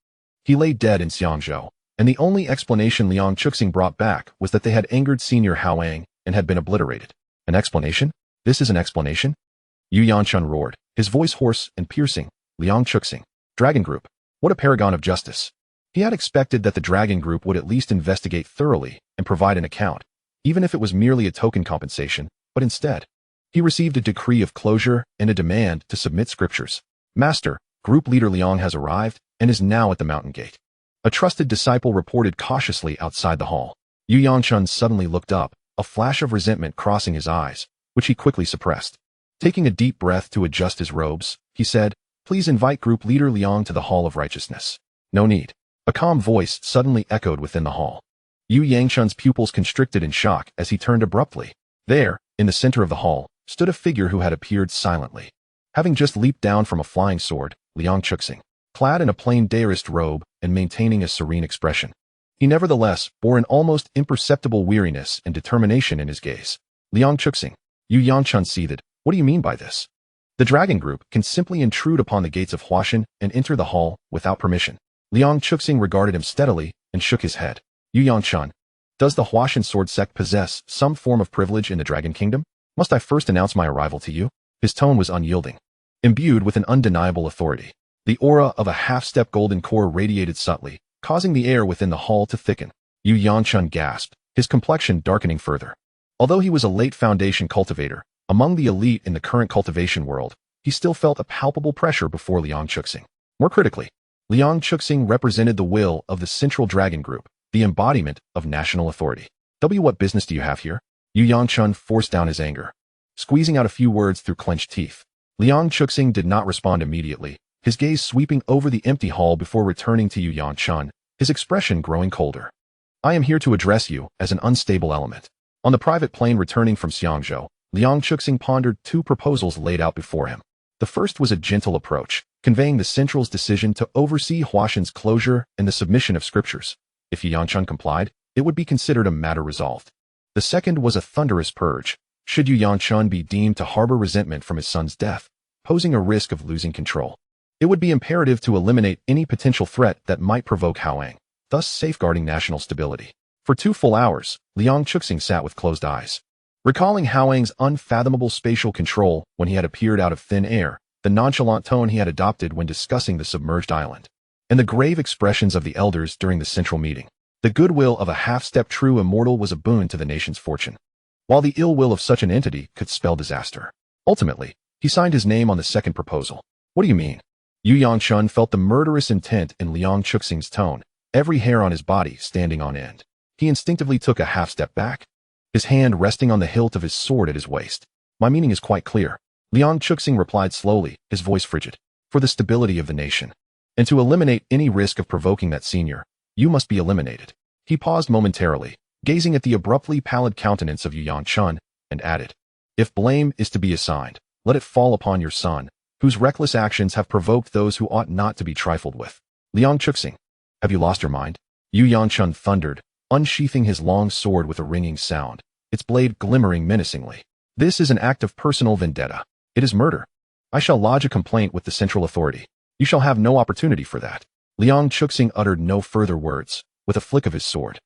he lay dead in Xiangzhou, and the only explanation Liang Chuxing brought back was that they had angered senior Hao Yang and had been obliterated. An explanation? This is an explanation? Yu Yanchun roared, his voice hoarse and piercing. Liang Chuxing. Dragon Group. What a paragon of justice. He had expected that the Dragon Group would at least investigate thoroughly and provide an account, even if it was merely a token compensation, but instead, he received a decree of closure and a demand to submit scriptures. Master, Group Leader Liang has arrived and is now at the mountain gate. A trusted disciple reported cautiously outside the hall. Yu Yangchun suddenly looked up, a flash of resentment crossing his eyes, which he quickly suppressed. Taking a deep breath to adjust his robes, he said, "Please invite Group Leader Liang to the Hall of Righteousness." No need. A calm voice suddenly echoed within the hall. Yu Yangchun's pupils constricted in shock as he turned abruptly. There, in the center of the hall, stood a figure who had appeared silently. Having just leaped down from a flying sword, Liang Chuxing, clad in a plain Daoist robe and maintaining a serene expression. He nevertheless bore an almost imperceptible weariness and determination in his gaze. Liang Chuxing. Yu Yangchun seethed. What do you mean by this? The Dragon Group can simply intrude upon the gates of Huashan and enter the hall without permission. Liang Chuxing regarded him steadily and shook his head. Yu Yangchun, does the Huashan Sword Sect possess some form of privilege in the Dragon Kingdom? Must I first announce my arrival to you? His tone was unyielding, imbued with an undeniable authority. The aura of a half-step golden core radiated subtly, causing the air within the hall to thicken. Yu Yangchun gasped, his complexion darkening further. Although he was a late foundation cultivator, among the elite in the current cultivation world, he still felt a palpable pressure before Liang Chuxing. More critically, Liang Chuxing represented the will of the Central Dragon Group, the embodiment of national authority. What business do you have here? Yu Yangchun forced down his anger, squeezing out a few words through clenched teeth. Liang Chuxing did not respond immediately, his gaze sweeping over the empty hall before returning to Yu Yangchun, his expression growing colder. I am here to address you as an unstable element. On the private plane returning from Xiangzhou, Liang Chuxing pondered two proposals laid out before him. The first was a gentle approach, conveying the Central's decision to oversee Huashan's closure and the submission of scriptures. If Yu Yangchun complied, it would be considered a matter resolved. The second was a thunderous purge, should Yu Yangchun be deemed to harbor resentment from his son's death, posing a risk of losing control. It would be imperative to eliminate any potential threat that might provoke Hao Yang, thus safeguarding national stability. For 2 full hours, Liang Chuxing sat with closed eyes. Recalling Hao Yang's unfathomable spatial control when he had appeared out of thin air, the nonchalant tone he had adopted when discussing the submerged island, and the grave expressions of the elders during the central meeting. The goodwill of a half-step true immortal was a boon to the nation's fortune, while the ill will of such an entity could spell disaster. Ultimately, he signed his name on the second proposal. What do you mean? Yu Yangchun felt the murderous intent in Liang Chuxing's tone, every hair on his body standing on end. He instinctively took a half-step back, his hand resting on the hilt of his sword at his waist. My meaning is quite clear. Liang Chuxing replied slowly, his voice frigid. For the stability of the nation, and to eliminate any risk of provoking that senior, you must be eliminated. He paused momentarily, gazing at the abruptly pallid countenance of Yu Yangchun, and added, if blame is to be assigned, let it fall upon your son, whose reckless actions have provoked those who ought not to be trifled with. Liang Chuxing, have you lost your mind? Yu Yangchun thundered, unsheathing his long sword with a ringing sound, its blade glimmering menacingly. This is an act of personal vendetta. It is murder. I shall lodge a complaint with the central authority. You shall have no opportunity for that. Liang Chuxing uttered no further words, with a flick of his sword.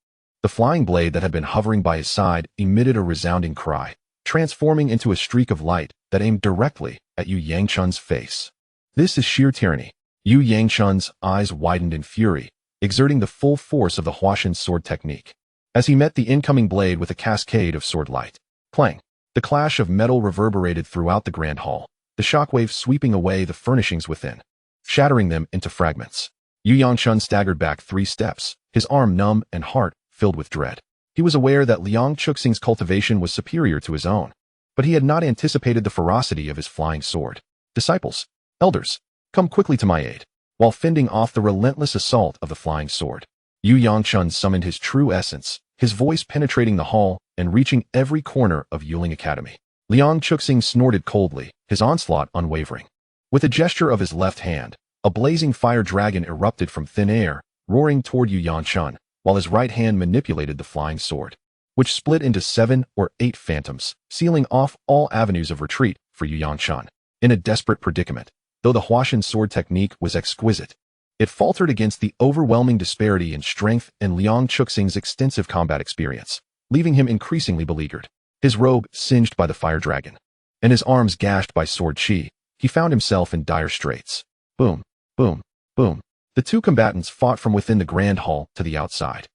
The flying blade that had been hovering by his side emitted a resounding cry, transforming into a streak of light that aimed directly at Yu Yangchun's face. This is sheer tyranny. Yu Yangchun's eyes widened in fury, exerting the full force of the Huashan sword technique, as he met the incoming blade with a cascade of sword light. Clang! The clash of metal reverberated throughout the grand hall, the shockwave sweeping away the furnishings within, shattering them into fragments. Yu Yangchun staggered back 3 steps, his arm numb and heart filled with dread. He was aware that Liang Chuxing's cultivation was superior to his own, but he had not anticipated the ferocity of his flying sword. Disciples, elders, come quickly to my aid. While fending off the relentless assault of the flying sword, Yu Yangchun summoned his true essence, his voice penetrating the hall and reaching every corner of Yuling Academy. Liang Chuxing snorted coldly, his onslaught unwavering. With a gesture of his left hand, a blazing fire dragon erupted from thin air, roaring toward Yu Yangchun, while his right hand manipulated the flying sword, which split into 7 or 8 phantoms, sealing off all avenues of retreat for Yu Yangchun. In a desperate predicament, though the Huashan sword technique was exquisite, it faltered against the overwhelming disparity in strength and Liang Chuxing's extensive combat experience, leaving him increasingly beleaguered. His robe singed by the fire dragon, and his arms gashed by sword chi, he found himself in dire straits. Boom, boom, boom. The 2 combatants fought from within the grand hall to the outside.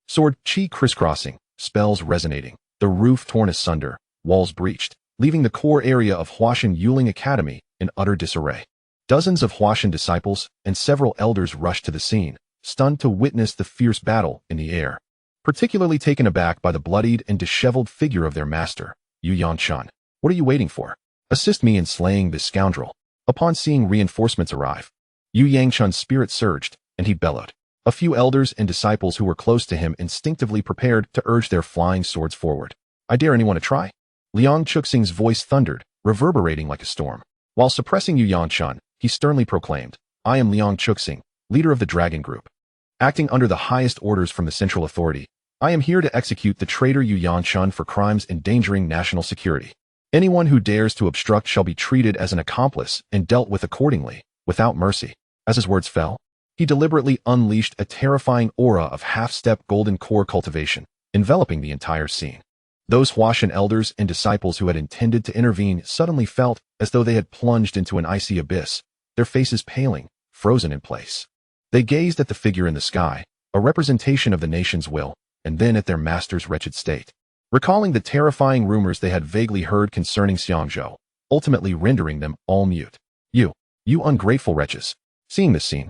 Sword chi crisscrossing, spells resonating, the roof torn asunder, walls breached, leaving the core area of Huashan Yuling Academy in utter disarray. Dozens of Huashan disciples and several elders rushed to the scene, stunned to witness the fierce battle in the air, particularly taken aback by the bloodied and disheveled figure of their master, Yu Yangchun. What are you waiting for? Assist me in slaying this scoundrel. Upon seeing reinforcements arrive, Yu Yangchun's spirit surged, and he bellowed. A few elders and disciples who were close to him instinctively prepared to urge their flying swords forward. I dare anyone to try? Liang Chuxing's voice thundered, reverberating like a storm. While suppressing Yu Yangchun, he sternly proclaimed, I am Liang Chuxing, leader of the Dragon Group. Acting under the highest orders from the central authority, I am here to execute the traitor Yu Yangchun for crimes endangering national security. Anyone who dares to obstruct shall be treated as an accomplice and dealt with accordingly, without mercy. As his words fell, he deliberately unleashed a terrifying aura of half-step golden core cultivation, enveloping the entire scene. Those Huashan elders and disciples who had intended to intervene suddenly felt as though they had plunged into an icy abyss, their faces paling, frozen in place. They gazed at the figure in the sky, a representation of the nation's will, and then at their master's wretched state. Recalling the terrifying rumors they had vaguely heard concerning Xiangzhou, ultimately rendering them all mute. You ungrateful wretches. Seeing this scene,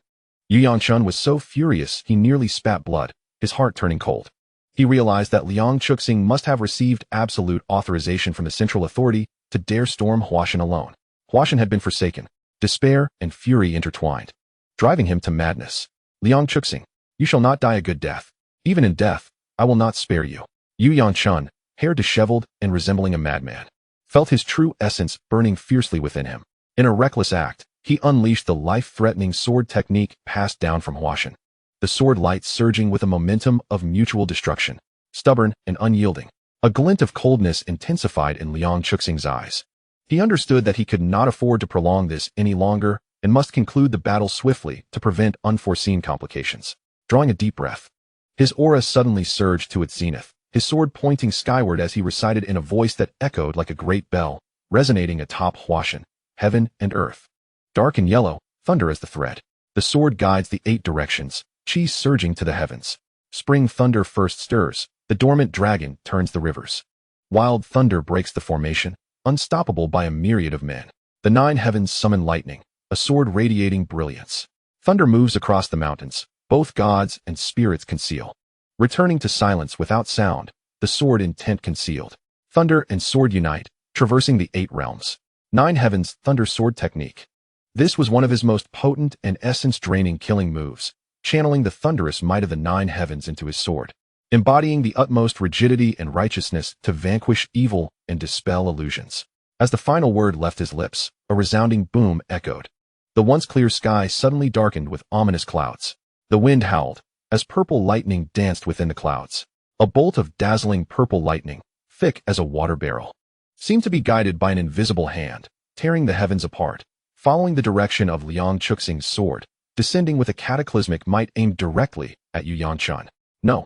Yu Yangchun was so furious he nearly spat blood, his heart turning cold. He realized that Liang Chuxing must have received absolute authorization from the central authority to dare storm Huashan alone. Huashan had been forsaken, despair and fury intertwined, driving him to madness. Liang Chuxing, you shall not die a good death. Even in death, I will not spare you. Yu Yangchun, hair disheveled and resembling a madman, felt his true essence burning fiercely within him. In a reckless act, he unleashed the life-threatening sword technique passed down from Huashan. The sword light surging with a momentum of mutual destruction, stubborn and unyielding. A glint of coldness intensified in Liang Chuxing's eyes. He understood that he could not afford to prolong this any longer and must conclude the battle swiftly to prevent unforeseen complications. Drawing a deep breath, his aura suddenly surged to its zenith, his sword pointing skyward as he recited in a voice that echoed like a great bell, resonating atop Huashan, heaven and earth. Dark and yellow, thunder as the thread. The sword guides the 8 directions, chi surging to the heavens. Spring thunder first stirs, the dormant dragon turns the rivers. Wild thunder breaks the formation, unstoppable by a myriad of men. The 9 heavens summon lightning, a sword radiating brilliance. Thunder moves across the mountains, both gods and spirits conceal. Returning to silence without sound, the sword intent concealed. Thunder and sword unite, traversing the 8 realms. 9 heavens thunder sword technique. This was one of his most potent and essence-draining killing moves, channeling the thunderous might of the 9 heavens into his sword, embodying the utmost rigidity and righteousness to vanquish evil and dispel illusions. As the final word left his lips, a resounding boom echoed. The once clear sky suddenly darkened with ominous clouds. The wind howled, as purple lightning danced within the clouds. A bolt of dazzling purple lightning, thick as a water barrel, seemed to be guided by an invisible hand, tearing the heavens apart, following the direction of Liang Chuxing's sword, descending with a cataclysmic might aimed directly at Yu Yangchun. No.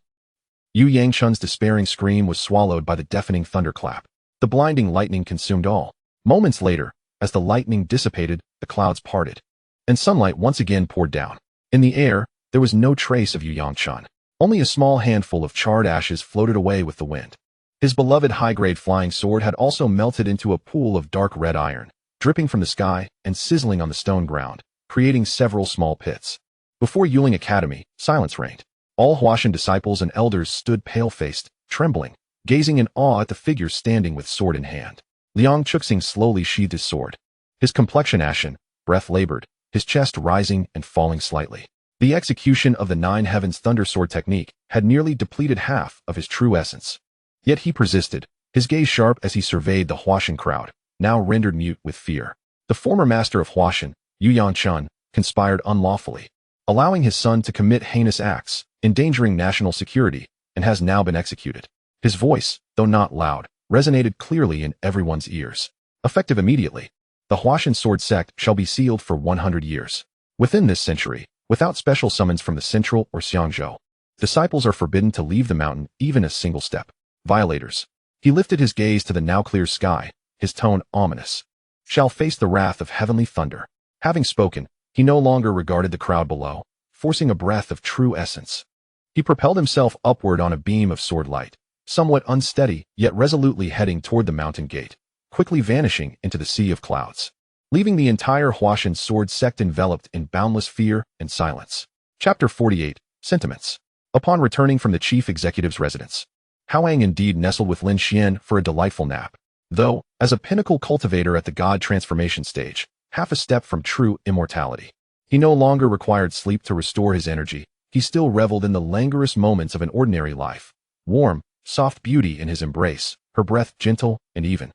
Yu Yangchun's despairing scream was swallowed by the deafening thunderclap. The blinding lightning consumed all. Moments later, as the lightning dissipated, the clouds parted, and sunlight once again poured down. In the air, there was no trace of Yu Yangchun. Only a small handful of charred ashes floated away with the wind. His beloved high-grade flying sword had also melted into a pool of dark red iron, dripping from the sky and sizzling on the stone ground, creating several small pits. Before Yuling Academy, silence reigned. All Huashan disciples and elders stood pale-faced, trembling, gazing in awe at the figure standing with sword in hand. Liang Chuxing slowly sheathed his sword. His complexion ashen, breath labored, his chest rising and falling slightly. The execution of the 9 heavens thunder sword technique had nearly depleted half of his true essence. Yet he persisted, his gaze sharp as he surveyed the Huashan crowd, now rendered mute with fear. The former master of Huashan, Yu Yangchun, conspired unlawfully, allowing his son to commit heinous acts, endangering national security, and has now been executed. His voice, though not loud, resonated clearly in everyone's ears. Effective immediately, the Huashan sword sect shall be sealed for 100 years. Within this century, without special summons from the central or Xiangzhou, disciples are forbidden to leave the mountain even a single step. Violators. He lifted his gaze to the now clear sky, his tone ominous. Shall face the wrath of heavenly thunder. Having spoken, he no longer regarded the crowd below, forcing a breath of true essence. He propelled himself upward on a beam of sword light, somewhat unsteady, yet resolutely heading toward the mountain gate, quickly vanishing into the sea of clouds, leaving the entire Huashan sword sect enveloped in boundless fear and silence. Chapter 48, Sentiments. Upon returning from the chief executive's residence, Hao Yang indeed nestled with Lin Xian for a delightful nap, though, as a pinnacle cultivator at the god transformation stage, half a step from true immortality. He no longer required sleep to restore his energy. He still reveled in the languorous moments of an ordinary life. Warm, soft beauty in his embrace, her breath gentle and even.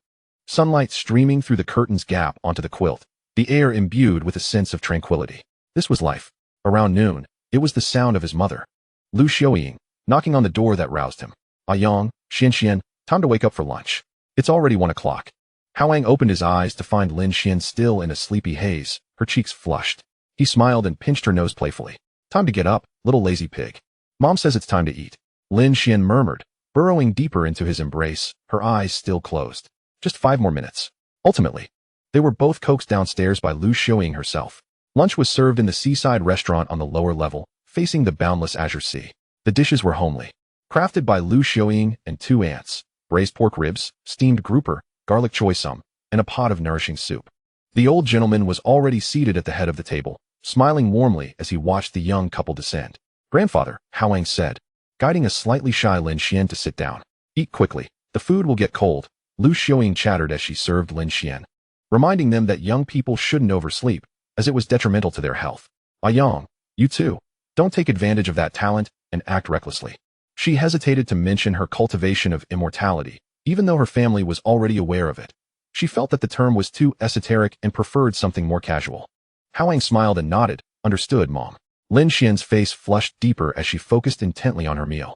Sunlight streaming through the curtain's gap onto the quilt, the air imbued with a sense of tranquility. This was life. Around noon, it was the sound of his mother, Lu Xiaoying, knocking on the door that roused him. Ah Yang, Xian, time to wake up for lunch. It's already 1 o'clock. Hao Yang opened his eyes to find Lin Xian still in a sleepy haze, her cheeks flushed. He smiled and pinched her nose playfully. Time to get up, little lazy pig. Mom says it's time to eat. Lin Xian murmured, burrowing deeper into his embrace, her eyes still closed. Just 5 more minutes. Ultimately, they were both coaxed downstairs by Lu Xiaoying herself. Lunch was served in the seaside restaurant on the lower level, facing the boundless azure sea. The dishes were homely, crafted by Lu Xiaoying and 2 aunts: braised pork ribs, steamed grouper, garlic choy sum, and a pot of nourishing soup. The old gentleman was already seated at the head of the table, smiling warmly as he watched the young couple descend. "Grandfather," Hao Yang said, guiding a slightly shy Lin Xian to sit down. "Eat quickly. The food will get cold," Lu Xiaoying chattered as she served Lin Xian, reminding them that young people shouldn't oversleep, as it was detrimental to their health. "Yang, you too. Don't take advantage of that talent and act recklessly." She hesitated to mention her cultivation of immortality, even though her family was already aware of it. She felt that the term was too esoteric and preferred something more casual. Hao Yang smiled and nodded. "Understood, Mom." Lin Xian's face flushed deeper as she focused intently on her meal.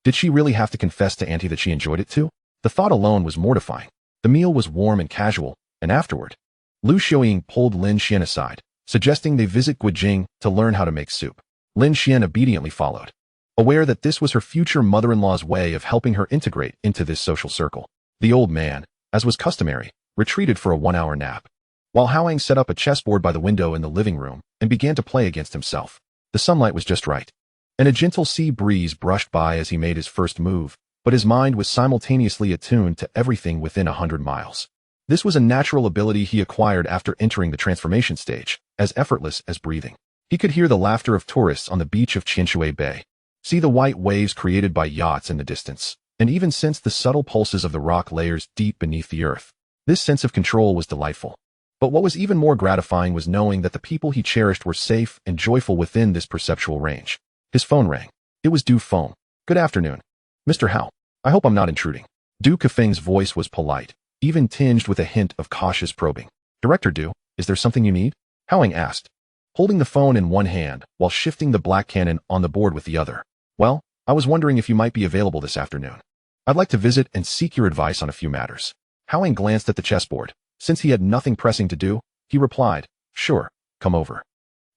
Did she really have to confess to Auntie that she enjoyed it too? The thought alone was mortifying. The meal was warm and casual, and afterward, Lu Xiaoying pulled Lin Xian aside, suggesting they visit Guijing to learn how to make soup. Lin Xian obediently followed, aware that this was her future mother-in-law's way of helping her integrate into this social circle. The old man, as was customary, retreated for a 1-hour nap, while Hao Yang set up a chessboard by the window in the living room and began to play against himself. The sunlight was just right, and a gentle sea breeze brushed by as he made his first move, but his mind was simultaneously attuned to everything within 100 miles. This was a natural ability he acquired after entering the transformation stage, as effortless as breathing. He could hear the laughter of tourists on the beach of Qianshui Bay, see the white waves created by yachts in the distance, and even sense the subtle pulses of the rock layers deep beneath the earth. This sense of control was delightful. But what was even more gratifying was knowing that the people he cherished were safe and joyful within this perceptual range. His phone rang. It was Du Feng. "Good afternoon, Mr. Hao. I hope I'm not intruding." Du Kefeng's voice was polite, even tinged with a hint of cautious probing. "Director Du, is there something you need?" Hao Yang asked, holding the phone in one hand while shifting the black cannon on the board with the other. "Well, I was wondering if you might be available this afternoon. I'd like to visit and seek your advice on a few matters." Hao Yang glanced at the chessboard. Since he had nothing pressing to do, he replied, "Sure, come over.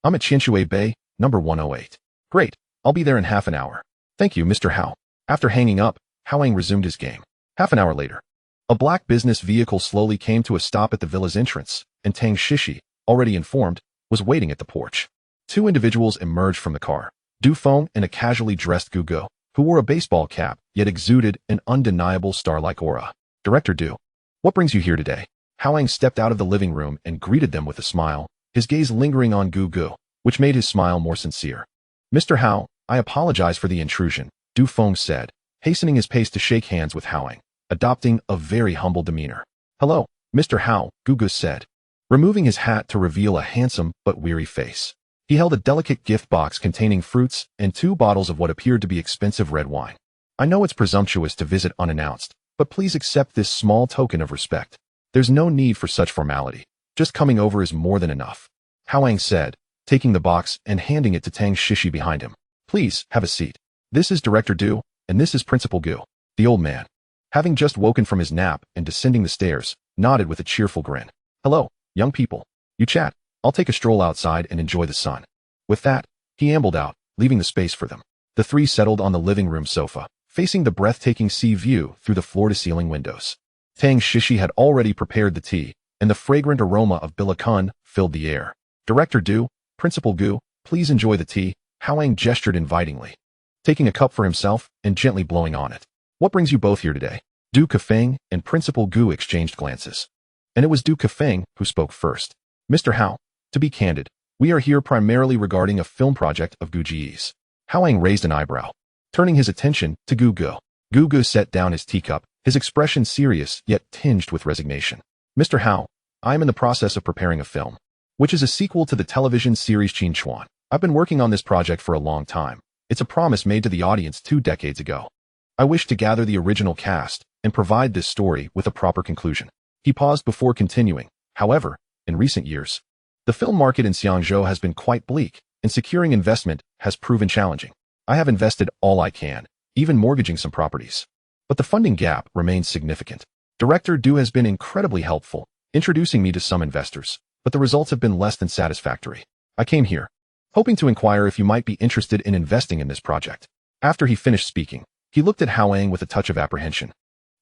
I'm at Qianshui Bay, number 108. "Great, I'll be there in half an hour." "Thank you, Mr. Hao." After hanging up, Hao Yang resumed his game. Half an hour later, a black business vehicle slowly came to a stop at the villa's entrance, and Tang Shishi, already informed, was waiting at the porch. 2 individuals emerged from the car, Du Feng and a casually dressed Gugu, who wore a baseball cap, yet exuded an undeniable star-like aura. "Director Du, what brings you here today?" Hao Yang stepped out of the living room and greeted them with a smile, his gaze lingering on Gugu, which made his smile more sincere. "Mr. Hao, I apologize for the intrusion," Du Feng said, hastening his pace to shake hands with Hao Yang, adopting a very humble demeanor. "Hello, Mr. Hao," Gugu said, removing his hat to reveal a handsome but weary face. He held a delicate gift box containing fruits and 2 bottles of what appeared to be expensive red wine. "I know it's presumptuous to visit unannounced, but please accept this small token of respect. There's no need for such formality. Just coming over is more than enough," Hao Yang said, taking the box and handing it to Tang Shishi behind him. "Please, have a seat. This is Director Du, and this is Principal Gu." The old man, having just woken from his nap and descending the stairs, nodded with a cheerful grin. "Hello, young people. You chat. I'll take a stroll outside and enjoy the sun." With that, he ambled out, leaving the space for them. The 3 settled on the living room sofa, facing the breathtaking sea view through the floor-to-ceiling windows. Tang Shishi had already prepared the tea, and the fragrant aroma of bilakun filled the air. "Director Du, Principal Gu, please enjoy the tea," Hao Yang gestured invitingly, taking a cup for himself and gently blowing on it. "What brings you both here today?" Du Kefeng and Principal Gu exchanged glances, and it was Du Kefeng who spoke first. "Mr. Hao, to be candid, we are here primarily regarding a film project of Guji's." Hao Yang raised an eyebrow, turning his attention to Gugu. Gugu set down his teacup, his expression serious yet tinged with resignation. "Mr. Hao, I am in the process of preparing a film, which is a sequel to the television series Qin Chuan. I've been working on this project for a long time. It's a promise made to the audience 2 decades ago. I wish to gather the original cast and provide this story with a proper conclusion." He paused before continuing. "However, in recent years, the film market in Xiangzhou has been quite bleak, and securing investment has proven challenging. I have invested all I can, even mortgaging some properties. But the funding gap remains significant. Director Du has been incredibly helpful, introducing me to some investors, but the results have been less than satisfactory. I came here, hoping to inquire if you might be interested in investing in this project." After he finished speaking, He looked at Hao Yang with a touch of apprehension,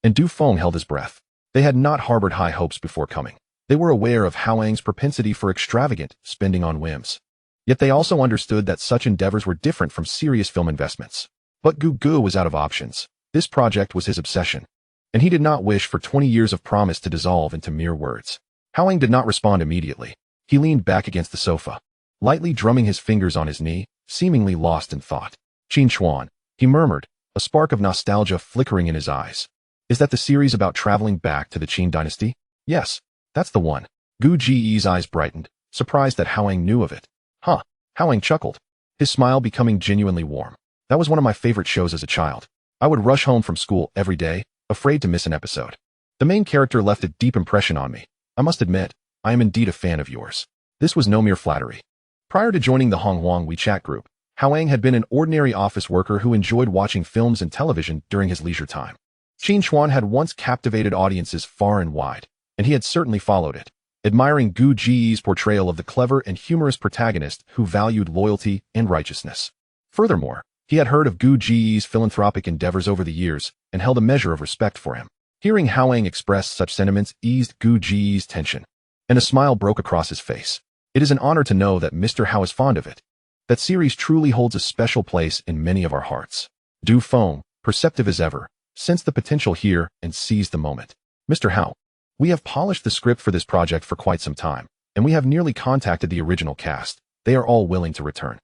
and Donghuang held his breath. They had not harbored high hopes before coming. They were aware of Hao Yang's propensity for extravagant spending on whims. Yet they also understood that such endeavors were different from serious film investments. But Gu was out of options. This project was his obsession, and he did not wish for 20 years of promise to dissolve into mere words. Hao Yang did not respond immediately. He leaned back against the sofa, lightly drumming his fingers on his knee, seemingly lost in thought. Qin Chuan, he murmured, a spark of nostalgia flickering in his eyes. Is that the series about traveling back to the Qin dynasty? Yes, that's the one. Gu Ji's eyes brightened, surprised that Hao Yang knew of it. Huh. Hao Yang chuckled, his smile becoming genuinely warm. That was one of my favorite shows as a child. I would rush home from school every day, afraid to miss an episode. The main character left a deep impression on me. I must admit, I am indeed a fan of yours. This was no mere flattery. Prior to joining the Donghuang WeChat group, Hao Yang had been an ordinary office worker who enjoyed watching films and television during his leisure time. Qin Chuan had once captivated audiences far and wide, and he had certainly followed it, admiring Gu Ji's portrayal of the clever and humorous protagonist who valued loyalty and righteousness. Furthermore, he had heard of Gu Ji's philanthropic endeavors over the years and held a measure of respect for him. Hearing Hao Yang express such sentiments eased Gu Ji's tension, and a smile broke across his face. It is an honor to know that Mr. Hao is fond of it. That series truly holds a special place in many of our hearts. Donghuang, perceptive as ever, sensed the potential here and seized the moment. Mr. Hao, we have polished the script for this project for quite some time, and we have nearly contacted the original cast. They are all willing to return.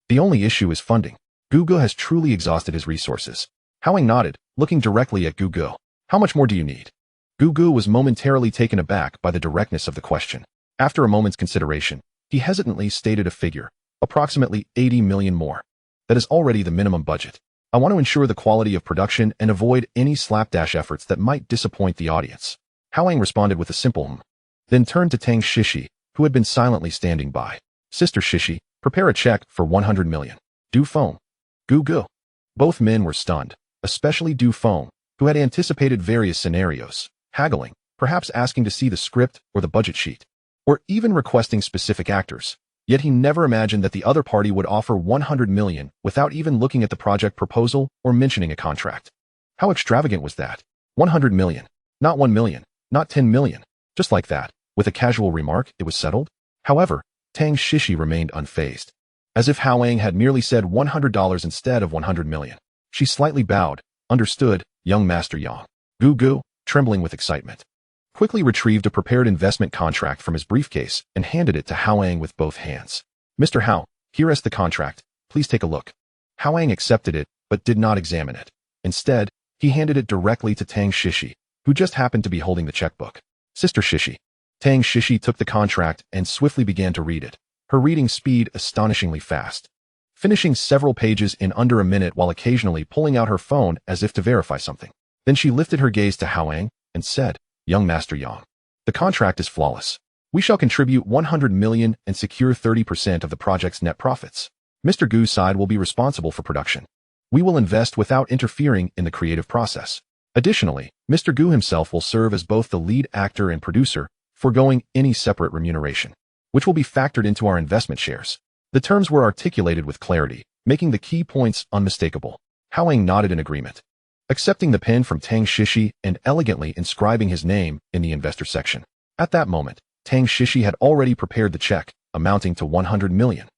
The only issue is funding. Gu has truly exhausted his resources. Hao Yang nodded, looking directly at Gu. How much more do you need? Gu was momentarily taken aback by the directness of the question. After a moment's consideration, he hesitantly stated a figure, approximately 80 million more. That is already the minimum budget. I want to ensure the quality of production and avoid any slapdash efforts that might disappoint the audience. Hao Yang responded with a simple then turned to Tang Shishi, who had been silently standing by. Sister Shishi, prepare a check for 100 million. Donghuang. Gu. Both men were stunned, especially Donghuang, who had anticipated various scenarios, haggling, perhaps asking to see the script or the budget sheet, or even requesting specific actors. Yet he never imagined that the other party would offer 100 million without even looking at the project proposal or mentioning a contract. How extravagant was that? 100 million. Not 1 million. Not 10 million. Just like that, with a casual remark, it was settled? However, Tang Shishi remained unfazed. As if Hao Yang had merely said $100 instead of 100 million. She slightly bowed. Understood, young Master Yang. Gu, trembling with excitement, quickly retrieved a prepared investment contract from his briefcase and handed it to Hao Yang with both hands. Mr. Hao, here is the contract. Please take a look. Hao Yang accepted it, but did not examine it. Instead, he handed it directly to Tang Shishi, who just happened to be holding the checkbook. Sister Shishi. Tang Shishi took the contract and swiftly began to read it, her reading speed astonishingly fast, finishing several pages in under a minute while occasionally pulling out her phone as if to verify something. Then she lifted her gaze to Hao Yang and said, Young Master Yang, the contract is flawless. We shall contribute 100 million and secure 30% of the project's net profits. Mr. Gu's side will be responsible for production. We will invest without interfering in the creative process. Additionally, Mr. Gu himself will serve as both the lead actor and producer, foregoing any separate remuneration, which will be factored into our investment shares. The terms were articulated with clarity, making the key points unmistakable. Hao Yang nodded in agreement, accepting the pen from Tang Shishi and elegantly inscribing his name in the investor section. At that moment, Tang Shishi had already prepared the check, amounting to 100 million,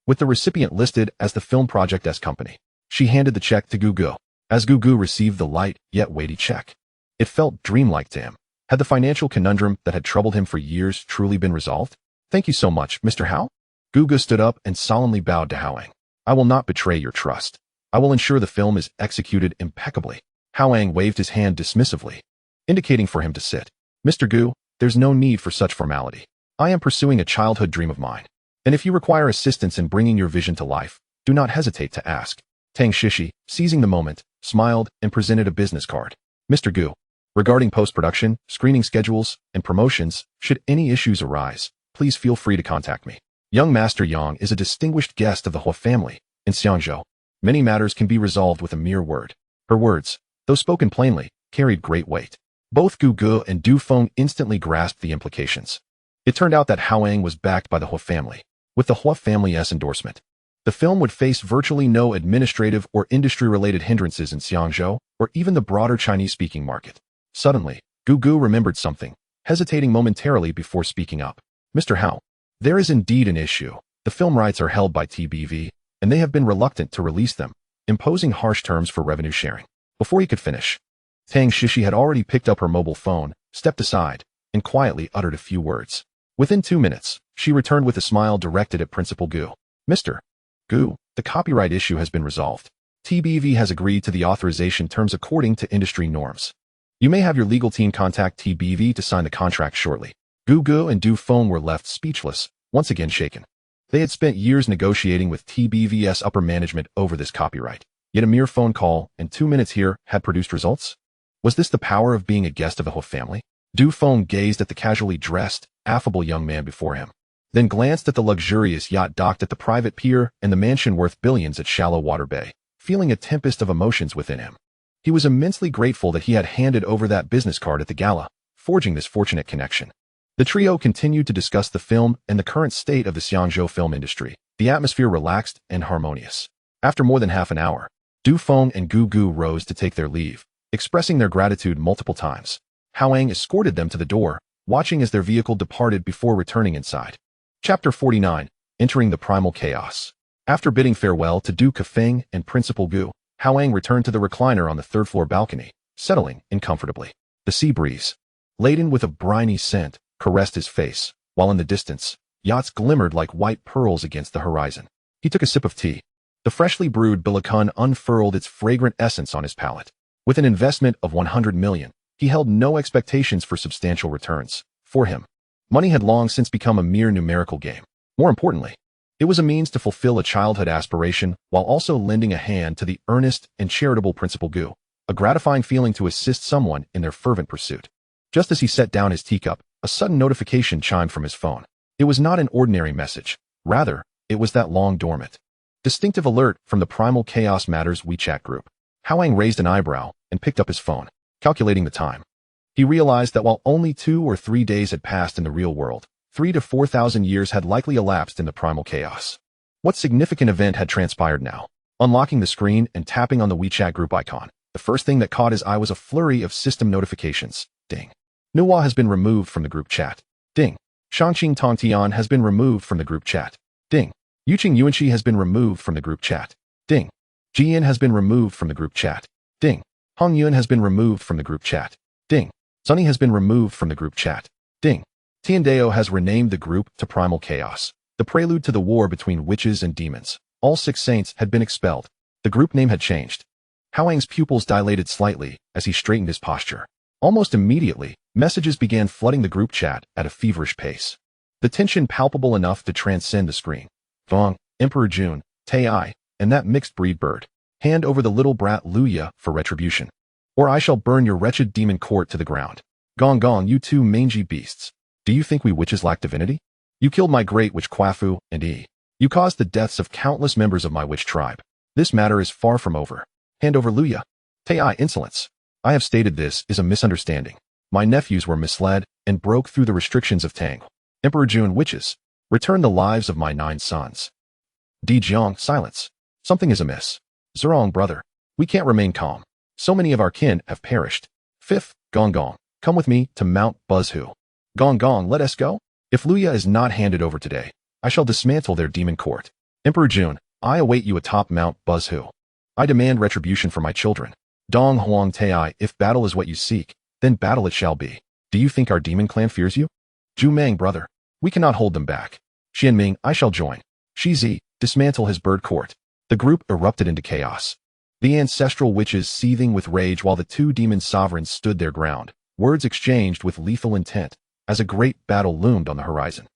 with the recipient listed as the Film Project S Company. She handed the check to Gu. As Gu received the light yet weighty check, it felt dreamlike to him. Had the financial conundrum that had troubled him for years truly been resolved? Thank you so much, Mr. Hao. Gu stood up and solemnly bowed to Hao Yang. I will not betray your trust. I will ensure the film is executed impeccably. Hao Yang waved his hand dismissively, indicating for him to sit. Mr. Gu, there's no need for such formality. I am pursuing a childhood dream of mine, and if you require assistance in bringing your vision to life, do not hesitate to ask. Tang Shishi, seizing the moment, smiled and presented a business card. Mr. Gu, regarding post-production, screening schedules, and promotions, should any issues arise, please feel free to contact me. Young Master Yang is a distinguished guest of the Hou family in Xiangzhou. Many matters can be resolved with a mere word. Her words, though spoken plainly, carried great weight. Both Gu and Donghuang instantly grasped the implications. It turned out that Hao Yang was backed by the Hou family, with the Hou family's endorsement. The film would face virtually no administrative or industry-related hindrances in Xiangzhou or even the broader Chinese-speaking market. Suddenly, Gu remembered something, hesitating momentarily before speaking up. Mr. Hao, there is indeed an issue. The film rights are held by TBV, and they have been reluctant to release them, imposing harsh terms for revenue sharing. Before he could finish, Tang Shishi had already picked up her mobile phone, stepped aside, and quietly uttered a few words. Within 2 minutes, she returned with a smile directed at Principal Gu. Mr. Gu, the copyright issue has been resolved. TBV has agreed to the authorization terms according to industry norms. You may have your legal team contact TBV to sign the contract shortly. Gu and Donghuang were left speechless, once again shaken. They had spent years negotiating with TBV's upper management over this copyright, yet a mere phone call and 2 minutes here had produced results? Was this the power of being a guest of the Hou family? Donghuang gazed at the casually dressed, affable young man before him, then glanced at the luxurious yacht docked at the private pier and the mansion worth billions at Shallow Water Bay, feeling a tempest of emotions within him. He was immensely grateful that he had handed over that business card at the gala, forging this fortunate connection. The trio continued to discuss the film and the current state of the Xiangzhou film industry, the atmosphere relaxed and harmonious. After more than half an hour, Donghuang and Gu rose to take their leave, expressing their gratitude multiple times. Hao Yang escorted them to the door, watching as their vehicle departed before returning inside. Chapter 49, Entering the Primal Chaos. After bidding farewell to Du Kefeng and Principal Gu, Hao Yang returned to the recliner on the third-floor balcony, settling in comfortably. The sea breeze, laden with a briny scent, caressed his face, while in the distance, yachts glimmered like white pearls against the horizon. He took a sip of tea. The freshly brewed Billiken unfurled its fragrant essence on his palate. With an investment of 100 million, he held no expectations for substantial returns. For him, money had long since become a mere numerical game. More importantly, it was a means to fulfill a childhood aspiration while also lending a hand to the earnest and charitable Principal Gu, a gratifying feeling to assist someone in their fervent pursuit. Just as he set down his teacup, a sudden notification chimed from his phone. It was not an ordinary message. Rather, it was that long-dormant, distinctive alert from the Primal Chaos Matters WeChat group. Hao Yang raised an eyebrow and picked up his phone, calculating the time. He realized that while only 2 or 3 days had passed in the real world, 3,000 to 4,000 years had likely elapsed in the primal chaos. What significant event had transpired now? Unlocking the screen and tapping on the WeChat group icon, the first thing that caught his eye was a flurry of system notifications. Ding. Nuwa has been removed from the group chat. Ding. Sanqing Tongtian has been removed from the group chat. Ding. Yuqing Yuanxi has been removed from the group chat. Ding. Jian has been removed from the group chat. Ding. Hongyun has been removed from the group chat. Ding. Zhunti has been removed from the group chat. Ding. Tiandao has renamed the group to Primal Chaos, the prelude to the war between witches and demons. All 6 saints had been expelled. The group name had changed. Hao Yang's pupils dilated slightly as he straightened his posture. Almost immediately, messages began flooding the group chat at a feverish pace. The tension palpable enough to transcend the screen. Donghuang, Emperor Jun, Taiyi, and that mixed-breed bird. Hand over the little brat Luya for retribution, or I shall burn your wretched demon court to the ground. Gong, you 2 mangy beasts. Do you think we witches lack divinity? You killed my great witch Quafu and Yi. You caused the deaths of countless members of my witch tribe. This matter is far from over. Hand over Luya. Taiyi, insolence. I have stated this is a misunderstanding. My nephews were misled and broke through the restrictions of Tang. Emperor Jun, witches. Return the lives of my 9 sons. Dijun, silence. Something is amiss. Zhurong, brother. We can't remain calm. So many of our kin have perished. 5th, Gong, come with me to Mount Buzhu. Gong, let us go. If Luya is not handed over today, I shall dismantle their demon court. Emperor Jun, I await you atop Mount Buzhu. I demand retribution for my children. Donghuang Taiyi, if battle is what you seek, then battle it shall be. Do you think our demon clan fears you? Jumeng, brother. We cannot hold them back. Xianming, I shall join. Shizi, dismantle his bird court. The group erupted into chaos. The ancestral witches seething with rage while the 2 demon sovereigns stood their ground, words exchanged with lethal intent, as a great battle loomed on the horizon.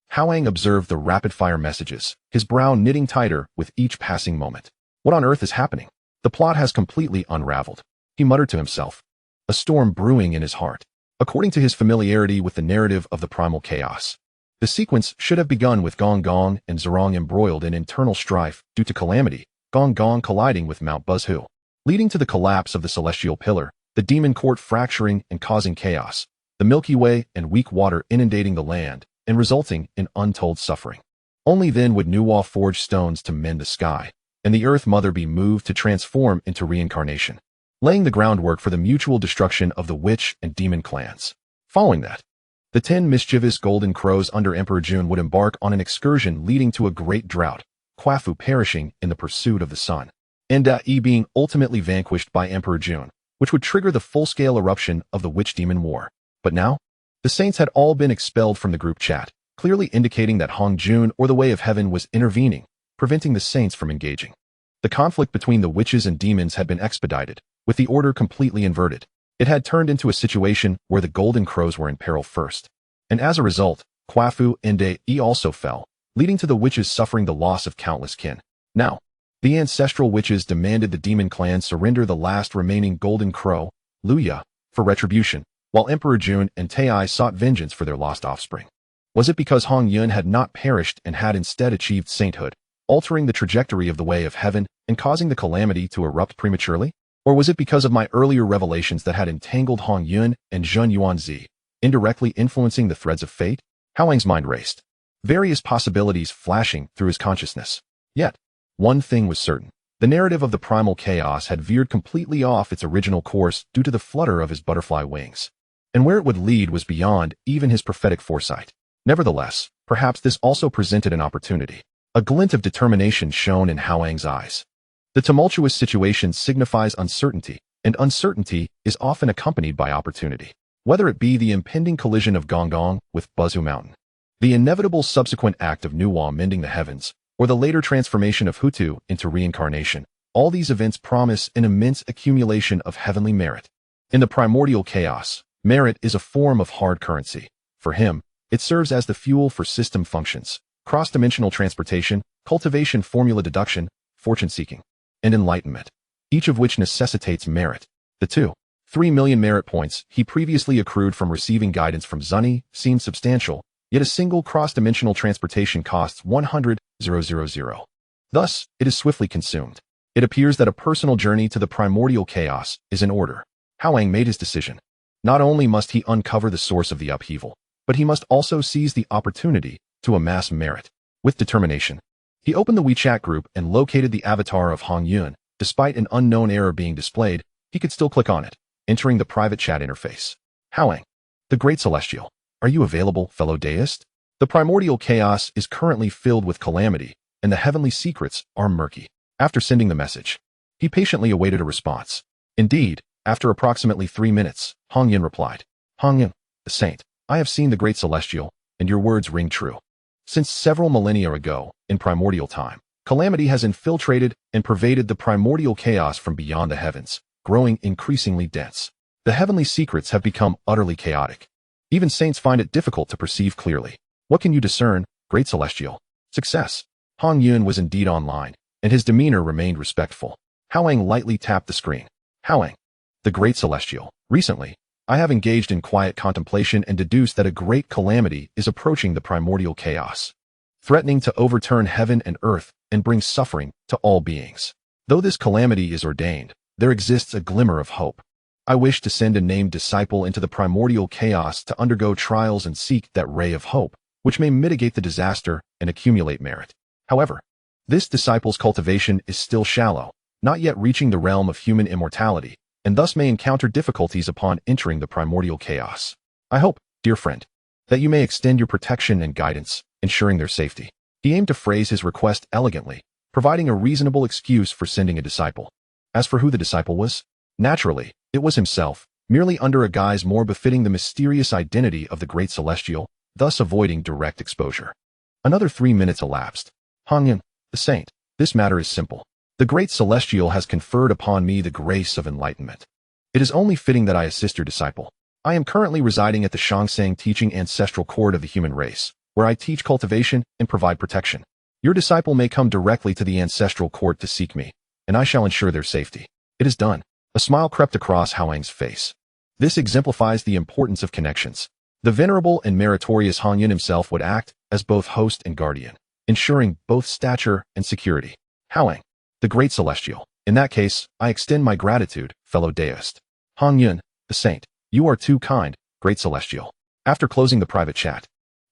Hao Yang observed the rapid-fire messages, his brow knitting tighter with each passing moment. What on earth is happening? The plot has completely unraveled. He muttered to himself, a storm brewing in his heart. According to his familiarity with the narrative of the primal chaos, the sequence should have begun with Gong and Zhurong embroiled in internal strife due to calamity, Gong colliding with Mount Buzhu, leading to the collapse of the celestial pillar, the demon court fracturing and causing chaos, the Milky Way and weak water inundating the land and resulting in untold suffering. Only then would Nuwa forge stones to mend the sky, and the Earth Mother be moved to transform into reincarnation, laying the groundwork for the mutual destruction of the witch and demon clans. Following that, the 10 mischievous golden crows under Emperor Jun would embark on an excursion leading to a great drought, Kwafu perishing in the pursuit of the sun, and Taiyi being ultimately vanquished by Emperor Jun, which would trigger the full-scale eruption of the witch-demon war. But now, the saints had all been expelled from the group chat, clearly indicating that Hongjun or the Way of Heaven was intervening, preventing the saints from engaging. The conflict between the witches and demons had been expedited, with the order completely inverted. It had turned into a situation where the golden crows were in peril first. And as a result, Kwafu and Taiyi also fell, leading to the witches suffering the loss of countless kin. Now, the ancestral witches demanded the demon clan surrender the last remaining golden crow, Luya, for retribution, while Emperor Jun and Taiyi sought vengeance for their lost offspring. Was it because Hongyun had not perished and had instead achieved sainthood, altering the trajectory of the Way of Heaven and causing the calamity to erupt prematurely? Or was it because of my earlier revelations that had entangled Hongyun and Zhun Yuanzi, indirectly influencing the threads of fate? Hao Yang's mind raced, various possibilities flashing through his consciousness. Yet, one thing was certain. The narrative of the primal chaos had veered completely off its original course due to the flutter of his butterfly wings. And where it would lead was beyond even his prophetic foresight. Nevertheless, perhaps this also presented an opportunity. A glint of determination shone in Hao Yang's eyes. The tumultuous situation signifies uncertainty, and uncertainty is often accompanied by opportunity. Whether it be the impending collision of Donghuang with Buzu Mountain, the inevitable subsequent act of Nuwa mending the heavens, or the later transformation of Hou Tu into reincarnation, all these events promise an immense accumulation of heavenly merit. In the primordial chaos, merit is a form of hard currency. For him, it serves as the fuel for system functions, cross-dimensional transportation, cultivation, formula deduction, fortune-seeking, and enlightenment, each of which necessitates merit. The 3 million merit points he previously accrued from receiving guidance from Zhunti seemed substantial, yet a single cross-dimensional transportation costs 100,000. Thus, it is swiftly consumed. It appears that a personal journey to the primordial chaos is in order. Hao Yang made his decision. Not only must he uncover the source of the upheaval, but he must also seize the opportunity to amass merit. With determination, he opened the WeChat group and located the avatar of Hongyun. Despite an unknown error being displayed, he could still click on it, entering the private chat interface. Hao Yang, the Great Celestial, are you available, fellow deist? The primordial chaos is currently filled with calamity, and the heavenly secrets are murky. After sending the message, he patiently awaited a response. Indeed, after approximately 3 minutes, Hongyun replied, Hongyun, the saint, I have seen the Great Celestial, and your words ring true. Since several millennia ago, in primordial time, calamity has infiltrated and pervaded the primordial chaos from beyond the heavens, growing increasingly dense. The heavenly secrets have become utterly chaotic. Even saints find it difficult to perceive clearly. What can you discern, Great Celestial? Success. Hongyun was indeed online, and his demeanor remained respectful. Hao Yang lightly tapped the screen. Hao Yang, the Great Celestial, recently, I have engaged in quiet contemplation and deduced that a great calamity is approaching the primordial chaos, threatening to overturn heaven and earth and bring suffering to all beings. Though this calamity is ordained, there exists a glimmer of hope. I wish to send a named disciple into the primordial chaos to undergo trials and seek that ray of hope, which may mitigate the disaster and accumulate merit. However, this disciple's cultivation is still shallow, not yet reaching the realm of human immortality, and thus may encounter difficulties upon entering the primordial chaos. I hope, dear friend, that you may extend your protection and guidance, ensuring their safety. He aimed to phrase his request elegantly, providing a reasonable excuse for sending a disciple. As for who the disciple was, naturally, it was himself, merely under a guise more befitting the mysterious identity of the Great Celestial, thus avoiding direct exposure. Another 3 minutes elapsed. Hongyun, the saint, this matter is simple. The Great Celestial has conferred upon me the grace of enlightenment. It is only fitting that I assist your disciple. I am currently residing at the Sanqing teaching ancestral court of the human race, where I teach cultivation and provide protection. Your disciple may come directly to the ancestral court to seek me, and I shall ensure their safety. It is done. A smile crept across Hao Yang's face. This exemplifies the importance of connections. The venerable and meritorious Hongyun himself would act as both host and guardian, ensuring both stature and security. Hao Yang, the Great Celestial. In that case, I extend my gratitude, fellow deist. Hongyun, the saint, you are too kind, Great Celestial. After closing the private chat,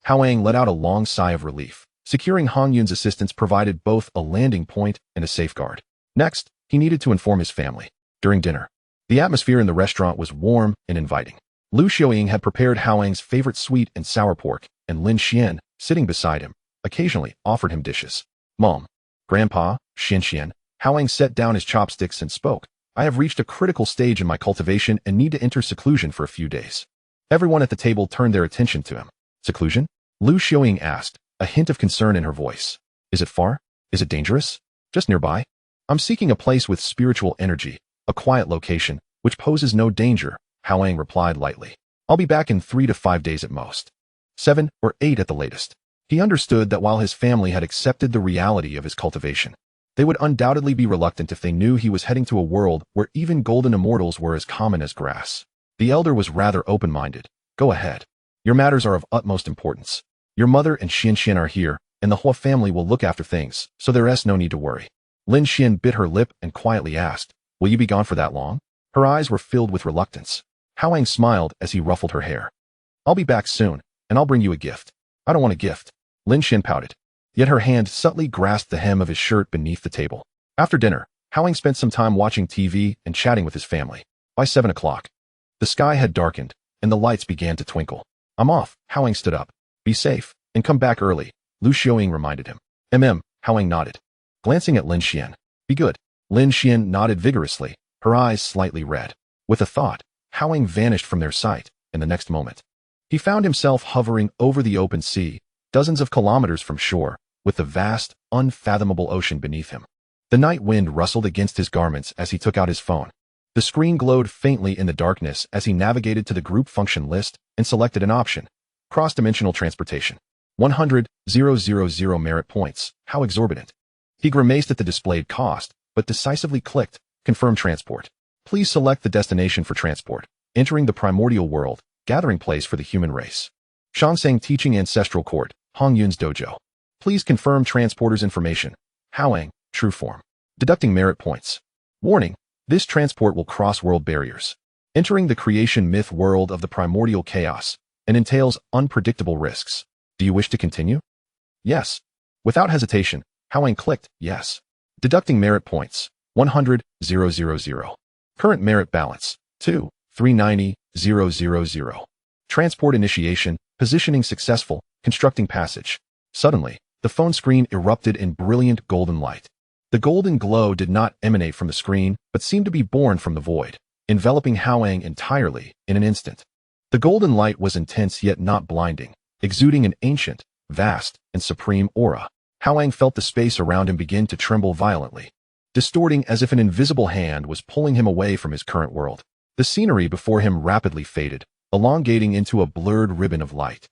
Hao Yang let out a long sigh of relief, Securing Hongyun's assistance provided both a landing point and a safeguard. Next, he needed to inform his family. During dinner, the atmosphere in the restaurant was warm and inviting. Lu Xiaoying had prepared Hao Yang's favorite sweet and sour pork, and Lin Xian, sitting beside him, occasionally offered him dishes. Mom, Grandpa, Xian, Hao Yang sat down his chopsticks and spoke. I have reached a critical stage in my cultivation and need to enter seclusion for a few days. Everyone at the table turned their attention to him. Seclusion? Lu Xiaoying asked, a hint of concern in her voice. Is it far? Is it dangerous? Just nearby? I'm seeking a place with spiritual energy, a quiet location, which poses no danger, Hao Yang replied lightly. I'll be back in 3 to 5 days at most. 7 or 8 at the latest. He understood that while his family had accepted the reality of his cultivation, they would undoubtedly be reluctant if they knew he was heading to a world where even golden immortals were as common as grass. The elder was rather open-minded. Go ahead. Your matters are of utmost importance. Your mother and Xian are here, and the whole family will look after things, so there is no need to worry. Lin Xian bit her lip and quietly asked, will you be gone for that long? Her eyes were filled with reluctance. Hao Yang smiled as he ruffled her hair. I'll be back soon, and I'll bring you a gift. I don't want a gift. Lin Xian pouted. Yet her hand subtly grasped the hem of his shirt beneath the table. After dinner, Hao Yang spent some time watching TV and chatting with his family. By 7 o'clock, the sky had darkened, and the lights began to twinkle. I'm off, Hao Yang stood up. Be safe, and come back early, Lu Xiaoying reminded him. Hao Yang nodded. Glancing at Lin Xian. Be good. Lin Xian nodded vigorously, her eyes slightly red. With a thought, Hao Yang vanished from their sight, and the next moment, he found himself hovering over the open sea, dozens of kilometers from shore, with the vast, unfathomable ocean beneath him. The night wind rustled against his garments as he took out his phone. The screen glowed faintly in the darkness as he navigated to the group function list and selected an option. Cross-dimensional transportation. 100,000 merit points. How exorbitant. He grimaced at the displayed cost, but decisively clicked, Confirm transport. Please select the destination for transport. Entering the Primordial World, gathering place for the human race. Sanqing Teaching Ancestral Court, Hongyun's dojo. Please confirm transporter's information. Hao Yang, true form. Deducting merit points. Warning, this transport will cross world barriers. Entering the creation myth world of the primordial chaos, and entails unpredictable risks. Do you wish to continue? Yes. Without hesitation, Hao Yang clicked yes. Deducting merit points. 100,000. Current merit balance. 2,390,000. Transport initiation, positioning successful, constructing passage. Suddenly, the phone screen erupted in brilliant golden light. The golden glow did not emanate from the screen, but seemed to be born from the void, enveloping Hao Yang entirely in an instant. The golden light was intense yet not blinding, exuding an ancient, vast, and supreme aura. Hao Yang felt the space around him begin to tremble violently, distorting as if an invisible hand was pulling him away from his current world. The scenery before him rapidly faded, elongating into a blurred ribbon of light.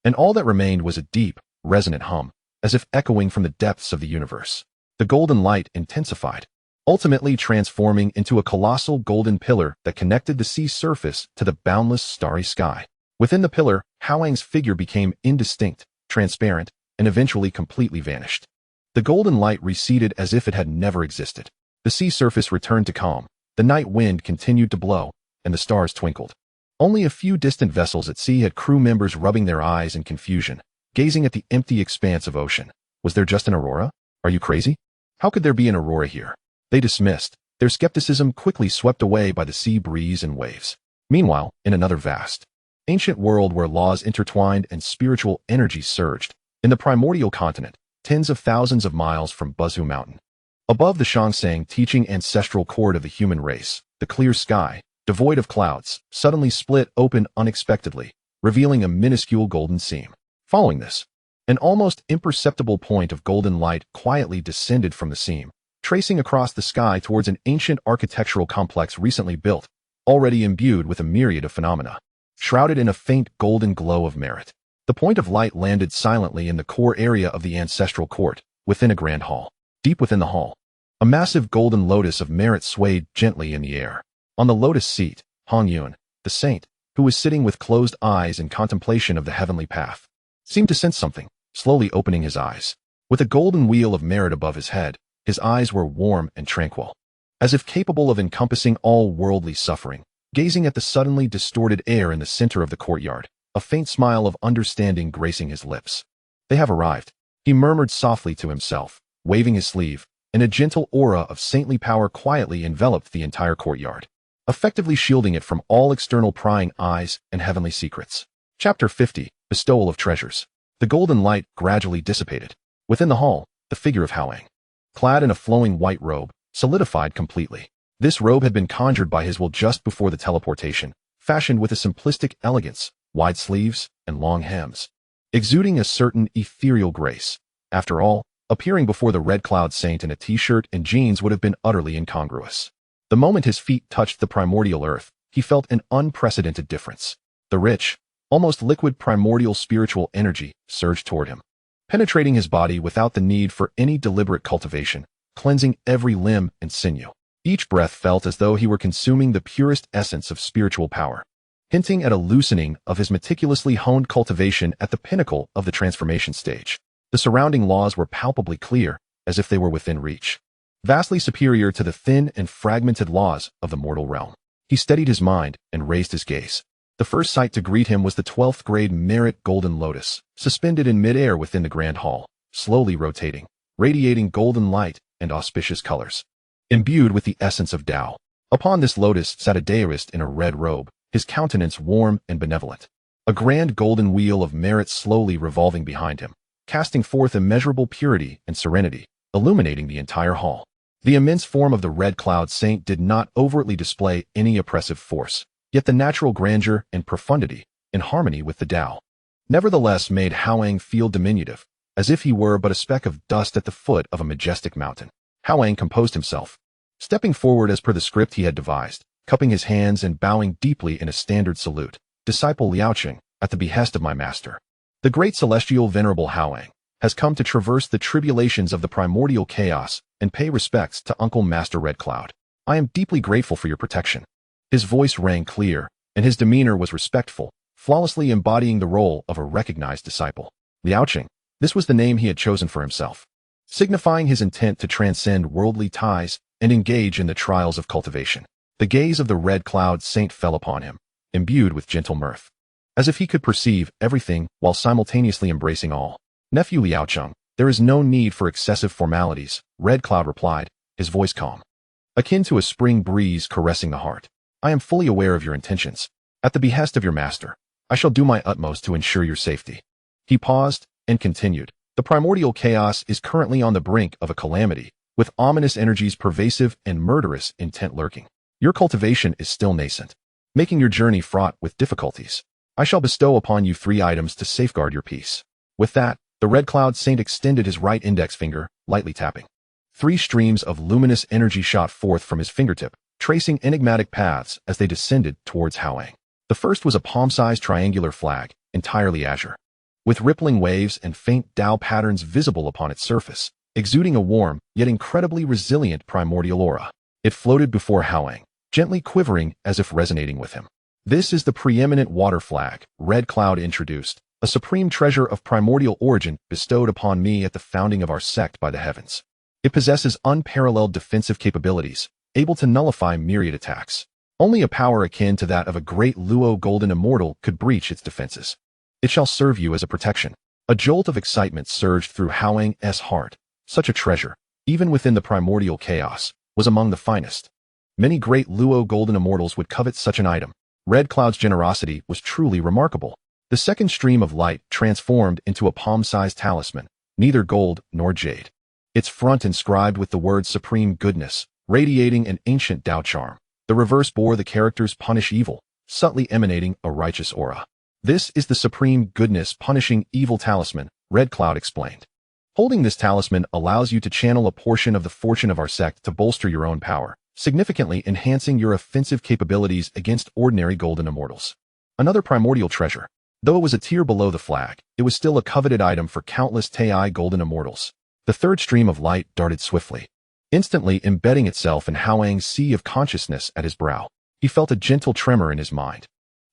And all that remained was a deep, resonant hum, as if echoing from the depths of the universe. The golden light intensified, ultimately transforming into a colossal golden pillar that connected the sea surface to the boundless starry sky. Within the pillar, Hao Yang's figure became indistinct, transparent, and eventually completely vanished. The golden light receded as if it had never existed. The sea surface returned to calm, the night wind continued to blow, and the stars twinkled. Only a few distant vessels at sea had crew members rubbing their eyes in confusion, gazing at the empty expanse of ocean. Was there just an aurora? Are you crazy? How could there be an aurora here? They dismissed, their skepticism quickly swept away by the sea breeze and waves. Meanwhile, in another vast, ancient world where laws intertwined and spiritual energy surged, in the primordial continent, tens of thousands of miles from Buzhu Mountain. Above the Sanqing Teaching Ancestral Court of the human race, the clear sky, devoid of clouds, suddenly split open unexpectedly, revealing a minuscule golden seam. Following this, an almost imperceptible point of golden light quietly descended from the seam, tracing across the sky towards an ancient architectural complex recently built, already imbued with a myriad of phenomena, shrouded in a faint golden glow of merit. The point of light landed silently in the core area of the ancestral court, within a grand hall. Deep within the hall, a massive golden lotus of merit swayed gently in the air. On the lotus seat, Hongyun, the saint, who was sitting with closed eyes in contemplation of the heavenly path, seemed to sense something, slowly opening his eyes. With a golden wheel of merit above his head, his eyes were warm and tranquil, as if capable of encompassing all worldly suffering. Gazing at the suddenly distorted air in the center of the courtyard, a faint smile of understanding gracing his lips. They have arrived. He murmured softly to himself, waving his sleeve, and a gentle aura of saintly power quietly enveloped the entire courtyard, effectively shielding it from all external prying eyes and heavenly secrets. Chapter 50, Bestowal of Treasures. The golden light gradually dissipated. Within the hall, the figure of Hao Yang, clad in a flowing white robe, solidified completely. This robe had been conjured by his will just before the teleportation, fashioned with a simplistic elegance, wide sleeves, and long hems, exuding a certain ethereal grace. After all, appearing before the Red Cloud Saint in a t-shirt and jeans would have been utterly incongruous. The moment his feet touched the primordial earth, he felt an unprecedented difference. The rich, almost liquid primordial spiritual energy surged toward him, penetrating his body without the need for any deliberate cultivation, cleansing every limb and sinew. Each breath felt as though he were consuming the purest essence of spiritual power, hinting at a loosening of his meticulously honed cultivation at the pinnacle of the transformation stage. The surrounding laws were palpably clear, as if they were within reach, vastly superior to the thin and fragmented laws of the mortal realm. He steadied his mind and raised his gaze. The first sight to greet him was the 12th grade Merit Golden Lotus, suspended in midair within the grand hall, slowly rotating, radiating golden light and auspicious colors, imbued with the essence of Tao. Upon this lotus sat a deist in a red robe, his countenance warm and benevolent, a grand golden wheel of merit slowly revolving behind him, casting forth immeasurable purity and serenity, illuminating the entire hall. The immense form of the Red Cloud Saint did not overtly display any oppressive force, yet the natural grandeur and profundity, in harmony with the Tao, nevertheless made Hao Yang feel diminutive, as if he were but a speck of dust at the foot of a majestic mountain. Hao Yang composed himself, stepping forward as per the script he had devised, cupping his hands and bowing deeply in a standard salute. Disciple Liaoqing, at the behest of my master, the great celestial venerable Hao Yang, has come to traverse the tribulations of the primordial chaos and pay respects to Uncle Master Red Cloud. I am deeply grateful for your protection. His voice rang clear, and his demeanor was respectful, flawlessly embodying the role of a recognized disciple. Liaoqing, this was the name he had chosen for himself, signifying his intent to transcend worldly ties and engage in the trials of cultivation. The gaze of the Red Cloud Saint fell upon him, imbued with gentle mirth, as if he could perceive everything while simultaneously embracing all. Nephew Liaoqing, there is no need for excessive formalities, Red Cloud replied, his voice calm, akin to a spring breeze caressing the heart. I am fully aware of your intentions. At the behest of your master, I shall do my utmost to ensure your safety. He paused and continued. The primordial chaos is currently on the brink of a calamity, with ominous energies pervasive and murderous intent lurking. Your cultivation is still nascent, making your journey fraught with difficulties. I shall bestow upon you 3 items to safeguard your peace. With that, the Red Cloud Saint extended his right index finger, lightly tapping. 3 streams of luminous energy shot forth from his fingertip, tracing enigmatic paths as they descended towards Hao Yang. The first was a palm-sized triangular flag, entirely azure, with rippling waves and faint Tao patterns visible upon its surface, exuding a warm, yet incredibly resilient primordial aura. It floated before Hao Yang, gently quivering as if resonating with him. This is the preeminent water flag, Red Cloud introduced, a supreme treasure of primordial origin bestowed upon me at the founding of our sect by the heavens. It possesses unparalleled defensive capabilities, able to nullify myriad attacks. Only a power akin to that of a great Luo golden immortal could breach its defenses. It shall serve you as a protection. A jolt of excitement surged through Hao Yang's heart. Such a treasure, even within the primordial chaos, was among the finest. Many great Luo golden immortals would covet such an item. Red Cloud's generosity was truly remarkable. The second stream of light transformed into a palm-sized talisman, neither gold nor jade, its front inscribed with the word Supreme Goodness, radiating an ancient Tao charm. The reverse bore the characters Punish Evil, subtly emanating a righteous aura. This is the Supreme Goodness Punishing Evil talisman, Red Cloud explained. Holding this talisman allows you to channel a portion of the fortune of our sect to bolster your own power, significantly enhancing your offensive capabilities against ordinary golden immortals. Another primordial treasure. Though it was a tier below the flag, it was still a coveted item for countless Taiyi golden immortals. The third stream of light darted swiftly, instantly embedding itself in Hao Yang's sea of consciousness at his brow. He felt a gentle tremor in his mind,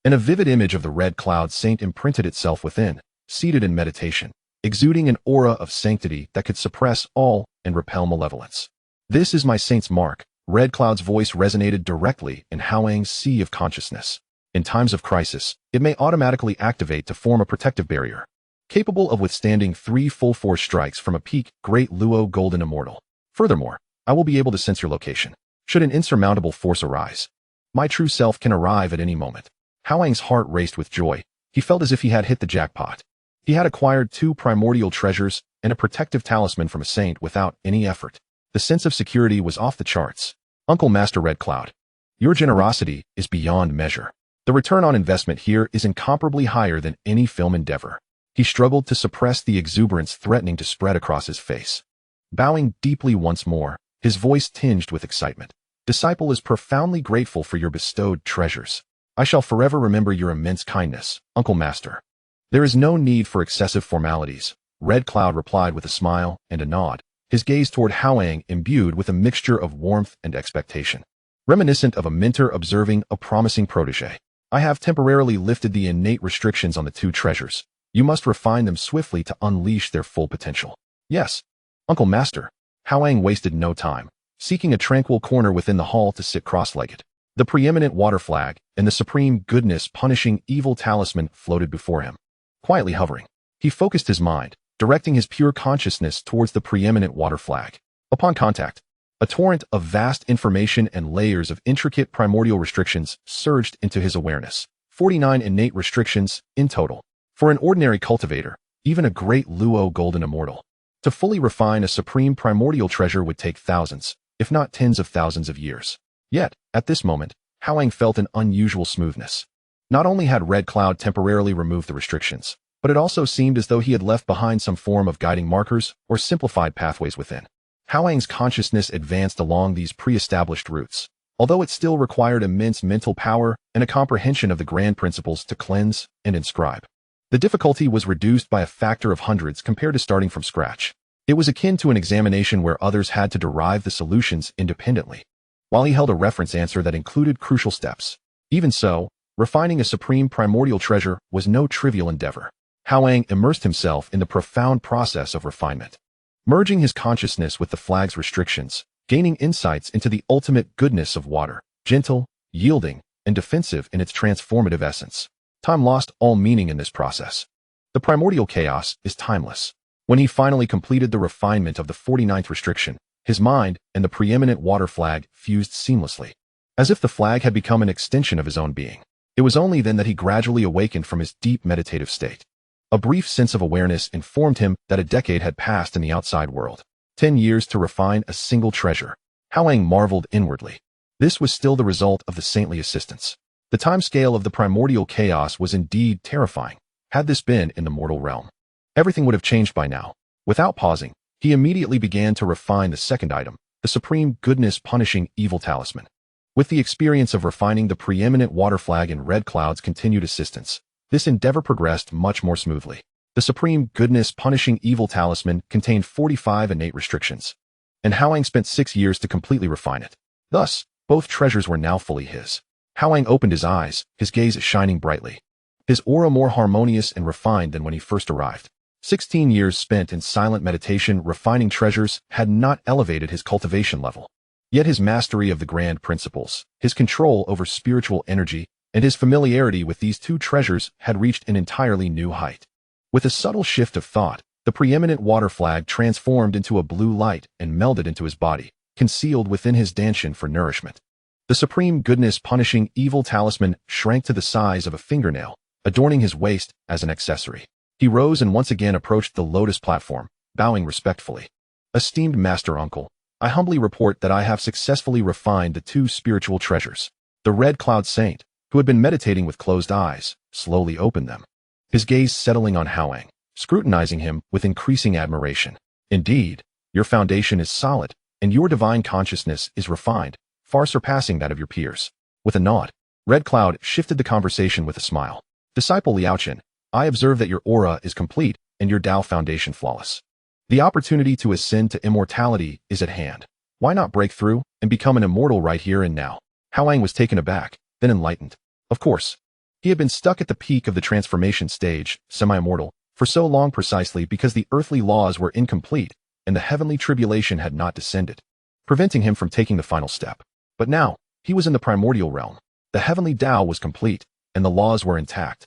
and a vivid image of the Red Cloud Saint imprinted itself within, seated in meditation, exuding an aura of sanctity that could suppress all and repel malevolence. This is my saint's mark. Red Cloud's voice resonated directly in Hao Yang's sea of consciousness. In times of crisis, it may automatically activate to form a protective barrier. capable of withstanding 3 full-force strikes from a peak Great Luo Golden Immortal. Furthermore, I will be able to sense your location. Should an insurmountable force arise, my true self can arrive at any moment. Hao Yang's heart raced with joy. He felt as if he had hit the jackpot. He had acquired 2 primordial treasures and a protective talisman from a saint without any effort. The sense of security was off the charts. Uncle Master Red Cloud, your generosity is beyond measure. The return on investment here is incomparably higher than any film endeavor. He struggled to suppress the exuberance threatening to spread across his face. Bowing deeply once more, his voice tinged with excitement. Disciple is profoundly grateful for your bestowed treasures. I shall forever remember your immense kindness, Uncle Master. There is no need for excessive formalities, Red Cloud replied with a smile and a nod, his gaze toward Hao Yang imbued with a mixture of warmth and expectation. Reminiscent of a mentor observing a promising protege. I have temporarily lifted the innate restrictions on the 2 treasures. You must refine them swiftly to unleash their full potential. Yes, Uncle Master. Hao Yang wasted no time, seeking a tranquil corner within the hall to sit cross-legged. The preeminent water flag and the supreme goodness punishing evil talisman floated before him. Quietly hovering, he focused his mind, directing his pure consciousness towards the preeminent water flag. Upon contact, a torrent of vast information and layers of intricate primordial restrictions surged into his awareness. 49 innate restrictions in total. For an ordinary cultivator, even a great Luo Golden Immortal, to fully refine a supreme primordial treasure would take thousands, if not tens of thousands of years. Yet, at this moment, Hao Yang felt an unusual smoothness. Not only had Red Cloud temporarily removed the restrictions, but it also seemed as though he had left behind some form of guiding markers or simplified pathways within. Hao Yang's consciousness advanced along these pre-established routes, although it still required immense mental power and a comprehension of the grand principles to cleanse and inscribe. The difficulty was reduced by a factor of hundreds compared to starting from scratch. It was akin to an examination where others had to derive the solutions independently, while he held a reference answer that included crucial steps. Even so, refining a supreme primordial treasure was no trivial endeavor. Hao Yang immersed himself in the profound process of refinement, merging his consciousness with the flag's restrictions, gaining insights into the ultimate goodness of water, gentle, yielding, and defensive in its transformative essence. Time lost all meaning in this process. The primordial chaos is timeless. When he finally completed the refinement of the 49th restriction, his mind and the preeminent water flag fused seamlessly, as if the flag had become an extension of his own being. It was only then that he gradually awakened from his deep meditative state. A brief sense of awareness informed him that a decade had passed in the outside world. 10 years to refine a single treasure. Hao Yang marveled inwardly. This was still the result of the saintly assistance. The timescale of the primordial chaos was indeed terrifying. Had this been in the mortal realm, everything would have changed by now. Without pausing, he immediately began to refine the second item, the supreme goodness punishing evil talisman. With the experience of refining the preeminent water flag and Red Cloud's continued assistance, this endeavor progressed much more smoothly. The supreme goodness punishing evil talisman contained 45 innate restrictions, and Hao Yang spent 6 years to completely refine it. Thus, both treasures were now fully his. Hao Yang opened his eyes, his gaze shining brightly, his aura more harmonious and refined than when he first arrived. 16 years spent in silent meditation refining treasures had not elevated his cultivation level. Yet his mastery of the grand principles, his control over spiritual energy, and his familiarity with these 2 treasures had reached an entirely new height. With a subtle shift of thought, the preeminent water flag transformed into a blue light and melded into his body, concealed within his danshin for nourishment. The supreme goodness punishing evil talisman shrank to the size of a fingernail, adorning his waist as an accessory. He rose and once again approached the lotus platform, bowing respectfully. Esteemed Master Uncle, I humbly report that I have successfully refined the 2 spiritual treasures. The Red Cloud Saint, who had been meditating with closed eyes, slowly opened them, his gaze settling on Hao Yang, scrutinizing him with increasing admiration. Indeed, your foundation is solid, and your divine consciousness is refined, far surpassing that of your peers. With a nod, Red Cloud shifted the conversation with a smile. Disciple Liaochen, I observe that your aura is complete and your Tao foundation flawless. The opportunity to ascend to immortality is at hand. Why not break through and become an immortal right here and now? Hao Yang was taken aback, then enlightened. Of course, he had been stuck at the peak of the transformation stage, semi-immortal, for so long precisely because the earthly laws were incomplete and the heavenly tribulation had not descended, preventing him from taking the final step. But now, he was in the primordial realm. The heavenly Tao was complete, and the laws were intact.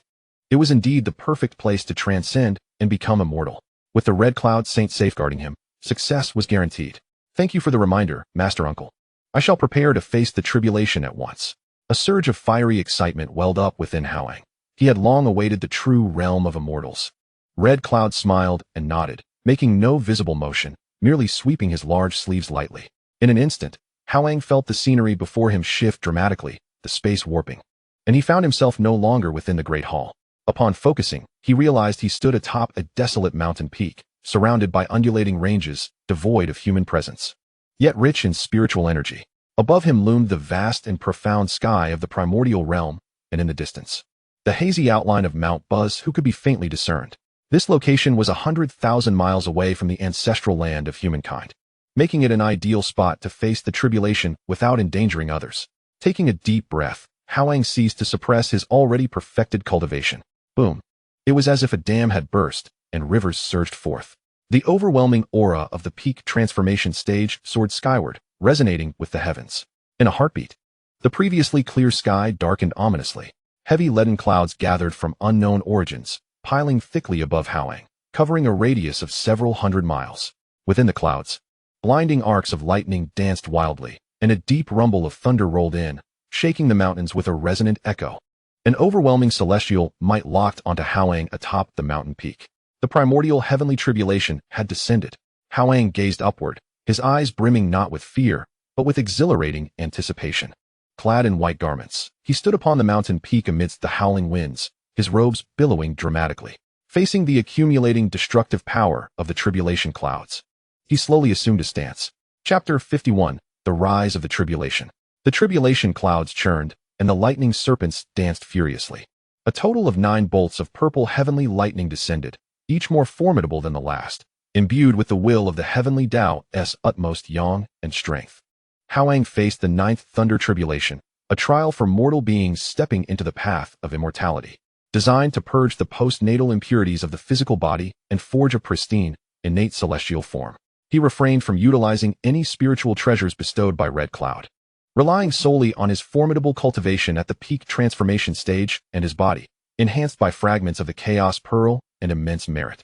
It was indeed the perfect place to transcend and become immortal. With the Red Cloud Saint safeguarding him, success was guaranteed. Thank you for the reminder, Master Uncle. I shall prepare to face the tribulation at once. A surge of fiery excitement welled up within Hao Yang. He had long awaited the true realm of immortals. Red Cloud smiled and nodded, making no visible motion, merely sweeping his large sleeves lightly. In an instant, Hao Yang felt the scenery before him shift dramatically, the space warping. And he found himself no longer within the great hall. Upon focusing, he realized he stood atop a desolate mountain peak, surrounded by undulating ranges, devoid of human presence, yet rich in spiritual energy. Above him loomed the vast and profound sky of the primordial realm, and in the distance, the hazy outline of Mount Buzz who could be faintly discerned. This location was 100,000 miles away from the ancestral land of humankind, making it an ideal spot to face the tribulation without endangering others. Taking a deep breath, Hao Yang ceased to suppress his already perfected cultivation. Boom. It was as if a dam had burst, and rivers surged forth. The overwhelming aura of the peak transformation stage soared skyward, resonating with the heavens. In a heartbeat, the previously clear sky darkened ominously. Heavy leaden clouds gathered from unknown origins, piling thickly above Hao Yang, covering a radius of several hundred miles. Within the clouds, blinding arcs of lightning danced wildly, and a deep rumble of thunder rolled in, shaking the mountains with a resonant echo. An overwhelming celestial might locked onto Hao Yang atop the mountain peak. The primordial heavenly tribulation had descended. Hao Yang gazed upward, his eyes brimming not with fear, but with exhilarating anticipation. Clad in white garments, he stood upon the mountain peak amidst the howling winds, his robes billowing dramatically. Facing the accumulating destructive power of the tribulation clouds, he slowly assumed a stance. Chapter 51, The Rise of the Tribulation. The tribulation clouds churned, and the lightning serpents danced furiously. A total of 9 bolts of purple heavenly lightning descended, each more formidable than the last, imbued with the will of the heavenly Tao's utmost yang and strength. Hao Yang faced the 9th thunder tribulation, a trial for mortal beings stepping into the path of immortality. Designed to purge the postnatal impurities of the physical body and forge a pristine, innate celestial form. He refrained from utilizing any spiritual treasures bestowed by Red Cloud, relying solely on his formidable cultivation at the peak transformation stage and his body, enhanced by fragments of the Chaos Pearl and immense merit.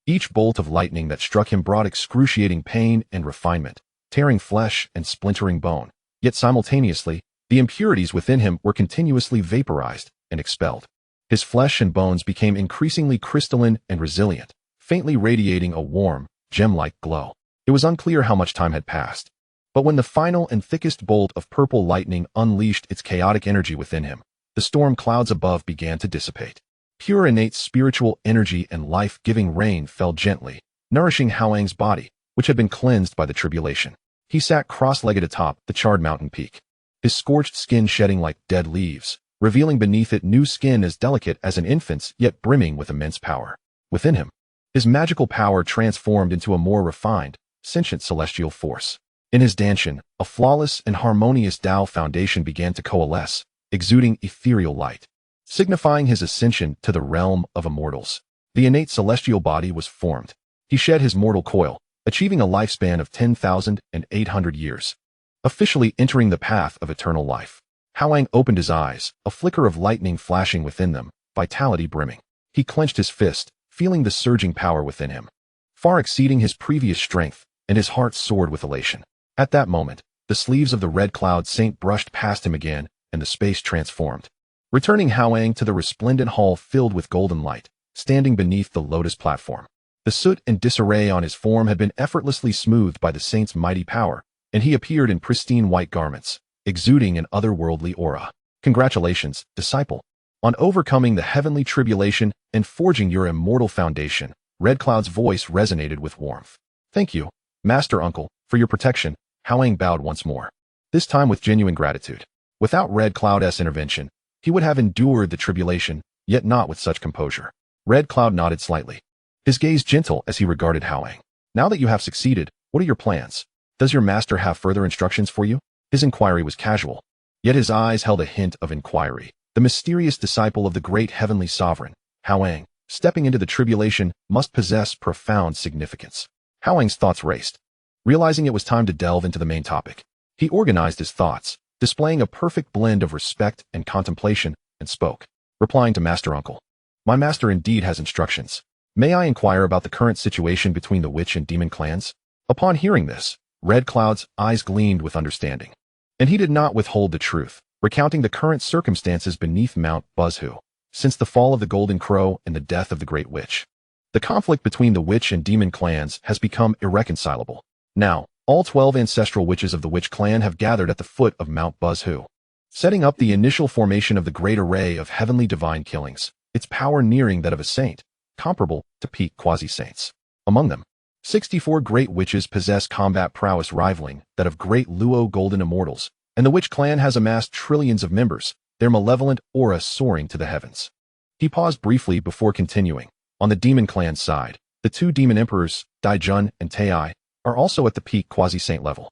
Each bolt of lightning that struck him brought excruciating pain and refinement, tearing flesh and splintering bone, yet simultaneously, the impurities within him were continuously vaporized and expelled. His flesh and bones became increasingly crystalline and resilient, faintly radiating a warm, gem-like glow. It was unclear how much time had passed, but when the final and thickest bolt of purple lightning unleashed its chaotic energy within him, the storm clouds above began to dissipate. Pure innate spiritual energy and life-giving rain fell gently, nourishing Hao Yang's body, which had been cleansed by the tribulation. He sat cross-legged atop the charred mountain peak, his scorched skin shedding like dead leaves, revealing beneath it new skin as delicate as an infant's yet brimming with immense power. Within him, his magical power transformed into a more refined, sentient celestial force. In his Danshan, a flawless and harmonious Tao foundation began to coalesce, exuding ethereal light, signifying his ascension to the realm of immortals. The innate celestial body was formed. He shed his mortal coil, achieving a lifespan of 10,800 years, officially entering the path of eternal life. Hao Yang opened his eyes, a flicker of lightning flashing within them, vitality brimming. He clenched his fist, feeling the surging power within him, far exceeding his previous strength, and his heart soared with elation. At that moment, the sleeves of the Red Cloud Saint brushed past him again, and the space transformed, returning Hao Yang to the resplendent hall filled with golden light, standing beneath the lotus platform. The soot and disarray on his form had been effortlessly smoothed by the Saint's mighty power, and he appeared in pristine white garments, exuding an otherworldly aura. Congratulations, disciple, on overcoming the heavenly tribulation and forging your immortal foundation. Red Cloud's voice resonated with warmth. Thank you, Master Uncle, for your protection. Hao Yang bowed once more, this time with genuine gratitude. Without Red Cloud's intervention, he would have endured the tribulation, yet not with such composure. Red Cloud nodded slightly, his gaze gentle as he regarded Hao Yang. Now that you have succeeded, what are your plans? Does your master have further instructions for you? His inquiry was casual, yet his eyes held a hint of inquiry. The mysterious disciple of the great heavenly sovereign, Hao Yang, stepping into the tribulation, must possess profound significance. Hao Yang's thoughts raced. Realizing it was time to delve into the main topic, he organized his thoughts, displaying a perfect blend of respect and contemplation, and spoke, replying to Master Uncle. My master indeed has instructions. May I inquire about the current situation between the witch and demon clans? Upon hearing this, Red Cloud's eyes gleamed with understanding. And he did not withhold the truth, recounting the current circumstances beneath Mount Buzzhu, since the fall of the Golden Crow and the death of the Great Witch. The conflict between the witch and demon clans has become irreconcilable. Now, all 12 ancestral witches of the witch clan have gathered at the foot of Mount Buzzhu, setting up the initial formation of the great array of heavenly divine killings, its power nearing that of a saint, comparable to peak quasi-saints. Among them, 64 great witches possess combat prowess rivaling that of great Luo golden immortals, and the witch clan has amassed trillions of members, their malevolent aura soaring to the heavens. He paused briefly before continuing. On the demon clan side, the two demon emperors, Dijun and Taiyi, are also at the peak quasi-saint level.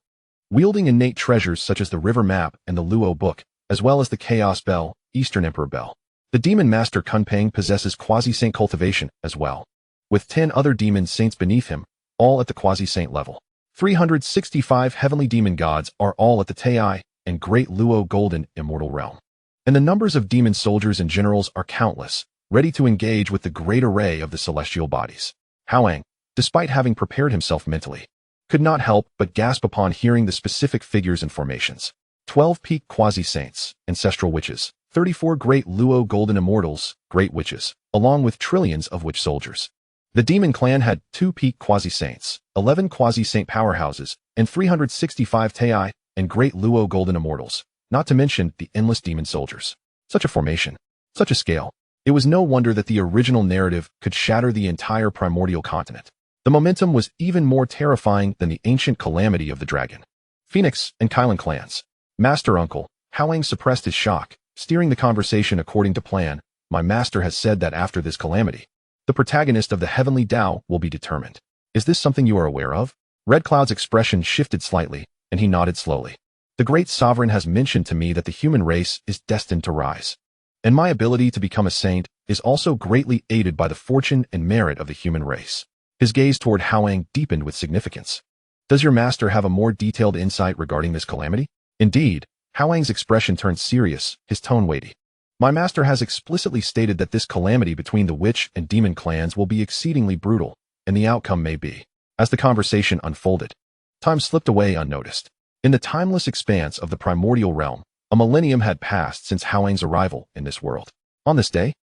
Wielding innate treasures such as the River Map and the Luo Book, as well as the Chaos Bell, Eastern Emperor Bell. The demon master Kunpeng possesses quasi-saint cultivation as well, with 10 other demon saints beneath him, all at the quasi-saint level. 365 heavenly demon gods are all at the Taiyi and Great Luo Golden Immortal Realm. And the numbers of demon soldiers and generals are countless, ready to engage with the great array of the celestial bodies. Hao Yang, despite having prepared himself mentally, could not help but gasp upon hearing the specific figures and formations. 12 peak quasi-saints, ancestral witches, 34 great Luo golden immortals, great witches, along with trillions of witch soldiers. The demon clan had 2 peak quasi-saints, 11 quasi-saint powerhouses, and 365 Taiyi and great Luo golden immortals, not to mention the endless demon soldiers. Such a formation, such a scale. It was no wonder that the original narrative could shatter the entire primordial continent. The momentum was even more terrifying than the ancient calamity of the dragon. Phoenix and Kylan clans. Master Uncle, Hao Yang suppressed his shock, steering the conversation according to plan. My master has said that after this calamity, the protagonist of the heavenly Tao will be determined. Is this something you are aware of? Red Cloud's expression shifted slightly, and he nodded slowly. The great sovereign has mentioned to me that the human race is destined to rise. And my ability to become a saint is also greatly aided by the fortune and merit of the human race. His gaze toward Hao Yang deepened with significance. Does your master have a more detailed insight regarding this calamity? Indeed, Hao Yang's expression turned serious, his tone weighty. My master has explicitly stated that this calamity between the witch and demon clans will be exceedingly brutal, and the outcome may be. As the conversation unfolded, time slipped away unnoticed. In the timeless expanse of the primordial realm, a millennium had passed since Hao Yang's arrival in this world. On this day,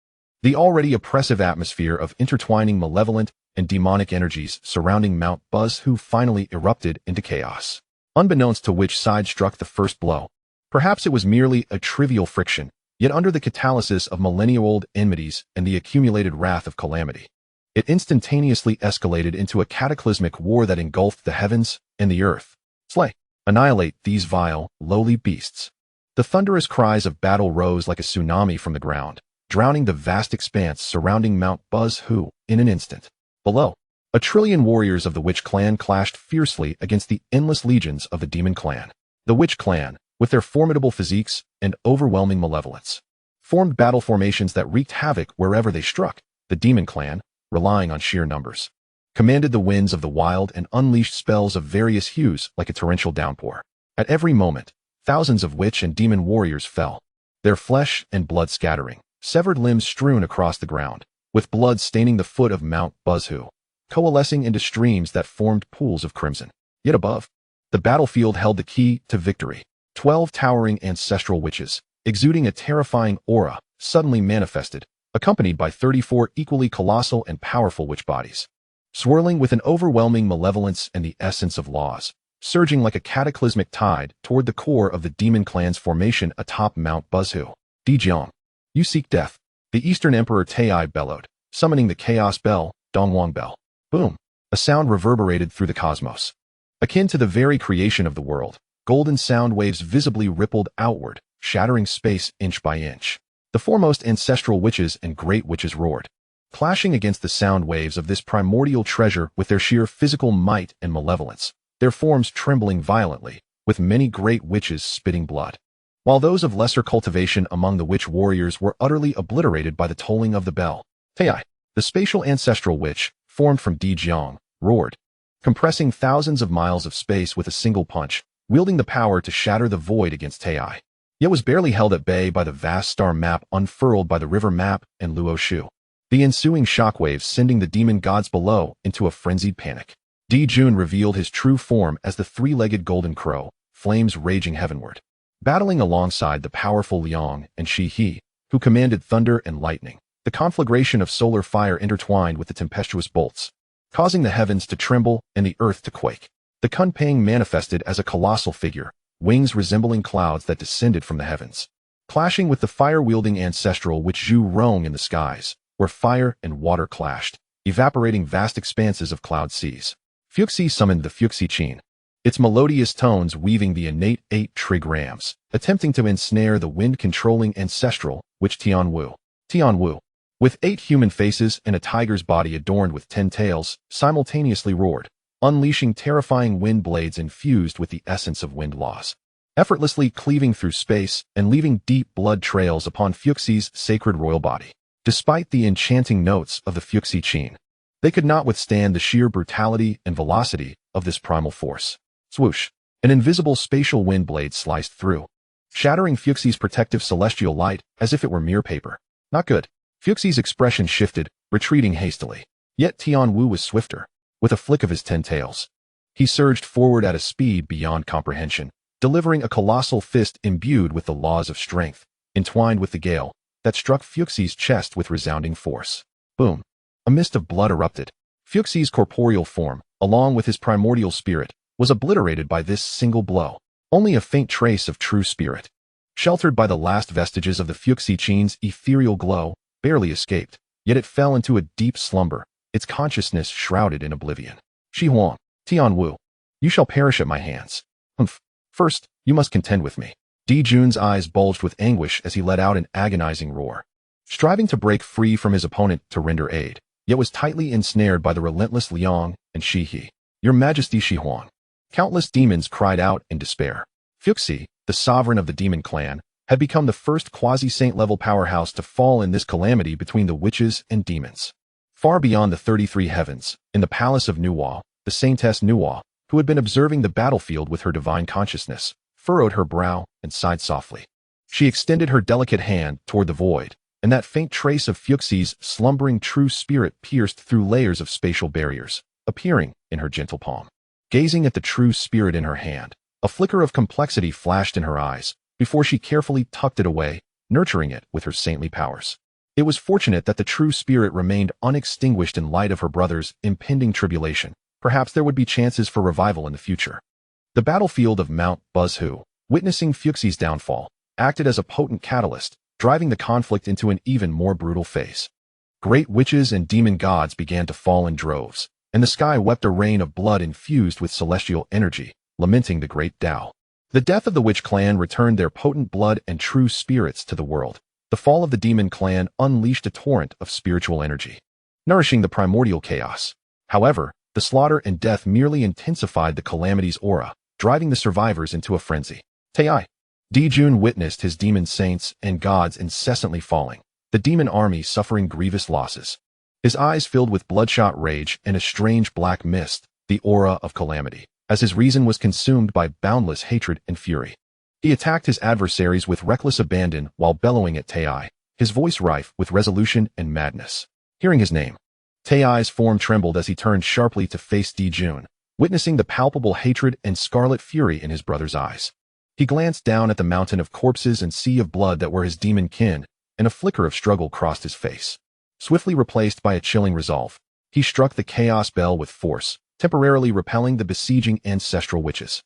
the already oppressive atmosphere of intertwining malevolent and demonic energies surrounding Mount Buzzhu finally erupted into chaos. Unbeknownst to which side struck the first blow, perhaps it was merely a trivial friction, yet under the catalysis of millennia-old enmities and the accumulated wrath of calamity, it instantaneously escalated into a cataclysmic war that engulfed the heavens and the earth. Slay, annihilate these vile, lowly beasts. The thunderous cries of battle rose like a tsunami from the ground, drowning the vast expanse surrounding Mount Buzzhu in an instant. Below, a trillion warriors of the Witch clan clashed fiercely against the endless legions of the Demon clan. The Witch clan, with their formidable physiques and overwhelming malevolence, formed battle formations that wreaked havoc wherever they struck. The Demon clan, relying on sheer numbers, commanded the winds of the wild and unleashed spells of various hues like a torrential downpour. At every moment, thousands of witch and demon warriors fell, their flesh and blood scattering, severed limbs strewn across the ground, with blood staining the foot of Mount Buzzhu, coalescing into streams that formed pools of crimson. Yet above, the battlefield held the key to victory. 12 towering ancestral witches, exuding a terrifying aura, suddenly manifested, accompanied by 34 equally colossal and powerful witch bodies, swirling with an overwhelming malevolence and the essence of laws, surging like a cataclysmic tide toward the core of the Demon clan's formation atop Mount Buzzhu. Dijun, you seek death. The Eastern Emperor Taiyi bellowed, summoning the Chaos Bell, Donghuang Bell. Boom! A sound reverberated through the cosmos. Akin to the very creation of the world, golden sound waves visibly rippled outward, shattering space inch by inch. The foremost ancestral witches and great witches roared, clashing against the sound waves of this primordial treasure with their sheer physical might and malevolence, their forms trembling violently, with many great witches spitting blood, while those of lesser cultivation among the witch warriors were utterly obliterated by the tolling of the bell. Taiyi, the spatial ancestral witch, formed from Dijun, roared, compressing thousands of miles of space with a single punch, wielding the power to shatter the void against Taiyi, yet was barely held at bay by the vast star map unfurled by the river map and Luo Shu. the ensuing shockwaves sending the demon gods below into a frenzied panic. Dijun revealed his true form as the three-legged golden crow, flames raging heavenward. Battling alongside the powerful Liang and Shi, who commanded thunder and lightning, the conflagration of solar fire intertwined with the tempestuous bolts, causing the heavens to tremble and the earth to quake. The Kunpeng manifested as a colossal figure, wings resembling clouds that descended from the heavens, clashing with the fire-wielding ancestral which Zhu rong in the skies, where fire and water clashed, evaporating vast expanses of cloud seas. Fuxi summoned the Fuxi Qin, its melodious tones weaving the innate 8 trigrams, attempting to ensnare the wind-controlling ancestral, which Tianwu, with 8 human faces and a tiger's body adorned with 10 tails, simultaneously roared, unleashing terrifying wind blades infused with the essence of wind laws, effortlessly cleaving through space and leaving deep blood trails upon Fuxi's sacred royal body. Despite the enchanting notes of the Fuxi Qin, they could not withstand the sheer brutality and velocity of this primal force. Swoosh! An invisible spatial wind blade sliced through, shattering Fuxi's protective celestial light as if it were mere paper. Not good. Fuxi's expression shifted, retreating hastily. Yet Tianwu was swifter. With a flick of his 10 tails, he surged forward at a speed beyond comprehension, delivering a colossal fist imbued with the laws of strength, entwined with the gale, that struck Fuxi's chest with resounding force. Boom! A mist of blood erupted. Fuxi's corporeal form, along with his primordial spirit, was obliterated by this single blow. Only a faint trace of true spirit, sheltered by the last vestiges of the Fuxi Qin's ethereal glow, barely escaped, yet it fell into a deep slumber, its consciousness shrouded in oblivion. Shi Huang, Tianwu, you shall perish at my hands. Humph. First, you must contend with me. Dijun's eyes bulged with anguish as he let out an agonizing roar, striving to break free from his opponent to render aid, yet was tightly ensnared by the relentless Liang and Shi. Your Majesty Shi Huang. Countless demons cried out in despair. Fuxi, the sovereign of the demon clan, had become the first quasi-saint-level powerhouse to fall in this calamity between the witches and demons. Far beyond the 33 heavens, in the palace of Nuwa, the saintess Nuwa, who had been observing the battlefield with her divine consciousness, furrowed her brow and sighed softly. She extended her delicate hand toward the void, and that faint trace of Fuxi's slumbering true spirit pierced through layers of spatial barriers, appearing in her gentle palm. Gazing at the true spirit in her hand, a flicker of complexity flashed in her eyes, before she carefully tucked it away, nurturing it with her saintly powers. It was fortunate that the true spirit remained unextinguished in light of her brother's impending tribulation. Perhaps there would be chances for revival in the future. The battlefield of Mount Buzhu, witnessing Fuxi's downfall, acted as a potent catalyst, driving the conflict into an even more brutal phase. Great witches and demon gods began to fall in droves, and the sky wept a rain of blood infused with celestial energy, lamenting the great Tao. The death of the witch clan returned their potent blood and true spirits to the world. The fall of the demon clan unleashed a torrent of spiritual energy, nourishing the primordial chaos. However, the slaughter and death merely intensified the calamity's aura, driving the survivors into a frenzy. Taiyi. Dijun witnessed his demon saints and gods incessantly falling, the demon army suffering grievous losses. His eyes filled with bloodshot rage and a strange black mist, the aura of calamity, as his reason was consumed by boundless hatred and fury. He attacked his adversaries with reckless abandon while bellowing at Taiyi, his voice rife with resolution and madness. Hearing his name, Taiyi's form trembled as he turned sharply to face Dijun, witnessing the palpable hatred and scarlet fury in his brother's eyes. He glanced down at the mountain of corpses and sea of blood that were his demon kin, and a flicker of struggle crossed his face. Swiftly replaced by a chilling resolve, he struck the chaos bell with force, temporarily repelling the besieging ancestral witches,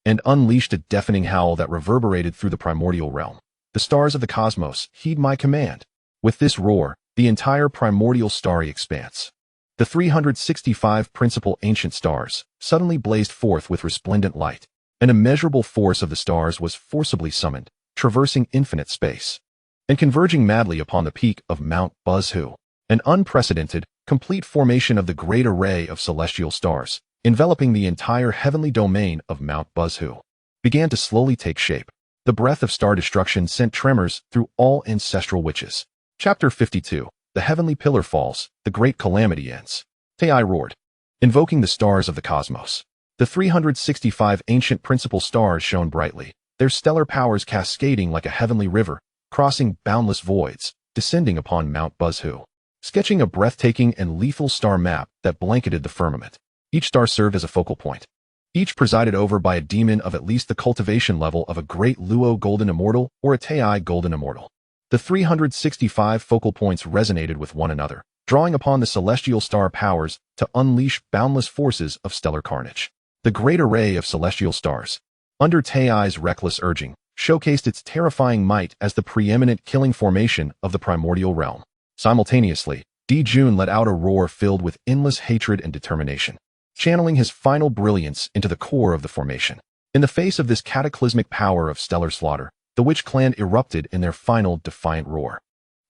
and unleashed a deafening howl that reverberated through the primordial realm. The stars of the cosmos, heed my command. With this roar, the entire primordial starry expanse, the 365 principal ancient stars, suddenly blazed forth with resplendent light. An immeasurable force of the stars was forcibly summoned, traversing infinite space, and converging madly upon the peak of Mount Buzhu. An unprecedented, complete formation of the great array of celestial stars, enveloping the entire heavenly domain of Mount Buzhu, began to slowly take shape. The breath of star destruction sent tremors through all ancestral witches. Chapter 52. The heavenly pillar falls, the great calamity ends. Taiyi roared, invoking the stars of the cosmos. The 365 ancient principal stars shone brightly, their stellar powers cascading like a heavenly river, crossing boundless voids, descending upon Mount Buzhu. sketching a breathtaking and lethal star map that blanketed the firmament. Each star served as a focal point, each presided over by a demon of at least the cultivation level of a great Luo Golden Immortal or a Taiyi Golden Immortal. The 365 focal points resonated with one another, drawing upon the celestial star powers to unleash boundless forces of stellar carnage. The great array of celestial stars, under Taiyi's reckless urging, showcased its terrifying might as the preeminent killing formation of the primordial realm. Simultaneously, Dijun let out a roar filled with endless hatred and determination, channeling his final brilliance into the core of the formation. In the face of this cataclysmic power of stellar slaughter, the witch clan erupted in their final defiant roar.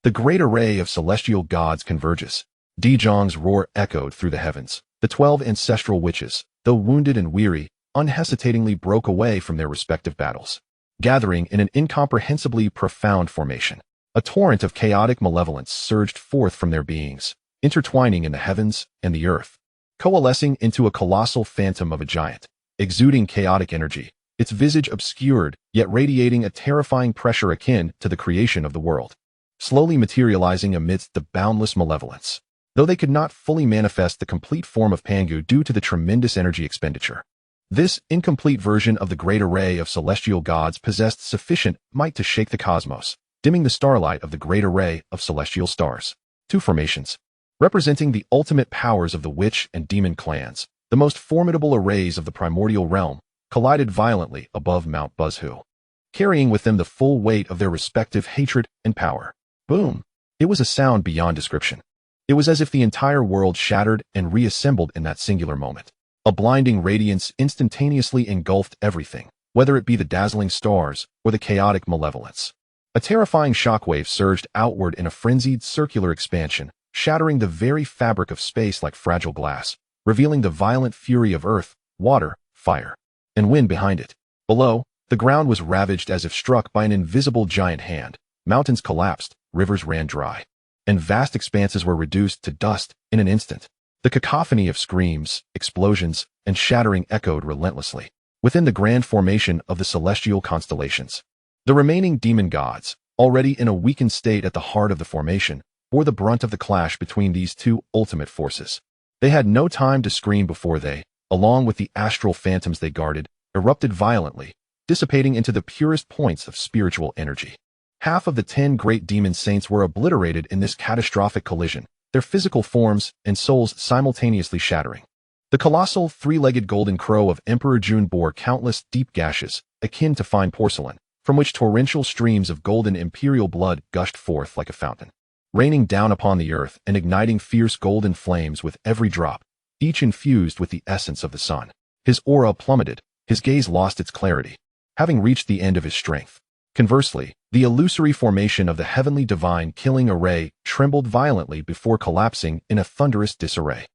The great array of celestial gods converges. Dijun's roar echoed through the heavens. The 12 ancestral witches, though wounded and weary, unhesitatingly broke away from their respective battles, gathering in an incomprehensibly profound formation. A torrent of chaotic malevolence surged forth from their beings, intertwining in the heavens and the earth, coalescing into a colossal phantom of a giant, exuding chaotic energy, its visage obscured, yet radiating a terrifying pressure akin to the creation of the world, slowly materializing amidst the boundless malevolence, though they could not fully manifest the complete form of Pangu due to the tremendous energy expenditure. This incomplete version of the great array of celestial gods possessed sufficient might to shake the cosmos, dimming the starlight of the great array of celestial stars. Two formations, representing the ultimate powers of the witch and demon clans, the most formidable arrays of the primordial realm, collided violently above Mount Buzhu, carrying with them the full weight of their respective hatred and power. Boom! It was a sound beyond description. It was as if the entire world shattered and reassembled in that singular moment. A blinding radiance instantaneously engulfed everything, whether it be the dazzling stars or the chaotic malevolence. A terrifying shockwave surged outward in a frenzied circular expansion, shattering the very fabric of space like fragile glass, revealing the violent fury of earth, water, fire, and wind behind it. Below, the ground was ravaged as if struck by an invisible giant hand. Mountains collapsed, rivers ran dry, and vast expanses were reduced to dust in an instant. The cacophony of screams, explosions, and shattering echoed relentlessly within the grand formation of the celestial constellations. The remaining demon gods, already in a weakened state at the heart of the formation, bore the brunt of the clash between these two ultimate forces. They had no time to scream before they, along with the astral phantoms they guarded, erupted violently, dissipating into the purest points of spiritual energy. Half of the 10 great demon saints were obliterated in this catastrophic collision, their physical forms and souls simultaneously shattering. The colossal three-legged golden crow of Emperor Jun bore countless deep gashes, akin to fine porcelain, from which torrential streams of golden imperial blood gushed forth like a fountain, raining down upon the earth and igniting fierce golden flames with every drop, each infused with the essence of the sun. His aura plummeted, his gaze lost its clarity, having reached the end of his strength. Conversely, the illusory formation of the heavenly divine killing array trembled violently before collapsing in a thunderous disarray.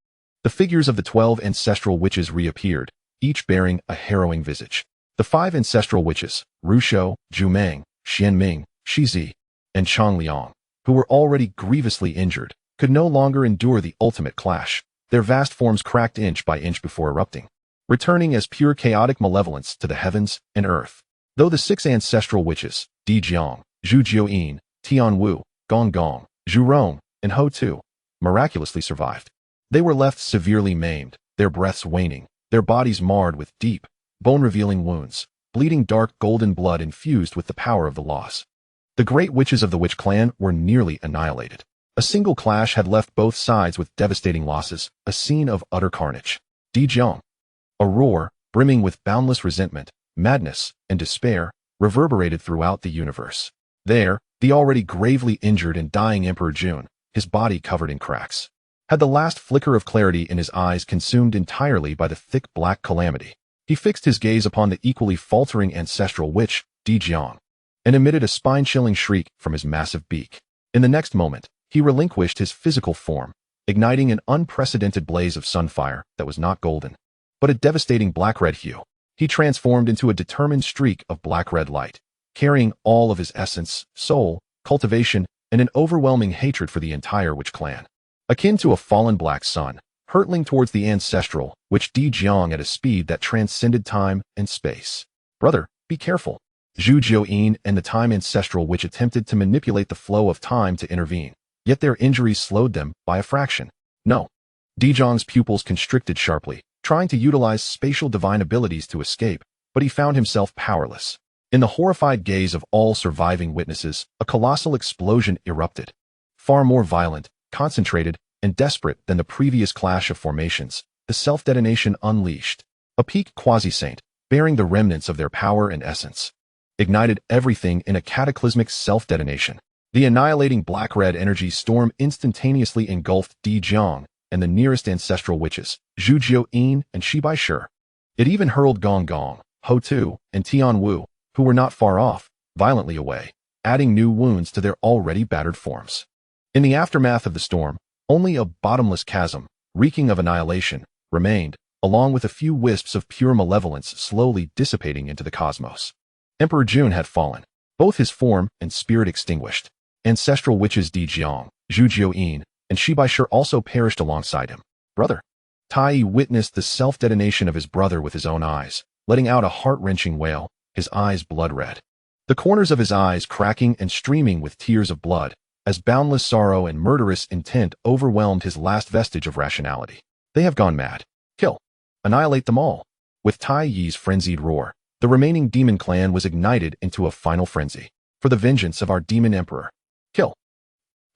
The figures of the 12 ancestral witches reappeared, each bearing a harrowing visage. The 5 ancestral witches, Rushou, Jumeng, Xianming, Shizi, and Changliang, who were already grievously injured, could no longer endure the ultimate clash. Their vast forms cracked inch by inch before erupting, returning as pure chaotic malevolence to the heavens and earth. Though the 6 ancestral witches, Dijiang, Zhu Jiuyin, Tianwu, Gonggong, Zhurong, and Hou Tu, miraculously survived, they were left severely maimed, their breaths waning, their bodies marred with deep, bone-revealing wounds, bleeding dark golden blood infused with the power of the loss. The great witches of the witch clan were nearly annihilated. A single clash had left both sides with devastating losses, a scene of utter carnage. Dijiang, a roar, brimming with boundless resentment, madness, and despair, reverberated throughout the universe. There, the already gravely injured and dying Emperor Jun, his body covered in cracks, had the last flicker of clarity in his eyes consumed entirely by the thick black calamity. He fixed his gaze upon the equally faltering ancestral witch, Dijiang, and emitted a spine-chilling shriek from his massive beak. In the next moment, he relinquished his physical form, igniting an unprecedented blaze of sunfire that was not golden, but a devastating black-red hue. He transformed into a determined streak of black-red light, carrying all of his essence, soul, cultivation, and an overwhelming hatred for the entire witch clan. Akin to a fallen black sun, hurtling towards the ancestral, which Dijiang at a speed that transcended time and space. Brother, be careful. Zhu Jiuyin and the time ancestral witch attempted to manipulate the flow of time to intervene, yet their injuries slowed them by a fraction. No. Dijun's pupils constricted sharply, trying to utilize spatial divine abilities to escape, but he found himself powerless. In the horrified gaze of all surviving witnesses, a colossal explosion erupted. Far more violent, concentrated, and desperate than the previous clash of formations, the self-detonation unleashed. A peak quasi-saint, bearing the remnants of their power and essence, ignited everything in a cataclysmic self-detonation. The annihilating black-red energy storm instantaneously engulfed Dijun and the nearest ancestral witches, Zhu and Shibai Shi. It even hurled Donghuang, Hou Tu, and Tianwu, who were not far off, violently away, adding new wounds to their already battered forms. In the aftermath of the storm, only a bottomless chasm, reeking of annihilation, remained, along with a few wisps of pure malevolence slowly dissipating into the cosmos. Emperor Jun had fallen, both his form and spirit extinguished. Ancestral witches Dijun, Zhu and Shibai Shi also perished alongside him. Brother. Taiyi witnessed the self-detonation of his brother with his own eyes, letting out a heart-wrenching wail, his eyes blood-red. The corners of his eyes cracking and streaming with tears of blood, as boundless sorrow and murderous intent overwhelmed his last vestige of rationality. They have gone mad. Kill. Annihilate them all. With Taiyi's frenzied roar, the remaining demon clan was ignited into a final frenzy. For the vengeance of our demon emperor. Kill.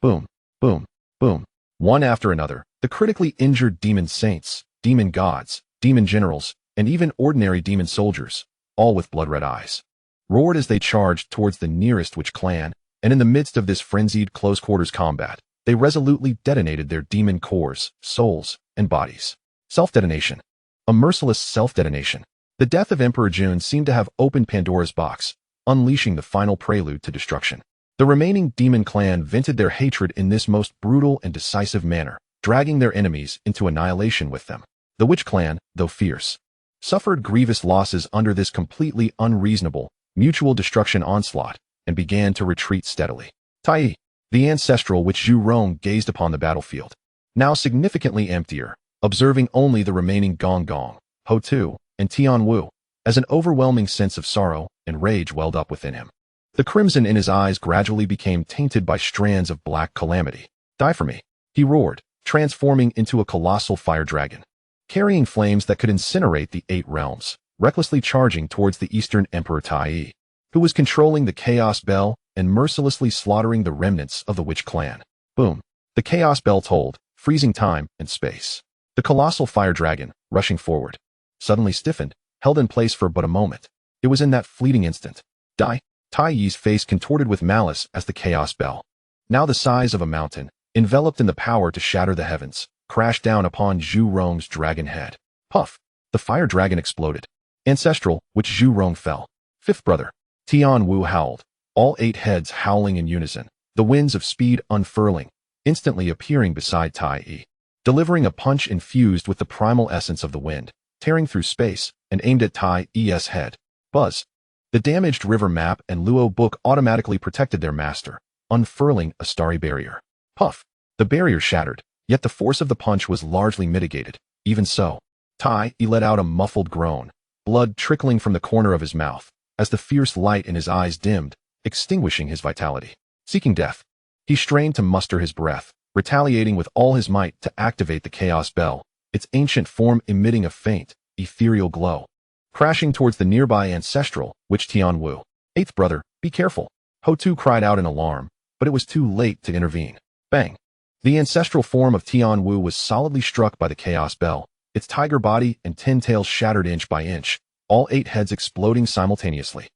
Boom, boom, boom. One after another, the critically injured demon saints, demon gods, demon generals, and even ordinary demon soldiers, all with blood-red eyes, roared as they charged towards the nearest witch clan, and in the midst of this frenzied close-quarters combat, they resolutely detonated their demon cores, souls, and bodies. Self-detonation. A merciless self-detonation. The death of Emperor Jun seemed to have opened Pandora's box, unleashing the final prelude to destruction. The remaining demon clan vented their hatred in this most brutal and decisive manner, dragging their enemies into annihilation with them. The witch clan, though fierce, suffered grievous losses under this completely unreasonable, mutual destruction onslaught, and began to retreat steadily. Taiyi, the ancestral witch Zhu gazed upon the battlefield, now significantly emptier, observing only the remaining Donghuang, Hou Tu, and Tianwu, as an overwhelming sense of sorrow and rage welled up within him. The crimson in his eyes gradually became tainted by strands of black calamity. Die for me, he roared, transforming into a colossal fire dragon, carrying flames that could incinerate the 8 realms, recklessly charging towards the Eastern Emperor Taiyi, who was controlling the Chaos Bell and mercilessly slaughtering the remnants of the witch clan. Boom. The Chaos Bell tolled, freezing time and space. The colossal fire dragon, rushing forward, suddenly stiffened, held in place for but a moment. It was in that fleeting instant. Die. Taiyi's face contorted with malice as the Chaos Bell, now the size of a mountain, enveloped in the power to shatter the heavens, crashed down upon Zhu dragon head. Puff. The fire dragon exploded. Ancestral, which Zhu fell. Fifth brother. Tianwu howled, all 8 heads howling in unison, the winds of speed unfurling, instantly appearing beside Taiyi, delivering a punch infused with the primal essence of the wind, tearing through space, and aimed at Taiyi's head. Buzz. The damaged river map and Luo book automatically protected their master, unfurling a starry barrier. Puff. The barrier shattered, yet the force of the punch was largely mitigated. Even so, Taiyi let out a muffled groan, blood trickling from the corner of his mouth, as the fierce light in his eyes dimmed, extinguishing his vitality. Seeking death, he strained to muster his breath, retaliating with all his might to activate the Chaos Bell, its ancient form emitting a faint, ethereal glow. Crashing towards the nearby ancestral, witch Tianwu. 8th brother, be careful. Hou Tu cried out in alarm, but it was too late to intervene. Bang. The ancestral form of Tianwu was solidly struck by the Chaos Bell, its tiger body and 10 tails shattered inch by inch, all 8 heads exploding simultaneously.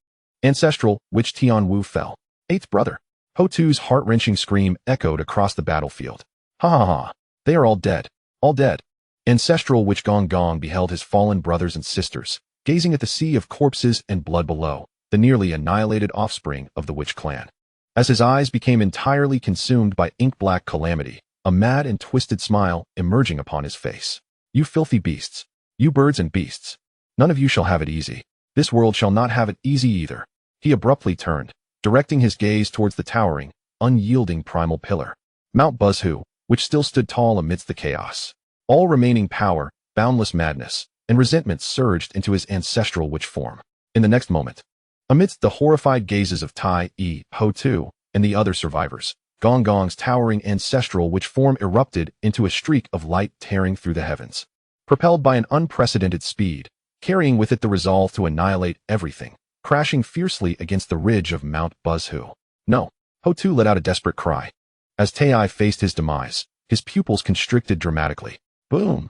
Ancestral, witch Tianwu fell. 8th brother. Hou Tu's heart-wrenching scream echoed across the battlefield. Ha ha ha. They are all dead. All dead. Ancestral witch Donghuang beheld his fallen brothers and sisters, gazing at the sea of corpses and blood below, the nearly annihilated offspring of the witch clan. As his eyes became entirely consumed by ink-black calamity, a mad and twisted smile emerging upon his face. You filthy beasts. You birds and beasts. None of you shall have it easy. This world shall not have it easy either. He abruptly turned, directing his gaze towards the towering, unyielding primal pillar, Mount Buzhu, which still stood tall amidst the chaos. All remaining power, boundless madness, and resentment surged into his ancestral witch form. In the next moment, amidst the horrified gazes of Taiyi, Hou Tu, and the other survivors, Donghuang's towering ancestral witch form erupted into a streak of light tearing through the heavens. Propelled by an unprecedented speed, carrying with it the resolve to annihilate everything, crashing fiercely against the ridge of Mount Buzhu. No, Hou Tu let out a desperate cry. As Taiyi faced his demise, his pupils constricted dramatically. Boom!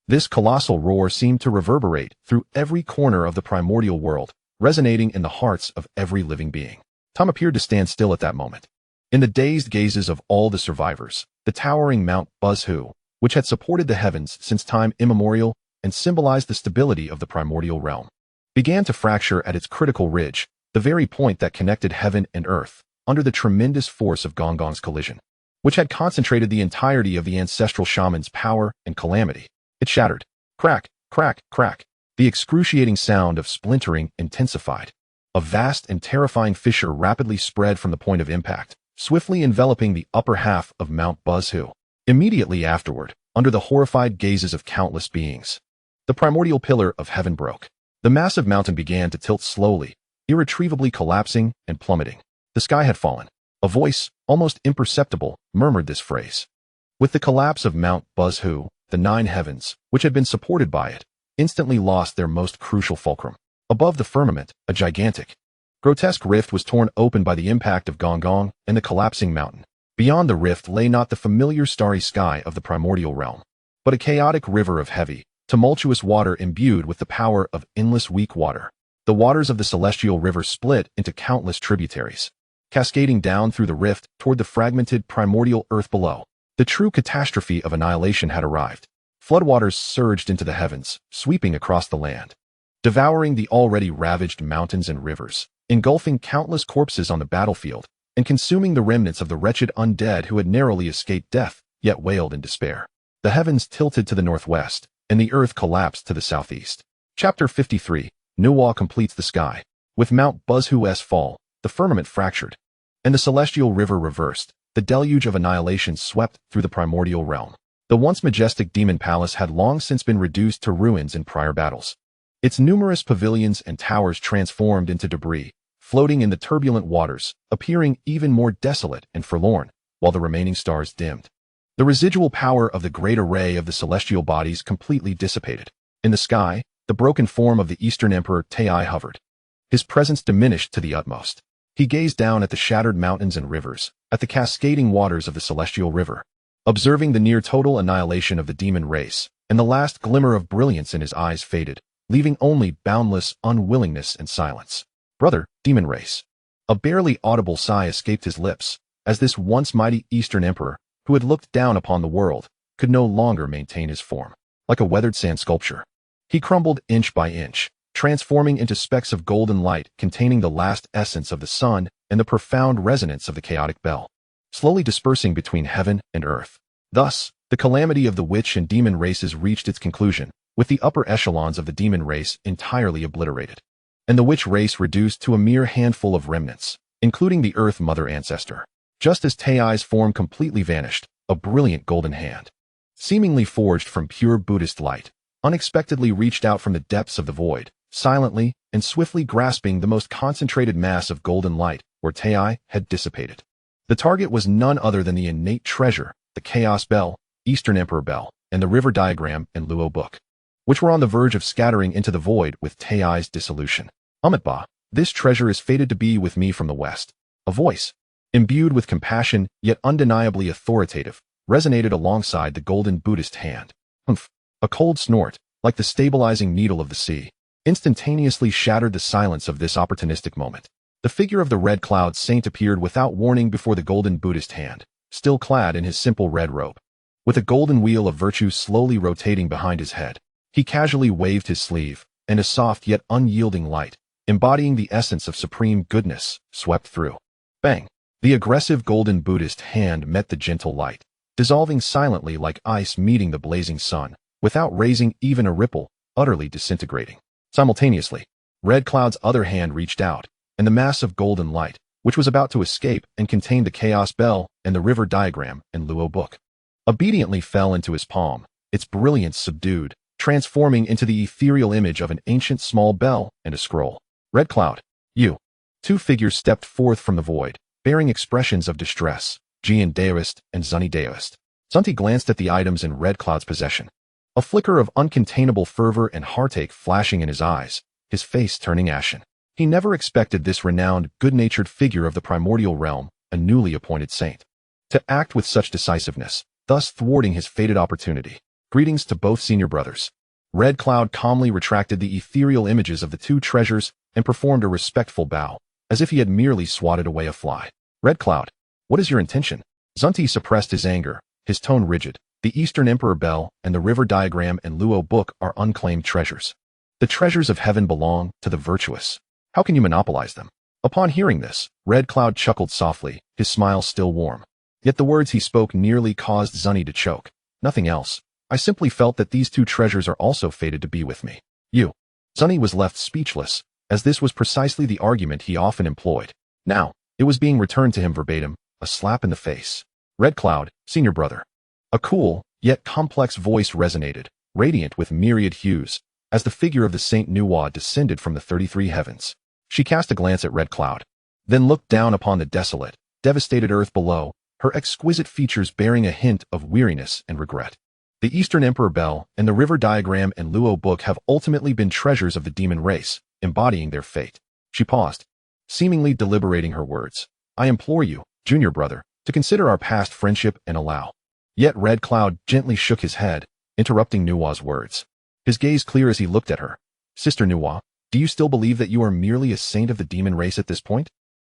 This colossal roar seemed to reverberate through every corner of the primordial world, resonating in the hearts of every living being. Time appeared to stand still at that moment. In the dazed gazes of all the survivors, the towering Mount Buzhu, which had supported the heavens since time immemorial and symbolized the stability of the primordial realm, began to fracture at its critical ridge, the very point that connected heaven and earth, under the tremendous force of Donghuang's collision, which had concentrated the entirety of the ancestral shaman's power and calamity. It shattered. Crack, crack, crack. The excruciating sound of splintering intensified. A vast and terrifying fissure rapidly spread from the point of impact, swiftly enveloping the upper half of Mount Buzhu. Immediately afterward, under the horrified gazes of countless beings, the primordial pillar of heaven broke. The massive mountain began to tilt slowly, irretrievably collapsing and plummeting. The sky had fallen. A voice, almost imperceptible, murmured this phrase. With the collapse of Mount Buzhu, the 9 heavens, which had been supported by it, instantly lost their most crucial fulcrum. Above the firmament, a gigantic, grotesque rift was torn open by the impact of Donghuang and the collapsing mountain. Beyond the rift lay not the familiar starry sky of the primordial realm, but a chaotic river of heavy, tumultuous water imbued with the power of endless weak water. The waters of the celestial river split into countless tributaries, cascading down through the rift toward the fragmented primordial earth below. The true catastrophe of annihilation had arrived. Floodwaters surged into the heavens, sweeping across the land, devouring the already ravaged mountains and rivers, engulfing countless corpses on the battlefield, and consuming the remnants of the wretched undead who had narrowly escaped death, yet wailed in despair. The heavens tilted to the northwest, and the earth collapsed to the southeast. Chapter 53, Nuwa completes the sky. With Mount Buzhu's fall, the firmament fractured, and the celestial river reversed. The deluge of annihilation swept through the primordial realm. The once majestic demon palace had long since been reduced to ruins in prior battles. Its numerous pavilions and towers transformed into debris, floating in the turbulent waters, appearing even more desolate and forlorn, while the remaining stars dimmed. The residual power of the great array of the celestial bodies completely dissipated. In the sky, the broken form of the Eastern Emperor Taiyi hovered. His presence diminished to the utmost. He gazed down at the shattered mountains and rivers, at the cascading waters of the celestial river, observing the near-total annihilation of the demon race, and the last glimmer of brilliance in his eyes faded, leaving only boundless unwillingness and silence. Brother, demon race. A barely audible sigh escaped his lips, as this once mighty Eastern Emperor, who had looked down upon the world, could no longer maintain his form. Like a weathered sand sculpture, he crumbled inch by inch, transforming into specks of golden light containing the last essence of the sun and the profound resonance of the chaotic bell, slowly dispersing between heaven and earth. Thus, the calamity of the witch and demon races reached its conclusion, with the upper echelons of the demon race entirely obliterated, and the witch race reduced to a mere handful of remnants, including the Earth Mother ancestor. Just as Taiyi's form completely vanished, a brilliant golden hand, seemingly forged from pure Buddhist light, unexpectedly reached out from the depths of the void, silently and swiftly grasping the most concentrated mass of golden light where Taiyi had dissipated. The target was none other than the innate treasure, the Chaos Bell, Eastern Emperor Bell, and the River Diagram and Luo Book, which were on the verge of scattering into the void with Taiyi's dissolution. Amitba, this treasure is fated to be with me from the west. A voice, imbued with compassion yet undeniably authoritative, resonated alongside the golden Buddhist hand. Humph! A cold snort, like the stabilizing needle of the sea, instantaneously shattered the silence of this opportunistic moment. The figure of the red cloud saint appeared without warning before the golden Buddhist hand, still clad in his simple red robe. With a golden wheel of virtue slowly rotating behind his head, he casually waved his sleeve, and a soft yet unyielding light, embodying the essence of supreme goodness, swept through. Bang! The aggressive golden Buddhist hand met the gentle light, dissolving silently like ice meeting the blazing sun, without raising even a ripple, utterly disintegrating. Simultaneously, Red Cloud's other hand reached out, and the mass of golden light, which was about to escape and contained the Chaos Bell and the River Diagram and Luo Book, obediently fell into his palm, its brilliance subdued, transforming into the ethereal image of an ancient small bell and a scroll. Red Cloud, you. Two figures stepped forth from the void, bearing expressions of distress, Jian Daoist, and Zhunti Daoist. Zhunti glanced at the items in Red Cloud's possession. A flicker of uncontainable fervor and heartache flashing in his eyes, his face turning ashen. He never expected this renowned, good-natured figure of the primordial realm, a newly appointed saint, to act with such decisiveness, thus thwarting his fated opportunity. Greetings to both senior brothers. Red Cloud calmly retracted the ethereal images of the two treasures and performed a respectful bow, as if he had merely swatted away a fly. Red Cloud, what is your intention? Zhunti suppressed his anger, his tone rigid. The Eastern Emperor Bell and the River Diagram and Luo Book are unclaimed treasures. The treasures of heaven belong to the virtuous. How can you monopolize them? Upon hearing this, Red Cloud chuckled softly, his smile still warm. Yet the words he spoke nearly caused Zhunti to choke. Nothing else. I simply felt that these two treasures are also fated to be with me. You. Zhunti was left speechless, as this was precisely the argument he often employed. Now, it was being returned to him verbatim, a slap in the face. Red Cloud, senior brother. A cool, yet complex voice resonated, radiant with myriad hues, as the figure of the Saint Nuwa descended from the 33 heavens. She cast a glance at Red Cloud, then looked down upon the desolate, devastated earth below, her exquisite features bearing a hint of weariness and regret. The Eastern Emperor Bell and the River Diagram and Luo Book have ultimately been treasures of the demon race, embodying their fate. She paused, seemingly deliberating her words. I implore you, junior brother, to consider our past friendship and allow. Yet Red Cloud gently shook his head, interrupting Nuwa's words. His gaze clear as he looked at her. Sister Nuwa, do you still believe that you are merely a saint of the demon race at this point?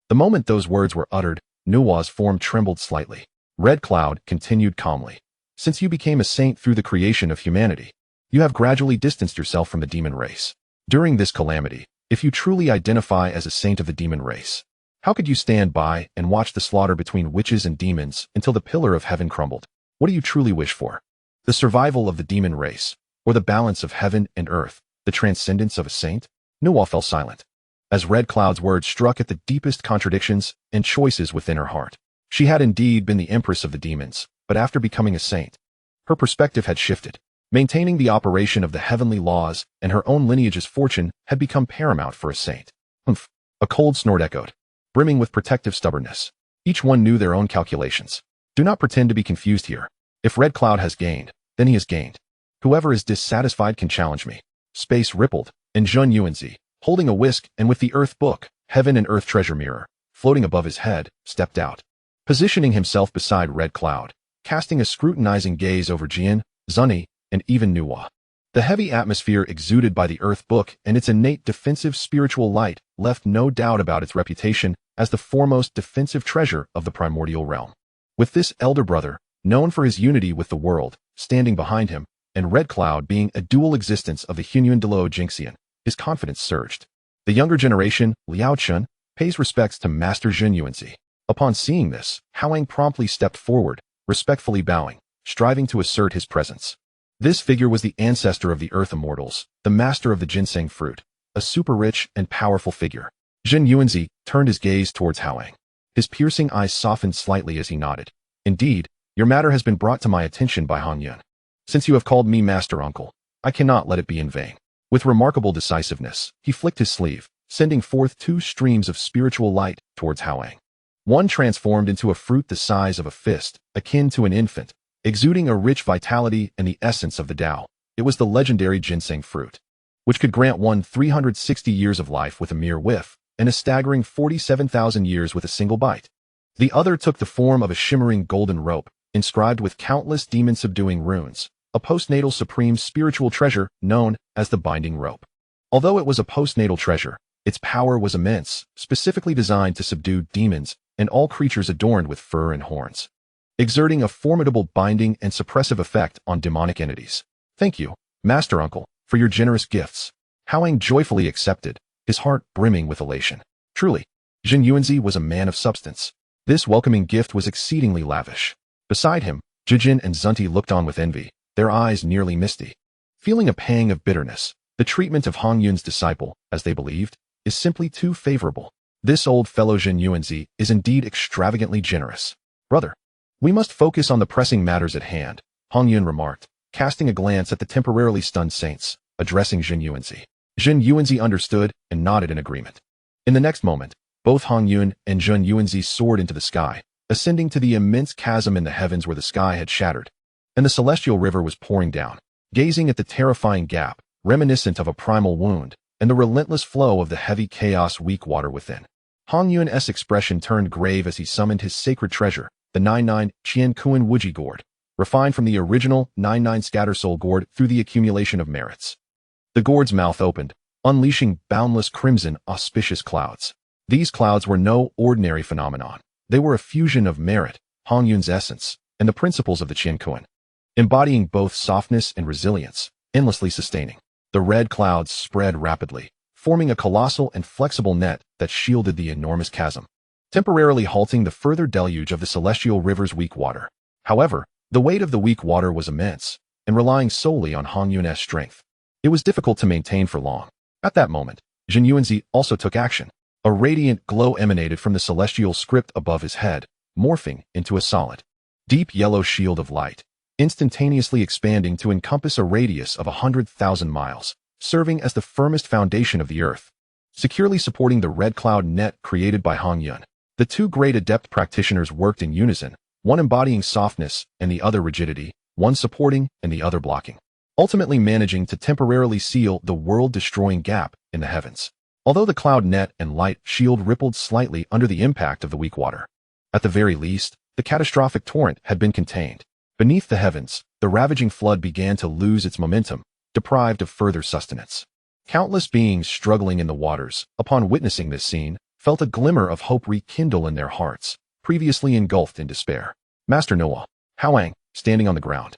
The moment those words were uttered, Nuwa's form trembled slightly. Red Cloud continued calmly. Since you became a saint through the creation of humanity, you have gradually distanced yourself from the demon race. During this calamity, if you truly identify as a saint of the demon race, how could you stand by and watch the slaughter between witches and demons until the pillar of heaven crumbled? What do you truly wish for? The survival of the demon race, or the balance of heaven and earth, the transcendence of a saint? Nuwa fell silent, as Red Cloud's words struck at the deepest contradictions and choices within her heart. She had indeed been the empress of the demons, but after becoming a saint, her perspective had shifted. Maintaining the operation of the heavenly laws and her own lineage's fortune had become paramount for a saint. Humph! A cold snort echoed, brimming with protective stubbornness. Each one knew their own calculations. Do not pretend to be confused here. If Red Cloud has gained, then he has gained. Whoever is dissatisfied can challenge me. Space rippled, and Zhunti, holding a whisk and with the Earth Book, Heaven and Earth Treasure Mirror, floating above his head, stepped out. Positioning himself beside Red Cloud, casting a scrutinizing gaze over Jian, Zhunti, and even Nuwa. The heavy atmosphere exuded by the Earth Book and its innate defensive spiritual light left no doubt about its reputation as the foremost defensive treasure of the primordial realm. With this elder brother, known for his unity with the world, standing behind him, and Red Cloud being a dual existence of the Hongyun Delo Jingxian, his confidence surged. The younger generation, Liao Chun, pays respects to Master Zhunti. Upon seeing this, Hao Yang promptly stepped forward, respectfully bowing, striving to assert his presence. This figure was the ancestor of the Earth Immortals, the master of the ginseng fruit, a super-rich and powerful figure. Zhunti turned his gaze towards Hao Yang. His piercing eyes softened slightly as he nodded. Indeed, your matter has been brought to my attention by Hongyun. Since you have called me Master Uncle, I cannot let it be in vain. With remarkable decisiveness, he flicked his sleeve, sending forth two streams of spiritual light towards Hao Yang. One transformed into a fruit the size of a fist, akin to an infant, exuding a rich vitality and the essence of the Tao. It was the legendary ginseng fruit, which could grant one 360 years of life with a mere whiff, and a staggering 47,000 years with a single bite. The other took the form of a shimmering golden rope, inscribed with countless demon-subduing runes, a postnatal supreme spiritual treasure known as the Binding Rope. Although it was a postnatal treasure, its power was immense, specifically designed to subdue demons and all creatures adorned with fur and horns, exerting a formidable binding and suppressive effect on demonic entities. Thank you, Master Uncle, for your generous gifts. Hao Yang joyfully accepted, his heart brimming with elation. Truly, Zhunti was a man of substance. This welcoming gift was exceedingly lavish. Beside him, Dijun and Zhunti looked on with envy, their eyes nearly misty. Feeling a pang of bitterness, the treatment of Hongyun's disciple, as they believed, is simply too favorable. This old fellow Zhunti is indeed extravagantly generous. Brother, we must focus on the pressing matters at hand, Hongyun remarked, casting a glance at the temporarily stunned saints, addressing Zhunti. Zhunti understood and nodded in agreement. In the next moment, both Hongyun and Zhunti soared into the sky, ascending to the immense chasm in the heavens where the sky had shattered, and the celestial river was pouring down. Gazing at the terrifying gap, reminiscent of a primal wound, and the relentless flow of the heavy chaos weak water within, Hongyun's expression turned grave as he summoned his sacred treasure, the 99 Qian-Kuan Wuji gourd, refined from the original 99 Scatter Soul gourd through the accumulation of merits. The gourd's mouth opened, unleashing boundless crimson, auspicious clouds. These clouds were no ordinary phenomenon. They were a fusion of merit, Hongyun's essence, and the principles of the Qian-Kuan, embodying both softness and resilience, endlessly sustaining. The red clouds spread rapidly, forming a colossal and flexible net that shielded the enormous chasm, temporarily halting the further deluge of the celestial river's weak water. However, the weight of the weak water was immense, and relying solely on Hongyun's strength, it was difficult to maintain for long. At that moment, Zhunti also took action. A radiant glow emanated from the celestial script above his head, morphing into a solid, deep yellow shield of light, instantaneously expanding to encompass a radius of 100,000 miles, serving as the firmest foundation of the earth, securely supporting the red cloud net created by Hongyun. The two great adept practitioners worked in unison, one embodying softness and the other rigidity, one supporting and the other blocking, ultimately managing to temporarily seal the world-destroying gap in the heavens. Although the cloud net and light shield rippled slightly under the impact of the weak water, at the very least, the catastrophic torrent had been contained. Beneath the heavens, the ravaging flood began to lose its momentum, deprived of further sustenance. Countless beings struggling in the waters, upon witnessing this scene, felt a glimmer of hope rekindle in their hearts, previously engulfed in despair. Master Nuwa, Hao Yang, standing on the ground,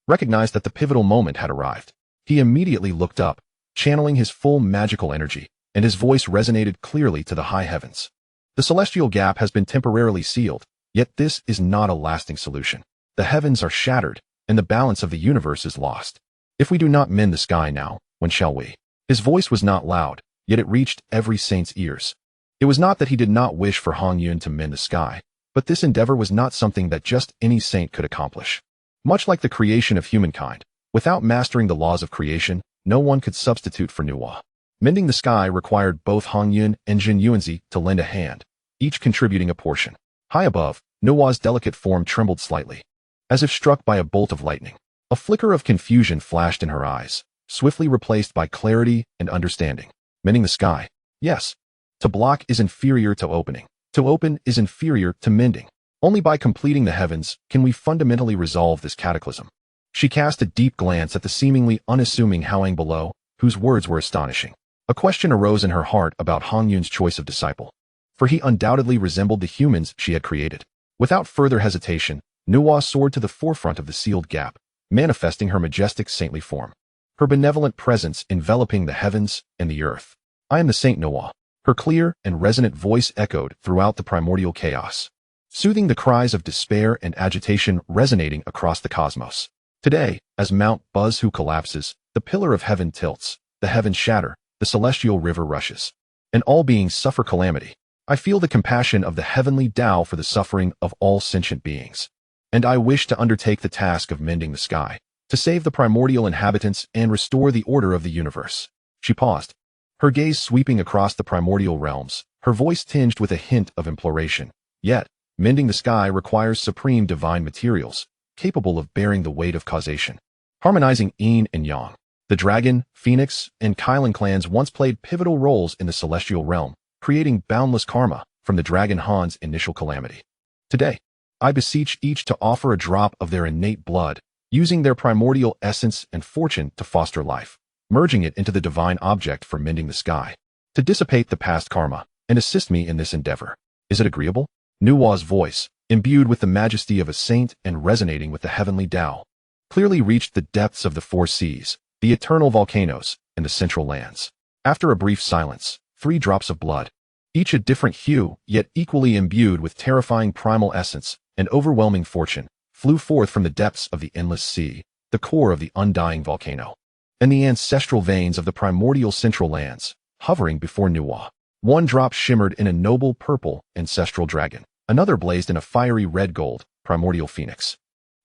recognized that the pivotal moment had arrived. He immediately looked up, channeling his full magical energy, and his voice resonated clearly to the high heavens. The celestial gap has been temporarily sealed, yet this is not a lasting solution. The heavens are shattered, and the balance of the universe is lost. If we do not mend the sky now, when shall we? His voice was not loud, yet it reached every saint's ears. It was not that he did not wish for Hongyun to mend the sky, but this endeavor was not something that just any saint could accomplish. Much like the creation of humankind, without mastering the laws of creation, no one could substitute for Nuwa. Mending the sky required both Hongyun and Zhunti to lend a hand, each contributing a portion. High above, Nuwa's delicate form trembled slightly, as if struck by a bolt of lightning. A flicker of confusion flashed in her eyes, swiftly replaced by clarity and understanding. Mending the sky. Yes. To block is inferior to opening. To open is inferior to mending. Only by completing the heavens can we fundamentally resolve this cataclysm. She cast a deep glance at the seemingly unassuming Hao Yang below, whose words were astonishing. A question arose in her heart about Hongyun's choice of disciple, for he undoubtedly resembled the humans she had created. Without further hesitation, Nuwa soared to the forefront of the sealed gap, manifesting her majestic saintly form, her benevolent presence enveloping the heavens and the earth. I am the Saint Nuwa. Her clear and resonant voice echoed throughout the primordial chaos, soothing the cries of despair and agitation resonating across the cosmos. Today, as Mount Buzhu collapses, the pillar of heaven tilts, the heavens shatter, the celestial river rushes, and all beings suffer calamity. I feel the compassion of the heavenly Tao for the suffering of all sentient beings, and I wish to undertake the task of mending the sky, to save the primordial inhabitants and restore the order of the universe. She paused, her gaze sweeping across the primordial realms, her voice tinged with a hint of imploration. Yet, mending the sky requires supreme divine materials, capable of bearing the weight of causation. Harmonizing yin and yang. The dragon, phoenix, and Kylan clans once played pivotal roles in the celestial realm, creating boundless karma from the dragon Han's initial calamity. Today, I beseech each to offer a drop of their innate blood, using their primordial essence and fortune to foster life, merging it into the divine object for mending the sky, to dissipate the past karma, and assist me in this endeavor. Is it agreeable? Nuwa's voice, imbued with the majesty of a saint and resonating with the heavenly Tao, clearly reached the depths of the four seas, the eternal volcanoes, and the central lands. After a brief silence, 3 drops of blood, each a different hue, yet equally imbued with terrifying primal essence and overwhelming fortune, flew forth from the depths of the endless sea, the core of the undying volcano, and the ancestral veins of the primordial central lands, hovering before Nuwa. 1 drop shimmered in a noble purple, ancestral dragon, another blazed in a fiery red gold, primordial phoenix,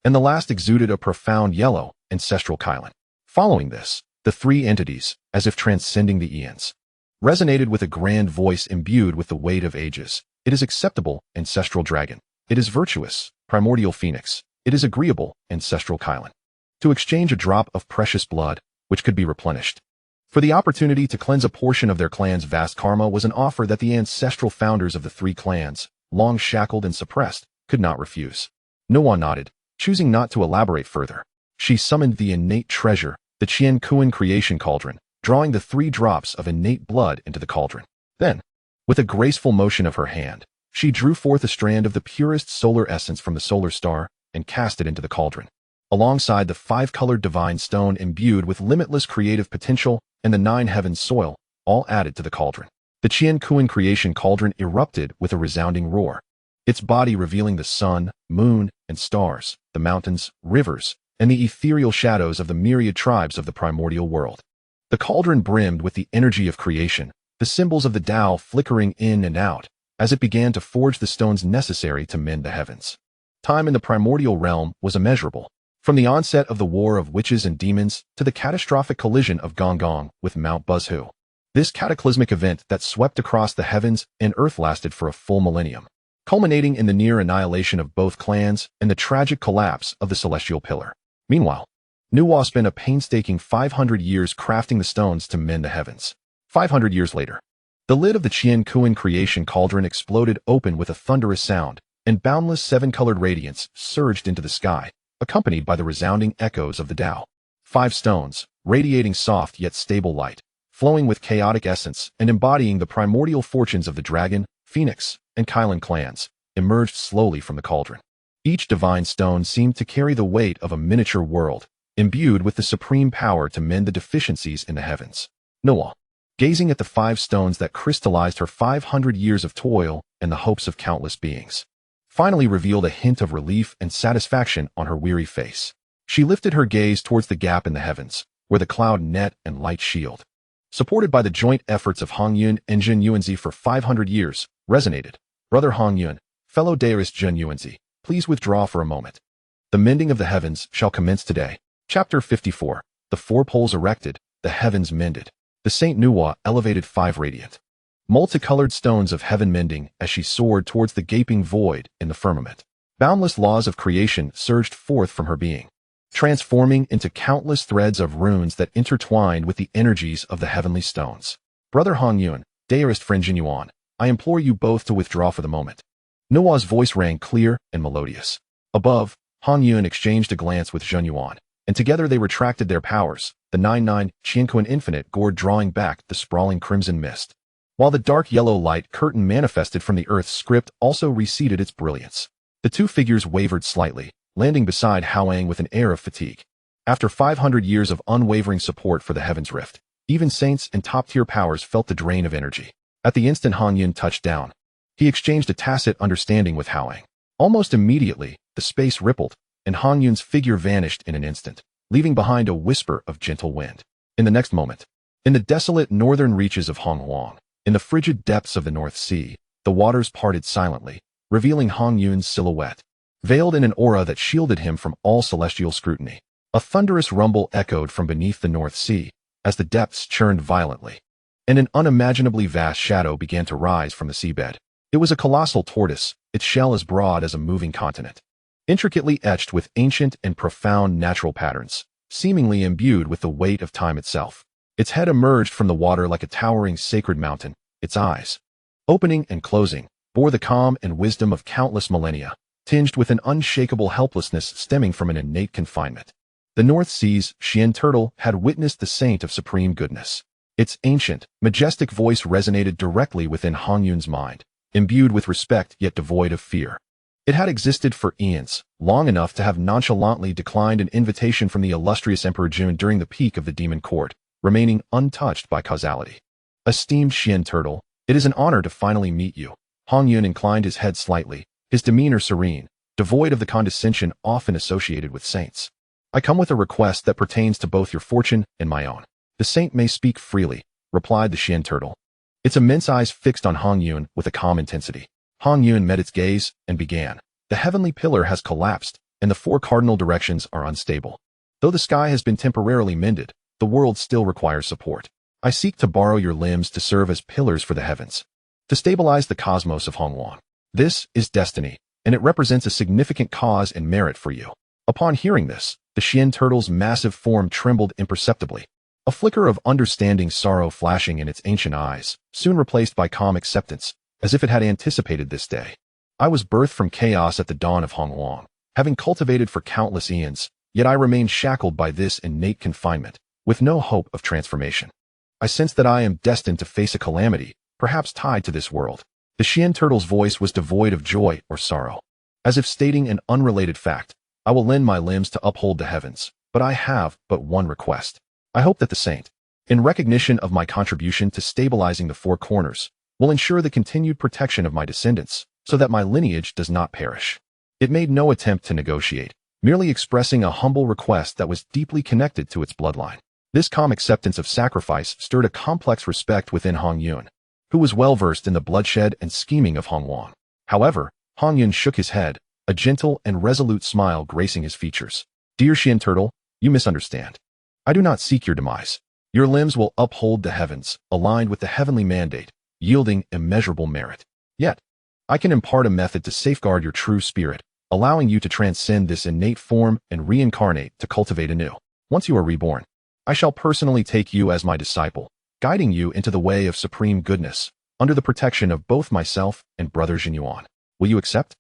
and the last exuded a profound yellow, ancestral Kylan. Following this, the 3 entities, as if transcending the eons, resonated with a grand voice imbued with the weight of ages. It is acceptable, ancestral dragon. It is virtuous, primordial phoenix. It is agreeable, ancestral Kylan. To exchange a drop of precious blood, which could be replenished. For the opportunity to cleanse a portion of their clan's vast karma was an offer that the ancestral founders of the three clans, long shackled and suppressed, could not refuse. Nuwa nodded, choosing not to elaborate further. She summoned the innate treasure, the Qian Kuan creation cauldron, drawing the 3 drops of innate blood into the cauldron. Then, with a graceful motion of her hand, she drew forth a strand of the purest solar essence from the solar star and cast it into the cauldron. Alongside the 5-colored divine stone imbued with limitless creative potential and the 9 heavens soil, all added to the cauldron. The Qian Kuan creation cauldron erupted with a resounding roar, its body revealing the sun, moon, and stars, the mountains, rivers, and the ethereal shadows of the myriad tribes of the primordial world. The cauldron brimmed with the energy of creation, the symbols of the Tao flickering in and out, as it began to forge the stones necessary to mend the heavens. Time in the primordial realm was immeasurable, from the onset of the war of witches and demons to the catastrophic collision of Donghuang with Mount Buzhu. This cataclysmic event that swept across the heavens and earth lasted for a full millennium, culminating in the near annihilation of both clans and the tragic collapse of the celestial pillar. Meanwhile, Nuwa spent a painstaking 500 years crafting the stones to mend the heavens. 500 years later, the lid of the Qian Kuan creation cauldron exploded open with a thunderous sound, and boundless 7-colored radiance surged into the sky, accompanied by the resounding echoes of the Tao. 5 stones, radiating soft yet stable light, flowing with chaotic essence and embodying the primordial fortunes of the dragon, phoenix, and Kylan clans, emerged slowly from the cauldron. Each divine stone seemed to carry the weight of a miniature world, imbued with the supreme power to mend the deficiencies in the heavens. Nuwa, gazing at the 5 stones that crystallized her 500 years of toil and the hopes of countless beings, finally revealed a hint of relief and satisfaction on her weary face. She lifted her gaze towards the gap in the heavens, where the cloud net and light shield, supported by the joint efforts of Hongyun and Zhun Yuanzi for 500 years, resonated. Brother Hongyun, fellow dearest Zhun Yuanzi, please withdraw for a moment. The mending of the heavens shall commence today. Chapter 54. The 4 poles erected, the heavens mended. The Saint Nuwa elevated 5 radiant, multicolored stones of heaven mending as she soared towards the gaping void in the firmament. Boundless laws of creation surged forth from her being, transforming into countless threads of runes that intertwined with the energies of the heavenly stones. Brother Hongyun, dearest friend Jin Yuan, I implore you both to withdraw for the moment. Nuwa's voice rang clear and melodious. Above, Hongyun exchanged a glance with Zhun Yuan, and together they retracted their powers, the 9-9 Qianquan infinite gourd drawing back the sprawling crimson mist, while the dark yellow light curtain manifested from the earth's script also receded its brilliance. The 2 figures wavered slightly, landing beside Hao Yang with an air of fatigue. After 500 years of unwavering support for the Heaven's Rift, even saints and top-tier powers felt the drain of energy. At the instant Hongyun touched down, he exchanged a tacit understanding with Hao Yang. Almost immediately, the space rippled, and Hongyun's figure vanished in an instant, leaving behind a whisper of gentle wind. In the next moment, in the desolate northern reaches of Donghuang, in the frigid depths of the North Sea, the waters parted silently, revealing Hongyun's silhouette, veiled in an aura that shielded him from all celestial scrutiny. A thunderous rumble echoed from beneath the North Sea, as the depths churned violently, and an unimaginably vast shadow began to rise from the seabed. It was a colossal tortoise, its shell as broad as a moving continent, intricately etched with ancient and profound natural patterns, seemingly imbued with the weight of time itself. Its head emerged from the water like a towering sacred mountain. Its eyes, opening and closing, bore the calm and wisdom of countless millennia, tinged with an unshakable helplessness stemming from an innate confinement. The North Sea's Xian turtle had witnessed the saint of supreme goodness. Its ancient, majestic voice resonated directly within Hongyun's mind, imbued with respect yet devoid of fear. It had existed for eons, long enough to have nonchalantly declined an invitation from the illustrious Emperor Dijun during the peak of the demon court, remaining untouched by causality. Esteemed Xian turtle, it is an honor to finally meet you. Hongyun inclined his head slightly, his demeanor serene, devoid of the condescension often associated with saints. I come with a request that pertains to both your fortune and my own. The saint may speak freely, replied the Xian turtle, its immense eyes fixed on Hongyun with a calm intensity. Hongyun met its gaze and began. The heavenly pillar has collapsed, and the 4 cardinal directions are unstable. Though the sky has been temporarily mended, the world still requires support. I seek to borrow your limbs to serve as pillars for the heavens, to stabilize the cosmos of Donghuang. This is destiny, and it represents a significant cause and merit for you. Upon hearing this, the Xian turtle's massive form trembled imperceptibly. A flicker of understanding sorrow flashing in its ancient eyes, soon replaced by calm acceptance, as if it had anticipated this day. I was birthed from chaos at the dawn of Donghuang, having cultivated for countless eons, yet I remain shackled by this innate confinement, with no hope of transformation. I sense that I am destined to face a calamity, perhaps tied to this world. The Xian turtle's voice was devoid of joy or sorrow. As if stating an unrelated fact, I will lend my limbs to uphold the heavens, but I have but one request. I hope that the saint, in recognition of my contribution to stabilizing the four corners, will ensure the continued protection of my descendants, so that my lineage does not perish. It made no attempt to negotiate, merely expressing a humble request that was deeply connected to its bloodline. This calm acceptance of sacrifice stirred a complex respect within Hongyun, who was well-versed in the bloodshed and scheming of Donghuang. However, Hongyun shook his head, a gentle and resolute smile gracing his features. Dear Xian turtle, you misunderstand. I do not seek your demise. Your limbs will uphold the heavens, aligned with the heavenly mandate, yielding immeasurable merit. Yet, I can impart a method to safeguard your true spirit, allowing you to transcend this innate form and reincarnate to cultivate anew. Once you are reborn, I shall personally take you as my disciple, guiding you into the way of supreme goodness, under the protection of both myself and Brother Jinyuan. Will you accept?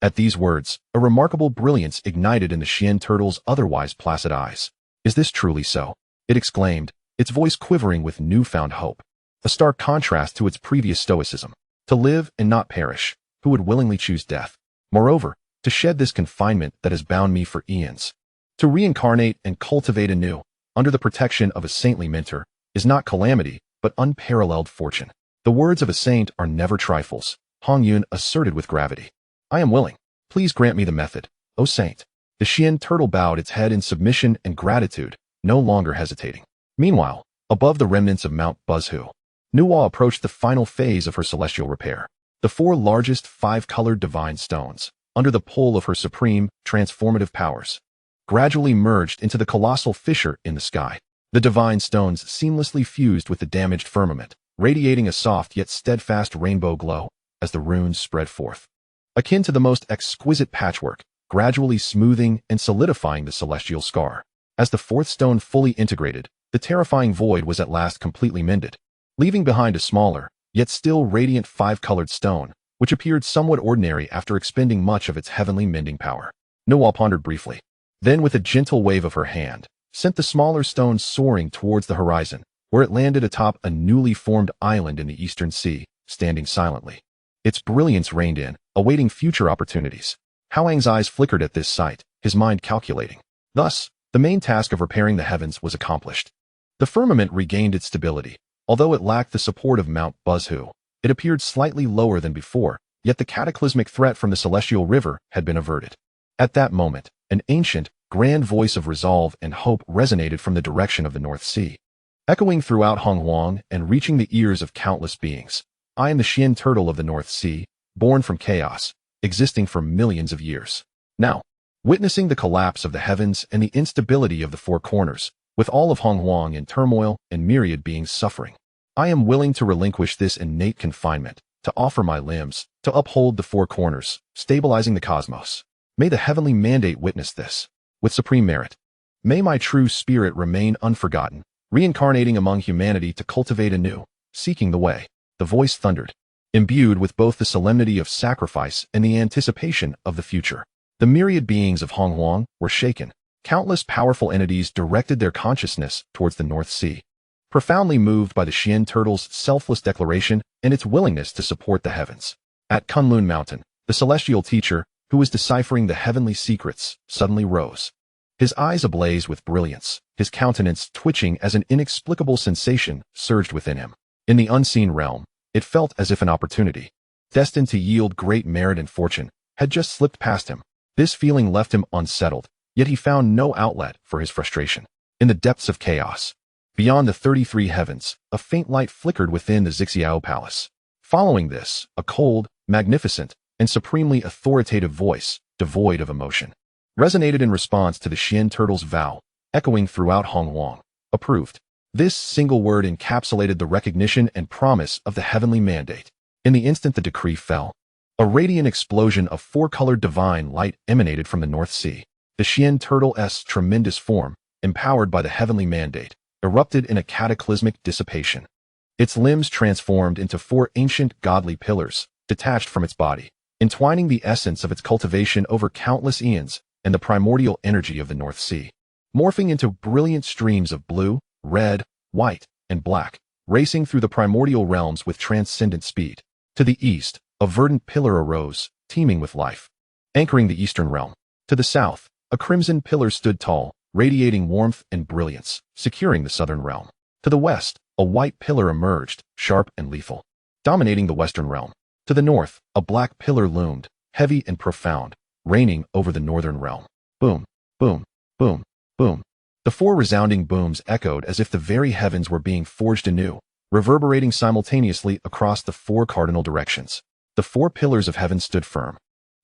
At these words, a remarkable brilliance ignited in the Xian turtle's otherwise placid eyes. Is this truly so? It exclaimed, its voice quivering with newfound hope. A stark contrast to its previous stoicism. To live and not perish, who would willingly choose death? Moreover, to shed this confinement that has bound me for eons. To reincarnate and cultivate anew, under the protection of a saintly mentor, is not calamity, but unparalleled fortune. The words of a saint are never trifles, Hongyun asserted with gravity. I am willing. Please grant me the method, O saint. The Xian turtle bowed its head in submission and gratitude, no longer hesitating. Meanwhile, above the remnants of Mount Buzhu, Nuwa approached the final phase of her celestial repair. The four largest five-colored divine stones, under the pull of her supreme, transformative powers, gradually merged into the colossal fissure in the sky. The divine stones seamlessly fused with the damaged firmament, radiating a soft yet steadfast rainbow glow as the runes spread forth. Akin to the most exquisite patchwork, gradually smoothing and solidifying the celestial scar. As the fourth stone fully integrated, the terrifying void was at last completely mended, leaving behind a smaller, yet still radiant five-colored stone, which appeared somewhat ordinary after expending much of its heavenly mending power. Nuwa pondered briefly. Then with a gentle wave of her hand, sent the smaller stone soaring towards the horizon, where it landed atop a newly formed island in the Eastern Sea, standing silently. Its brilliance reigned in, awaiting future opportunities. Hao Yang's eyes flickered at this sight, his mind calculating. Thus, the main task of repairing the heavens was accomplished. The firmament regained its stability. Although it lacked the support of Mount Buzhu, it appeared slightly lower than before, yet the cataclysmic threat from the celestial river had been averted. At that moment, an ancient, grand voice of resolve and hope resonated from the direction of the North Sea. Echoing throughout Donghuang and reaching the ears of countless beings, I am the Xian turtle of the North Sea, born from chaos, existing for millions of years. Now, witnessing the collapse of the heavens and the instability of the four corners, with all of Donghuang in turmoil and myriad beings suffering, I am willing to relinquish this innate confinement, to offer my limbs, to uphold the four corners, stabilizing the cosmos. May the heavenly mandate witness this, with supreme merit. May my true spirit remain unforgotten, reincarnating among humanity to cultivate anew, seeking the way. The voice thundered, imbued with both the solemnity of sacrifice and the anticipation of the future. The myriad beings of Donghuang were shaken. Countless powerful entities directed their consciousness towards the North Sea, profoundly moved by the Xian turtle's selfless declaration and its willingness to support the heavens. At Kunlun Mountain, the celestial teacher, who was deciphering the heavenly secrets, suddenly rose. His eyes ablaze with brilliance, his countenance twitching as an inexplicable sensation surged within him. In the unseen realm, it felt as if an opportunity, destined to yield great merit and fortune, had just slipped past him. This feeling left him unsettled, yet he found no outlet for his frustration. In the depths of chaos, beyond the 33 heavens, a faint light flickered within the Zixiao Palace. Following this, a cold, magnificent, and supremely authoritative voice, devoid of emotion, resonated in response to the Xian turtle's vow, echoing throughout Donghuang. Approved. This single word encapsulated the recognition and promise of the heavenly mandate. In the instant the decree fell, A radiant explosion of four-colored divine light emanated from the North Sea. The Xian Turtle's tremendous form, empowered by the heavenly mandate, erupted in a cataclysmic dissipation. Its limbs transformed into four ancient godly pillars, detached from its body, entwining the essence of its cultivation over countless eons and the primordial energy of the North Sea. Morphing into brilliant streams of blue, red, white, and black, racing through the primordial realms with transcendent speed. To the east, a verdant pillar arose, teeming with life, anchoring the eastern realm. To the south, a crimson pillar stood tall, radiating warmth and brilliance, securing the southern realm. To the west, a white pillar emerged, sharp and lethal, dominating the western realm. To the north, a black pillar loomed, heavy and profound, reigning over the northern realm. Boom, boom, boom, boom. The four resounding booms echoed as if the very heavens were being forged anew, reverberating simultaneously across the four cardinal directions. The four pillars of heaven stood firm,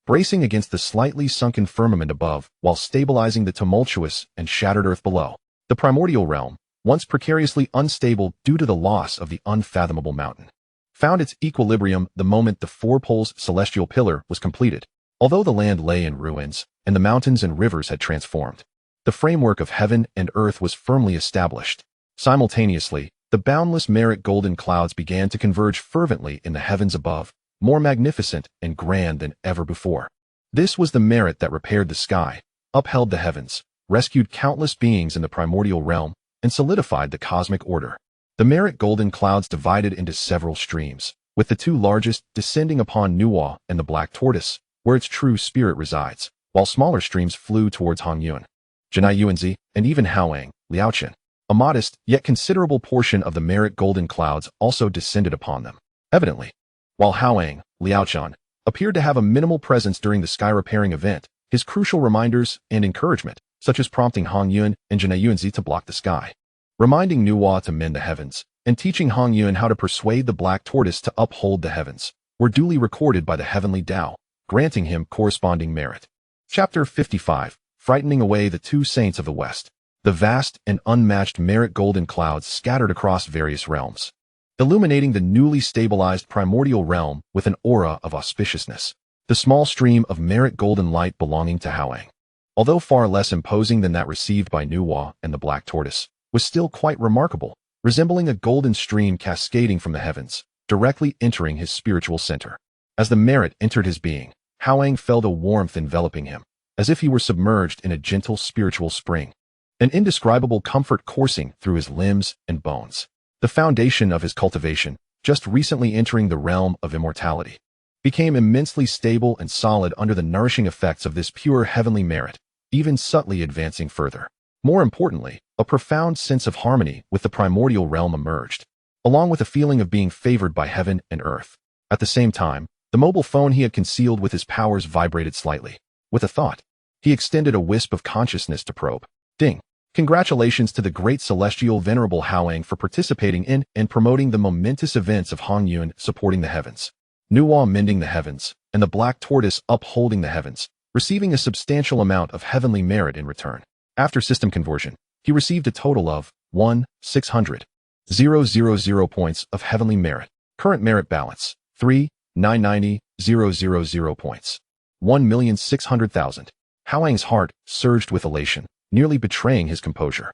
bracing against the slightly sunken firmament above while stabilizing the tumultuous and shattered earth below. The primordial realm, once precariously unstable due to the loss of the unfathomable mountain, found its equilibrium the moment the four poles celestial pillar was completed. Although the land lay in ruins and the mountains and rivers had transformed, the framework of heaven and earth was firmly established. Simultaneously, the boundless merit golden clouds began to converge fervently in the heavens above, more magnificent and grand than ever before. This was the merit that repaired the sky, upheld the heavens, rescued countless beings in the primordial realm, and solidified the cosmic order. The merit golden clouds divided into several streams, with the two largest descending upon Nuwa and the Black Tortoise, where its true spirit resides, while smaller streams flew towards Hongyun, Zhunti, and even Hao Yang, Liaochen. A modest, yet considerable portion of the merit golden clouds also descended upon them. Evidently, while Hao Yang, Liaochen, appeared to have a minimal presence during the sky-repairing event, his crucial reminders and encouragement, such as prompting Hongyun and Zhunti to block the sky, reminding Nuwa to mend the heavens, and teaching Hongyun how to persuade the Black Tortoise to uphold the heavens, were duly recorded by the heavenly Tao, granting him corresponding merit. Chapter 55. Frightening away the two saints of the West. The vast and unmatched merit golden clouds scattered across various realms, illuminating the newly stabilized primordial realm with an aura of auspiciousness. The small stream of merit golden light belonging to Hao Yang, although far less imposing than that received by Nuwa and the Black Tortoise, was still quite remarkable, resembling a golden stream cascading from the heavens, directly entering his spiritual center. As the merit entered his being, Hao Yang felt a warmth enveloping him, as if he were submerged in a gentle spiritual spring, an indescribable comfort coursing through his limbs and bones. The foundation of his cultivation, just recently entering the realm of immortality, became immensely stable and solid under the nourishing effects of this pure heavenly merit, even subtly advancing further. More importantly, a profound sense of harmony with the primordial realm emerged, along with a feeling of being favored by heaven and earth. At the same time, the mobile phone he had concealed with his powers vibrated slightly. With a thought, he extended a wisp of consciousness to probe. Ding! Congratulations to the great celestial venerable Hao Yang for participating in and promoting the momentous events of Hongyun supporting the heavens, Nuwa mending the heavens, and the Black Tortoise upholding the heavens, receiving a substantial amount of heavenly merit in return. After system conversion, he received a total of 1,600,000 points of heavenly merit. Current merit balance, 3,990,000 points. 1,600,000. Hao Yang's heart surged with elation, nearly betraying his composure.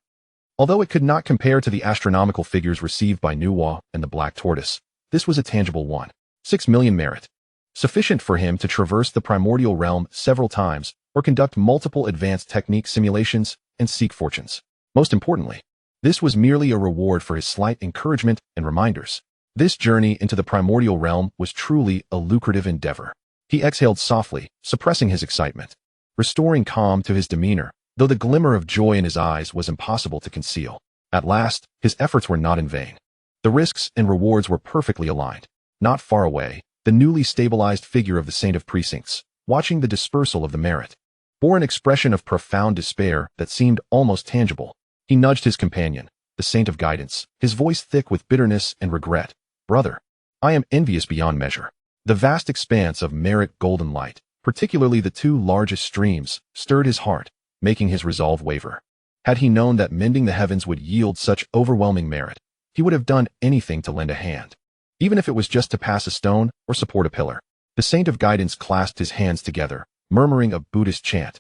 Although it could not compare to the astronomical figures received by Nuwa and the Black Tortoise, this was a tangible one. 6 million merit, sufficient for him to traverse the primordial realm several times or conduct multiple advanced technique simulations and seek fortunes. Most importantly, this was merely a reward for his slight encouragement and reminders. This journey into the primordial realm was truly a lucrative endeavor. He exhaled softly, suppressing his excitement, restoring calm to his demeanor, though the glimmer of joy in his eyes was impossible to conceal. At last, his efforts were not in vain. The risks and rewards were perfectly aligned. Not far away, the newly stabilized figure of the Saint of Precincts, watching the dispersal of the merit, bore an expression of profound despair that seemed almost tangible. He nudged his companion, the Saint of Guidance, his voice thick with bitterness and regret. Brother, I am envious beyond measure. The vast expanse of merit golden light, particularly the two largest streams, stirred his heart, making his resolve waver. Had he known that mending the heavens would yield such overwhelming merit, he would have done anything to lend a hand, even if it was just to pass a stone or support a pillar. The Saint of Guidance clasped his hands together, murmuring a Buddhist chant.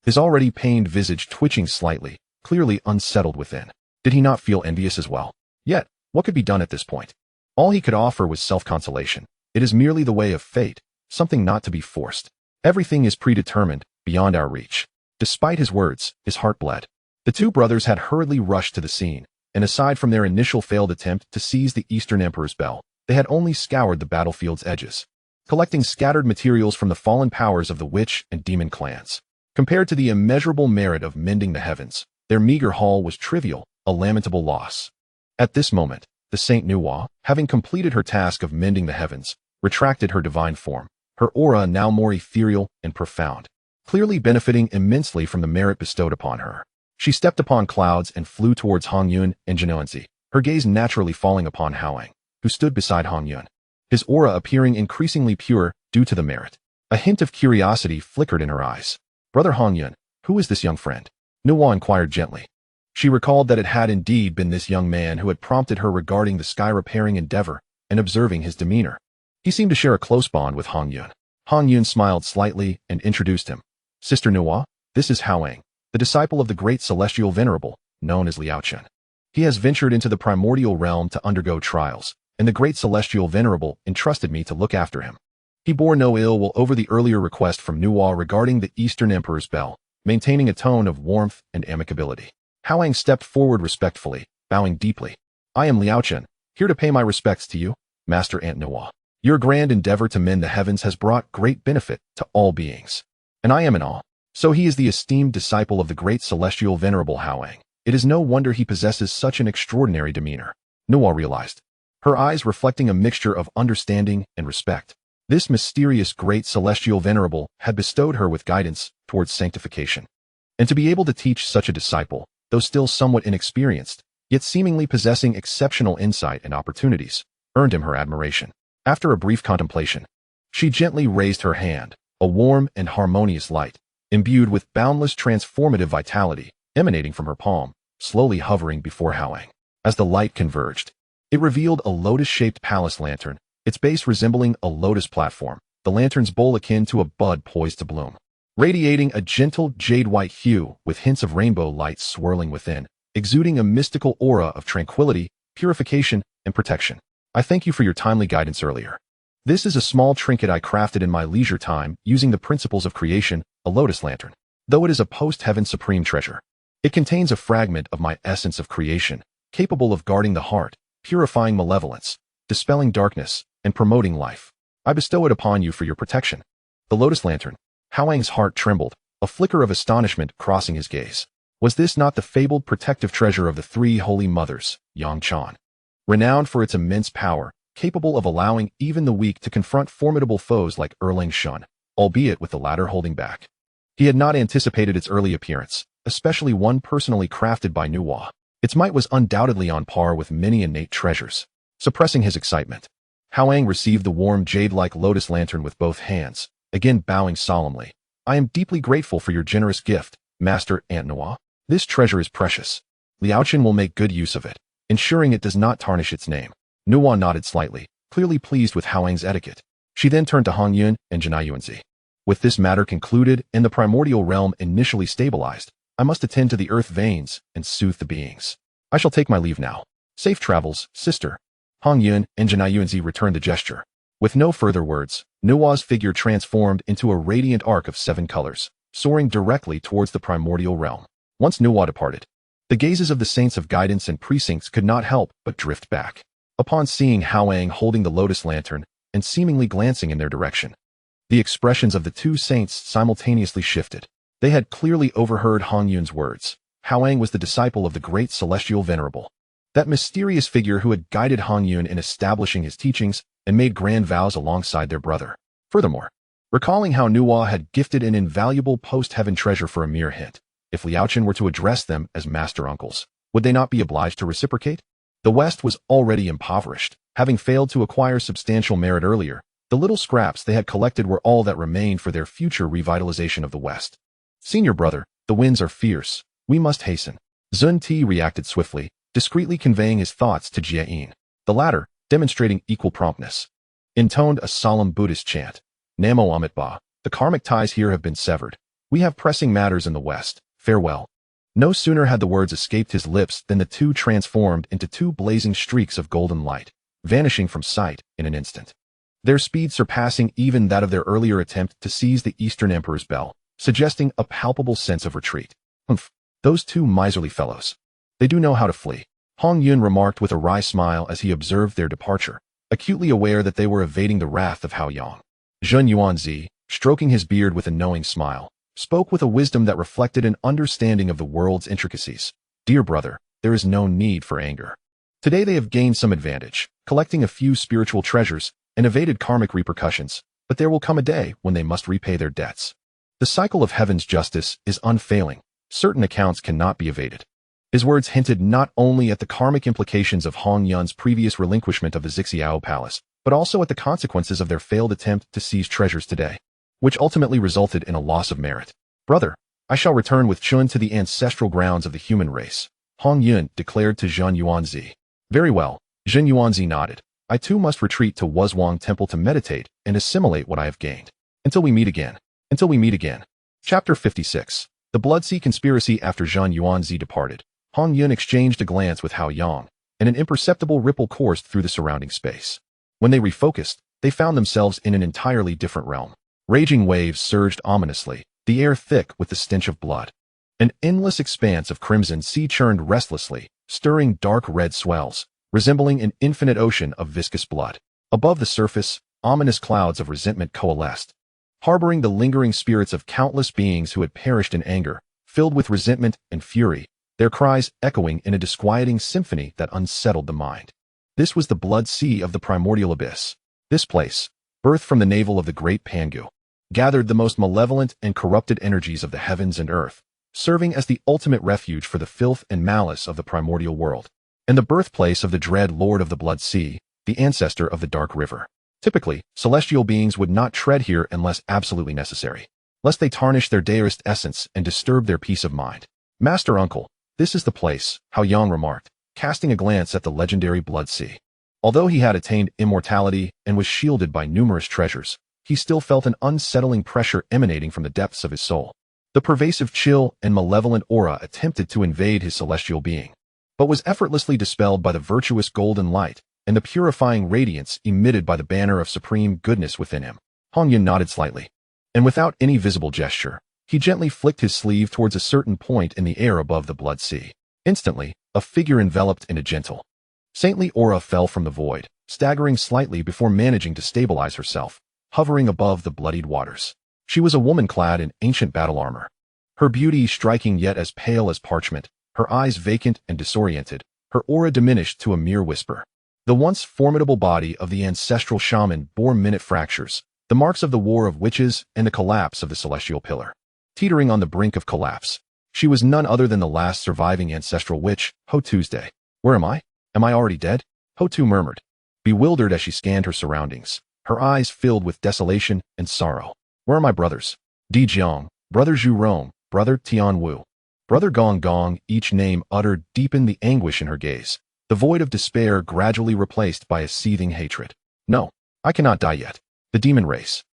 His already pained visage twitching slightly, clearly unsettled within. Did he not feel envious as well? Yet, what could be done at this point? All he could offer was self-consolation. It is merely the way of fate, something not to be forced. Everything is predetermined, beyond our reach. Despite his words, his heart bled. The two brothers had hurriedly rushed to the scene, and aside from their initial failed attempt to seize the Eastern Emperor's bell, they had only scoured the battlefield's edges, collecting scattered materials from the fallen powers of the witch and demon clans. Compared to the immeasurable merit of mending the heavens, their meager haul was trivial, a lamentable loss. At this moment, the Saint Nuwa, having completed her task of mending the heavens, retracted her divine form, her aura now more ethereal and profound, clearly benefiting immensely from the merit bestowed upon her. She stepped upon clouds and flew towards Hongyun and Zhunti, her gaze naturally falling upon Hao Yang, who stood beside Hongyun, his aura appearing increasingly pure due to the merit. A hint of curiosity flickered in her eyes. "Brother Hongyun, who is this young friend?" Nuwa inquired gently. She recalled that it had indeed been this young man who had prompted her regarding the sky-repairing endeavor and observing his demeanor. He seemed to share a close bond with Hongyun. Hongyun smiled slightly and introduced him. "Sister Nuwa, this is Hao Yang, the disciple of the great celestial venerable, known as Liaochen. He has ventured into the primordial realm to undergo trials, and the great celestial venerable entrusted me to look after him." He bore no ill will over the earlier request from Nuwa regarding the Eastern Emperor's bell, maintaining a tone of warmth and amicability. Hao Yang stepped forward respectfully, bowing deeply. "I am Liaochen, here to pay my respects to you, Master Aunt Nuwa. Your grand endeavor to mend the heavens has brought great benefit to all beings, and I am in awe." So he is the esteemed disciple of the great celestial venerable Hao Yang. It is no wonder he possesses such an extraordinary demeanor, Nuwa realized, her eyes reflecting a mixture of understanding and respect. This mysterious great celestial venerable had bestowed her with guidance towards sanctification. And to be able to teach such a disciple, though still somewhat inexperienced, yet seemingly possessing exceptional insight and opportunities, earned him her admiration. After a brief contemplation, she gently raised her hand, a warm and harmonious light, imbued with boundless transformative vitality, emanating from her palm, slowly hovering before Hao Yang. As the light converged, it revealed a lotus-shaped palace lantern, its base resembling a lotus platform, the lantern's bowl akin to a bud poised to bloom. Radiating a gentle jade-white hue with hints of rainbow light swirling within, exuding a mystical aura of tranquility, purification, and protection. "I thank you for your timely guidance earlier. This is a small trinket I crafted in my leisure time using the principles of creation, a lotus lantern. Though it is a post-heaven supreme treasure, it contains a fragment of my essence of creation, capable of guarding the heart, purifying malevolence, dispelling darkness, and promoting life. I bestow it upon you for your protection." The lotus lantern. Hao Yang's heart trembled, a flicker of astonishment crossing his gaze. Was this not the fabled protective treasure of the three holy mothers, Yangchan? Renowned for its immense power, capable of allowing even the weak to confront formidable foes like Erlang Shun, albeit with the latter holding back. He had not anticipated its early appearance, especially one personally crafted by Nuwa. Its might was undoubtedly on par with many innate treasures. Suppressing his excitement, Hao Yang received the warm jade-like lotus lantern with both hands, again bowing solemnly. "I am deeply grateful for your generous gift, Master Aunt Nuwa. This treasure is precious. Liaochen will make good use of it, ensuring it does not tarnish its name." Nuwa nodded slightly, clearly pleased with Hao Yang's etiquette. She then turned to Hongyun and Zhunti. "With this matter concluded and the primordial realm initially stabilized, I must attend to the earth veins and soothe the beings. I shall take my leave now. Safe travels, sister." Hongyun and Zhunti returned the gesture. With no further words, Nuwa's figure transformed into a radiant arc of 7 colors, soaring directly towards the primordial realm. Once Nuwa departed, the gazes of the saints of guidance and precincts could not help but drift back. Upon seeing Hao Yang holding the lotus lantern and seemingly glancing in their direction, the expressions of the two saints simultaneously shifted. They had clearly overheard Hongyun's words. Hao Yang was the disciple of the great celestial venerable, that mysterious figure who had guided Hongyun in establishing his teachings and made grand vows alongside their brother. Furthermore, recalling how Nuwa had gifted an invaluable post-heaven treasure for a mere hint, if Liaochen were to address them as master uncles, would they not be obliged to reciprocate? The West was already impoverished, having failed to acquire substantial merit earlier. The little scraps they had collected were all that remained for their future revitalization of the West. "Senior brother, the winds are fierce. We must hasten." Zhunti reacted swiftly, discreetly conveying his thoughts to Jie. The latter, demonstrating equal promptness, intoned a solemn Buddhist chant. Namo Amitba, the karmic ties here have been severed. We have pressing matters in the west. Farewell. No sooner had the words escaped his lips than the two transformed into two blazing streaks of golden light, vanishing from sight in an instant. Their speed surpassing even that of their earlier attempt to seize the Eastern Emperor's bell, suggesting a palpable sense of retreat. Humph, those two miserly fellows. They do know how to flee, Hongyun remarked with a wry smile as he observed their departure, acutely aware that they were evading the wrath of Hao Yang. Zhun Yuanzi, stroking his beard with a knowing smile, spoke with a wisdom that reflected an understanding of the world's intricacies. Dear brother, there is no need for anger. Today they have gained some advantage, collecting a few spiritual treasures, and evaded karmic repercussions, but there will come a day when they must repay their debts. The cycle of heaven's justice is unfailing. Certain accounts cannot be evaded. His words hinted not only at the karmic implications of Hongyun's previous relinquishment of the Zixiao Palace, but also at the consequences of their failed attempt to seize treasures today, which ultimately resulted in a loss of merit. Brother, I shall return with Chun to the ancestral grounds of the human race, Hongyun declared to Zhun Yuanzi. Very well, Zhun Yuanzi nodded. I too must retreat to Wuzhuang Temple to meditate and assimilate what I have gained. Until we meet again. Until we meet again. Chapter 56. The Blood Sea Conspiracy. After Zhun Yuanzi departed, Hongyun exchanged a glance with Hao Yang, and an imperceptible ripple coursed through the surrounding space. When they refocused, they found themselves in an entirely different realm. Raging waves surged ominously, the air thick with the stench of blood. An endless expanse of crimson sea churned restlessly, stirring dark red swells, resembling an infinite ocean of viscous blood. Above the surface, ominous clouds of resentment coalesced, harboring the lingering spirits of countless beings who had perished in anger, filled with resentment and fury, their cries echoing in a disquieting symphony that unsettled the mind. This was the blood sea of the primordial abyss. This place, birthed from the navel of the great Pangu, gathered the most malevolent and corrupted energies of the heavens and earth, serving as the ultimate refuge for the filth and malice of the primordial world, and the birthplace of the dread Lord of the Blood Sea, the ancestor of the Dark River. Typically, celestial beings would not tread here unless absolutely necessary, lest they tarnish their dearest essence and disturb their peace of mind. Master Uncle, this is the place, Hao Yang remarked, casting a glance at the legendary Blood Sea. Although he had attained immortality and was shielded by numerous treasures, he still felt an unsettling pressure emanating from the depths of his soul. The pervasive chill and malevolent aura attempted to invade his celestial being, but was effortlessly dispelled by the virtuous golden light and the purifying radiance emitted by the banner of supreme goodness within him. Hongyun nodded slightly, and without any visible gesture, he gently flicked his sleeve towards a certain point in the air above the Blood Sea. Instantly, a figure enveloped in a gentle, saintly aura fell from the void, staggering slightly before managing to stabilize herself, hovering above the bloodied waters. She was a woman clad in ancient battle armor, her beauty striking yet as pale as parchment, her eyes vacant and disoriented, her aura diminished to a mere whisper. The once formidable body of the ancestral shaman bore minute fractures, the marks of the war of witches and the collapse of the celestial pillar. Teetering on the brink of collapse, she was none other than the last surviving ancestral witch, Hou Tuesday. Where am I? Am I already dead? Hou Tu murmured, bewildered as she scanned her surroundings, her eyes filled with desolation and sorrow. Where are my brothers? Dijun, brother Zhu Rong, brother Tian Wu, brother Gong Gong, each name uttered deepened the anguish in her gaze, the void of despair gradually replaced by a seething hatred. No, I cannot die yet. The demon race.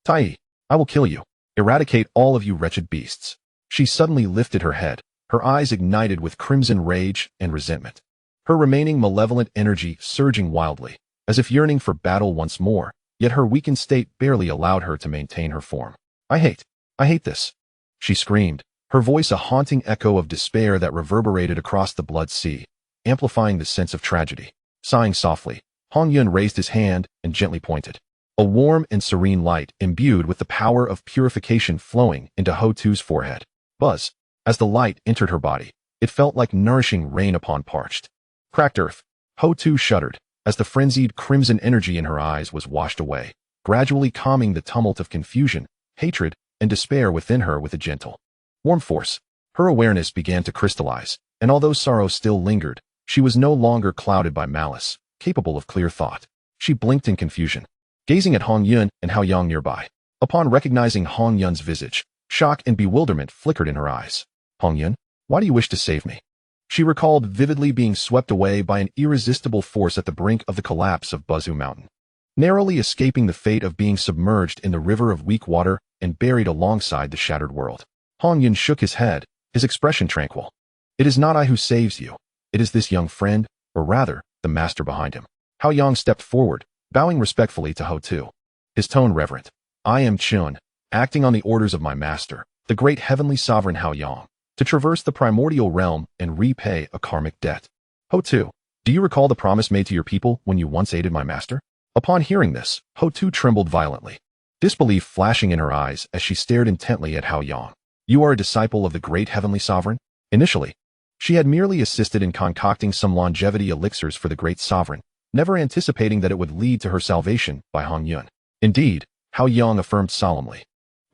Taiyi, I will kill you. Eradicate all of you wretched beasts. She suddenly lifted her head, her eyes ignited with crimson rage and resentment, her remaining malevolent energy surging wildly, as if yearning for battle once more, yet her weakened state barely allowed her to maintain her form. I hate this, she screamed, her voice a haunting echo of despair that reverberated across the Blood Sea, amplifying the sense of tragedy. Sighing softly, Hongyun raised his hand and gently pointed. A warm and serene light imbued with the power of purification flowing into Hou Tu's forehead. Buzz. As the light entered her body, it felt like nourishing rain upon parched, cracked earth. Hou Tu shuddered, as the frenzied crimson energy in her eyes was washed away, gradually calming the tumult of confusion, hatred, and despair within her with a gentle, warm force. Her awareness began to crystallize, and although sorrow still lingered, she was no longer clouded by malice, capable of clear thought. She blinked in confusion, gazing at Hongyun and Hao Yang nearby. Upon recognizing Hongyun's visage, shock and bewilderment flickered in her eyes. Hongyun, why do you wish to save me? She recalled vividly being swept away by an irresistible force at the brink of the collapse of Buzu Mountain. narrowly escaping the fate of being submerged in the river of weak water and buried alongside the shattered world. Hongyun shook his head, his expression tranquil. It is not I who saves you. It is this young friend, or rather, the master behind him. Hao Yang stepped forward, bowing respectfully to Hou Tu. His tone reverent. I am Chun, acting on the orders of my master, the great heavenly sovereign Hao Yang, to traverse the primordial realm and repay a karmic debt. Hou Tu, do you recall the promise made to your people when you once aided my master? Upon hearing this, Hou Tu trembled violently, disbelief flashing in her eyes as she stared intently at Hao Yang. You are a disciple of the great heavenly sovereign? Initially, she had merely assisted in concocting some longevity elixirs for the great sovereign, never anticipating that it would lead to her salvation by Hongyun. Indeed, Hao Yang affirmed solemnly.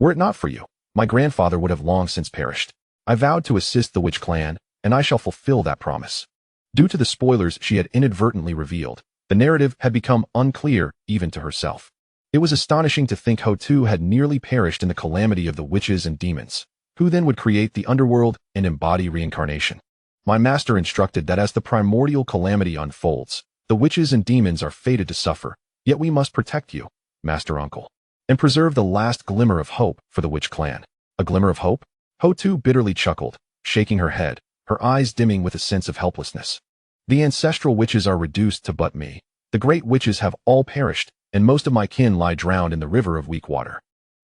Were it not for you, my grandfather would have long since perished. I vowed to assist the witch clan, and I shall fulfill that promise. Due to the spoilers she had inadvertently revealed, the narrative had become unclear even to herself. It was astonishing to think Hou Tu had nearly perished in the calamity of the witches and demons, who then would create the underworld and embody reincarnation. My master instructed that as the primordial calamity unfolds, the witches and demons are fated to suffer, yet we must protect you, master uncle, and preserve the last glimmer of hope for the witch clan. A glimmer of hope? Hou Tu bitterly chuckled, shaking her head, her eyes dimming with a sense of helplessness. The ancestral witches are reduced to but me. The great witches have all perished, and most of my kin lie drowned in the river of weak water.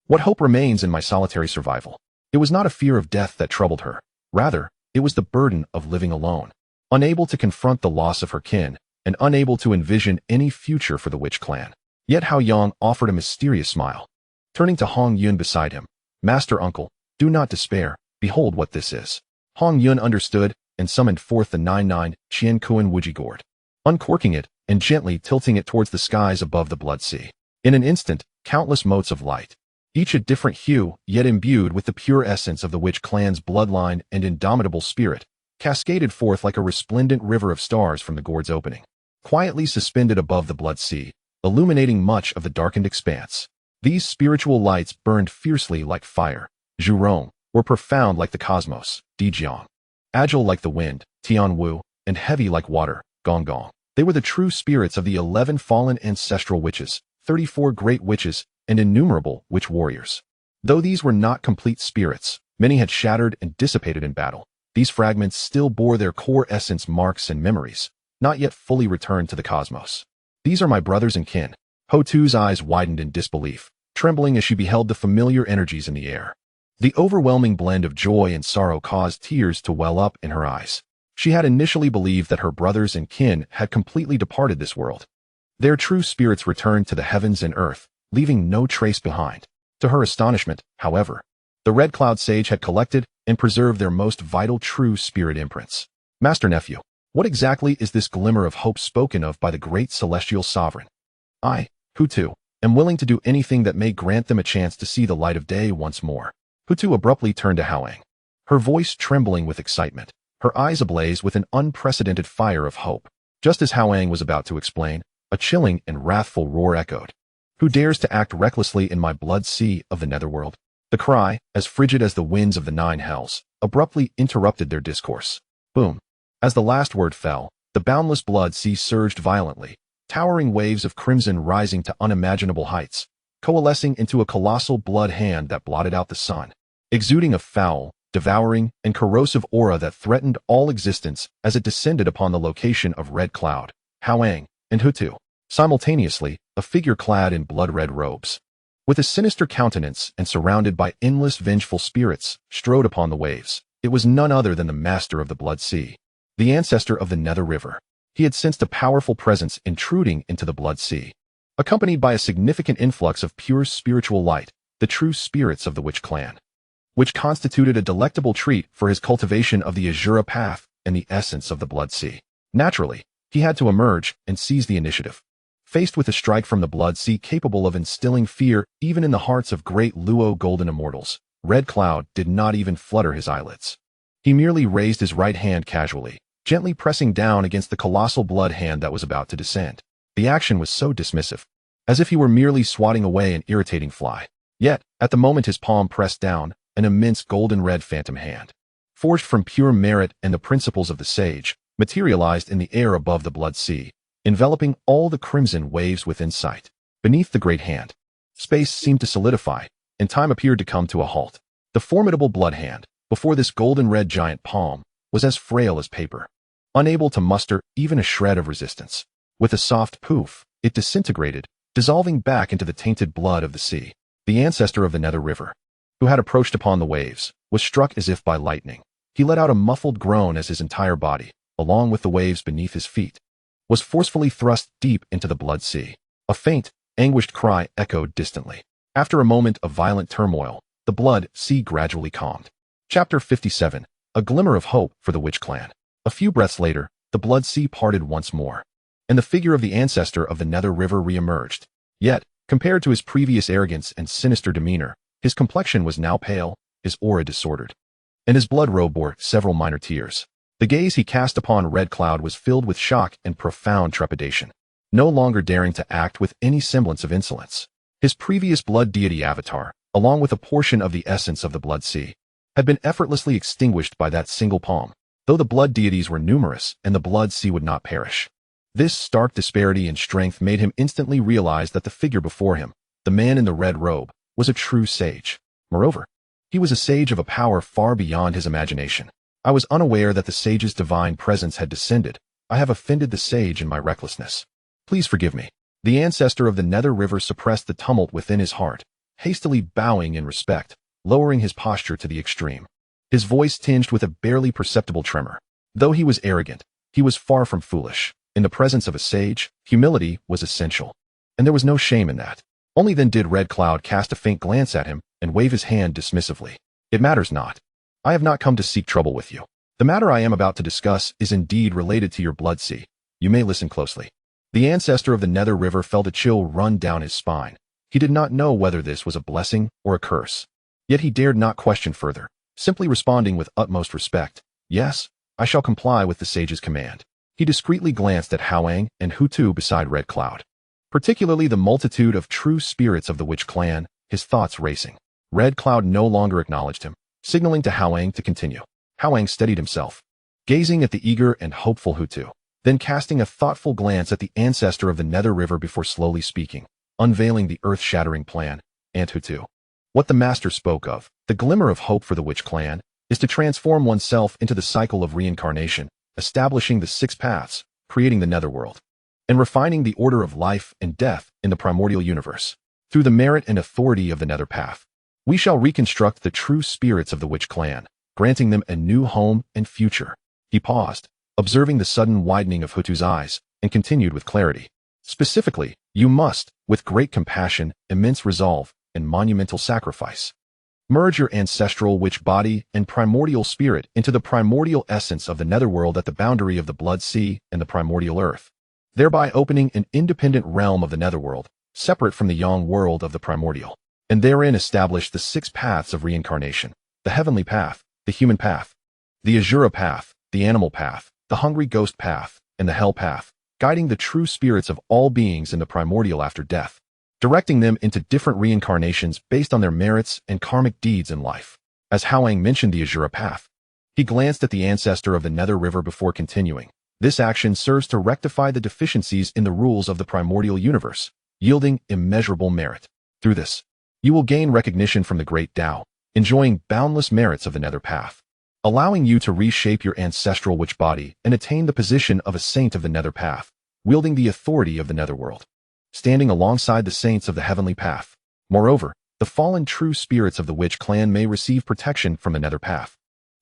What hope remains in my solitary survival? It was not a fear of death that troubled her. Rather, it was the burden of living alone, unable to confront the loss of her kin, and unable to envision any future for the witch clan. Yet Hao Yang offered a mysterious smile. Turning to Hongyun beside him, Master Uncle, do not despair, behold what this is. Hongyun understood, and summoned forth the 99 Qian Kuan Wuji gourd, uncorking it, and gently tilting it towards the skies above the blood sea. In an instant, countless motes of light, each a different hue, yet imbued with the pure essence of the witch clan's bloodline and indomitable spirit, cascaded forth like a resplendent river of stars from the gourd's opening, quietly suspended above the blood sea, illuminating much of the darkened expanse. These spiritual lights burned fiercely like fire, Zhurong, were profound like the cosmos, Dijun, agile like the wind, Tianwu, and heavy like water, Gong. They were the true spirits of the 11 fallen ancestral witches, 34 great witches, and innumerable witch warriors. Though these were not complete spirits, many had shattered and dissipated in battle. These fragments still bore their core essence marks and memories, not yet fully returned to the cosmos. These are my brothers and kin. Hou Tu's eyes widened in disbelief, trembling as she beheld the familiar energies in the air. The overwhelming blend of joy and sorrow caused tears to well up in her eyes. She had initially believed that her brothers and kin had completely departed this world. Their true spirits returned to the heavens and earth, leaving no trace behind. To her astonishment, however, the Red Cloud Sage had collected and preserved their most vital true spirit imprints. Master Nephew, what exactly is this glimmer of hope spoken of by the great celestial sovereign? I, Hou Tu, am willing to do anything that may grant them a chance to see the light of day once more. Hou Tu abruptly turned to Hao Yang, her voice trembling with excitement, her eyes ablaze with an unprecedented fire of hope. Just as Hao Yang was about to explain, a chilling and wrathful roar echoed. Who dares to act recklessly in my blood sea of the netherworld? The cry, as frigid as the winds of the 9 hells, abruptly interrupted their discourse. Boom. As the last word fell, the boundless blood sea surged violently, towering waves of crimson rising to unimaginable heights, coalescing into a colossal blood hand that blotted out the sun, exuding a foul, devouring, and corrosive aura that threatened all existence as it descended upon the location of Red Cloud, Hao Yang, and Hou Tu. Simultaneously, a figure clad in blood-red robes, with a sinister countenance and surrounded by endless vengeful spirits, strode upon the waves. It was none other than the master of the blood sea, the ancestor of the Nether River. He had sensed a powerful presence intruding into the blood sea, accompanied by a significant influx of pure spiritual light, the true spirits of the witch clan, which constituted a delectable treat for his cultivation of the Azura path and the essence of the blood sea. Naturally, he had to emerge and seize the initiative. Faced with a strike from the blood sea capable of instilling fear even in the hearts of great Luo golden immortals, Red Cloud did not even flutter his eyelids. He merely raised his right hand casually, gently pressing down against the colossal blood hand that was about to descend. The action was so dismissive, as if he were merely swatting away an irritating fly. Yet, at the moment his palm pressed down, an immense golden-red phantom hand, forged from pure merit and the principles of the sage, materialized in the air above the blood sea, enveloping all the crimson waves within sight. beneath the great hand. Space seemed to solidify, and time appeared to come to a halt. The formidable blood hand, before this golden-red giant palm, was as frail as paper, unable to muster even a shred of resistance. With a soft poof, it disintegrated, dissolving back into the tainted blood of the sea. The ancestor of the Nether River, who had approached upon the waves, was struck as if by lightning. He let out a muffled groan as his entire body, along with the waves beneath his feet, was forcefully thrust deep into the blood sea. A faint, anguished cry echoed distantly. After a moment of violent turmoil, the blood sea gradually calmed. Chapter 57. A glimmer of hope for the witch clan. A few breaths later, the blood sea parted once more, and the figure of the ancestor of the Nether River re-emerged. Yet, compared to his previous arrogance and sinister demeanor, his complexion was now pale, his aura disordered, and his blood robe bore several minor tears. The gaze he cast upon Red Cloud was filled with shock and profound trepidation, no longer daring to act with any semblance of insolence. His previous blood deity avatar, along with a portion of the essence of the blood sea, had been effortlessly extinguished by that single palm, though the blood deities were numerous and the blood sea would not perish. This stark disparity in strength made him instantly realize that the figure before him, the man in the red robe, was a true sage. Moreover, he was a sage of a power far beyond his imagination. I was unaware that the sage's divine presence had descended. I have offended the sage in my recklessness. Please forgive me. The ancestor of the Nether River suppressed the tumult within his heart, hastily bowing in respect, lowering his posture to the extreme. His voice tinged with a barely perceptible tremor. Though he was arrogant, he was far from foolish. In the presence of a sage, humility was essential, and there was no shame in that. Only then did Red Cloud cast a faint glance at him and wave his hand dismissively. It matters not. I have not come to seek trouble with you. The matter I am about to discuss is indeed related to your blood sea. You may listen closely. The ancestor of the Nether River felt a chill run down his spine. He did not know whether this was a blessing or a curse. Yet he dared not question further, simply responding with utmost respect. Yes, I shall comply with the sage's command. He discreetly glanced at Hao Yang and Hou Tu beside Red Cloud, particularly the multitude of true spirits of the witch clan, his thoughts racing. Red Cloud no longer acknowledged him, signaling to Hao Yang to continue. Hao Yang steadied himself, gazing at the eager and hopeful Hou Tu, then casting a thoughtful glance at the ancestor of the Nether River before slowly speaking, unveiling the earth-shattering plan. And Hou Tu, what the master spoke of, the glimmer of hope for the witch clan, is to transform oneself into the cycle of reincarnation, establishing the 6 paths, creating the netherworld, and refining the order of life and death in the primordial universe. Through the merit and authority of the nether path, we shall reconstruct the true spirits of the witch clan, granting them a new home and future. He paused, observing the sudden widening of Hou Tu's eyes, and continued with clarity. Specifically, you must, with great compassion, immense resolve, and monumental sacrifice, merge your ancestral witch body and primordial spirit into the primordial essence of the netherworld at the boundary of the blood sea and the primordial earth, thereby opening an independent realm of the netherworld, separate from the yang world of the primordial, and therein establish the 6 paths of reincarnation: the heavenly path, the human path, the azura path, the animal path, the hungry ghost path, and the hell path, guiding the true spirits of all beings in the primordial after death, directing them into different reincarnations based on their merits and karmic deeds in life. As Hao Yang mentioned the azura path, he glanced at the ancestor of the Nether River before continuing. This action serves to rectify the deficiencies in the rules of the primordial universe, yielding immeasurable merit. Through this, you will gain recognition from the great Tao, enjoying boundless merits of the nether path, allowing you to reshape your ancestral witch body and attain the position of a saint of the nether path, wielding the authority of the netherworld, standing alongside the saints of the heavenly path. Moreover, the fallen true spirits of the witch clan may receive protection from the nether path,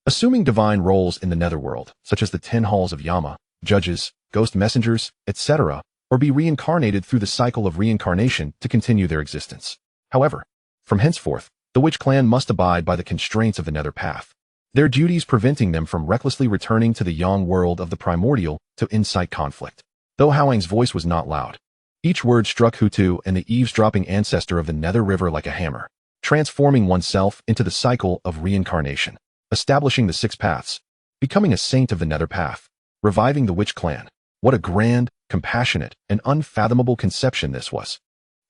assuming divine roles in the netherworld, such as the 10 halls of Yama, judges, ghost messengers, etc., or be reincarnated through the cycle of reincarnation to continue their existence. However, from henceforth, the witch clan must abide by the constraints of the nether path, their duties preventing them from recklessly returning to the yang world of the primordial to incite conflict. Though Hao Yang's voice was not loud, each word struck Hou Tu and the eavesdropping ancestor of the Nether River like a hammer, transforming oneself into the cycle of reincarnation, establishing the 6 paths, becoming a saint of the nether path, reviving the witch clan. What a grand, compassionate, and unfathomable conception this was.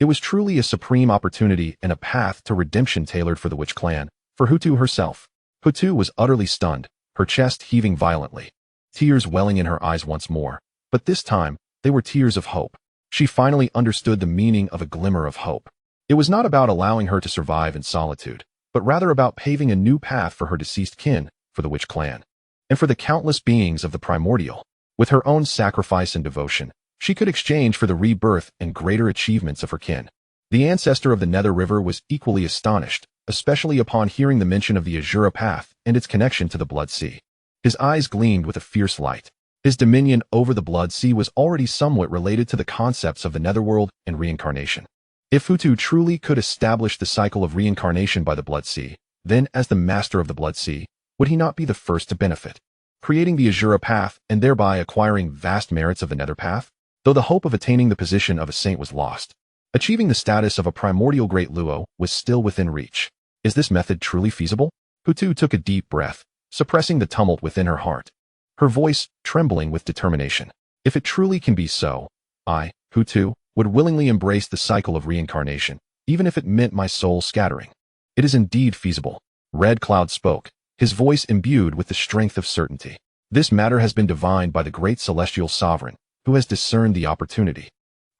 It was truly a supreme opportunity and a path to redemption tailored for the witch clan, for Hou Tu herself. Hou Tu was utterly stunned, her chest heaving violently, tears welling in her eyes once more, but this time, they were tears of hope. She finally understood the meaning of a glimmer of hope. It was not about allowing her to survive in solitude, but rather about paving a new path for her deceased kin, for the witch clan, and for the countless beings of the primordial. With her own sacrifice and devotion, she could exchange for the rebirth and greater achievements of her kin. The ancestor of the Nether River was equally astonished, especially upon hearing the mention of the Azura Path and its connection to the Blood Sea. His eyes gleamed with a fierce light. His dominion over the Blood Sea was already somewhat related to the concepts of the Netherworld and reincarnation. If Hou Tu truly could establish the cycle of reincarnation by the Blood Sea, then, as the master of the Blood Sea, would he not be the first to benefit, creating the Azura Path and thereby acquiring vast merits of the Nether Path? Though the hope of attaining the position of a saint was lost, achieving the status of a primordial great Luo was still within reach. Is this method truly feasible? Hou Tu took a deep breath, suppressing the tumult within her heart, her voice trembling with determination. If it truly can be so, I, Hou Tu, would willingly embrace the cycle of reincarnation, even if it meant my soul scattering. It is indeed feasible. Red Cloud spoke, his voice imbued with the strength of certainty. This matter has been divined by the great celestial sovereign, who has discerned the opportunity.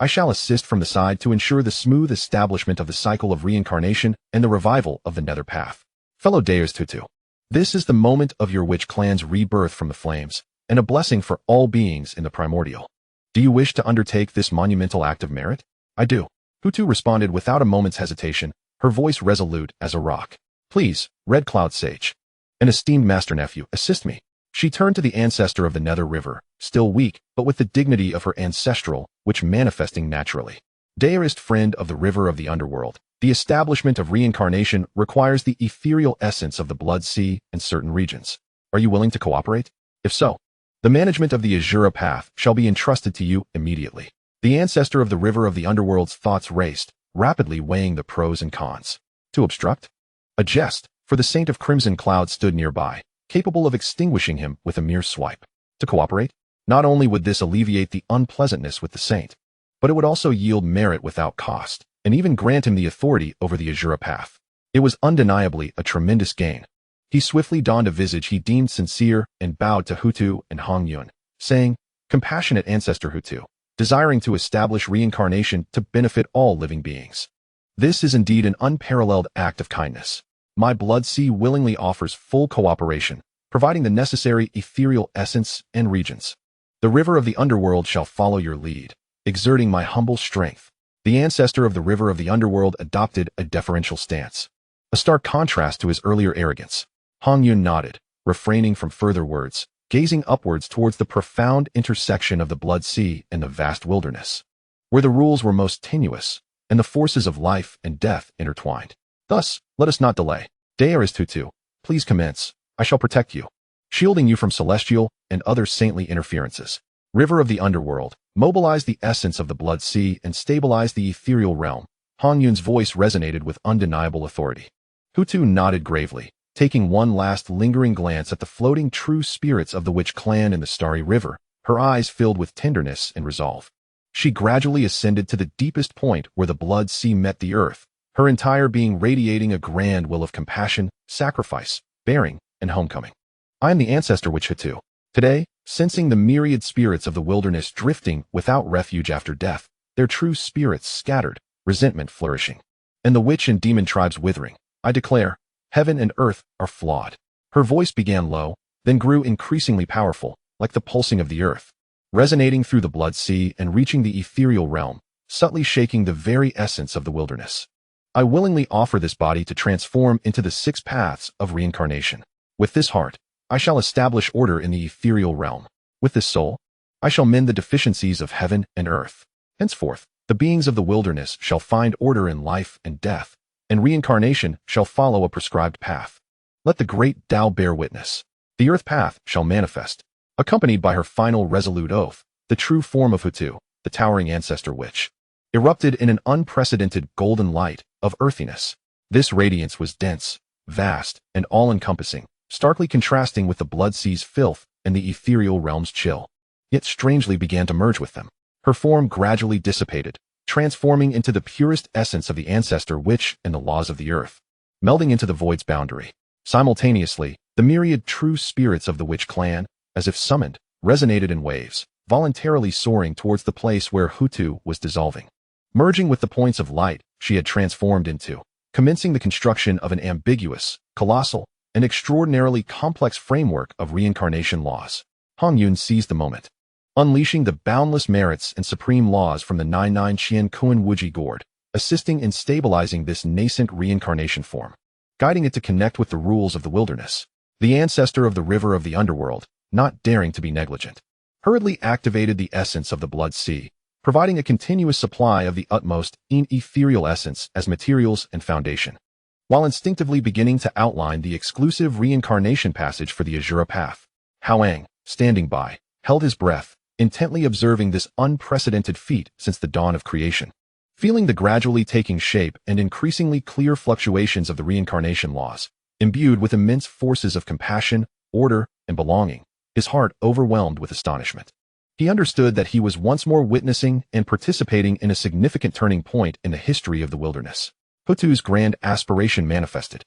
I shall assist from the side to ensure the smooth establishment of the cycle of reincarnation and the revival of the Nether Path. Fellow Dayers Tutu, this is the moment of your witch clan's rebirth from the flames, and a blessing for all beings in the primordial. Do you wish to undertake this monumental act of merit? I do. Hou Tu responded without a moment's hesitation, her voice resolute as a rock. Please, Red Cloud Sage, an esteemed master nephew, assist me. She turned to the ancestor of the Nether River, still weak, but with the dignity of her ancestral, which manifesting naturally. Dearest friend of the river of the underworld, the establishment of reincarnation requires the ethereal essence of the Blood Sea and certain regions. Are you willing to cooperate? If so, the management of the Azura Path shall be entrusted to you immediately. The ancestor of the river of the underworld's thoughts raced, rapidly weighing the pros and cons. To obstruct? A jest, for the Saint of Crimson Cloud stood nearby, capable of extinguishing him with a mere swipe. To cooperate? Not only would this alleviate the unpleasantness with the Saint, but it would also yield merit without cost, and even grant him the authority over the Azura Path. It was undeniably a tremendous gain. He swiftly donned a visage he deemed sincere and bowed to Hou Tu and Hongyun, saying, Compassionate ancestor Hou Tu, desiring to establish reincarnation to benefit all living beings. This is indeed an unparalleled act of kindness. My Blood Sea willingly offers full cooperation, providing the necessary ethereal essence and regions. The river of the underworld shall follow your lead, exerting my humble strength. The ancestor of the river of the underworld adopted a deferential stance, a stark contrast to his earlier arrogance. Hongyun nodded, refraining from further words, gazing upwards towards the profound intersection of the Blood Sea and the vast wilderness, where the rules were most tenuous, and the forces of life and death intertwined. Thus, let us not delay. Dearest Hou Tu, please commence. I shall protect you, shielding you from celestial and other saintly interferences. River of the underworld, mobilize the essence of the Blood Sea and stabilize the ethereal realm. Hongyun's voice resonated with undeniable authority. Hou Tu nodded gravely, taking one last lingering glance at the floating true spirits of the witch clan in the starry river, her eyes filled with tenderness and resolve. She gradually ascended to the deepest point where the Blood Sea met the earth, her entire being radiating a grand will of compassion, sacrifice, bearing, and homecoming. I am the ancestor witch Hou Tu. Today, sensing the myriad spirits of the wilderness drifting without refuge after death, their true spirits scattered, resentment flourishing, and the witch and demon tribes withering, I declare, heaven and earth are flawed. Her voice began low, then grew increasingly powerful, like the pulsing of the earth, resonating through the Blood Sea and reaching the ethereal realm, subtly shaking the very essence of the wilderness. I willingly offer this body to transform into the 6 paths of reincarnation. With this heart, I shall establish order in the ethereal realm. With this soul, I shall mend the deficiencies of heaven and earth. Henceforth, the beings of the wilderness shall find order in life and death, and reincarnation shall follow a prescribed path. Let the great Tao bear witness. The earth path shall manifest, accompanied by her final resolute oath, the true form of Hou Tu, the towering ancestor witch, erupted in an unprecedented golden light of earthiness. This radiance was dense, vast, and all-encompassing, starkly contrasting with the Blood Sea's filth and the ethereal realm's chill, yet strangely began to merge with them. Her form gradually dissipated, transforming into the purest essence of the ancestor witch and the laws of the earth, melding into the void's boundary. Simultaneously, the myriad true spirits of the witch clan, as if summoned, resonated in waves, voluntarily soaring towards the place where Hou Tu was dissolving. Merging with the points of light she had transformed into, commencing the construction of an ambiguous, colossal, and extraordinarily complex framework of reincarnation laws. Hongyun seized the moment, unleashing the boundless merits and supreme laws from the 99 Qian Kuan Wuji gourd, assisting in stabilizing this nascent reincarnation form, guiding it to connect with the rules of the wilderness. The ancestor of the river of the underworld, not daring to be negligent, hurriedly activated the essence of the blood sea, providing a continuous supply of the utmost ethereal essence as materials and foundation, while instinctively beginning to outline the exclusive reincarnation passage for the Azura path. Hao Yang, standing by, held his breath, intently observing this unprecedented feat since the dawn of creation. Feeling the gradually taking shape and increasingly clear fluctuations of the reincarnation laws, imbued with immense forces of compassion, order, and belonging, his heart overwhelmed with astonishment. He understood that he was once more witnessing and participating in a significant turning point in the history of the wilderness. Hou Tu's grand aspiration manifested,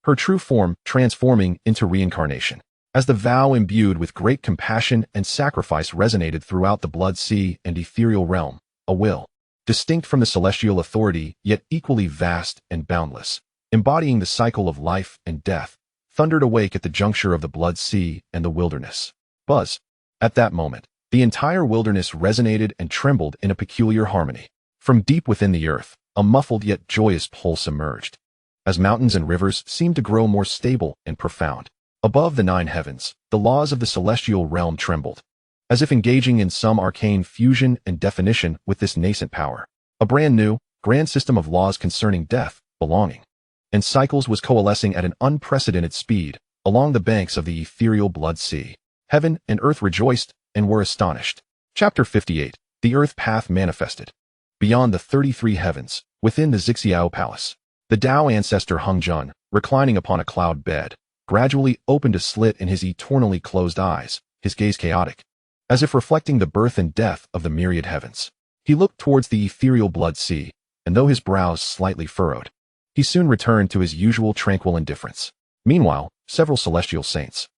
her true form transforming into reincarnation, as the vow imbued with great compassion and sacrifice resonated throughout the blood sea and ethereal realm, a will, distinct from the celestial authority yet equally vast and boundless, embodying the cycle of life and death, thundered awake at the juncture of the blood sea and the wilderness. Buzz. At that moment, the entire wilderness resonated and trembled in a peculiar harmony. From deep within the earth, a muffled yet joyous pulse emerged, as mountains and rivers seemed to grow more stable and profound. Above the 9 heavens, the laws of the celestial realm trembled, as if engaging in some arcane fusion and definition with this nascent power. A brand new, grand system of laws concerning death, belonging, and cycles was coalescing at an unprecedented speed along the banks of the ethereal blood sea. Heaven and earth rejoiced and were astonished. Chapter 58. The Earth Path Manifested. Beyond the 33 heavens, within the Zixiao Palace, the Tao ancestor Hongjun, reclining upon a cloud bed, gradually opened a slit in his eternally closed eyes, his gaze chaotic, as if reflecting the birth and death of the myriad heavens. He looked towards the ethereal blood sea, and though his brows slightly furrowed, he soon returned to his usual tranquil indifference. Meanwhile, several celestial saints,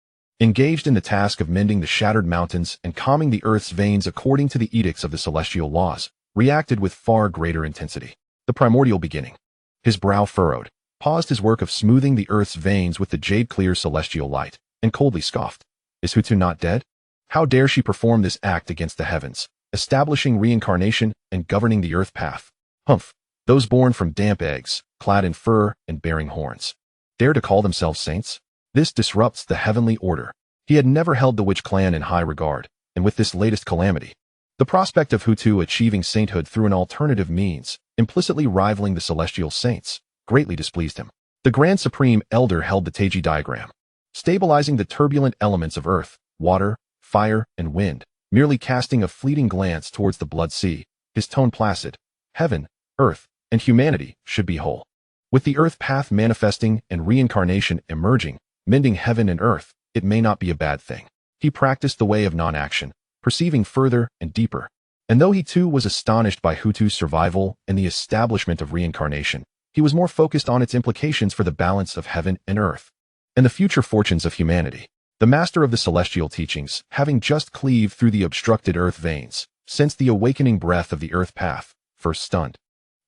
engaged in the task of mending the shattered mountains and calming the earth's veins according to the edicts of the celestial laws, reacted with far greater intensity. The primordial beginning, his brow furrowed, paused his work of smoothing the earth's veins with the jade-clear celestial light, and coldly scoffed. Is Hou Tu not dead? How dare she perform this act against the heavens, establishing reincarnation and governing the earth path? Humph! Those born from damp eggs, clad in fur and bearing horns, dare to call themselves saints? This disrupts the heavenly order. He had never held the witch clan in high regard, and with this latest calamity, the prospect of Hou Tu achieving sainthood through an alternative means, implicitly rivaling the celestial saints, greatly displeased him. The Grand Supreme Elder held the Taiyi diagram, stabilizing the turbulent elements of earth, water, fire, and wind, merely casting a fleeting glance towards the blood sea, his tone placid. Heaven, earth, and humanity should be whole. With the earth path manifesting and reincarnation emerging, mending heaven and earth, it may not be a bad thing. He practiced the way of non-action, perceiving further and deeper. And though he too was astonished by Hou Tu's survival and the establishment of reincarnation, he was more focused on its implications for the balance of heaven and earth, and the future fortunes of humanity. The master of the celestial teachings, having just cleaved through the obstructed earth veins, sensed the awakening breath of the earth path, first stunned,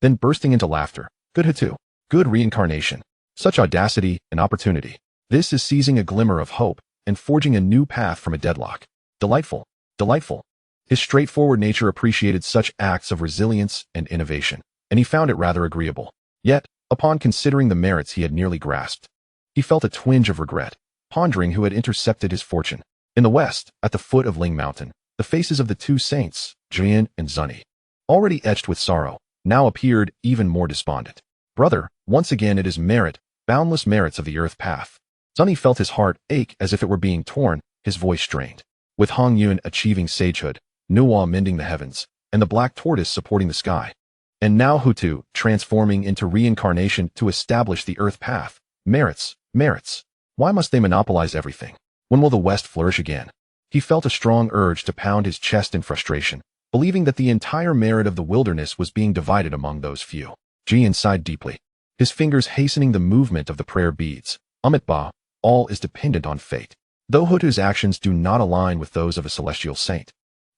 then bursting into laughter. Good Hou Tu, good reincarnation, such audacity and opportunity. This is seizing a glimmer of hope and forging a new path from a deadlock. Delightful, delightful. His straightforward nature appreciated such acts of resilience and innovation, and he found it rather agreeable. Yet, upon considering the merits he had nearly grasped, he felt a twinge of regret, pondering who had intercepted his fortune. In the west, at the foot of Ling Mountain, the faces of the 2 saints, Dijun and Zhunti, already etched with sorrow, now appeared even more despondent. Brother, once again it is merit, boundless merits of the earth path. Zhunti felt his heart ache as if it were being torn, his voice strained. With Hongyun achieving sagehood, Nuwa mending the heavens, and the black tortoise supporting the sky, and now Hou Tu transforming into reincarnation to establish the earth path. Merits, merits. Why must they monopolize everything? When will the West flourish again? He felt a strong urge to pound his chest in frustration, believing that the entire merit of the wilderness was being divided among those few. Jian sighed deeply, his fingers hastening the movement of the prayer beads. Amit Ba, all is dependent on fate. Though Hou Tu's actions do not align with those of a celestial saint,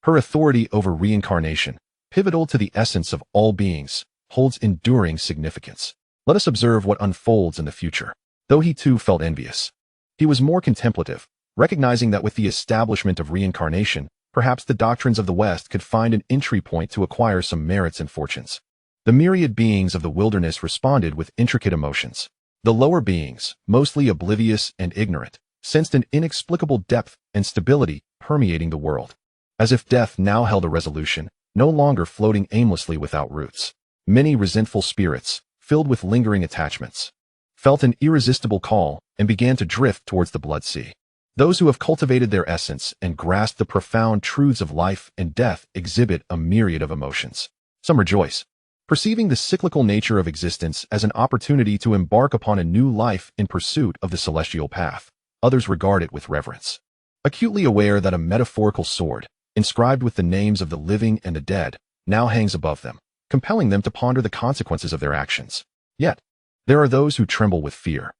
Her authority over reincarnation, pivotal to the essence of all beings, holds enduring significance. Let us observe what unfolds in the future. Though he too felt envious, he was more contemplative, recognizing that with the establishment of reincarnation, perhaps the doctrines of the West could find an entry point to acquire some merits and fortunes. The myriad beings of the wilderness responded with intricate emotions. The lower beings, mostly oblivious and ignorant, sensed an inexplicable depth and stability permeating the world, as if death now held a resolution, no longer floating aimlessly without roots. Many resentful spirits, filled with lingering attachments, felt an irresistible call and began to drift towards the blood sea. Those who have cultivated their essence and grasped the profound truths of life and death exhibit a myriad of emotions. Some rejoice, perceiving the cyclical nature of existence as an opportunity to embark upon a new life in pursuit of the celestial path. Others regard it with reverence, acutely aware that a metaphorical sword, inscribed with the names of the living and the dead, now hangs above them, compelling them to ponder the consequences of their actions. Yet, there are those who tremble with fear,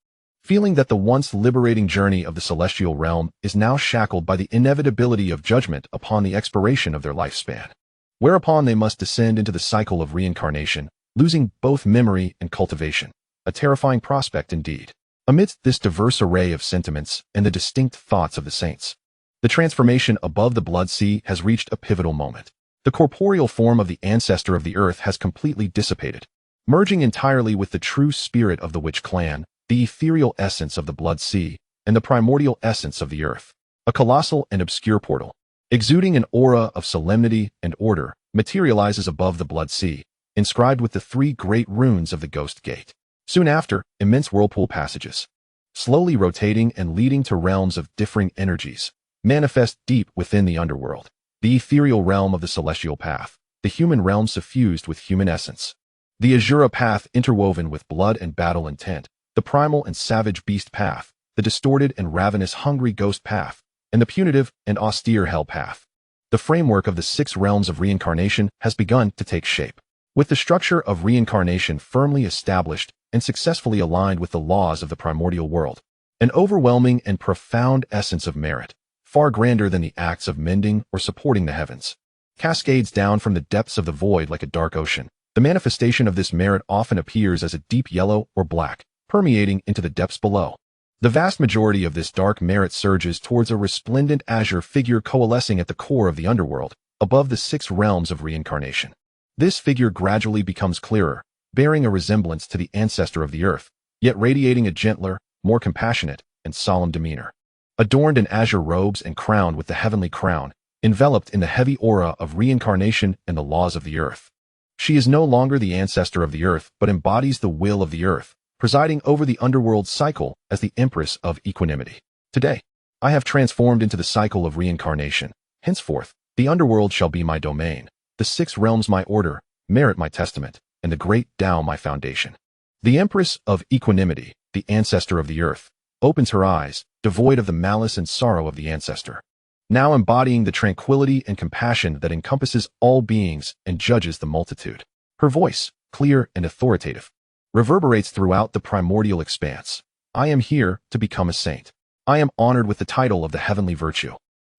feeling that the once liberating journey of the celestial realm is now shackled by the inevitability of judgment upon the expiration of their lifespan, whereupon they must descend into the cycle of reincarnation, losing both memory and cultivation. A terrifying prospect indeed. Amidst this diverse array of sentiments and the distinct thoughts of the saints, the transformation above the blood sea has reached a pivotal moment. The corporeal form of the ancestor of the earth has completely dissipated, merging entirely with the true spirit of the witch clan, the ethereal essence of the blood sea, and the primordial essence of the earth. A colossal and obscure portal, exuding an aura of solemnity and order, materializes above the blood sea, inscribed with the 3 great runes of the Ghost Gate. Soon after, immense whirlpool passages, slowly rotating and leading to realms of differing energies, manifest deep within the underworld, the ethereal realm of the celestial path, the human realm suffused with human essence, the azura path interwoven with blood and battle intent, the primal and savage beast path, the distorted and ravenous hungry ghost path, and the punitive and austere hell path. The framework of the 6 realms of reincarnation has begun to take shape. With the structure of reincarnation firmly established and successfully aligned with the laws of the primordial world, an overwhelming and profound essence of merit, far grander than the acts of mending or supporting the heavens, cascades down from the depths of the void like a dark ocean. The manifestation of this merit often appears as a deep yellow or black, permeating into the depths below. The vast majority of this dark merit surges towards a resplendent azure figure coalescing at the core of the underworld, above the 6 realms of reincarnation. This figure gradually becomes clearer, bearing a resemblance to the ancestor of the earth, yet radiating a gentler, more compassionate, and solemn demeanor. Adorned in azure robes and crowned with the heavenly crown, enveloped in the heavy aura of reincarnation and the laws of the earth. She is no longer the ancestor of the earth, but embodies the will of the earth, presiding over the underworld cycle as the Empress of Equanimity. Today, I have transformed into the cycle of reincarnation. Henceforth, the underworld shall be my domain, the 6 realms my order, merit my testament, and the great Tao my foundation. The Empress of Equanimity, the ancestor of the earth, opens her eyes, devoid of the malice and sorrow of the ancestor, now embodying the tranquility and compassion that encompasses all beings and judges the multitude. Her voice, clear and authoritative, reverberates throughout the primordial expanse. I am here to become a saint. I am honored with the title of the heavenly virtue,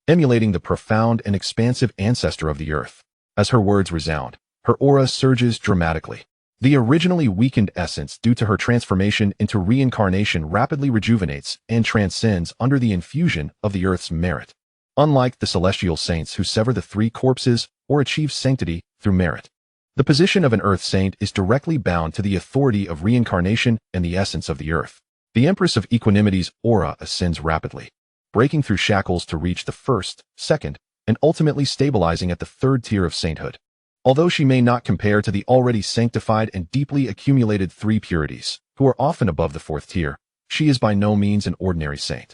emulating the profound and expansive ancestor of the earth. As her words resound, her aura surges dramatically. The originally weakened essence due to her transformation into reincarnation rapidly rejuvenates and transcends under the infusion of the earth's merit. Unlike the celestial saints who sever the 3 corpses or achieve sanctity through merit, the position of an earth saint is directly bound to the authority of reincarnation and the essence of the earth. The Empress of Equanimity's aura ascends rapidly, breaking through shackles to reach the 1st, 2nd, and ultimately stabilizing at the 3rd tier of sainthood. Although she may not compare to the already sanctified and deeply accumulated 3 purities, who are often above the 4th tier, she is by no means an ordinary saint.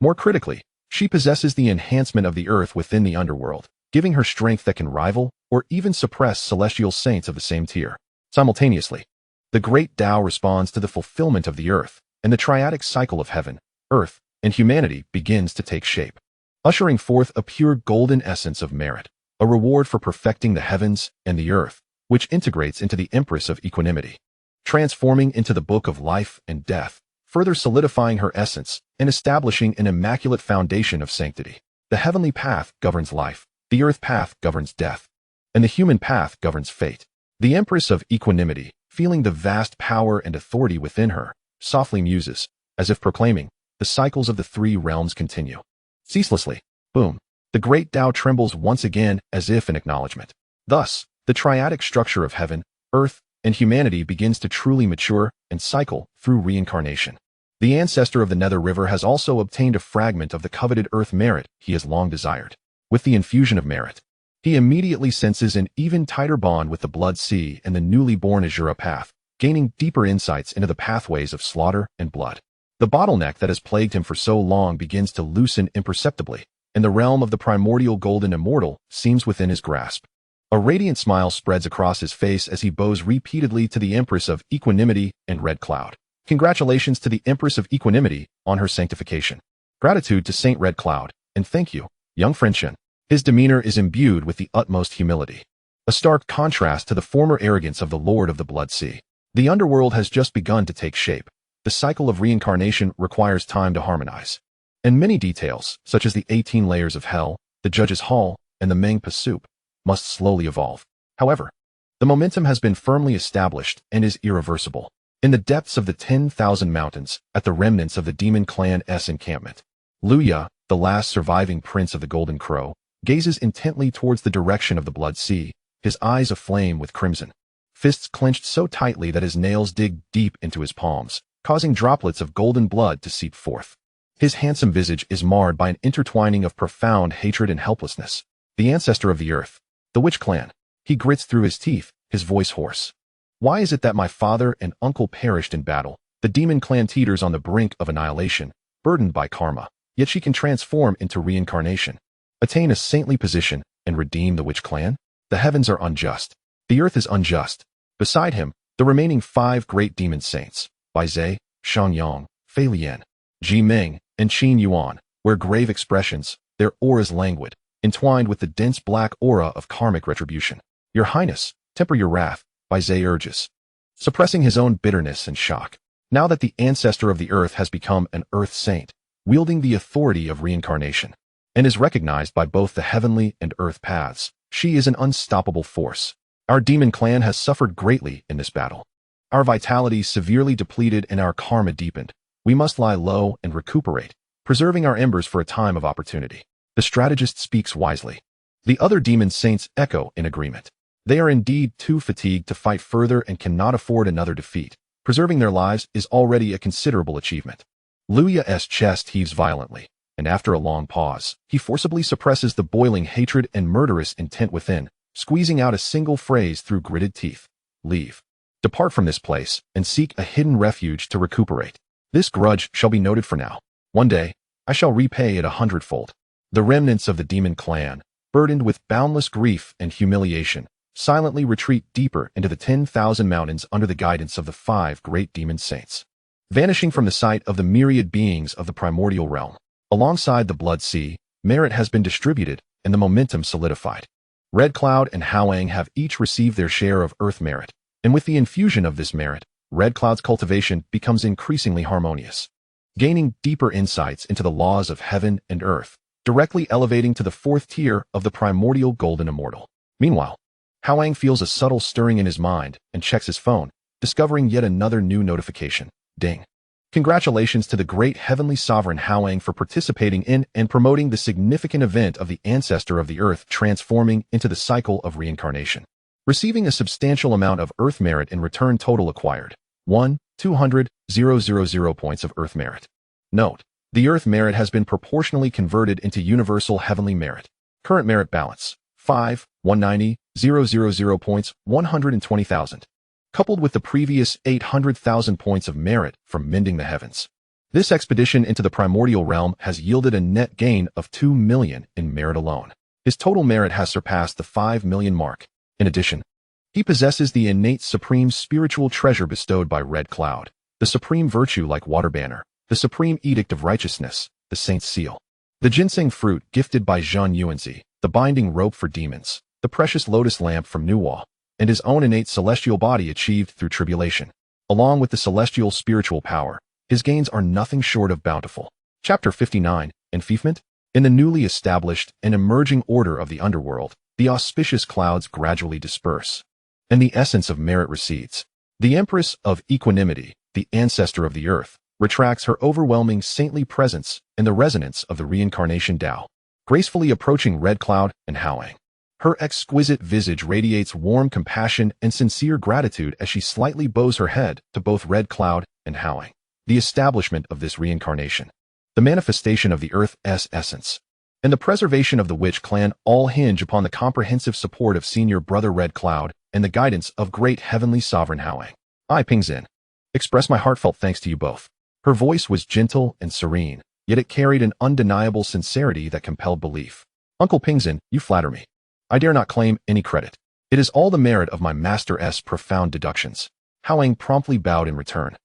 More critically, she possesses the enhancement of the earth within the underworld, giving her strength that can rival or even suppress celestial saints of the same tier. Simultaneously, the great Tao responds to the fulfillment of the earth, and the triadic cycle of heaven, earth, and humanity begins to take shape, ushering forth a pure golden essence of merit, a reward for perfecting the heavens and the earth, which integrates into the Empress of Equanimity, transforming into the book of life and death, further solidifying her essence and establishing an immaculate foundation of sanctity. The heavenly path governs life, The earth path governs death, and the human path governs fate. The Empress of Equanimity, feeling the vast power and authority within her, softly muses, as if proclaiming, the cycles of the three realms continue. Ceaselessly, boom, the great Tao trembles once again as if in acknowledgement. Thus, the triadic structure of heaven, earth, and humanity begins to truly mature and cycle through reincarnation. The ancestor of the Nether River has also obtained a fragment of the coveted earth merit he has long desired. With the infusion of merit, he immediately senses an even tighter bond with the Blood Sea and the newly born Azura path, gaining deeper insights into the pathways of slaughter and blood. The bottleneck that has plagued him for so long begins to loosen imperceptibly, and the realm of the primordial golden immortal seems within his grasp. A radiant smile spreads across his face as he bows repeatedly to the Empress of Equanimity and Red Cloud. Congratulations to the Empress of Equanimity on her sanctification. Gratitude to Saint Red Cloud, and thank you, young Friendshun. His demeanor is imbued with the utmost humility, a stark contrast to the former arrogance of the Lord of the Blood Sea. The underworld has just begun to take shape. The cycle of reincarnation requires time to harmonize, and many details, such as the 18 layers of hell, the Judge's Hall, and the Mengpa Soup, must slowly evolve. However, the momentum has been firmly established and is irreversible. In the depths of the 10,000 mountains, at the remnants of the Demon Clan's encampment, Luya, the last surviving prince of the Golden Crow, gazes intently towards the direction of the Blood Sea, his eyes aflame with crimson, fists clenched so tightly that his nails dig deep into his palms, causing droplets of golden blood to seep forth. His handsome visage is marred by an intertwining of profound hatred and helplessness. The ancestor of the earth, the Witch Clan, he grits through his teeth, his voice hoarse. Why is it that my father and uncle perished in battle? The Demon Clan teeters on the brink of annihilation, burdened by karma, yet she can transform into reincarnation, attain a saintly position, and redeem the Witch Clan? The heavens are unjust. The earth is unjust. Beside him, the remaining 5 great demon saints, Bai Zhe, Shangyang, Fei Lian, Ji Ming, and Qin Yuan, wear grave expressions, their auras languid, entwined with the dense black aura of karmic retribution. Your Highness, temper your wrath, Bai Zhe urges, suppressing his own bitterness and shock. Now that the ancestor of the earth has become an earth saint, wielding the authority of reincarnation, and is recognized by both the heavenly and earth paths, she is an unstoppable force. Our demon clan has suffered greatly in this battle. Our vitality severely depleted and our karma deepened. We must lie low and recuperate, preserving our embers for a time of opportunity. The strategist speaks wisely. The other demon saints echo in agreement. They are indeed too fatigued to fight further and cannot afford another defeat. Preserving their lives is already a considerable achievement. Luya's chest heaves violently, and after a long pause, he forcibly suppresses the boiling hatred and murderous intent within, squeezing out a single phrase through gritted teeth. Leave. Depart from this place, and seek a hidden refuge to recuperate. This grudge shall be noted for now. One day, I shall repay it 100-fold. The remnants of the demon clan, burdened with boundless grief and humiliation, silently retreat deeper into the 10,000 mountains under the guidance of the 5 great demon saints, vanishing from the sight of the myriad beings of the primordial realm. Alongside the Blood Sea, merit has been distributed and the momentum solidified. Red Cloud and Hao Yang have each received their share of earth merit, and with the infusion of this merit, Red Cloud's cultivation becomes increasingly harmonious, gaining deeper insights into the laws of heaven and earth, directly elevating to the 4th tier of the primordial golden immortal. Meanwhile, Hao Yang feels a subtle stirring in his mind and checks his phone, discovering yet another new notification. Ding. Congratulations to the great heavenly sovereign Hao Yang for participating in and promoting the significant event of the ancestor of the earth transforming into the cycle of reincarnation. Receiving a substantial amount of earth merit in return. Total acquired 1,200,000 points of earth merit. Note: the earth merit has been proportionally converted into universal heavenly merit. Current merit balance 5,190,000 points, 120,000. Coupled with the previous 800,000 points of merit from mending the heavens. This expedition into the primordial realm has yielded a net gain of 2 million in merit alone. His total merit has surpassed the 5 million mark. In addition, he possesses the innate supreme spiritual treasure bestowed by Red Cloud, the supreme virtue like water banner, the supreme edict of righteousness, the saint's seal, the ginseng fruit gifted by Zhang Yuanzi, the binding rope for demons, the precious lotus lamp from Nuwa, and his own innate celestial body achieved through tribulation. Along with the celestial spiritual power, his gains are nothing short of bountiful. Chapter 59, Enfeoffment. In the newly established and emerging order of the underworld, the auspicious clouds gradually disperse, and the essence of merit recedes. The Empress of Equanimity, the ancestor of the earth, retracts her overwhelming saintly presence in the resonance of the reincarnation Tao, gracefully approaching Red Cloud and Hao Yang. Her exquisite visage radiates warm compassion and sincere gratitude as she slightly bows her head to both Red Cloud and Hao Yang. The establishment of this reincarnation, the manifestation of the Earth's essence, and the preservation of the Witch clan all hinge upon the comprehensive support of senior brother Red Cloud and the guidance of great heavenly sovereign Hao Yang. I, Pingzhen, express my heartfelt thanks to you both. Her voice was gentle and serene, yet it carried an undeniable sincerity that compelled belief. Uncle Pingzhen, you flatter me. I dare not claim any credit. It is all the merit of my master's profound deductions. Hao Yang promptly bowed in return,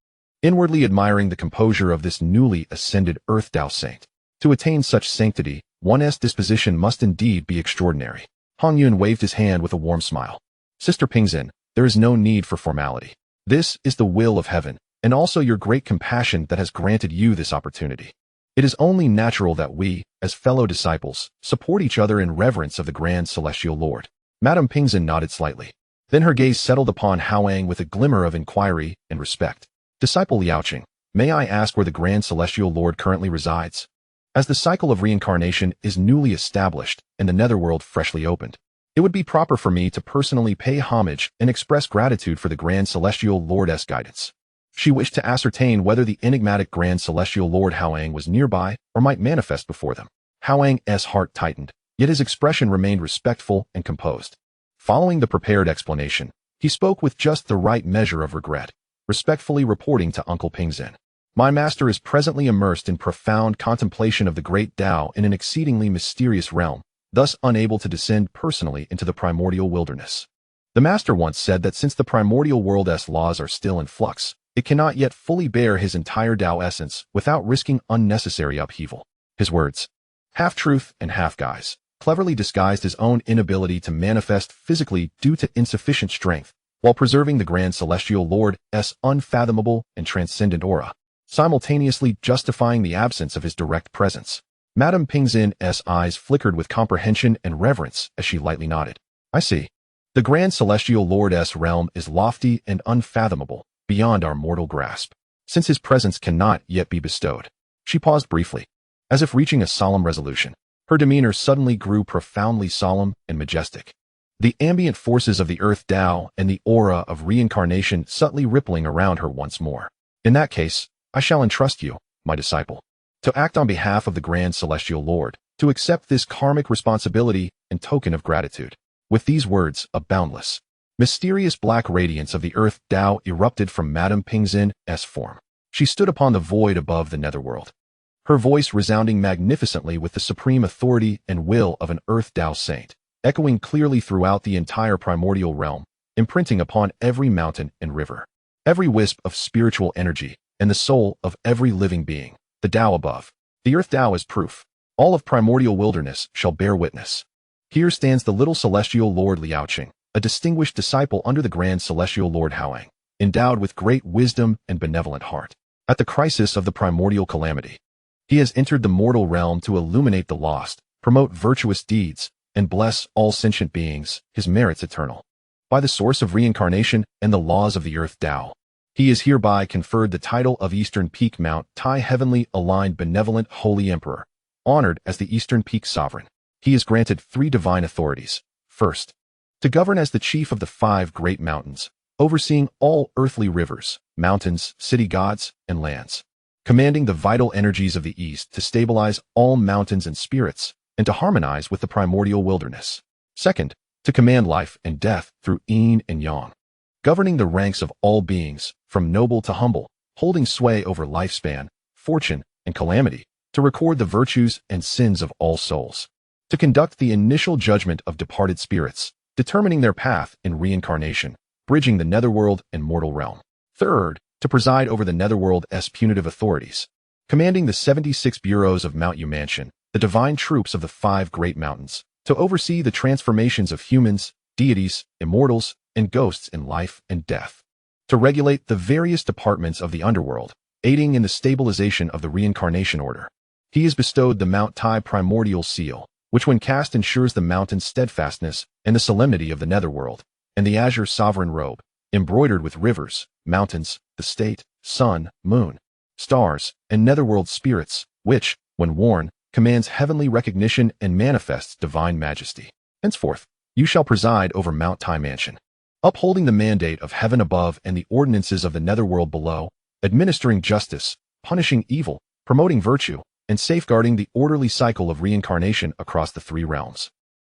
inwardly admiring the composure of this newly ascended Earth Tao saint. To attain such sanctity, one's disposition must indeed be extraordinary. Hongyun waved his hand with a warm smile. Sister Pingzhen, there is no need for formality. This is the will of heaven, and also your great compassion that has granted you this opportunity. It is only natural that we, as fellow disciples, support each other in reverence of the Grand Celestial Lord. Madame Pingzhen nodded slightly. Then her gaze settled upon Hao Yang with a glimmer of inquiry and respect. Disciple Liaoqing, may I ask where the Grand Celestial Lord currently resides? As the cycle of reincarnation is newly established and the netherworld freshly opened, it would be proper for me to personally pay homage and express gratitude for the Grand Celestial Lord's guidance. She wished to ascertain whether the enigmatic Grand Celestial Lord Hao Yang was nearby or might manifest before them. Hao Yang's heart tightened, yet his expression remained respectful and composed. Following the prepared explanation, he spoke with just the right measure of regret, respectfully reporting to Uncle Pingzhen. My master is presently immersed in profound contemplation of the great Tao in an exceedingly mysterious realm, thus unable to descend personally into the primordial wilderness. The master once said that since the primordial world's laws are still in flux, it cannot yet fully bear his entire Tao essence without risking unnecessary upheaval. His words, half truth and half guise, cleverly disguised his own inability to manifest physically due to insufficient strength, while preserving the Grand Celestial Lord's unfathomable and transcendent aura, simultaneously justifying the absence of his direct presence. Madame Pingzhen's eyes flickered with comprehension and reverence as she lightly nodded. I see. The Grand Celestial Lord's realm is lofty and unfathomable, beyond our mortal grasp, since his presence cannot yet be bestowed. She paused briefly, as if reaching a solemn resolution. Her demeanor suddenly grew profoundly solemn and majestic, the ambient forces of the Earth Tao and the aura of reincarnation subtly rippling around her once more. In that case, I shall entrust you, my disciple, to act on behalf of the Grand Celestial Lord, to accept this karmic responsibility and token of gratitude. With these words, a boundless, mysterious black radiance of the Earth Tao erupted from Madame Pingzhen's form. She stood upon the void above the netherworld, her voice resounding magnificently with the supreme authority and will of an Earth Tao saint, echoing clearly throughout the entire primordial realm, imprinting upon every mountain and river, every wisp of spiritual energy, and the soul of every living being. The Tao above, the Earth Tao is proof. All of primordial wilderness shall bear witness. Here stands the little celestial Lord Liaoqing, a distinguished disciple under the Grand Celestial Lord Hao Yang, endowed with great wisdom and benevolent heart. At the crisis of the primordial calamity, he has entered the mortal realm to illuminate the lost, promote virtuous deeds, and bless all sentient beings, his merits eternal. By the source of reincarnation and the laws of the Earth Tao, he is hereby conferred the title of Eastern Peak Mount Tai Heavenly Aligned Benevolent Holy Emperor, honored as the Eastern Peak Sovereign. He is granted 3 divine authorities. First, to govern as the chief of the 5 great mountains, overseeing all earthly rivers, mountains, city gods, and lands, commanding the vital energies of the East to stabilize all mountains and spirits, and to harmonize with the primordial wilderness. Second, to command life and death through yin and yang, governing the ranks of all beings, from noble to humble, holding sway over lifespan, fortune, and calamity, to record the virtues and sins of all souls, to conduct the initial judgment of departed spirits, determining their path in reincarnation, bridging the netherworld and mortal realm. Third, to preside over the netherworld's punitive authorities, commanding the 76 bureaus of Mount Yu Mansion, the divine troops of the 5 great mountains, to oversee the transformations of humans, deities, immortals, and ghosts in life and death, to regulate the various departments of the underworld, aiding in the stabilization of the reincarnation order. He is bestowed the Mount Tai Primordial Seal, which when cast ensures the mountain's steadfastness and the solemnity of the netherworld, and the azure sovereign robe, embroidered with rivers, mountains, the state, sun, moon, stars, and netherworld spirits, which, when worn, commands heavenly recognition and manifests divine majesty. Henceforth, you shall preside over Mount Tai Mansion, upholding the mandate of heaven above and the ordinances of the netherworld below, administering justice, punishing evil, promoting virtue, and safeguarding the orderly cycle of reincarnation across the three realms,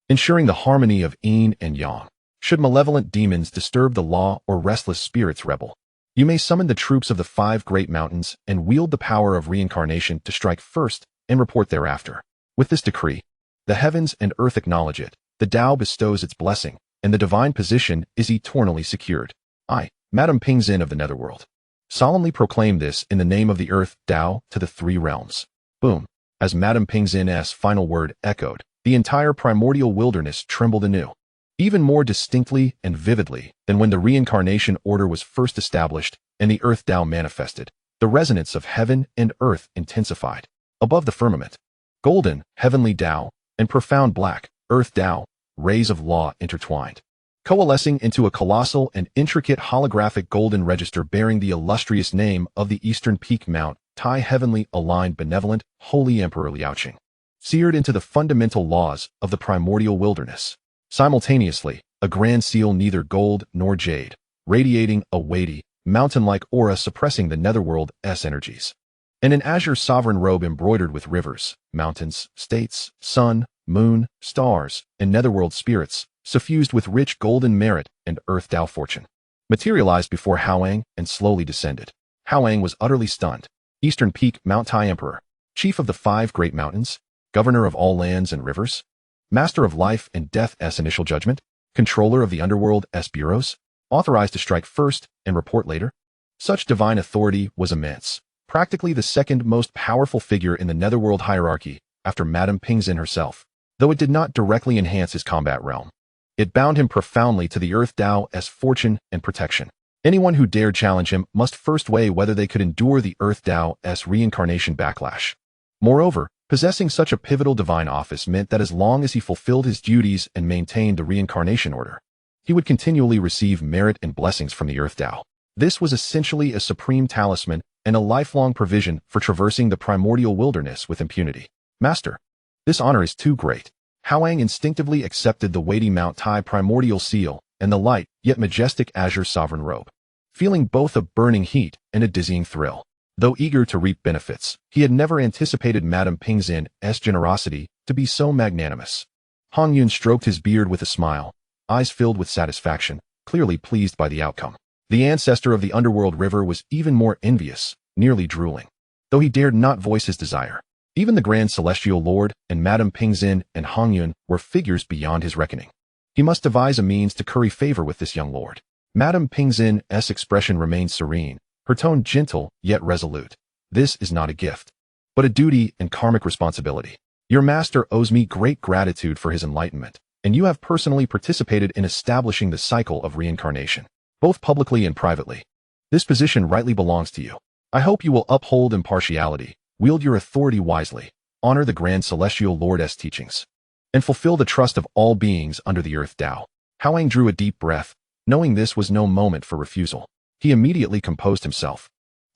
ensuring the harmony of yin and yang. Should malevolent demons disturb the law or restless spirits rebel, you may summon the troops of the 5 great mountains and wield the power of reincarnation to strike first and report thereafter. With this decree, the heavens and earth acknowledge it, the Tao bestows its blessing, and the divine position is eternally secured. I, Madame Pingzin of the Netherworld, solemnly proclaim this in the name of the earth Tao to the 3 realms. Boom. As Madame Pingzin's final word echoed, the entire primordial wilderness trembled anew, even more distinctly and vividly than when the reincarnation order was first established and the earth Tao manifested. The resonance of heaven and earth intensified. Above the firmament, golden, heavenly Tao, and profound black, earth Tao, rays of law intertwined, coalescing into a colossal and intricate holographic golden register bearing the illustrious name of the Eastern Peak Mount Tai, heavenly aligned benevolent holy Emperor Liaoqing, seared into the fundamental laws of the primordial wilderness. Simultaneously, a grand seal neither gold nor jade, radiating a weighty, mountain-like aura suppressing the netherworld's energies, and an azure sovereign robe embroidered with rivers, mountains, states, sun, moon, stars, and netherworld spirits, suffused with rich golden merit and earth Tao fortune, materialized before Hao Yang and slowly descended. Hao Yang was utterly stunned. Eastern Peak Mount Tai Emperor, chief of the 5 great mountains, governor of all lands and rivers, master of life and death's initial judgment, controller of the underworld's bureaus, authorized to strike first and report later. Such divine authority was immense, practically the second most powerful figure in the netherworld hierarchy after Madame Pingzin herself, though it did not directly enhance his combat realm. It bound him profoundly to the earth Tao's fortune and protection. Anyone who dared challenge him must first weigh whether they could endure the earth Tao's reincarnation backlash. Moreover, possessing such a pivotal divine office meant that as long as he fulfilled his duties and maintained the reincarnation order, he would continually receive merit and blessings from the earth Tao. This was essentially a supreme talisman and a lifelong provision for traversing the primordial wilderness with impunity. Master, this honor is too great. Hao Yang instinctively accepted the weighty Mount Tai primordial seal and the light yet majestic azure sovereign robe, feeling both a burning heat and a dizzying thrill. Though eager to reap benefits, he had never anticipated Madame Pingzin's generosity to be so magnanimous. Hongyun stroked his beard with a smile, eyes filled with satisfaction, clearly pleased by the outcome. The ancestor of the underworld river was even more envious, nearly drooling, though he dared not voice his desire. Even the Grand Celestial Lord and Madame Pingzin and Hongyun were figures beyond his reckoning. He must devise a means to curry favor with this young lord. Madame Pingzin's expression remained serene, her tone gentle yet resolute. This is not a gift, but a duty and karmic responsibility. Your master owes me great gratitude for his enlightenment, and you have personally participated in establishing the cycle of reincarnation, both publicly and privately. This position rightly belongs to you. I hope you will uphold impartiality, wield your authority wisely, honor the Grand Celestial Lord's teachings, and fulfill the trust of all beings under the earth Tao. Hao Yang drew a deep breath, knowing this was no moment for refusal. He immediately composed himself,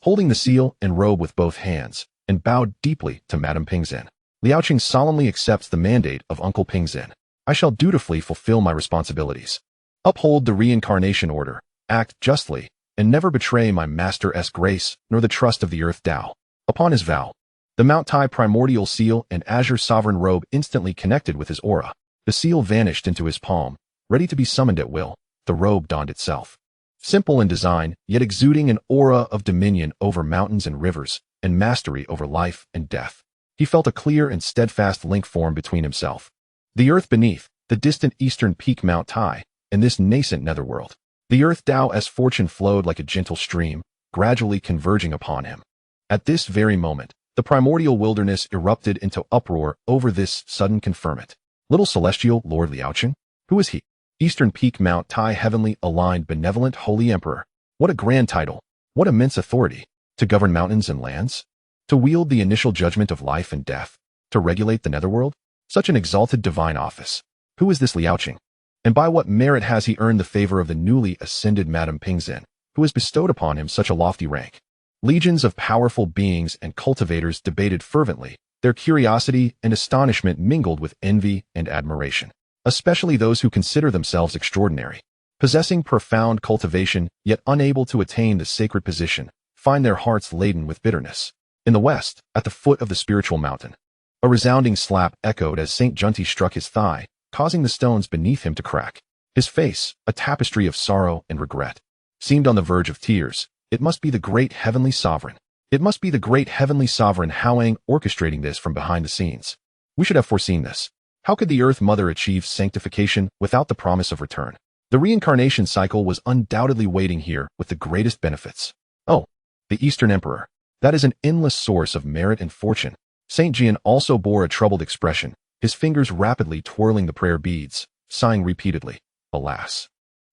holding the seal and robe with both hands, and bowed deeply to Madame Pingzin. Liaoqing solemnly accepts the mandate of Uncle Pingzin. I shall dutifully fulfill my responsibilities, uphold the reincarnation order, act justly, and never betray my master's grace nor the trust of the earth Tao. Upon his vow, the Mount Tai primordial seal and azure sovereign robe instantly connected with his aura. The seal vanished into his palm, ready to be summoned at will. The robe donned itself, simple in design, yet exuding an aura of dominion over mountains and rivers, and mastery over life and death. He felt a clear and steadfast link form between himself, the earth beneath, the distant eastern peak Mount Tai, and this nascent netherworld. The earth Tao's fortune flowed like a gentle stream, gradually converging upon him. At this very moment, the primordial wilderness erupted into uproar over this sudden conferment. Little Celestial Lord Liaoqing? Who is he? Eastern Peak Mount Tai heavenly aligned benevolent holy emperor. What a grand title, what immense authority, to govern mountains and lands? To wield the initial judgment of life and death? To regulate the netherworld? Such an exalted divine office. Who is this Liaoqing? And by what merit has he earned the favor of the newly ascended Madame Pingzhen, who has bestowed upon him such a lofty rank? Legions of powerful beings and cultivators debated fervently, their curiosity and astonishment mingled with envy and admiration, especially those who consider themselves extraordinary. Possessing profound cultivation, yet unable to attain the sacred position, find their hearts laden with bitterness. In the west, at the foot of the spiritual mountain, a resounding slap echoed as Saint Zhunti struck his thigh, causing the stones beneath him to crack. His face, a tapestry of sorrow and regret, seemed on the verge of tears. It must be the great heavenly sovereign. It must be the great heavenly sovereign Hao Yang orchestrating this from behind the scenes. We should have foreseen this. How could the Earth Mother achieve sanctification without the promise of return? The reincarnation cycle was undoubtedly waiting here with the greatest benefits. Oh, the Eastern Emperor. That is an endless source of merit and fortune. Saint Jian also bore a troubled expression, his fingers rapidly twirling the prayer beads, sighing repeatedly. Alas.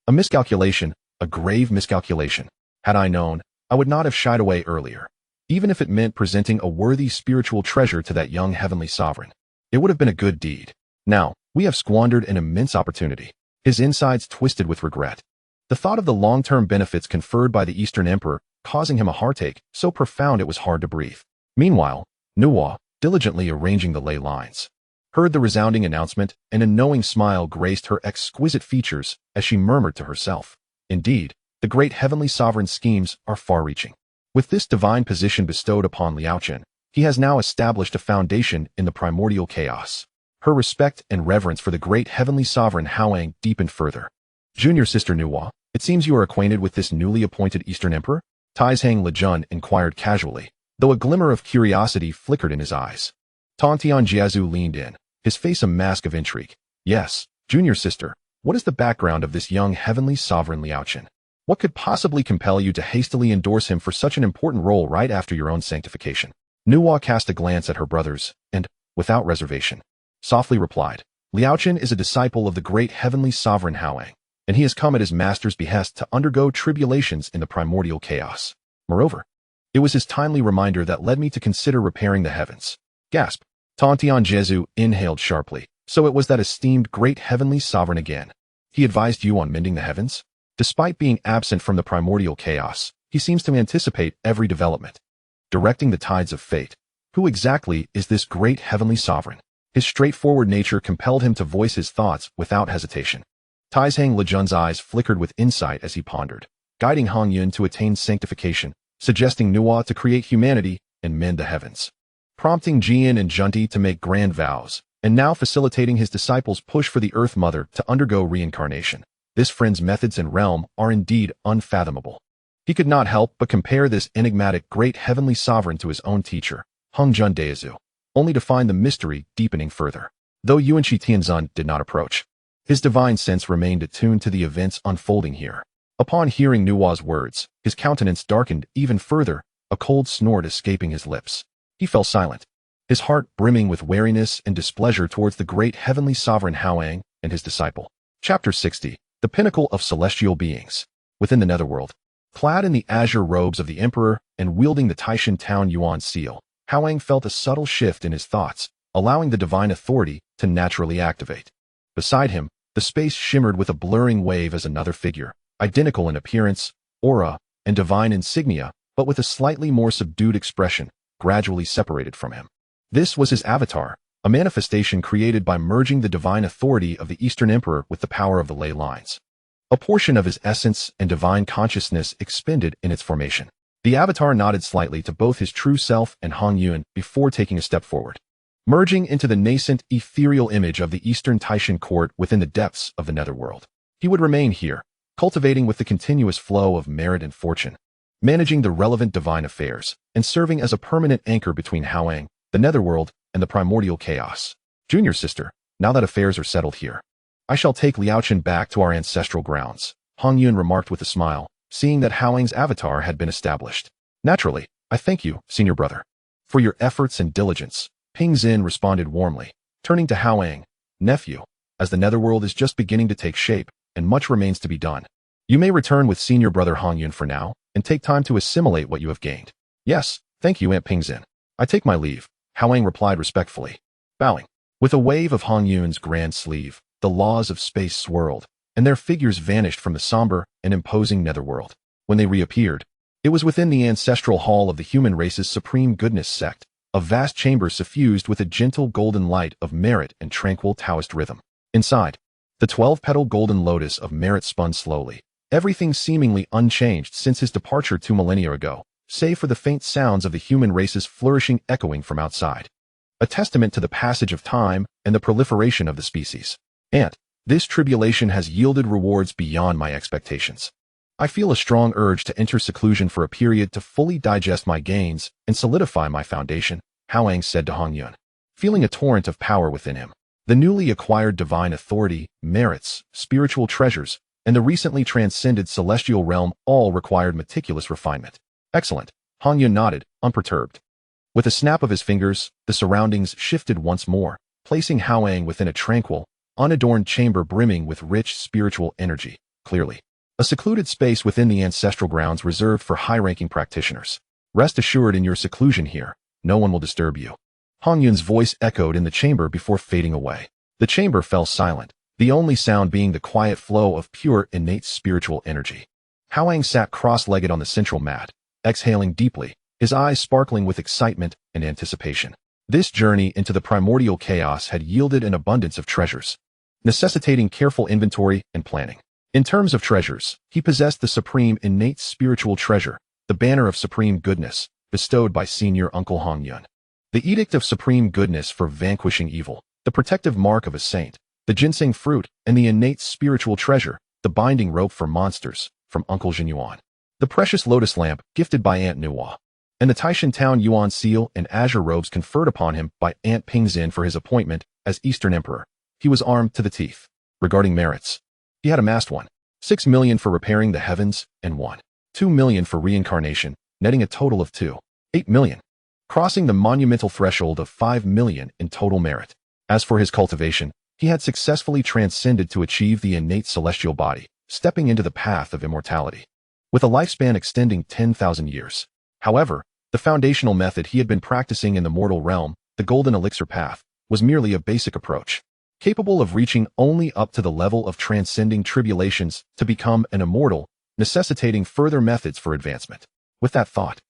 A miscalculation, a grave miscalculation. Had I known, I would not have shied away earlier. Even if it meant presenting a worthy spiritual treasure to that young heavenly sovereign. It would have been a good deed. Now, we have squandered an immense opportunity. His insides twisted with regret. The thought of the long-term benefits conferred by the Eastern Emperor causing him a heartache so profound it was hard to breathe. Meanwhile, Nuwa, diligently arranging the ley lines, heard the resounding announcement, and a knowing smile graced her exquisite features as she murmured to herself. Indeed, the great heavenly sovereign's schemes are far-reaching. With this divine position bestowed upon Liaoqing, he has now established a foundation in the primordial chaos. Her respect and reverence for the great heavenly sovereign Hao Yang deepened further. Junior sister Nuwa, it seems you are acquainted with this newly appointed Eastern Emperor? Dijun inquired casually, though a glimmer of curiosity flickered in his eyes. Tontian Jiazu leaned in, his face a mask of intrigue. Yes, junior sister, what is the background of this young heavenly sovereign Liaoqing? What could possibly compel you to hastily endorse him for such an important role right after your own sanctification? Nuwa cast a glance at her brothers, and, without reservation, softly replied, Liaoqing is a disciple of the great heavenly sovereign Hao Yang, and he has come at his master's behest to undergo tribulations in the primordial chaos. Moreover, it was his timely reminder that led me to consider repairing the heavens. Gasp. Tontian Jezu inhaled sharply. So it was that esteemed great heavenly sovereign again. He advised you on mending the heavens? Despite being absent from the primordial chaos, he seems to anticipate every development, directing the tides of fate. Who exactly is this great heavenly sovereign? His straightforward nature compelled him to voice his thoughts without hesitation. Taizhang Lejun's eyes flickered with insight as he pondered, guiding Hongyun to attain sanctification, suggesting Nuwa to create humanity and mend the heavens, prompting Jian and Zhunti to make grand vows, and now facilitating his disciples' push for the Earth Mother to undergo reincarnation. This friend's methods and realm are indeed unfathomable. He could not help but compare this enigmatic great heavenly sovereign to his own teacher, Hongjun Daezu, only to find the mystery deepening further. Though Yuanshi Tianzun did not approach, his divine sense remained attuned to the events unfolding here. Upon hearing Nuwa's words, his countenance darkened even further, a cold snort escaping his lips. He fell silent, his heart brimming with wariness and displeasure towards the great heavenly sovereign Hao Yang and his disciple. Chapter 60. The pinnacle of celestial beings. Within the netherworld, clad in the azure robes of the emperor and wielding the Taishan Town Yuan seal, Hao Yang felt a subtle shift in his thoughts, allowing the divine authority to naturally activate. Beside him, the space shimmered with a blurring wave as another figure, identical in appearance, aura, and divine insignia, but with a slightly more subdued expression, gradually separated from him. This was his avatar, a manifestation created by merging the divine authority of the Eastern Emperor with the power of the ley lines. A portion of his essence and divine consciousness expended in its formation. The avatar nodded slightly to both his true self and Hongyun before taking a step forward, merging into the nascent ethereal image of the Eastern Taishan court within the depths of the netherworld. He would remain here, cultivating with the continuous flow of merit and fortune, managing the relevant divine affairs, and serving as a permanent anchor between Hao Yang, the netherworld, and the primordial chaos. Junior sister, now that affairs are settled here, I shall take Liaoqing back to our ancestral grounds, Hongyun remarked with a smile, seeing that Hao Yang's avatar had been established. Naturally, I thank you, senior brother, for your efforts and diligence, Pingzhen responded warmly, turning to Hao Yang, nephew, as the netherworld is just beginning to take shape, and much remains to be done. You may return with senior brother Hongyun for now, and take time to assimilate what you have gained. Yes, thank you, Aunt Pingzhen. I take my leave, Hao Yang replied respectfully, bowing. With a wave of Hongyun's grand sleeve, the laws of space swirled, and their figures vanished from the somber and imposing netherworld. When they reappeared, it was within the ancestral hall of the human race's supreme goodness sect, a vast chamber suffused with a gentle golden light of merit and tranquil Taoist rhythm. Inside, the 12-petal golden lotus of merit spun slowly, everything seemingly unchanged since his departure 2 millennia ago, save for the faint sounds of the human race's flourishing echoing from outside. A testament to the passage of time and the proliferation of the species. And this tribulation has yielded rewards beyond my expectations. I feel a strong urge to enter seclusion for a period to fully digest my gains and solidify my foundation, Hao Yang said to Hongyun, feeling a torrent of power within him. The newly acquired divine authority, merits, spiritual treasures, and the recently transcended celestial realm all required meticulous refinement. Excellent, Hongyun nodded, unperturbed. With a snap of his fingers, the surroundings shifted once more, placing Hao Yang within a tranquil, unadorned chamber brimming with rich spiritual energy, clearly. A secluded space within the ancestral grounds reserved for high-ranking practitioners. Rest assured in your seclusion here, no one will disturb you. Hongyun's voice echoed in the chamber before fading away. The chamber fell silent, the only sound being the quiet flow of pure, innate spiritual energy. Hao Yang sat cross-legged on the central mat, exhaling deeply, his eyes sparkling with excitement and anticipation. This journey into the primordial chaos had yielded an abundance of treasures, necessitating careful inventory and planning. In terms of treasures, he possessed the supreme innate spiritual treasure, the banner of supreme goodness, bestowed by senior uncle Hongyun. The edict of supreme goodness for vanquishing evil, the protective mark of a saint, the ginseng fruit, and the innate spiritual treasure, the binding rope for monsters, from Uncle Zhenyuan. The precious lotus lamp, gifted by Aunt Nuwa, and the Taishan Town Yuan seal and azure robes conferred upon him by Aunt Pingzin for his appointment as Eastern Emperor. He was armed to the teeth. Regarding merits, he had amassed 6 million for repairing the heavens and 2 million for reincarnation, netting a total of 8 million, crossing the monumental threshold of 5 million in total merit. As for his cultivation, he had successfully transcended to achieve the innate celestial body, stepping into the path of immortality, with a lifespan extending 10,000 years. However, the foundational method he had been practicing in the mortal realm, the golden elixir path, was merely a basic approach, capable of reaching only up to the level of transcending tribulations to become an immortal, necessitating further methods for advancement. With that thought,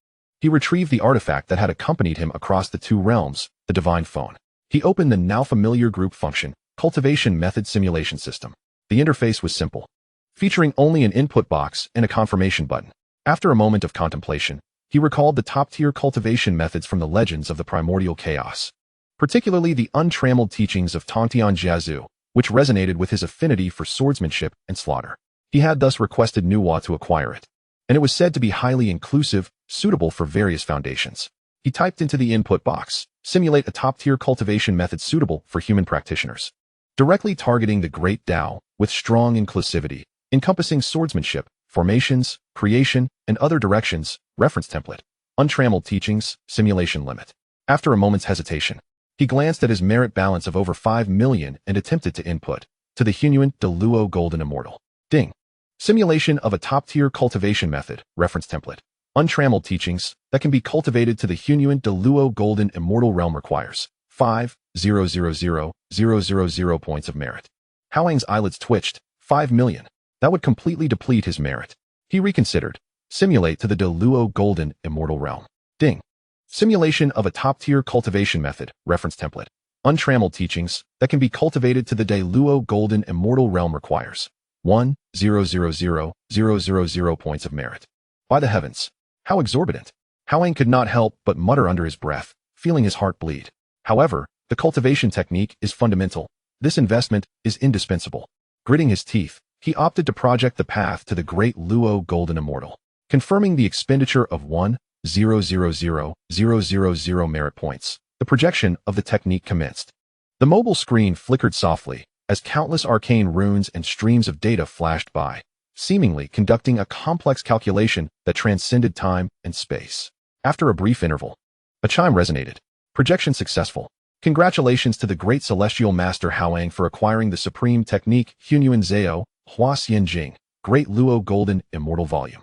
he retrieved the artifact that had accompanied him across the 2 realms, the divine phone. He opened the now familiar group function, cultivation method simulation system. The interface was simple, featuring only an input box and a confirmation button. After a moment of contemplation, he recalled the top-tier cultivation methods from the legends of the primordial chaos, particularly the untrammeled teachings of Tongtian Jiazu, which resonated with his affinity for swordsmanship and slaughter. He had thus requested Nuwa to acquire it, and it was said to be highly inclusive, suitable for various foundations. He typed into the input box, simulate a top-tier cultivation method suitable for human practitioners, directly targeting the Great Tao with strong inclusivity, encompassing swordsmanship, formations, creation, and other directions, reference template, untrammeled teachings, simulation limit. After a moment's hesitation, he glanced at his merit balance of over 5 million and attempted to input, to the Hongyun de Luo Golden Immortal. Ding. Simulation of a top-tier cultivation method, reference template, untrammeled teachings, that can be cultivated to the Hongyun de Luo Golden Immortal Realm requires 5,000,000 points of merit. Hao Yang's eyelids twitched. 5 million. That would completely deplete his merit. He reconsidered. Simulate to the de Luo Golden Immortal Realm. Ding. Simulation of a top-tier cultivation method, reference template, untrammeled teachings, that can be cultivated to the de Luo Golden Immortal Realm requires 1,000,000 points of merit. By the heavens, how exorbitant! Hao Yang could not help but mutter under his breath, feeling his heart bleed. However, the cultivation technique is fundamental. This investment is indispensable. Gritting his teeth, he opted to project the path to the great Luo Golden Immortal, confirming the expenditure of 1,000,000 merit points. The projection of the technique commenced. The mobile screen flickered softly as countless arcane runes and streams of data flashed by, seemingly conducting a complex calculation that transcended time and space. After a brief interval, a chime resonated. Projection successful. Congratulations to the great celestial master Hao Yang for acquiring the supreme technique Hunyuan Zhao Hua Xianjing, Great Luo Golden Immortal Volume.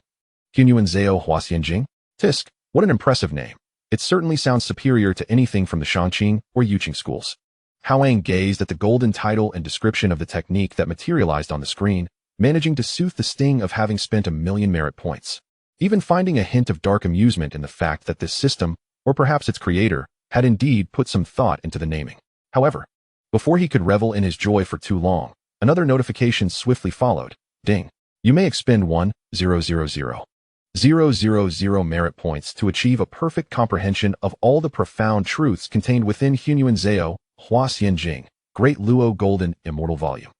Hunyuan Zhao Hua Xianjing? Tisk, what an impressive name. It certainly sounds superior to anything from the Sanqing or Yuqing schools. Hao Yang gazed at the golden title and description of the technique that materialized on the screen, managing to soothe the sting of having spent 1,000,000 merit points. Even finding a hint of dark amusement in the fact that this system, or perhaps its creator, had indeed put some thought into the naming. However, before he could revel in his joy for too long, another notification swiftly followed. Ding. You may expend 1,000,000 merit points to achieve a perfect comprehension of all the profound truths contained within Hunyuan Hua Xianjing, Great Luo Golden Immortal Volume.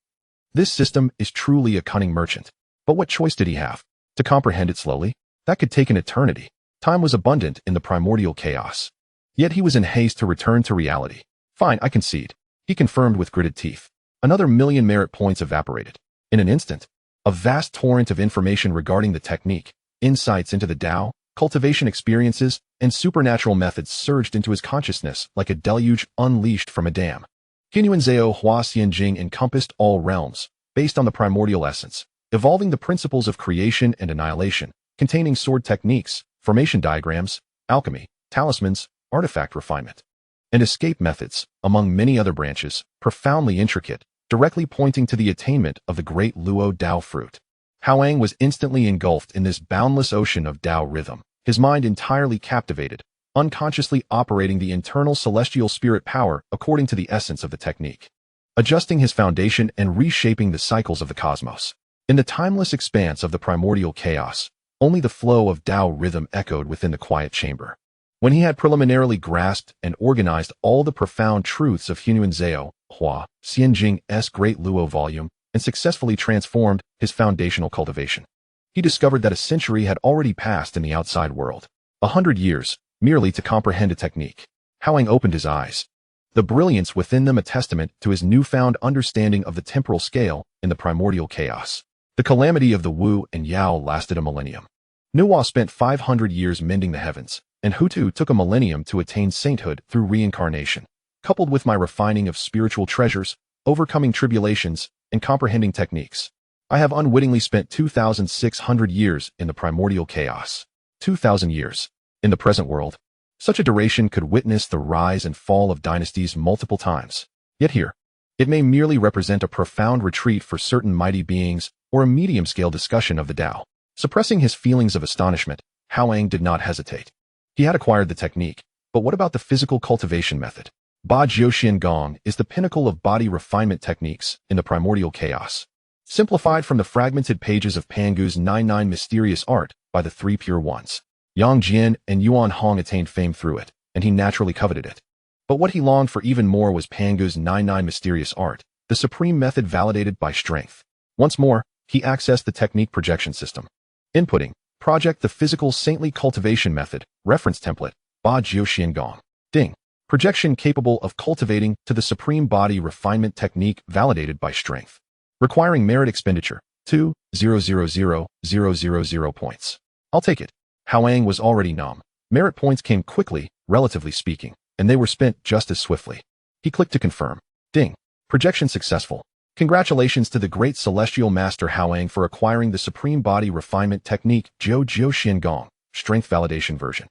This system is truly a cunning merchant. But what choice did he have? To comprehend it slowly? That could take an eternity. Time was abundant in the primordial chaos. Yet he was in haste to return to reality. Fine, I concede. He confirmed with gritted teeth. Another 1,000,000 merit points evaporated. In an instant, a vast torrent of information regarding the technique, insights into the Tao, cultivation experiences, and supernatural methods surged into his consciousness like a deluge unleashed from a dam. Hunyuan Hua Xianjing encompassed all realms, based on the primordial essence, evolving the principles of creation and annihilation, containing sword techniques, formation diagrams, alchemy, talismans, artifact refinement, and escape methods, among many other branches, profoundly intricate, directly pointing to the attainment of the great Luo Tao fruit. Hao Yang was instantly engulfed in this boundless ocean of Tao rhythm, his mind entirely captivated, unconsciously operating the internal celestial spirit power according to the essence of the technique, adjusting his foundation and reshaping the cycles of the cosmos. In the timeless expanse of the primordial chaos, only the flow of Tao rhythm echoed within the quiet chamber. When he had preliminarily grasped and organized all the profound truths of Hunyuan Hua Xianjing's Great Luo Volume and successfully transformed his foundational cultivation, he discovered that a century had already passed in the outside world. 100 years, merely to comprehend a technique. Hao Yang opened his eyes, the brilliance within them a testament to his newfound understanding of the temporal scale in the primordial chaos. The calamity of the Wu and Yao lasted a millennium. Nuwa spent 500 years mending the heavens, and Hou Tu took a millennium to attain sainthood through reincarnation. Coupled with my refining of spiritual treasures, overcoming tribulations, and comprehending techniques, I have unwittingly spent 2,600 years in the primordial chaos. 2,000 years. In the present world, such a duration could witness the rise and fall of dynasties multiple times. Yet here, it may merely represent a profound retreat for certain mighty beings or a medium-scale discussion of the Tao. Suppressing his feelings of astonishment, Hao Yang did not hesitate. He had acquired the technique, but what about the physical cultivation method? Ba Jiu Gong is the pinnacle of body refinement techniques in the primordial chaos. Simplified from the fragmented pages of Pangu's 99 mysterious art by the three pure ones. Yang Jian and Yuan Hong attained fame through it, and he naturally coveted it. But what he longed for even more was Pangu's 99 mysterious art, the supreme method validated by strength. Once more, he accessed the technique projection system. Inputting, project the physical saintly cultivation method, reference template, Ba Jiu Gong. Ding. Projection capable of cultivating to the supreme body refinement technique validated by strength. Requiring merit expenditure, 2,000,000 points. I'll take it. Hao Yang was already numb. Merit points came quickly, relatively speaking, and they were spent just as swiftly. He clicked to confirm. Ding. Projection successful. Congratulations to the great celestial master Hao Yang for acquiring the supreme body refinement technique Jiu Gong, strength validation version.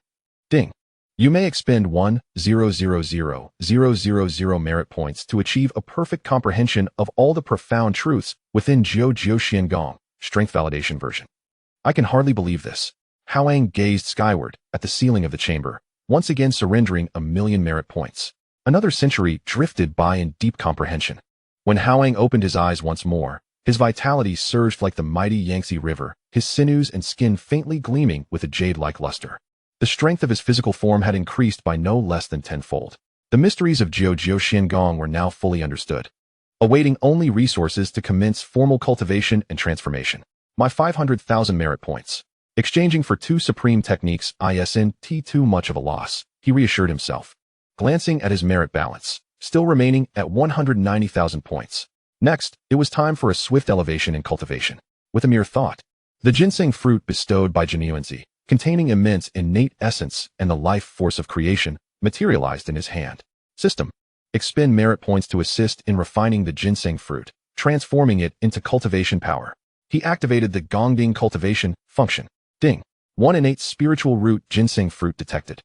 Ding. You may expend 1,000,000 merit points to achieve a perfect comprehension of all the profound truths within Jiu Gong, strength validation version. I can hardly believe this. Hao Yang gazed skyward at the ceiling of the chamber, once again surrendering 1,000,000 merit points. Another century drifted by in deep comprehension. When Hao Yang opened his eyes once more, his vitality surged like the mighty Yangtze River, his sinews and skin faintly gleaming with a jade-like luster. The strength of his physical form had increased by no less than tenfold. The mysteries of Jiu Gong were now fully understood, awaiting only resources to commence formal cultivation and transformation. My 500,000 merit points. Exchanging for two supreme techniques isn't too much of a loss, he reassured himself, glancing at his merit balance, still remaining at 190,000 points. Next, it was time for a swift elevation in cultivation. With a mere thought, the ginseng fruit bestowed by Jinyuanzi, containing immense innate essence and the life force of creation, materialized in his hand. System. Expend merit points to assist in refining the ginseng fruit, transforming it into cultivation power. He activated the Gongding cultivation function. Ding. 1 innate spiritual root ginseng fruit detected.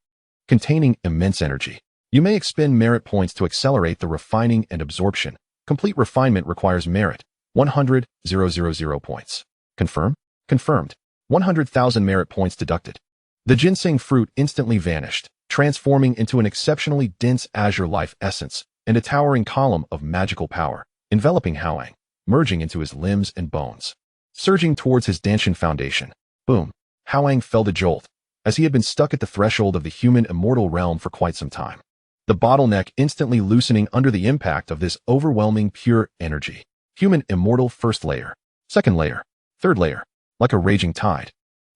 containing immense energy. You may expend merit points to accelerate the refining and absorption. Complete refinement requires merit, 100,000 points. Confirm? Confirmed. 100,000 merit points deducted. The ginseng fruit instantly vanished, transforming into an exceptionally dense azure life essence and a towering column of magical power, enveloping Hao Yang, merging into his limbs and bones. Surging towards his Danshan foundation. Boom. Hao Yang felt a jolt, as he had been stuck at the threshold of the human immortal realm for quite some time. The bottleneck instantly loosening under the impact of this overwhelming pure energy. Human immortal first layer, second layer, third layer, like a raging tide.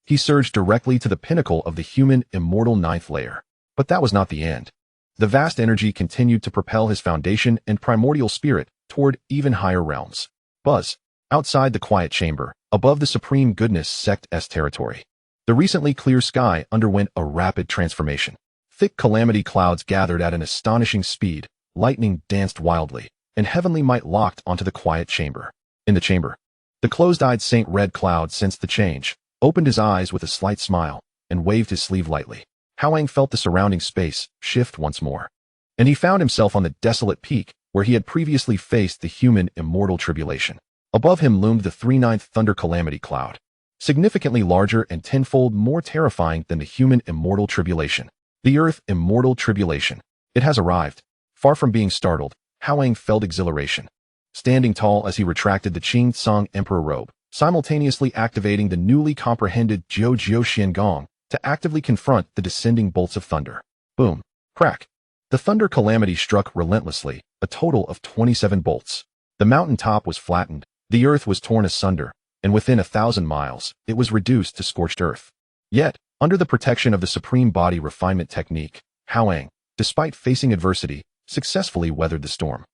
He surged directly to the pinnacle of the human immortal ninth layer. But that was not the end. The vast energy continued to propel his foundation and primordial spirit toward even higher realms. Buzz. Outside the quiet chamber, above the supreme goodness Sect's territory. The recently clear sky underwent a rapid transformation. Thick calamity clouds gathered at an astonishing speed, lightning danced wildly, and heavenly might locked onto the quiet chamber. In the chamber, the closed-eyed Saint Red Cloud sensed the change, opened his eyes with a slight smile, and waved his sleeve lightly. Hao Yang felt the surrounding space shift once more, and he found himself on the desolate peak where he had previously faced the human immortal tribulation. Above him loomed the 39th Thunder Calamity Cloud, significantly larger and tenfold more terrifying than the human immortal tribulation. The Earth immortal tribulation. It has arrived. Far from being startled, Hao Yang felt exhilaration. Standing tall as he retracted the Qing Emperor robe, simultaneously activating the newly comprehended Jiu Xiangong to actively confront the descending bolts of thunder. Boom. Crack. The thunder calamity struck relentlessly, a total of 27 bolts. The mountain top was flattened, the earth was torn asunder, and within 1,000 miles, it was reduced to scorched earth. Yet, under the protection of the supreme body refinement technique, Hao Yang, despite facing adversity, successfully weathered the storm.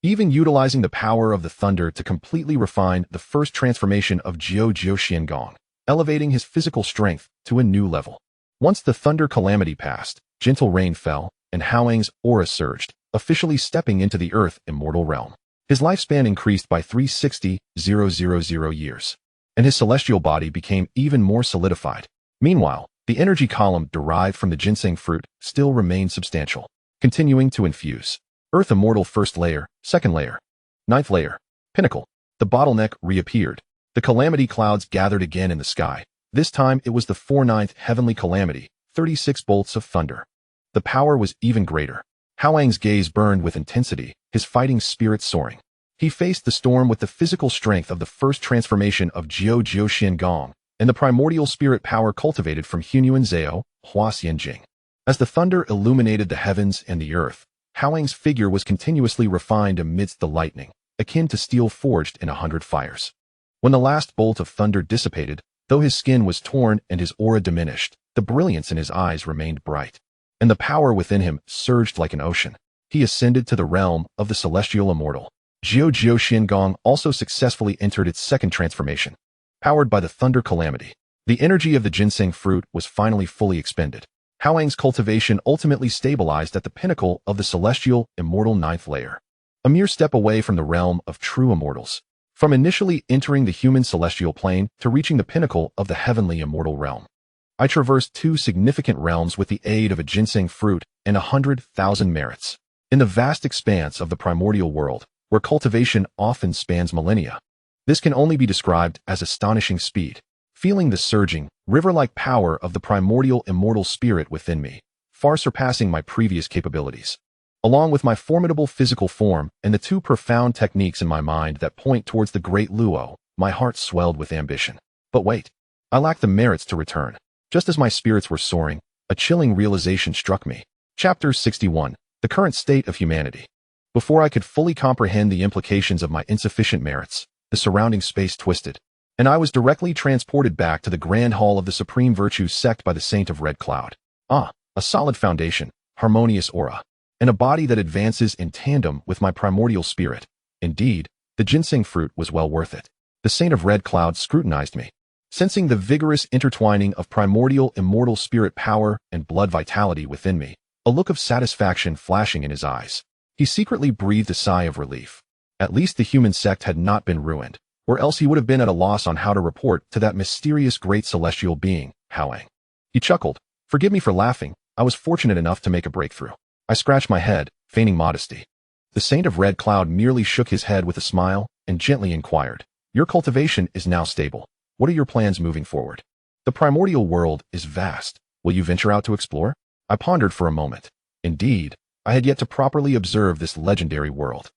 Even utilizing the power of the thunder to completely refine the first transformation of Jiu Xiangong, elevating his physical strength to a new level. Once the thunder calamity passed, gentle rain fell, and Hao Yang's aura surged, officially stepping into the earth immortal realm. His lifespan increased by 360,000 years, and his celestial body became even more solidified. Meanwhile, the energy column derived from the ginseng fruit still remained substantial, continuing to infuse. Earth immortal first layer, second layer, ninth layer, pinnacle. The bottleneck reappeared. The calamity clouds gathered again in the sky. This time it was the 49th heavenly calamity, 36 bolts of thunder. The power was even greater. Hao Yang's gaze burned with intensity, his fighting spirit soaring. He faced the storm with the physical strength of the first transformation of Jiu Xiangong and the primordial spirit power cultivated from Hunyuan Zhao, Hua Xianjing. As the thunder illuminated the heavens and the earth, Hao Yang's figure was continuously refined amidst the lightning, akin to steel forged in 100 fires. When the last bolt of thunder dissipated, though his skin was torn and his aura diminished, the brilliance in his eyes remained bright, and the power within him surged like an ocean. He ascended to the realm of the celestial immortal. Jiu Xiangong also successfully entered its second transformation. Powered by the thunder calamity, the energy of the ginseng fruit was finally fully expended. Hao Yang's cultivation ultimately stabilized at the pinnacle of the celestial immortal ninth layer, a mere step away from the realm of true immortals. From initially entering the human celestial plane to reaching the pinnacle of the heavenly immortal realm, I traversed 2 significant realms with the aid of a ginseng fruit and 100,000 merits. In the vast expanse of the primordial world, where cultivation often spans millennia, this can only be described as astonishing speed. Feeling the surging, river-like power of the primordial immortal spirit within me, far surpassing my previous capabilities, along with my formidable physical form and the 2 profound techniques in my mind that point towards the great Luo, my heart swelled with ambition. But wait, I lacked the merits to return. Just as my spirits were soaring, a chilling realization struck me. Chapter 61, The Current State of Humanity. Before I could fully comprehend the implications of my insufficient merits, the surrounding space twisted, and I was directly transported back to the grand hall of the supreme virtues sect by the Saint of Red Cloud. A solid foundation, harmonious aura, and a body that advances in tandem with my primordial spirit. Indeed, the ginseng fruit was well worth it. The Saint of Red Cloud scrutinized me, sensing the vigorous intertwining of primordial immortal spirit power and blood vitality within me, a look of satisfaction flashing in his eyes. He secretly breathed a sigh of relief. At least the human sect had not been ruined, or else he would have been at a loss on how to report to that mysterious great celestial being, Hao Yang. He chuckled. Forgive me for laughing, I was fortunate enough to make a breakthrough. I scratched my head, feigning modesty. The Saint of Red Cloud merely shook his head with a smile and gently inquired, "Your cultivation is now stable. What are your plans moving forward? The primordial world is vast. Will you venture out to explore?" I pondered for a moment. Indeed, I had yet to properly observe this legendary world.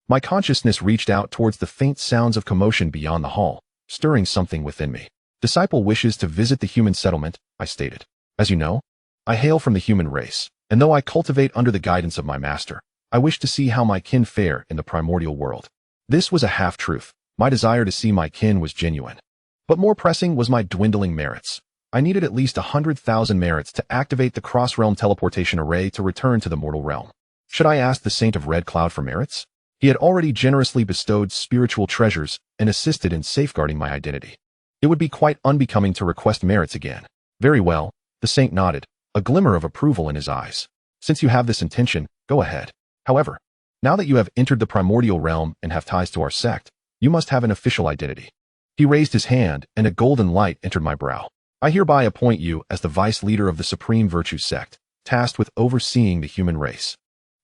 My consciousness reached out towards the faint sounds of commotion beyond the hall, stirring something within me. "Disciple wishes to visit the human settlement," I stated. "As you know, I hail from the human race, and though I cultivate under the guidance of my master, I wish to see how my kin fare in the primordial world." This was a half-truth. My desire to see my kin was genuine. But more pressing was my dwindling merits. I needed at least 100,000 merits to activate the cross-realm teleportation array to return to the mortal realm. Should I ask the Saint of Red Cloud for merits? He had already generously bestowed spiritual treasures and assisted in safeguarding my identity. It would be quite unbecoming to request merits again. "Very well," the saint nodded, a glimmer of approval in his eyes. "Since you have this intention, go ahead. However, now that you have entered the primordial realm and have ties to our sect, you must have an official identity." He raised his hand, and a golden light entered my brow. "I hereby appoint you as the vice leader of the Supreme Virtue Sect, tasked with overseeing the human race,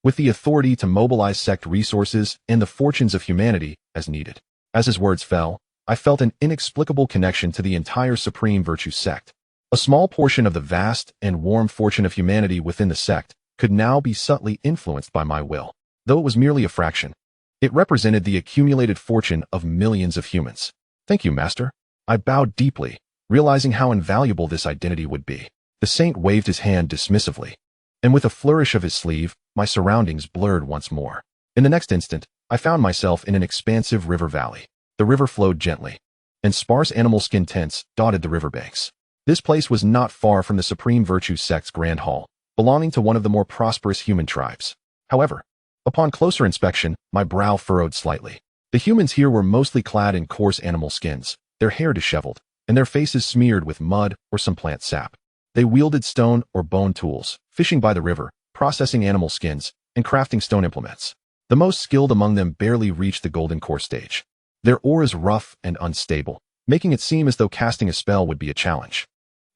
with the authority to mobilize sect resources and the fortunes of humanity as needed." As his words fell, I felt an inexplicable connection to the entire Supreme Virtue Sect. A small portion of the vast and warm fortune of humanity within the sect could now be subtly influenced by my will, though it was merely a fraction. It represented the accumulated fortune of millions of humans. "Thank you, Master." I bowed deeply, realizing how invaluable this identity would be. The saint waved his hand dismissively, and with a flourish of his sleeve, my surroundings blurred once more. In the next instant, I found myself in an expansive river valley. The river flowed gently, and sparse animal skin tents dotted the riverbanks. This place was not far from the Supreme Virtue Sect's Grand Hall, belonging to one of the more prosperous human tribes. However, upon closer inspection, my brow furrowed slightly. The humans here were mostly clad in coarse animal skins, their hair disheveled, and their faces smeared with mud or some plant sap. They wielded stone or bone tools, fishing by the river, processing animal skins, and crafting stone implements. The most skilled among them barely reached the golden core stage. Their auras rough and unstable, making it seem as though casting a spell would be a challenge.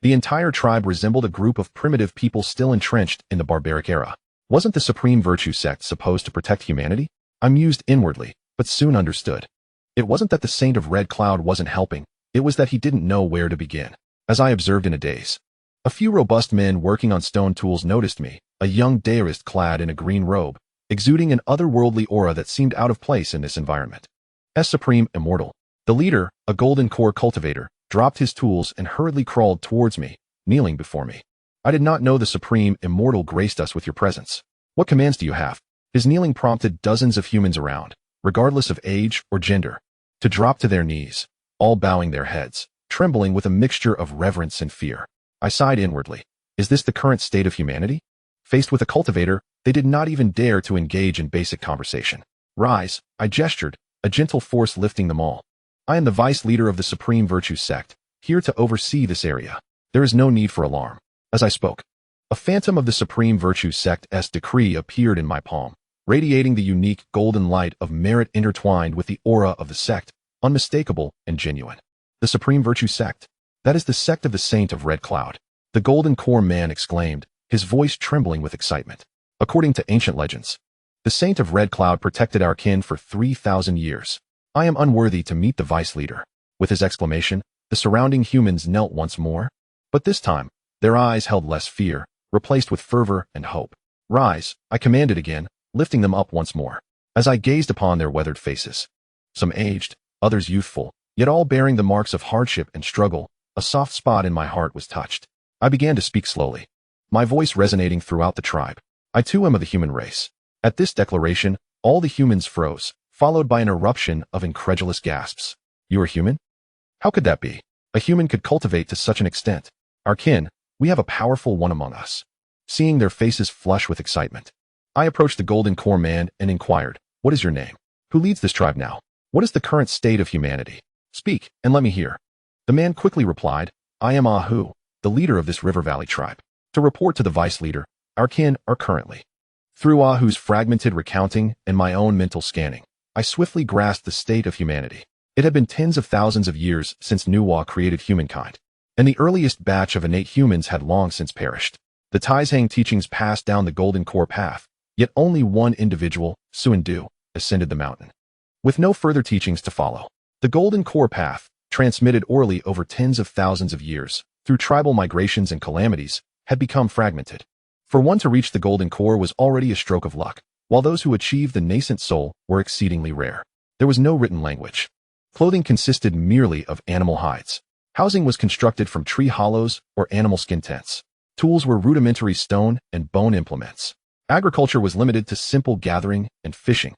The entire tribe resembled a group of primitive people still entrenched in the barbaric era. Wasn't the Supreme Virtue Sect supposed to protect humanity? I mused inwardly, but soon understood. It wasn't that the Saint of Red Cloud wasn't helping, it was that he didn't know where to begin. As I observed in a daze, a few robust men working on stone tools noticed me, a young deist clad in a green robe, exuding an otherworldly aura that seemed out of place in this environment. As Supreme Immortal, the leader, a golden core cultivator, dropped his tools and hurriedly crawled towards me, kneeling before me. "I did not know the Supreme Immortal graced us with your presence. What commands do you have?" His kneeling prompted dozens of humans around, regardless of age or gender, to drop to their knees, all bowing their heads, trembling with a mixture of reverence and fear. I sighed inwardly. Is this the current state of humanity? Faced with a cultivator, they did not even dare to engage in basic conversation. "Rise," I gestured, a gentle force lifting them all. "I am the vice leader of the Supreme Virtue Sect, here to oversee this area. There is no need for alarm." As I spoke, a phantom of the Supreme Virtue Sect's decree appeared in my palm, radiating the unique golden light of merit intertwined with the aura of the sect, unmistakable and genuine. "The Supreme Virtue Sect? That is the sect of the Saint of Red Cloud," the golden core man exclaimed, his voice trembling with excitement. "According to ancient legends, the Saint of Red Cloud protected our kin for 3,000 years. I am unworthy to meet the vice leader." With his exclamation, the surrounding humans knelt once more, but this time, their eyes held less fear, replaced with fervor and hope. "Rise," I commanded again, lifting them up once more. As I gazed upon their weathered faces, some aged, others youthful, yet all bearing the marks of hardship and struggle, a soft spot in my heart was touched. I began to speak slowly, my voice resonating throughout the tribe. "I too am of the human race." At this declaration, all the humans froze, followed by an eruption of incredulous gasps. "You are human? How could that be? A human could cultivate to such an extent. Our kin, we have a powerful one among us." Seeing their faces flush with excitement, I approached the golden core man and inquired, "What is your name? Who leads this tribe now? What is the current state of humanity? Speak, and let me hear." The man quickly replied, "I am Hou, the leader of this river valley tribe. To report to the vice leader, our kin are currently." Through Hou's fragmented recounting and my own mental scanning, I swiftly grasped the state of humanity. It had been tens of thousands of years since Nuwa created humankind, and the earliest batch of innate humans had long since perished. The Taizhang teachings passed down the Golden Core path, yet only one individual, Suen Du, ascended the mountain. With no further teachings to follow, the Golden Core path, transmitted orally over tens of thousands of years, through tribal migrations and calamities, had become fragmented. For one to reach the Golden Core was already a stroke of luck, while those who achieved the nascent soul were exceedingly rare. There was no written language. Clothing consisted merely of animal hides. Housing was constructed from tree hollows or animal skin tents. Tools were rudimentary stone and bone implements. Agriculture was limited to simple gathering and fishing.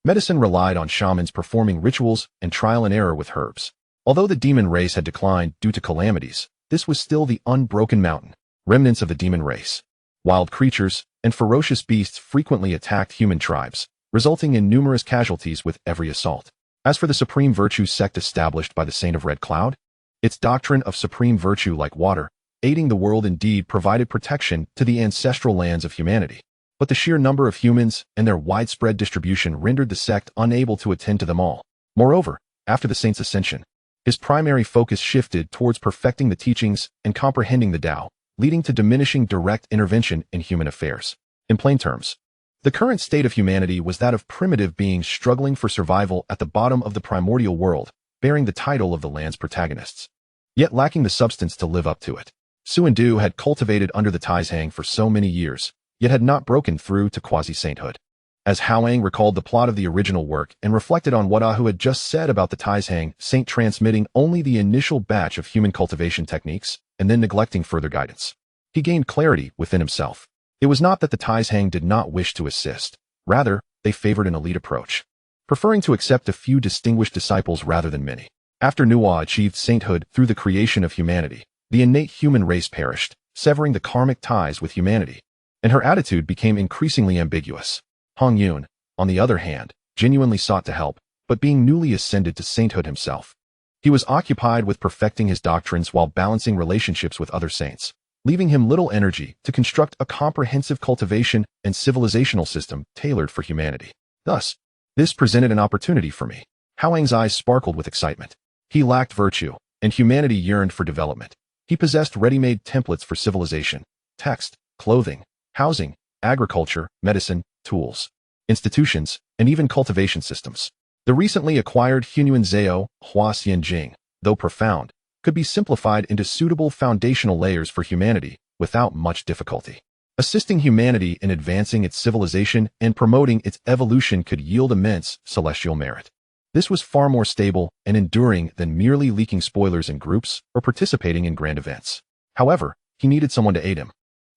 Medicine relied on shamans performing rituals and trial and error with herbs. Although the demon race had declined due to calamities, this was still the unbroken mountain, remnants of the demon race. Wild creatures and ferocious beasts frequently attacked human tribes, resulting in numerous casualties with every assault. As for the supreme virtue sect established by the Saint of Red Cloud, its doctrine of supreme virtue like water, aiding the world indeed provided protection to the ancestral lands of humanity. But the sheer number of humans and their widespread distribution rendered the sect unable to attend to them all. Moreover, after the saint's ascension, his primary focus shifted towards perfecting the teachings and comprehending the Tao, leading to diminishing direct intervention in human affairs. In plain terms, the current state of humanity was that of primitive beings struggling for survival at the bottom of the primordial world, bearing the title of the land's protagonists, yet lacking the substance to live up to it. Suen Du had cultivated under the Taizhang for so many years, yet had not broken through to quasi-sainthood. As Hao Yang recalled the plot of the original work and reflected on what Ahu had just said about the Taizhang saint transmitting only the initial batch of human cultivation techniques and then neglecting further guidance, he gained clarity within himself. It was not that the Taizhang did not wish to assist. Rather, they favored an elite approach, preferring to accept a few distinguished disciples rather than many. After Nuwa achieved sainthood through the creation of humanity, the innate human race perished, severing the karmic ties with humanity, and her attitude became increasingly ambiguous. Hongyun, on the other hand, genuinely sought to help, but being newly ascended to sainthood himself, he was occupied with perfecting his doctrines while balancing relationships with other saints, leaving him little energy to construct a comprehensive cultivation and civilizational system tailored for humanity. Thus, this presented an opportunity for me. Hao Yang's eyes sparkled with excitement. He lacked virtue, and humanity yearned for development. He possessed ready-made templates for civilization, text, clothing, housing, agriculture, medicine, tools, institutions, and even cultivation systems. The recently acquired Hunyuan Zhao, Hua Xianjing, though profound, could be simplified into suitable foundational layers for humanity without much difficulty. Assisting humanity in advancing its civilization and promoting its evolution could yield immense celestial merit. This was far more stable and enduring than merely leaking spoilers in groups or participating in grand events. However, he needed someone to aid him.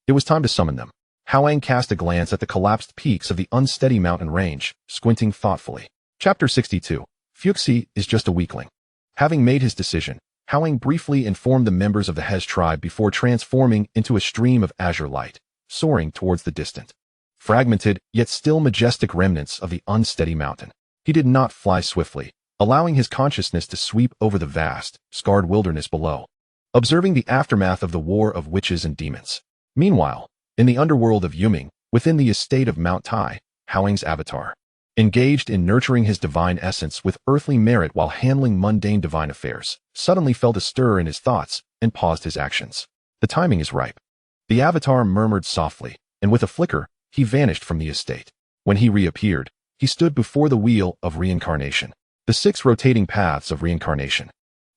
It was time to summon them. Hao Yang cast a glance at the collapsed peaks of the unsteady mountain range, squinting thoughtfully. Chapter 62. Fuxi is just a weakling. Having made his decision, Hao Yang briefly informed the members of the Hez tribe before transforming into a stream of azure light, soaring towards the distant, fragmented yet still majestic remnants of the unsteady mountain. He did not fly swiftly, allowing his consciousness to sweep over the vast, scarred wilderness below, observing the aftermath of the war of witches and demons. Meanwhile, in the underworld of Yuming, within the estate of Mount Tai, Hao Yang's avatar, engaged in nurturing his divine essence with earthly merit while handling mundane divine affairs, suddenly felt a stir in his thoughts and paused his actions. The timing is ripe. The avatar murmured softly, and with a flicker, he vanished from the estate. When he reappeared, he stood before the wheel of reincarnation. The 6 rotating paths of reincarnation,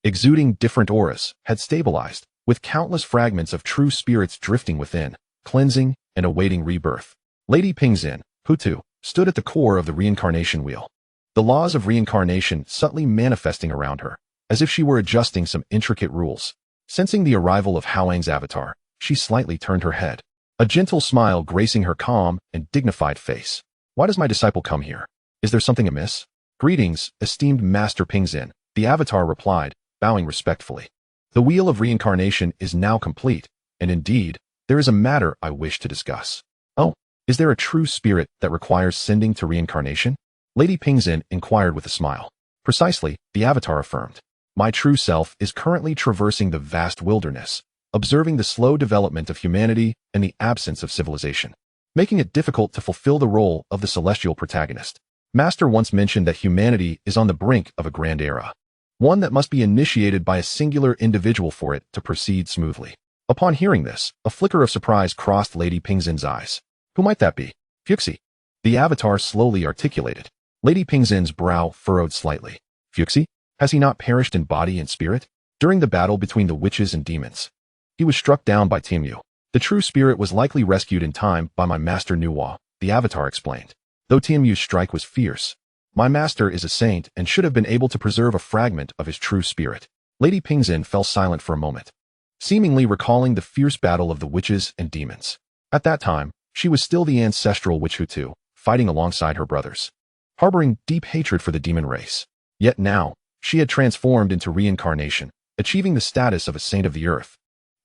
exuding different auras, had stabilized, with countless fragments of true spirits drifting within, cleansing and awaiting rebirth. Lady Pingzhen, Hou Tu, stood at the core of the reincarnation wheel, the laws of reincarnation subtly manifesting around her, as if she were adjusting some intricate rules. Sensing the arrival of Hao Yang's avatar, she slightly turned her head, a gentle smile gracing her calm and dignified face. "Why does my disciple come here? Is there something amiss?" "Greetings, esteemed Master Pingzhen," the avatar replied, bowing respectfully. "The wheel of reincarnation is now complete, and indeed, there is a matter I wish to discuss." "Oh, is there a true spirit that requires sending to reincarnation?" Lady Pingzhen inquired with a smile. "Precisely," the avatar affirmed. "My true self is currently traversing the vast wilderness, observing the slow development of humanity and the absence of civilization, making it difficult to fulfill the role of the celestial protagonist. Master once mentioned that humanity is on the brink of a grand era, one that must be initiated by a singular individual for it to proceed smoothly. Upon hearing this, a flicker of surprise crossed Lady Pingxin's eyes. Who might that be? Fuxi. The avatar slowly articulated. Lady Pingxin's brow furrowed slightly. Fuxi? Has he not perished in body and spirit? During the battle between the witches and demons, he was struck down by Tianyu. The true spirit was likely rescued in time by my master Nuwa, the avatar explained. Though Tianyu's strike was fierce, my master is a saint and should have been able to preserve a fragment of his true spirit. Lady Pingxin fell silent for a moment, seemingly recalling the fierce battle of the witches and demons. At that time, she was still the ancestral witch Hou Tu, fighting alongside her brothers, harboring deep hatred for the demon race. Yet now, she had transformed into reincarnation, achieving the status of a saint of the earth,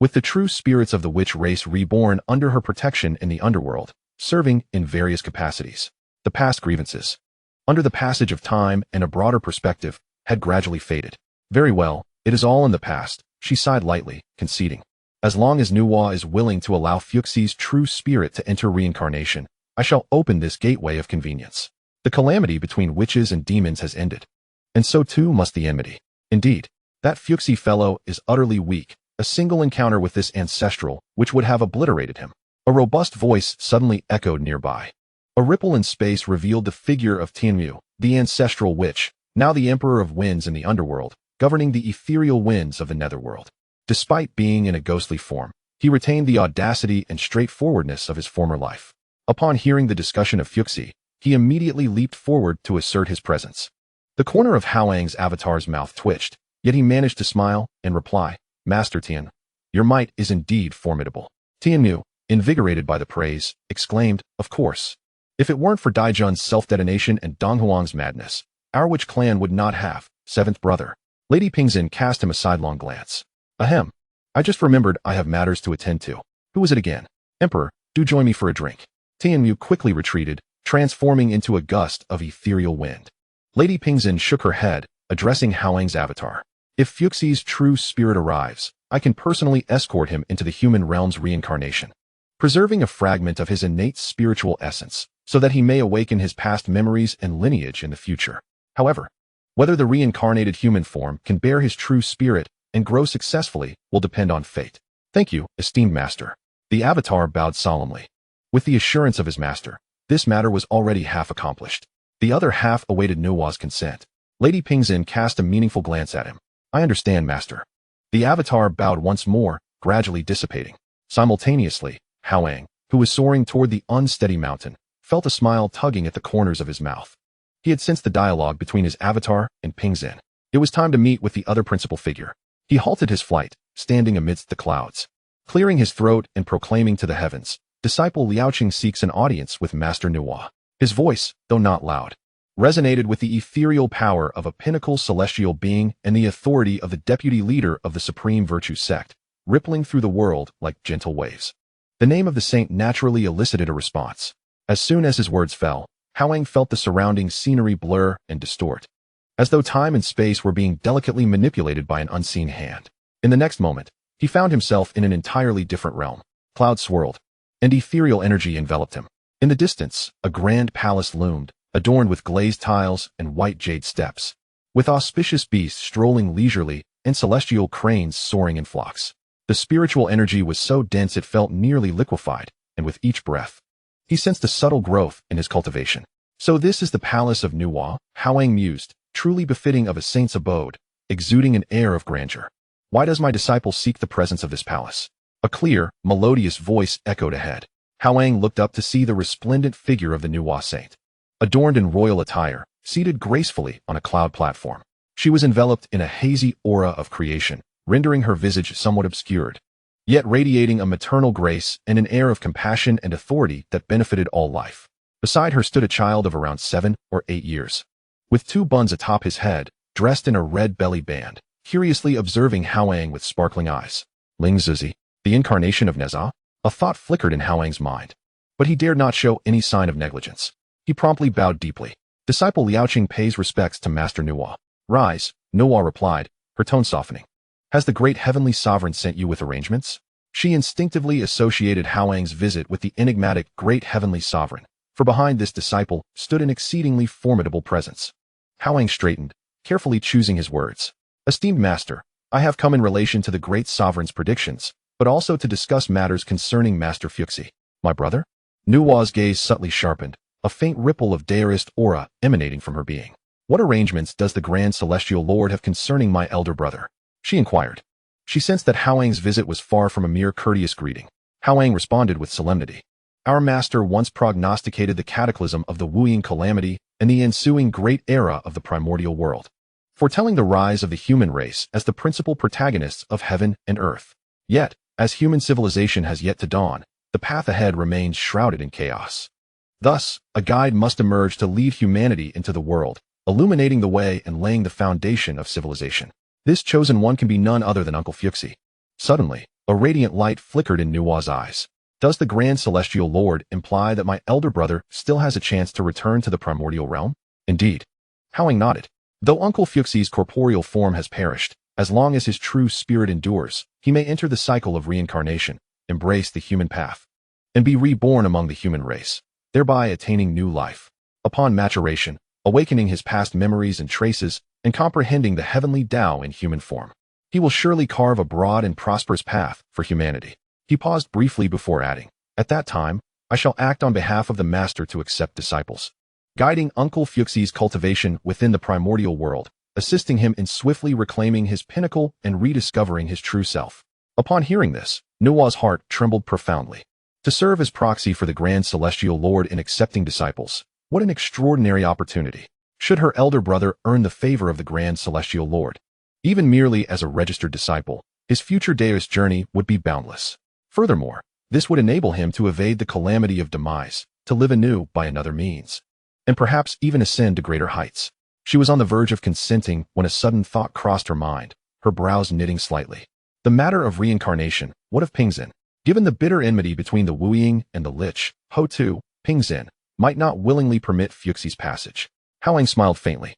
with the true spirits of the witch race reborn under her protection in the underworld, serving in various capacities. The past grievances, under the passage of time and a broader perspective, had gradually faded. Very well, it is all in the past, she sighed lightly, conceding. As long as Nuwa is willing to allow Fuxi's true spirit to enter reincarnation, I shall open this gateway of convenience. The calamity between witches and demons has ended, and so too must the enmity. Indeed, that Fuxi fellow is utterly weak. A single encounter with this ancestral, which would have obliterated him. A robust voice suddenly echoed nearby. A ripple in space revealed the figure of Tianyu, the ancestral witch, now the emperor of winds in the underworld, governing the ethereal winds of the netherworld. Despite being in a ghostly form, he retained the audacity and straightforwardness of his former life. Upon hearing the discussion of Fuxi, he immediately leaped forward to assert his presence. The corner of Hao Yang's avatar's mouth twitched, yet he managed to smile and reply, Master Tian, your might is indeed formidable. Tianyu, invigorated by the praise, exclaimed, Of course. If it weren't for Dijun's self-detonation and Donghuang's madness, our witch clan would not have, seventh brother. Lady Pingxin cast him a sidelong glance. Ahem. I just remembered I have matters to attend to. Who is it again? Emperor, do join me for a drink. Tianyu quickly retreated, transforming into a gust of ethereal wind. Lady Pingxin shook her head, addressing Hao Yang's avatar. If Fuxi's true spirit arrives, I can personally escort him into the human realm's reincarnation, preserving a fragment of his innate spiritual essence, so that he may awaken his past memories and lineage in the future. However, whether the reincarnated human form can bear his true spirit and grow successfully will depend on fate. Thank you, esteemed master. The avatar bowed solemnly. With the assurance of his master, this matter was already half accomplished. The other half awaited Nuwa's consent. Lady Pingxin cast a meaningful glance at him. I understand, master. The avatar bowed once more, gradually dissipating. Simultaneously, Hao Yang, who was soaring toward the unsteady mountain, felt a smile tugging at the corners of his mouth. He had sensed the dialogue between his avatar and Pingxin. It was time to meet with the other principal figure. He halted his flight, standing amidst the clouds. Clearing his throat and proclaiming to the heavens, disciple Liaoqing seeks an audience with Master Nuwa. His voice, though not loud, resonated with the ethereal power of a pinnacle celestial being and the authority of the deputy leader of the supreme virtue sect, rippling through the world like gentle waves. The name of the saint naturally elicited a response. As soon as his words fell, Hao Yang felt the surrounding scenery blur and distort, as though time and space were being delicately manipulated by an unseen hand. In the next moment, he found himself in an entirely different realm. Clouds swirled, and ethereal energy enveloped him. In the distance, a grand palace loomed, adorned with glazed tiles and white jade steps, with auspicious beasts strolling leisurely and celestial cranes soaring in flocks. The spiritual energy was so dense it felt nearly liquefied, and with each breath, he sensed a subtle growth in his cultivation. So this is the palace of Nuwa, Hao Yang mused, truly befitting of a saint's abode, exuding an air of grandeur. Why does my disciple seek the presence of this palace? A clear, melodious voice echoed ahead. Hao Yang looked up to see the resplendent figure of the Nuwa saint, adorned in royal attire, seated gracefully on a cloud platform. She was enveloped in a hazy aura of creation, rendering her visage somewhat obscured, yet radiating a maternal grace and an air of compassion and authority that benefited all life. Beside her stood a child of around 7 or 8 years, with 2 buns atop his head, dressed in a red belly band, curiously observing Hao Yang with sparkling eyes. Ling Zizi, the incarnation of Neza? A thought flickered in Hao Yang's mind, but he dared not show any sign of negligence. He promptly bowed deeply. Disciple Liaoqing pays respects to Master Nuwa. Rise, Nuwa replied, her tone softening. Has the great heavenly sovereign sent you with arrangements? She instinctively associated Hao Yang's visit with the enigmatic great heavenly sovereign, for behind this disciple stood an exceedingly formidable presence. Hao Yang straightened, carefully choosing his words. Esteemed master, I have come in relation to the great sovereign's predictions, but but also to discuss matters concerning Master Fuxi. My brother? Nuwa's gaze subtly sharpened, a faint ripple of Daorist aura emanating from her being. What arrangements does the Grand Celestial Lord have concerning my elder brother? She inquired. She sensed that Hao Yang's visit was far from a mere courteous greeting. Hao Yang responded with solemnity. Our master once prognosticated the cataclysm of the Wuying calamity and the ensuing great era of the Primordial World, foretelling the rise of the human race as the principal protagonists of heaven and earth. Yet, as human civilization has yet to dawn, the path ahead remains shrouded in chaos. Thus, a guide must emerge to lead humanity into the world, illuminating the way and laying the foundation of civilization. This chosen one can be none other than Uncle Fuxi. Suddenly, a radiant light flickered in Nuwa's eyes. Does the Grand Celestial Lord imply that my elder brother still has a chance to return to the primordial realm? Indeed. Hao Yang nodded. Though Uncle Fuxi's corporeal form has perished, as long as his true spirit endures, he may enter the cycle of reincarnation, embrace the human path, and be reborn among the human race, thereby attaining new life. Upon maturation, awakening his past memories and traces, and comprehending the heavenly Tao in human form, he will surely carve a broad and prosperous path for humanity. He paused briefly before adding, at that time, I shall act on behalf of the Master to accept disciples, guiding Uncle Fuxi's cultivation within the primordial world, assisting him in swiftly reclaiming his pinnacle and rediscovering his true self. Upon hearing this, Nuwa's heart trembled profoundly. To serve as proxy for the Grand Celestial Lord in accepting disciples, what an extraordinary opportunity. Should her elder brother earn the favor of the Grand Celestial Lord, even merely as a registered disciple, his future Daoist journey would be boundless. Furthermore, this would enable him to evade the calamity of demise, to live anew by another means, and perhaps even ascend to greater heights. She was on the verge of consenting when a sudden thought crossed her mind, her brows knitting slightly. The matter of reincarnation, what of Pingzhen? Given the bitter enmity between the Wuying and the Lich, Hou Tu, Pingzhen might not willingly permit Fuxi's passage. Hao Yang smiled faintly.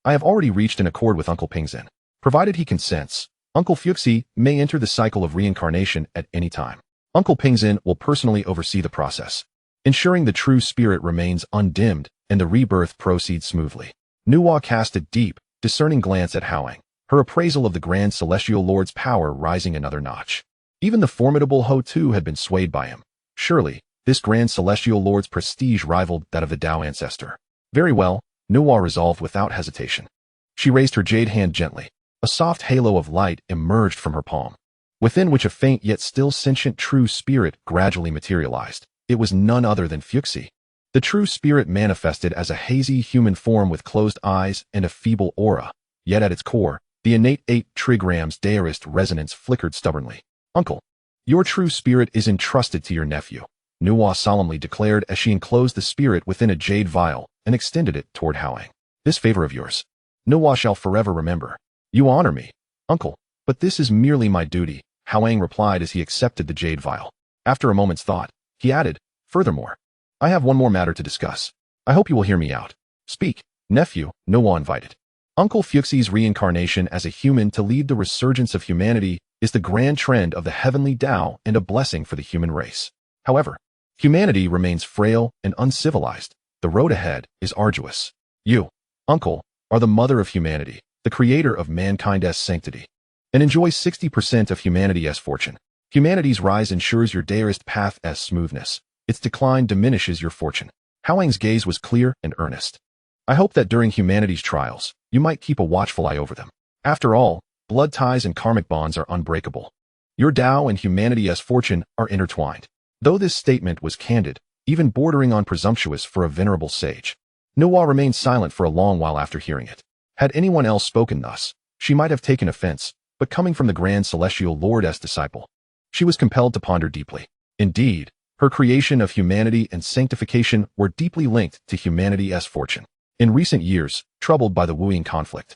I have already reached an accord with Uncle Pingzhen. Provided he consents, Uncle Fuxi may enter the cycle of reincarnation at any time. Uncle Pingzhen will personally oversee the process, ensuring the true spirit remains undimmed and the rebirth proceeds smoothly. Nuwa cast a deep, discerning glance at Hao Yang, her appraisal of the Grand Celestial Lord's power rising another notch. Even the formidable Hou Tu had been swayed by him. Surely, this Grand Celestial Lord's prestige rivaled that of the Tao ancestor. Very well, Nuwa resolved without hesitation. She raised her jade hand gently. A soft halo of light emerged from her palm, within which a faint yet still sentient true spirit gradually materialized. It was none other than Fuxi. The true spirit manifested as a hazy human form with closed eyes and a feeble aura, yet at its core, the innate 8 trigrams Daorist resonance flickered stubbornly. Uncle, your true spirit is entrusted to your nephew, Nuwa solemnly declared as she enclosed the spirit within a jade vial and extended it toward Hao Yang. This favor of yours, Nuwa shall forever remember. You honor me, uncle, but this is merely my duty, Hao Yang replied as he accepted the jade vial. After a moment's thought, he added, furthermore, I have one more matter to discuss. I hope you will hear me out. Speak, nephew, Nuwa invited. Uncle Fuxi's reincarnation as a human to lead the resurgence of humanity is the grand trend of the heavenly Tao and a blessing for the human race. However, humanity remains frail and uncivilized. The road ahead is arduous. You, uncle, are the mother of humanity, the creator of mankind's sanctity, and enjoys 60% of humanity's fortune. Humanity's rise ensures your Daorist path's smoothness. Its decline diminishes your fortune. Hao Yang's gaze was clear and earnest. I hope that during humanity's trials, you might keep a watchful eye over them. After all, blood ties and karmic bonds are unbreakable. Your Tao and humanity's fortune are intertwined. Though this statement was candid, even bordering on presumptuous for a venerable sage, Nuwa remained silent for a long while after hearing it. Had anyone else spoken thus, she might have taken offense, but coming from the Grand Celestial Lord's disciple, she was compelled to ponder deeply. Indeed, her creation of humanity and sanctification were deeply linked to humanity's fortune. In recent years, troubled by the Wuying conflict,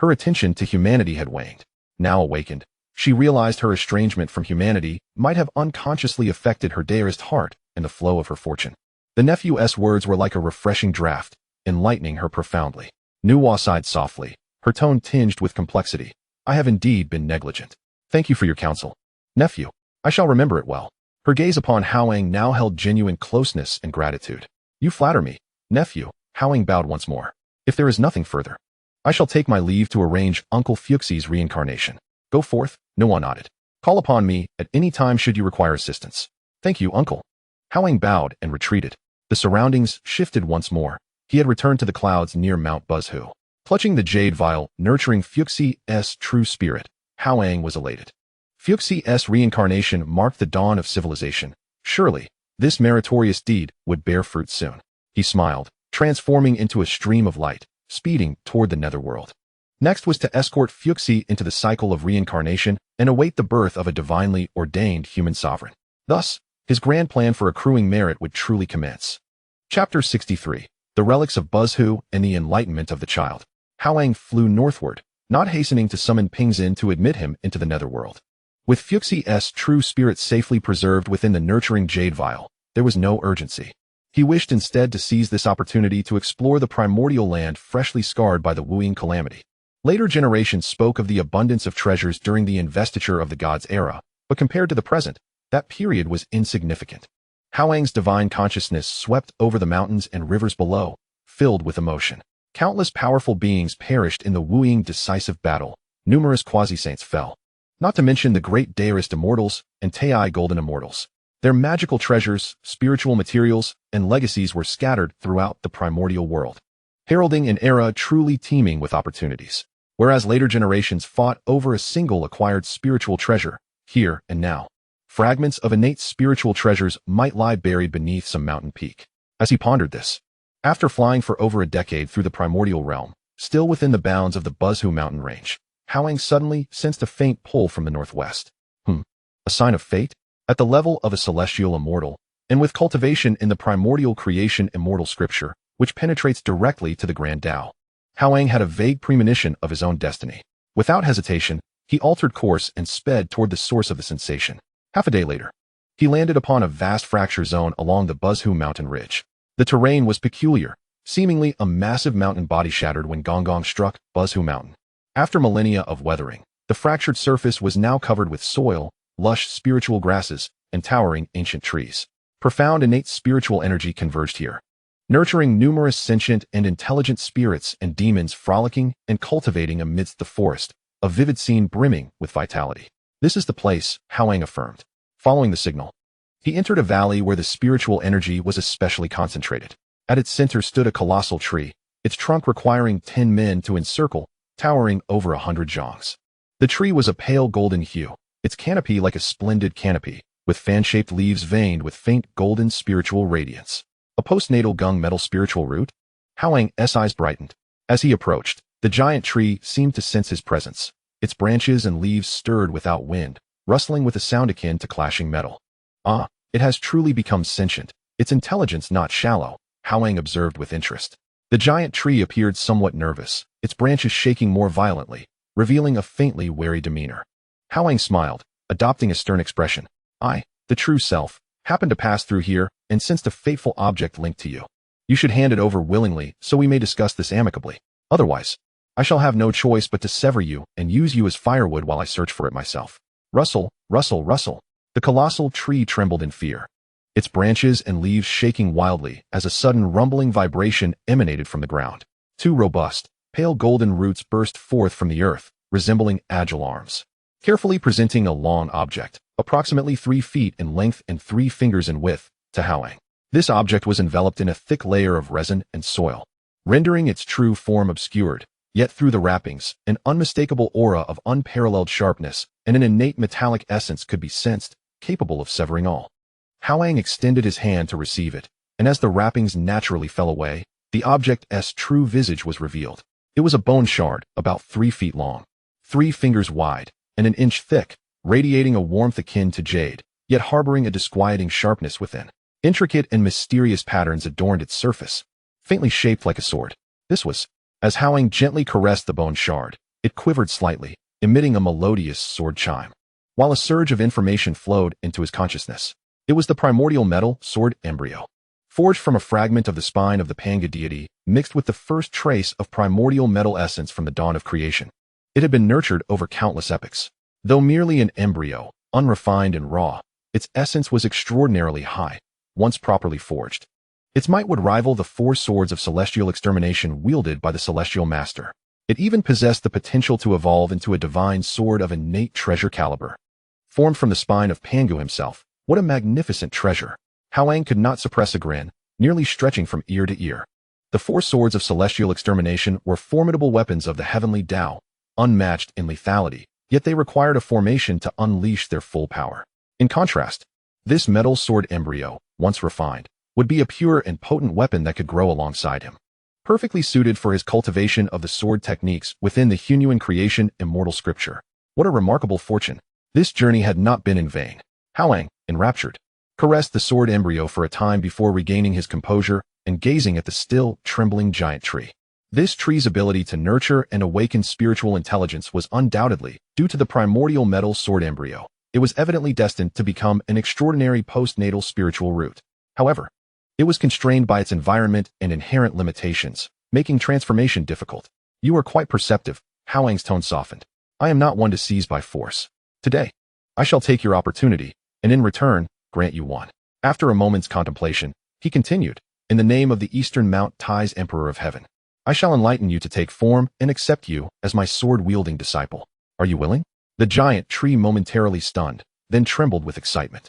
her attention to humanity had waned. Now awakened, she realized her estrangement from humanity might have unconsciously affected her Daorist heart and the flow of her fortune. The nephew's words were like a refreshing draft, enlightening her profoundly. Nuwa sighed softly, her tone tinged with complexity. I have indeed been negligent. Thank you for your counsel, nephew. I shall remember it well. Her gaze upon Hao Yang now held genuine closeness and gratitude. You flatter me, nephew. Hao Yang bowed once more. If there is nothing further, I shall take my leave to arrange Uncle Fuxi's reincarnation. Go forth, Nuwa nodded. Call upon me at any time should you require assistance. Thank you, uncle. Hao Yang bowed and retreated. The surroundings shifted once more. He had returned to the clouds near Mount Buzhu. Clutching the jade vial, nurturing Fuxi's true spirit, Hao Yang was elated. Fuxi's reincarnation marked the dawn of civilization. Surely, this meritorious deed would bear fruit soon. He smiled, transforming into a stream of light, speeding toward the netherworld. Next was to escort Fuxi into the cycle of reincarnation and await the birth of a divinely ordained human sovereign. Thus, his grand plan for accruing merit would truly commence. Chapter 63. The Relics of Buzhu and the Enlightenment of the Child. Hao Yang flew northward, not hastening to summon Pingzhen to admit him into the netherworld. With Fuxi's true spirit safely preserved within the nurturing jade vial, there was no urgency. He wished instead to seize this opportunity to explore the primordial land freshly scarred by the Wuyin calamity. Later generations spoke of the abundance of treasures during the investiture of the gods' era, but compared to the present, that period was insignificant. Hao Yang's divine consciousness swept over the mountains and rivers below, filled with emotion. Countless powerful beings perished in the Wuyin decisive battle. Numerous quasi-saints fell. Not to mention the great Daoist immortals and Taiyi golden immortals. Their magical treasures, spiritual materials, and legacies were scattered throughout the primordial world, heralding an era truly teeming with opportunities. Whereas later generations fought over a single acquired spiritual treasure, here and now. Fragments of innate spiritual treasures might lie buried beneath some mountain peak. As he pondered this, after flying for over a decade through the primordial realm, still within the bounds of the Buzhu mountain range, Hao Yang suddenly sensed a faint pull from the northwest. A sign of fate? At the level of a celestial immortal, and with cultivation in the primordial creation immortal scripture, which penetrates directly to the grand Tao. Hao Yang had a vague premonition of his own destiny. Without hesitation, he altered course and sped toward the source of the sensation. Half a day later, he landed upon a vast fracture zone along the Buzhu mountain ridge. The terrain was peculiar, seemingly a massive mountain body shattered when Donghuang struck Buzhu mountain. After millennia of weathering, the fractured surface was now covered with soil, lush spiritual grasses, and towering ancient trees. Profound innate spiritual energy converged here, nurturing numerous sentient and intelligent spirits and demons frolicking and cultivating amidst the forest, a vivid scene brimming with vitality. This is the place, Hao Yang affirmed. Following the signal, he entered a valley where the spiritual energy was especially concentrated. At its center stood a colossal tree, its trunk requiring 10 men to encircle, towering over 100 zhongs. The tree was a pale golden hue, its canopy like a splendid canopy, with fan-shaped leaves veined with faint golden spiritual radiance. A postnatal gung metal spiritual root? Hao Yang's eyes brightened. As he approached, the giant tree seemed to sense his presence. Its branches and leaves stirred without wind, rustling with a sound akin to clashing metal. Ah, it has truly become sentient, its intelligence not shallow, Hao Yang observed with interest. The giant tree appeared somewhat nervous, its branches shaking more violently, revealing a faintly wary demeanor. Hao Yang smiled, adopting a stern expression. I, the true self, happened to pass through here and sensed a fateful object linked to you. You should hand it over willingly so we may discuss this amicably. Otherwise, I shall have no choice but to sever you and use you as firewood while I search for it myself. Rustle, rustle, rustle. The colossal tree trembled in fear, its branches and leaves shaking wildly as a sudden rumbling vibration emanated from the ground. Two robust, pale golden roots burst forth from the earth, resembling agile arms, carefully presenting a long object, approximately 3 feet in length and 3 fingers in width, to Hao Yang. This object was enveloped in a thick layer of resin and soil, rendering its true form obscured, yet through the wrappings, an unmistakable aura of unparalleled sharpness and an innate metallic essence could be sensed, capable of severing all. Hao Yang extended his hand to receive it, and as the wrappings naturally fell away, the object's true visage was revealed. It was a bone shard, about 3 feet long, 3 fingers wide, and an inch thick, radiating a warmth akin to jade, yet harboring a disquieting sharpness within. Intricate and mysterious patterns adorned its surface, faintly shaped like a sword. This was, as Hao Yang gently caressed the bone shard, it quivered slightly, emitting a melodious sword chime. While a surge of information flowed into his consciousness, it was the primordial metal sword embryo, forged from a fragment of the spine of the Panga deity, mixed with the first trace of primordial metal essence from the dawn of creation. It had been nurtured over countless epochs. Though merely an embryo, unrefined and raw, its essence was extraordinarily high, once properly forged. Its might would rival the 4 swords of celestial extermination wielded by the celestial master. It even possessed the potential to evolve into a divine sword of innate treasure caliber. formed from the spine of Pangu himself. What a magnificent treasure! Hao Yang could not suppress a grin, nearly stretching from ear to ear. The 4 swords of celestial extermination were formidable weapons of the heavenly Tao, unmatched in lethality, yet they required a formation to unleash their full power. In contrast, this metal sword embryo, once refined, would be a pure and potent weapon that could grow alongside him. Perfectly suited for his cultivation of the sword techniques within the Hongyun creation immortal scripture. What a remarkable fortune! This journey had not been in vain. Hao Yang, enraptured, caressed the sword embryo for a time before regaining his composure and gazing at the still, trembling giant tree. This tree's ability to nurture and awaken spiritual intelligence was undoubtedly due to the primordial metal sword embryo. It was evidently destined to become an extraordinary postnatal spiritual root. However, it was constrained by its environment and inherent limitations, making transformation difficult. You are quite perceptive. Hao Yang's tone softened. I am not one to seize by force. Today, I shall take your opportunity, and in return, grant you one. After a moment's contemplation, he continued, in the name of the Eastern Mount Taiyi's Emperor of Heaven, I shall enlighten you to take form and accept you as my sword-wielding disciple. Are you willing? The giant tree momentarily stunned, then trembled with excitement.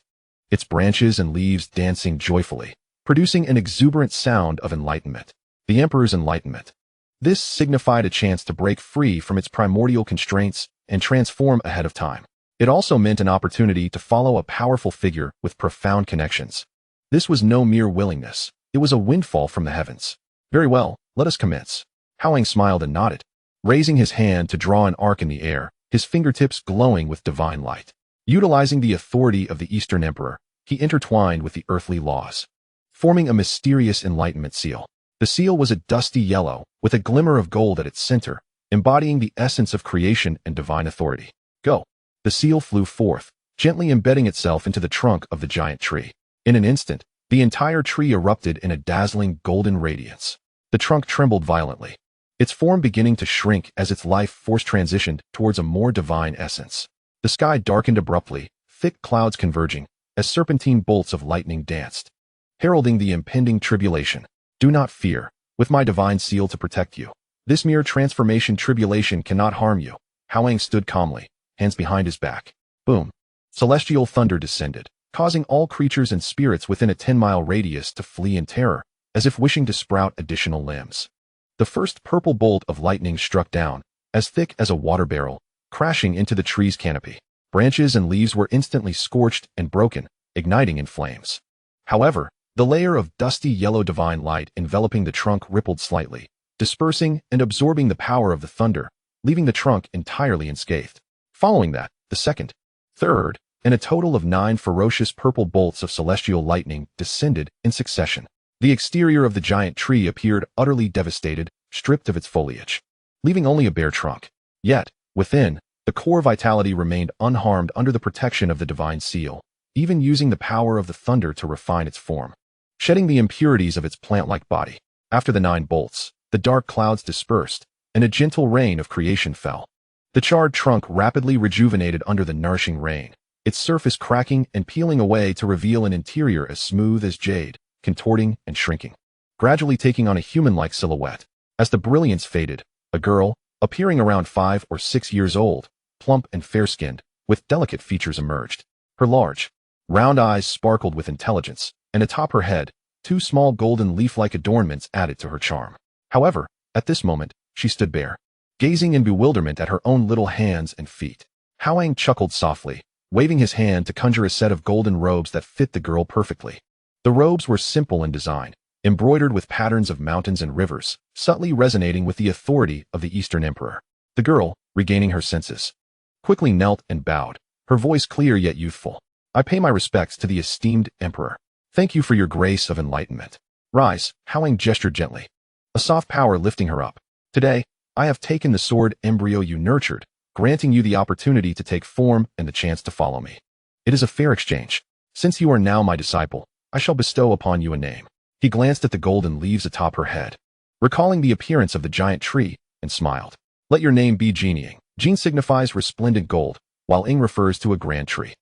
Its branches and leaves dancing joyfully, producing an exuberant sound of enlightenment. The Emperor's enlightenment. This signified a chance to break free from its primordial constraints and transform ahead of time. It also meant an opportunity to follow a powerful figure with profound connections. This was no mere willingness. It was a windfall from the heavens. Very well, let us commence. Hao Yang smiled and nodded, raising his hand to draw an arc in the air, his fingertips glowing with divine light. Utilizing the authority of the Eastern Emperor, he intertwined with the earthly laws, forming a mysterious enlightenment seal. The seal was a dusty yellow, with a glimmer of gold at its center, embodying the essence of creation and divine authority. Go! The seal flew forth, gently embedding itself into the trunk of the giant tree. In an instant, the entire tree erupted in a dazzling golden radiance. The trunk trembled violently, its form beginning to shrink as its life force transitioned towards a more divine essence. The sky darkened abruptly, thick clouds converging, as serpentine bolts of lightning danced, heralding the impending tribulation. Do not fear, with my divine seal to protect you. This mere transformation tribulation cannot harm you. Hao Yang stood calmly, hands behind his back. Boom! Celestial thunder descended, causing all creatures and spirits within a 10-mile radius to flee in terror, as if wishing to sprout additional limbs. The first purple bolt of lightning struck down, as thick as a water barrel, crashing into the tree's canopy. Branches and leaves were instantly scorched and broken, igniting in flames. However, the layer of dusty yellow divine light enveloping the trunk rippled slightly, dispersing and absorbing the power of the thunder, leaving the trunk entirely unscathed. Following that, the second, third, and a total of 9 ferocious purple bolts of celestial lightning descended in succession. The exterior of the giant tree appeared utterly devastated, stripped of its foliage, leaving only a bare trunk. Yet, within, the core vitality remained unharmed under the protection of the divine seal, even using the power of the thunder to refine its form, shedding the impurities of its plant-like body. After the 9 bolts, the dark clouds dispersed, and a gentle rain of creation fell. The charred trunk rapidly rejuvenated under the nourishing rain, its surface cracking and peeling away to reveal an interior as smooth as jade, contorting and shrinking, gradually taking on a human-like silhouette. As the brilliance faded, a girl, appearing around 5 or 6 years old, plump and fair-skinned, with delicate features emerged. Her large, round eyes sparkled with intelligence, and atop her head, 2 small golden leaf-like adornments added to her charm. However, at this moment, she stood bare, gazing in bewilderment at her own little hands and feet. Hao Yang chuckled softly, waving his hand to conjure a set of golden robes that fit the girl perfectly. The robes were simple in design, embroidered with patterns of mountains and rivers, subtly resonating with the authority of the Eastern Emperor. The girl, regaining her senses, quickly knelt and bowed, her voice clear yet youthful. I pay my respects to the esteemed Emperor. Thank you for your grace of enlightenment. Rise, Hao Yang gestured gently, a soft power lifting her up. Today, I have taken the sword embryo you nurtured, granting you the opportunity to take form and the chance to follow me. It is a fair exchange. Since you are now my disciple, I shall bestow upon you a name. He glanced at the golden leaves atop her head, recalling the appearance of the giant tree, and smiled. Let your name be Jinying. Jin signifies resplendent gold, while Ing refers to a grand tree.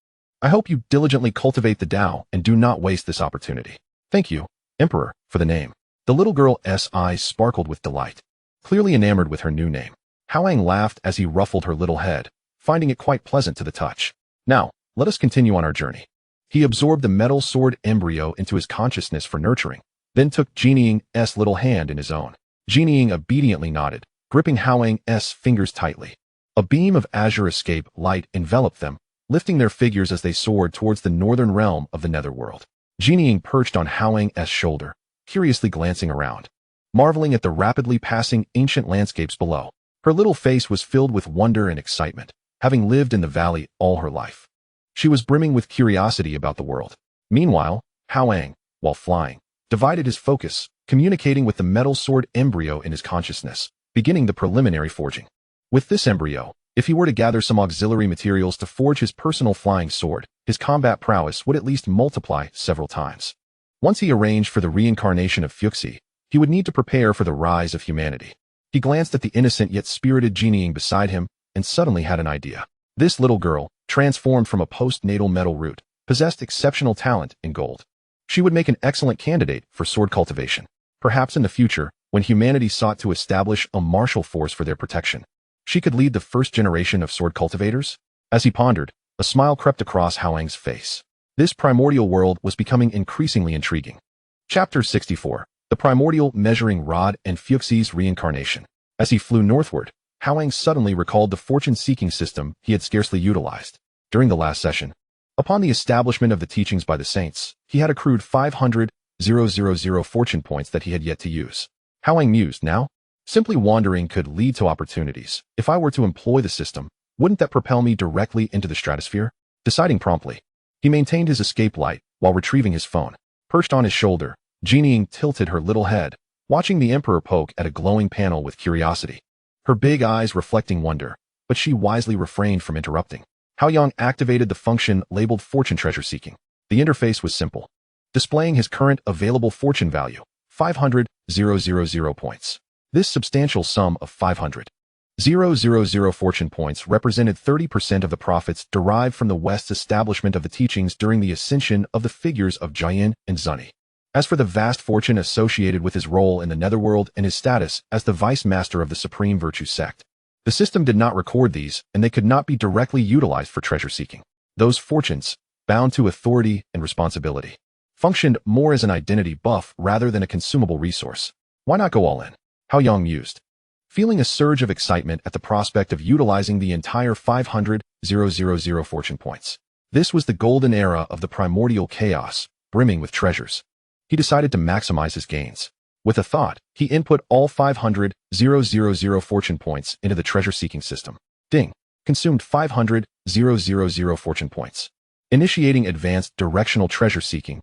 I hope you diligently cultivate the Tao and do not waste this opportunity. Thank you, Emperor, for the name. The little girl's eyes sparkled with delight, clearly enamored with her new name. Hao Yang laughed as he ruffled her little head, finding it quite pleasant to the touch. Now, let us continue on our journey. He absorbed the metal sword embryo into his consciousness for nurturing, then took Jinying's little hand in his own. Jinying obediently nodded, gripping Hao Yang's fingers tightly. A beam of azure escape light enveloped them, lifting their figures as they soared towards the northern realm of the netherworld. Jinying perched on Hao Yang's shoulder, curiously glancing around, marveling at the rapidly passing ancient landscapes below. Her little face was filled with wonder and excitement, having lived in the valley all her life. She was brimming with curiosity about the world. Meanwhile, Hao Yang, while flying, divided his focus, communicating with the metal sword embryo in his consciousness, beginning the preliminary forging. With this embryo, if he were to gather some auxiliary materials to forge his personal flying sword, his combat prowess would at least multiply several times. Once he arranged for the reincarnation of Fuxi, he would need to prepare for the rise of humanity. He glanced at the innocent yet spirited Jinying beside him and suddenly had an idea. This little girl, transformed from a postnatal metal root, possessed exceptional talent in gold. She would make an excellent candidate for sword cultivation. Perhaps in the future, when humanity sought to establish a martial force for their protection, she could lead the first generation of sword cultivators? As he pondered, a smile crept across Hao Yang's face. This primordial world was becoming increasingly intriguing. Chapter 64. The Primordial Measuring Rod and Fuxi's Reincarnation. As he flew northward, Hao Yang suddenly recalled the fortune-seeking system he had scarcely utilized. During the last session, upon the establishment of the teachings by the saints, he had accrued 500,000 fortune points that he had yet to use. Hao Yang mused, now, simply wandering could lead to opportunities. If I were to employ the system, wouldn't that propel me directly into the stratosphere? Deciding promptly, he maintained his escape light while retrieving his phone. Perched on his shoulder, Jinying tilted her little head, watching the Emperor poke at a glowing panel with curiosity. Her big eyes reflecting wonder, but she wisely refrained from interrupting. Hao Yang activated the function labeled Fortune Treasure Seeking. The interface was simple, displaying his current available fortune value, 500,000 points. This substantial sum of 500,000 fortune points represented 30% of the profits derived from the West's establishment of the teachings during the ascension of the figures of Dijun and Zhunti. As for the vast fortune associated with his role in the netherworld and his status as the vice master of the Supreme Virtue Sect, the system did not record these, and they could not be directly utilized for treasure seeking. Those fortunes, bound to authority and responsibility, functioned more as an identity buff rather than a consumable resource. Why not go all in? Hao Yang mused, feeling a surge of excitement at the prospect of utilizing the entire 500,000 fortune points. This was the golden era of the primordial chaos, brimming with treasures. He decided to maximize his gains. With a thought, he input all 500,000 fortune points into the treasure-seeking system. Ding! Consumed 500,000 fortune points. Initiating advanced directional treasure seeking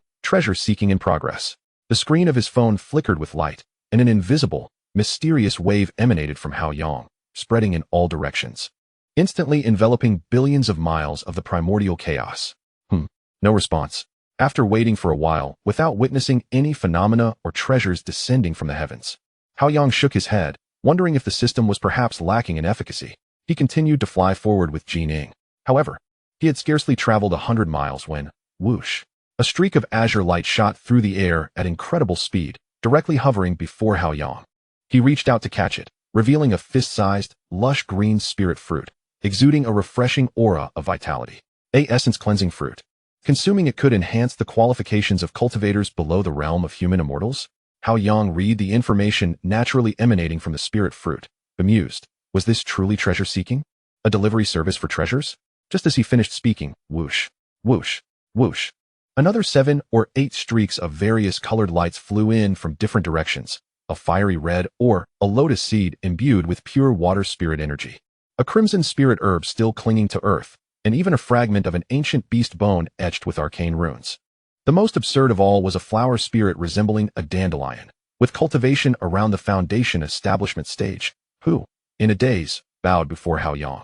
in progress. The screen of his phone flickered with light, and an invisible, mysterious wave emanated from Hao Yang, spreading in all directions, instantly enveloping billions of miles of the primordial chaos. No response. After waiting for a while, without witnessing any phenomena or treasures descending from the heavens, Hao Yang shook his head, wondering if the system was perhaps lacking in efficacy. He continued to fly forward with Jinying. However, he had scarcely traveled 100 miles when, whoosh, a streak of azure light shot through the air at incredible speed, directly hovering before Hao Yang. He reached out to catch it, revealing a fist-sized, lush green spirit fruit, exuding a refreshing aura of vitality. A essence cleansing fruit. Consuming it could enhance the qualifications of cultivators below the realm of human immortals? Hao Yang read the information naturally emanating from the spirit fruit, bemused. Was this truly treasure-seeking? A delivery service for treasures? Just as he finished speaking, whoosh, whoosh, whoosh. Another 7 or 8 streaks of various colored lights flew in from different directions, a fiery red or a lotus seed imbued with pure water spirit energy, a crimson spirit herb still clinging to earth, and even a fragment of an ancient beast bone etched with arcane runes. The most absurd of all was a flower spirit resembling a dandelion, with cultivation around the foundation establishment stage, who, in a daze, bowed before Hao Yang,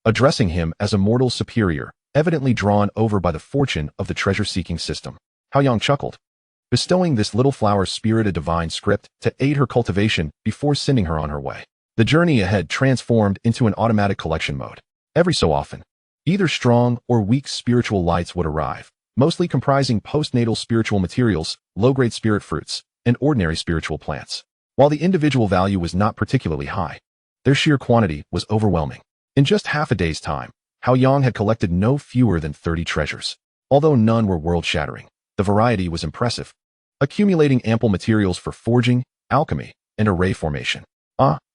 addressing him as a mortal superior, evidently drawn over by the fortune of the treasure-seeking system. Hao Yang chuckled, bestowing this little flower spirit a divine script to aid her cultivation before sending her on her way. The journey ahead transformed into an automatic collection mode. Every so often, either strong or weak spiritual lights would arrive, mostly comprising postnatal spiritual materials, low-grade spirit fruits, and ordinary spiritual plants. While the individual value was not particularly high, their sheer quantity was overwhelming. In just half a day's time, Hao Yang had collected no fewer than 30 treasures. Although none were world-shattering, the variety was impressive, accumulating ample materials for forging, alchemy, and array formation.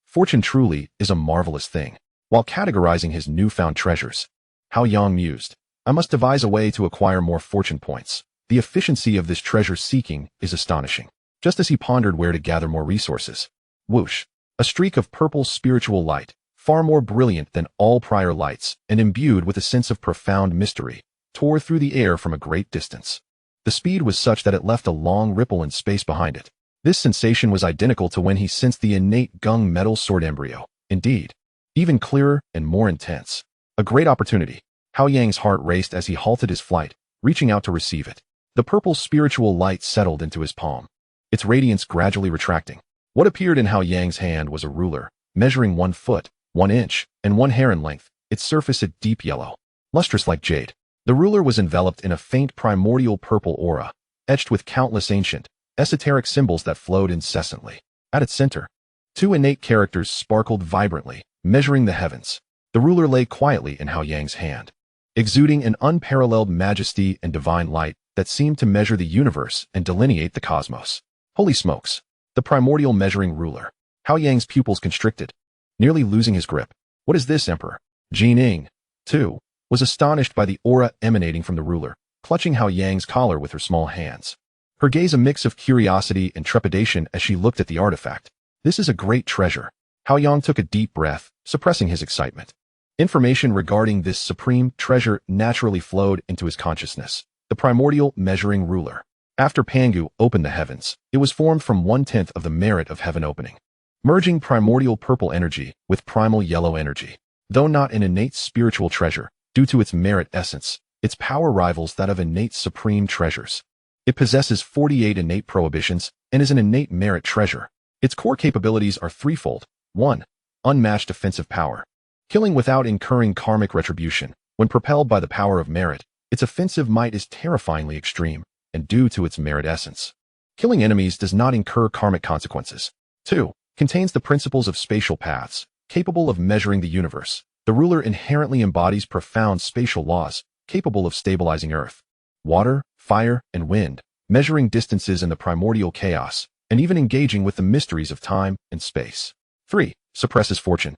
Fortune truly is a marvelous thing. While categorizing his newfound treasures, Hao Yang mused, I must devise a way to acquire more fortune points. The efficiency of this treasure-seeking is astonishing. Just as he pondered where to gather more resources, whoosh, a streak of purple spiritual light, far more brilliant than all prior lights and imbued with a sense of profound mystery, tore through the air from a great distance. The speed was such that it left a long ripple in space behind it. This sensation was identical to when he sensed the innate gung metal sword embryo. Indeed, even clearer and more intense. A great opportunity. Hao Yang's heart raced as he halted his flight, reaching out to receive it. The purple spiritual light settled into his palm, its radiance gradually retracting. What appeared in Hao Yang's hand was a ruler, measuring 1 foot, 1 inch, and 1 hair in length, its surface a deep yellow, lustrous like jade. The ruler was enveloped in a faint primordial purple aura, etched with countless ancient, esoteric symbols that flowed incessantly. At its center, 2 innate characters sparkled vibrantly, measuring the heavens. The ruler lay quietly in Hao Yang's hand, exuding an unparalleled majesty and divine light that seemed to measure the universe and delineate the cosmos. Holy smokes! The primordial measuring ruler. Hao Yang's pupils constricted, nearly losing his grip. What is this, Emperor? Jining, too, was astonished by the aura emanating from the ruler, clutching Hao Yang's collar with her small hands. Her gaze a mix of curiosity and trepidation as she looked at the artifact. This is a great treasure. Hao Yang took a deep breath, suppressing his excitement. Information regarding this supreme treasure naturally flowed into his consciousness. The primordial measuring ruler. After Pangu opened the heavens, it was formed from 1/10 of the merit of heaven opening, merging primordial purple energy with primal yellow energy. Though not an innate spiritual treasure, due to its merit essence, its power rivals that of innate supreme treasures. It possesses 48 innate prohibitions and is an innate merit treasure. Its core capabilities are threefold. 1. Unmatched offensive power. Killing without incurring karmic retribution. When propelled by the power of merit, its offensive might is terrifyingly extreme, and due to its merit essence. Killing enemies does not incur karmic consequences. 2. Contains the principles of spatial paths, capable of measuring the universe. The ruler inherently embodies profound spatial laws, capable of stabilizing earth, water, fire, and wind, measuring distances in the primordial chaos, and even engaging with the mysteries of time and space. 3. Suppresses fortune.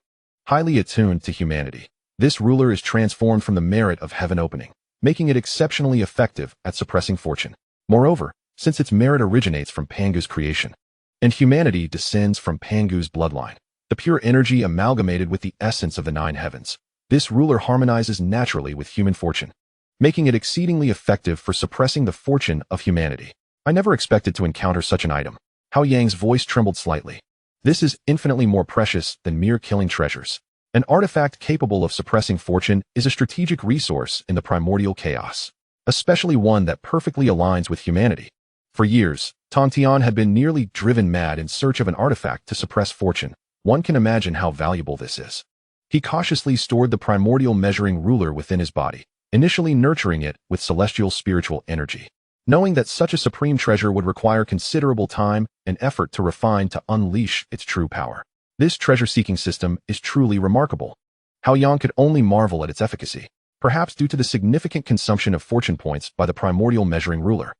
Highly attuned to humanity, this ruler is transformed from the merit of heaven opening, making it exceptionally effective at suppressing fortune. Moreover, since its merit originates from Pangu's creation, and humanity descends from Pangu's bloodline, the pure energy amalgamated with the essence of the 9 heavens, this ruler harmonizes naturally with human fortune, making it exceedingly effective for suppressing the fortune of humanity. I never expected to encounter such an item. Hao Yang's voice trembled slightly. This is infinitely more precious than mere killing treasures. An artifact capable of suppressing fortune is a strategic resource in the primordial chaos, especially one that perfectly aligns with humanity. For years, Tongtian had been nearly driven mad in search of an artifact to suppress fortune. One can imagine how valuable this is. He cautiously stored the primordial measuring ruler within his body, initially nurturing it with celestial spiritual energy, knowing that such a supreme treasure would require considerable time and effort to refine to unleash its true power. This treasure-seeking system is truly remarkable. Hao Yang could only marvel at its efficacy, perhaps due to the significant consumption of fortune points by the primordial measuring ruler.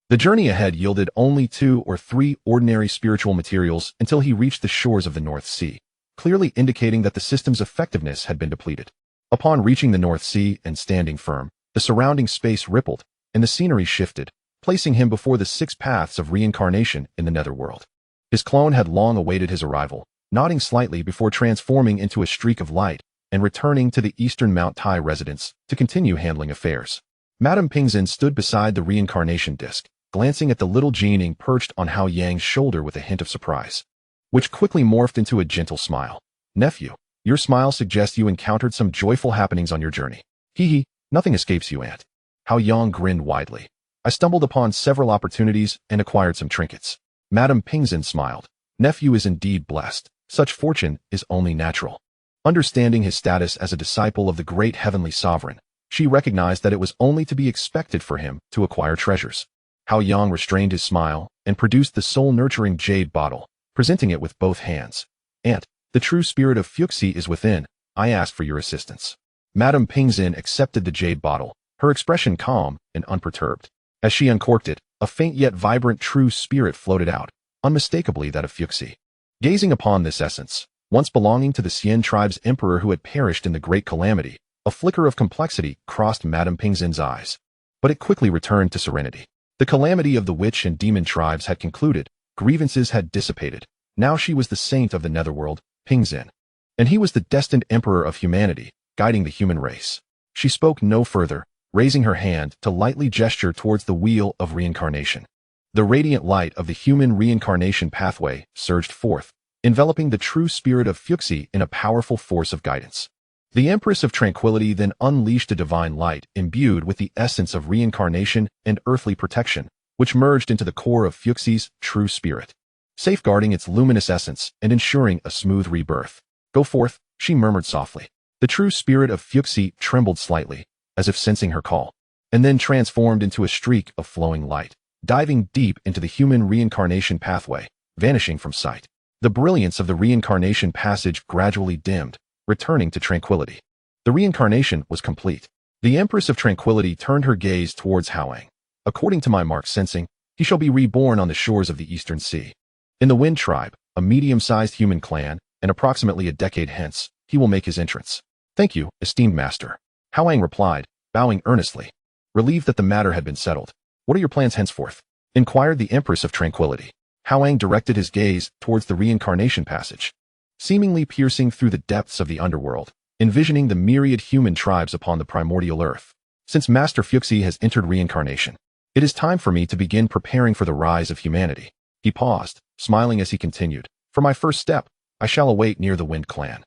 The journey ahead yielded only 2 or 3 ordinary spiritual materials until he reached the shores of the North Sea, clearly indicating that the system's effectiveness had been depleted. Upon reaching the North Sea and standing firm, the surrounding space rippled, and the scenery shifted, placing him before the 6 paths of reincarnation in the netherworld. His clone had long awaited his arrival, nodding slightly before transforming into a streak of light and returning to the Eastern Mount Tai residence to continue handling affairs. Madame Pingzhen stood beside the reincarnation disc, glancing at the little Jining perched on Hao Yang's shoulder with a hint of surprise, which quickly morphed into a gentle smile. Nephew, your smile suggests you encountered some joyful happenings on your journey. Hee, nothing escapes you, Aunt. Hao Yang grinned widely. I stumbled upon several opportunities and acquired some trinkets. Madame Pingzhen smiled. Nephew is indeed blessed. Such fortune is only natural. Understanding his status as a disciple of the great heavenly sovereign, she recognized that it was only to be expected for him to acquire treasures. Hao Yang restrained his smile and produced the soul-nurturing jade bottle, presenting it with both hands. Aunt, the true spirit of Fuxi is within. I ask for your assistance. Madame Pingzhen accepted the jade bottle, her expression calm and unperturbed. As she uncorked it, a faint yet vibrant true spirit floated out, unmistakably that of Fuxi. Gazing upon this essence, once belonging to the Xian tribe's emperor who had perished in the Great Calamity, a flicker of complexity crossed Madame Pingzhen's eyes. But it quickly returned to serenity. The calamity of the witch and demon tribes had concluded, grievances had dissipated. Now she was the saint of the netherworld, Pingzhen. And he was the destined emperor of humanity, guiding the human race. She spoke no further, raising her hand to lightly gesture towards the wheel of reincarnation. The radiant light of the human reincarnation pathway surged forth, enveloping the true spirit of Fuxi in a powerful force of guidance. The Empress of Tranquility then unleashed a divine light imbued with the essence of reincarnation and earthly protection, which merged into the core of Fuxi's true spirit, safeguarding its luminous essence and ensuring a smooth rebirth. Go forth, she murmured softly. The true spirit of Fuxi trembled slightly, as if sensing her call, and then transformed into a streak of flowing light, diving deep into the human reincarnation pathway, vanishing from sight. The brilliance of the reincarnation passage gradually dimmed, returning to tranquility. The reincarnation was complete. The Empress of Tranquility turned her gaze towards Hao Yang. According to my mark sensing, he shall be reborn on the shores of the Eastern Sea. In the Wind Tribe, a medium-sized human clan, and approximately a decade hence, he will make his entrance. Thank you, esteemed master. Hao Yang replied, bowing earnestly, relieved that the matter had been settled. What are your plans henceforth? Inquired the Empress of Tranquility. Hao Yang directed his gaze towards the reincarnation passage, seemingly piercing through the depths of the underworld, envisioning the myriad human tribes upon the primordial earth. Since Master Fuxi has entered reincarnation, it is time for me to begin preparing for the rise of humanity. He paused, smiling as he continued. For my first step, I shall await near the Wind Clan,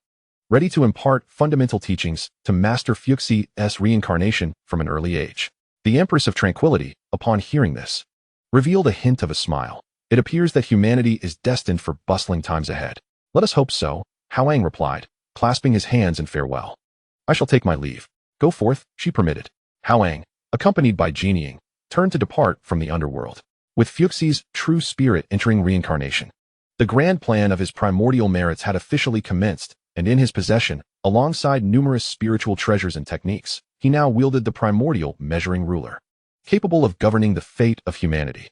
ready to impart fundamental teachings to Master Fuxi's reincarnation from an early age. The Empress of Tranquility, upon hearing this, revealed a hint of a smile. It appears that humanity is destined for bustling times ahead. Let us hope so, Hao Yang replied, clasping his hands in farewell. I shall take my leave. Go forth, she permitted. Hao Yang, accompanied by Jinying, turned to depart from the underworld, with Fuxi's true spirit entering reincarnation. The grand plan of his primordial merits had officially commenced, and in his possession, alongside numerous spiritual treasures and techniques, he now wielded the primordial measuring ruler, capable of governing the fate of humanity.